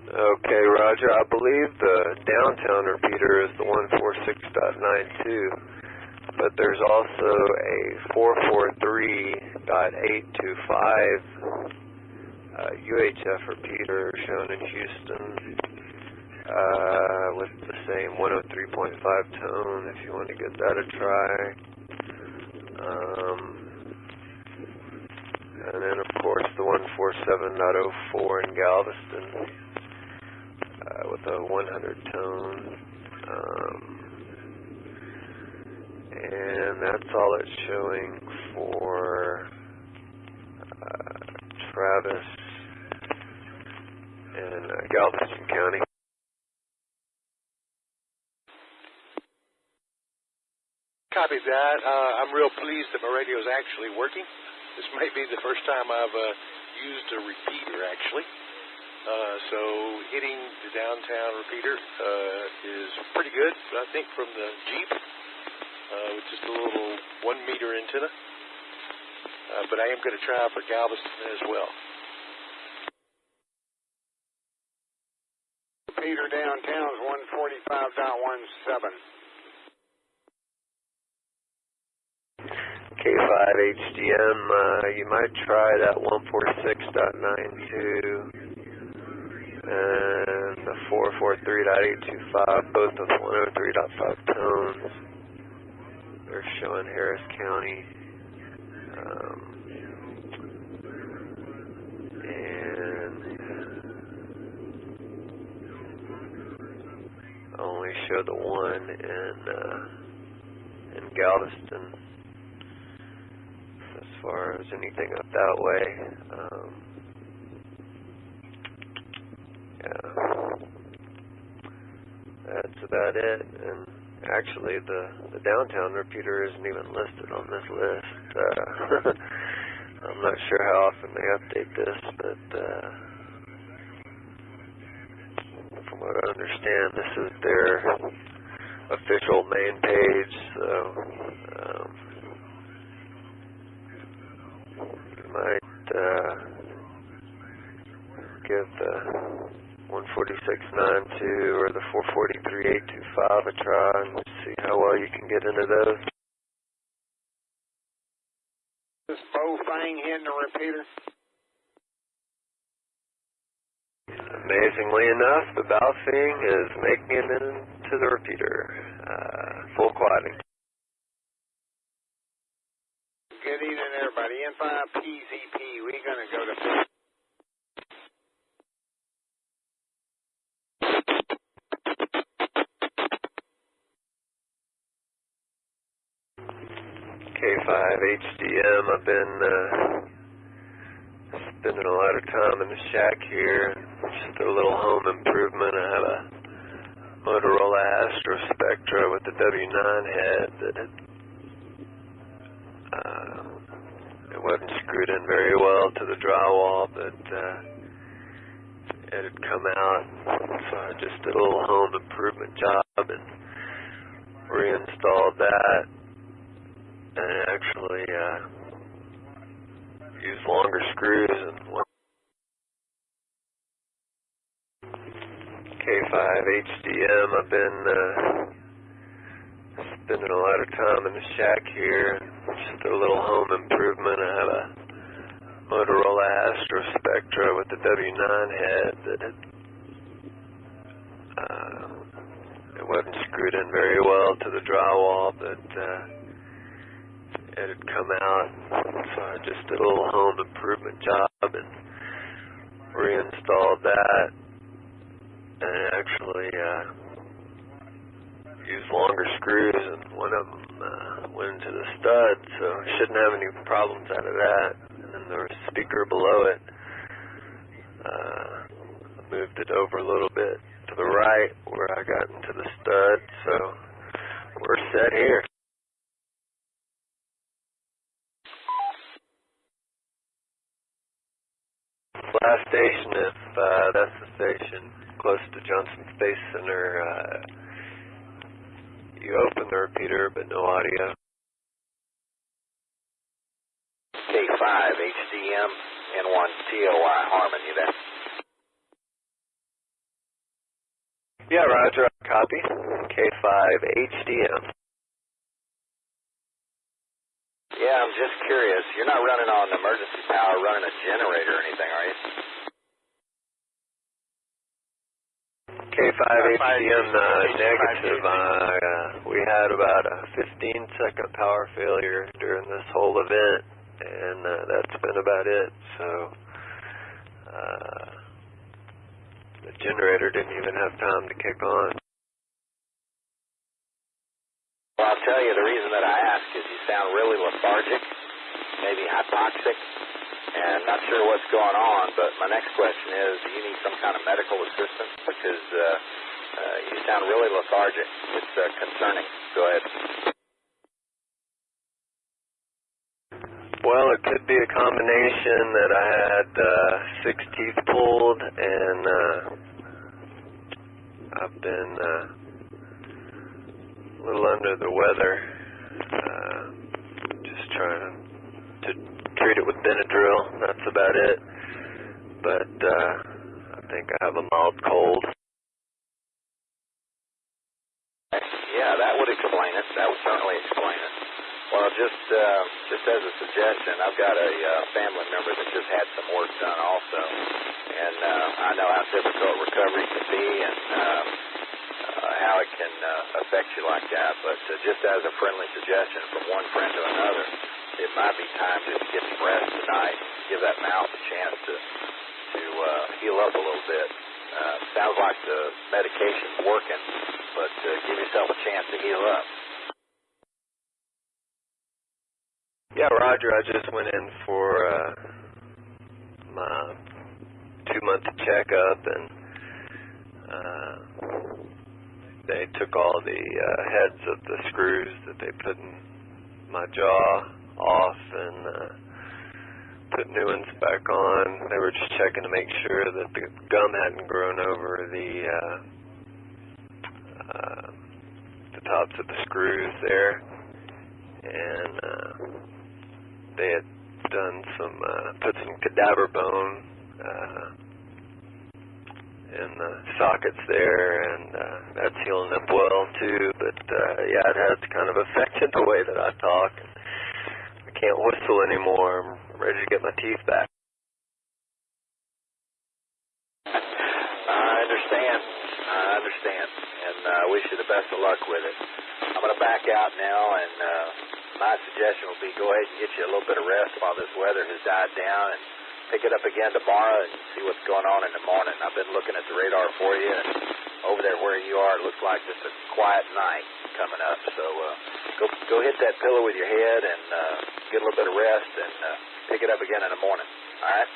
Okay, Roger. I believe the downtown repeater is the 146.92. But there's also a 443.825 UHF repeater shown in Houston with the same 103.5 tone if you want to give that a try. And then, of course, the 147.04 in Galveston with a 100 tone. And that's all it's showing for Travis in Galveston County. Copy that. I'm real pleased that my radio is actually working. This may be the first time I've used a repeater, actually. So hitting the downtown repeater is pretty good, I think, from the Jeep. With just a little 1-meter antenna. But I am going to try out for Galveston as well. Peter downtown is 145.17. K5 HDM, you might try that 146.92 and the 443.825, both with 103.5 tones. They're showing Harris County, and I only show the one in Galveston as far as anything up that way. Yeah, that's about it. And actually, the downtown repeater isn't even listed on this list. I'm not sure how often they update this, but from what I understand, this is their official main page, so you might give the 146.92 or the 443.825 a try and see how well you can get into those. This bow thing hitting the repeater? Amazingly enough, the bow thing is making it into the repeater. Full quieting. Good evening, everybody. N5PZP, we're going to go to... K5 HDM, I've been spending a lot of time in the shack here. Just a little home improvement. I have a Motorola Astro Spectra with the W9 head that it wasn't screwed in very well to the drywall, but it had come out. So I just did a little home improvement job and reinstalled that, and actually used longer screws and one K5 HDM. I've been spending a lot of time in the shack here. Just a little home improvement. I have a Motorola Astro Spectra with the W9 head that it wasn't screwed in very well to the drywall, but it had come out. So I just did a little home improvement job and reinstalled that, and actually used longer screws, and one of them went into the stud, so I shouldn't have any problems out of that. And then the speaker below it, I moved it over a little bit to the right where I got into the stud, so we're set here. Last station, if that's the station close to Johnson Space Center, you open the repeater but no audio. K5 HDM N1 TOI Harmon, you there? Yeah, Roger, copy. K5 HDM. Yeah, I'm just curious. You're not running on emergency power, running a generator or anything, are you? K5 HDM negative. We had about a 15-second power failure during this whole event, and that's been about it. So the generator didn't even have time to kick on. Well, I'll tell you, the reason that I ask is you sound really lethargic, maybe hypoxic, and not sure what's going on, but my next question is, do you need some kind of medical assistance? Because you sound really lethargic. It's concerning. Go ahead. Well, it could be a combination that I had 6 teeth pulled, and I've been a little under the weather. Just trying to treat it with Benadryl. That's about it. But I think I have a mild cold. Yeah, that would explain it. That would certainly explain it. Well, just as a suggestion, I've got a family member that just had some work done also, and I know how difficult recovery can be and how it can affect you like that. But just as a friendly suggestion from one friend to another, it might be time just to get some rest tonight, give that mouth a chance to heal up a little bit. Sounds like the medication's working, but give yourself a chance to heal up. Yeah, Roger, I just went in for my 2-month checkup, and they took all the heads of the screws that they put in my jaw off and put new ones back on. They were just checking to make sure that the gum hadn't grown over the tops of the screws there, and they had done put some cadaver bone in the sockets there, and that's healing up well too. But yeah, it has kind of affected the way that I talk. I can't whistle anymore. I'm ready to get my teeth back. I understand, and I wish you the best of luck with it. I'm going to back out now, and my suggestion would be go ahead and get you a little bit of rest while this weather has died down, and pick it up again tomorrow and see what's going on in the morning. I've been looking at the radar for you, and over there where you are, it looks like just a quiet night coming up. So go hit that pillow with your head and get a little bit of rest, and pick it up again in the morning. All right?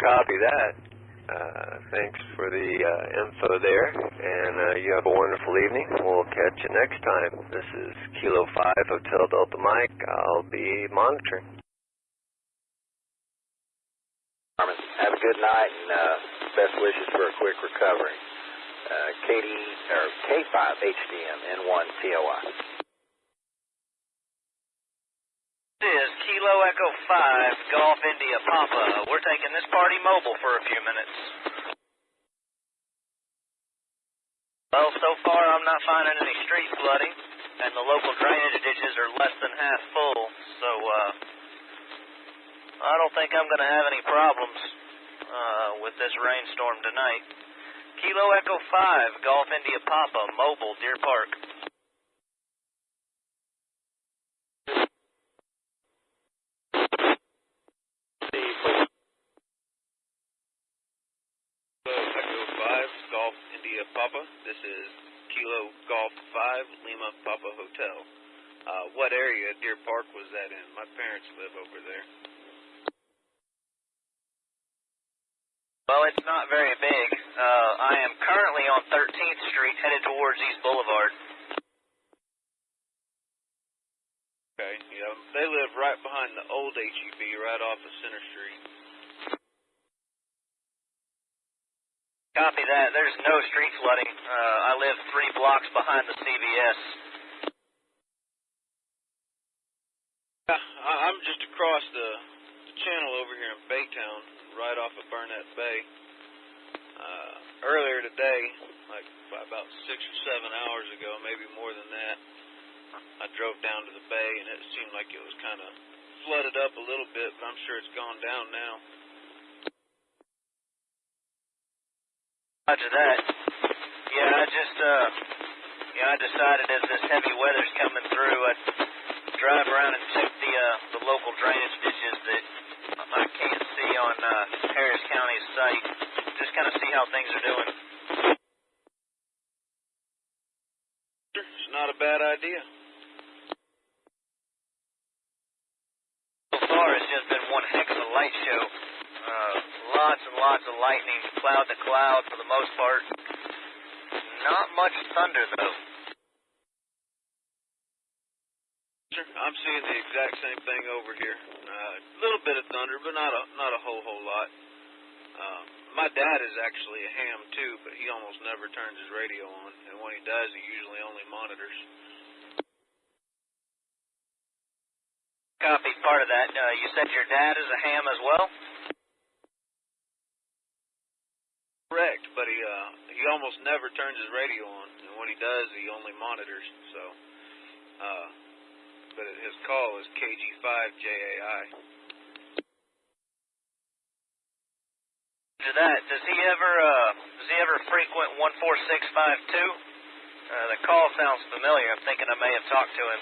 copy that. Thanks for the info there, and you have a wonderful evening. We'll catch you next time. This is Kilo 5 Hotel Delta Mike. I'll be monitoring. Have a good night, and best wishes for a quick recovery. K5 HDM N1 TOI. This is Kilo Echo 5 Golf India Papa. We're taking this party mobile for a few minutes. Well, so far I'm not finding any street flooding, and the local drainage ditches are less than half full, so I don't think I'm going to have any problems with this rainstorm tonight. Kilo Echo 5 Golf India Papa Mobile, Deer Park. Echo 5 Golf India Papa. This is Kilo Golf 5 Lima Papa Hotel. What area of Deer Park was that in? My parents live over there. Well, it's not very big. I am currently on 13th Street, headed towards East Boulevard. Okay, yeah, they live right behind the old HEB, right off of Center Street. Copy that. There's no street flooding. I live 3 blocks behind the CVS. Yeah, I'm just across the channel over here in Baytown, right off of Burnett Bay. Earlier today, like about 6 or 7 hours ago, maybe more than that, I drove down to the bay, and it seemed like it was kind of flooded up a little bit, but I'm sure it's gone down now. Roger that. Yeah, I decided as this heavy weather's coming through, I'd drive around and check the local drainage ditches that I can't see on Harris County's site. Just kind of see how things are doing. It's not a bad idea. So far, it's just been one heck of a light show. Lots and lots of lightning, cloud to cloud for the most part. Not much thunder, though. I'm seeing the exact same thing over here. A little bit of thunder, but not a whole lot. My dad is actually a ham too, but he almost never turns his radio on, and when he does, he usually only monitors. Copy part of that. You said your dad is a ham as well? Correct, but he almost never turns his radio on, and when he does, he only monitors. So, but his call is KG5JAI. To that, does he ever frequent 14652? The call sounds familiar. I'm thinking I may have talked to him.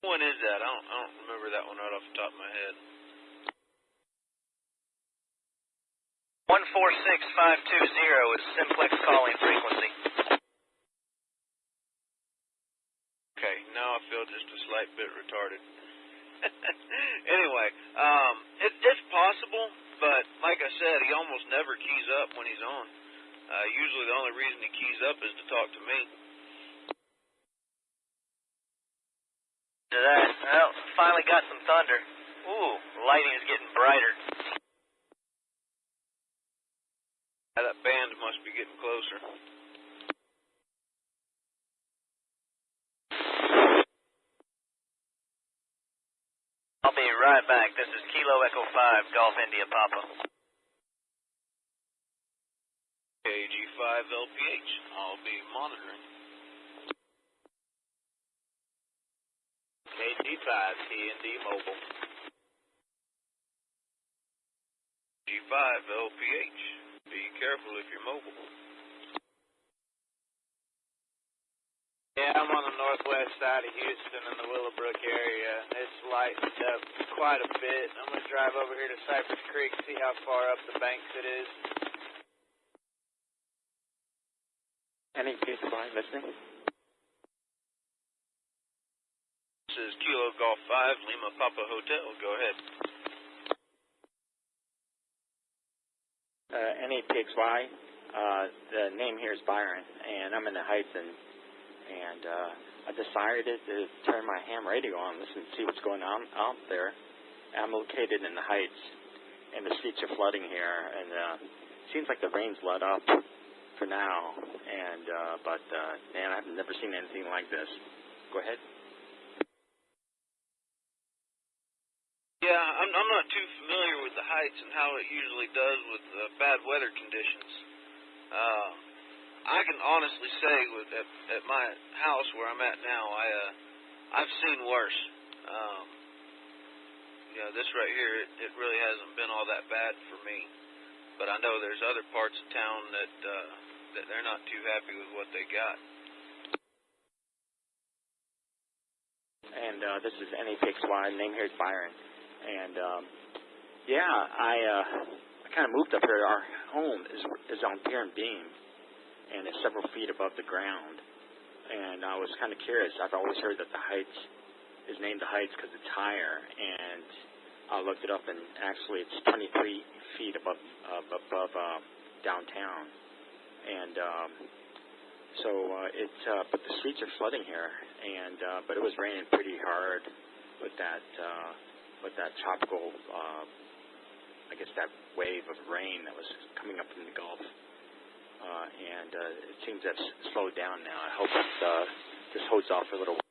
When is that? I don't remember that one right off the top of my head. 146-520 is simplex calling frequency. Okay, now I feel just a slight bit retarded. Anyway, it's possible, but like I said, he almost never keys up when he's on. Usually the only reason he keys up is to talk to me. To that, well, finally got some thunder. Ooh, lighting is getting brighter. That band must be getting closer. I'll be right back. This is Kilo Echo 5 Golf India Papa. KG5LPH. I'll be monitoring. KG5TND Mobile. G5LPH. Be careful if you're mobile. Yeah, I'm on the northwest side of Houston in the Willowbrook area. It's lightened up quite a bit. I'm going to drive over here to Cypress Creek, see how far up the banks it is. Any people listening? This is Kilo Golf 5 Lima Papa Hotel. Go ahead. NAPXY. The name here is Byron, and I'm in the Heights, and I decided to turn my ham radio on, listen to see what's going on out there. I'm located in the Heights, and the streets are flooding here, and it seems like the rain's let up for now, and but man, I've never seen anything like this. Go ahead. Yeah, I'm not too familiar with the Heights and how it usually does with bad weather conditions. I can honestly say at my house where I'm at now, I've seen worse. This right here, it really hasn't been all that bad for me. But I know there's other parts of town that they're not too happy with what they got. And this is NAPXY. Name here is Byron. And I kind of moved up here. Our home is on pier and beam, and it's several feet above the ground. And I was kind of curious. I've always heard that the Heights is named the Heights because it's higher, and I looked it up, and actually it's 23 feet above downtown. And but the streets are flooding here, and but it was raining pretty hard with that tropical, I guess that wave of rain that was coming up from the Gulf. And it seems to have slowed down now. I hope it just holds off for a little while.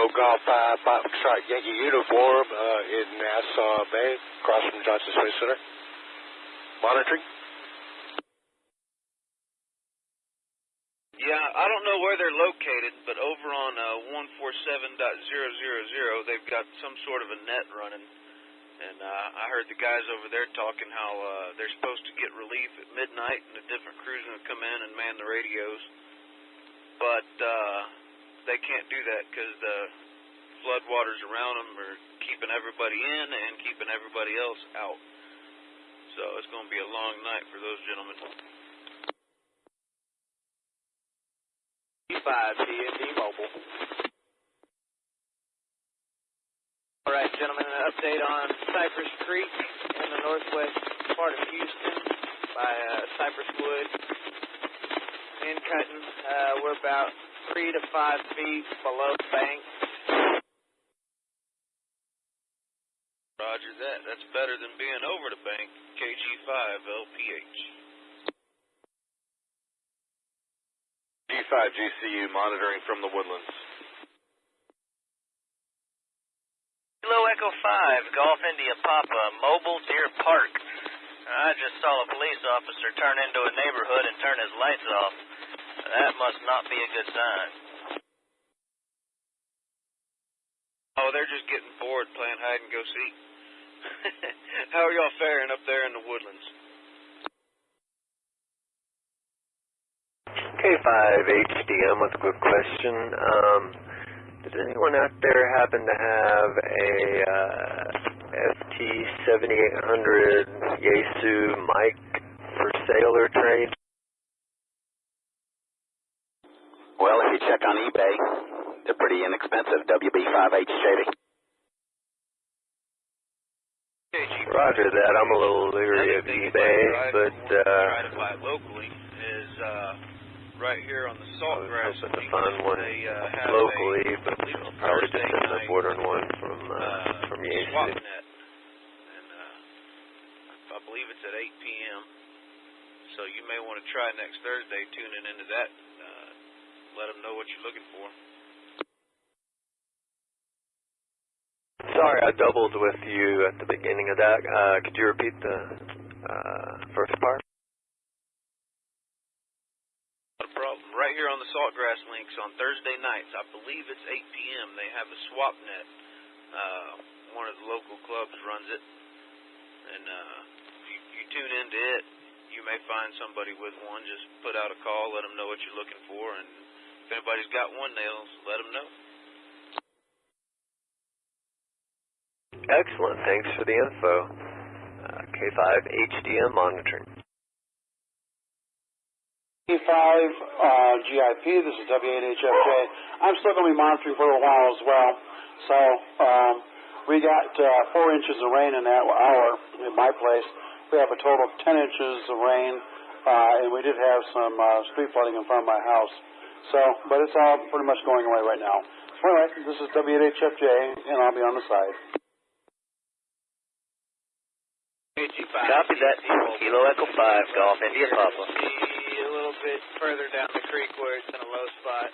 Golf 5 Strike Yankee uniform in Nassau Bay, across from Johnson Space Center. Monitoring. Yeah, I don't know where they're located, but over on 147.000, they've got some sort of a net running. And I heard the guys over there talking how they're supposed to get relief at midnight, and a different crew's going to come in and man the radios. But they can't do that because the floodwaters around them are keeping everybody in and keeping everybody else out. So it's going to be a long night for those gentlemen. G5 TND Mobile. All right, gentlemen, an update on Cypress Creek in the northwest part of Houston by Cypress Wood. In cutting, we're about 3 to 5 feet below the bank. Roger that. That's better than being over the bank. KG5 LPH. G5 GCU monitoring from the Woodlands. Kilo Echo 5, Golf India Papa, Mobile Deer Park. I just saw a police officer turn into a neighborhood and turn his lights off. That must not be a good sign. Oh, they're just getting bored playing hide and go seek. How are y'all faring up there in the Woodlands? K5 HDM with a quick question. Does anyone out there happen to have a FT7800 Yaesu mic for sale or trade? Well, if you check on eBay, they're pretty inexpensive. WB5HJD. Roger that. I'm a little leery of eBay, but try to buy locally is right here on the Saltgrass. I was hoping to find one locally, but I'll probably just end up ordering one from Yaesu. SwapNet, and I believe it's at 8 p.m. So you may want to try next Thursday tuning into that. Let them know what you're looking for. Sorry, I doubled with you at the beginning of that. Could you repeat the first part? Not a problem. Right here on the Saltgrass links on Thursday nights, I believe it's 8 p.m., they have a SwapNet. One of the local clubs runs it. And if you tune into it, you may find somebody with one. Just put out a call, let them know what you're looking for, and if anybody's got one, they'll let them know. Excellent. Thanks for the info. K5 HDM monitoring. K5 GIP, this is W8HFJ. I'm still going to be monitoring for a while as well. So We got 4 inches of rain in that hour in my place. We have a total of 10 inches of rain, and we did have some street flooding in front of my house. So, but it's all pretty much going away right now. So anyway, this is W8HFJ, and I'll be on the side. Copy that. Kilo Echo 5, Golf India Papa. A little bit further down the creek where it's in a low spot.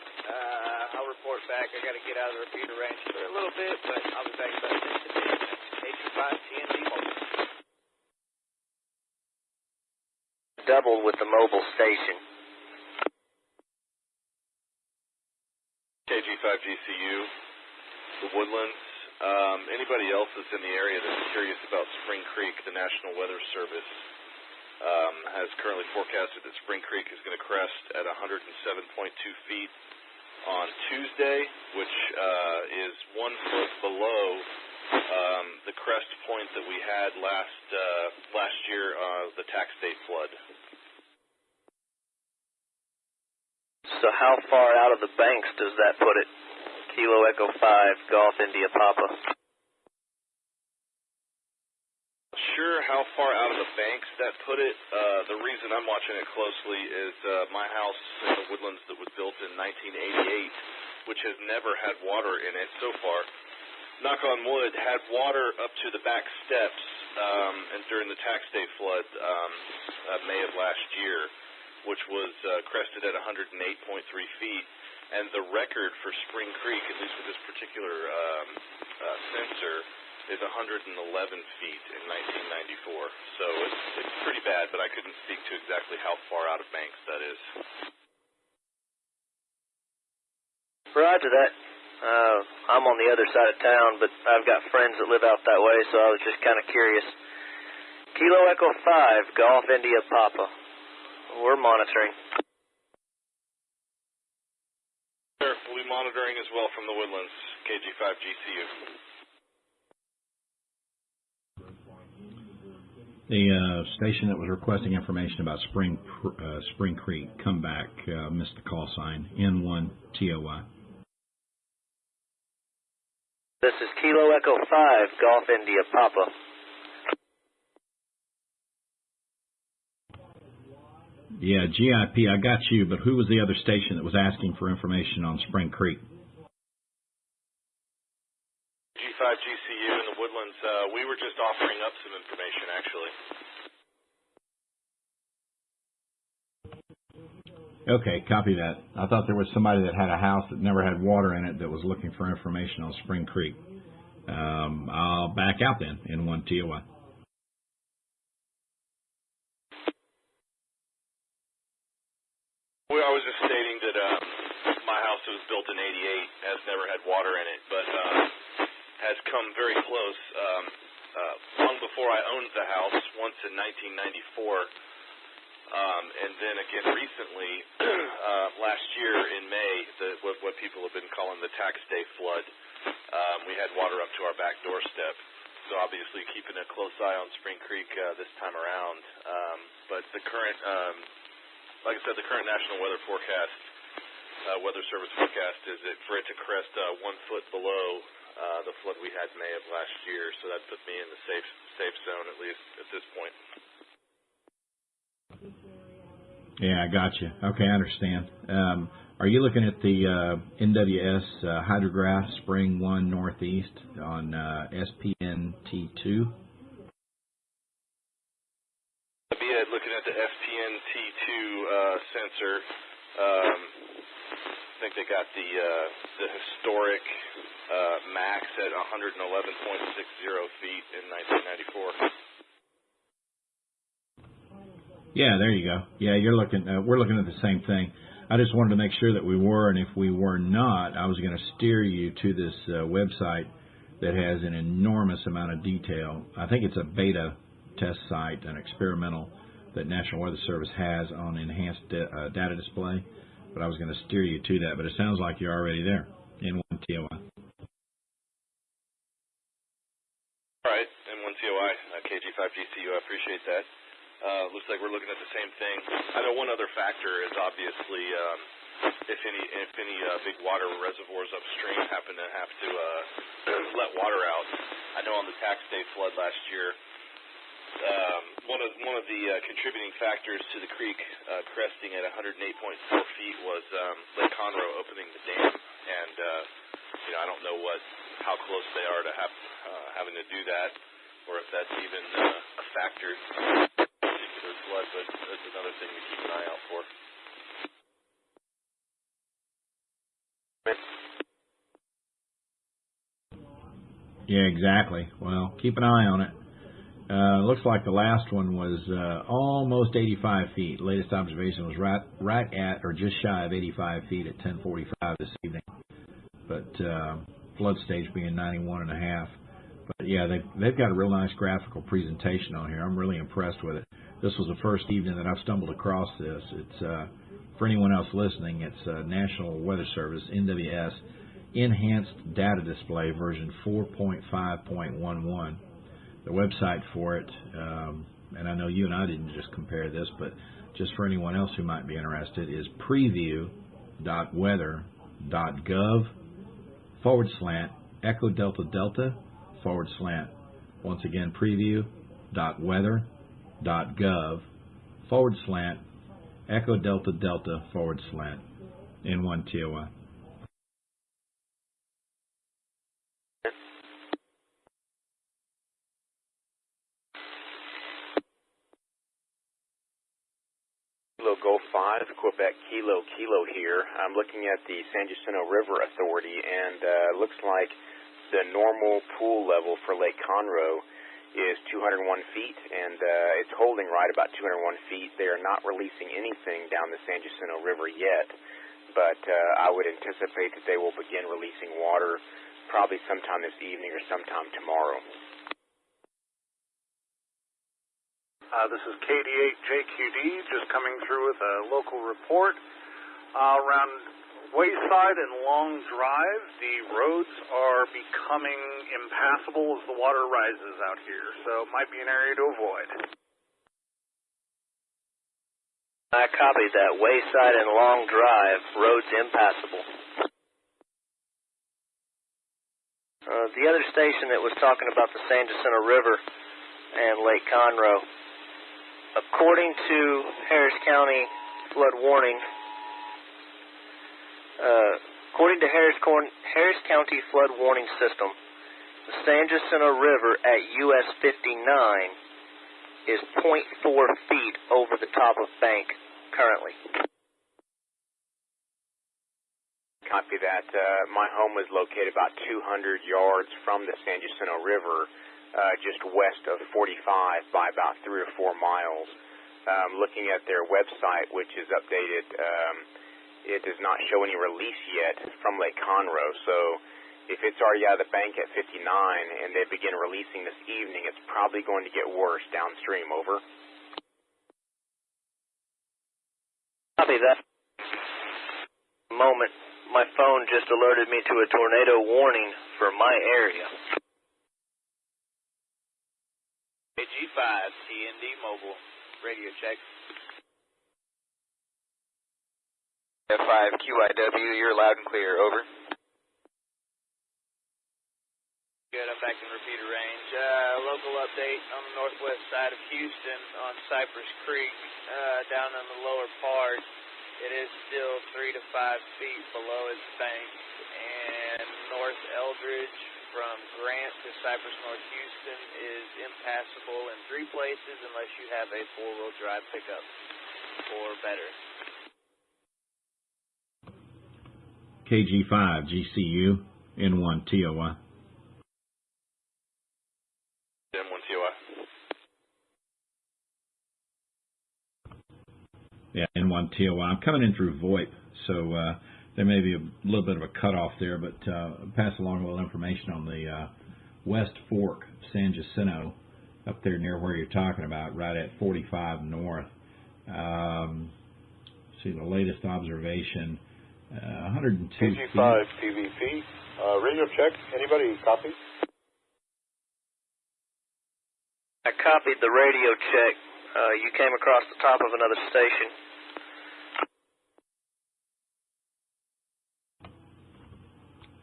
I'll report back. I got to get out of the repeater range for a little bit, but I'll be back about 10 minutes. AG5 TNT mobile. Doubled with the mobile station. KG5GCU, the Woodlands. Anybody else that's in the area that's curious about Spring Creek, the National Weather Service has currently forecasted that Spring Creek is going to crest at 107.2 feet on Tuesday, which is 1 foot below the crest point that we had last year, the tax day flood. So how far out of the banks does that put it? Kilo Echo 5, Golf India Papa. Sure how far out of the banks that put it. The reason I'm watching it closely is my house in the Woodlands that was built in 1988, which has never had water in it so far. Knock on wood, had water up to the back steps and during the tax day flood May of last year, which was crested at 108.3 feet. And the record for Spring Creek, at least with this particular sensor, is 111 feet in 1994. So it's pretty bad, but I couldn't speak to exactly how far out of banks that is. Roger that. I'm on the other side of town, but I've got friends that live out that way, so I was just kind of curious. Kilo Echo 5, Golf India Papa. We're monitoring. We'll be monitoring as well from the Woodlands, KG5GCU. The station that was requesting information about Spring Creek, come back, missed the call sign, N1 TOI. This is Kilo Echo 5, Golf India Papa. Yeah, GIP, I got you, but who was the other station that was asking for information on Spring Creek? G5GCU in the Woodlands. We were just offering up some information, actually. Okay, copy that. I thought there was somebody that had a house that never had water in it that was looking for information on Spring Creek. I'll back out then, N1 TOI. Well, I was just stating that my house that was built in '88 has never had water in it, but has come very close. Long before I owned the house, once in 1994, and then again recently, last year in May, what people have been calling the tax day flood. We had water up to our back doorstep. So obviously keeping a close eye on Spring Creek this time around. But the current like I said, the current National Weather Forecast, Weather Service forecast is for it to crest 1 foot below the flood we had May of last year. So that put me in the safe zone, at least at this point. Yeah, I got you. Okay, I understand. Are you looking at the NWS hydrograph Spring 1 Northeast on SPNT2? Looking at the SPNT2 sensor, I think they got the historic max at 111.60 feet in 1994. Yeah, there you go. Yeah, you're looking. We're looking at the same thing. I just wanted to make sure that we were, and if we were not, I was going to steer you to this website that has an enormous amount of detail. I think it's a beta test site, an experimental that National Weather Service has on enhanced data display, but I was going to steer you to that, but it sounds like you're already there in N1 TOI. All right, N1 TOI, KG5GCU, I appreciate that. Looks like we're looking at the same thing. I know one other factor is obviously if any big water reservoirs upstream happen to have to let water out, I know on the tax day flood last year, one of the contributing factors to the creek cresting at 108.4 feet was Lake Conroe opening the dam, and I don't know how close they are to having to do that, or if that's even a factor in particular flood. But that's another thing to keep an eye out for. Yeah, exactly. Well, keep an eye on it. Looks like the last one was almost 85 feet. Latest observation was right at or just shy of 85 feet at 10:45 this evening. But flood stage being 91.5. But yeah, they've got a real nice graphical presentation on here. I'm really impressed with it. This was the first evening that I've stumbled across this. It's for anyone else listening, it's National Weather Service NWS Enhanced Data Display version 4.5.11. The website for it, and I know you and I didn't just compare this, but just for anyone else who might be interested, is preview.weather.gov/Echo Delta Delta /. Once again, preview.weather.gov /Echo Delta Delta / N1 TOI. Kilo Golf 5, Quebec Kilo here. I'm looking at the San Jacinto River Authority, and looks like the normal pool level for Lake Conroe is 201 feet, and it's holding right about 201 feet. They are not releasing anything down the San Jacinto River yet, but I would anticipate that they will begin releasing water probably sometime this evening or sometime tomorrow. This is KD8JQD, just coming through with a local report. Around Wayside and Long Drive, the roads are becoming impassable as the water rises out here, so it might be an area to avoid. I copied that. Wayside and Long Drive, roads impassable. The other station that was talking about the San Jacinto River and Lake Conroe, according to Harris County flood warning, according to Harris County flood warning system, the San Jacinto River at US 59 is 0.4 feet over the top of bank currently. Copy that. My home was located about 200 yards from the San Jacinto River, just west of 45 by about 3 or 4 miles. Looking at their website, which is updated, it does not show any release yet from Lake Conroe. So if it's already out of the bank at 59 and they begin releasing this evening, it's probably going to get worse downstream. Over. Copy that. Moment, my phone just alerted me to a tornado warning for my area. G5, TND Mobile, radio check. F5 QIW, you're loud and clear, over. Good, I'm back in repeater range. Local update on the northwest side of Houston on Cypress Creek, down on the lower part. It is still 3 to 5 feet below its bank, and North Eldridge from Grant to Cypress North Houston is impassable in 3 places unless you have a 4-wheel drive pickup or better. KG5 GCU N1 TOI. N1 TOI. Yeah, N1 TOI. I'm coming in through VoIP, so there may be a little bit of a cutoff there, but pass along a little information on the West Fork, San Jacinto, up there near where you're talking about, right at 45 north. See the latest observation, 102 KG5 feet. TVP, radio check. Anybody copy? I copied the radio check. You came across the top of another station.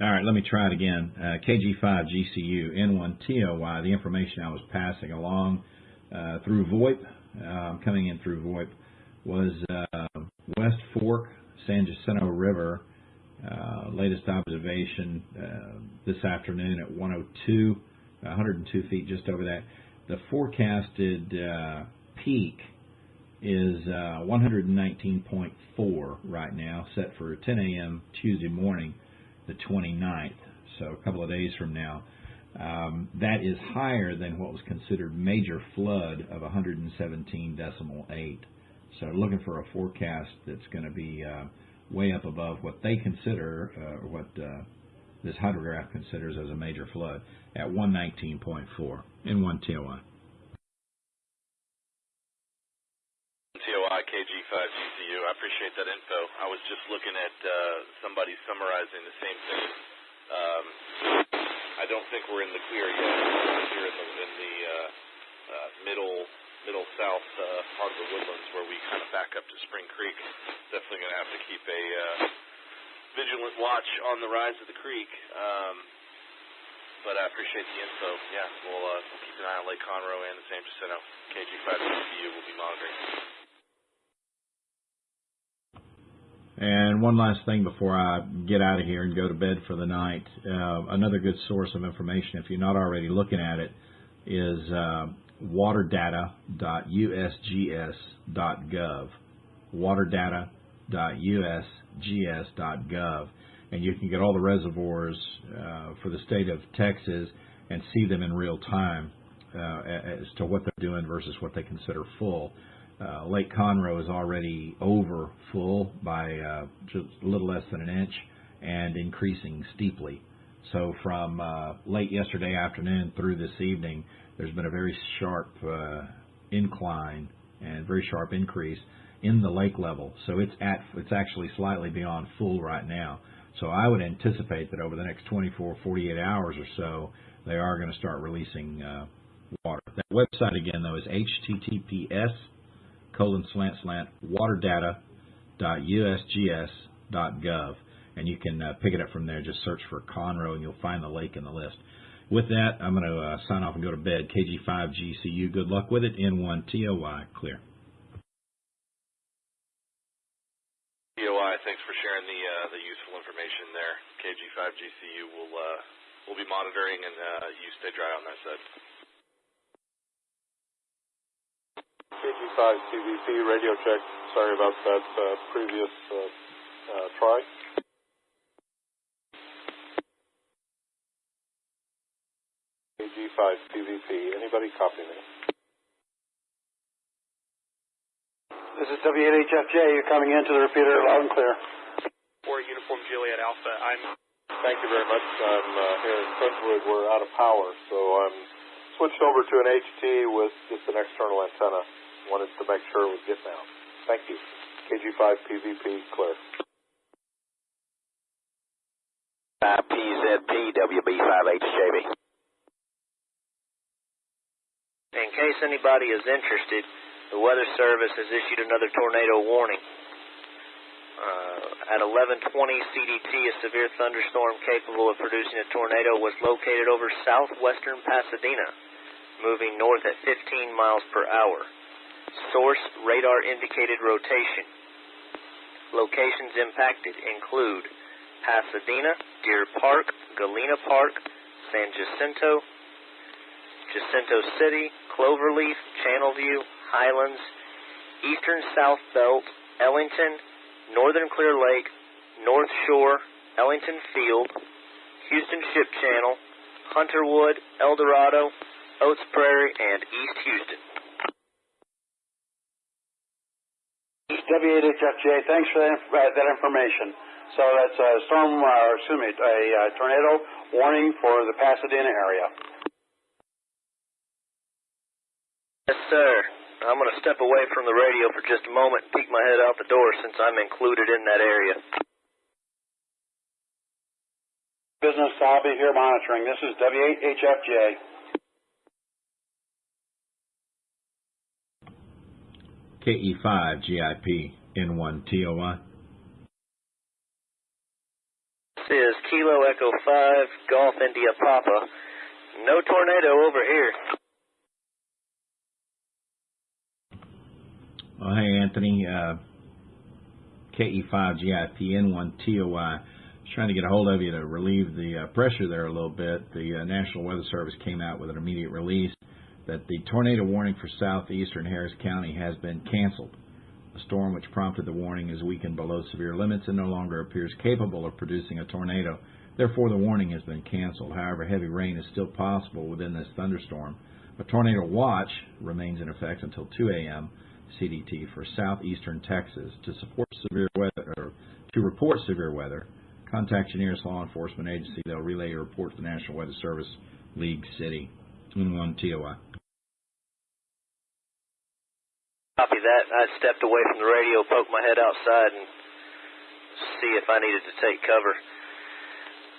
All right, let me try it again. KG5GCU, N1TOY, the information I was passing along through VoIP, coming in through VoIP, was West Fork, San Jacinto River, latest observation this afternoon at 102 feet, just over that. The forecasted peak is 119.4 right now, set for 10 a.m. Tuesday morning, the 29th, so a couple of days from now. That is higher than what was considered major flood of 117.8. So looking for a forecast that's going to be way up above what they consider, what this hydrograph considers as a major flood, at 119.4 in 1 TOI. TOI KG5GCU. I appreciate that info. I was just looking at somebody summarizing the same thing. I don't think we're in the clear yet. We're here in the middle south part of the woodlands where we kind of back up to Spring Creek. Definitely going to have to keep a vigilant watch on the rise of the creek. But I appreciate the info. Yeah, we'll keep an eye on Lake Conroe and the San Jacinto. KG5GCU will be monitoring. And one last thing before I get out of here and go to bed for the night, another good source of information, if you're not already looking at it, is waterdata.usgs.gov. waterdata.usgs.gov. And you can get all the reservoirs for the state of Texas and see them in real time as to what they're doing versus what they consider full. Lake Conroe is already over full by just a little less than an inch and increasing steeply. So from late yesterday afternoon through this evening, there's been a very sharp incline and very sharp increase in the lake level. So it's actually slightly beyond full right now. So I would anticipate that over the next 24, 48 hours or so, they are going to start releasing water. That website again, though, is https://waterdata.usgs.gov, and you can pick it up from there. Just search for Conroe, and you'll find the lake in the list. With that, I'm going to sign off and go to bed. KG5GCU, good luck with it. N1 TOI, clear. TOI, thanks for sharing the useful information there. KG5GCU will be monitoring, and you stay dry on that side. KG5CVP radio check. Sorry about that previous try. KG5CVP. Anybody copy me? This is W8HFJ. You're coming into the repeater loud and clear. For Uniform Juliet Alpha, Thank you very much. I'm here in Crestwood. We're out of power, so I'm switched over to an HT with just an external antenna. Wanted to make sure it was getting out. Thank you. KG5PVP, clear. 5PZP, WB5HJB. In case anybody is interested, the Weather Service has issued another tornado warning. At 11:20 CDT, a severe thunderstorm capable of producing a tornado was located over southwestern Pasadena, moving north at 15 miles per hour. Source, radar indicated rotation. Locations impacted include Pasadena, Deer Park, Galena Park, San Jacinto, Jacinto City, Cloverleaf, Channelview, Highlands, Eastern South Belt, Ellington, Northern Clear Lake, North Shore, Ellington Field, Houston Ship Channel, Hunterwood, El Dorado, Oates Prairie, and East Houston. W8HFJ, thanks for that information. So that's a tornado warning for the Pasadena area. Yes, sir. I'm going to step away from the radio for just a moment and peek my head out the door since I'm included in that area. Business, I'll be here monitoring. This is W8HFJ. KE5GIP, N1 TOI. Is Kilo Echo 5, Golf India Papa. No tornado over here. Well, hey, Anthony, KE5GIPN1TOI. Trying to get a hold of you to relieve the pressure there a little bit. The National Weather Service came out with an immediate release that the tornado warning for southeastern Harris County has been canceled. A storm which prompted the warning is weakened below severe limits and no longer appears capable of producing a tornado. Therefore, the warning has been canceled. However, heavy rain is still possible within this thunderstorm. A tornado watch remains in effect until 2 a.m. CDT for southeastern Texas. To report severe weather, contact your nearest law enforcement agency. They'll relay your report to the National Weather Service, League City. 1 TOI. Copy that. I stepped away from the radio, poked my head outside, and see if I needed to take cover.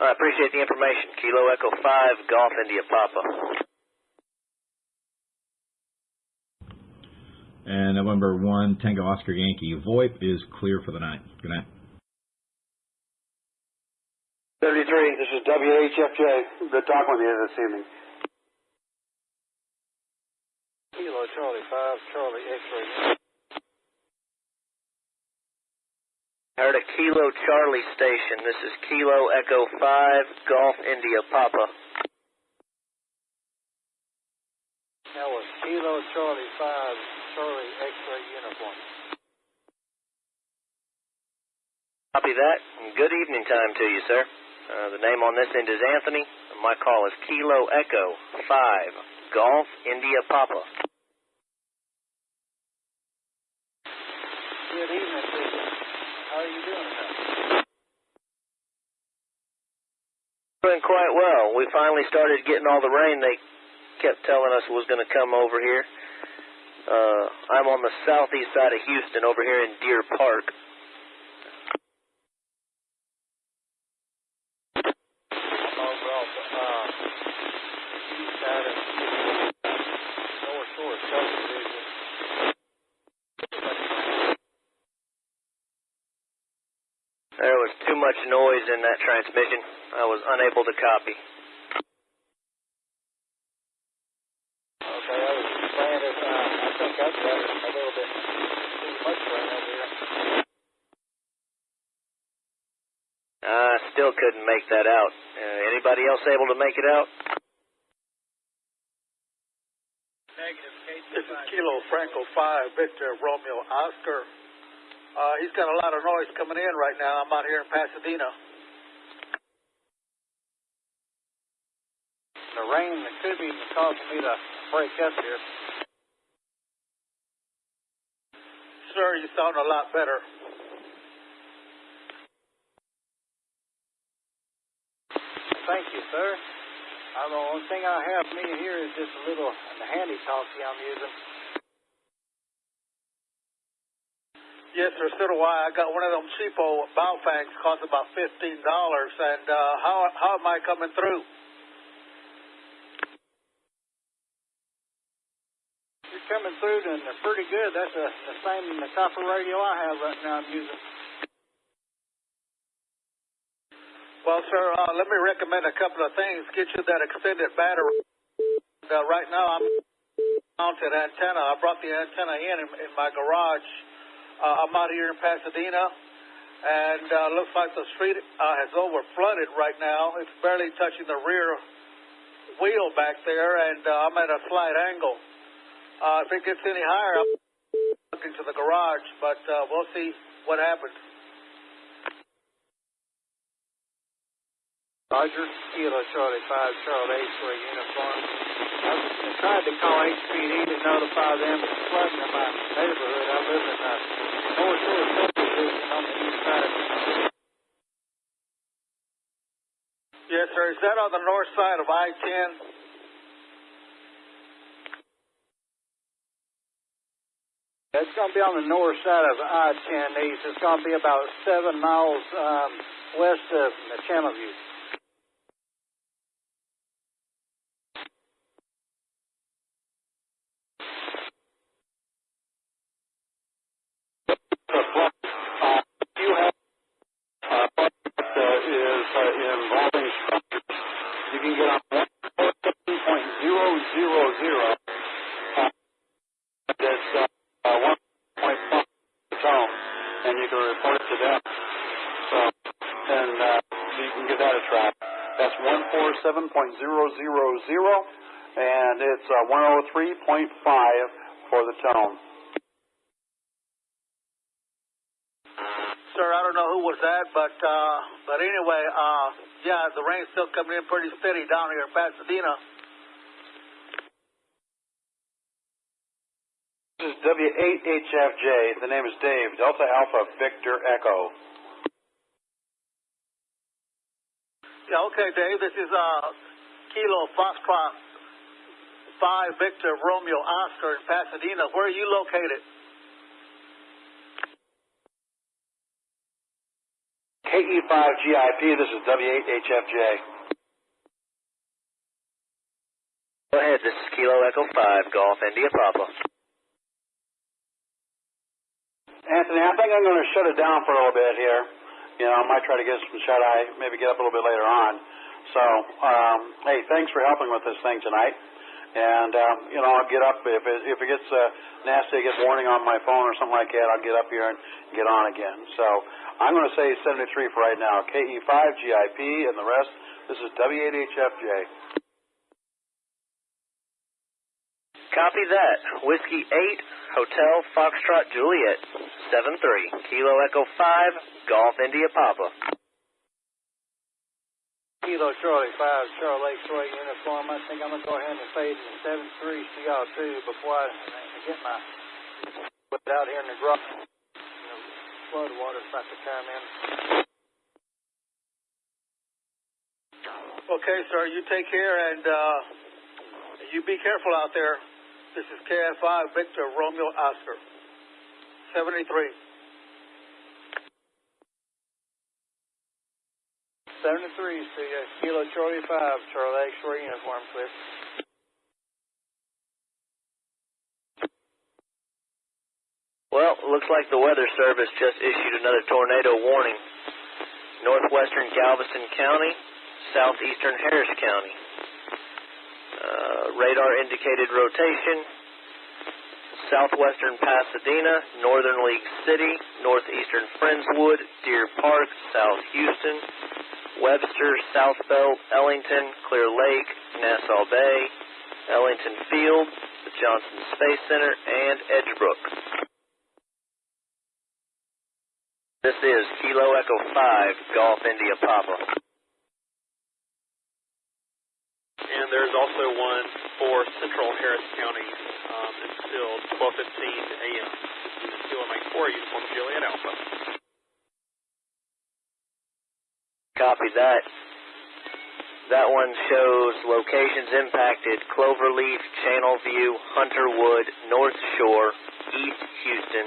I appreciate the information. Kilo Echo 5, Golf India Papa. And November 1, Tango Oscar Yankee. VoIP is clear for the night. Good night. 33, this is WHFJ. Good talking with you this evening. Kilo Charlie 5, Charlie X-ray. Heard a Kilo Charlie station. This is Kilo Echo 5, Golf India Papa. That was Kilo Charlie 5, Charlie X-ray uniform. Copy that. And good evening time to you, sir. The name on this end is Anthony. And my call is Kilo Echo 5, Golf India Papa. Good evening, Susan. How are you doing tonight? Doing quite well. We finally started getting all the rain they kept telling us was going to come over here. I'm on the southeast side of Houston over here in Deer Park. There was too much noise in that transmission. I was unable to copy. Okay, I was saying that I think I've got a little bit too much rain over here. I still couldn't make that out. Anybody else able to make it out? Negative, this is Kilo Franco 5, Victor Romeo Oscar. He's got a lot of noise coming in right now. I'm out here in Pasadena. The rain could be causing me to break up here. Sir, you sound a lot better. Thank you, sir. The only thing I have me here is just a little handy talkie I'm using. Yes, sir, so do I. I got one of them cheapo Baofangs, cost about $15. And how am I coming through? You're coming through, and they're pretty good. That's the same copper radio I have right now I'm using. Well, sir, let me recommend a couple of things. Get you that extended battery. Right now I'm mounted antenna. I brought the antenna in my garage. I'm out here in Pasadena, and looks like the street has over-flooded right now. It's barely touching the rear wheel back there, and I'm at a slight angle. If it gets any higher, I'm looking to the garage, but we'll see what happens. Roger, Kilo Charlie 5, Charlie X-ray uniform. I tried to call HPD to notify them it's flooding in my neighborhood. I live in North Shore subdivision on the east side. Yes, sir. Is that on the north side of I-10? It's going to be on the north side of I-10 east. It's going to be about 7 miles west of Channel View. and you can give that a try. That's 147.000, and it's 103.5 for the tone. Sir, I don't know who was that, but anyway, yeah, the rain's still coming in pretty steady down here in Pasadena. This is W8HFJ. The name is Dave. Delta Alpha Victor Echo. Yeah, okay, Dave. This is Kilo Foxtrot 5 Victor Romeo Oscar in Pasadena. Where are you located? KE5GIP. This is W8HFJ. Go ahead. This is Kilo Echo 5 Golf India Papa. Anthony, I think I'm going to shut it down for a little bit here. You know, I might try to get some shut-eye, maybe get up a little bit later on. So, hey, thanks for helping with this thing tonight. And, you know, I'll get up. If it gets nasty, I get warning on my phone or something like that, I'll get up here and get on again. So I'm going to say 73 for right now. KE5GIP and the rest, this is W8HFJ. Copy that. Whiskey 8, Hotel Foxtrot Juliet, 73, Kilo Echo 5, Golf India Papa. Kilo Charlie 5, Charlie X-ray uniform. I think I'm going to go ahead and fade to 73 CL2 before I get my put out here in the garage. Flood water's about to come in. Okay, sir, you take care and you be careful out there. This is KF5 Victor Romeo Oscar, 73. 73, Kilo Charlie 5, Charlie X-ray uniform, clear. Well, looks like the Weather Service just issued another tornado warning. Northwestern Galveston County, southeastern Harris County. Radar indicated rotation, southwestern Pasadena, northern League City, northeastern Friendswood, Deer Park, South Houston, Webster, South Belt, Ellington, Clear Lake, Nassau Bay, Ellington Field, the Johnson Space Center, and Edgebrook. This is Kilo Echo 5, Golf India Papa. And there's also one for Central Harris County until 12:15 a.m. This is Kilo Mike 4, Uniform Juliet Alpha. Copy that. That one shows locations impacted: Cloverleaf, Channelview, Hunterwood, North Shore, East Houston,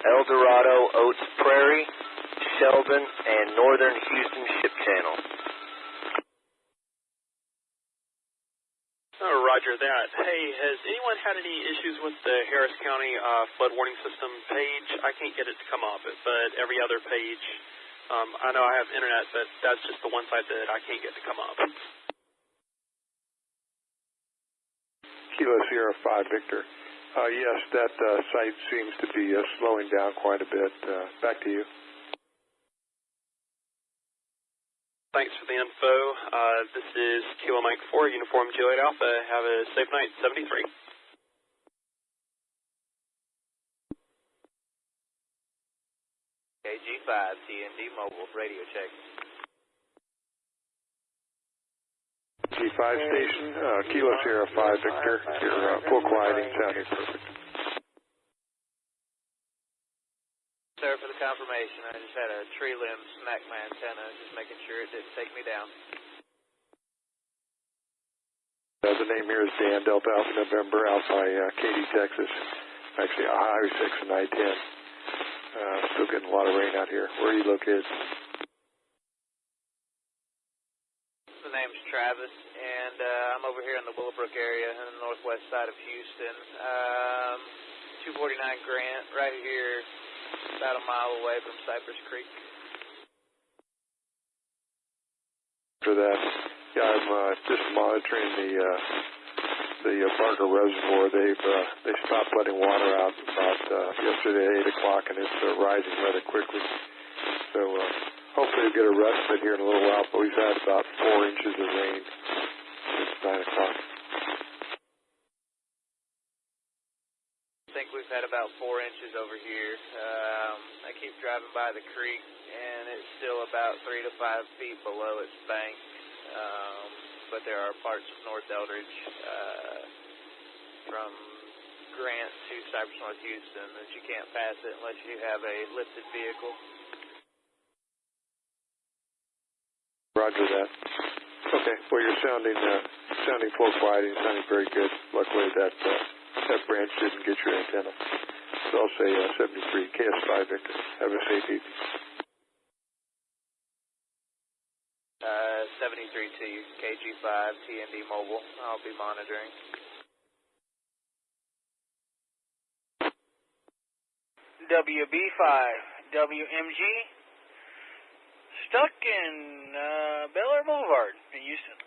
El Dorado, Oates Prairie, Sheldon, and Northern Houston Ship Channel. Oh, roger that. Hey, has anyone had any issues with the Harris County flood warning system page? I can't get it to come up, but every other page, I know I have internet, but that's just the one site that I can't get to come up. Kilo Sierra 5 Victor. Yes, that site seems to be slowing down quite a bit. Back to you. Thanks for the info. This is Kilo Mike 4, Uniform Juliet Alpha. Have a safe night, 73. KG5, TND Mobile, radio check. G5 station, Kilo Sierra 5 Victor. Your full quieting sounding perfect. Sir, for the confirmation, I just had a tree limb smack my antenna, just making sure it didn't take me down. The name here is Dan, Delta Alpha November, out by Katy, Texas. Actually, Highway 6 and I-10. Still getting a lot of rain out here. Where are you located? The name's Travis, and I'm over here in the Willowbrook area on the northwest side of Houston. 249 Grant, right here, about a mile away from Cypress Creek. For that, yeah, I'm just monitoring the Barker Reservoir. They stopped letting water out about yesterday at 8 o'clock, and it's rising rather quickly. So hopefully we'll get a respite here in a little while, but we've had about 4 inches of rain since 9 o'clock. I think we've had about 4 inches over here. I keep driving by the creek, and it's still about 3 to 5 feet below its bank. But there are parts of North Eldridge, from Grant to Cypress, North Houston, that you can't pass it unless you have a lifted vehicle. Roger that. Okay, well, you're sounding full quiet and sounding very good. Luckily, that branch didn't get your antenna. So I'll say 73 KS5 Victor. Have a safe evening. 73 to you, KG5, TND Mobile. I'll be monitoring. WB5, WMG, stuck in Bel Air Boulevard in Houston.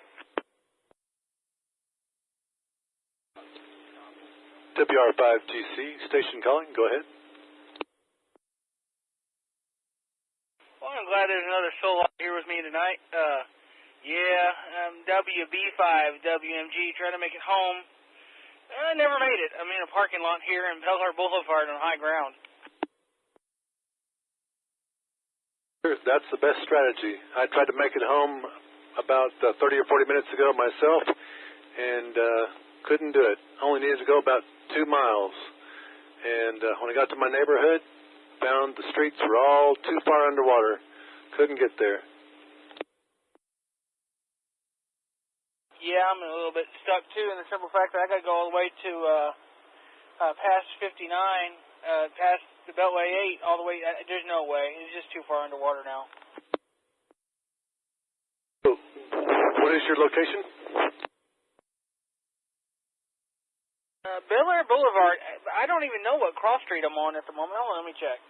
WR5GC, station calling, go ahead. Well, I'm glad there's another solo here with me tonight. WB5, WMG, trying to make it home. I never made it. I'm in a parking lot here in Bel Air Boulevard on high ground. That's the best strategy. I tried to make it home about 30 or 40 minutes ago myself, and couldn't do it. Only needed to go about 2 miles. And when I got to my neighborhood, found the streets were all too far underwater. Couldn't get there. Yeah, I'm a little bit stuck too, in the simple fact that I got to go all the way to past 59, past the Beltway 8, all the way. There's no way. It's just too far underwater now. So, what is your location? Bel Air Boulevard. I don't even know what cross street I'm on at the moment. Hold on, let me check.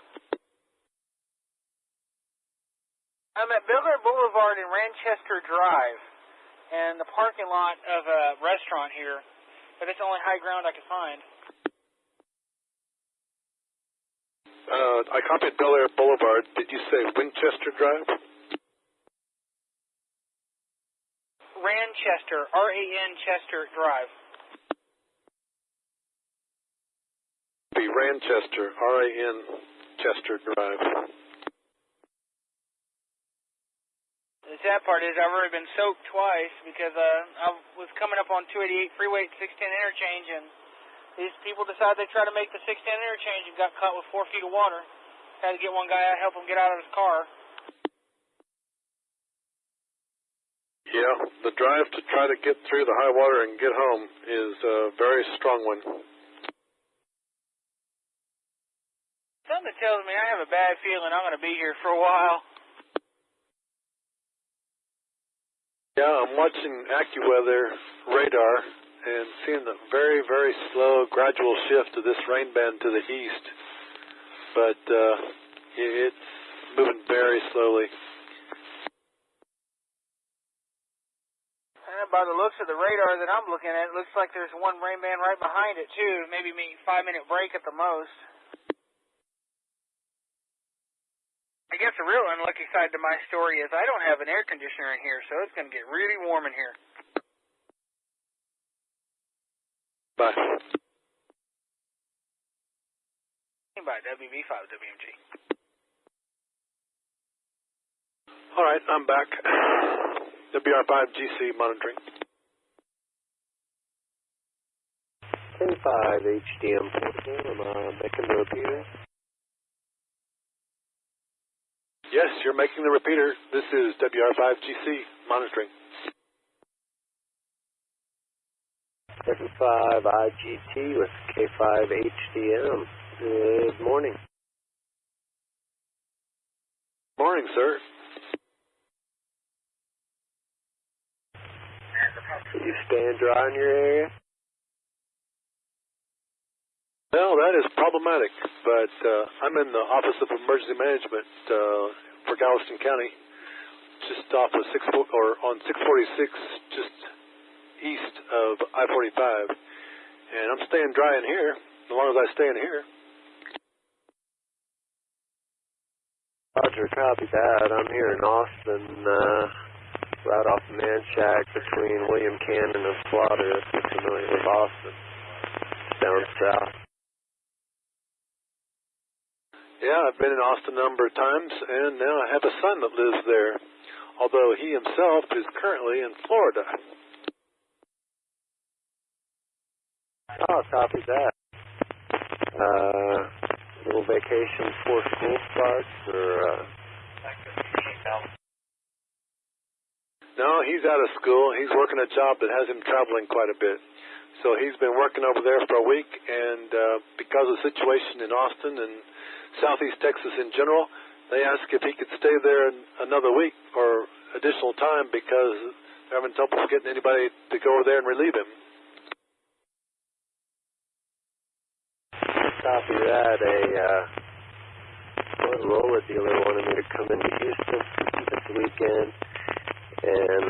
I'm at Bel Air Boulevard and Ranchester Drive, and the parking lot of a restaurant here, but it's the only high ground I can find. I copied Bel Air Boulevard. Did you say Winchester Drive? Ranchester, R-A-N Chester Drive. Be Ranchester, R-A-N Chester Drive. The sad part is I've already been soaked twice because I was coming up on 288 freeway at 610 interchange, and these people decided they try to make the 610 interchange and got caught with 4 feet of water. Had to get one guy out, help him get out of his car. Yeah, the drive to try to get through the high water and get home is a very strong one. Something tells me I have a bad feeling I'm going to be here for a while. Yeah, I'm watching AccuWeather radar and seeing the very, very slow, gradual shift of this rain band to the east. But it's moving very slowly. And by the looks of the radar that I'm looking at, it looks like there's one rain band right behind it, too. Maybe 5-minute break at the most. I guess the real unlucky side to my story is I don't have an air conditioner in here, so it's going to get really warm in here. Bye. By WB5 WMG. All right, I'm back. WR5GC monitoring. 10-5 HDM 14, am I making the repeater? Yes, you're making the repeater. This is WR5GC monitoring. 75 IGT with K5 HDM. Good morning. Morning, sir. You staying dry in your area? Well, that is problematic, but I'm in the Office of Emergency Management for Galveston County, just off of on 646, just east of I-45, and I'm staying dry in here, as long as I stay in here. Roger, copy that. I'm here in Austin, right off the Manchac between William Cannon and Slaughter, if you're familiar with Austin. Down south. Yeah, I've been in Austin a number of times, and now I have a son that lives there, although he himself is currently in Florida. Oh, copy that. Little vacation before school starts, or... No, he's out of school. He's working a job that has him traveling quite a bit. So he's been working over there for a week, and because of the situation in Austin and Southeast Texas in general, they asked if he could stay there another week or additional time because they're having trouble getting anybody to go over there and relieve him. Copy that. A Motorola dealer wanted me to come into Houston this weekend, and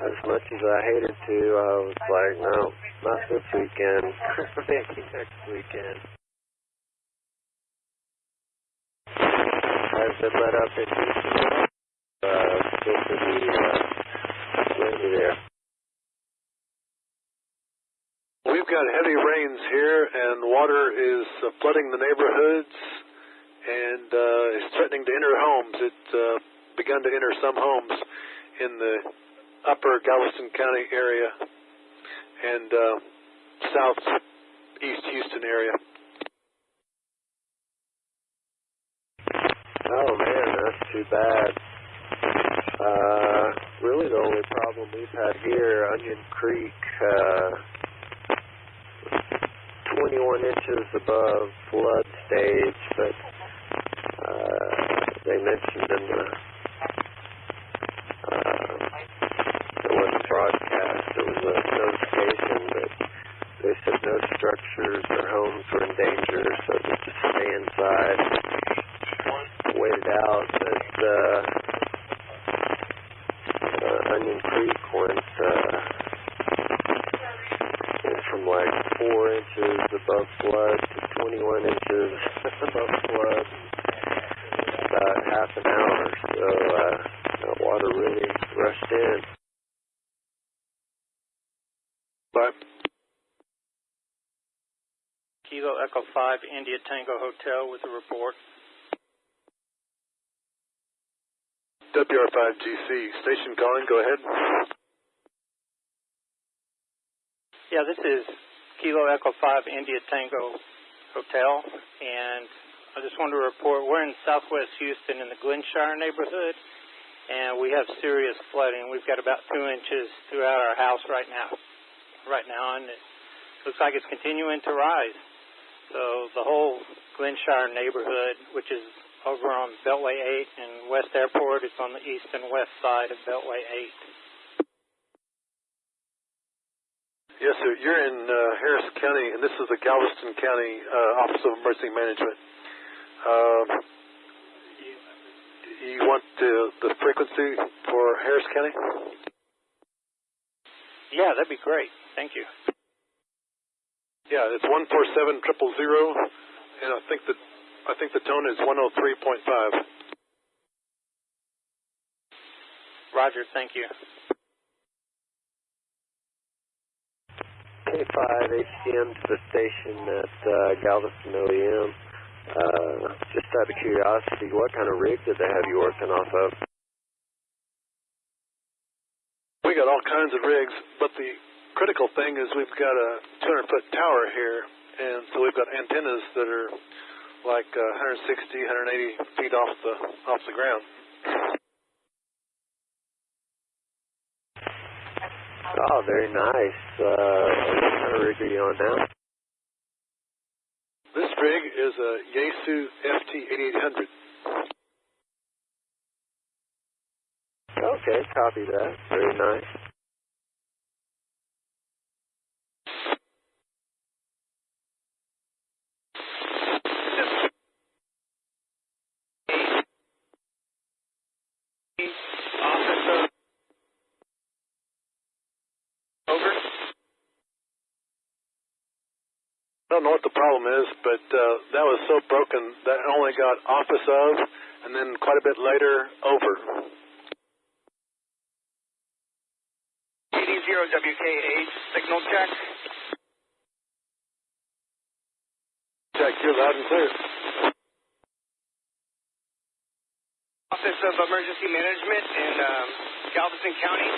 as much as I hated to, I was like, no, not this weekend. Maybe next weekend. I've been let up in Houston. Supposed to be windy there. We've got heavy rains here, and water is flooding the neighborhoods, and is threatening to enter homes. It's begun to enter some homes in the upper Galveston County area and southeast Houston area. Oh man, that's too bad. Really the only problem we've had here, Onion Creek, 21 inches above flood stage, but they mentioned in the it wasn't broadcast, it was a notification, but they said no structures or homes were in danger, so just stay inside. Wait it out, but Onion Creek went from like 4 inches above flood to 21 inches above flood in about half an hour, so that water really rushed in. But Kilo Echo 5 India Tango Hotel with a report. WR5GC, station calling, go ahead. Yeah, this is Kilo Echo 5 India Tango Hotel, and I just wanted to report we're in southwest Houston in the Glenshire neighborhood, and we have serious flooding. We've got about 2 inches throughout our house right now, and it looks like it's continuing to rise. So the whole Glenshire neighborhood, which is over on Beltway 8 and West Airport, it's on the east and west side of Beltway 8. Yes, sir. You're in Harris County, and this is the Galveston County Office of Emergency Management. You want the frequency for Harris County? Yeah, that'd be great. Thank you. Yeah, it's 147-000, and I think the tone is 103.5. Roger, thank you. K5 HCM to the station at Galveston OEM. Just out of curiosity, what kind of rig did they have you working off of? We got all kinds of rigs, but the critical thing is we've got a 200-foot tower here, and so we've got antennas that are like 160, 180 feet off the ground. Oh, very nice. What kind of rig are you on now? This rig is a Yaesu FT8800. Okay, copy that. Very nice. I don't know what the problem is, but that was so broken that I only got office of, and then quite a bit later, over. 80WKH, signal check. Check, you're loud and clear. Office of Emergency Management in Galveston County.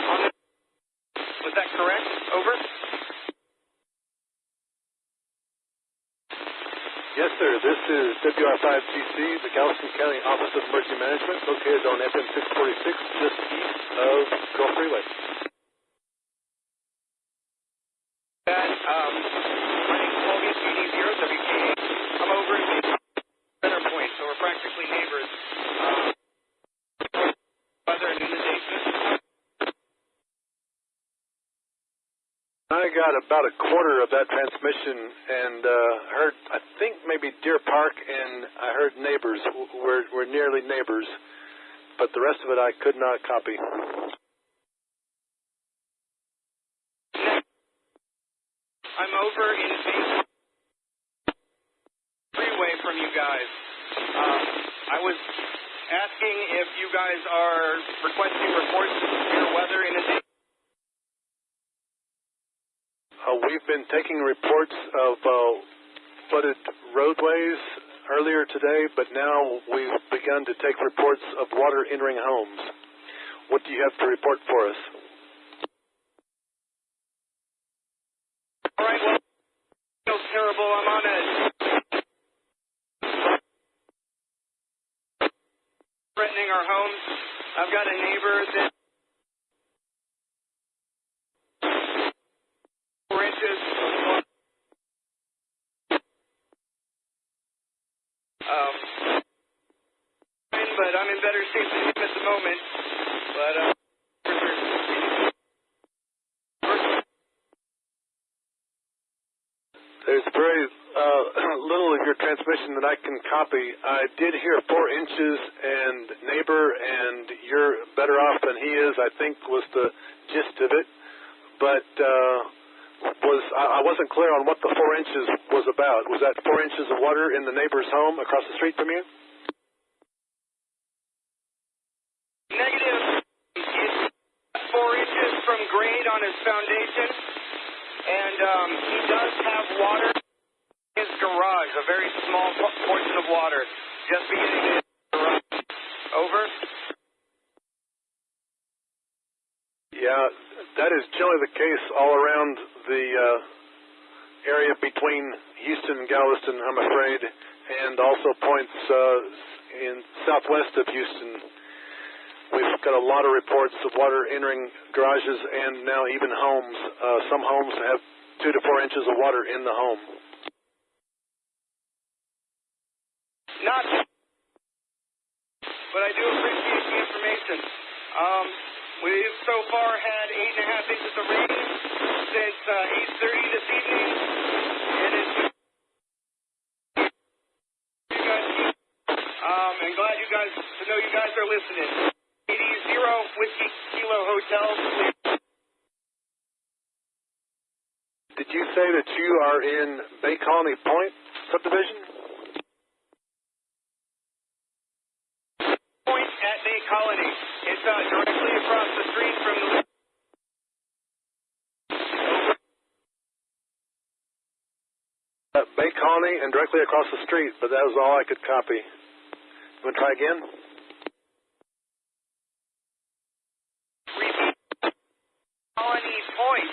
Was that correct? Over. Yes, sir. This is WR5CC, the Galveston County Office of Emergency Management, located on FM 646, just east of Gulf Freeway. My name's Colby, 80WKH. I'm over at Center Point, so we're practically neighbors. Weather and inundation. I got about a quarter of that transmission and heard, I think maybe Deer Park, and I heard neighbors. We're nearly neighbors, but the rest of it I could not copy. I'm over in the freeway from you guys. I was asking if you guys are requesting reports of severe weather inundation. We've been taking reports of flooded roadways earlier today, but now we've begun to take reports of water entering homes. What do you have to report for us? All right, well, it feels terrible. I'm on a threatening our homes. I've got a neighbor that 4 inches. But I'm in better shape than him at the moment. But there's very little of your transmission that I can copy. I did hear 4 inches, and neighbor, and you're better off than he is, I think, was the gist of it. But I wasn't clear on what the 4 inches was about. Was that 4 inches of water in the neighbor's home across the street from you? Negative. It's 4 inches from grade on his foundation, and he does have water in his garage, a very small portion of water, just beginning in his garage. Over. Yeah, that is generally the case all around the area between Houston and Galveston, I'm afraid, and also points in southwest of Houston. We've got a lot of reports of water entering garages and now even homes. Some homes have 2 to 4 inches of water in the home. Not, but I do appreciate the information. We've so far had 8.5 inches of rain since 8:30 this evening. It is and glad you guys to know you guys are listening. 80 Whiskey Kilo Hotel. Did you say that you are in Bay Colony Point subdivision? Point at Bay Colony. It's directly across the street from the... Bay Colony and directly across the street, but that was all I could copy. You want to try again? Colony Point,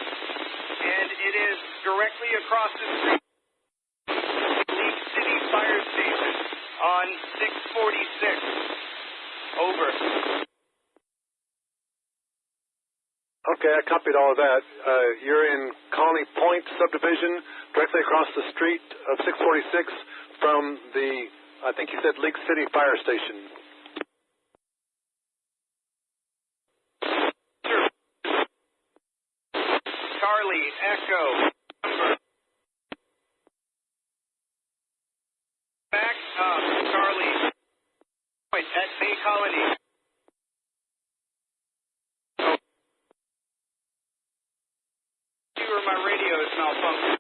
and it is directly across the street from Leak City Fire Station on 646. Over. Okay, I copied all of that. You're in Colony Point subdivision, directly across the street of 646 from the, I think you said, Leak City Fire Station. Charlie, Echo, number. Back up, Charlie. Point at Bay Colony. My radio is malfunctioning.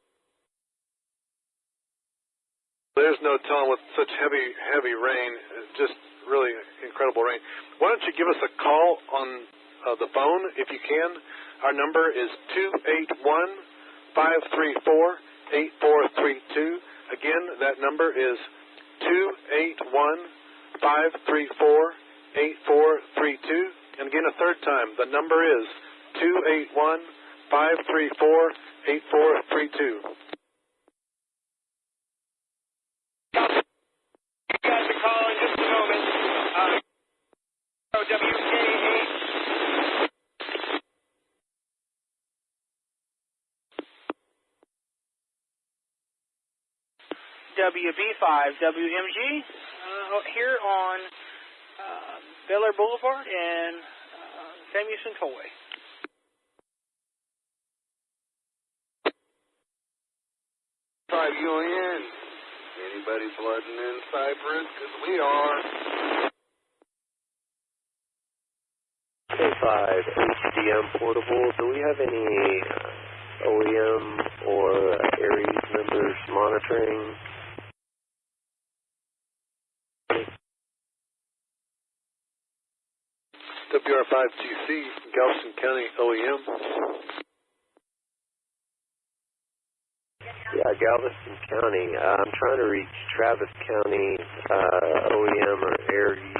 there's no telling with such heavy rain, just really incredible rain. Why don't you give us a call on the phone if you can? Our number is 281-534-8432. Again, that number is 281-534-8432. And again, a third time, the number is 281-534-8432. You guys are calling just a moment. WKH. WB5 WMG here on Bel Air Boulevard and Sam Houston Tollway. UAN. Anybody flooding in Cypress? Because we are. K5 HDM portable. Do we have any OEM or Aries members monitoring? WR5GC, Galveston County OEM. Yeah, Galveston County. I'm trying to reach Travis County OEM or Aries.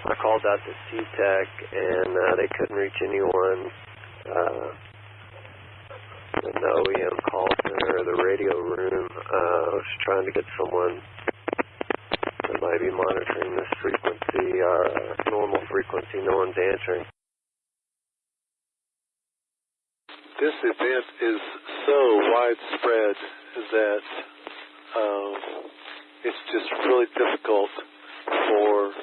I called out to C-Tech and they couldn't reach anyone. In the OEM call center or the radio room. I was trying to get someone that might be monitoring this frequency, our normal frequency. No one's answering. This event is so widespread that it's just really difficult for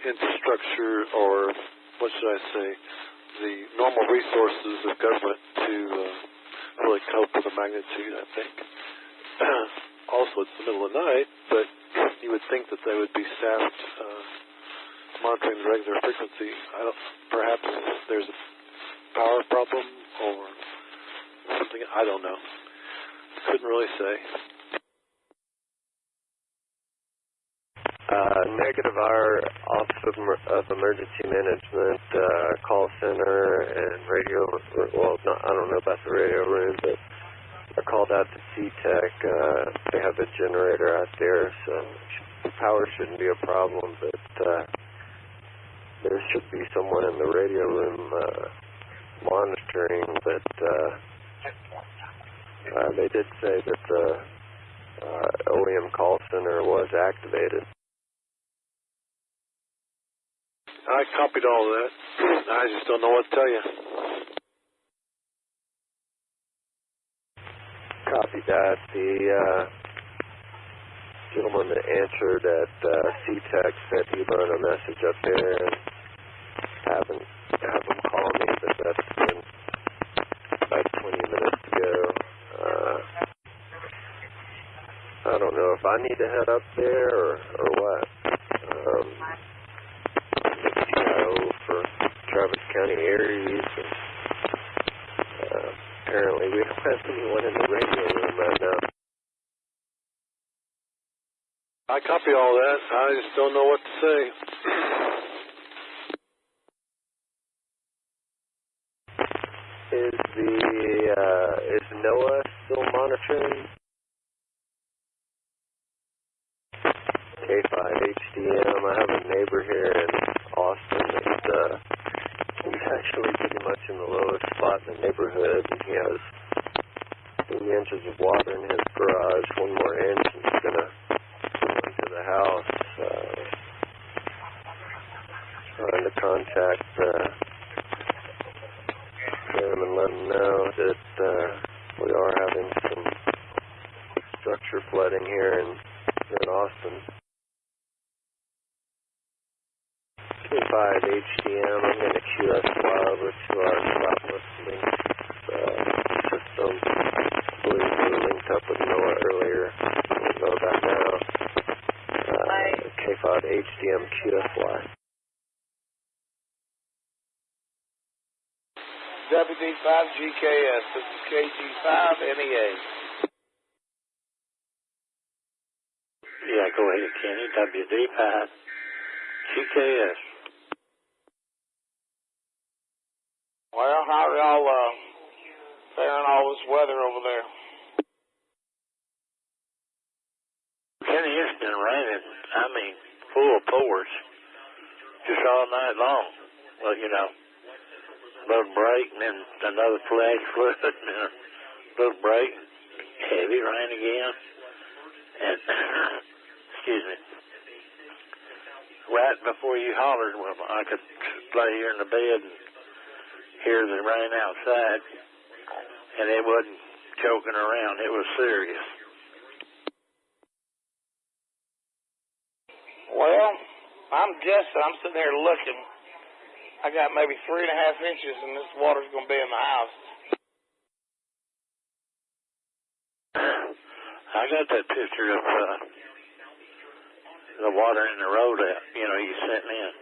infrastructure, or what should I say, the normal resources of government to really cope with the magnitude, I think. Also, it's the middle of the night, but you would think that they would be staffed monitoring the regular frequency. Perhaps there's a power problem or something. I don't know. Couldn't really say. Negative. Our Office of Emergency Management call center and radio. Well, I don't know about the radio room, but I called out to C-Tech. They have a generator out there, so power shouldn't be a problem. But there should be someone in the radio room monitoring. But they did say that the OEM call center was activated. I copied all of that. I just don't know what to tell you. Copy that. The gentleman that answered at C-Tech said he run a message up there and have him call me, but that's been about 20 minutes ago. I don't know if I need to head up there or what. For Travis County Aries. Apparently we don't have anyone in the radio room right now. I copy all that. I just don't know what to say. Is NOAA still monitoring? K5 HDM. I have a neighbor here in Austin that he's actually pretty much in the lowest spot in the neighborhood. He has 3 inches of water in his garage. 1 more inch and he's going to go into the house. Trying to contact him and let him know that we are having some structure flooding here in Austin. K5 HDM, I'm going to QSY over to our Southwest Link system. I believe we were linked up with NOAA earlier. I don't know about now. K5 HDM QSY. WD5 GKS. This is KG5 MEA. Yeah, go ahead, Kenny. WD5 GKS. Well, how are y'all faring all this weather over there? Kenny, it's been raining. I mean, full force, just all night long. Well, you know, a little break and then another flash flood and then a little break, heavy rain again, and excuse me. Right before you hollered, well, I could lay here in the bed and hear the rain outside, and it wasn't choking around. It was serious. Well, I'm guessing. I'm sitting here looking. I got maybe 3.5 inches, and this water's going to be in the house. I got that picture of the water in the road out. You know, you sitting in.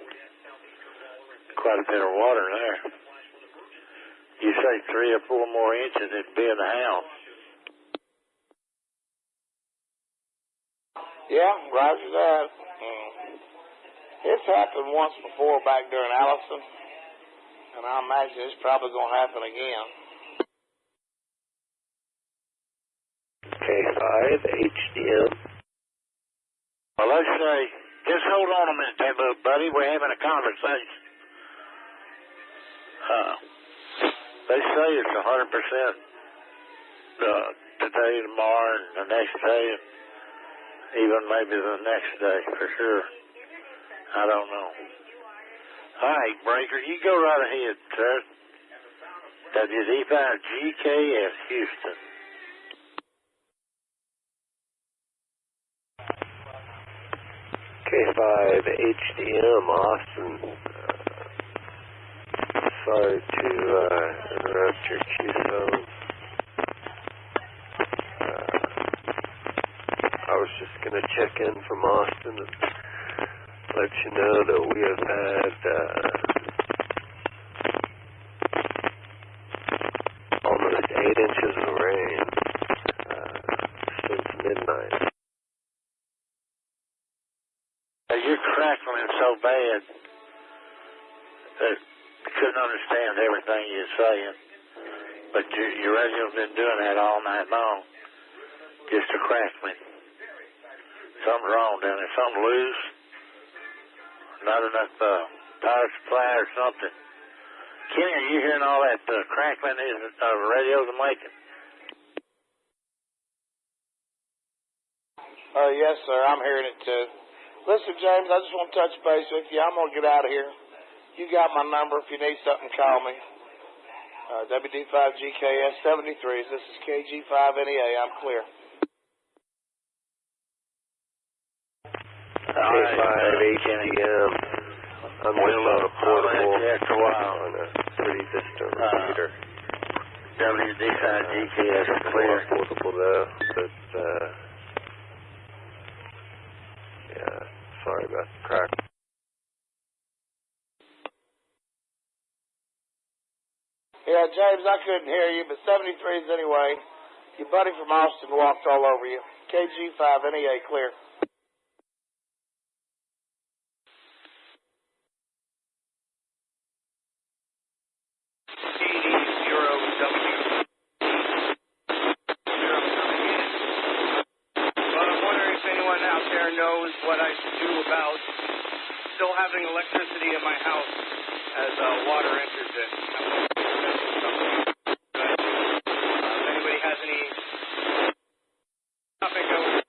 Quite a bit of water there. You say 3 or 4 more inches, it'd be in the house. Yeah, roger that. It's happened once before back during Allison, and I imagine it's probably going to happen again. K5 HDM. Well, let's say, just hold on a minute there, buddy. We're having a conversation. They say it's 100% today, tomorrow, and the next day, and even maybe the next day for sure. I don't know. All right, Breaker, you go right ahead, sir. WD5 GKS Houston. K5 HDM Austin. Sorry to interrupt your Q-zone. I was just going to check in from Austin and let you know that we have had almost 8 inches of rain since midnight. You're crackling so bad that I couldn't understand everything you're saying. But your radio's been doing that all night long. Just a crackling. Something's wrong down there. Something loose. Not enough power supply or something. Kenny, are you hearing all that crackling radios are making? Yes, sir. I'm hearing it too. Listen, James, I just want to touch base with you. I'm going to get out of here. You got my number. If you need something, call me. WD5GKS 73s. This is KG5NEA. I'm clear. K5HDM. I'm just on a portable on a pretty distant repeater. WD5GKS clear. Portable though, but yeah, sorry about the crack. Yeah, James, I couldn't hear you, but 73s anyway. Your buddy from Austin walked all over you. KG5NEA clear. Knows what I should do about still having electricity in my house as water enters it. If anybody has any topic over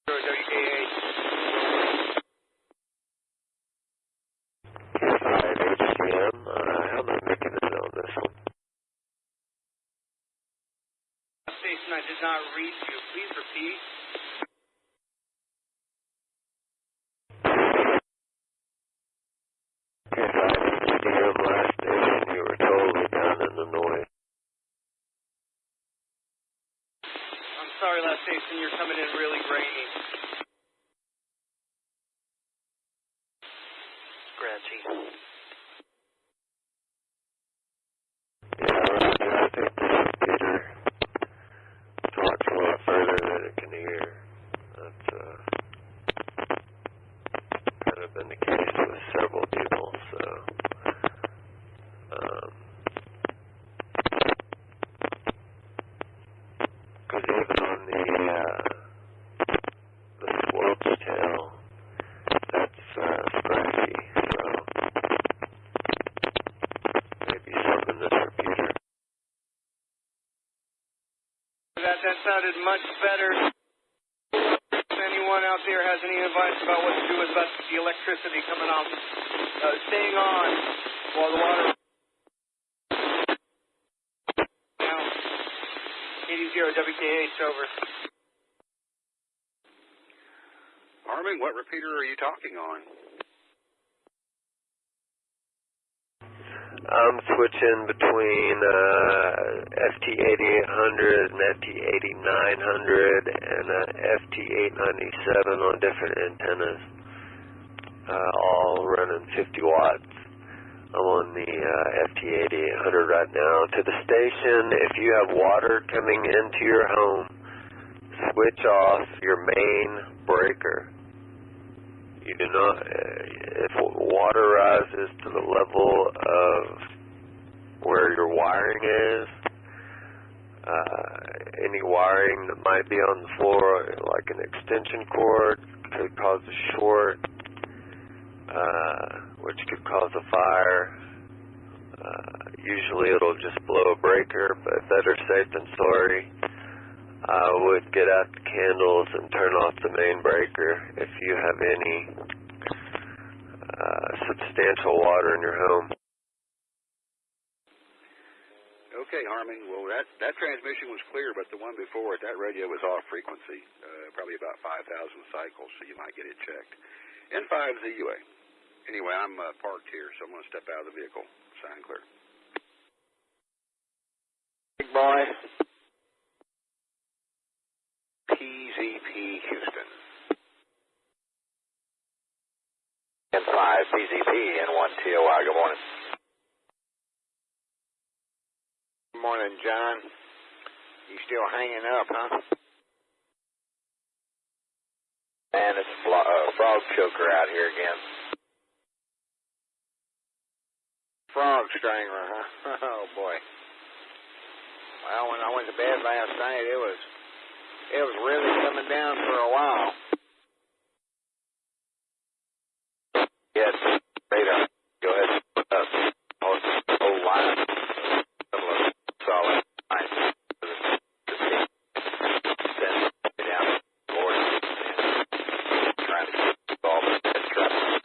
WKA. HDM, how am I making it on this one? Station, I did not read you. Please repeat. Last station, you were totally down in the noise. I'm sorry, last station, you're coming in really grainy. Scratchy. Yeah, I think the computer talks a lot further than it can hear. That's been the case with several people. So, because even on the squelch tail, that's scratchy. So maybe something this repeater. That sounded much better. If anyone out there has any advice about what to do about the electricity coming off, staying on while the water. Now, 80 WKH over. Harvey, what repeater are you talking on? I'm switching between FT8800 and FT8900 and FT897 on different antennas, all running 50 watts. I'm on the FT8800 right now. To the station, if you have water coming into your home, switch off your main breaker. You do not, if water rises to the level of where your wiring is, any wiring that might be on the floor, like an extension cord, could cause a short, which could cause a fire. Usually it'll just blow a breaker, but better safe than sorry. I would get out the candles and turn off the main breaker if you have any substantial water in your home. Okay, Harmon. Well, that transmission was clear, but the one before it, that radio was off frequency, probably about 5,000 cycles, so you might get it checked. N5 ZUA. Anyway, I'm parked here, so I'm going to step out of the vehicle. Sign clear. Big boy. PZP Houston. N5 PZP N1 TOI. Good morning. Good morning, John. You still hanging up, huh? Man, it's a frog choker out here again. Frog strangler, huh? Oh boy. Well, when I went to bed last night, it was really coming down for a while. Yes, radar. Go ahead. Whole line. Solid line. Then down board and trying to keep all the traffic.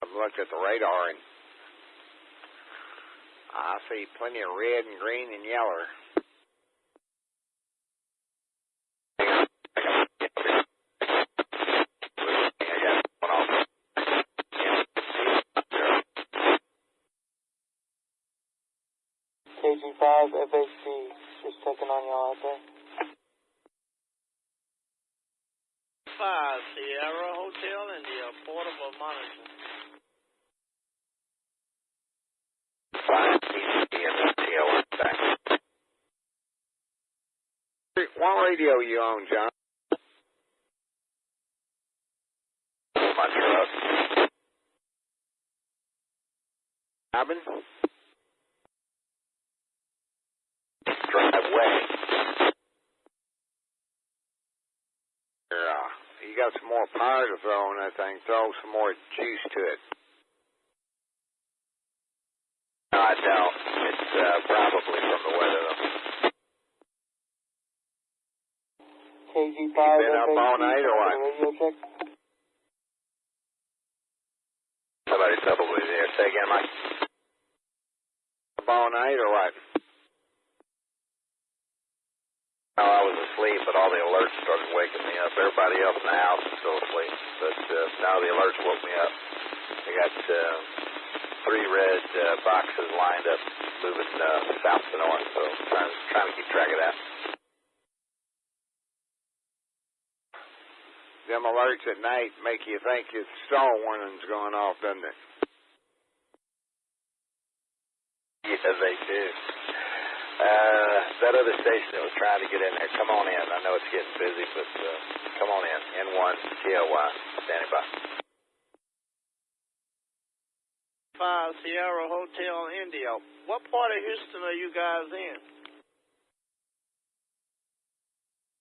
I've looked at the radar and I see plenty of red and green and yellow. KG5 FHC, just checking on y'all out there. 5 Sierra Hotel India, portable monitor. 5 TOI back. What radio you on, John? My truck. Robin? Driveway. Yeah. You got some more power to throw on that thing. Throw some more juice to it. No, I doubt. It's probably from the weather, though. KG5 been up all night or what? Radio check. Somebody's probably there. Say again, Mike. Up all night or what? No, I was asleep, but all the alerts started waking me up. Everybody else in the house is still asleep, but now the alerts woke me up. I got 3 red boxes lined up, moving south to north, so trying to keep track of that. Them alerts at night make you think it's storm warnings going off, doesn't it? Yeah, they do. That other station that was trying to get in there, come on in. I know it's getting busy, but come on in. N1 TLY, standing by. 5 Sierra Hotel India. What part of Houston are you guys in?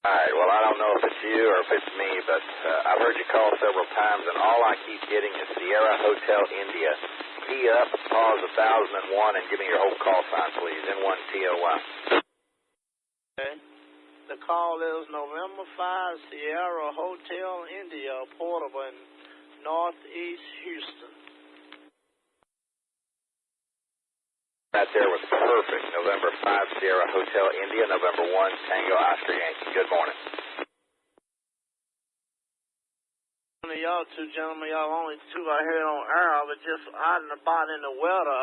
All right, well, I don't know if it's you or if it's me, but I've heard you call several times, and all I keep getting is Sierra Hotel India. Key up, pause 1001, and give me your whole call sign, please. N1 TLY. Okay. The call is November 5 Sierra Hotel India, portable in Northeast Houston. Right there was perfect. November 5 Sierra Hotel India, November 1 Tango Oscar Yankee. Good morning. Y'all two gentlemen, y'all only two I heard on air, but just out and about in the weather.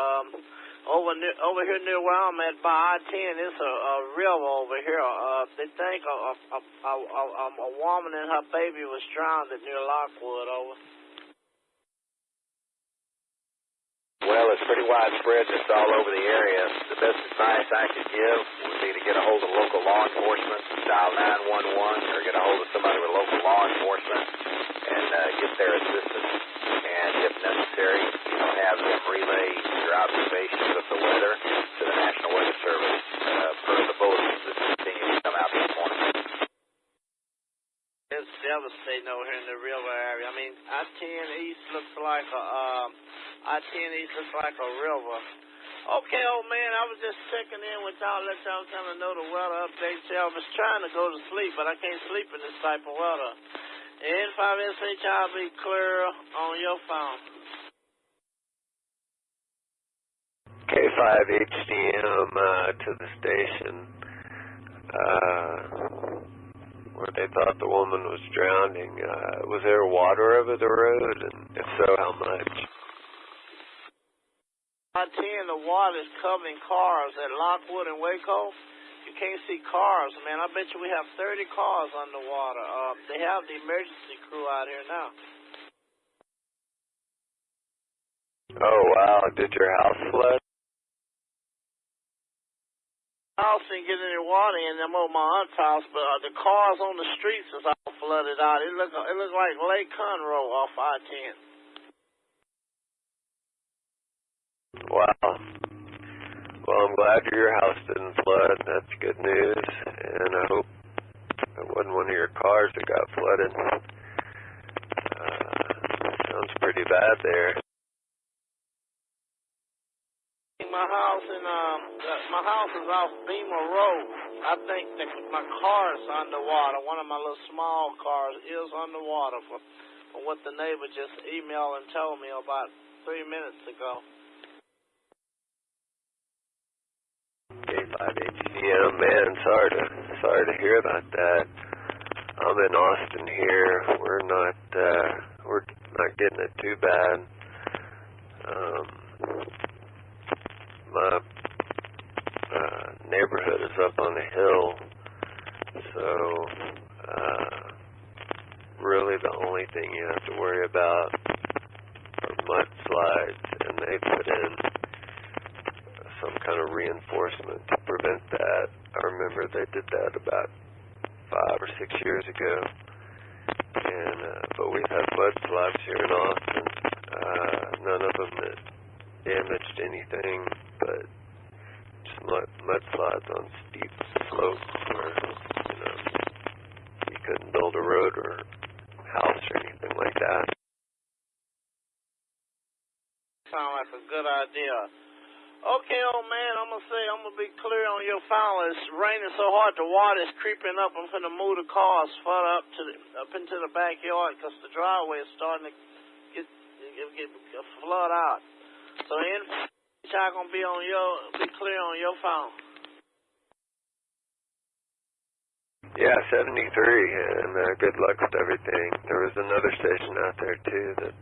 Over here near where I'm at by I-10, it's a river over here. They think a woman and her baby was drowned near Lockwood. Over. Well, it's pretty widespread just all over the area. The best advice I could give would be to get a hold of local law enforcement, dial 911, or get a hold of somebody with local law enforcement and get their assistance. And if necessary, have them relay your observations of the weather to the National Weather Service per the bulletins that continue to come out this morning. It's devastating over here in the river area. I mean, I-10 East looks like a river. Okay, old man, I was just checking in with y'all, let y'all kind of know the weather updates. I was trying to go to sleep, but I can't sleep in this type of weather. N5SHI be clear on your phone. K5HDM to the station where they thought the woman was drowning. Was there water over the road, and if so, how much? I-10, the water is covering cars at Lockwood and Waco. You can't see cars, man. I bet you we have 30 cars underwater. They have the emergency crew out here now. Oh, wow. Did your house flood? House didn't get any water in them over my aunt's house, but the cars on the streets is all flooded out. It look like Lake Conroe off I-10. Wow. Well, I'm glad your house didn't flood. That's good news. And I hope it wasn't one of your cars that got flooded. Sounds pretty bad there. My house is off Beamer Road. I think that my car is underwater. One of my little small cars is underwater from what the neighbor just emailed and told me about 3 minutes ago. K5HDM, man, sorry to hear about that. I'm in Austin here. We're not getting it too bad. My neighborhood is up on a hill, so really the only thing you have to worry about are mudslides, and they put in some kind of reinforcement to prevent that. I remember they did that about 5 or 6 years ago, and but we've had mudslides here in Austin. None of them that damaged anything, but just mudslides on steep slopes where you couldn't build a road or house or anything like that. Sound like a good idea. Okay, old man, I'm gonna be clear on your phone. It's raining so hard, the water is creeping up. I'm finna move the cars further up into the backyard because the driveway is starting to get flood out. So I'm gonna be clear on your phone. Yeah, 73, and good luck with everything. There was another station out there too that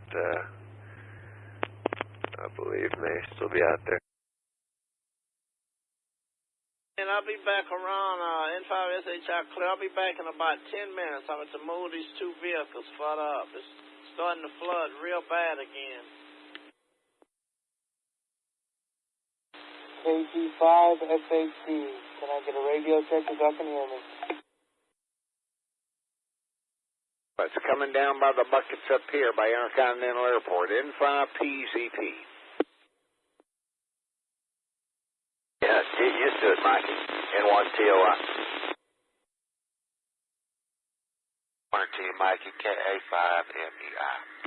I believe may still be out there. And I'll be back around N5SHI clear. I'll be back in about 10 minutes. I'm going to move these two vehicles further up. It's starting to flood real bad again. KG5FHD. Can I get a radio check if y'all can hear me? It's coming down by the buckets up here by Intercontinental Airport. N5PZP. Yeah, get used to it, Mikey. N1TOI. Morning to you, Mikey. KA5MEI.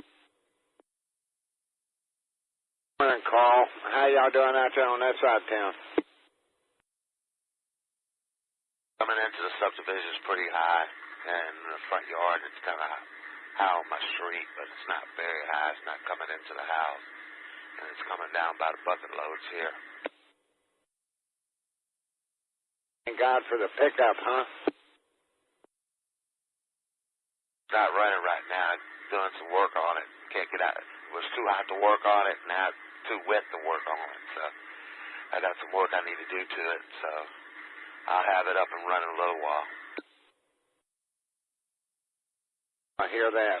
Morning, Carl. How y'all doing out there on that side of town? Coming into the subdivision is pretty high, and in the front yard it's kind of high on my street, but it's not very high. It's not coming into the house, and it's coming down by the bucket loads here. Thank God for the pickup, huh? Not running right now. Doing some work on it. Can't get out. It was too hot to work on it. Now it's too wet to work on it. So I got some work I need to do to it. So I'll have it up and running a little while. I hear that.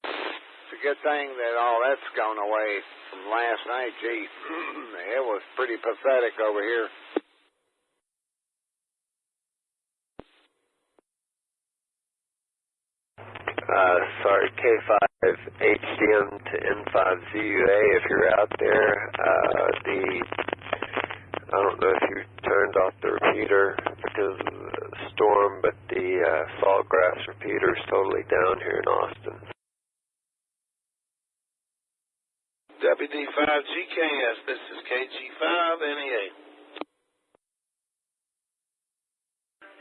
It's a good thing that all that's gone away from last night. Gee, it was pretty pathetic over here. Sorry, K5HDM to N5ZUA if you're out there. I don't know if you turned off the repeater because of the storm, but the Saltgrass repeater is totally down here in Austin. WD5GKS, this is KG5NEA.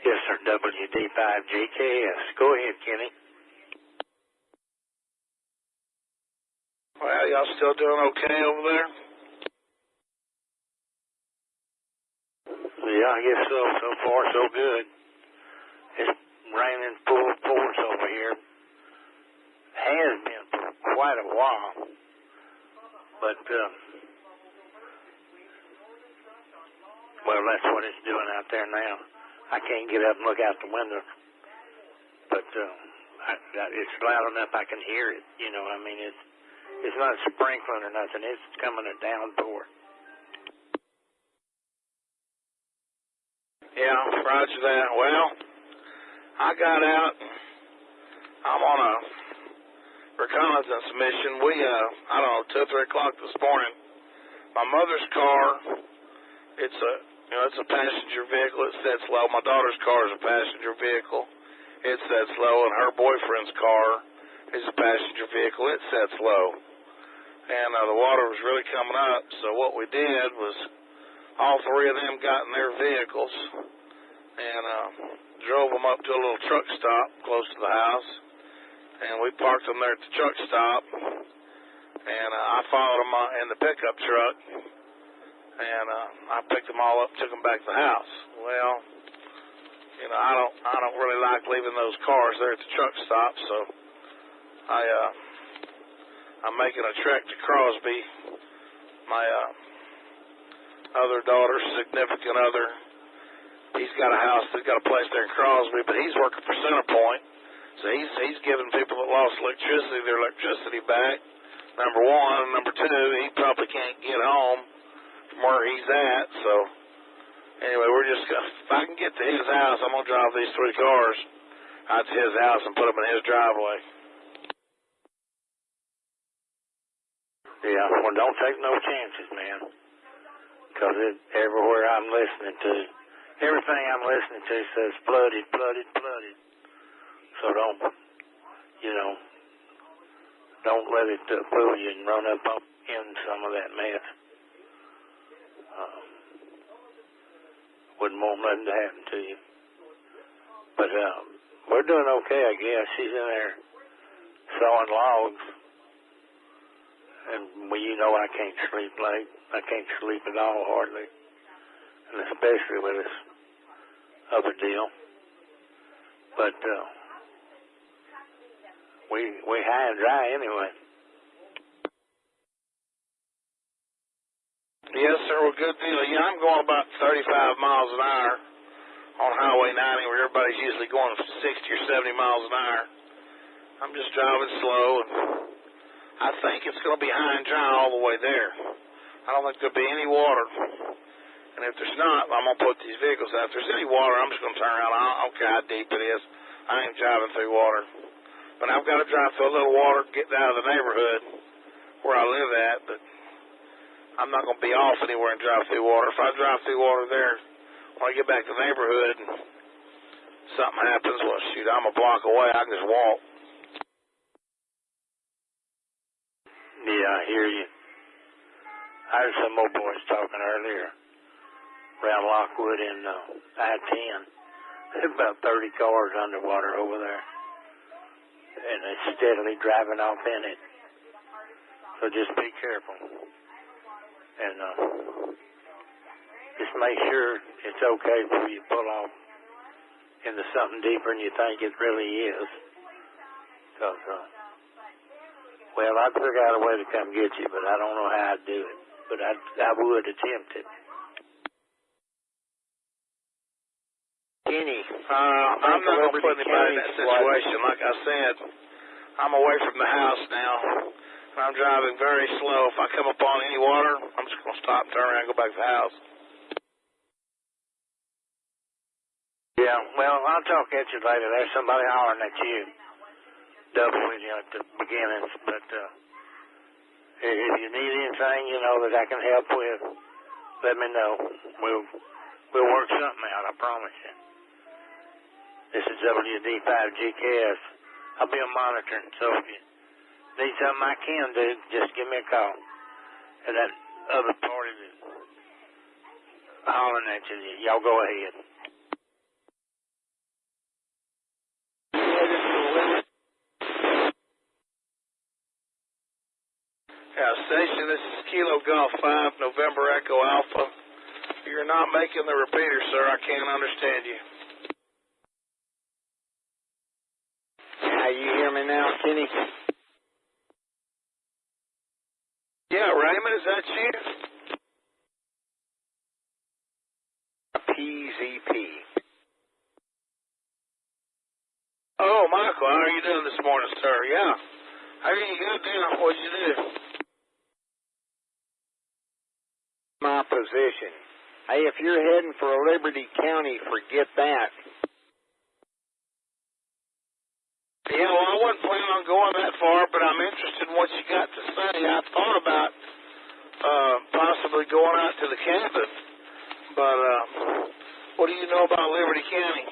Yes, sir, WD5GKS. Go ahead, Kenny. Well, y'all still doing okay over there? Yeah, I guess so. So far, so good. It's raining full force over here. Has been for quite a while. But, well, that's what it's doing out there now. I can't get up and look out the window. But it's loud enough I can hear it. You know, I mean, it's not sprinkling or nothing. It's coming a downpour. Yeah, roger that. Well, I got out. I'm on a reconnaissance mission. We, I don't know, 2 or 3 o'clock this morning. My mother's car, it's a passenger vehicle. It sets low. My daughter's car is a passenger vehicle. It sets low, and her boyfriend's car is a passenger vehicle. It sets low. And the water was really coming up, so what we did was all 3 of them got in their vehicles and drove them up to a little truck stop close to the house, and we parked them there at the truck stop, and I followed them in the pickup truck, and I picked them all up and took them back to the house. Well, you know, I don't really like leaving those cars there at the truck stop, so I'm making a trek to Crosby. My other daughter's significant other, he's got a house, he's got a place there in Crosby, but he's working for Centerpoint, so he's giving people that lost electricity their electricity back, number one. Number two, he probably can't get home from where he's at, so anyway, we're just gonna, if I can get to his house, I'm going to drive these 3 cars out to his house and put them in his driveway. Yeah, well, don't take no chances, man. Because everywhere I'm listening to, everything I'm listening to says flooded, flooded, flooded. So don't let it fool you and run up in some of that mess. Wouldn't want nothing to happen to you. But we're doing okay, I guess. She's in there sawing logs. And, well, you know I can't sleep late. I can't sleep at all, hardly. And especially with this other deal. But we high and dry anyway. Yes, sir. Well, good deal. Yeah, I'm going about 35 miles an hour on Highway 90, where everybody's usually going 60 or 70 miles an hour. I'm just driving slow, and I think it's going to be high and dry all the way there. I don't think there'll be any water. And if there's not, I'm going to put these vehicles out. If there's any water, I'm just going to turn around. I don't care how deep it is. I ain't driving through water. But I've got to drive through a little water, get out of the neighborhood where I live at. But I'm not going to be off anywhere and drive through water. If I drive through water there, when I get back to the neighborhood and something happens, well, shoot, I'm a block away. I can just walk. Yeah, I hear you. I heard some old boys talking earlier around Lockwood in I-10. There's about 30 cars underwater over there, and they're steadily driving off in it. So just be careful, and just make sure it's okay before you pull off into something deeper than you think it really is. Because, well, I'd figure out a way to come get you, but I don't know how I'd do it. But I would attempt it. Kenny, I'm not going to put anybody in that situation. Like I said, I'm away from the house now. I'm driving very slow. If I come upon any water, I'm just going to stop, turn around, and go back to the house. Yeah, well, I'll talk at you later. There's somebody hollering at you. Double with you at the beginning. But if you need anything, you know, that I can help with, let me know. We'll work something out, I promise you. This is WD5GKS. I'll be monitoring, so if you need something I can do, just give me a call. And that other party that's hollering at you, y'all go ahead. Station, this is Kilo Golf 5, November Echo Alpha. You're not making the repeater, sir. I can't understand you. You hear me now, Kenny? Yeah, Raymond, is that you? PZP. Oh, Michael, how are you doing this morning, sir? Yeah. How are you good doing? What'd you do? My position. Hey, if you're heading for Liberty County, forget that. Yeah, well, I wasn't planning on going that far, but I'm interested in what you got to say. I thought about possibly going out to the cabin, but what do you know about Liberty County?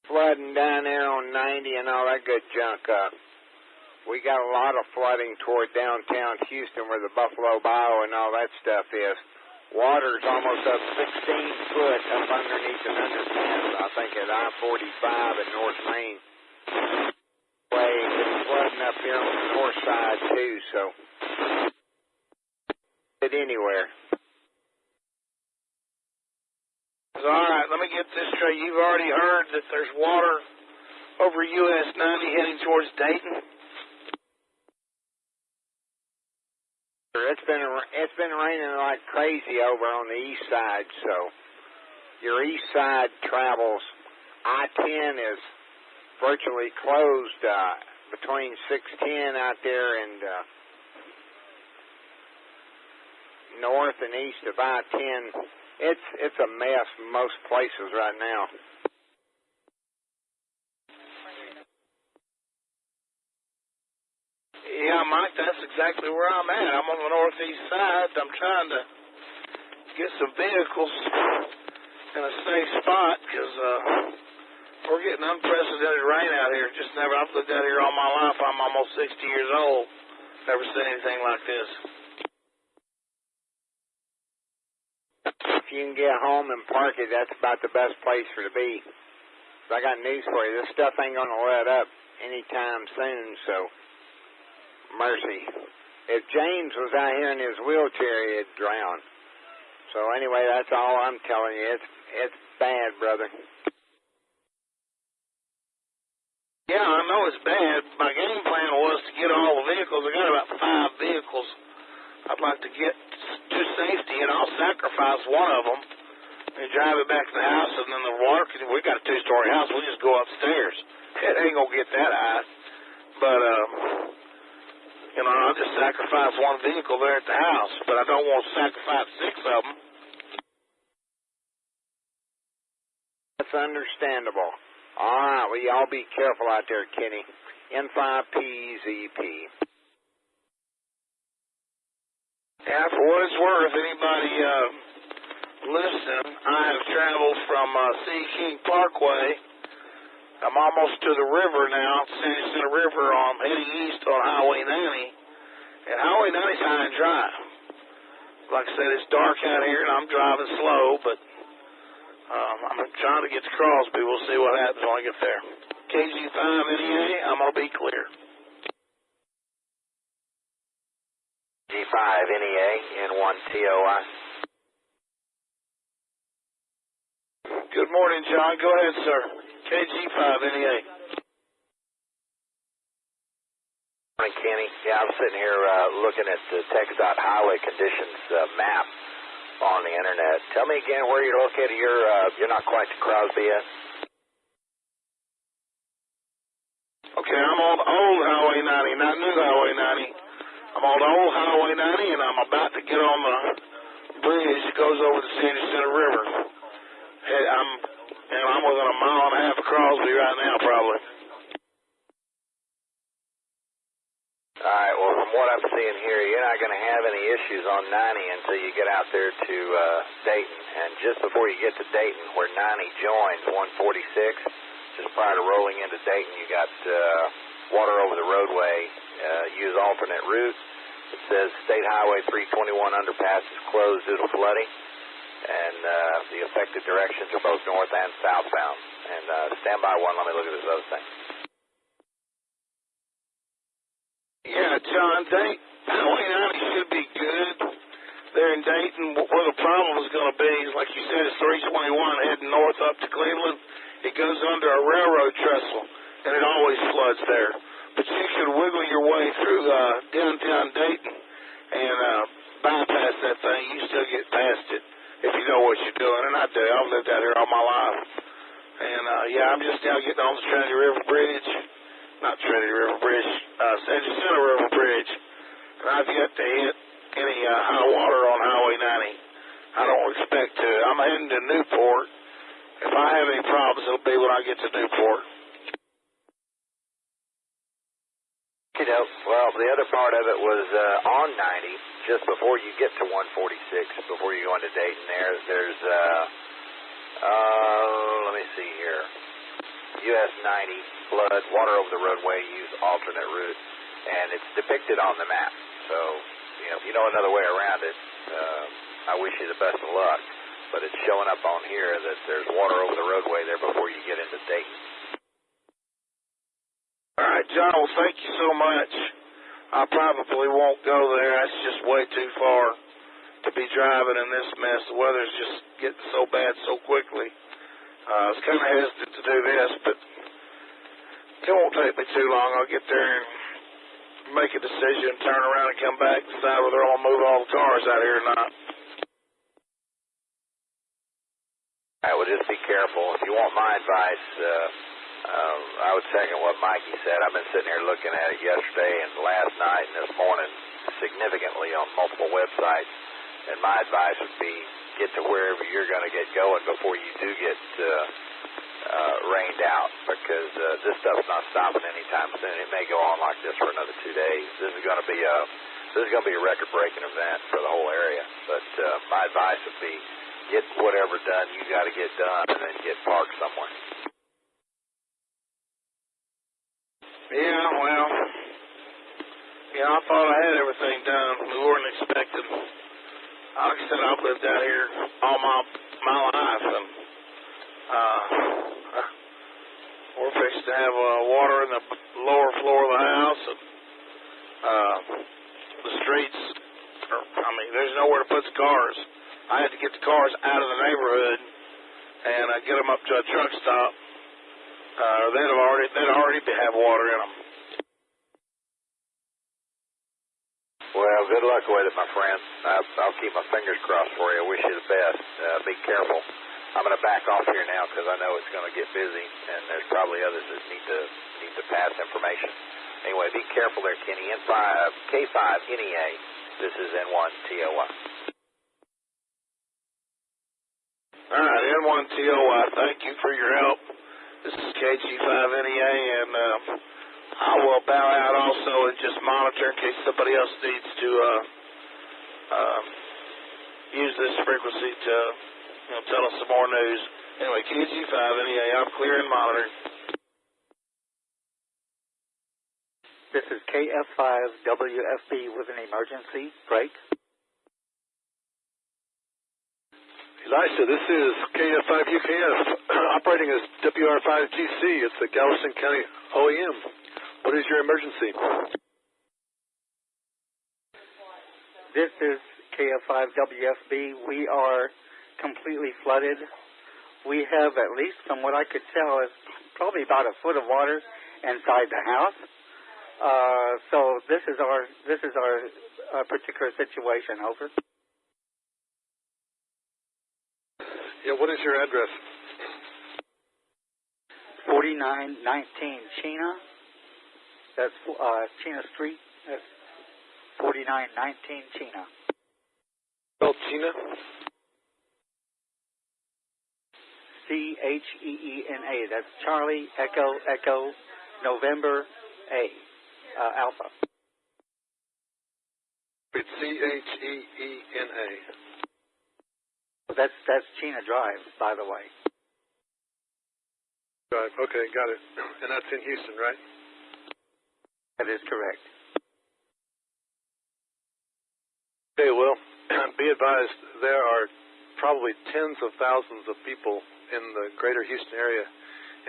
Flooding down there on 90 and all that good junk up. We got a lot of flooding toward downtown Houston where the Buffalo Bayou and all that stuff is. Water's almost up 16 foot up underneath an underpass, I think at I-45 at North Main. It's flooding up here on the north side too, so it anywhere. All right, let me get this straight. You've already heard that there's water over US 90 heading towards Dayton? It's been raining like crazy over on the east side, so your east side travels. I-10 is virtually closed between 610 out there and north and east of I-10. It's a mess most places right now. Yeah, Mike, that's exactly where I'm at. I'm on the northeast side. I'm trying to get some vehicles in a safe spot because we're getting unprecedented rain out here. Just never. I've lived out here all my life. I'm almost 60 years old. Never seen anything like this. If you can get home and park it, that's about the best place for it to be. But I got news for you. This stuff ain't going to let up anytime soon, so mercy. If James was out here in his wheelchair, he'd drown. So anyway, that's all I'm telling you. It's bad, brother. Yeah, I know it's bad. My game plan was to get all the vehicles. I got about 5 vehicles I'd like to get to safety, and I'll sacrifice one of them and drive it back to the house, and then the water, we got a 2-story house, we'll just go upstairs. It ain't going to get that high. But, You know, I'll just sacrifice one vehicle there at the house, but I don't want to sacrifice 6 of them. That's understandable. All right, well, y'all be careful out there, Kenny. N5PZP. Yeah, for what it's worth, anybody listening, I have traveled from Sea King Parkway. I'm almost to the river now, San Jacinto River. I'm heading east on Highway 90, and Highway 90 is high and dry. Like I said, it's dark out here, and I'm driving slow, but I'm trying to get to Crosby. We'll see what happens when I get there. KG5NEA, I'm going to be clear. G5NEA, N1TOI. Good morning, John. Go ahead, sir. KG5NEA. Morning, Kenny. Yeah, I'm sitting here looking at the TxDOT highway conditions map on the internet. Tell me again where you're located. You're not quite to Crosby yet? Okay, I'm on old Highway 90, not new Highway 90. I'm on old Highway 90, and I'm about to get on the bridge that goes over the San Jacinto River. I'm within a mile and a half of Crosby right now, probably. All right, well, from what I'm seeing here, you're not going to have any issues on 90 until you get out there to Dayton. And just before you get to Dayton, where 90 joins 146, just prior to rolling into Dayton, you got water over the roadway. Use alternate route. It says State Highway 321 underpass is closed due to flooding. And the affected directions are both north and southbound. And stand by one, let me look at this other thing. Yeah, John, Highway 90 should be good there in Dayton. Where the problem is going to be is, like you said, it's 321 heading north up to Cleveland. It goes under a railroad trestle, and it always floods there. But you should wiggle your way through downtown Dayton and bypass that thing. You still get past it if you know what you're doing, and I do. I've lived out here all my life. And, yeah, I'm just now getting on the Trinity River Bridge. Not Trinity River Bridge, San Jacinto River Bridge. And I've yet to hit any high water on Highway 90. I don't expect to. I'm heading to Newport. If I have any problems, it'll be when I get to Newport. Well, the other part of it was on 90, just before you get to 146, before you go into Dayton there's let me see here. US 90, flood, water over the roadway, use alternate route, and it's depicted on the map. So, if you know another way around it, I wish you the best of luck. But it's showing up on here that there's water over the roadway there before you get into Dayton. All right, John, well, thank you so much. I probably won't go there. That's just way too far to be driving in this mess. The weather's just getting so bad so quickly. I was kind of hesitant to do this, but it won't take me too long. I'll get there and make a decision, turn around and come back, decide whether I'm going to move all the cars out here or not. I would just be careful. If you want my advice, I would second what Mikey said. I've been sitting here looking at it yesterday and last night and this morning significantly on multiple websites. And my advice would be get to wherever you're going to get going before you do get rained out, because this stuff's not stopping anytime soon. It may go on like this for another 2 days. This is going to be a record-breaking event for the whole area. But my advice would be get whatever done you got to get done, and then get parked somewhere. Yeah, well, I thought I had everything done. We weren't expecting. Like I said, I've lived out here all my life, and we're fixing to have water in the lower floor of the house, and the streets there's nowhere to put the cars. I had to get the cars out of the neighborhood and get them up to a truck stop. They'd already have water in them. Well, good luck with it, my friend. I'll keep my fingers crossed for you. I wish you the best. Be careful. I'm going to back off here now because I know it's going to get busy, and there's probably others that need to pass information. Anyway, be careful there, Kenny. K5NEA. This is N1TOY. All right, N1TOY, thank you for your help. This is KG5NEA, and I will bow out also and just monitor in case somebody else needs to use this frequency to tell us some more news. Anyway, KG5NEA, I'm clear and monitoring. This is KF5WFB with an emergency break. Elisha, this is KF5UKF operating as WR5GC. It's the Galveston County OEM. What is your emergency? This is KF5WFB. We are completely flooded. We have, at least from what I could tell, is probably about a foot of water inside the house. So this is our particular situation. Over. Yeah, what is your address? 4919 Chena. That's Chena Street. That's 4919 Chena. Spell Chena? CHEENA. That's Charlie Echo November A. Alpha. It's CHEENA. That's Chena Drive, by the way. Drive. Okay, got it. And that's in Houston, right? That is correct. Okay, well, be advised, there are probably tens of thousands of people in the greater Houston area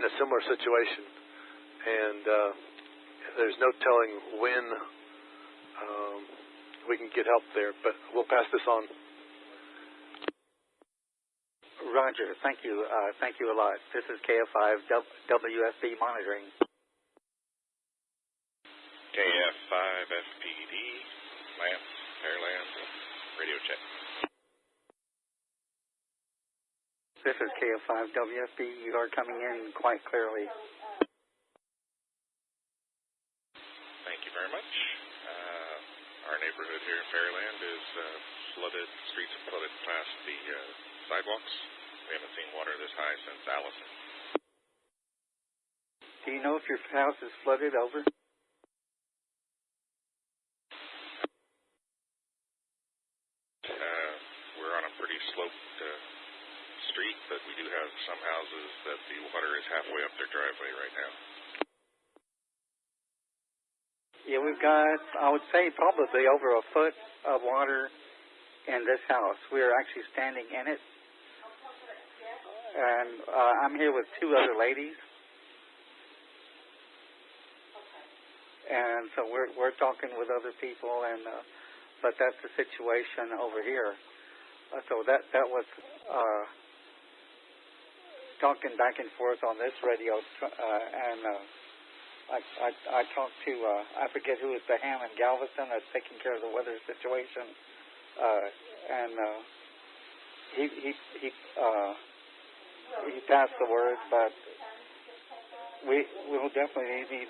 in a similar situation. And there's no telling when we can get help there, but we'll pass this on. Roger. Thank you. Thank you a lot. This is KF5WFB monitoring. KF5FPD, Lance, Pearland, radio check. This is KF5WFB. You are coming in quite clearly. Thank you very much. Our neighborhood here in Pearland is flooded. Streets are flooded past the sidewalks. We haven't seen water this high since Allison. Do you know if your house is flooded? Over. We're on a pretty sloped street, but we do have some houses that the water is halfway up their driveway right now. Yeah, we've got, I would say, probably over a foot of water in this house. We are actually standing in it. And I'm here with two other ladies. And so we're talking with other people, and but that's the situation over here. So that was talking back and forth on this radio, and I talked to I forget who is the ham in Galveston that's taking care of the weather situation, and he passed the word, but we will definitely need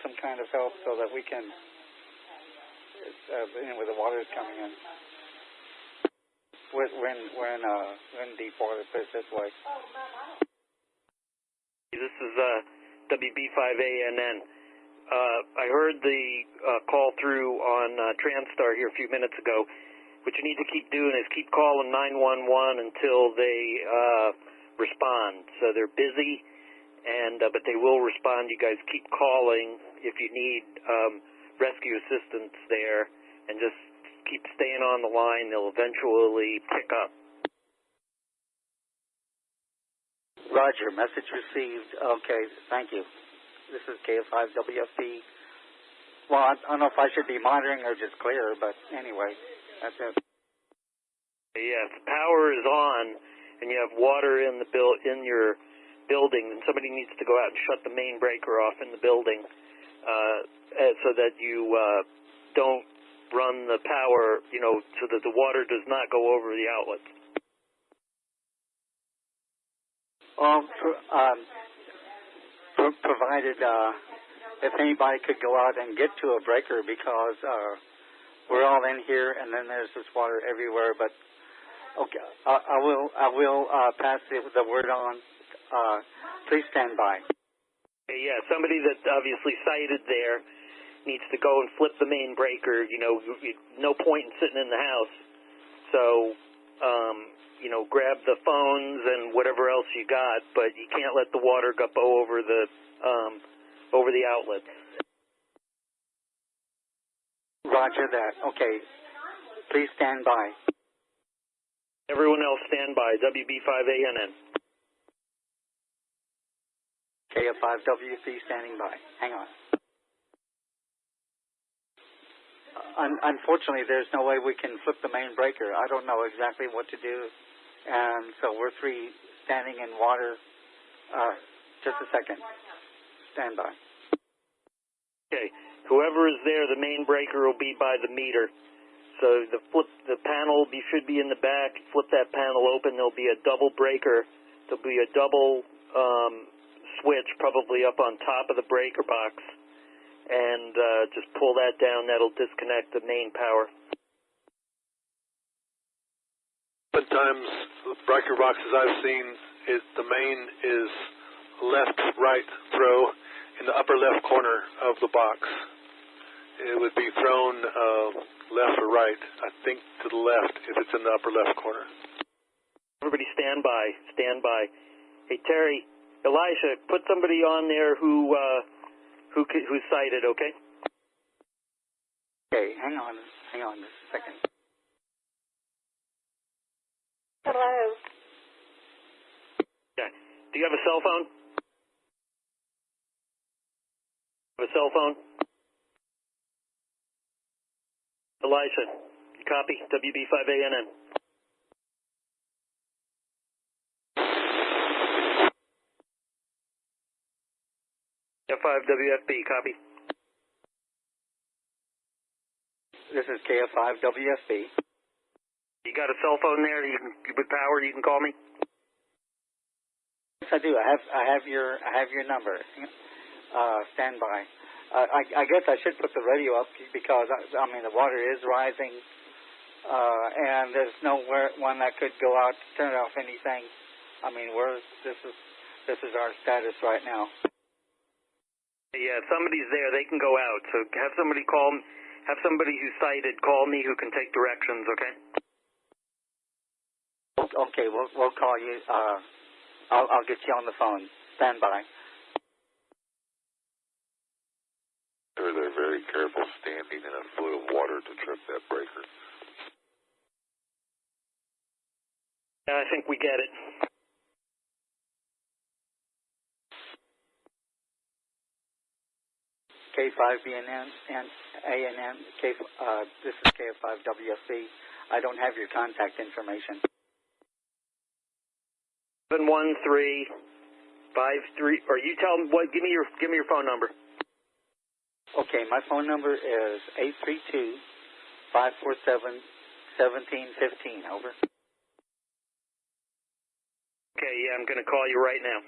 some kind of help so that we can where the water is coming in. We're in deep water, put it this way. This is WB5ANN. I heard the call through on Transtar here a few minutes ago. What you need to keep doing is keep calling 911 until they respond. So they're busy, but they will respond. You guys keep calling if you need rescue assistance there, and just keep staying on the line. They'll eventually pick up. Roger. Message received. Okay. Thank you. This is KF5WFB. Well, I don't know if I should be monitoring or just clear, but anyway, that's it. Yeah, if the power is on and you have water in your building, then somebody needs to go out and shut the main breaker off in the building so that you don't run the power, so that the water does not go over the outlets. Provided if anybody could go out and get to a breaker, because we're all in here, and then there's this water everywhere. But okay, I will pass the word on. Please stand by. Yeah, somebody that obviously sighted there needs to go and flip the main breaker. You know, no point in sitting in the house. So, you know, grab the phones and whatever else you got, but you can't let the water go over the outlets. Roger that. Okay. Please stand by. Everyone else stand by. WB5ANN. KF5WC standing by. Hang on. Unfortunately, there's no way we can flip the main breaker. I don't know exactly what to do, and so we're three standing in water. Just a second. Stand by. Okay. Whoever is there, the main breaker will be by the meter. So the panel should be in the back. Flip that panel open. There'll be a double breaker. There'll be a double switch probably up on top of the breaker box. And just pull that down. That'll disconnect the main power. Sometimes the breaker boxes I've seen, the main is left-right throw in the upper left corner of the box. It would be thrown left or right. I think to the left if it's in the upper left corner. Everybody stand by. Stand by. Hey, Terry, Elisha, put somebody on there who's sighted, okay? Okay, hang on just a second. Hello. Yeah. Do you have a cell phone? Have a cell phone? Elisha, you copy? WB5ANN. F5WFB, copy. This is KF5WFB. You got a cell phone there? With power, you can call me. Yes, I do. I have your number. Stand by. I guess I should put the radio up because I mean the water is rising, and there's nowhere one that could go out to turn off anything. I mean this is our status right now. Yeah, if somebody's there, they can go out. So have somebody who's sighted call me who can take directions, okay? Okay, we'll call you. I'll get you on the phone. Stand by. They're very careful standing in a foot of water to trip that breaker. Yeah, I think we get it. K5BNN and ANN. This is KF5WFC. I don't have your contact information. 71353. Or you tell me what? Give me your phone number. Okay, my phone number is 832-547-1715. Over. Okay, yeah, I'm going to call you right now.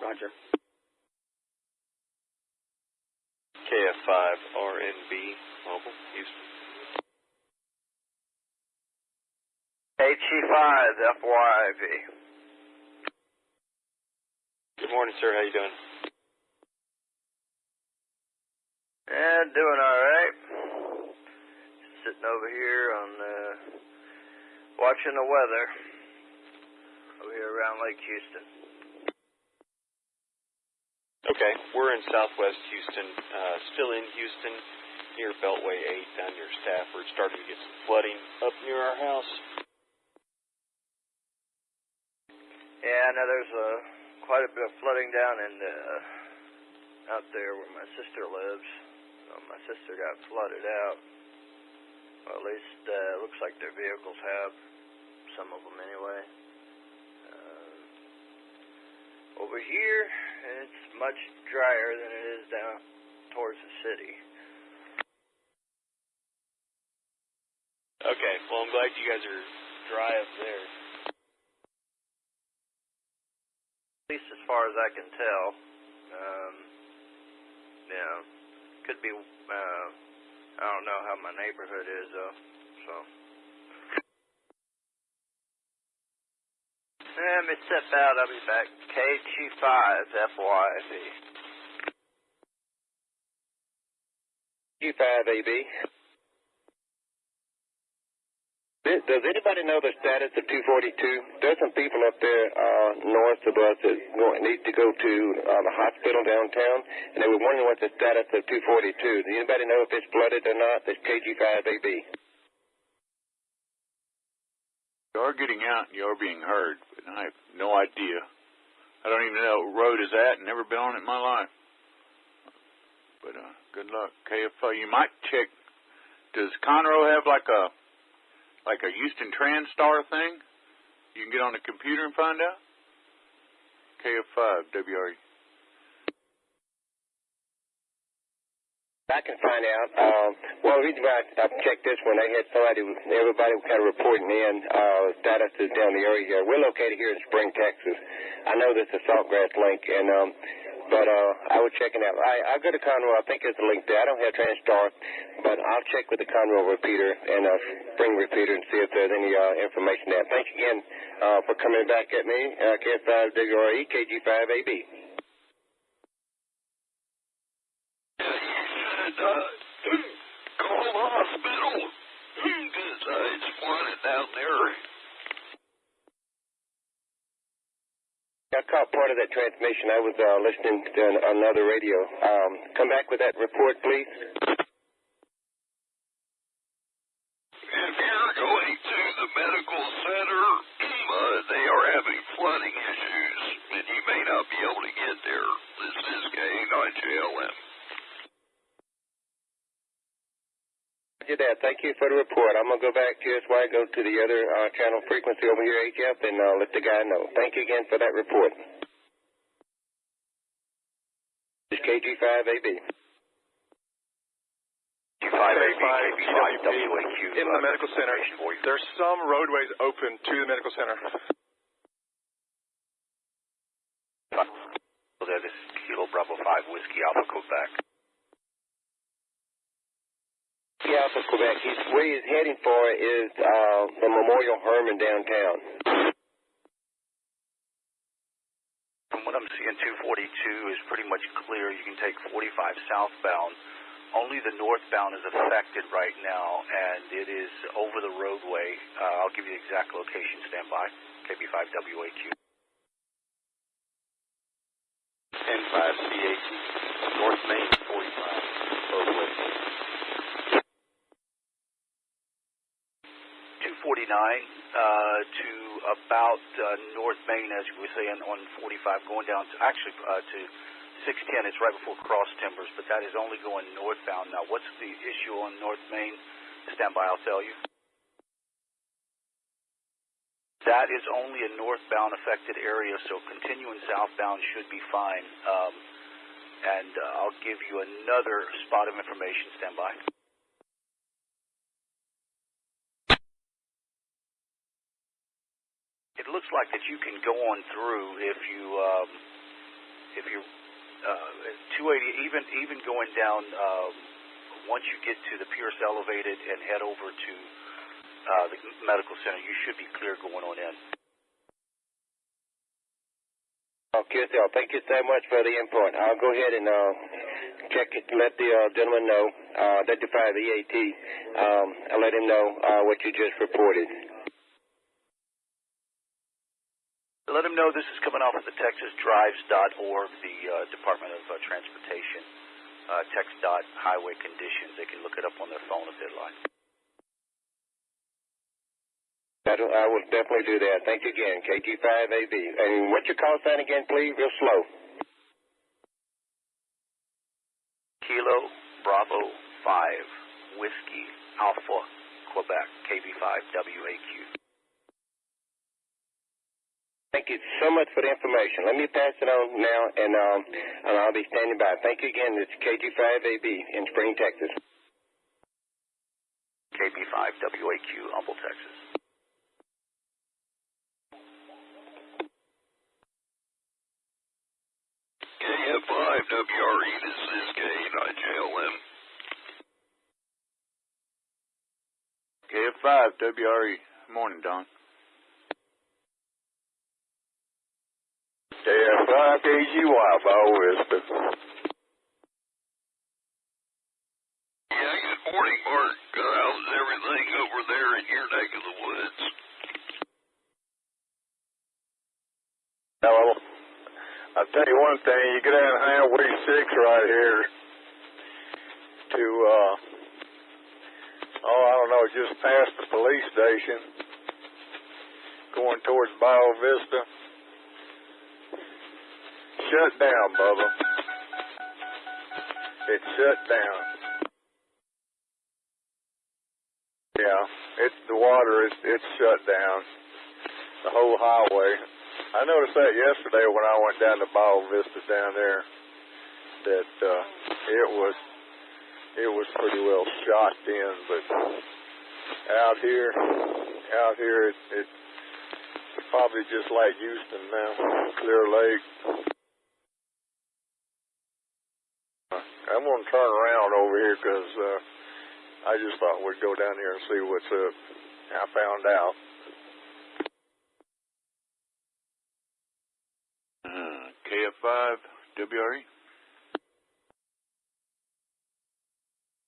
Roger. KF5RNB Mobile, Houston. HE5FYV. Good morning, sir. How you doing? Yeah, doing all right. Sitting over here on watching the weather over here around Lake Houston. Okay, we're in southwest Houston, still in Houston, near Beltway 8, down near Stafford, starting to get some flooding up near our house. Yeah, I know there's quite a bit of flooding down in out there where my sister lives. My sister got flooded out. Well, at least looks like their vehicles have, some of them anyway. Over here, it's much drier than it is down towards the city. Okay, well, I'm glad you guys are dry up there. least as far as I can tell. Yeah, could be, I don't know how my neighborhood is, though, so. Let me step out, I'll be back. KG5, FYB. G5AB. Does anybody know the status of 242? There's some people up there north of us that need to go to the hospital downtown, and they were wondering what the status of 242. Does anybody know if it's flooded or not? That's KG5AB. You're getting out and you're being heard, but I have no idea. I don't even know what road is that, and never been on it in my life. But good luck, KFO. You might check. Does Conroe have like a Houston TransStar thing? You can get on the computer and find out. KF5 WRE. I can find out. Well, the reason why I checked this one, they had everybody kind of reporting in statuses down the area here. We're located here in Spring, Texas. I know this is Saltgrass link, and but I was checking out. I'll go to Conroe. I think there's a link there. I don't have TransStar, but I'll check with the Conroe repeater and Spring repeater and see if there's any information there. Thanks again for coming back at me. KF5WRE, KG5AB. Call the hospital because it's flooded down there. I caught part of that transmission. I was listening to another radio. Come back with that report, please. If you're going to the medical center, they are having flooding issues, and you may not be able to get there. This is K9JLM. That. Thank you for the report. I'm going to go back to while I go to the other channel frequency over here, HF, and let the guy know. Thank you again for that report. This is KG5AB. KG5AB, in the medical center. There's some roadways open to the medical center. This is Kilo Bravo 5 Whiskey Alpha Quebec. Yeah, for Quebec. Where he's heading for is the Memorial Herman downtown. From what I'm seeing, 242 is pretty much clear. You can take 45 southbound. Only the northbound is affected right now, and it is over the roadway. I'll give you the exact location. Stand by. KB5WAQ. N5CAT, North Main 45, roadway. 249 to about North Main, as we were saying, on 45, going down to, actually to 610. It's right before Cross Timbers, but that is only going northbound. Now, what's the issue on North Main? Stand by, I'll tell you. That is only a northbound affected area, so continuing southbound should be fine. And I'll give you another spot of information. Stand by. It looks like that you can go on through if you 280, even going down once you get to the Pierce Elevated and head over to the medical center, you should be clear going on in. Okay, so thank you so much for the input. I'll go ahead and check it, let the gentleman know, identify the EAT. I'll let him know what you just reported. Let them know this is coming off of the TexasDrives.org, the Department of Transportation, text.highway conditions. They can look it up on their phone if they'd like. I will definitely do that. Thank you again, KG5AB. And what's your call sign again, please? Real slow. Kilo Bravo 5 Whiskey Alpha Quebec, KB5WAQ. Thank you so much for the information. Let me pass it on now, and I'll be standing by. Thank you again. It's KG5AB in Spring, Texas. KB5WAQ, Humble, Texas. WRE, this is KNIJLM. KF5 WRE. Morning, Don. KF5 KGY, Bow Vista. Yeah, good morning, Mark. How's everything over there in your neck of the woods? Hello. I'll tell you one thing, you get down Highway 6 right here to, I don't know, just past the police station, going towards Bow Vista. Shut down, Bubba. It's shut down. Yeah, the water it's shut down. The whole highway. I noticed that yesterday when I went down to Bow Vista down there, that it was pretty well shot in, but out here it's probably just like Houston now, Clear Lake. I'm going to turn around over here because I just thought we'd go down here and see what's up. I found out. KF5 WRE.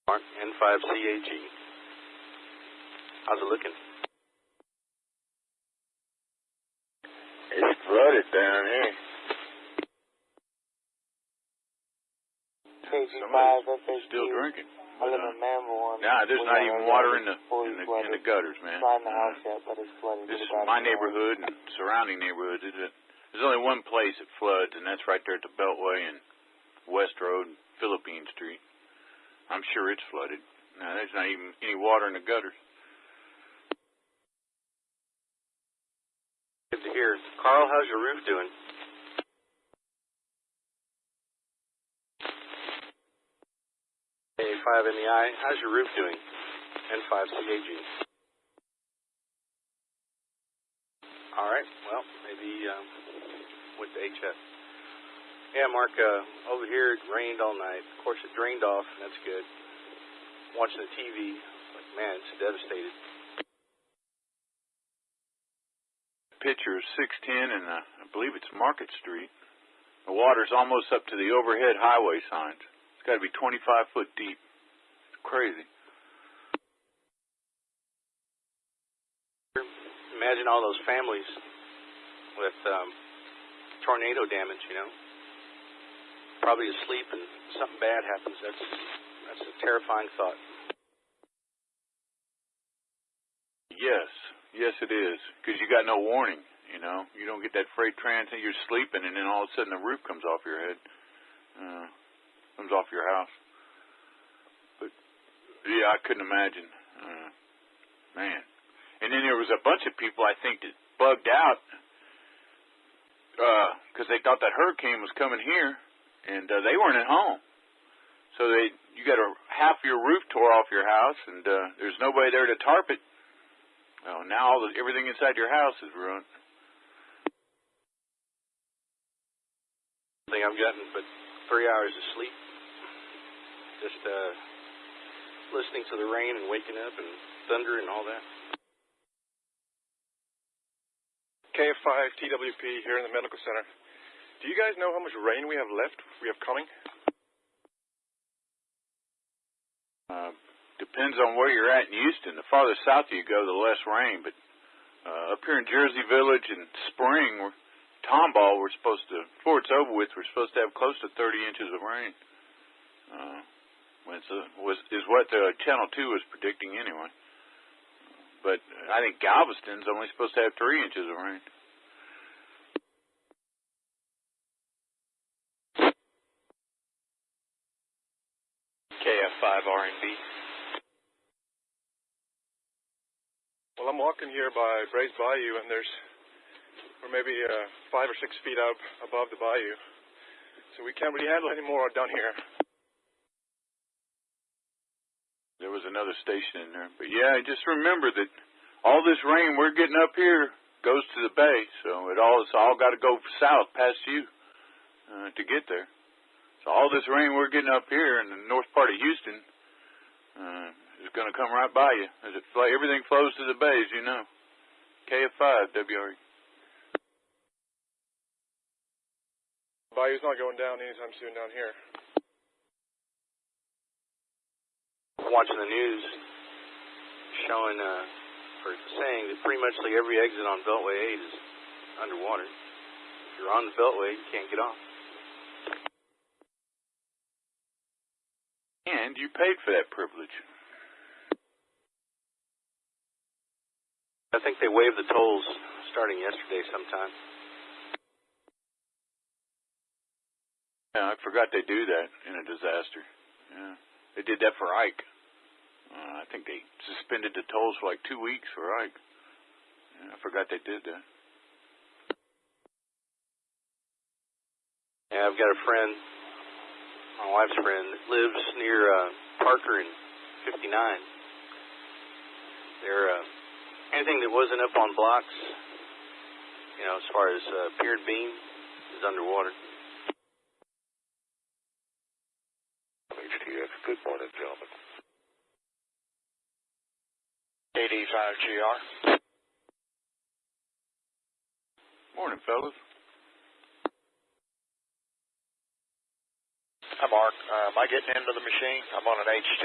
Mark, N5CAG. How's it looking? It's flooded down here. Somebody's still drinking. I live in Manville. Nah, there's not even water in the gutters, man. Not in the house yet, but it's flooded. This is my neighborhood and surrounding neighborhoods. There's only one place that floods, and that's right there at the Beltway and West Road and Philippine Street. I'm sure it's flooded. Now, there's not even any water in the gutters. Good to hear. Carl, how's your roof doing? A5 in the eye. How's your roof doing? N5CAG. All right. Well, maybe went to HS. Yeah, Mark, over here it rained all night. Of course, it drained off, and that's good. Watching the TV, like, man, it's devastated. Picture of 610 and I believe it's Market Street. The water's almost up to the overhead highway signs. It's got to be 25 foot deep. It's crazy. Imagine all those families with tornado damage, you know. Probably asleep and something bad happens. That's a terrifying thought. Yes it is. Because you got no warning, you know. You don't get that freight transit. You're sleeping and then all of a sudden the roof comes off your head. Comes off your house. But yeah, I couldn't imagine. Man. And then there was a bunch of people, I think, that bugged out because they thought that hurricane was coming here, and they weren't at home. So you got half your roof tore off your house, and there's nobody there to tarp it. Well, now everything inside your house is ruined. I think I've gotten but 3 hours of sleep. Just listening to the rain and waking up and thunder and all that. KF5 TWP here in the medical center. Do you guys know how much rain we have left, we have coming? Depends on where you're at in Houston. The farther south you go, the less rain. But up here in Jersey Village and Spring, Tomball, before it's over with, we're supposed to have close to 30 inches of rain. Is what the Channel 2 was predicting anyway. But I think Galveston's only supposed to have 3 inches of rain. KF5 R&B. Well, I'm walking here by Brays Bayou, and we're maybe 5 or 6 feet up above the bayou. So we can't really handle any more down here. There was another station in there. But yeah, just remember that all this rain we're getting up here goes to the bay. So it's all got to go south past you to get there. So all this rain we're getting up here in the north part of Houston is going to come right by you. As it everything flows to the bays, you know. KF5 WRE. Bayou's not going down anytime soon down here. Watching the news showing, or saying that pretty much like every exit on Beltway 8 is underwater. If you're on the Beltway, you can't get off. And you paid for that privilege. I think they waived the tolls starting yesterday sometime. Yeah, I forgot they do that in a disaster. Yeah, they did that for Ike. I think they suspended the tolls for like 2 weeks for Ike. Yeah, I forgot they did that. Yeah, I've got a friend, my wife's friend, that lives near Parker and 59. They're anything that wasn't up on blocks, you know, as far as pier and beam, is underwater. HTF, good morning, gentlemen. KD5GR. Morning, fellas. Hi, Mark. Am I getting into the machine? I'm on an HT.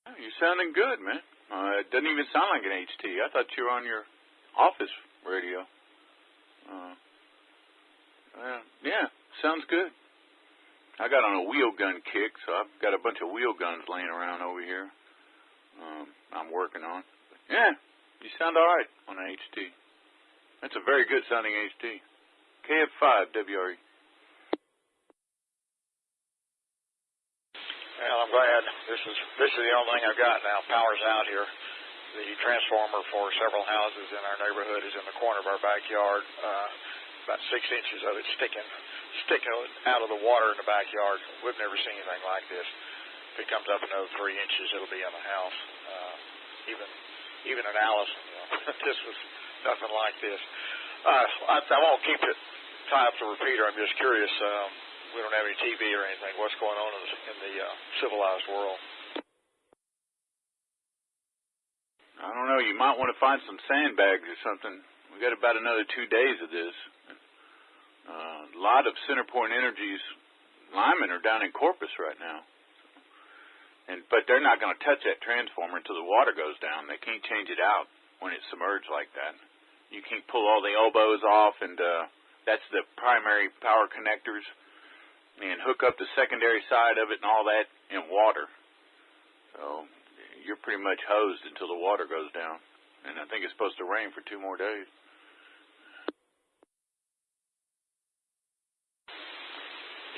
Oh, you're sounding good, man. It doesn't even sound like an HT. I thought you were on your office radio. Yeah, sounds good. I got on a wheel gun kick, so I've got a bunch of wheel guns laying around over here. I'm working on. Yeah, you sound all right on an HT. That's a very good sounding HT. KF5 WRE. Well, I'm glad. This is the only thing I've got now. Power's out here. The transformer for several houses in our neighborhood is in the corner of our backyard. About 6 inches of it sticking out of the water in the backyard. We've never seen anything like this. If it comes up another 3 inches, it'll be in the house. Even in Allison, you know, this was nothing like this. I won't keep it tie up the repeater. I'm just curious. We don't have any TV or anything. What's going on in the civilized world? I don't know. You might want to find some sandbags or something. We got about another 2 days of this. A lot of CenterPoint Energy's linemen are down in Corpus right now. But they're not going to touch that transformer until the water goes down. They can't change it out when it's submerged like that. You can't pull all the elbows off, and that's the primary power connectors, and hook up the secondary side of it and all that in water. So you're pretty much hosed until the water goes down. And I think it's supposed to rain for 2 more days.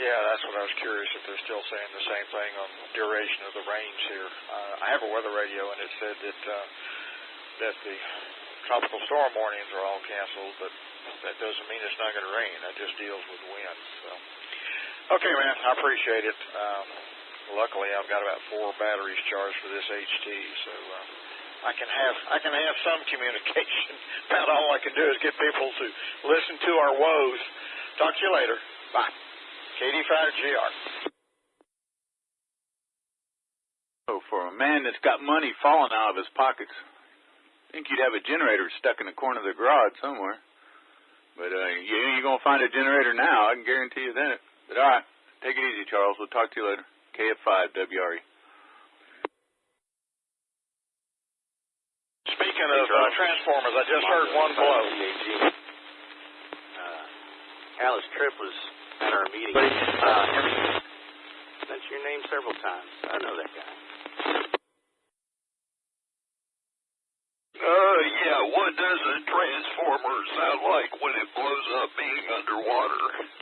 Yeah, that's what I was curious if they're still saying the same thing on the duration of the rains here. I have a weather radio, and it said that the tropical storm warnings are all canceled, but that doesn't mean it's not going to rain. That just deals with wind. So, okay, man, I appreciate it. Luckily, I've got about 4 batteries charged for this HT, so I can have some communication. About all I can do is get people to listen to our woes. Talk to you later. Bye. KD5GR. So for a man that's got money falling out of his pockets, I think you'd have a generator stuck in the corner of the garage somewhere. But you ain't going to find a generator now, I can guarantee you that. But all right, take it easy, Charles. We'll talk to you later. KF5 WRE. Speaking of transformers, I just heard one blow. Alice Tripp was at our meeting. That's your name several times. I know that guy. Yeah, what does a transformer sound like when it blows up being underwater?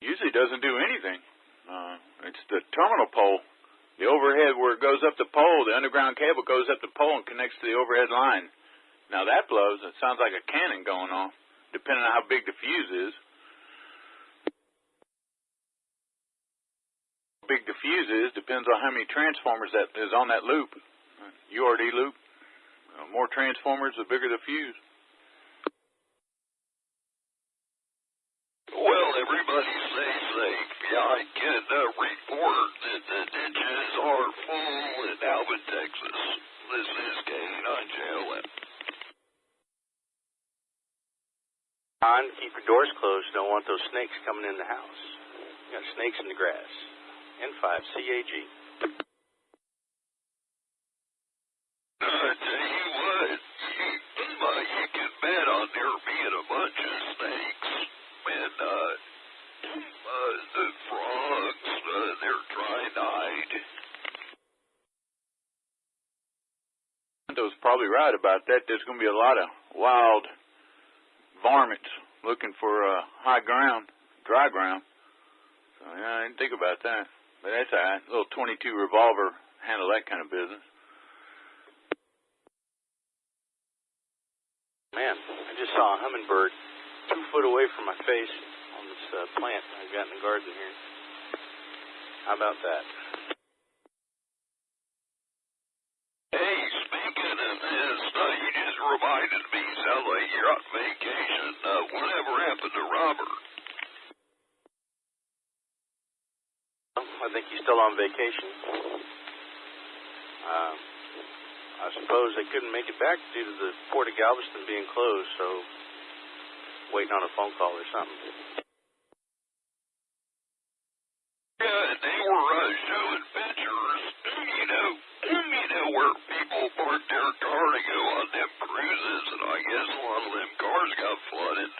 Usually doesn't do anything. It's the terminal pole. The overhead where it goes up the pole, the underground cable goes up the pole and connects to the overhead line. Now that blows. It sounds like a cannon going off, depending on how big the fuse is. How big the fuse is depends on how many transformers that is on that loop. URD loop. More transformers, the bigger the fuse. well, everybody stay safe. Yeah, I can report that the ditches are full in Alvin, Texas. This is K9JLM. Keep your doors closed. Don't want those snakes coming in the house. You got snakes in the grass. N5CAG. I tell you what, you can bet on there being a bunch of snakes. And, the frogs, they're trying to hide. Those probably right about that. There's going to be a lot of wild varmints looking for high ground, dry ground. So, yeah, I didn't think about that. But that's all right. A little .22 revolver handle that kind of business. Man, I just saw a hummingbird 2 foot away from my face on this plant I've got in the garden here. How about that? Hey, speaking of this, you just reminded me, sound like you're on vacation. Whatever happened to Robert? I think he's still on vacation. I suppose they couldn't make it back due to the Port of Galveston being closed, so waiting on a phone call or something. Yeah, they were showing pictures. You know where people park their car to go on them cruises, and I guess a lot of them cars got flooded.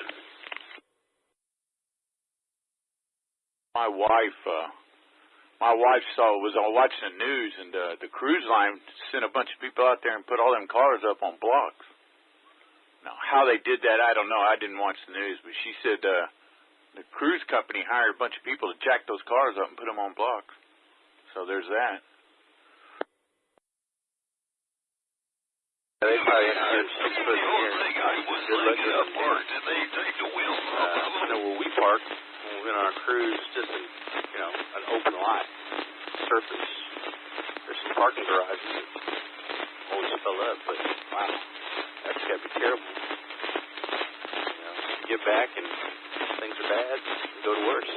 My wife was watching the news, and the cruise line sent a bunch of people out there and put all them cars up on blocks. Now, how they did that, I don't know. I didn't watch the news, but she said the cruise company hired a bunch of people to jack those cars up and put them on blocks. So there's that. They probably hired 6 foot here. Good luck to park. Did they take the wheels off? I know where we park when we went on our cruise, just an open lot, surface. There's some parking garages that always fill up, but wow, that's got to be terrible. You get back and things are bad, you go to worse.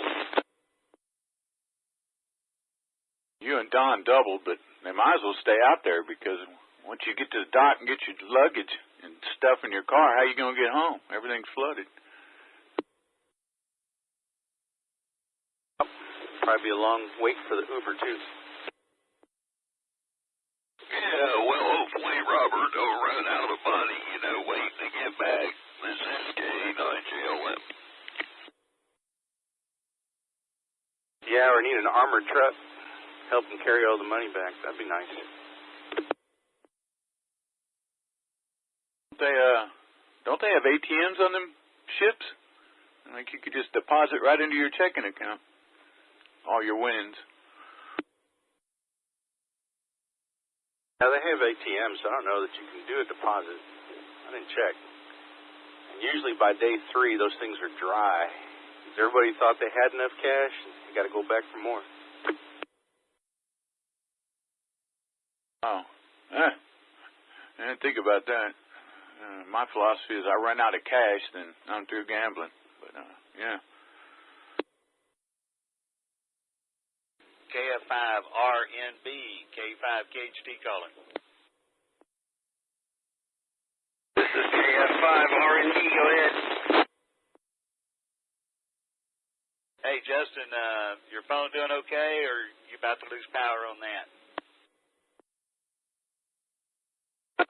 You and Don doubled, but they might as well stay out there because once you get to the dock and get your luggage and stuff in your car, how are you going to get home? Everything's flooded. Probably be a long wait for the Uber, too. Yeah, well, hopefully Robert don't run out of money, waiting to get back. This is K9JLM. Yeah, or need an armored truck. Help him carry all the money back. That'd be nice. Don't they have ATMs on them ships? Like you could just deposit right into your checking account. All your winnings. Yeah, they have ATMs. I don't know that you can do a deposit. I didn't check. And usually by day 3, those things are dry. Everybody thought they had enough cash, and you got to go back for more. Oh, I didn't think about that. My philosophy is I run out of cash, then I'm through gambling. But, yeah. KF5RNB, K5KHT calling. This is KF5RNB, go ahead. Hey, Justin, your phone doing okay, or you about to lose power on that?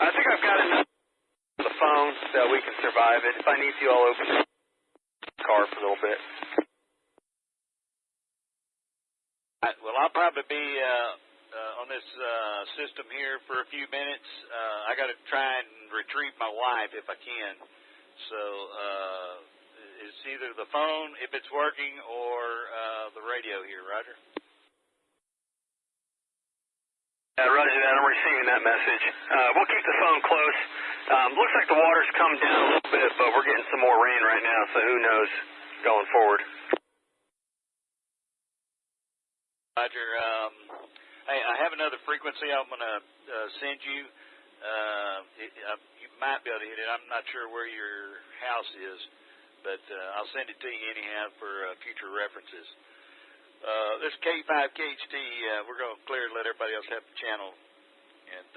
I think I've got enough on the phone that we can survive it. If I need to, I'll open the car for a little bit. Well, I'll probably be on this system here for a few minutes. I got to try and retrieve my wife if I can. So it's either the phone, if it's working, or the radio here, Roger? Roger that. I'm receiving that message. We'll keep the phone close. Looks like the water's come down a little bit, but we're getting some more rain right now, so who knows going forward. Roger. Hey, I have another frequency I'm going to send you. You might be able to hit it. I'm not sure where your house is, but I'll send it to you anyhow for future references. This K5KHT, we're going to clear and let everybody else have the channel, and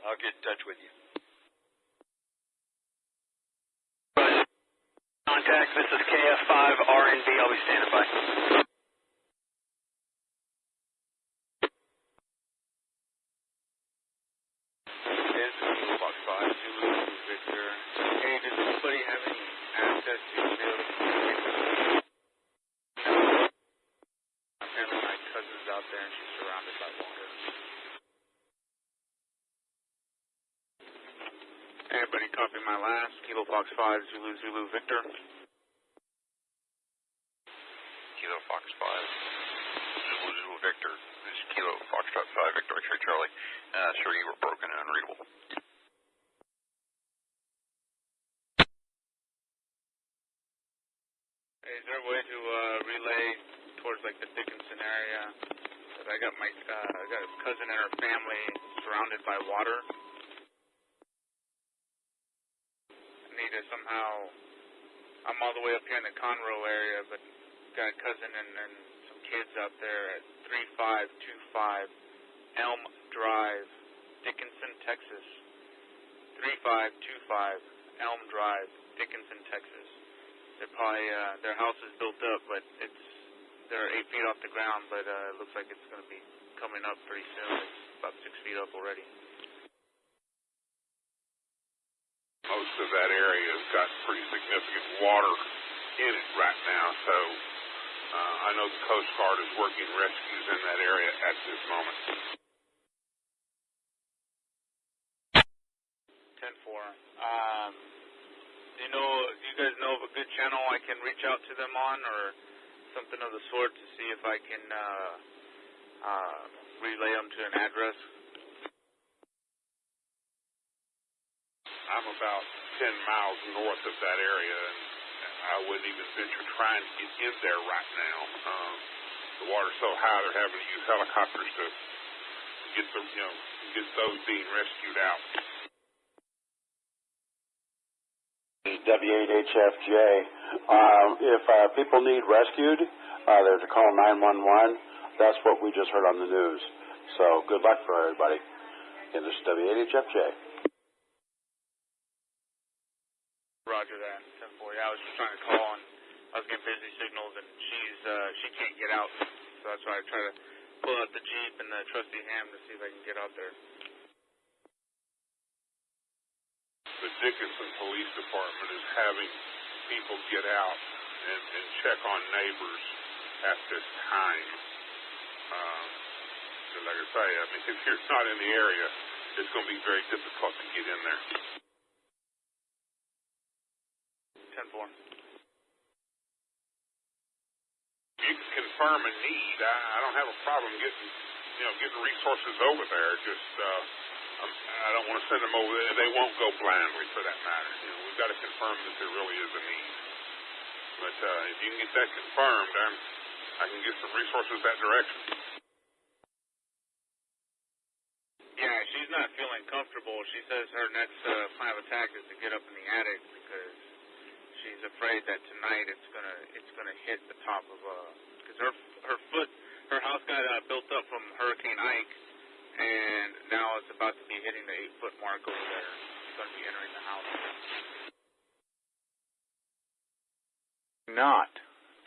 I'll get in touch with you. Contact, this is KF5RNB. I'll be standing by. This is Fox 5, Zulu, Victor. Hey, does anybody have any access to available communication? Apparently my cousin's out there and she's surrounded by water. Everybody copy my last. Kilo Fox 5, Zulu, Zulu, Victor. Kilo Fox 5, Zulu, Zulu, Victor. This is Kilo Foxtrot 5, Victor, X-ray Charlie. Sir, you were broken and unreadable. Hey, is there a way to relay towards like the Dickinson area? Cause I got a cousin and her family surrounded by water. Need to somehow. I'm all the way up here in the Conroe area, but got a cousin and some kids out there at 3525 Elm Drive, Dickinson, Texas. 3525 Elm Drive, Dickinson, Texas. They're probably their house is built up, but they're 8 feet off the ground, but it looks like it's going to be coming up pretty soon. It's about 6 feet up already. Most of that area has got pretty significant water in it right now, so I know the Coast Guard is working rescues in that area at this moment. 10-4. Do you guys know of a good channel I can reach out to them on, or something of the sort, to see if I can relay them to an address? I'm about 10 miles north of that area, and I wouldn't even venture trying to get in there right now. The water's so high, they're having to use helicopters to get those being rescued out. W8HFJ. If people need rescued, they're to call 911. That's what we just heard on the news. So good luck for everybody. And this is W8HFJ. Roger that. 10-4. Yeah, I was just trying to call, and I was getting busy signals, and she can't get out. So that's why I try to pull out the Jeep and the trusty ham to see if I can get out there. The Dickinson Police Department is having people get out and check on neighbors at this time. Like I say, I mean, if you're not in the area, it's going to be very difficult to get in there. 10-4. You can confirm a need. I don't have a problem getting resources over there. Just I don't want to send them over there. They won't go blindly, for that matter. We've got to confirm that there really is a need. But if you can get that confirmed, I can get some resources that direction. Yeah, she's not feeling comfortable. She says her next plan of attack is to get up in the attic because she's afraid that tonight it's gonna hit the top of because her house got built up from Hurricane Ike, and now it's about to be hitting the 8-foot mark over there. It's going to be entering the house.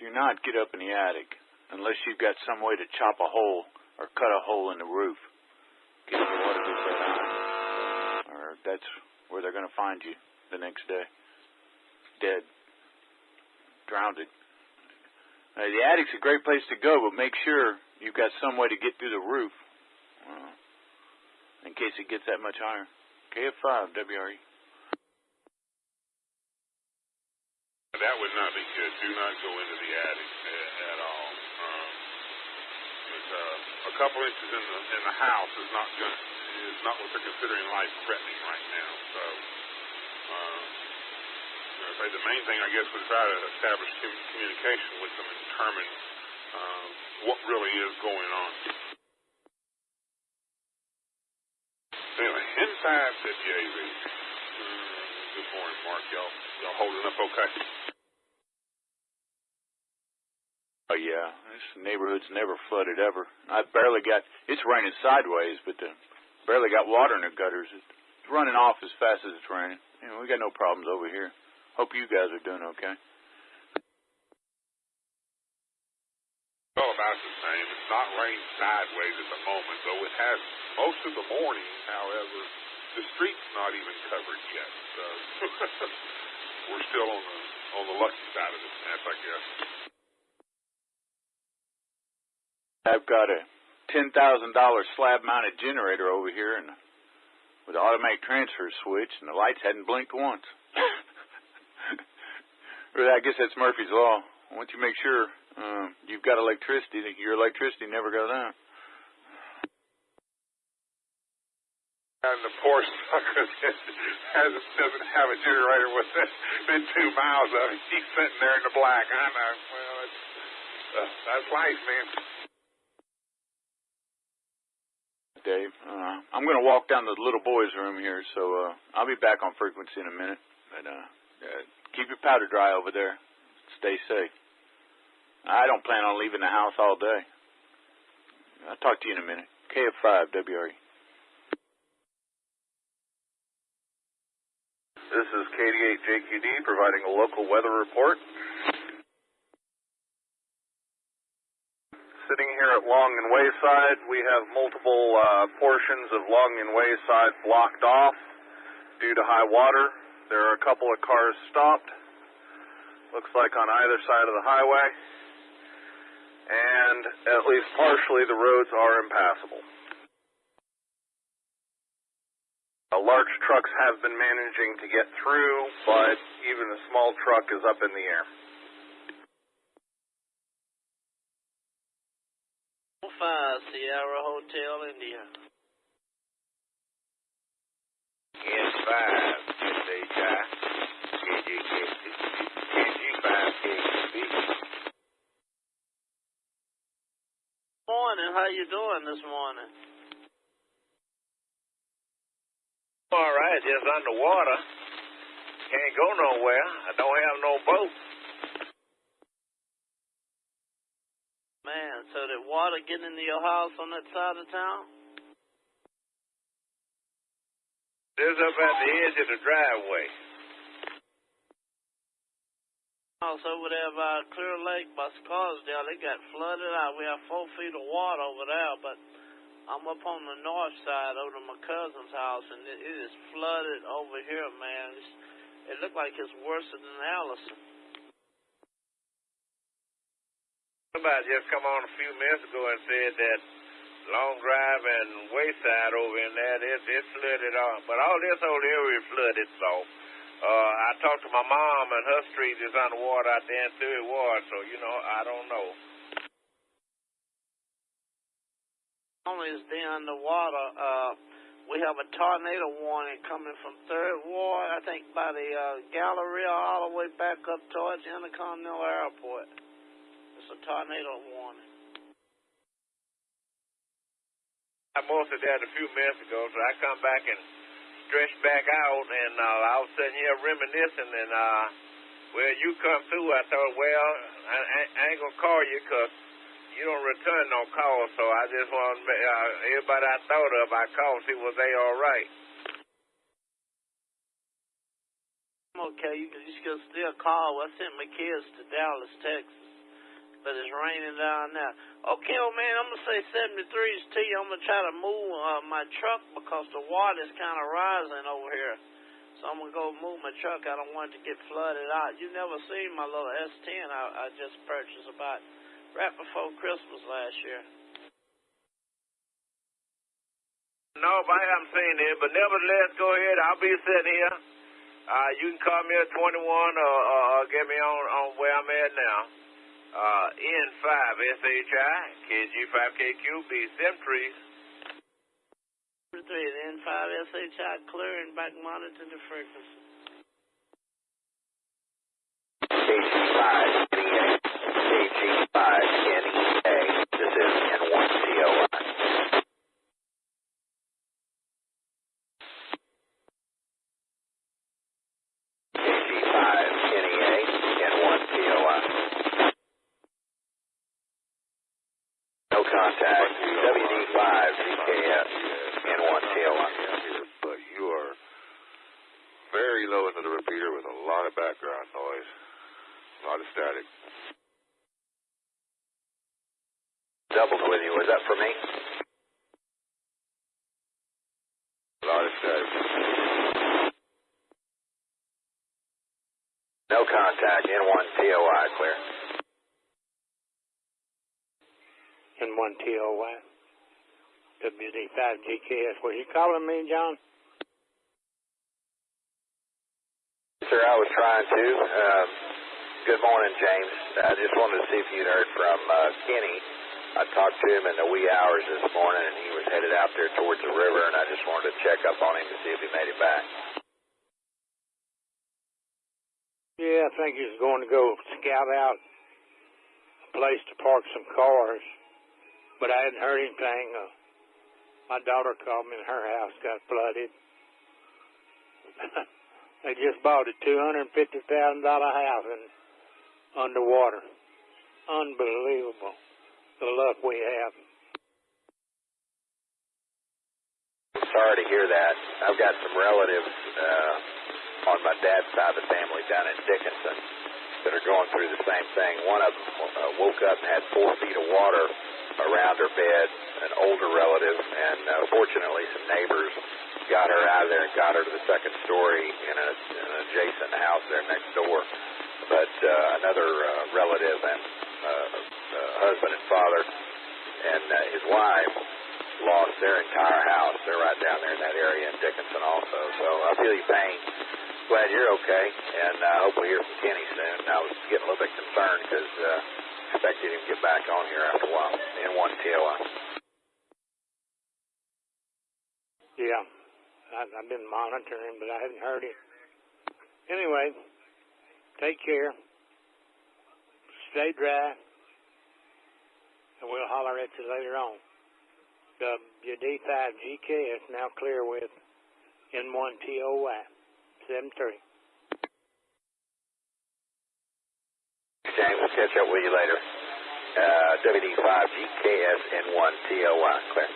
Do not get up in the attic unless you've got some way to chop a hole or cut a hole in the roof. Get the water gets that high, or that's where they're going to find you the next day, dead, drowned. The attic's a great place to go, but make sure you've got some way to get through the roof in case it gets that much higher. KF5, WRE. That would not be good. Do not go into the attic at all. A couple inches in the house is not what they're considering life threatening right now. So, the main thing I guess was try to establish communication with them and determine what really is going on. Anyway, inside the JV. Good morning, Mark. Y'all holding up okay? Oh, yeah. This neighborhood's never flooded ever. I've barely got, it's raining sideways, but barely got water in the gutters. It's running off as fast as it's raining. You know, we got no problems over here. Hope you guys are doing okay. Well, about the same. It's not raining sideways at the moment, though it has most of the morning. However, the street's not even covered yet, so we're still on the lucky side of the fence, I guess. I've got a $10,000 slab-mounted generator over here, and with an automatic transfer switch, and the lights hadn't blinked once. I guess that's Murphy's Law. Once you make sure you've got electricity, your electricity never goes out. And the poor sucker doesn't have a generator within 2 miles of him. He's sitting there in the black. I know. Well, that's life, man. Dave, I'm going to walk down to the little boy's room here, so I'll be back on frequency in a minute. But keep your powder dry over there. Stay safe. I don't plan on leaving the house all day. I'll talk to you in a minute. KF5 WRE. This is KD8JQD providing a local weather report. Sitting here at Long and Wayside, we have multiple portions of Long and Wayside blocked off due to high water. There are a couple of cars stopped, looks like on either side of the highway, and at least partially the roads are impassable. Large trucks have been managing to get through, but even a small truck is up in the air. 5 Sierra Hotel India. N5, SHI, KG5, KGB. Morning, how you doing this morning? All right, just underwater. Can't go nowhere. I don't have no boat. Man, so did water get into your house on that side of town? It's up at the edge of the driveway. House over there by Clear Lake, by Scarsdale, they got flooded out. We have 4 feet of water over there, but I'm up on the north side over to my cousin's house, and it is flooded over here, man. It looked like it's worse than Allison. Somebody just come on a few minutes ago and said that Long Drive and Wayside over in there, it's flooded off. But all this whole area flooded, so I talked to my mom, and her street is underwater out there in Third Ward, so, you know, I don't know. Only is they underwater. We have a tornado warning coming from Third Ward, I think by the Galleria all the way back up towards the Intercontinental Airport. It's a tornado warning. I must have that a few minutes ago, so I come back and stretch back out, and I was sitting here reminiscing, and well, you come through. I thought, well, I ain't gonna call you because you don't return no calls, so I just want everybody I thought of, I called, see was they all right. I'm okay. You can still call. I sent my kids to Dallas, Texas, but it's raining down there. Okay, old man, I'm going to say 73's to you. I'm going to try to move my truck because the water's kind of rising over here. So I'm going to go move my truck. I don't want it to get flooded out. You never seen my little S10 I just purchased about right before Christmas last year. No, I haven't seen it, but nevertheless, go ahead. I'll be sitting here. You can call me at 21 or get me on where I'm at now. N5 SHI, KG5KQB, Semtrees. 3 N5 SHI, clear and back monitor the frequency. KG5 NEA, KG5 NEA, this is N1 COI. KG5 NEA, N1 COI. pretty low into the repeater with a lot of background noise, a lot of static. Doubled with you. Was that for me? A lot of static. No contact. N1 TOI clear. N1 TOI. WD5 GKS. Was you calling me, John? Sir, I was trying to. Good morning, James. I just wanted to see if you'd heard from Kenny. I talked to him in the wee hours this morning, and he was headed out there towards the river, and I just wanted to check up on him to see if he made it back. Yeah, I think he was going to go scout out a place to park some cars, but I hadn't heard anything. My daughter called me and her house got flooded. They just bought a $250,000 house and underwater. Unbelievable, the luck we have. Sorry to hear that. I've got some relatives on my dad's side of the family down in Dickinson that are going through the same thing. One of them woke up and had 4 feet of water around her bed, an older relative, and fortunately some neighbors got her out of there and got her to the second story in an adjacent house there next door. But another relative and husband and father and his wife lost their entire house. They're right down there in that area in Dickinson also. So I feel your pain. Glad you're okay, and I hope we'll hear from Kenny soon. I was getting a little bit concerned because expected him to get back on here after a while. N1 TOI. Yeah, I've been monitoring, but I haven't heard it. Anyway, take care. Stay dry, and we'll holler at you later on. WD5 GKS now clear with N1 TOI 73. James, we'll catch up with you later. WD5 GKS N1 TOI clear.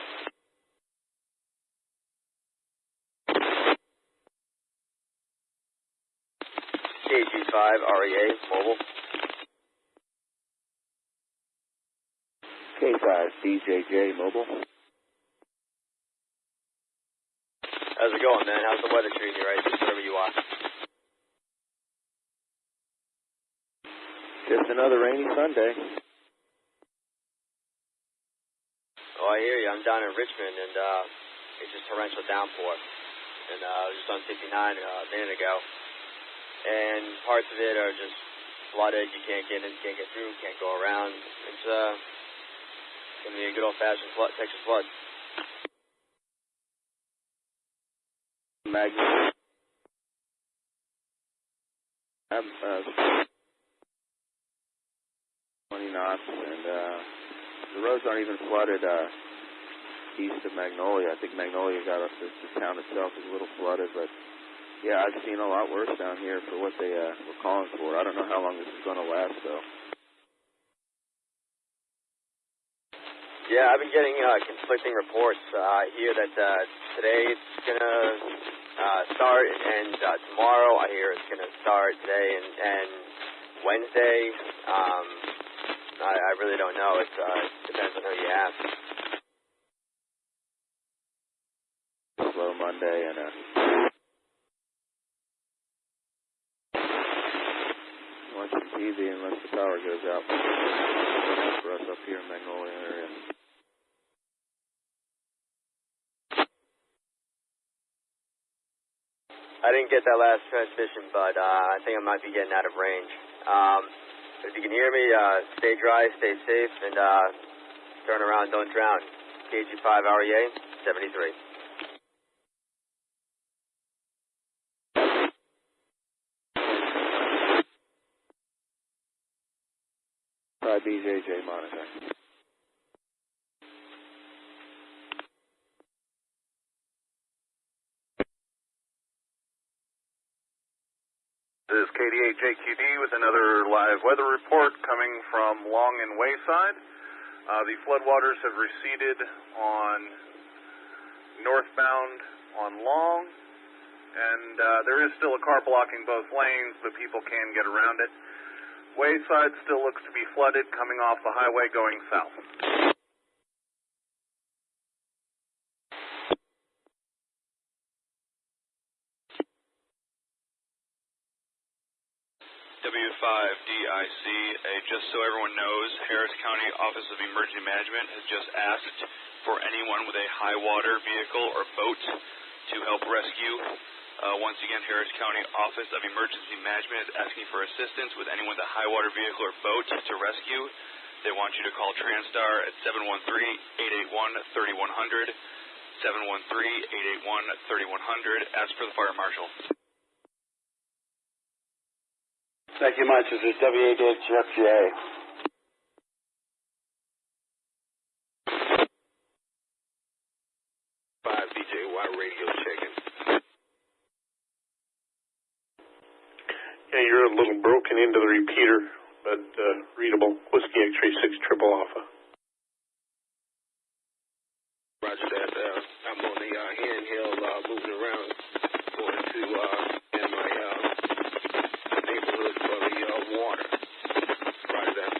KG5 REA mobile. K5 DJJ mobile. How's it going, man? How's the weather treating you right there, wherever you are? Just another rainy Sunday. Oh, I hear you. I'm down in Richmond, and it's just torrential downpour. And I was just on 59 a minute ago. And parts of it are just flooded. You can't get in, can't get through, can't go around. It's going to be a good old-fashioned Texas flood. Magnet. I'm 20 knots, and the roads aren't even flooded east of Magnolia. I think Magnolia got up. The town itself is a little flooded, but yeah, I've seen a lot worse down here for what they were calling for. I don't know how long this is going to last, though. Yeah, I've been getting conflicting reports. I hear that today it's going to start and end tomorrow. I hear it's going to start today and Wednesday. I really don't know. It depends on who you ask. Slow Monday and once it's easy unless the power goes out for us up here in Magnolia area. I didn't get that last transmission, but I think I might be getting out of range. If you can hear me, stay dry, stay safe, and turn around, don't drown. KG5 REA 73. BJJ monitor. This is KD8JQD with another live weather report coming from Long and Wayside. The floodwaters have receded on northbound on Long, and there is still a car blocking both lanes, but people can get around it. Wayside still looks to be flooded coming off the highway going south. W5DIC, just so everyone knows, Harris County Office of Emergency Management has just asked for anyone with a high water vehicle or boat to help rescue. Once again, Harris County Office of Emergency Management is asking for assistance with anyone with a high water vehicle or boat to rescue. They want you to call TransStar at 713-881-3100, 713-881-3100. Ask for the fire marshal. Thank you much. This is WADHFGA. BJY radio checking. Yeah, you're a little broken into the repeater, but readable. Whiskey X-ray 6 Triple Alpha. Roger that. I'm on the handheld moving around, going to in my neighborhood for the water. Roger that.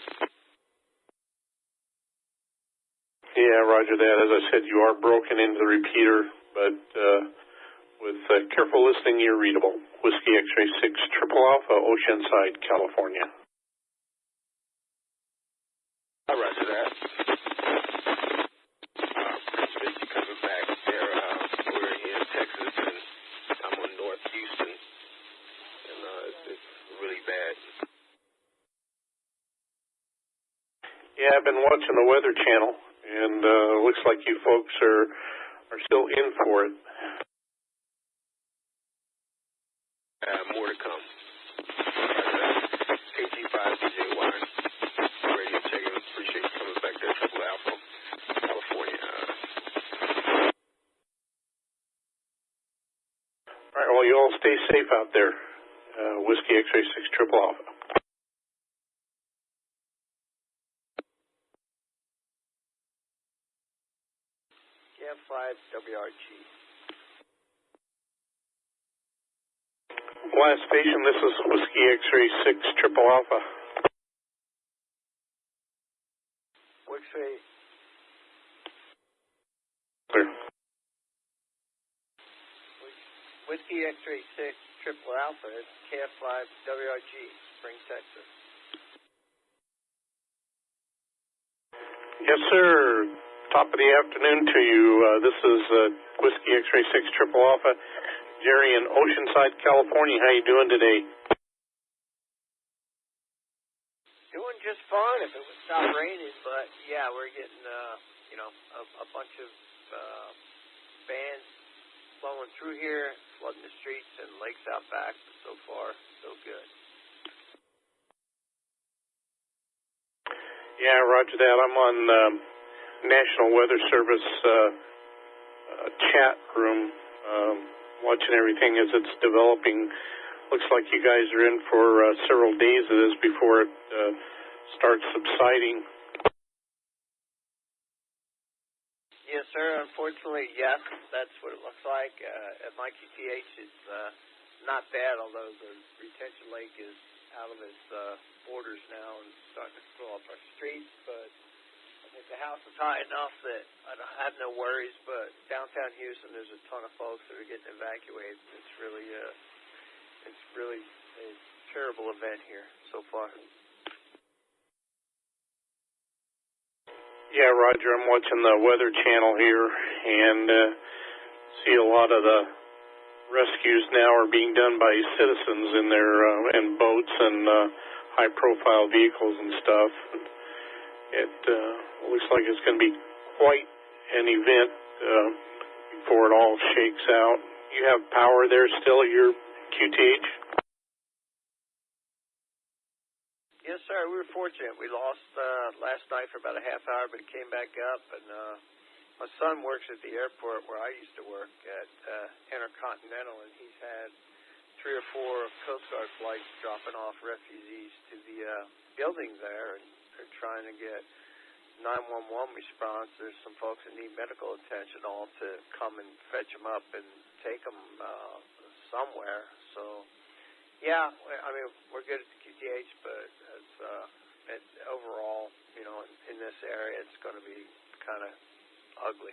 Yeah, roger that. As I said, you are broken into the repeater, but with careful listening, you're readable. Whiskey X-ray 6 Triple Alpha, Oceanside, California. Roger that. Appreciate you coming back there. We're here in Texas, and I'm on North Houston, and it's really bad. Yeah, I've been watching the Weather Channel, and looks like you folks are still in for it. More to come. KG5BJY radio checking. Appreciate you coming back there, Triple Alpha, California. All right, well, you all stay safe out there. Whiskey X-ray 6 Triple Alpha. Yeah, 5 WRG. Last station, this is Whiskey X-ray 6 Triple Alpha. X-ray. Clear. Whiskey X-ray 6 Triple Alpha. It's KF5 WRG, Spring, Texas. Yes, sir. Top of the afternoon to you. This is Whiskey X-ray 6 Triple Alpha. Jerry in Oceanside, California. How you doing today? Doing just fine if it would stop raining, but yeah, we're getting a bunch of bands flowing through here, flooding the streets and lakes out back. But so far, so good. Yeah, roger that. I'm on National Weather Service chat room, watching everything as it's developing. Looks like you guys are in for several days of this before it starts subsiding. Yes, sir. Unfortunately, yes, that's what it looks like. At my QTH, it's not bad, although the retention lake is out of its borders now and starting to fill up our streets. But I think the house is high enough that I have no worries. But downtown Houston, there's a ton of folks that are getting evacuated. It's really a terrible event here so far. Yeah, Roger, I'm watching the Weather Channel here and see a lot of the rescues now are being done by citizens in their in boats and high-profile vehicles and stuff. It looks like it's going to be quite an event before it all shakes out. You have power there still at your QTH? Yes, sir. We were fortunate. We lost last night for about a half hour, but it came back up. And my son works at the airport where I used to work at Intercontinental, and he's had 3 or 4 Coast Guard flights dropping off refugees to the building there, and they're trying to get 911 response. There's some folks that need medical attention, all to come and fetch them up and take them somewhere. So, yeah, I mean, we're good at the QTH, but overall, you know, in this area, it's going to be kind of ugly.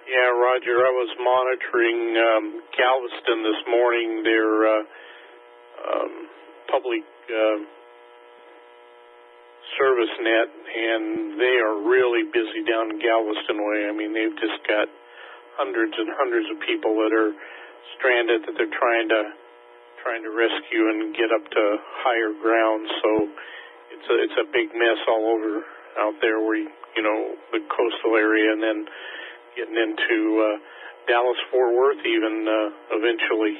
Yeah, Roger, I was monitoring Galveston this morning, their public service net, and they are really busy down in Galveston way. I mean, they've just got hundreds and hundreds of people that are stranded that they're trying to rescue and get up to higher ground. So it's a big mess all over out there, where you know, the coastal area, and then getting into Dallas, Fort Worth even eventually.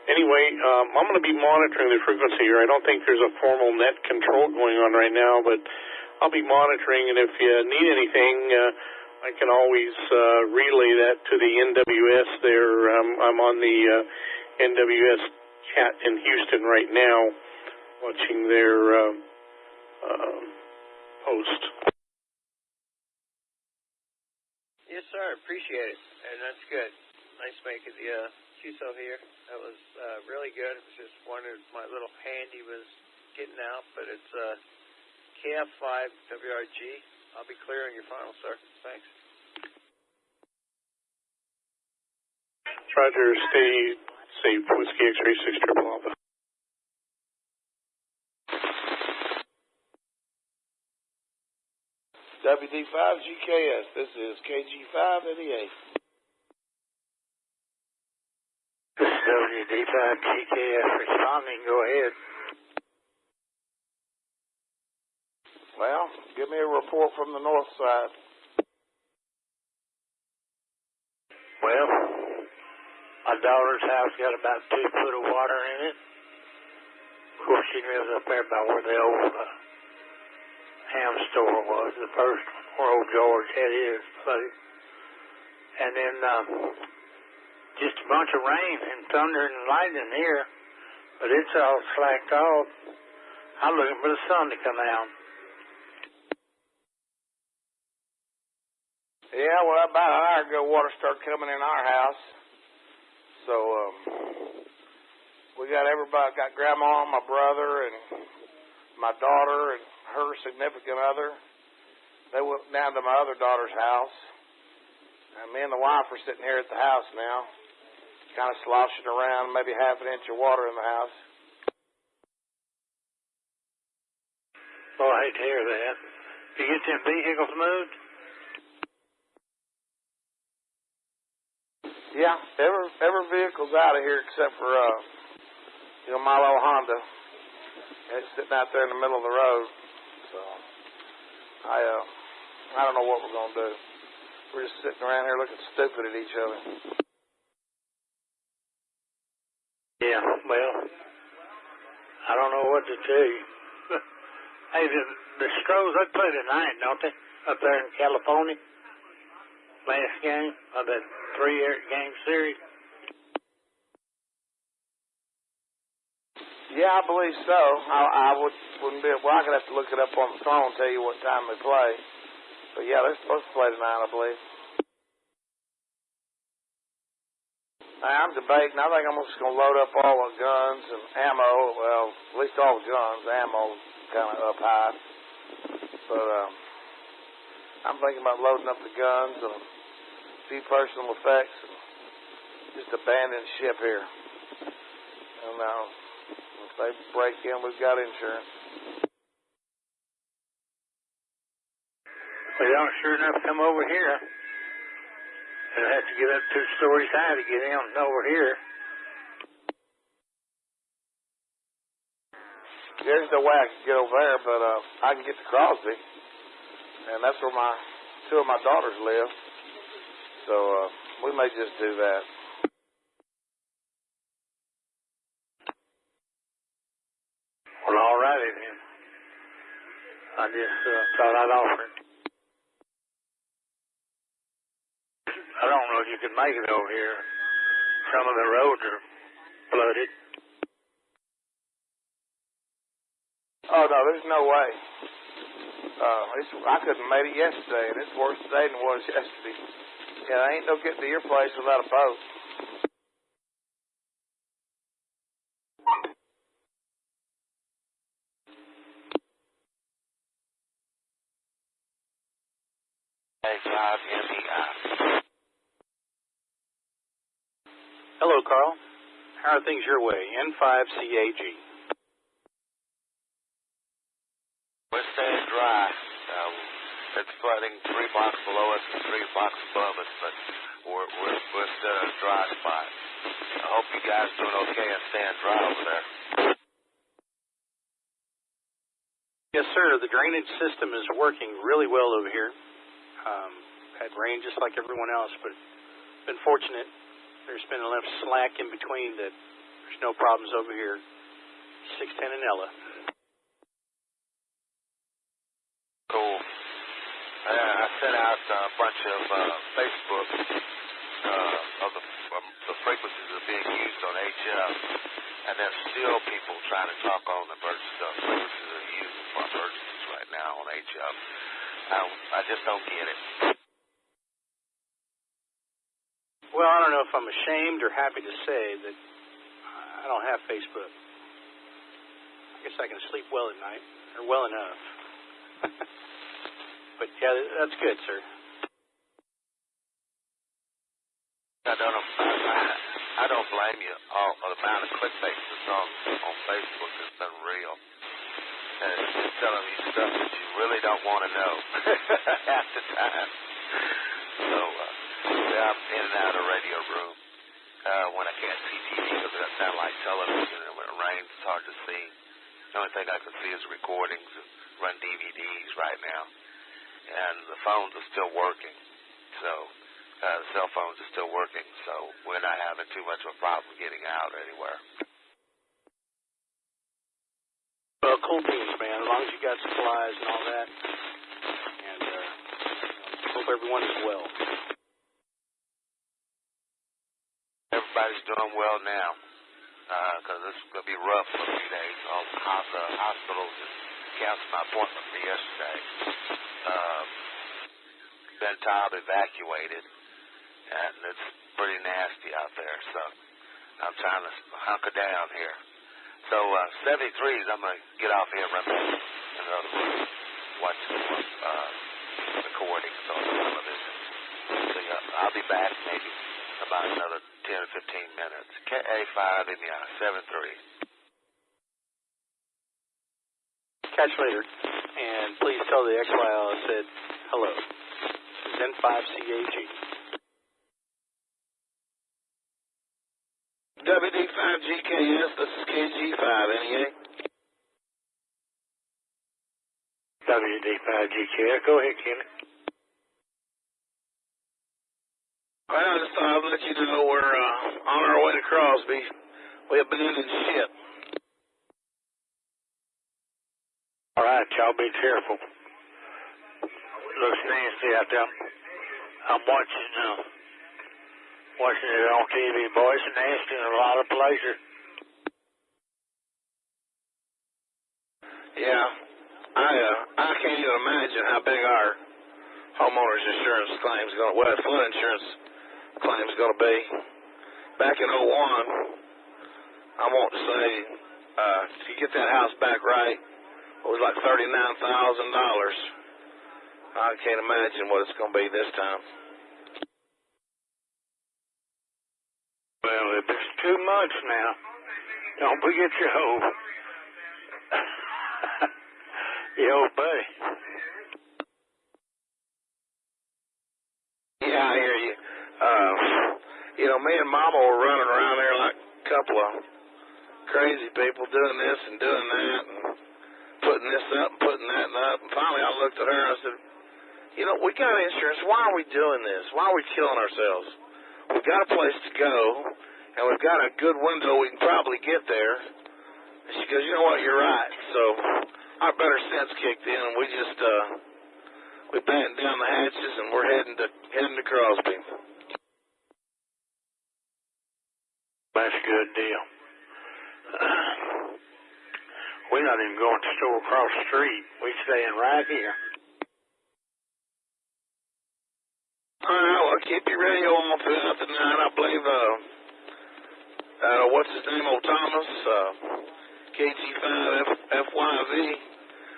Anyway, I'm going to be monitoring the frequency here. I don't think there's a formal net control going on right now, but I'll be monitoring, and if you need anything, I can always relay that to the NWS there. I'm on the NWS chat in Houston right now, watching their post. Yes, sir. Appreciate it, and that's good. Nice making the QSO here. That was really good. It was just wondering, my little handy was getting out, but it's KF5 WRG. I'll be clear on your final, sir. Thanks. Roger, stay safe. Whiskey X-ray 6 triple Alpha. WD5GKS, this is KG588. This is WD5GKS responding. Go ahead. Well, give me a report from the north side. Well, my daughter's house got about 2 foot of water in it. Of course, she lives up there by where the old ham store was, the first where old George had his place. And then just a bunch of rain and thunder and lightning here, but it's all slacked off. I'm looking for the sun to come out. Yeah, well, about an hour ago, water started coming in our house. So we got everybody, got Grandma, my brother, and my daughter, and her significant other. They went down to my other daughter's house. And me and the wife are sitting here at the house now, kind of sloshing around, maybe half an inch of water in the house. Oh, I hate to hear that. Did you get them vehicles moved? Yeah, every vehicle's out of here except for my little Honda. It's sitting out there in the middle of the road. So I don't know what we're gonna do. We're just sitting around here looking stupid at each other. Yeah, well, I don't know what to tell you. Hey, the Stros, they play tonight, don't they? Up there in California. Last game of that 3-game series. Yeah, I believe so. I wouldn't be. Well, I could have to look it up on the phone and tell you what time they play. But yeah, they're supposed to play tonight, I believe. I'm debating. I think I'm just going to load up all the guns and ammo. Well, at least all the guns. Ammo's kind of up high. But I'm thinking about loading up the guns and a few personal effects and just abandon ship here. And if they break in, we've got insurance. Well, y'all sure enough come over here. They'll have to get up 2 stories high to get in over here. There's no way I can get over there, but I can get to Crosby. And that's where 2 of my daughters live. So we may just do that. Well, all righty then. I just thought I'd offer it. I don't know if you can make it over here. Some of the roads are flooded. Oh, no, there's no way. I couldn't have made it yesterday, and it's worse today than it was yesterday. Yeah, ain't no getting to your place without a boat. N5MEI. Hello, Carl. How are things your way? N5CAG. We're staying dry. It's flooding 3 blocks below us and 3 blocks above us, but we're still in a dry spot. I hope you guys doing okay and staying dry over there. Yes, sir. The drainage system is working really well over here. Had rain just like everyone else, but been fortunate. There's been enough slack in between that there's no problems over here. 610 and Ella. Cool. I sent out a bunch of Facebook of the frequencies that are being used on HF, and there's still people trying to talk on the frequencies that are used for emergencies right now on HF. I just don't get it. Well, I don't know if I'm ashamed or happy to say that I don't have Facebook. I guess I can sleep well at night, or well enough. But yeah, that's good, sir. I don't blame you. The amount of clickbait that's on Facebook has been real. And it's just telling you stuff that you really don't want to know half the time. So, I'm in and out of radio room when I can't see TV because it doesn't sound like television, and when it rains, it's hard to see. The only thing I can see is recordings and run DVDs right now. And the phones are still working, so the cell phones are still working, so we're not having too much of a problem getting out anywhere. Well, cool beans, man, as long as you got supplies and all that, and hope everyone is well. Everybody's doing well now, because this is going to be rough for a few days. All the hospitals canceled my appointment for yesterday. Ben Taub evacuated, and it's pretty nasty out there, so I'm trying to hunker down here. So 73s, I'm going to get off here and run back in another room, watch some recordings on television. So I'll be back maybe about another 10 or 15 minutes. KA5MEI 73. Catch later, and please tell the XYL I said hello. This is N5CAG. WD5GKS, this is KG5NEA. WD5GKS, go ahead, Kenny. Well, I just thought I'd let you know we're on our way to Crosby. We abandoned ship. All right, y'all be careful. Looks nasty out there. I'm watching it on TV, boys. It's nasty in a lot of places. Yeah, I can't even imagine how big our homeowners insurance claims going. Well, flood insurance claims going to be. Back in 01, I want to say to get that house back right, it was like $39,000. I can't imagine what it's going to be this time. Well, if it's 2 months now, don't forget your hope. Your old buddy. Yeah, I hear you. Me and Mama were running around there like a couple of crazy people doing this and doing that and putting this up and putting that up. And finally I looked at her and I said, we got insurance. Why are we doing this? Why are we killing ourselves? We've got a place to go, and we've got a good window. We can probably get there. And she goes, you know what? You're right. So our better sense kicked in, and we just we battened down the hatches, and we're heading to Crosby. That's a good deal. We're not even going to the store across the street. We're staying right here. All right, well, keep your radio on throughout the night. I believe, what's his name, old Thomas, KG5FYV.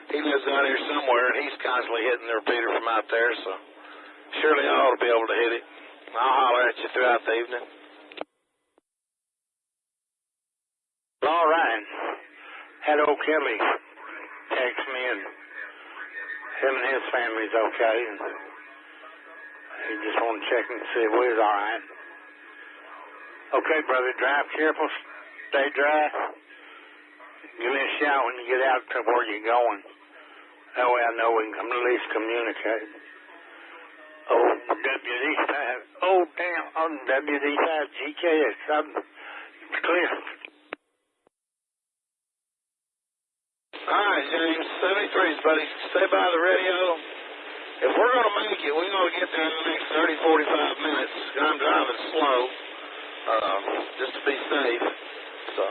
He lives out here somewhere, and he's constantly hitting the repeater from out there, so surely I ought to be able to hit it. I'll holler at you throughout the evening. All right. Had old Kelly text me, and him and his family's okay, and he just wanted to check and see if we was all right. Okay, brother, drive careful, stay dry. Give me a shout when you get out to where you're going. That way I know we can at least communicate. Oh, WD5. Oh, damn. I'm WD5 GKS. I'm clear. All right, James. 73s, buddy. Stay by the radio. If we're going to make it, we're going to get there in the next 30, 45 minutes. I'm driving slow, just to be safe. So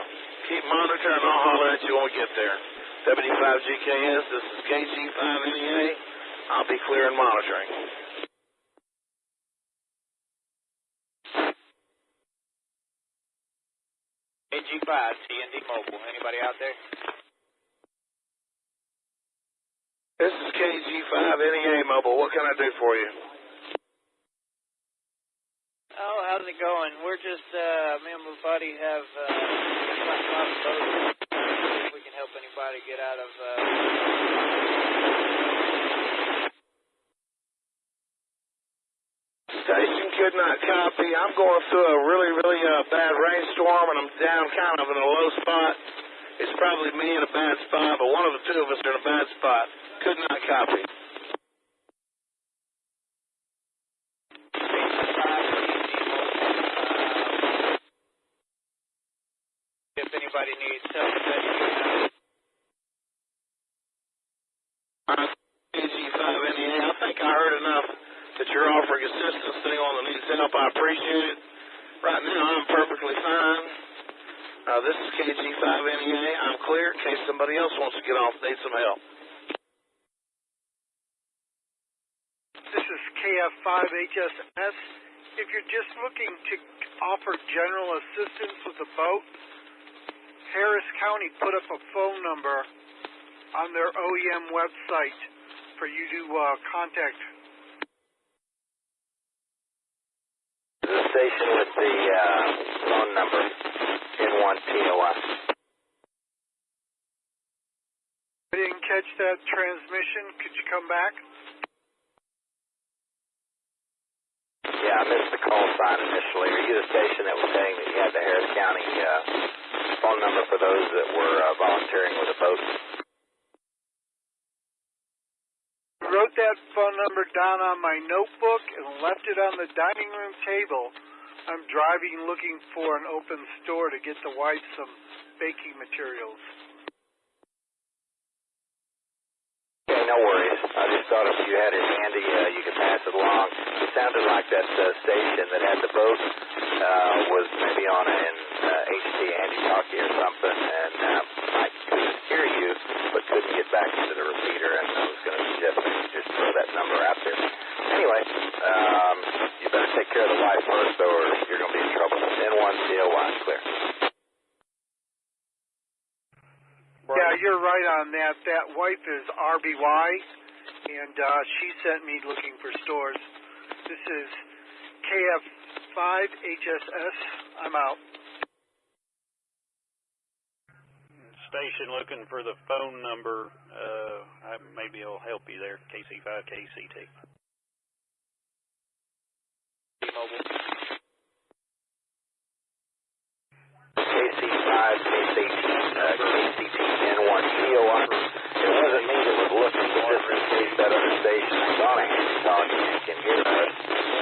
keep monitoring. I'll holler at you when we get there. WD5GKS, this is KG5NEA. I'll be clear and monitoring. KG5, TND Mobile. Anybody out there? This is KG5NEA Mobile. What can I do for you? Oh, how's it going? We're just, me and my buddy have, if we can help anybody get out of, Station could not copy. I'm going through a really bad rainstorm, and I'm down kind of in a low spot. It's probably me in a bad spot, but one of the two of us are in a bad spot. Could not copy. if anybody needs help, KG5NEA, I think I heard enough that you're offering assistance to anyone that needs help. I appreciate it. Right now, I'm perfectly fine. This is KG5NEA. I'm clear in case somebody else wants to get off and need some help. This is KF5HSS. If you're just looking to offer general assistance with a boat, Harris County put up a phone number on their OEM website for you to contact. The station with the phone number in one POS. I didn't catch that transmission. Could you come back? Yeah, I missed the call sign initially. Are you the station that was saying that you had the Harris County phone number for those that were volunteering with a boat? I wrote that phone number down on my notebook and left it on the dining room table. I'm driving looking for an open store to get the wife some baking materials. Okay, no worries. I just thought if you had it handy, you could pass it along. It sounded like that station that had the boat was maybe on an HT Andy-Talkie or something, and I could hear you, but couldn't get back into the repeater, and I was going to suggest that you just throw that number out there. Anyway, you better take care of the wife first, or you're going to be in trouble. N1 COY, clear. Yeah, you're right on that. That wife is RBY, and she sent me looking for stores. This is KF5HSS. I'm out. Station looking for the phone number. Maybe it'll help you there. KC5KCT. KC5KCT, KCT N1 COI. It wasn't me that was looking, but just in case that other station is on a Andy-Talkie and can hear us.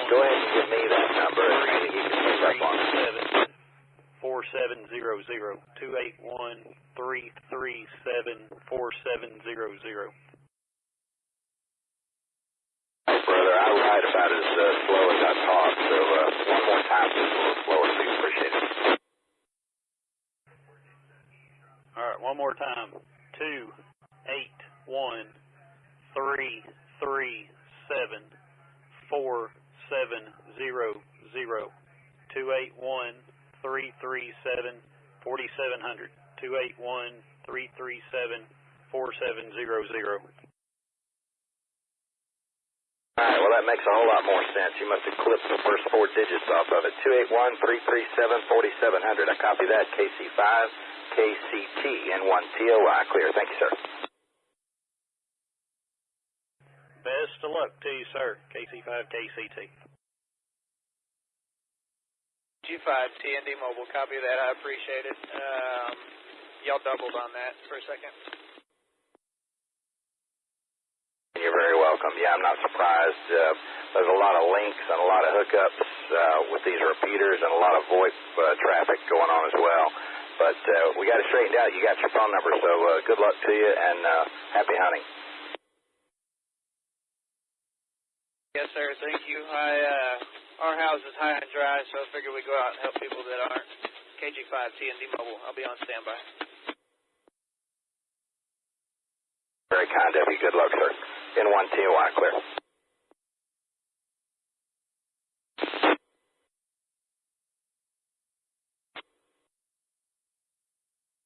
Go ahead and give me that number, and maybe he can pick up on it. 4700 281 337 4700. Hey, brother, I write about as slow as I talk, so one more time, just a little slower, please. Appreciate it. All right, one more time. 281 337 4700. 281-337-4700. 281-337-4700. All right, well, that makes a whole lot more sense. You must have clipped the first 4 digits off of it. 281-337-4700. I copy that. KC5, KCT, N1TOI. Clear. Thank you, sir. Best of luck to you, sir. KC5, KCT. G5, TND Mobile. Copy that. I appreciate it. Y'all doubled on that for a second. You're very welcome. Yeah, I'm not surprised. There's a lot of links and a lot of hookups with these repeaters and a lot of VoIP traffic going on as well. But we got it straightened out. You got your phone number, so good luck to you and happy hunting. Yes, sir. Thank you. Our house is high and dry, so I figure we go out and help people that aren't. KG5, TND Mobile. I'll be on standby. Very kind of you. Good luck, sir. N1TOI, clear.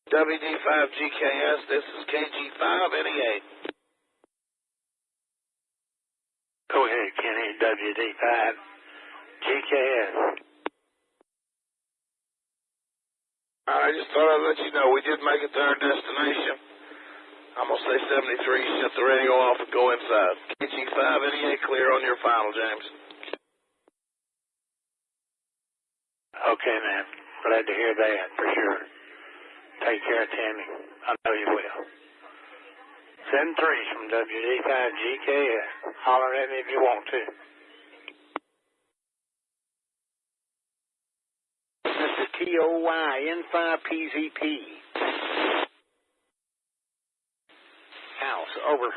WD5GKS, this is KG5NEA. Go ahead, Kenny. WD5GKS. I just thought I'd let you know we did make it to our destination. I'm going to say 73, shut the radio off and go inside. KG5NEA clear on your final, James. Okay, man. Glad to hear that, for sure. Take care, Tammy. I know you will. 73 from WD5GKS. Holler at me if you want to. This is TOY N5PZP. House, over.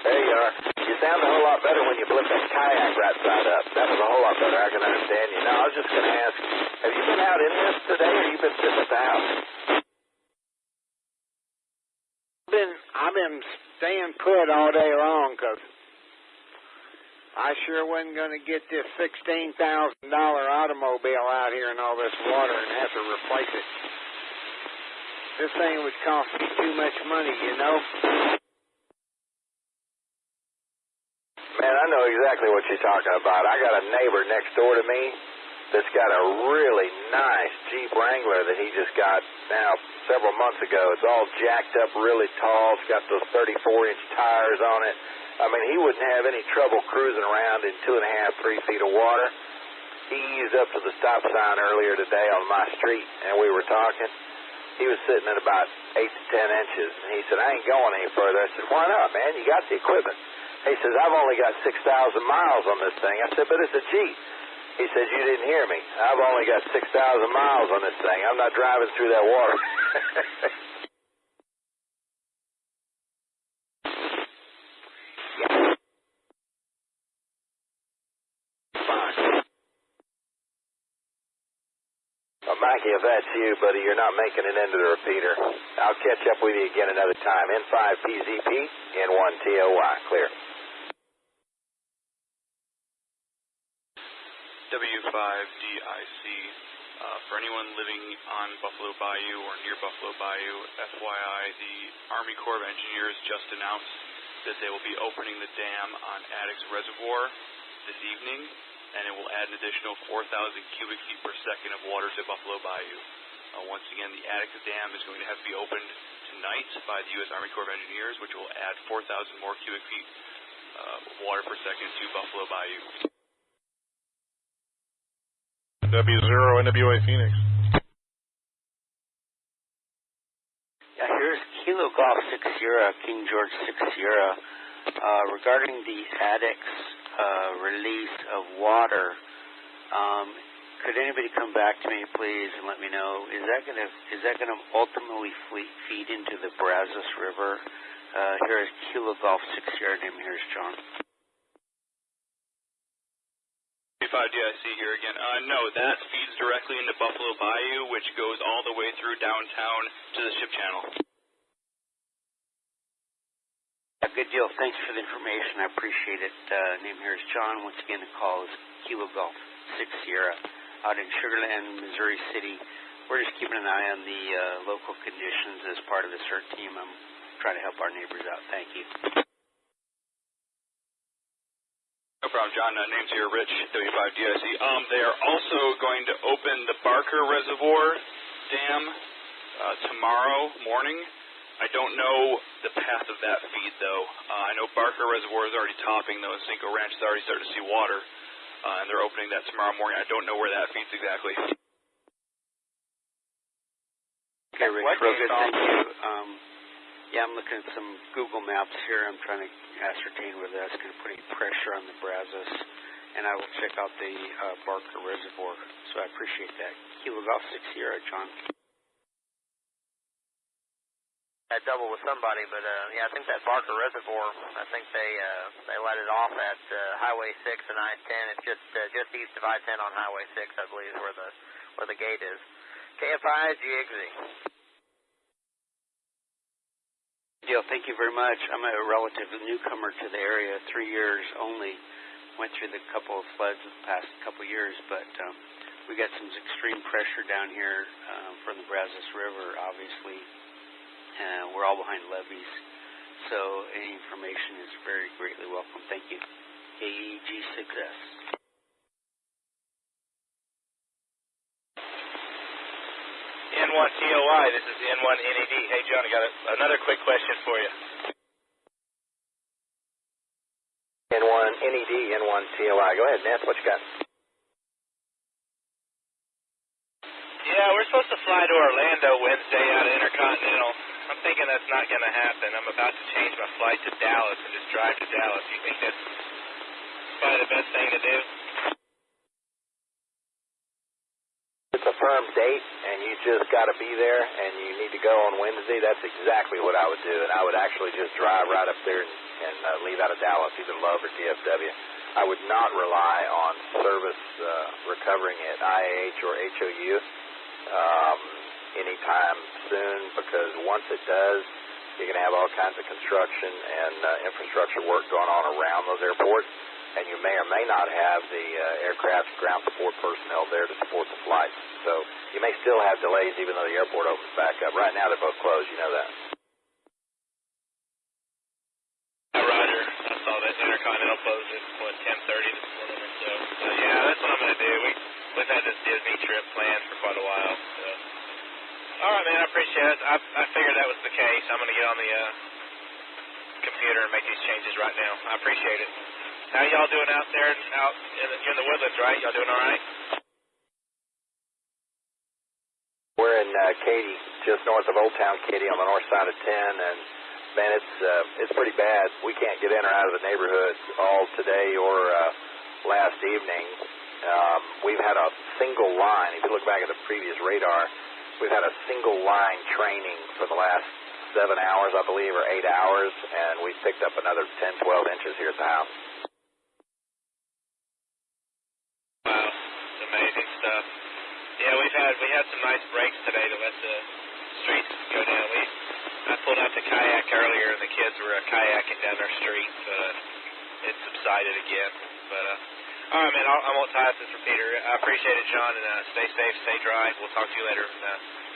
There you are. You sound a whole lot better when you flip that kayak right side up. That was a whole lot better. I can understand you. Now, I was just going to ask, have you been out in this today, or you been sitting at the house? I've been staying put all day long because I sure wasn't going to get this $16,000 automobile out here in all this water and have to replace it. This thing would cost me too much money, you know. Man, I know exactly what you're talking about. I got a neighbor next door to me that's got a really nice Jeep Wrangler that he just got now several months ago. It's all jacked up really tall. It's got those 34-inch tires on it. I mean, he wouldn't have any trouble cruising around in 2.5, 3 feet of water. He eased up to the stop sign earlier today on my street, and we were talking. He was sitting at about 8 to 10 inches, and he said, I ain't going any further. I said, why not, man? You got the equipment. He says, I've only got 6,000 miles on this thing. I said, but it's a Jeep. He says, you didn't hear me. I've only got 6,000 miles on this thing. I'm not driving through that water. Well, Mikey, if that's you, buddy, you're not making it into the repeater. I'll catch up with you again another time. N5PZP, N1TOI, clear. W5DIC. For anyone living on Buffalo Bayou or near Buffalo Bayou, FYI, the Army Corps of Engineers just announced that they will be opening the dam on Addicks Reservoir this evening, and it will add an additional 4,000 cubic feet per second of water to Buffalo Bayou. Once again, the Addicks Dam is going to have to be opened tonight by the U.S. Army Corps of Engineers, which will add 4,000 more cubic feet of water per second to Buffalo Bayou. W0 NWA Phoenix. Yeah, here's Kilo Golf 6 Sierra, King George 6 Sierra. Regarding the Addicks release of water, could anybody come back to me, please, and let me know, is that gonna ultimately feed into the Brazos River? Here is Kilo Golf 6 Sierra, name here is John. 5DIC here again. No, that feeds directly into Buffalo Bayou, which goes all the way through downtown to the ship channel. Good deal. Thanks for the information. I appreciate it. Name here is John. Once again, the call is Kilo Golf 6 Sierra out in Sugar Land, Missouri City. We're just keeping an eye on the local conditions as part of the CERT team. I'm trying to help our neighbors out. Thank you. No problem, John. Name's here, Rich, W5DIC. They are also going to open the Barker Reservoir Dam tomorrow morning. I don't know the path of that feed, though. I know Barker Reservoir is already topping, though, and Cinco Ranch is already starting to see water, and they're opening that tomorrow morning. I don't know where that feeds exactly. Okay, Rick, real good, thank you. Yeah, I'm looking at some Google Maps here. I'm trying to ascertain whether that's going to put any pressure on the Brazos, and I will check out the Barker Reservoir, so I appreciate that. Kilo Golf 6 Sierra, John. I double with somebody, but yeah, I think that Barker Reservoir, I think they let it off at Highway 6 and I-10. It's just east of I-10 on Highway 6, I believe, is where the gate is. KFI, GXZ. Deal. Thank you very much. I'm a relative newcomer to the area, 3 years only. Went through the couple of floods the past couple of years, but we got some extreme pressure down here from the Brazos River, obviously. We're all behind levees, so any information is very greatly welcome. Thank you. KEG6S. N1TOI, this is N1NED. Hey, John, I got another quick question for you. N1NED, N1TOI. Go ahead, Ness, what you got? Yeah, we're supposed to fly to Orlando Wednesday out of Intercontinental. I'm thinking that's not going to happen. I'm about to change my flight to Dallas and just drive to Dallas. You think that's probably the best thing to do? It's a firm date, and you just got to be there, and you need to go on Wednesday. That's exactly what I would do, and I would actually just drive right up there and leave out of Dallas, either Love or DFW. I would not rely on service recovering at IAH or HOU anytime soon, because once it does, you're going to have all kinds of construction and infrastructure work going on around those airports, and you may or may not have the aircraft ground support personnel there to support the flights. So you may still have delays even though the airport opens back up. Right now they're both closed, you know that. Roger. I saw that Intercontinental closed at 10:30 this morning or so. Yeah, that's what I'm going to do. We've had this Disney trip planned for quite a while. So. All right, man, I appreciate it. I figured that was the case. I'm going to get on the computer and make these changes right now. I appreciate it. How y'all doing out there? You're in the Woodlands, right? Y'all doing all right? We're in Katy, just north of Old Town Katy on the north side of 10, and man, it's pretty bad. We can't get in or out of the neighborhood all today or last evening. We've had a single line. If you look back at the previous radar, we've had a single line training for the last 7 hours, I believe, or 8 hours, and we've picked up another 10, 12 inches here at the house. Wow, it's amazing stuff. Yeah, we had some nice breaks today to let the streets go down. I pulled out the kayak earlier, and the kids were kayaking down our street, but it subsided again. But all right, man, I won't tie up this repeater. I appreciate it, John, and stay safe, stay dry. We'll talk to you later.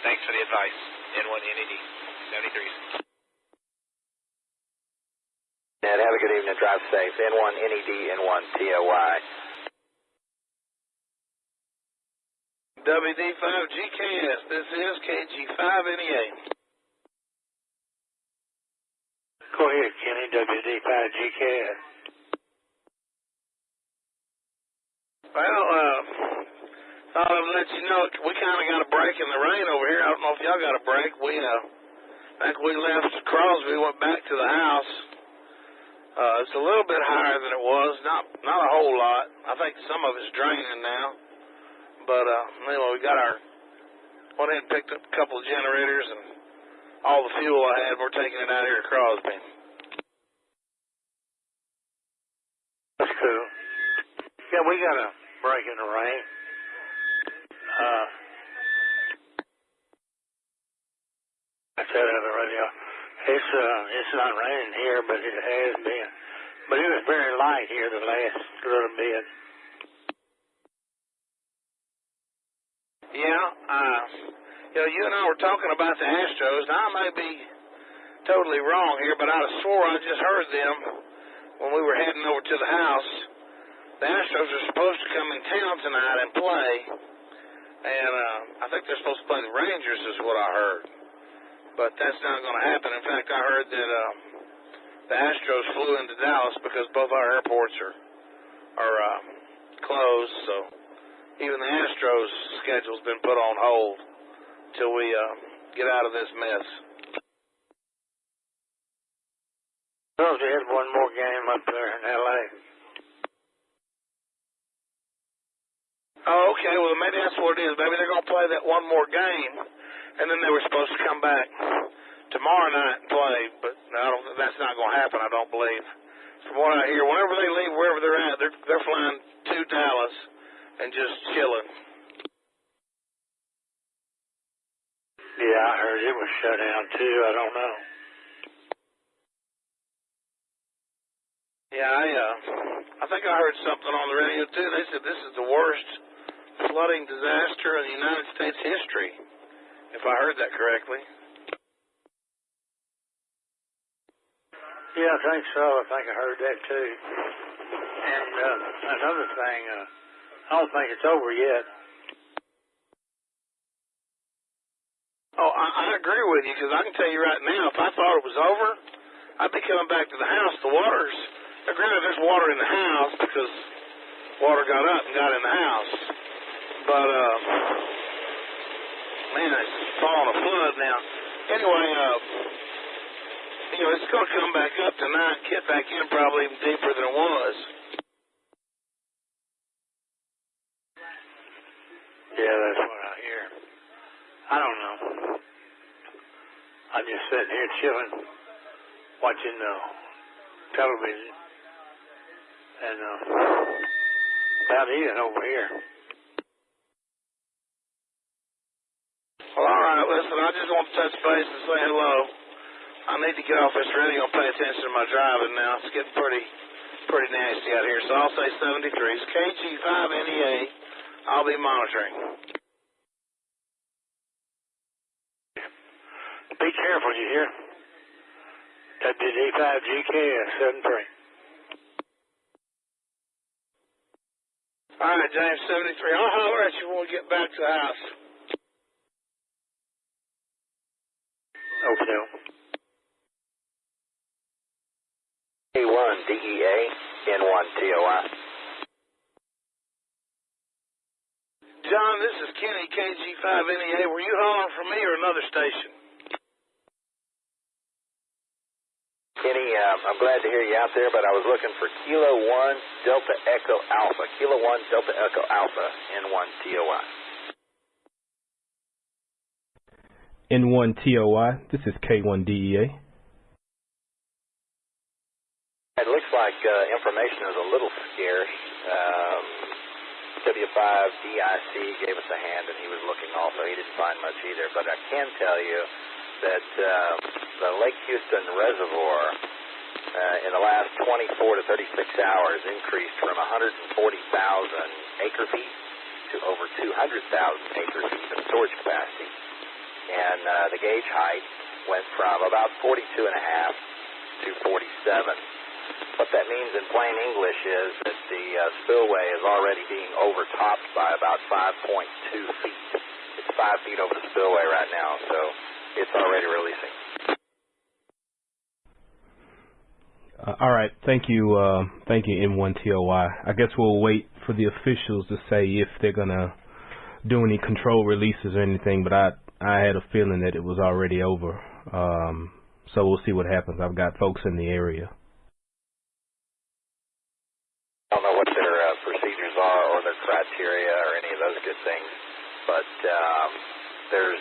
Thanks for the advice. N1NED 73. Ned, have a good evening. Drive safe. N1NED, N1TOI. WD5GKS, this is KG5NEA. Go ahead, Kenny, WD5GKS. Well, thought I'd let you know, we kind of got a break in the rain over here. I don't know if y'all got a break. Back we left Crosby, went back to the house. It's a little bit higher than it was, not a whole lot. I think some of it's draining now. But anyway, we went ahead and picked up a couple of generators and all the fuel I had. We're taking it out here to Crosby. That's cool. Yeah, we got a break in the rain. I said it on the radio. It's not raining here, but it has been. But it was very light here the last little bit. Yeah, you and I were talking about the Astros. Now, I may be totally wrong here, but I swore I just heard them when we were heading over to the house. The Astros are supposed to come in town tonight and play, and I think they're supposed to play the Rangers is what I heard. But that's not going to happen. In fact, I heard that the Astros flew into Dallas because both our airports are closed, so even the Astros' schedule's been put on hold till we get out of this mess. Well, they had one more game up there in L.A. Oh, okay. Well, maybe that's what it is. Maybe they're going to play that one more game, and then they were supposed to come back tomorrow night and play, but that's not going to happen, I don't believe. From what I hear, whenever they leave, wherever they're at, they're flying to Dallas and just chilling. Yeah, I heard it was shut down, too. I don't know. Yeah, I think I heard something on the radio, too. They said this is the worst flooding disaster in the United States history, if I heard that correctly. Yeah, I think so. I think I heard that, too. And another thing, I don't think it's over yet. Oh, I agree with you, because I can tell you right now, if I thought it was over, I'd be coming back to the house. Granted, there's water in the house because water got up and got in the house. But, man, it's falling a flood now. Anyway, it's going to come back up tonight, get back in probably even deeper than it was. Yeah, that's what I hear. I don't know. I'm just sitting here chilling, watching television, and about eating over here. Well, all right, listen, I just want to touch base and say hello. I need to get off this radio and pay attention to my driving now. It's getting pretty nasty out here, so I'll say 73. It's KG5NEA. I'll be monitoring. Be careful, you hear? WD5GKS 73. All right, James 73. I'll holler at you when we get back to the house. Okay. A1DEA, N1TOI. John, this is Kenny, KG5NEA. Were you hollering for me or another station? Kenny, I'm glad to hear you out there, but I was looking for Kilo 1 Delta Echo Alpha. Kilo 1 Delta Echo Alpha, N1TOI. N1TOI, this is K1DEA. It looks like information is a little scary. W5DIC gave us a hand, and he was looking also. He didn't find much either, but I can tell you that the Lake Houston Reservoir in the last 24 to 36 hours increased from 140,000 acre-feet to over 200,000 acre-feet of storage capacity. And the gauge height went from about 42.5 to 47. What that means in plain English is that the spillway is already being overtopped by about 5.2 feet. It's 5 feet over the spillway right now, so it's already releasing. All right, thank you, N1TOI. I guess we'll wait for the officials to say if they're gonna do any control releases or anything. But I had a feeling that it was already over. So we'll see what happens. I've got folks in the area. I don't know what their procedures are or their criteria or any of those good things, but there's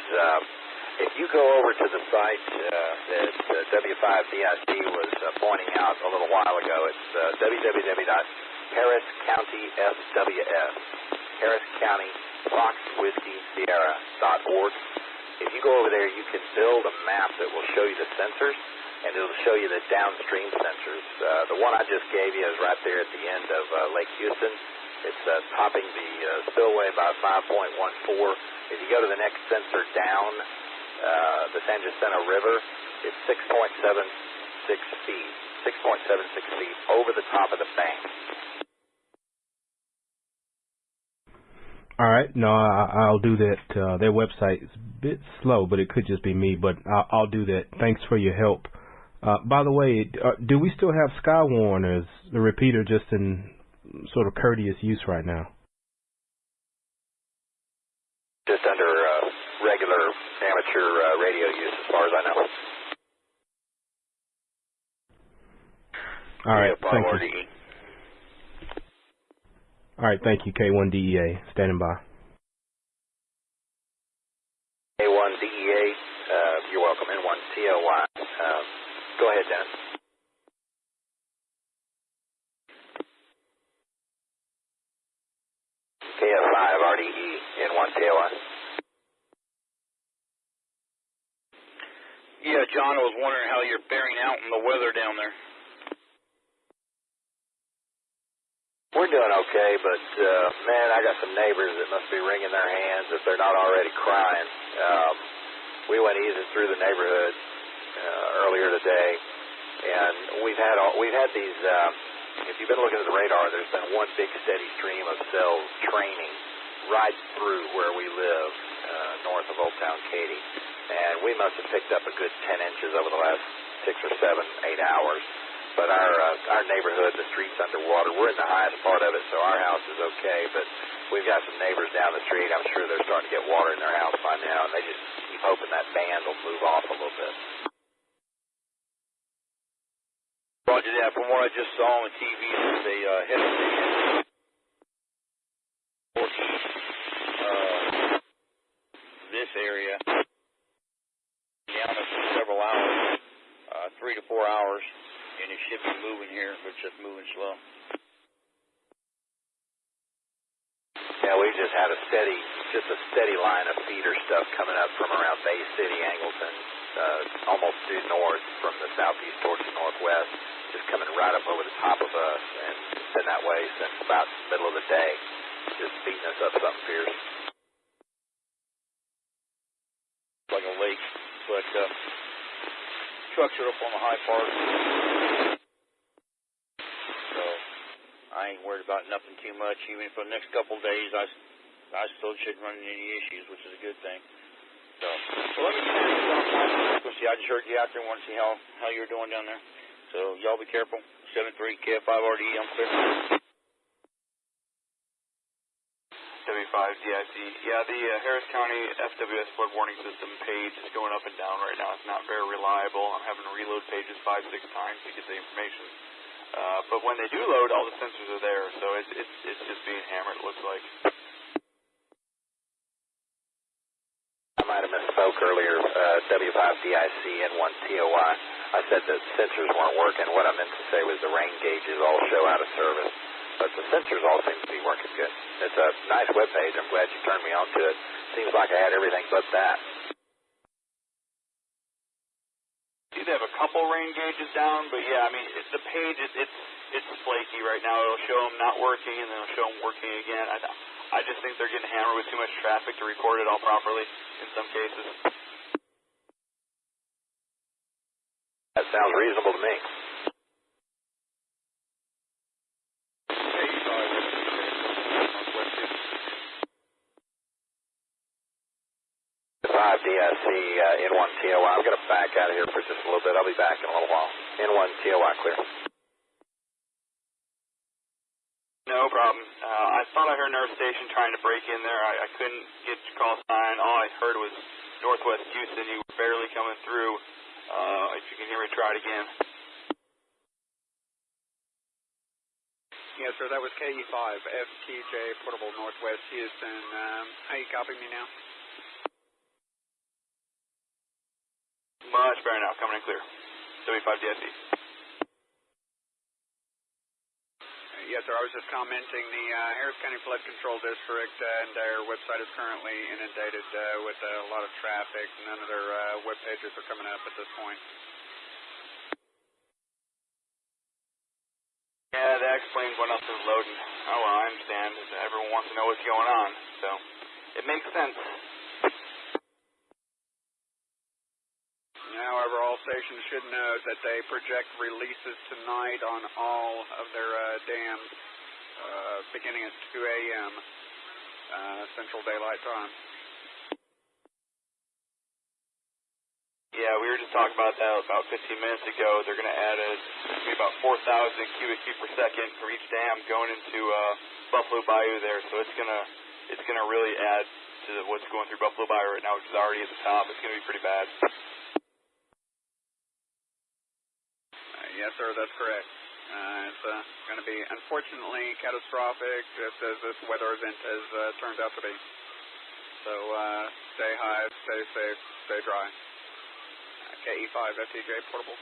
if you go over to the site that W5DIC was pointing out a little while ago, it's www.harriscountysws, Harris County Fox Whiskey Sierra.org. if you go over there, you can build a map that will show you the sensors, and it'll show you the downstream sensors. The one I just gave you is right there at the end of Lake Houston. It's topping the spillway by 5.14. If you go to the next sensor down, the San Jacinto River, it's 6.76 feet. 6.76 feet over the top of the bank. All right. No, I'll do that. Their website is a bit slow, but it could just be me. But I'll do that. Thanks for your help. By the way, do we still have Skywarn, or is the repeater just in sort of courteous use right now? Just under regular amateur radio use, as far as I know. All right, thank you. All right, thank you, K1DEA. Standing by. K1DEA, you're welcome. N1TOY. Go ahead, Dennis. KF5 RDE, N1TOY. Yeah, John, I was wondering how you're bearing out in the weather down there. We're doing okay, but, man, I got some neighbors that must be wringing their hands if they're not already crying. We went easy through the neighborhood earlier today, and we've had these, if you've been looking at the radar, there's been one big steady stream of cells training right through where we live, north of Old Town Katy. And we must have picked up a good 10 inches over the last 6 or 7, 8 hours. But our neighborhood, the street's underwater. We're in the highest part of it, so our house is okay. But we've got some neighbors down the street. I'm sure they're starting to get water in their house by now, and they just keep hoping that band will move off a little bit. Roger that. From what I just saw on the TV, there's a heavy this area down for several hours, 3 to 4 hours. And it should be moving here, but it's just moving slow. Yeah, we just had a steady line of feeder stuff coming up from around Bay City, Angleton, almost due north from the southeast towards the northwest, just coming right up over the top of us, and it's been that way since about the middle of the day, just beating us up something fierce. Like a lake, but trucks are up on the high part. So I ain't worried about nothing too much. Even for the next couple of days, I still shouldn't run into any issues, which is a good thing. So let me see. I just heard you out there. Want to see how you're doing down there. So y'all be careful. 73 KF5 RDE. I'm clear. W5DIC. Yeah, the Harris County FWS flood warning system page is going up and down right now. It's not very reliable. I'm having to reload pages 5-6 times to get the information. But when they do load, all the sensors are there, so it's just being hammered, it looks like. I might have misspoke earlier. W5DIC N1TOY. I said the sensors weren't working. What I meant to say was the rain gauges all show out of service. But the sensors all seem to be working good. It's a nice web page. I'm glad you turned me on to it. Seems like I had everything but that. See, they have a couple rain gauges down, but yeah, I mean, the page, it's flaky right now. It'll show them not working, and then it'll show them working again. I just think they're getting hammered with too much traffic to record it all properly in some cases. That sounds reasonable to me. 5DIC N1TOY. I'm going to back out of here for just a little bit. I'll be back in a little while. N1TOY clear. No problem. I thought I heard an Earth station trying to break in there. I couldn't get your call sign. All I heard was Northwest Houston. You were barely coming through. If you can hear me, try it again. Yes, sir. That was KE5, FTJ, Portable Northwest Houston. How you copying me now? Much better now. Coming in clear. W5DIC. Yes, sir. I was just commenting the Harris County Flood Control District and their website is currently inundated with a lot of traffic. None of their web pages are coming up at this point. Yeah, that explains why nothing's loading. Oh, well, I understand. Everyone wants to know what's going on, so it makes sense. However, all stations should note that they project releases tonight on all of their dams beginning at 2 a.m. Central Daylight Time. Yeah, we were just talking about that about 15 minutes ago. They're going to add about 4,000 cubic feet per second for each dam going into Buffalo Bayou there. So it's gonna really add to what's going through Buffalo Bayou right now, which is already at the top. It's going to be pretty bad. Yes, sir, that's correct. It's going to be, unfortunately, catastrophic, just as this weather event has turned out to be. So stay high, stay safe, stay dry. KE5 FTJ Portable.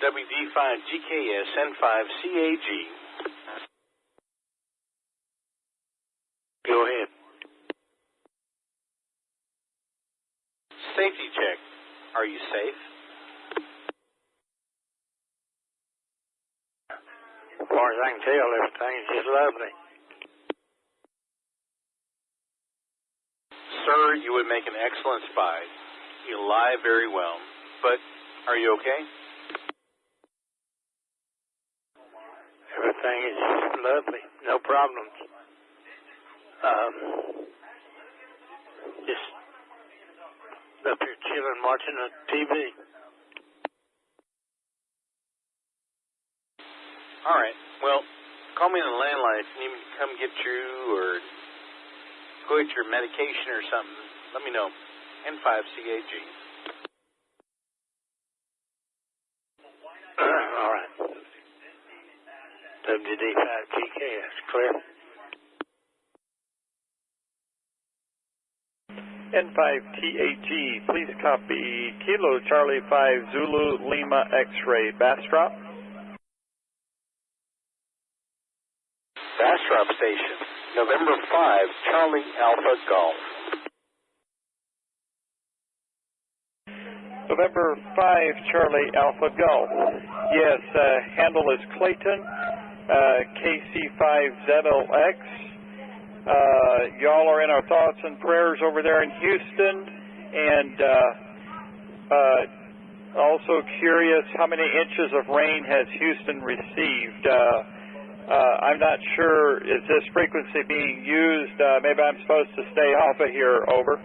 WD5 GKS N5 CAG. Go ahead. Safety check. Are you safe? As far as I can tell, everything's just lovely. Sir, you would make an excellent spy. You lie very well. But are you okay? Everything is just lovely. No problems. Just up here chilling, watching the TV. All right. Well, call me on the landline if you need me to come get you or go get your medication or something. Let me know. N5CAG. All right. WD5GKS, clear. N5TAG, please copy Kilo Charlie 5 Zulu Lima X-ray Bastrop. Bastrop Station, November 5, Charlie Alpha Golf. November 5, Charlie Alpha Golf. Yes, handle is Clayton, KC5ZLX. Y'all are in our thoughts and prayers over there in Houston, and also curious how many inches of rain has Houston received. I'm not sure, is this frequency being used? Maybe I'm supposed to stay off of here, over.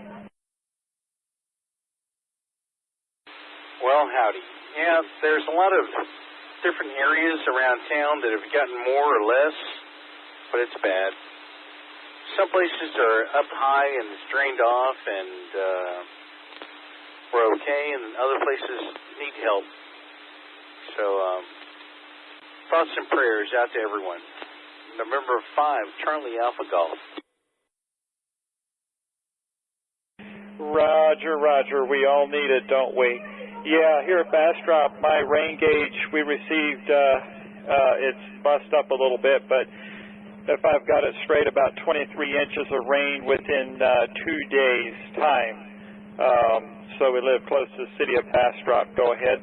Well, howdy. Yeah, there's a lot of different areas around town that have gotten more or less, but it's bad. Some places are up high and it's drained off and we're okay, and other places need help. So, thoughts and prayers out to everyone. November 5, Charlie Alpha Golf. Roger, roger. We all need it, don't we? Yeah, here at Bastrop, my rain gauge we received, it's bust up a little bit, but if I've got it straight, about 23 inches of rain within 2 days' time. So we live close to the city of Bastrop. Go ahead.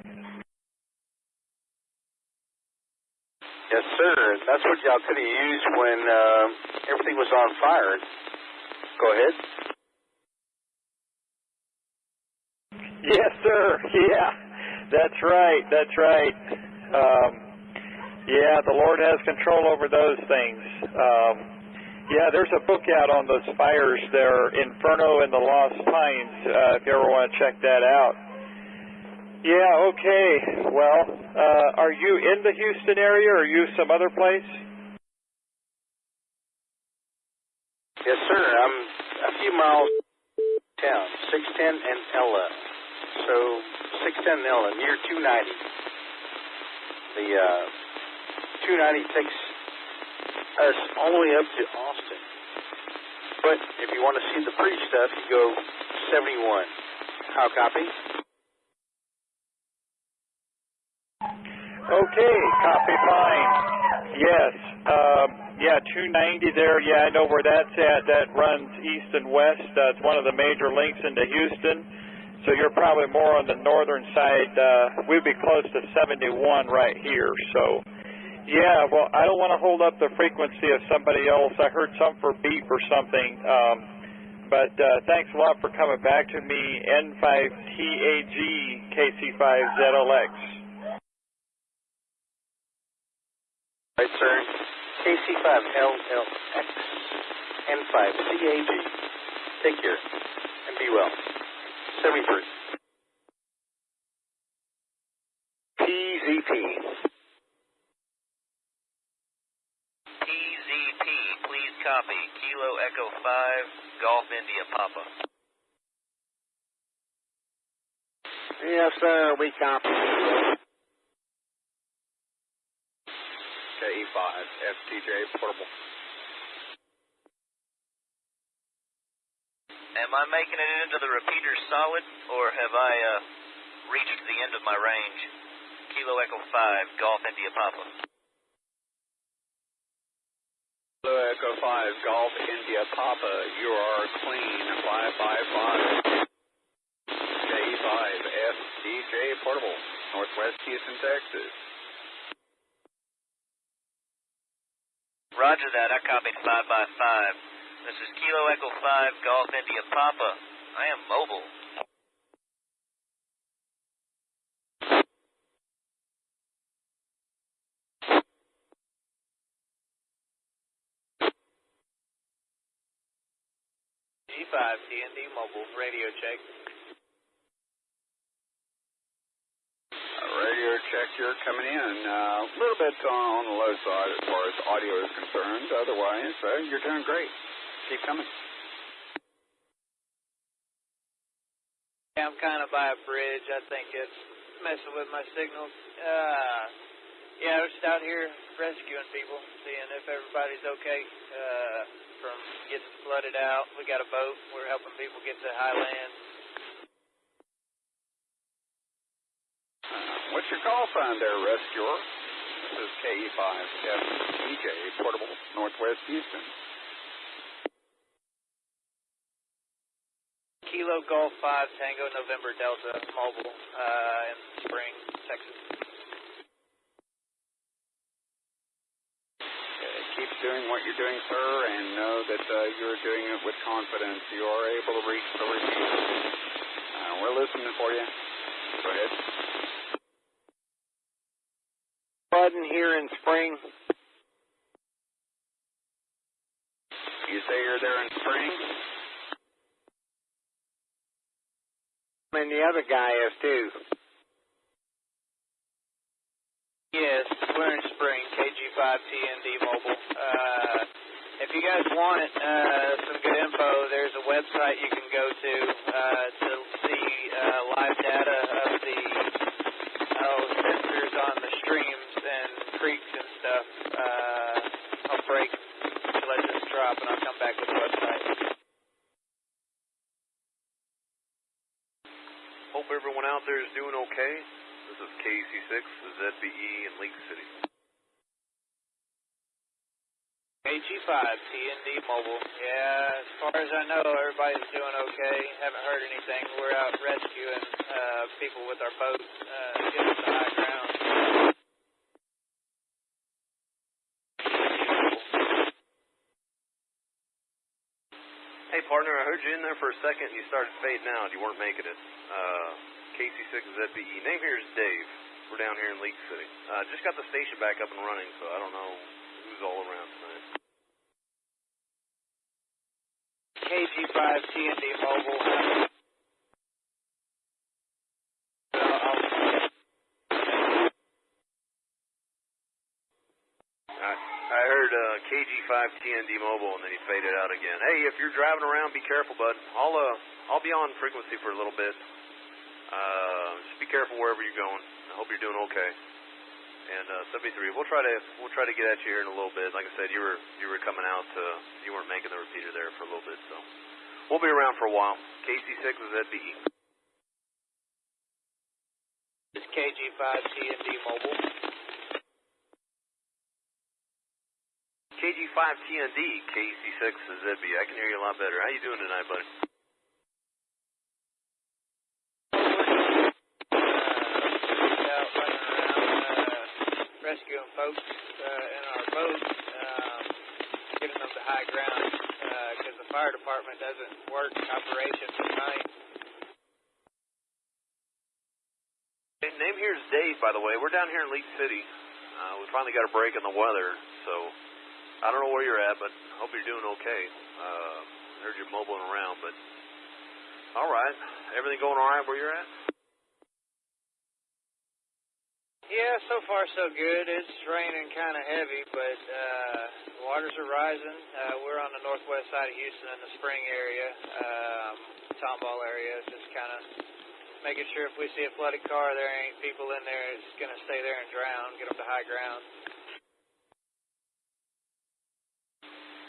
Yes, sir. That's what y'all could have used when everything was on fire. Go ahead. Yes, sir. Yeah, that's right. That's right. Yeah, the Lord has control over those things. Yeah, there's a book out on those fires there, Inferno and the Lost Pines, if you ever want to check that out. Yeah, okay. Well, are you in the Houston area or are you some other place? Yes, sir. I'm a few miles down, 610 and Ella. So, 610 and Ella, near 290. The 290 takes us all the way up to Austin. But if you want to see the pretty stuff, you go 71. How copy? Okay, copy fine. Yes. Yeah, 290 there. Yeah, I know where that's at. That runs east and west. It's one of the major links into Houston. So you're probably more on the northern side. We'd be close to 71 right here. So, yeah, well, I don't want to hold up the frequency of somebody else. I heard some for beep or something. But thanks a lot for coming back to me. N5TAG KC5ZLX. Right, sir. KC5LLX N5CAG. Take care and be well. 73. PZP. PZP, please copy. Kilo Echo 5, Golf India Papa. Yes, sir, we copy. KE5, FTJ portable. Am I making it into the repeater solid, or have I reached the end of my range? Kilo Echo 5, Golf India Papa. Kilo Echo 5, Golf India Papa, you are clean, 555. KE5, FTJ portable, Northwest Houston, Texas. Roger that, I copied 555. This is Kilo Echo 5, Golf India Papa. I am mobile. G5, TND mobile, radio check. Radio check, you're coming in. A little bit on the low side as far as audio is concerned. Otherwise, you're doing great. Keep coming. Yeah, I'm kind of by a bridge. I think it's messing with my signal. Yeah, we're just out here rescuing people, seeing if everybody's okay from getting flooded out. We got a boat. We're helping people get to high land. What's your call sign there, rescuer? This is KE5 FTJ portable, Northwest Houston. Kilo Golf 5 Tango November Delta mobile in Spring, Texas. Keep doing what you're doing, sir, and know that you're doing it with confidence. You are able to reach the repeater. We're listening for you. Go ahead. Flooding here in Spring. You say you're there in Spring? And the other guy is too. Yes, we're in Spring, KG5 TND mobile. If you guys want some good info, there's a website you can go to see live data of the sensors on the streams and creeks and stuff. I'll break to let this drop and I'll come back to the website. Hope everyone out there is doing okay. This is KC6, ZBE in Lake City. KG5, TND mobile. Yeah, as far as I know, everybody's doing okay. Haven't heard anything. We're out rescuing people with our boat, getting to high ground. Hey, partner, I heard you in there for a second. You started fading out. You weren't making it. KC6 ZBE. Name here is Dave. We're down here in Lake City. Just got the station back up and running, so I don't know who's all around tonight. KG5 TND mobile. I heard KG5 TND mobile, and then he faded out again. Hey, if you're driving around, be careful, bud. I'll be on frequency for a little bit. Just be careful wherever you're going. I hope you're doing okay. And 73, we'll try to get at you here in a little bit. Like I said, you were coming out. You weren't making the repeater there for a little bit, so we'll be around for a while. KC6 is ZBE. It's KG5 TND mobile. KG5TND, KC6ZB. I can hear you a lot better. How you doing tonight, buddy? Out running around rescuing folks in our boat, getting them to high ground because the fire department doesn't work operations at night. Hey, name here is Dave, by the way. We're down here in Leak City. We finally got a break in the weather, so I don't know where you're at, but I hope you're doing okay. Heard you're mobiling around, but all right. Everything going all right where you're at? Yeah, so far so good. It's raining kind of heavy, but the waters are rising. We're on the northwest side of Houston in the Spring area, Tomball area. Just kind of making sure if we see a flooded car, there ain't people in there. It's going to stay there and drown, get them to high ground.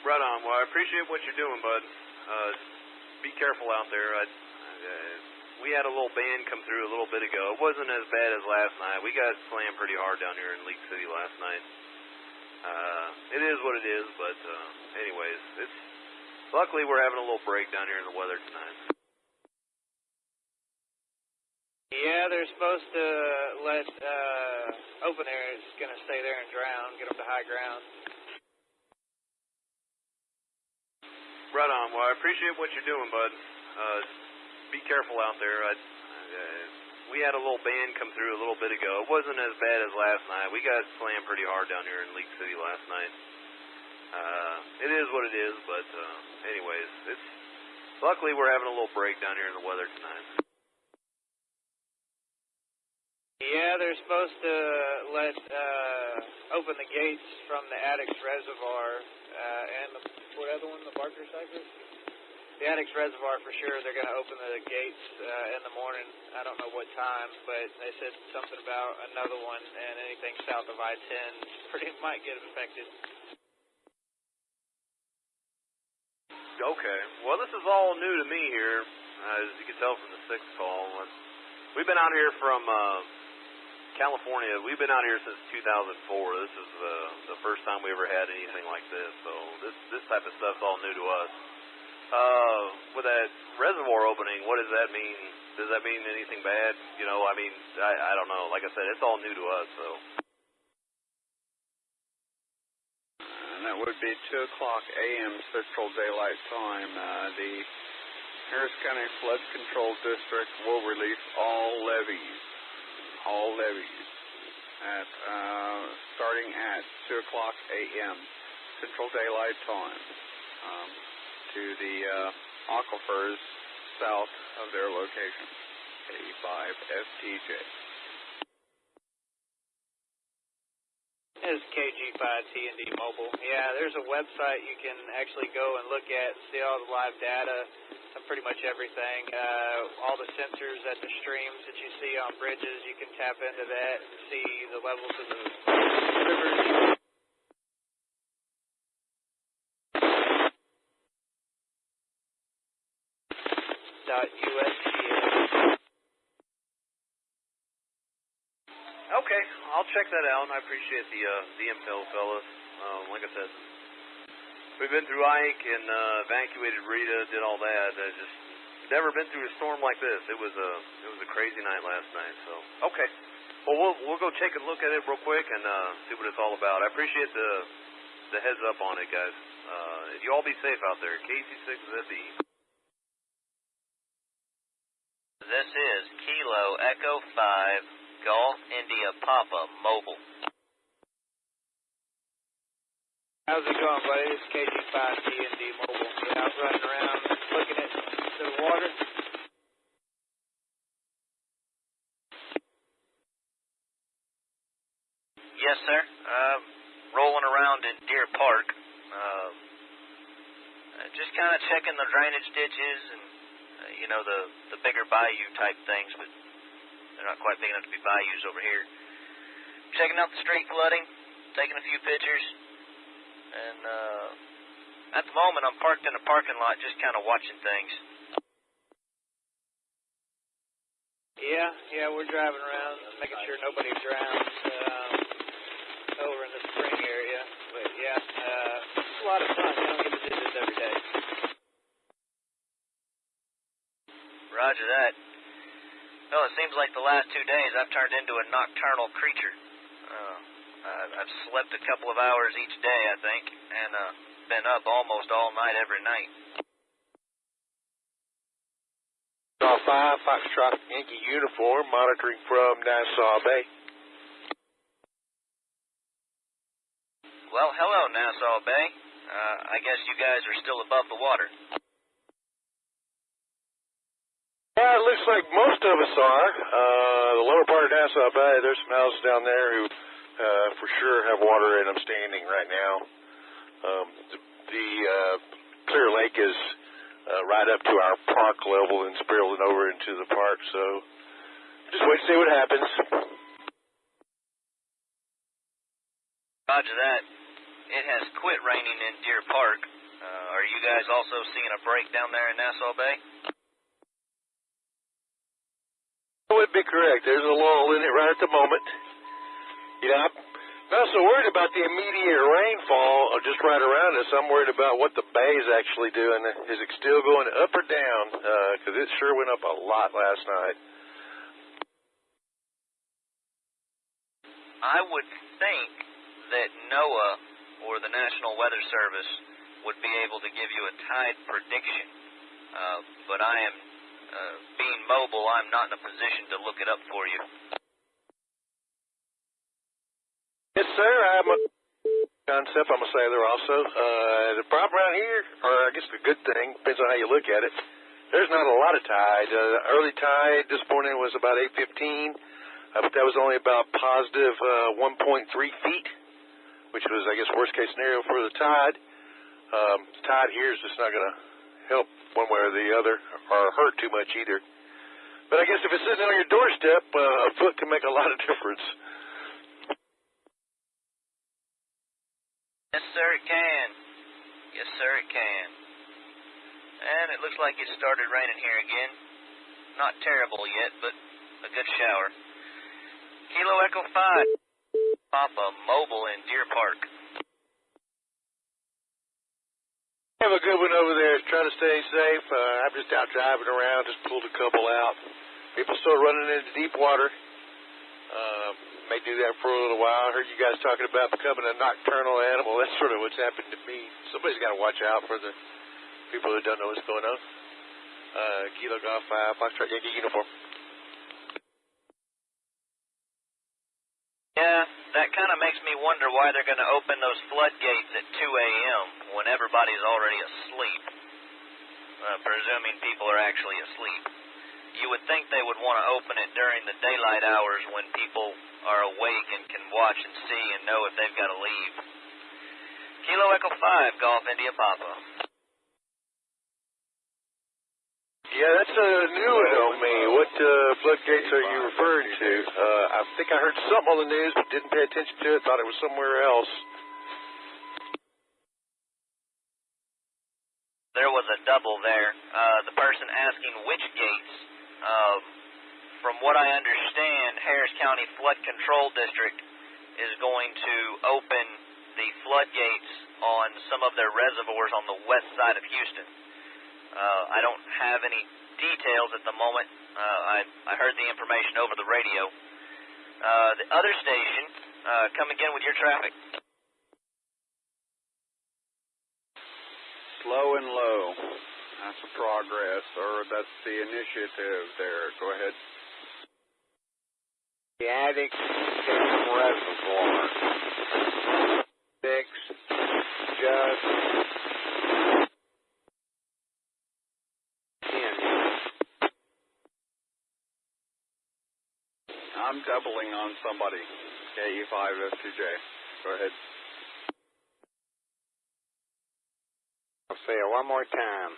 Right on. Well, I appreciate what you're doing, bud. Be careful out there. We had a little band come through a little bit ago. It wasn't as bad as last night. We got slammed pretty hard down here in Leak City last night. It is what it is, but anyways, it's luckily we're having a little break down here in the weather tonight. Yeah, they're supposed to let open air is going to stay there and drown, get them to high ground. Right on. Well, I appreciate what you're doing, bud. Be careful out there. We had a little band come through a little bit ago. It wasn't as bad as last night. We got slammed pretty hard down here in Leak City last night. It is what it is, but anyways, it's luckily we're having a little break down here in the weather tonight. Yeah, they're supposed to let open the gates from the Addix Reservoir and what other one, the Barker Cypress? The Addix Reservoir for sure. They're going to open the gates in the morning. I don't know what time, but they said something about another one, and anything south of I-10 might get affected. Okay. Well, this is all new to me here, as you can tell from the 6th call. We've been out here from California. We've been out here since 2004. This is the first time we ever had anything like this, so this type of stuff's all new to us. With that reservoir opening, what does that mean? Does that mean anything bad? You know, I mean, I don't know. Like I said, it's all new to us, so. And that would be 2 o'clock a.m. Central Daylight Time. The Harris County Flood Control District will release all levees at starting at 2 o'clock a.m. Central Daylight Time. To the aquifers south of their location, 85 FTJ. This is KG5TND Mobile. Yeah, there's a website you can actually go and look at, see all the live data of pretty much everything. All the sensors at the streams that you see on bridges, you can tap into that and see the levels of the rivers. .usgs. Okay, I'll check that out, and I appreciate the info, fellas. Like I said, we've been through Ike and evacuated Rita, did all that. Just never been through a storm like this. It was a crazy night last night. So okay, well we'll go take a look at it real quick and see what it's all about. I appreciate the heads up on it, guys. You all be safe out there. KC6ZB. This is Kilo Echo 5 Golf India Papa Mobile. How's it going, buddy? This is KG5TND Mobile. You out running around looking at the water? Yes, sir. Rolling around in Deer Park. Just kind of checking the drainage ditches and you know, the bigger bayou type things, but they're not quite big enough to be bayous over here. Checking out the street flooding, taking a few pictures, and at the moment I'm parked in a parking lot just kind of watching things. Yeah, we're driving around making sure nobody drowns over in the spring area, but yeah, seems like the last 2 days I've turned into a nocturnal creature. I've slept a couple of hours each day, I think, and been up almost all night every night. Nassau 5, Foxtrot Yankee uniform, monitoring from Nassau Bay. Well, hello, Nassau Bay. I guess you guys are still above the water. Yeah, it looks like most of us are. The lower part of Nassau Bay, there's some houses down there who for sure have water in them standing right now. The Clear Lake is right up to our park level and spilling over into the park, so just wait to see what happens. Roger that. It has quit raining in Deer Park. Are you guys also seeing a break down there in Nassau Bay? That would be correct. There's a lull in it right at the moment. You know, I'm not so worried about the immediate rainfall just right around us. I'm worried about what the bay is actually doing. Is it still going up or down? Because it sure went up a lot last night. I would think that NOAA or the National Weather Service would be able to give you a tide prediction. But I am, being mobile, I'm not in a position to look it up for you. Yes, sir. I'm a concept. I'm a sailor also. The problem around here, or I guess the good thing, depends on how you look at it, there's not a lot of tide. Early tide this morning was about 8:15, but that was only about positive 1.3 feet, which was, I guess, worst case scenario for the tide. Tide here is just not going to help one way or the other, or hurt too much either. But I guess if it's sitting on your doorstep, a foot can make a lot of difference. Yes, sir, it can. Yes, sir, it can. And it looks like it started raining here again. Not terrible yet, but a good shower. Kilo Echo 5, Papa Mobile in Deer Park. Have a good one over there. Try to stay safe. I'm just out driving around, just pulled a couple out. People still running into deep water. May do that for a little while. I heard you guys talking about becoming a nocturnal animal. That's sort of what's happened to me. Somebody's got to watch out for the people who don't know what's going on. Kilo Golf 5, Foxtrot Yankee uniform. Yeah, that kind of makes me wonder why they're going to open those floodgates at 2 a.m. when everybody's already asleep, presuming people are actually asleep. You would think they would want to open it during the daylight hours when people are awake and can watch and see and know if they've got to leave. Kilo Echo 5, Golf India Papa. Yeah, that's a new one on me. What floodgates are you referring to? I think I heard something on the news, but didn't pay attention to it. Thought it was somewhere else. There was a double there. The person asking which gates. From what I understand, Harris County Flood Control District is going to open the floodgates on some of their reservoirs on the west side of Houston. I don't have any details at the moment. I heard the information over the radio. The other station, come again with your traffic. Slow and low. That's the progress, or that's the initiative there. Go ahead. The attic reservoir. 6, just 10. I'm doubling on somebody. KE5F2J. Go ahead. I'll say it one more time.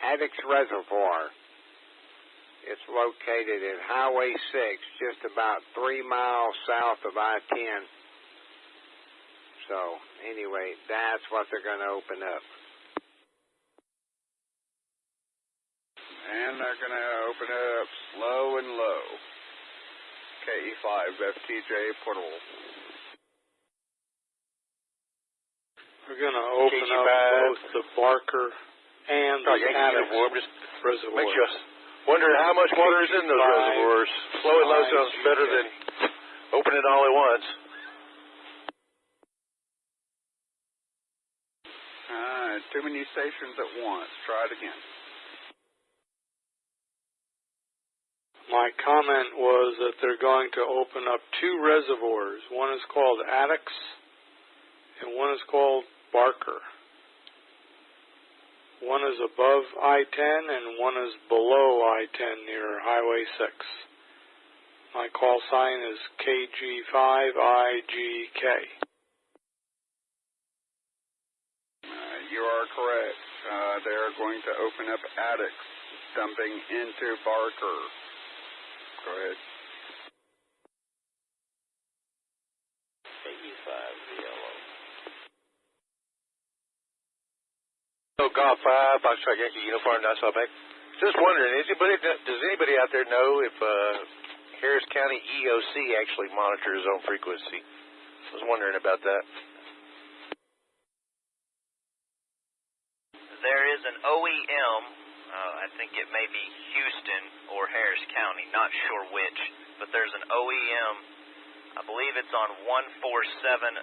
Addicts Reservoir. It's located at Highway 6, just about 3 miles south of I-10. So, anyway, that's what they're going to open up. And they're going to open it up slow and low. KE5FTJ Portable. We're going to open up both the Barker and the Addicts Reservoir. Make sure Wonder how much water is in those reservoirs. Slow and low sounds better than open it all at once. Too many stations at once. Try it again. My comment was that they're going to open up 2 reservoirs. One is called Addix, and one is called Barker. One is above I-10, and one is below I-10 near Highway 6. My call sign is KG5IGK. You are correct. They are going to open up Addix, dumping into Barker. Go ahead. Golf 5, Foxtrot Yankee Uniform, Nassau Bank. Just wondering, does anybody out there know if Harris County EOC actually monitors on frequency? I was wondering about that. There is an OEM, I think it may be Houston or Harris County, not sure which, but there's an OEM, I believe it's on 147000.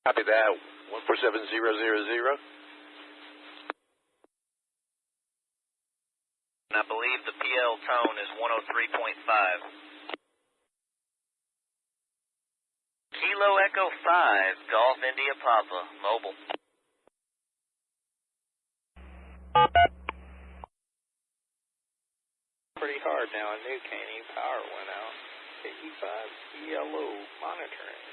Copy that, 147000. And I believe the PL tone is 103.5. Kilo Echo 5, Golf India Papa, mobile. Pretty hard now. A new KNE power went out. KG5 yellow monitoring.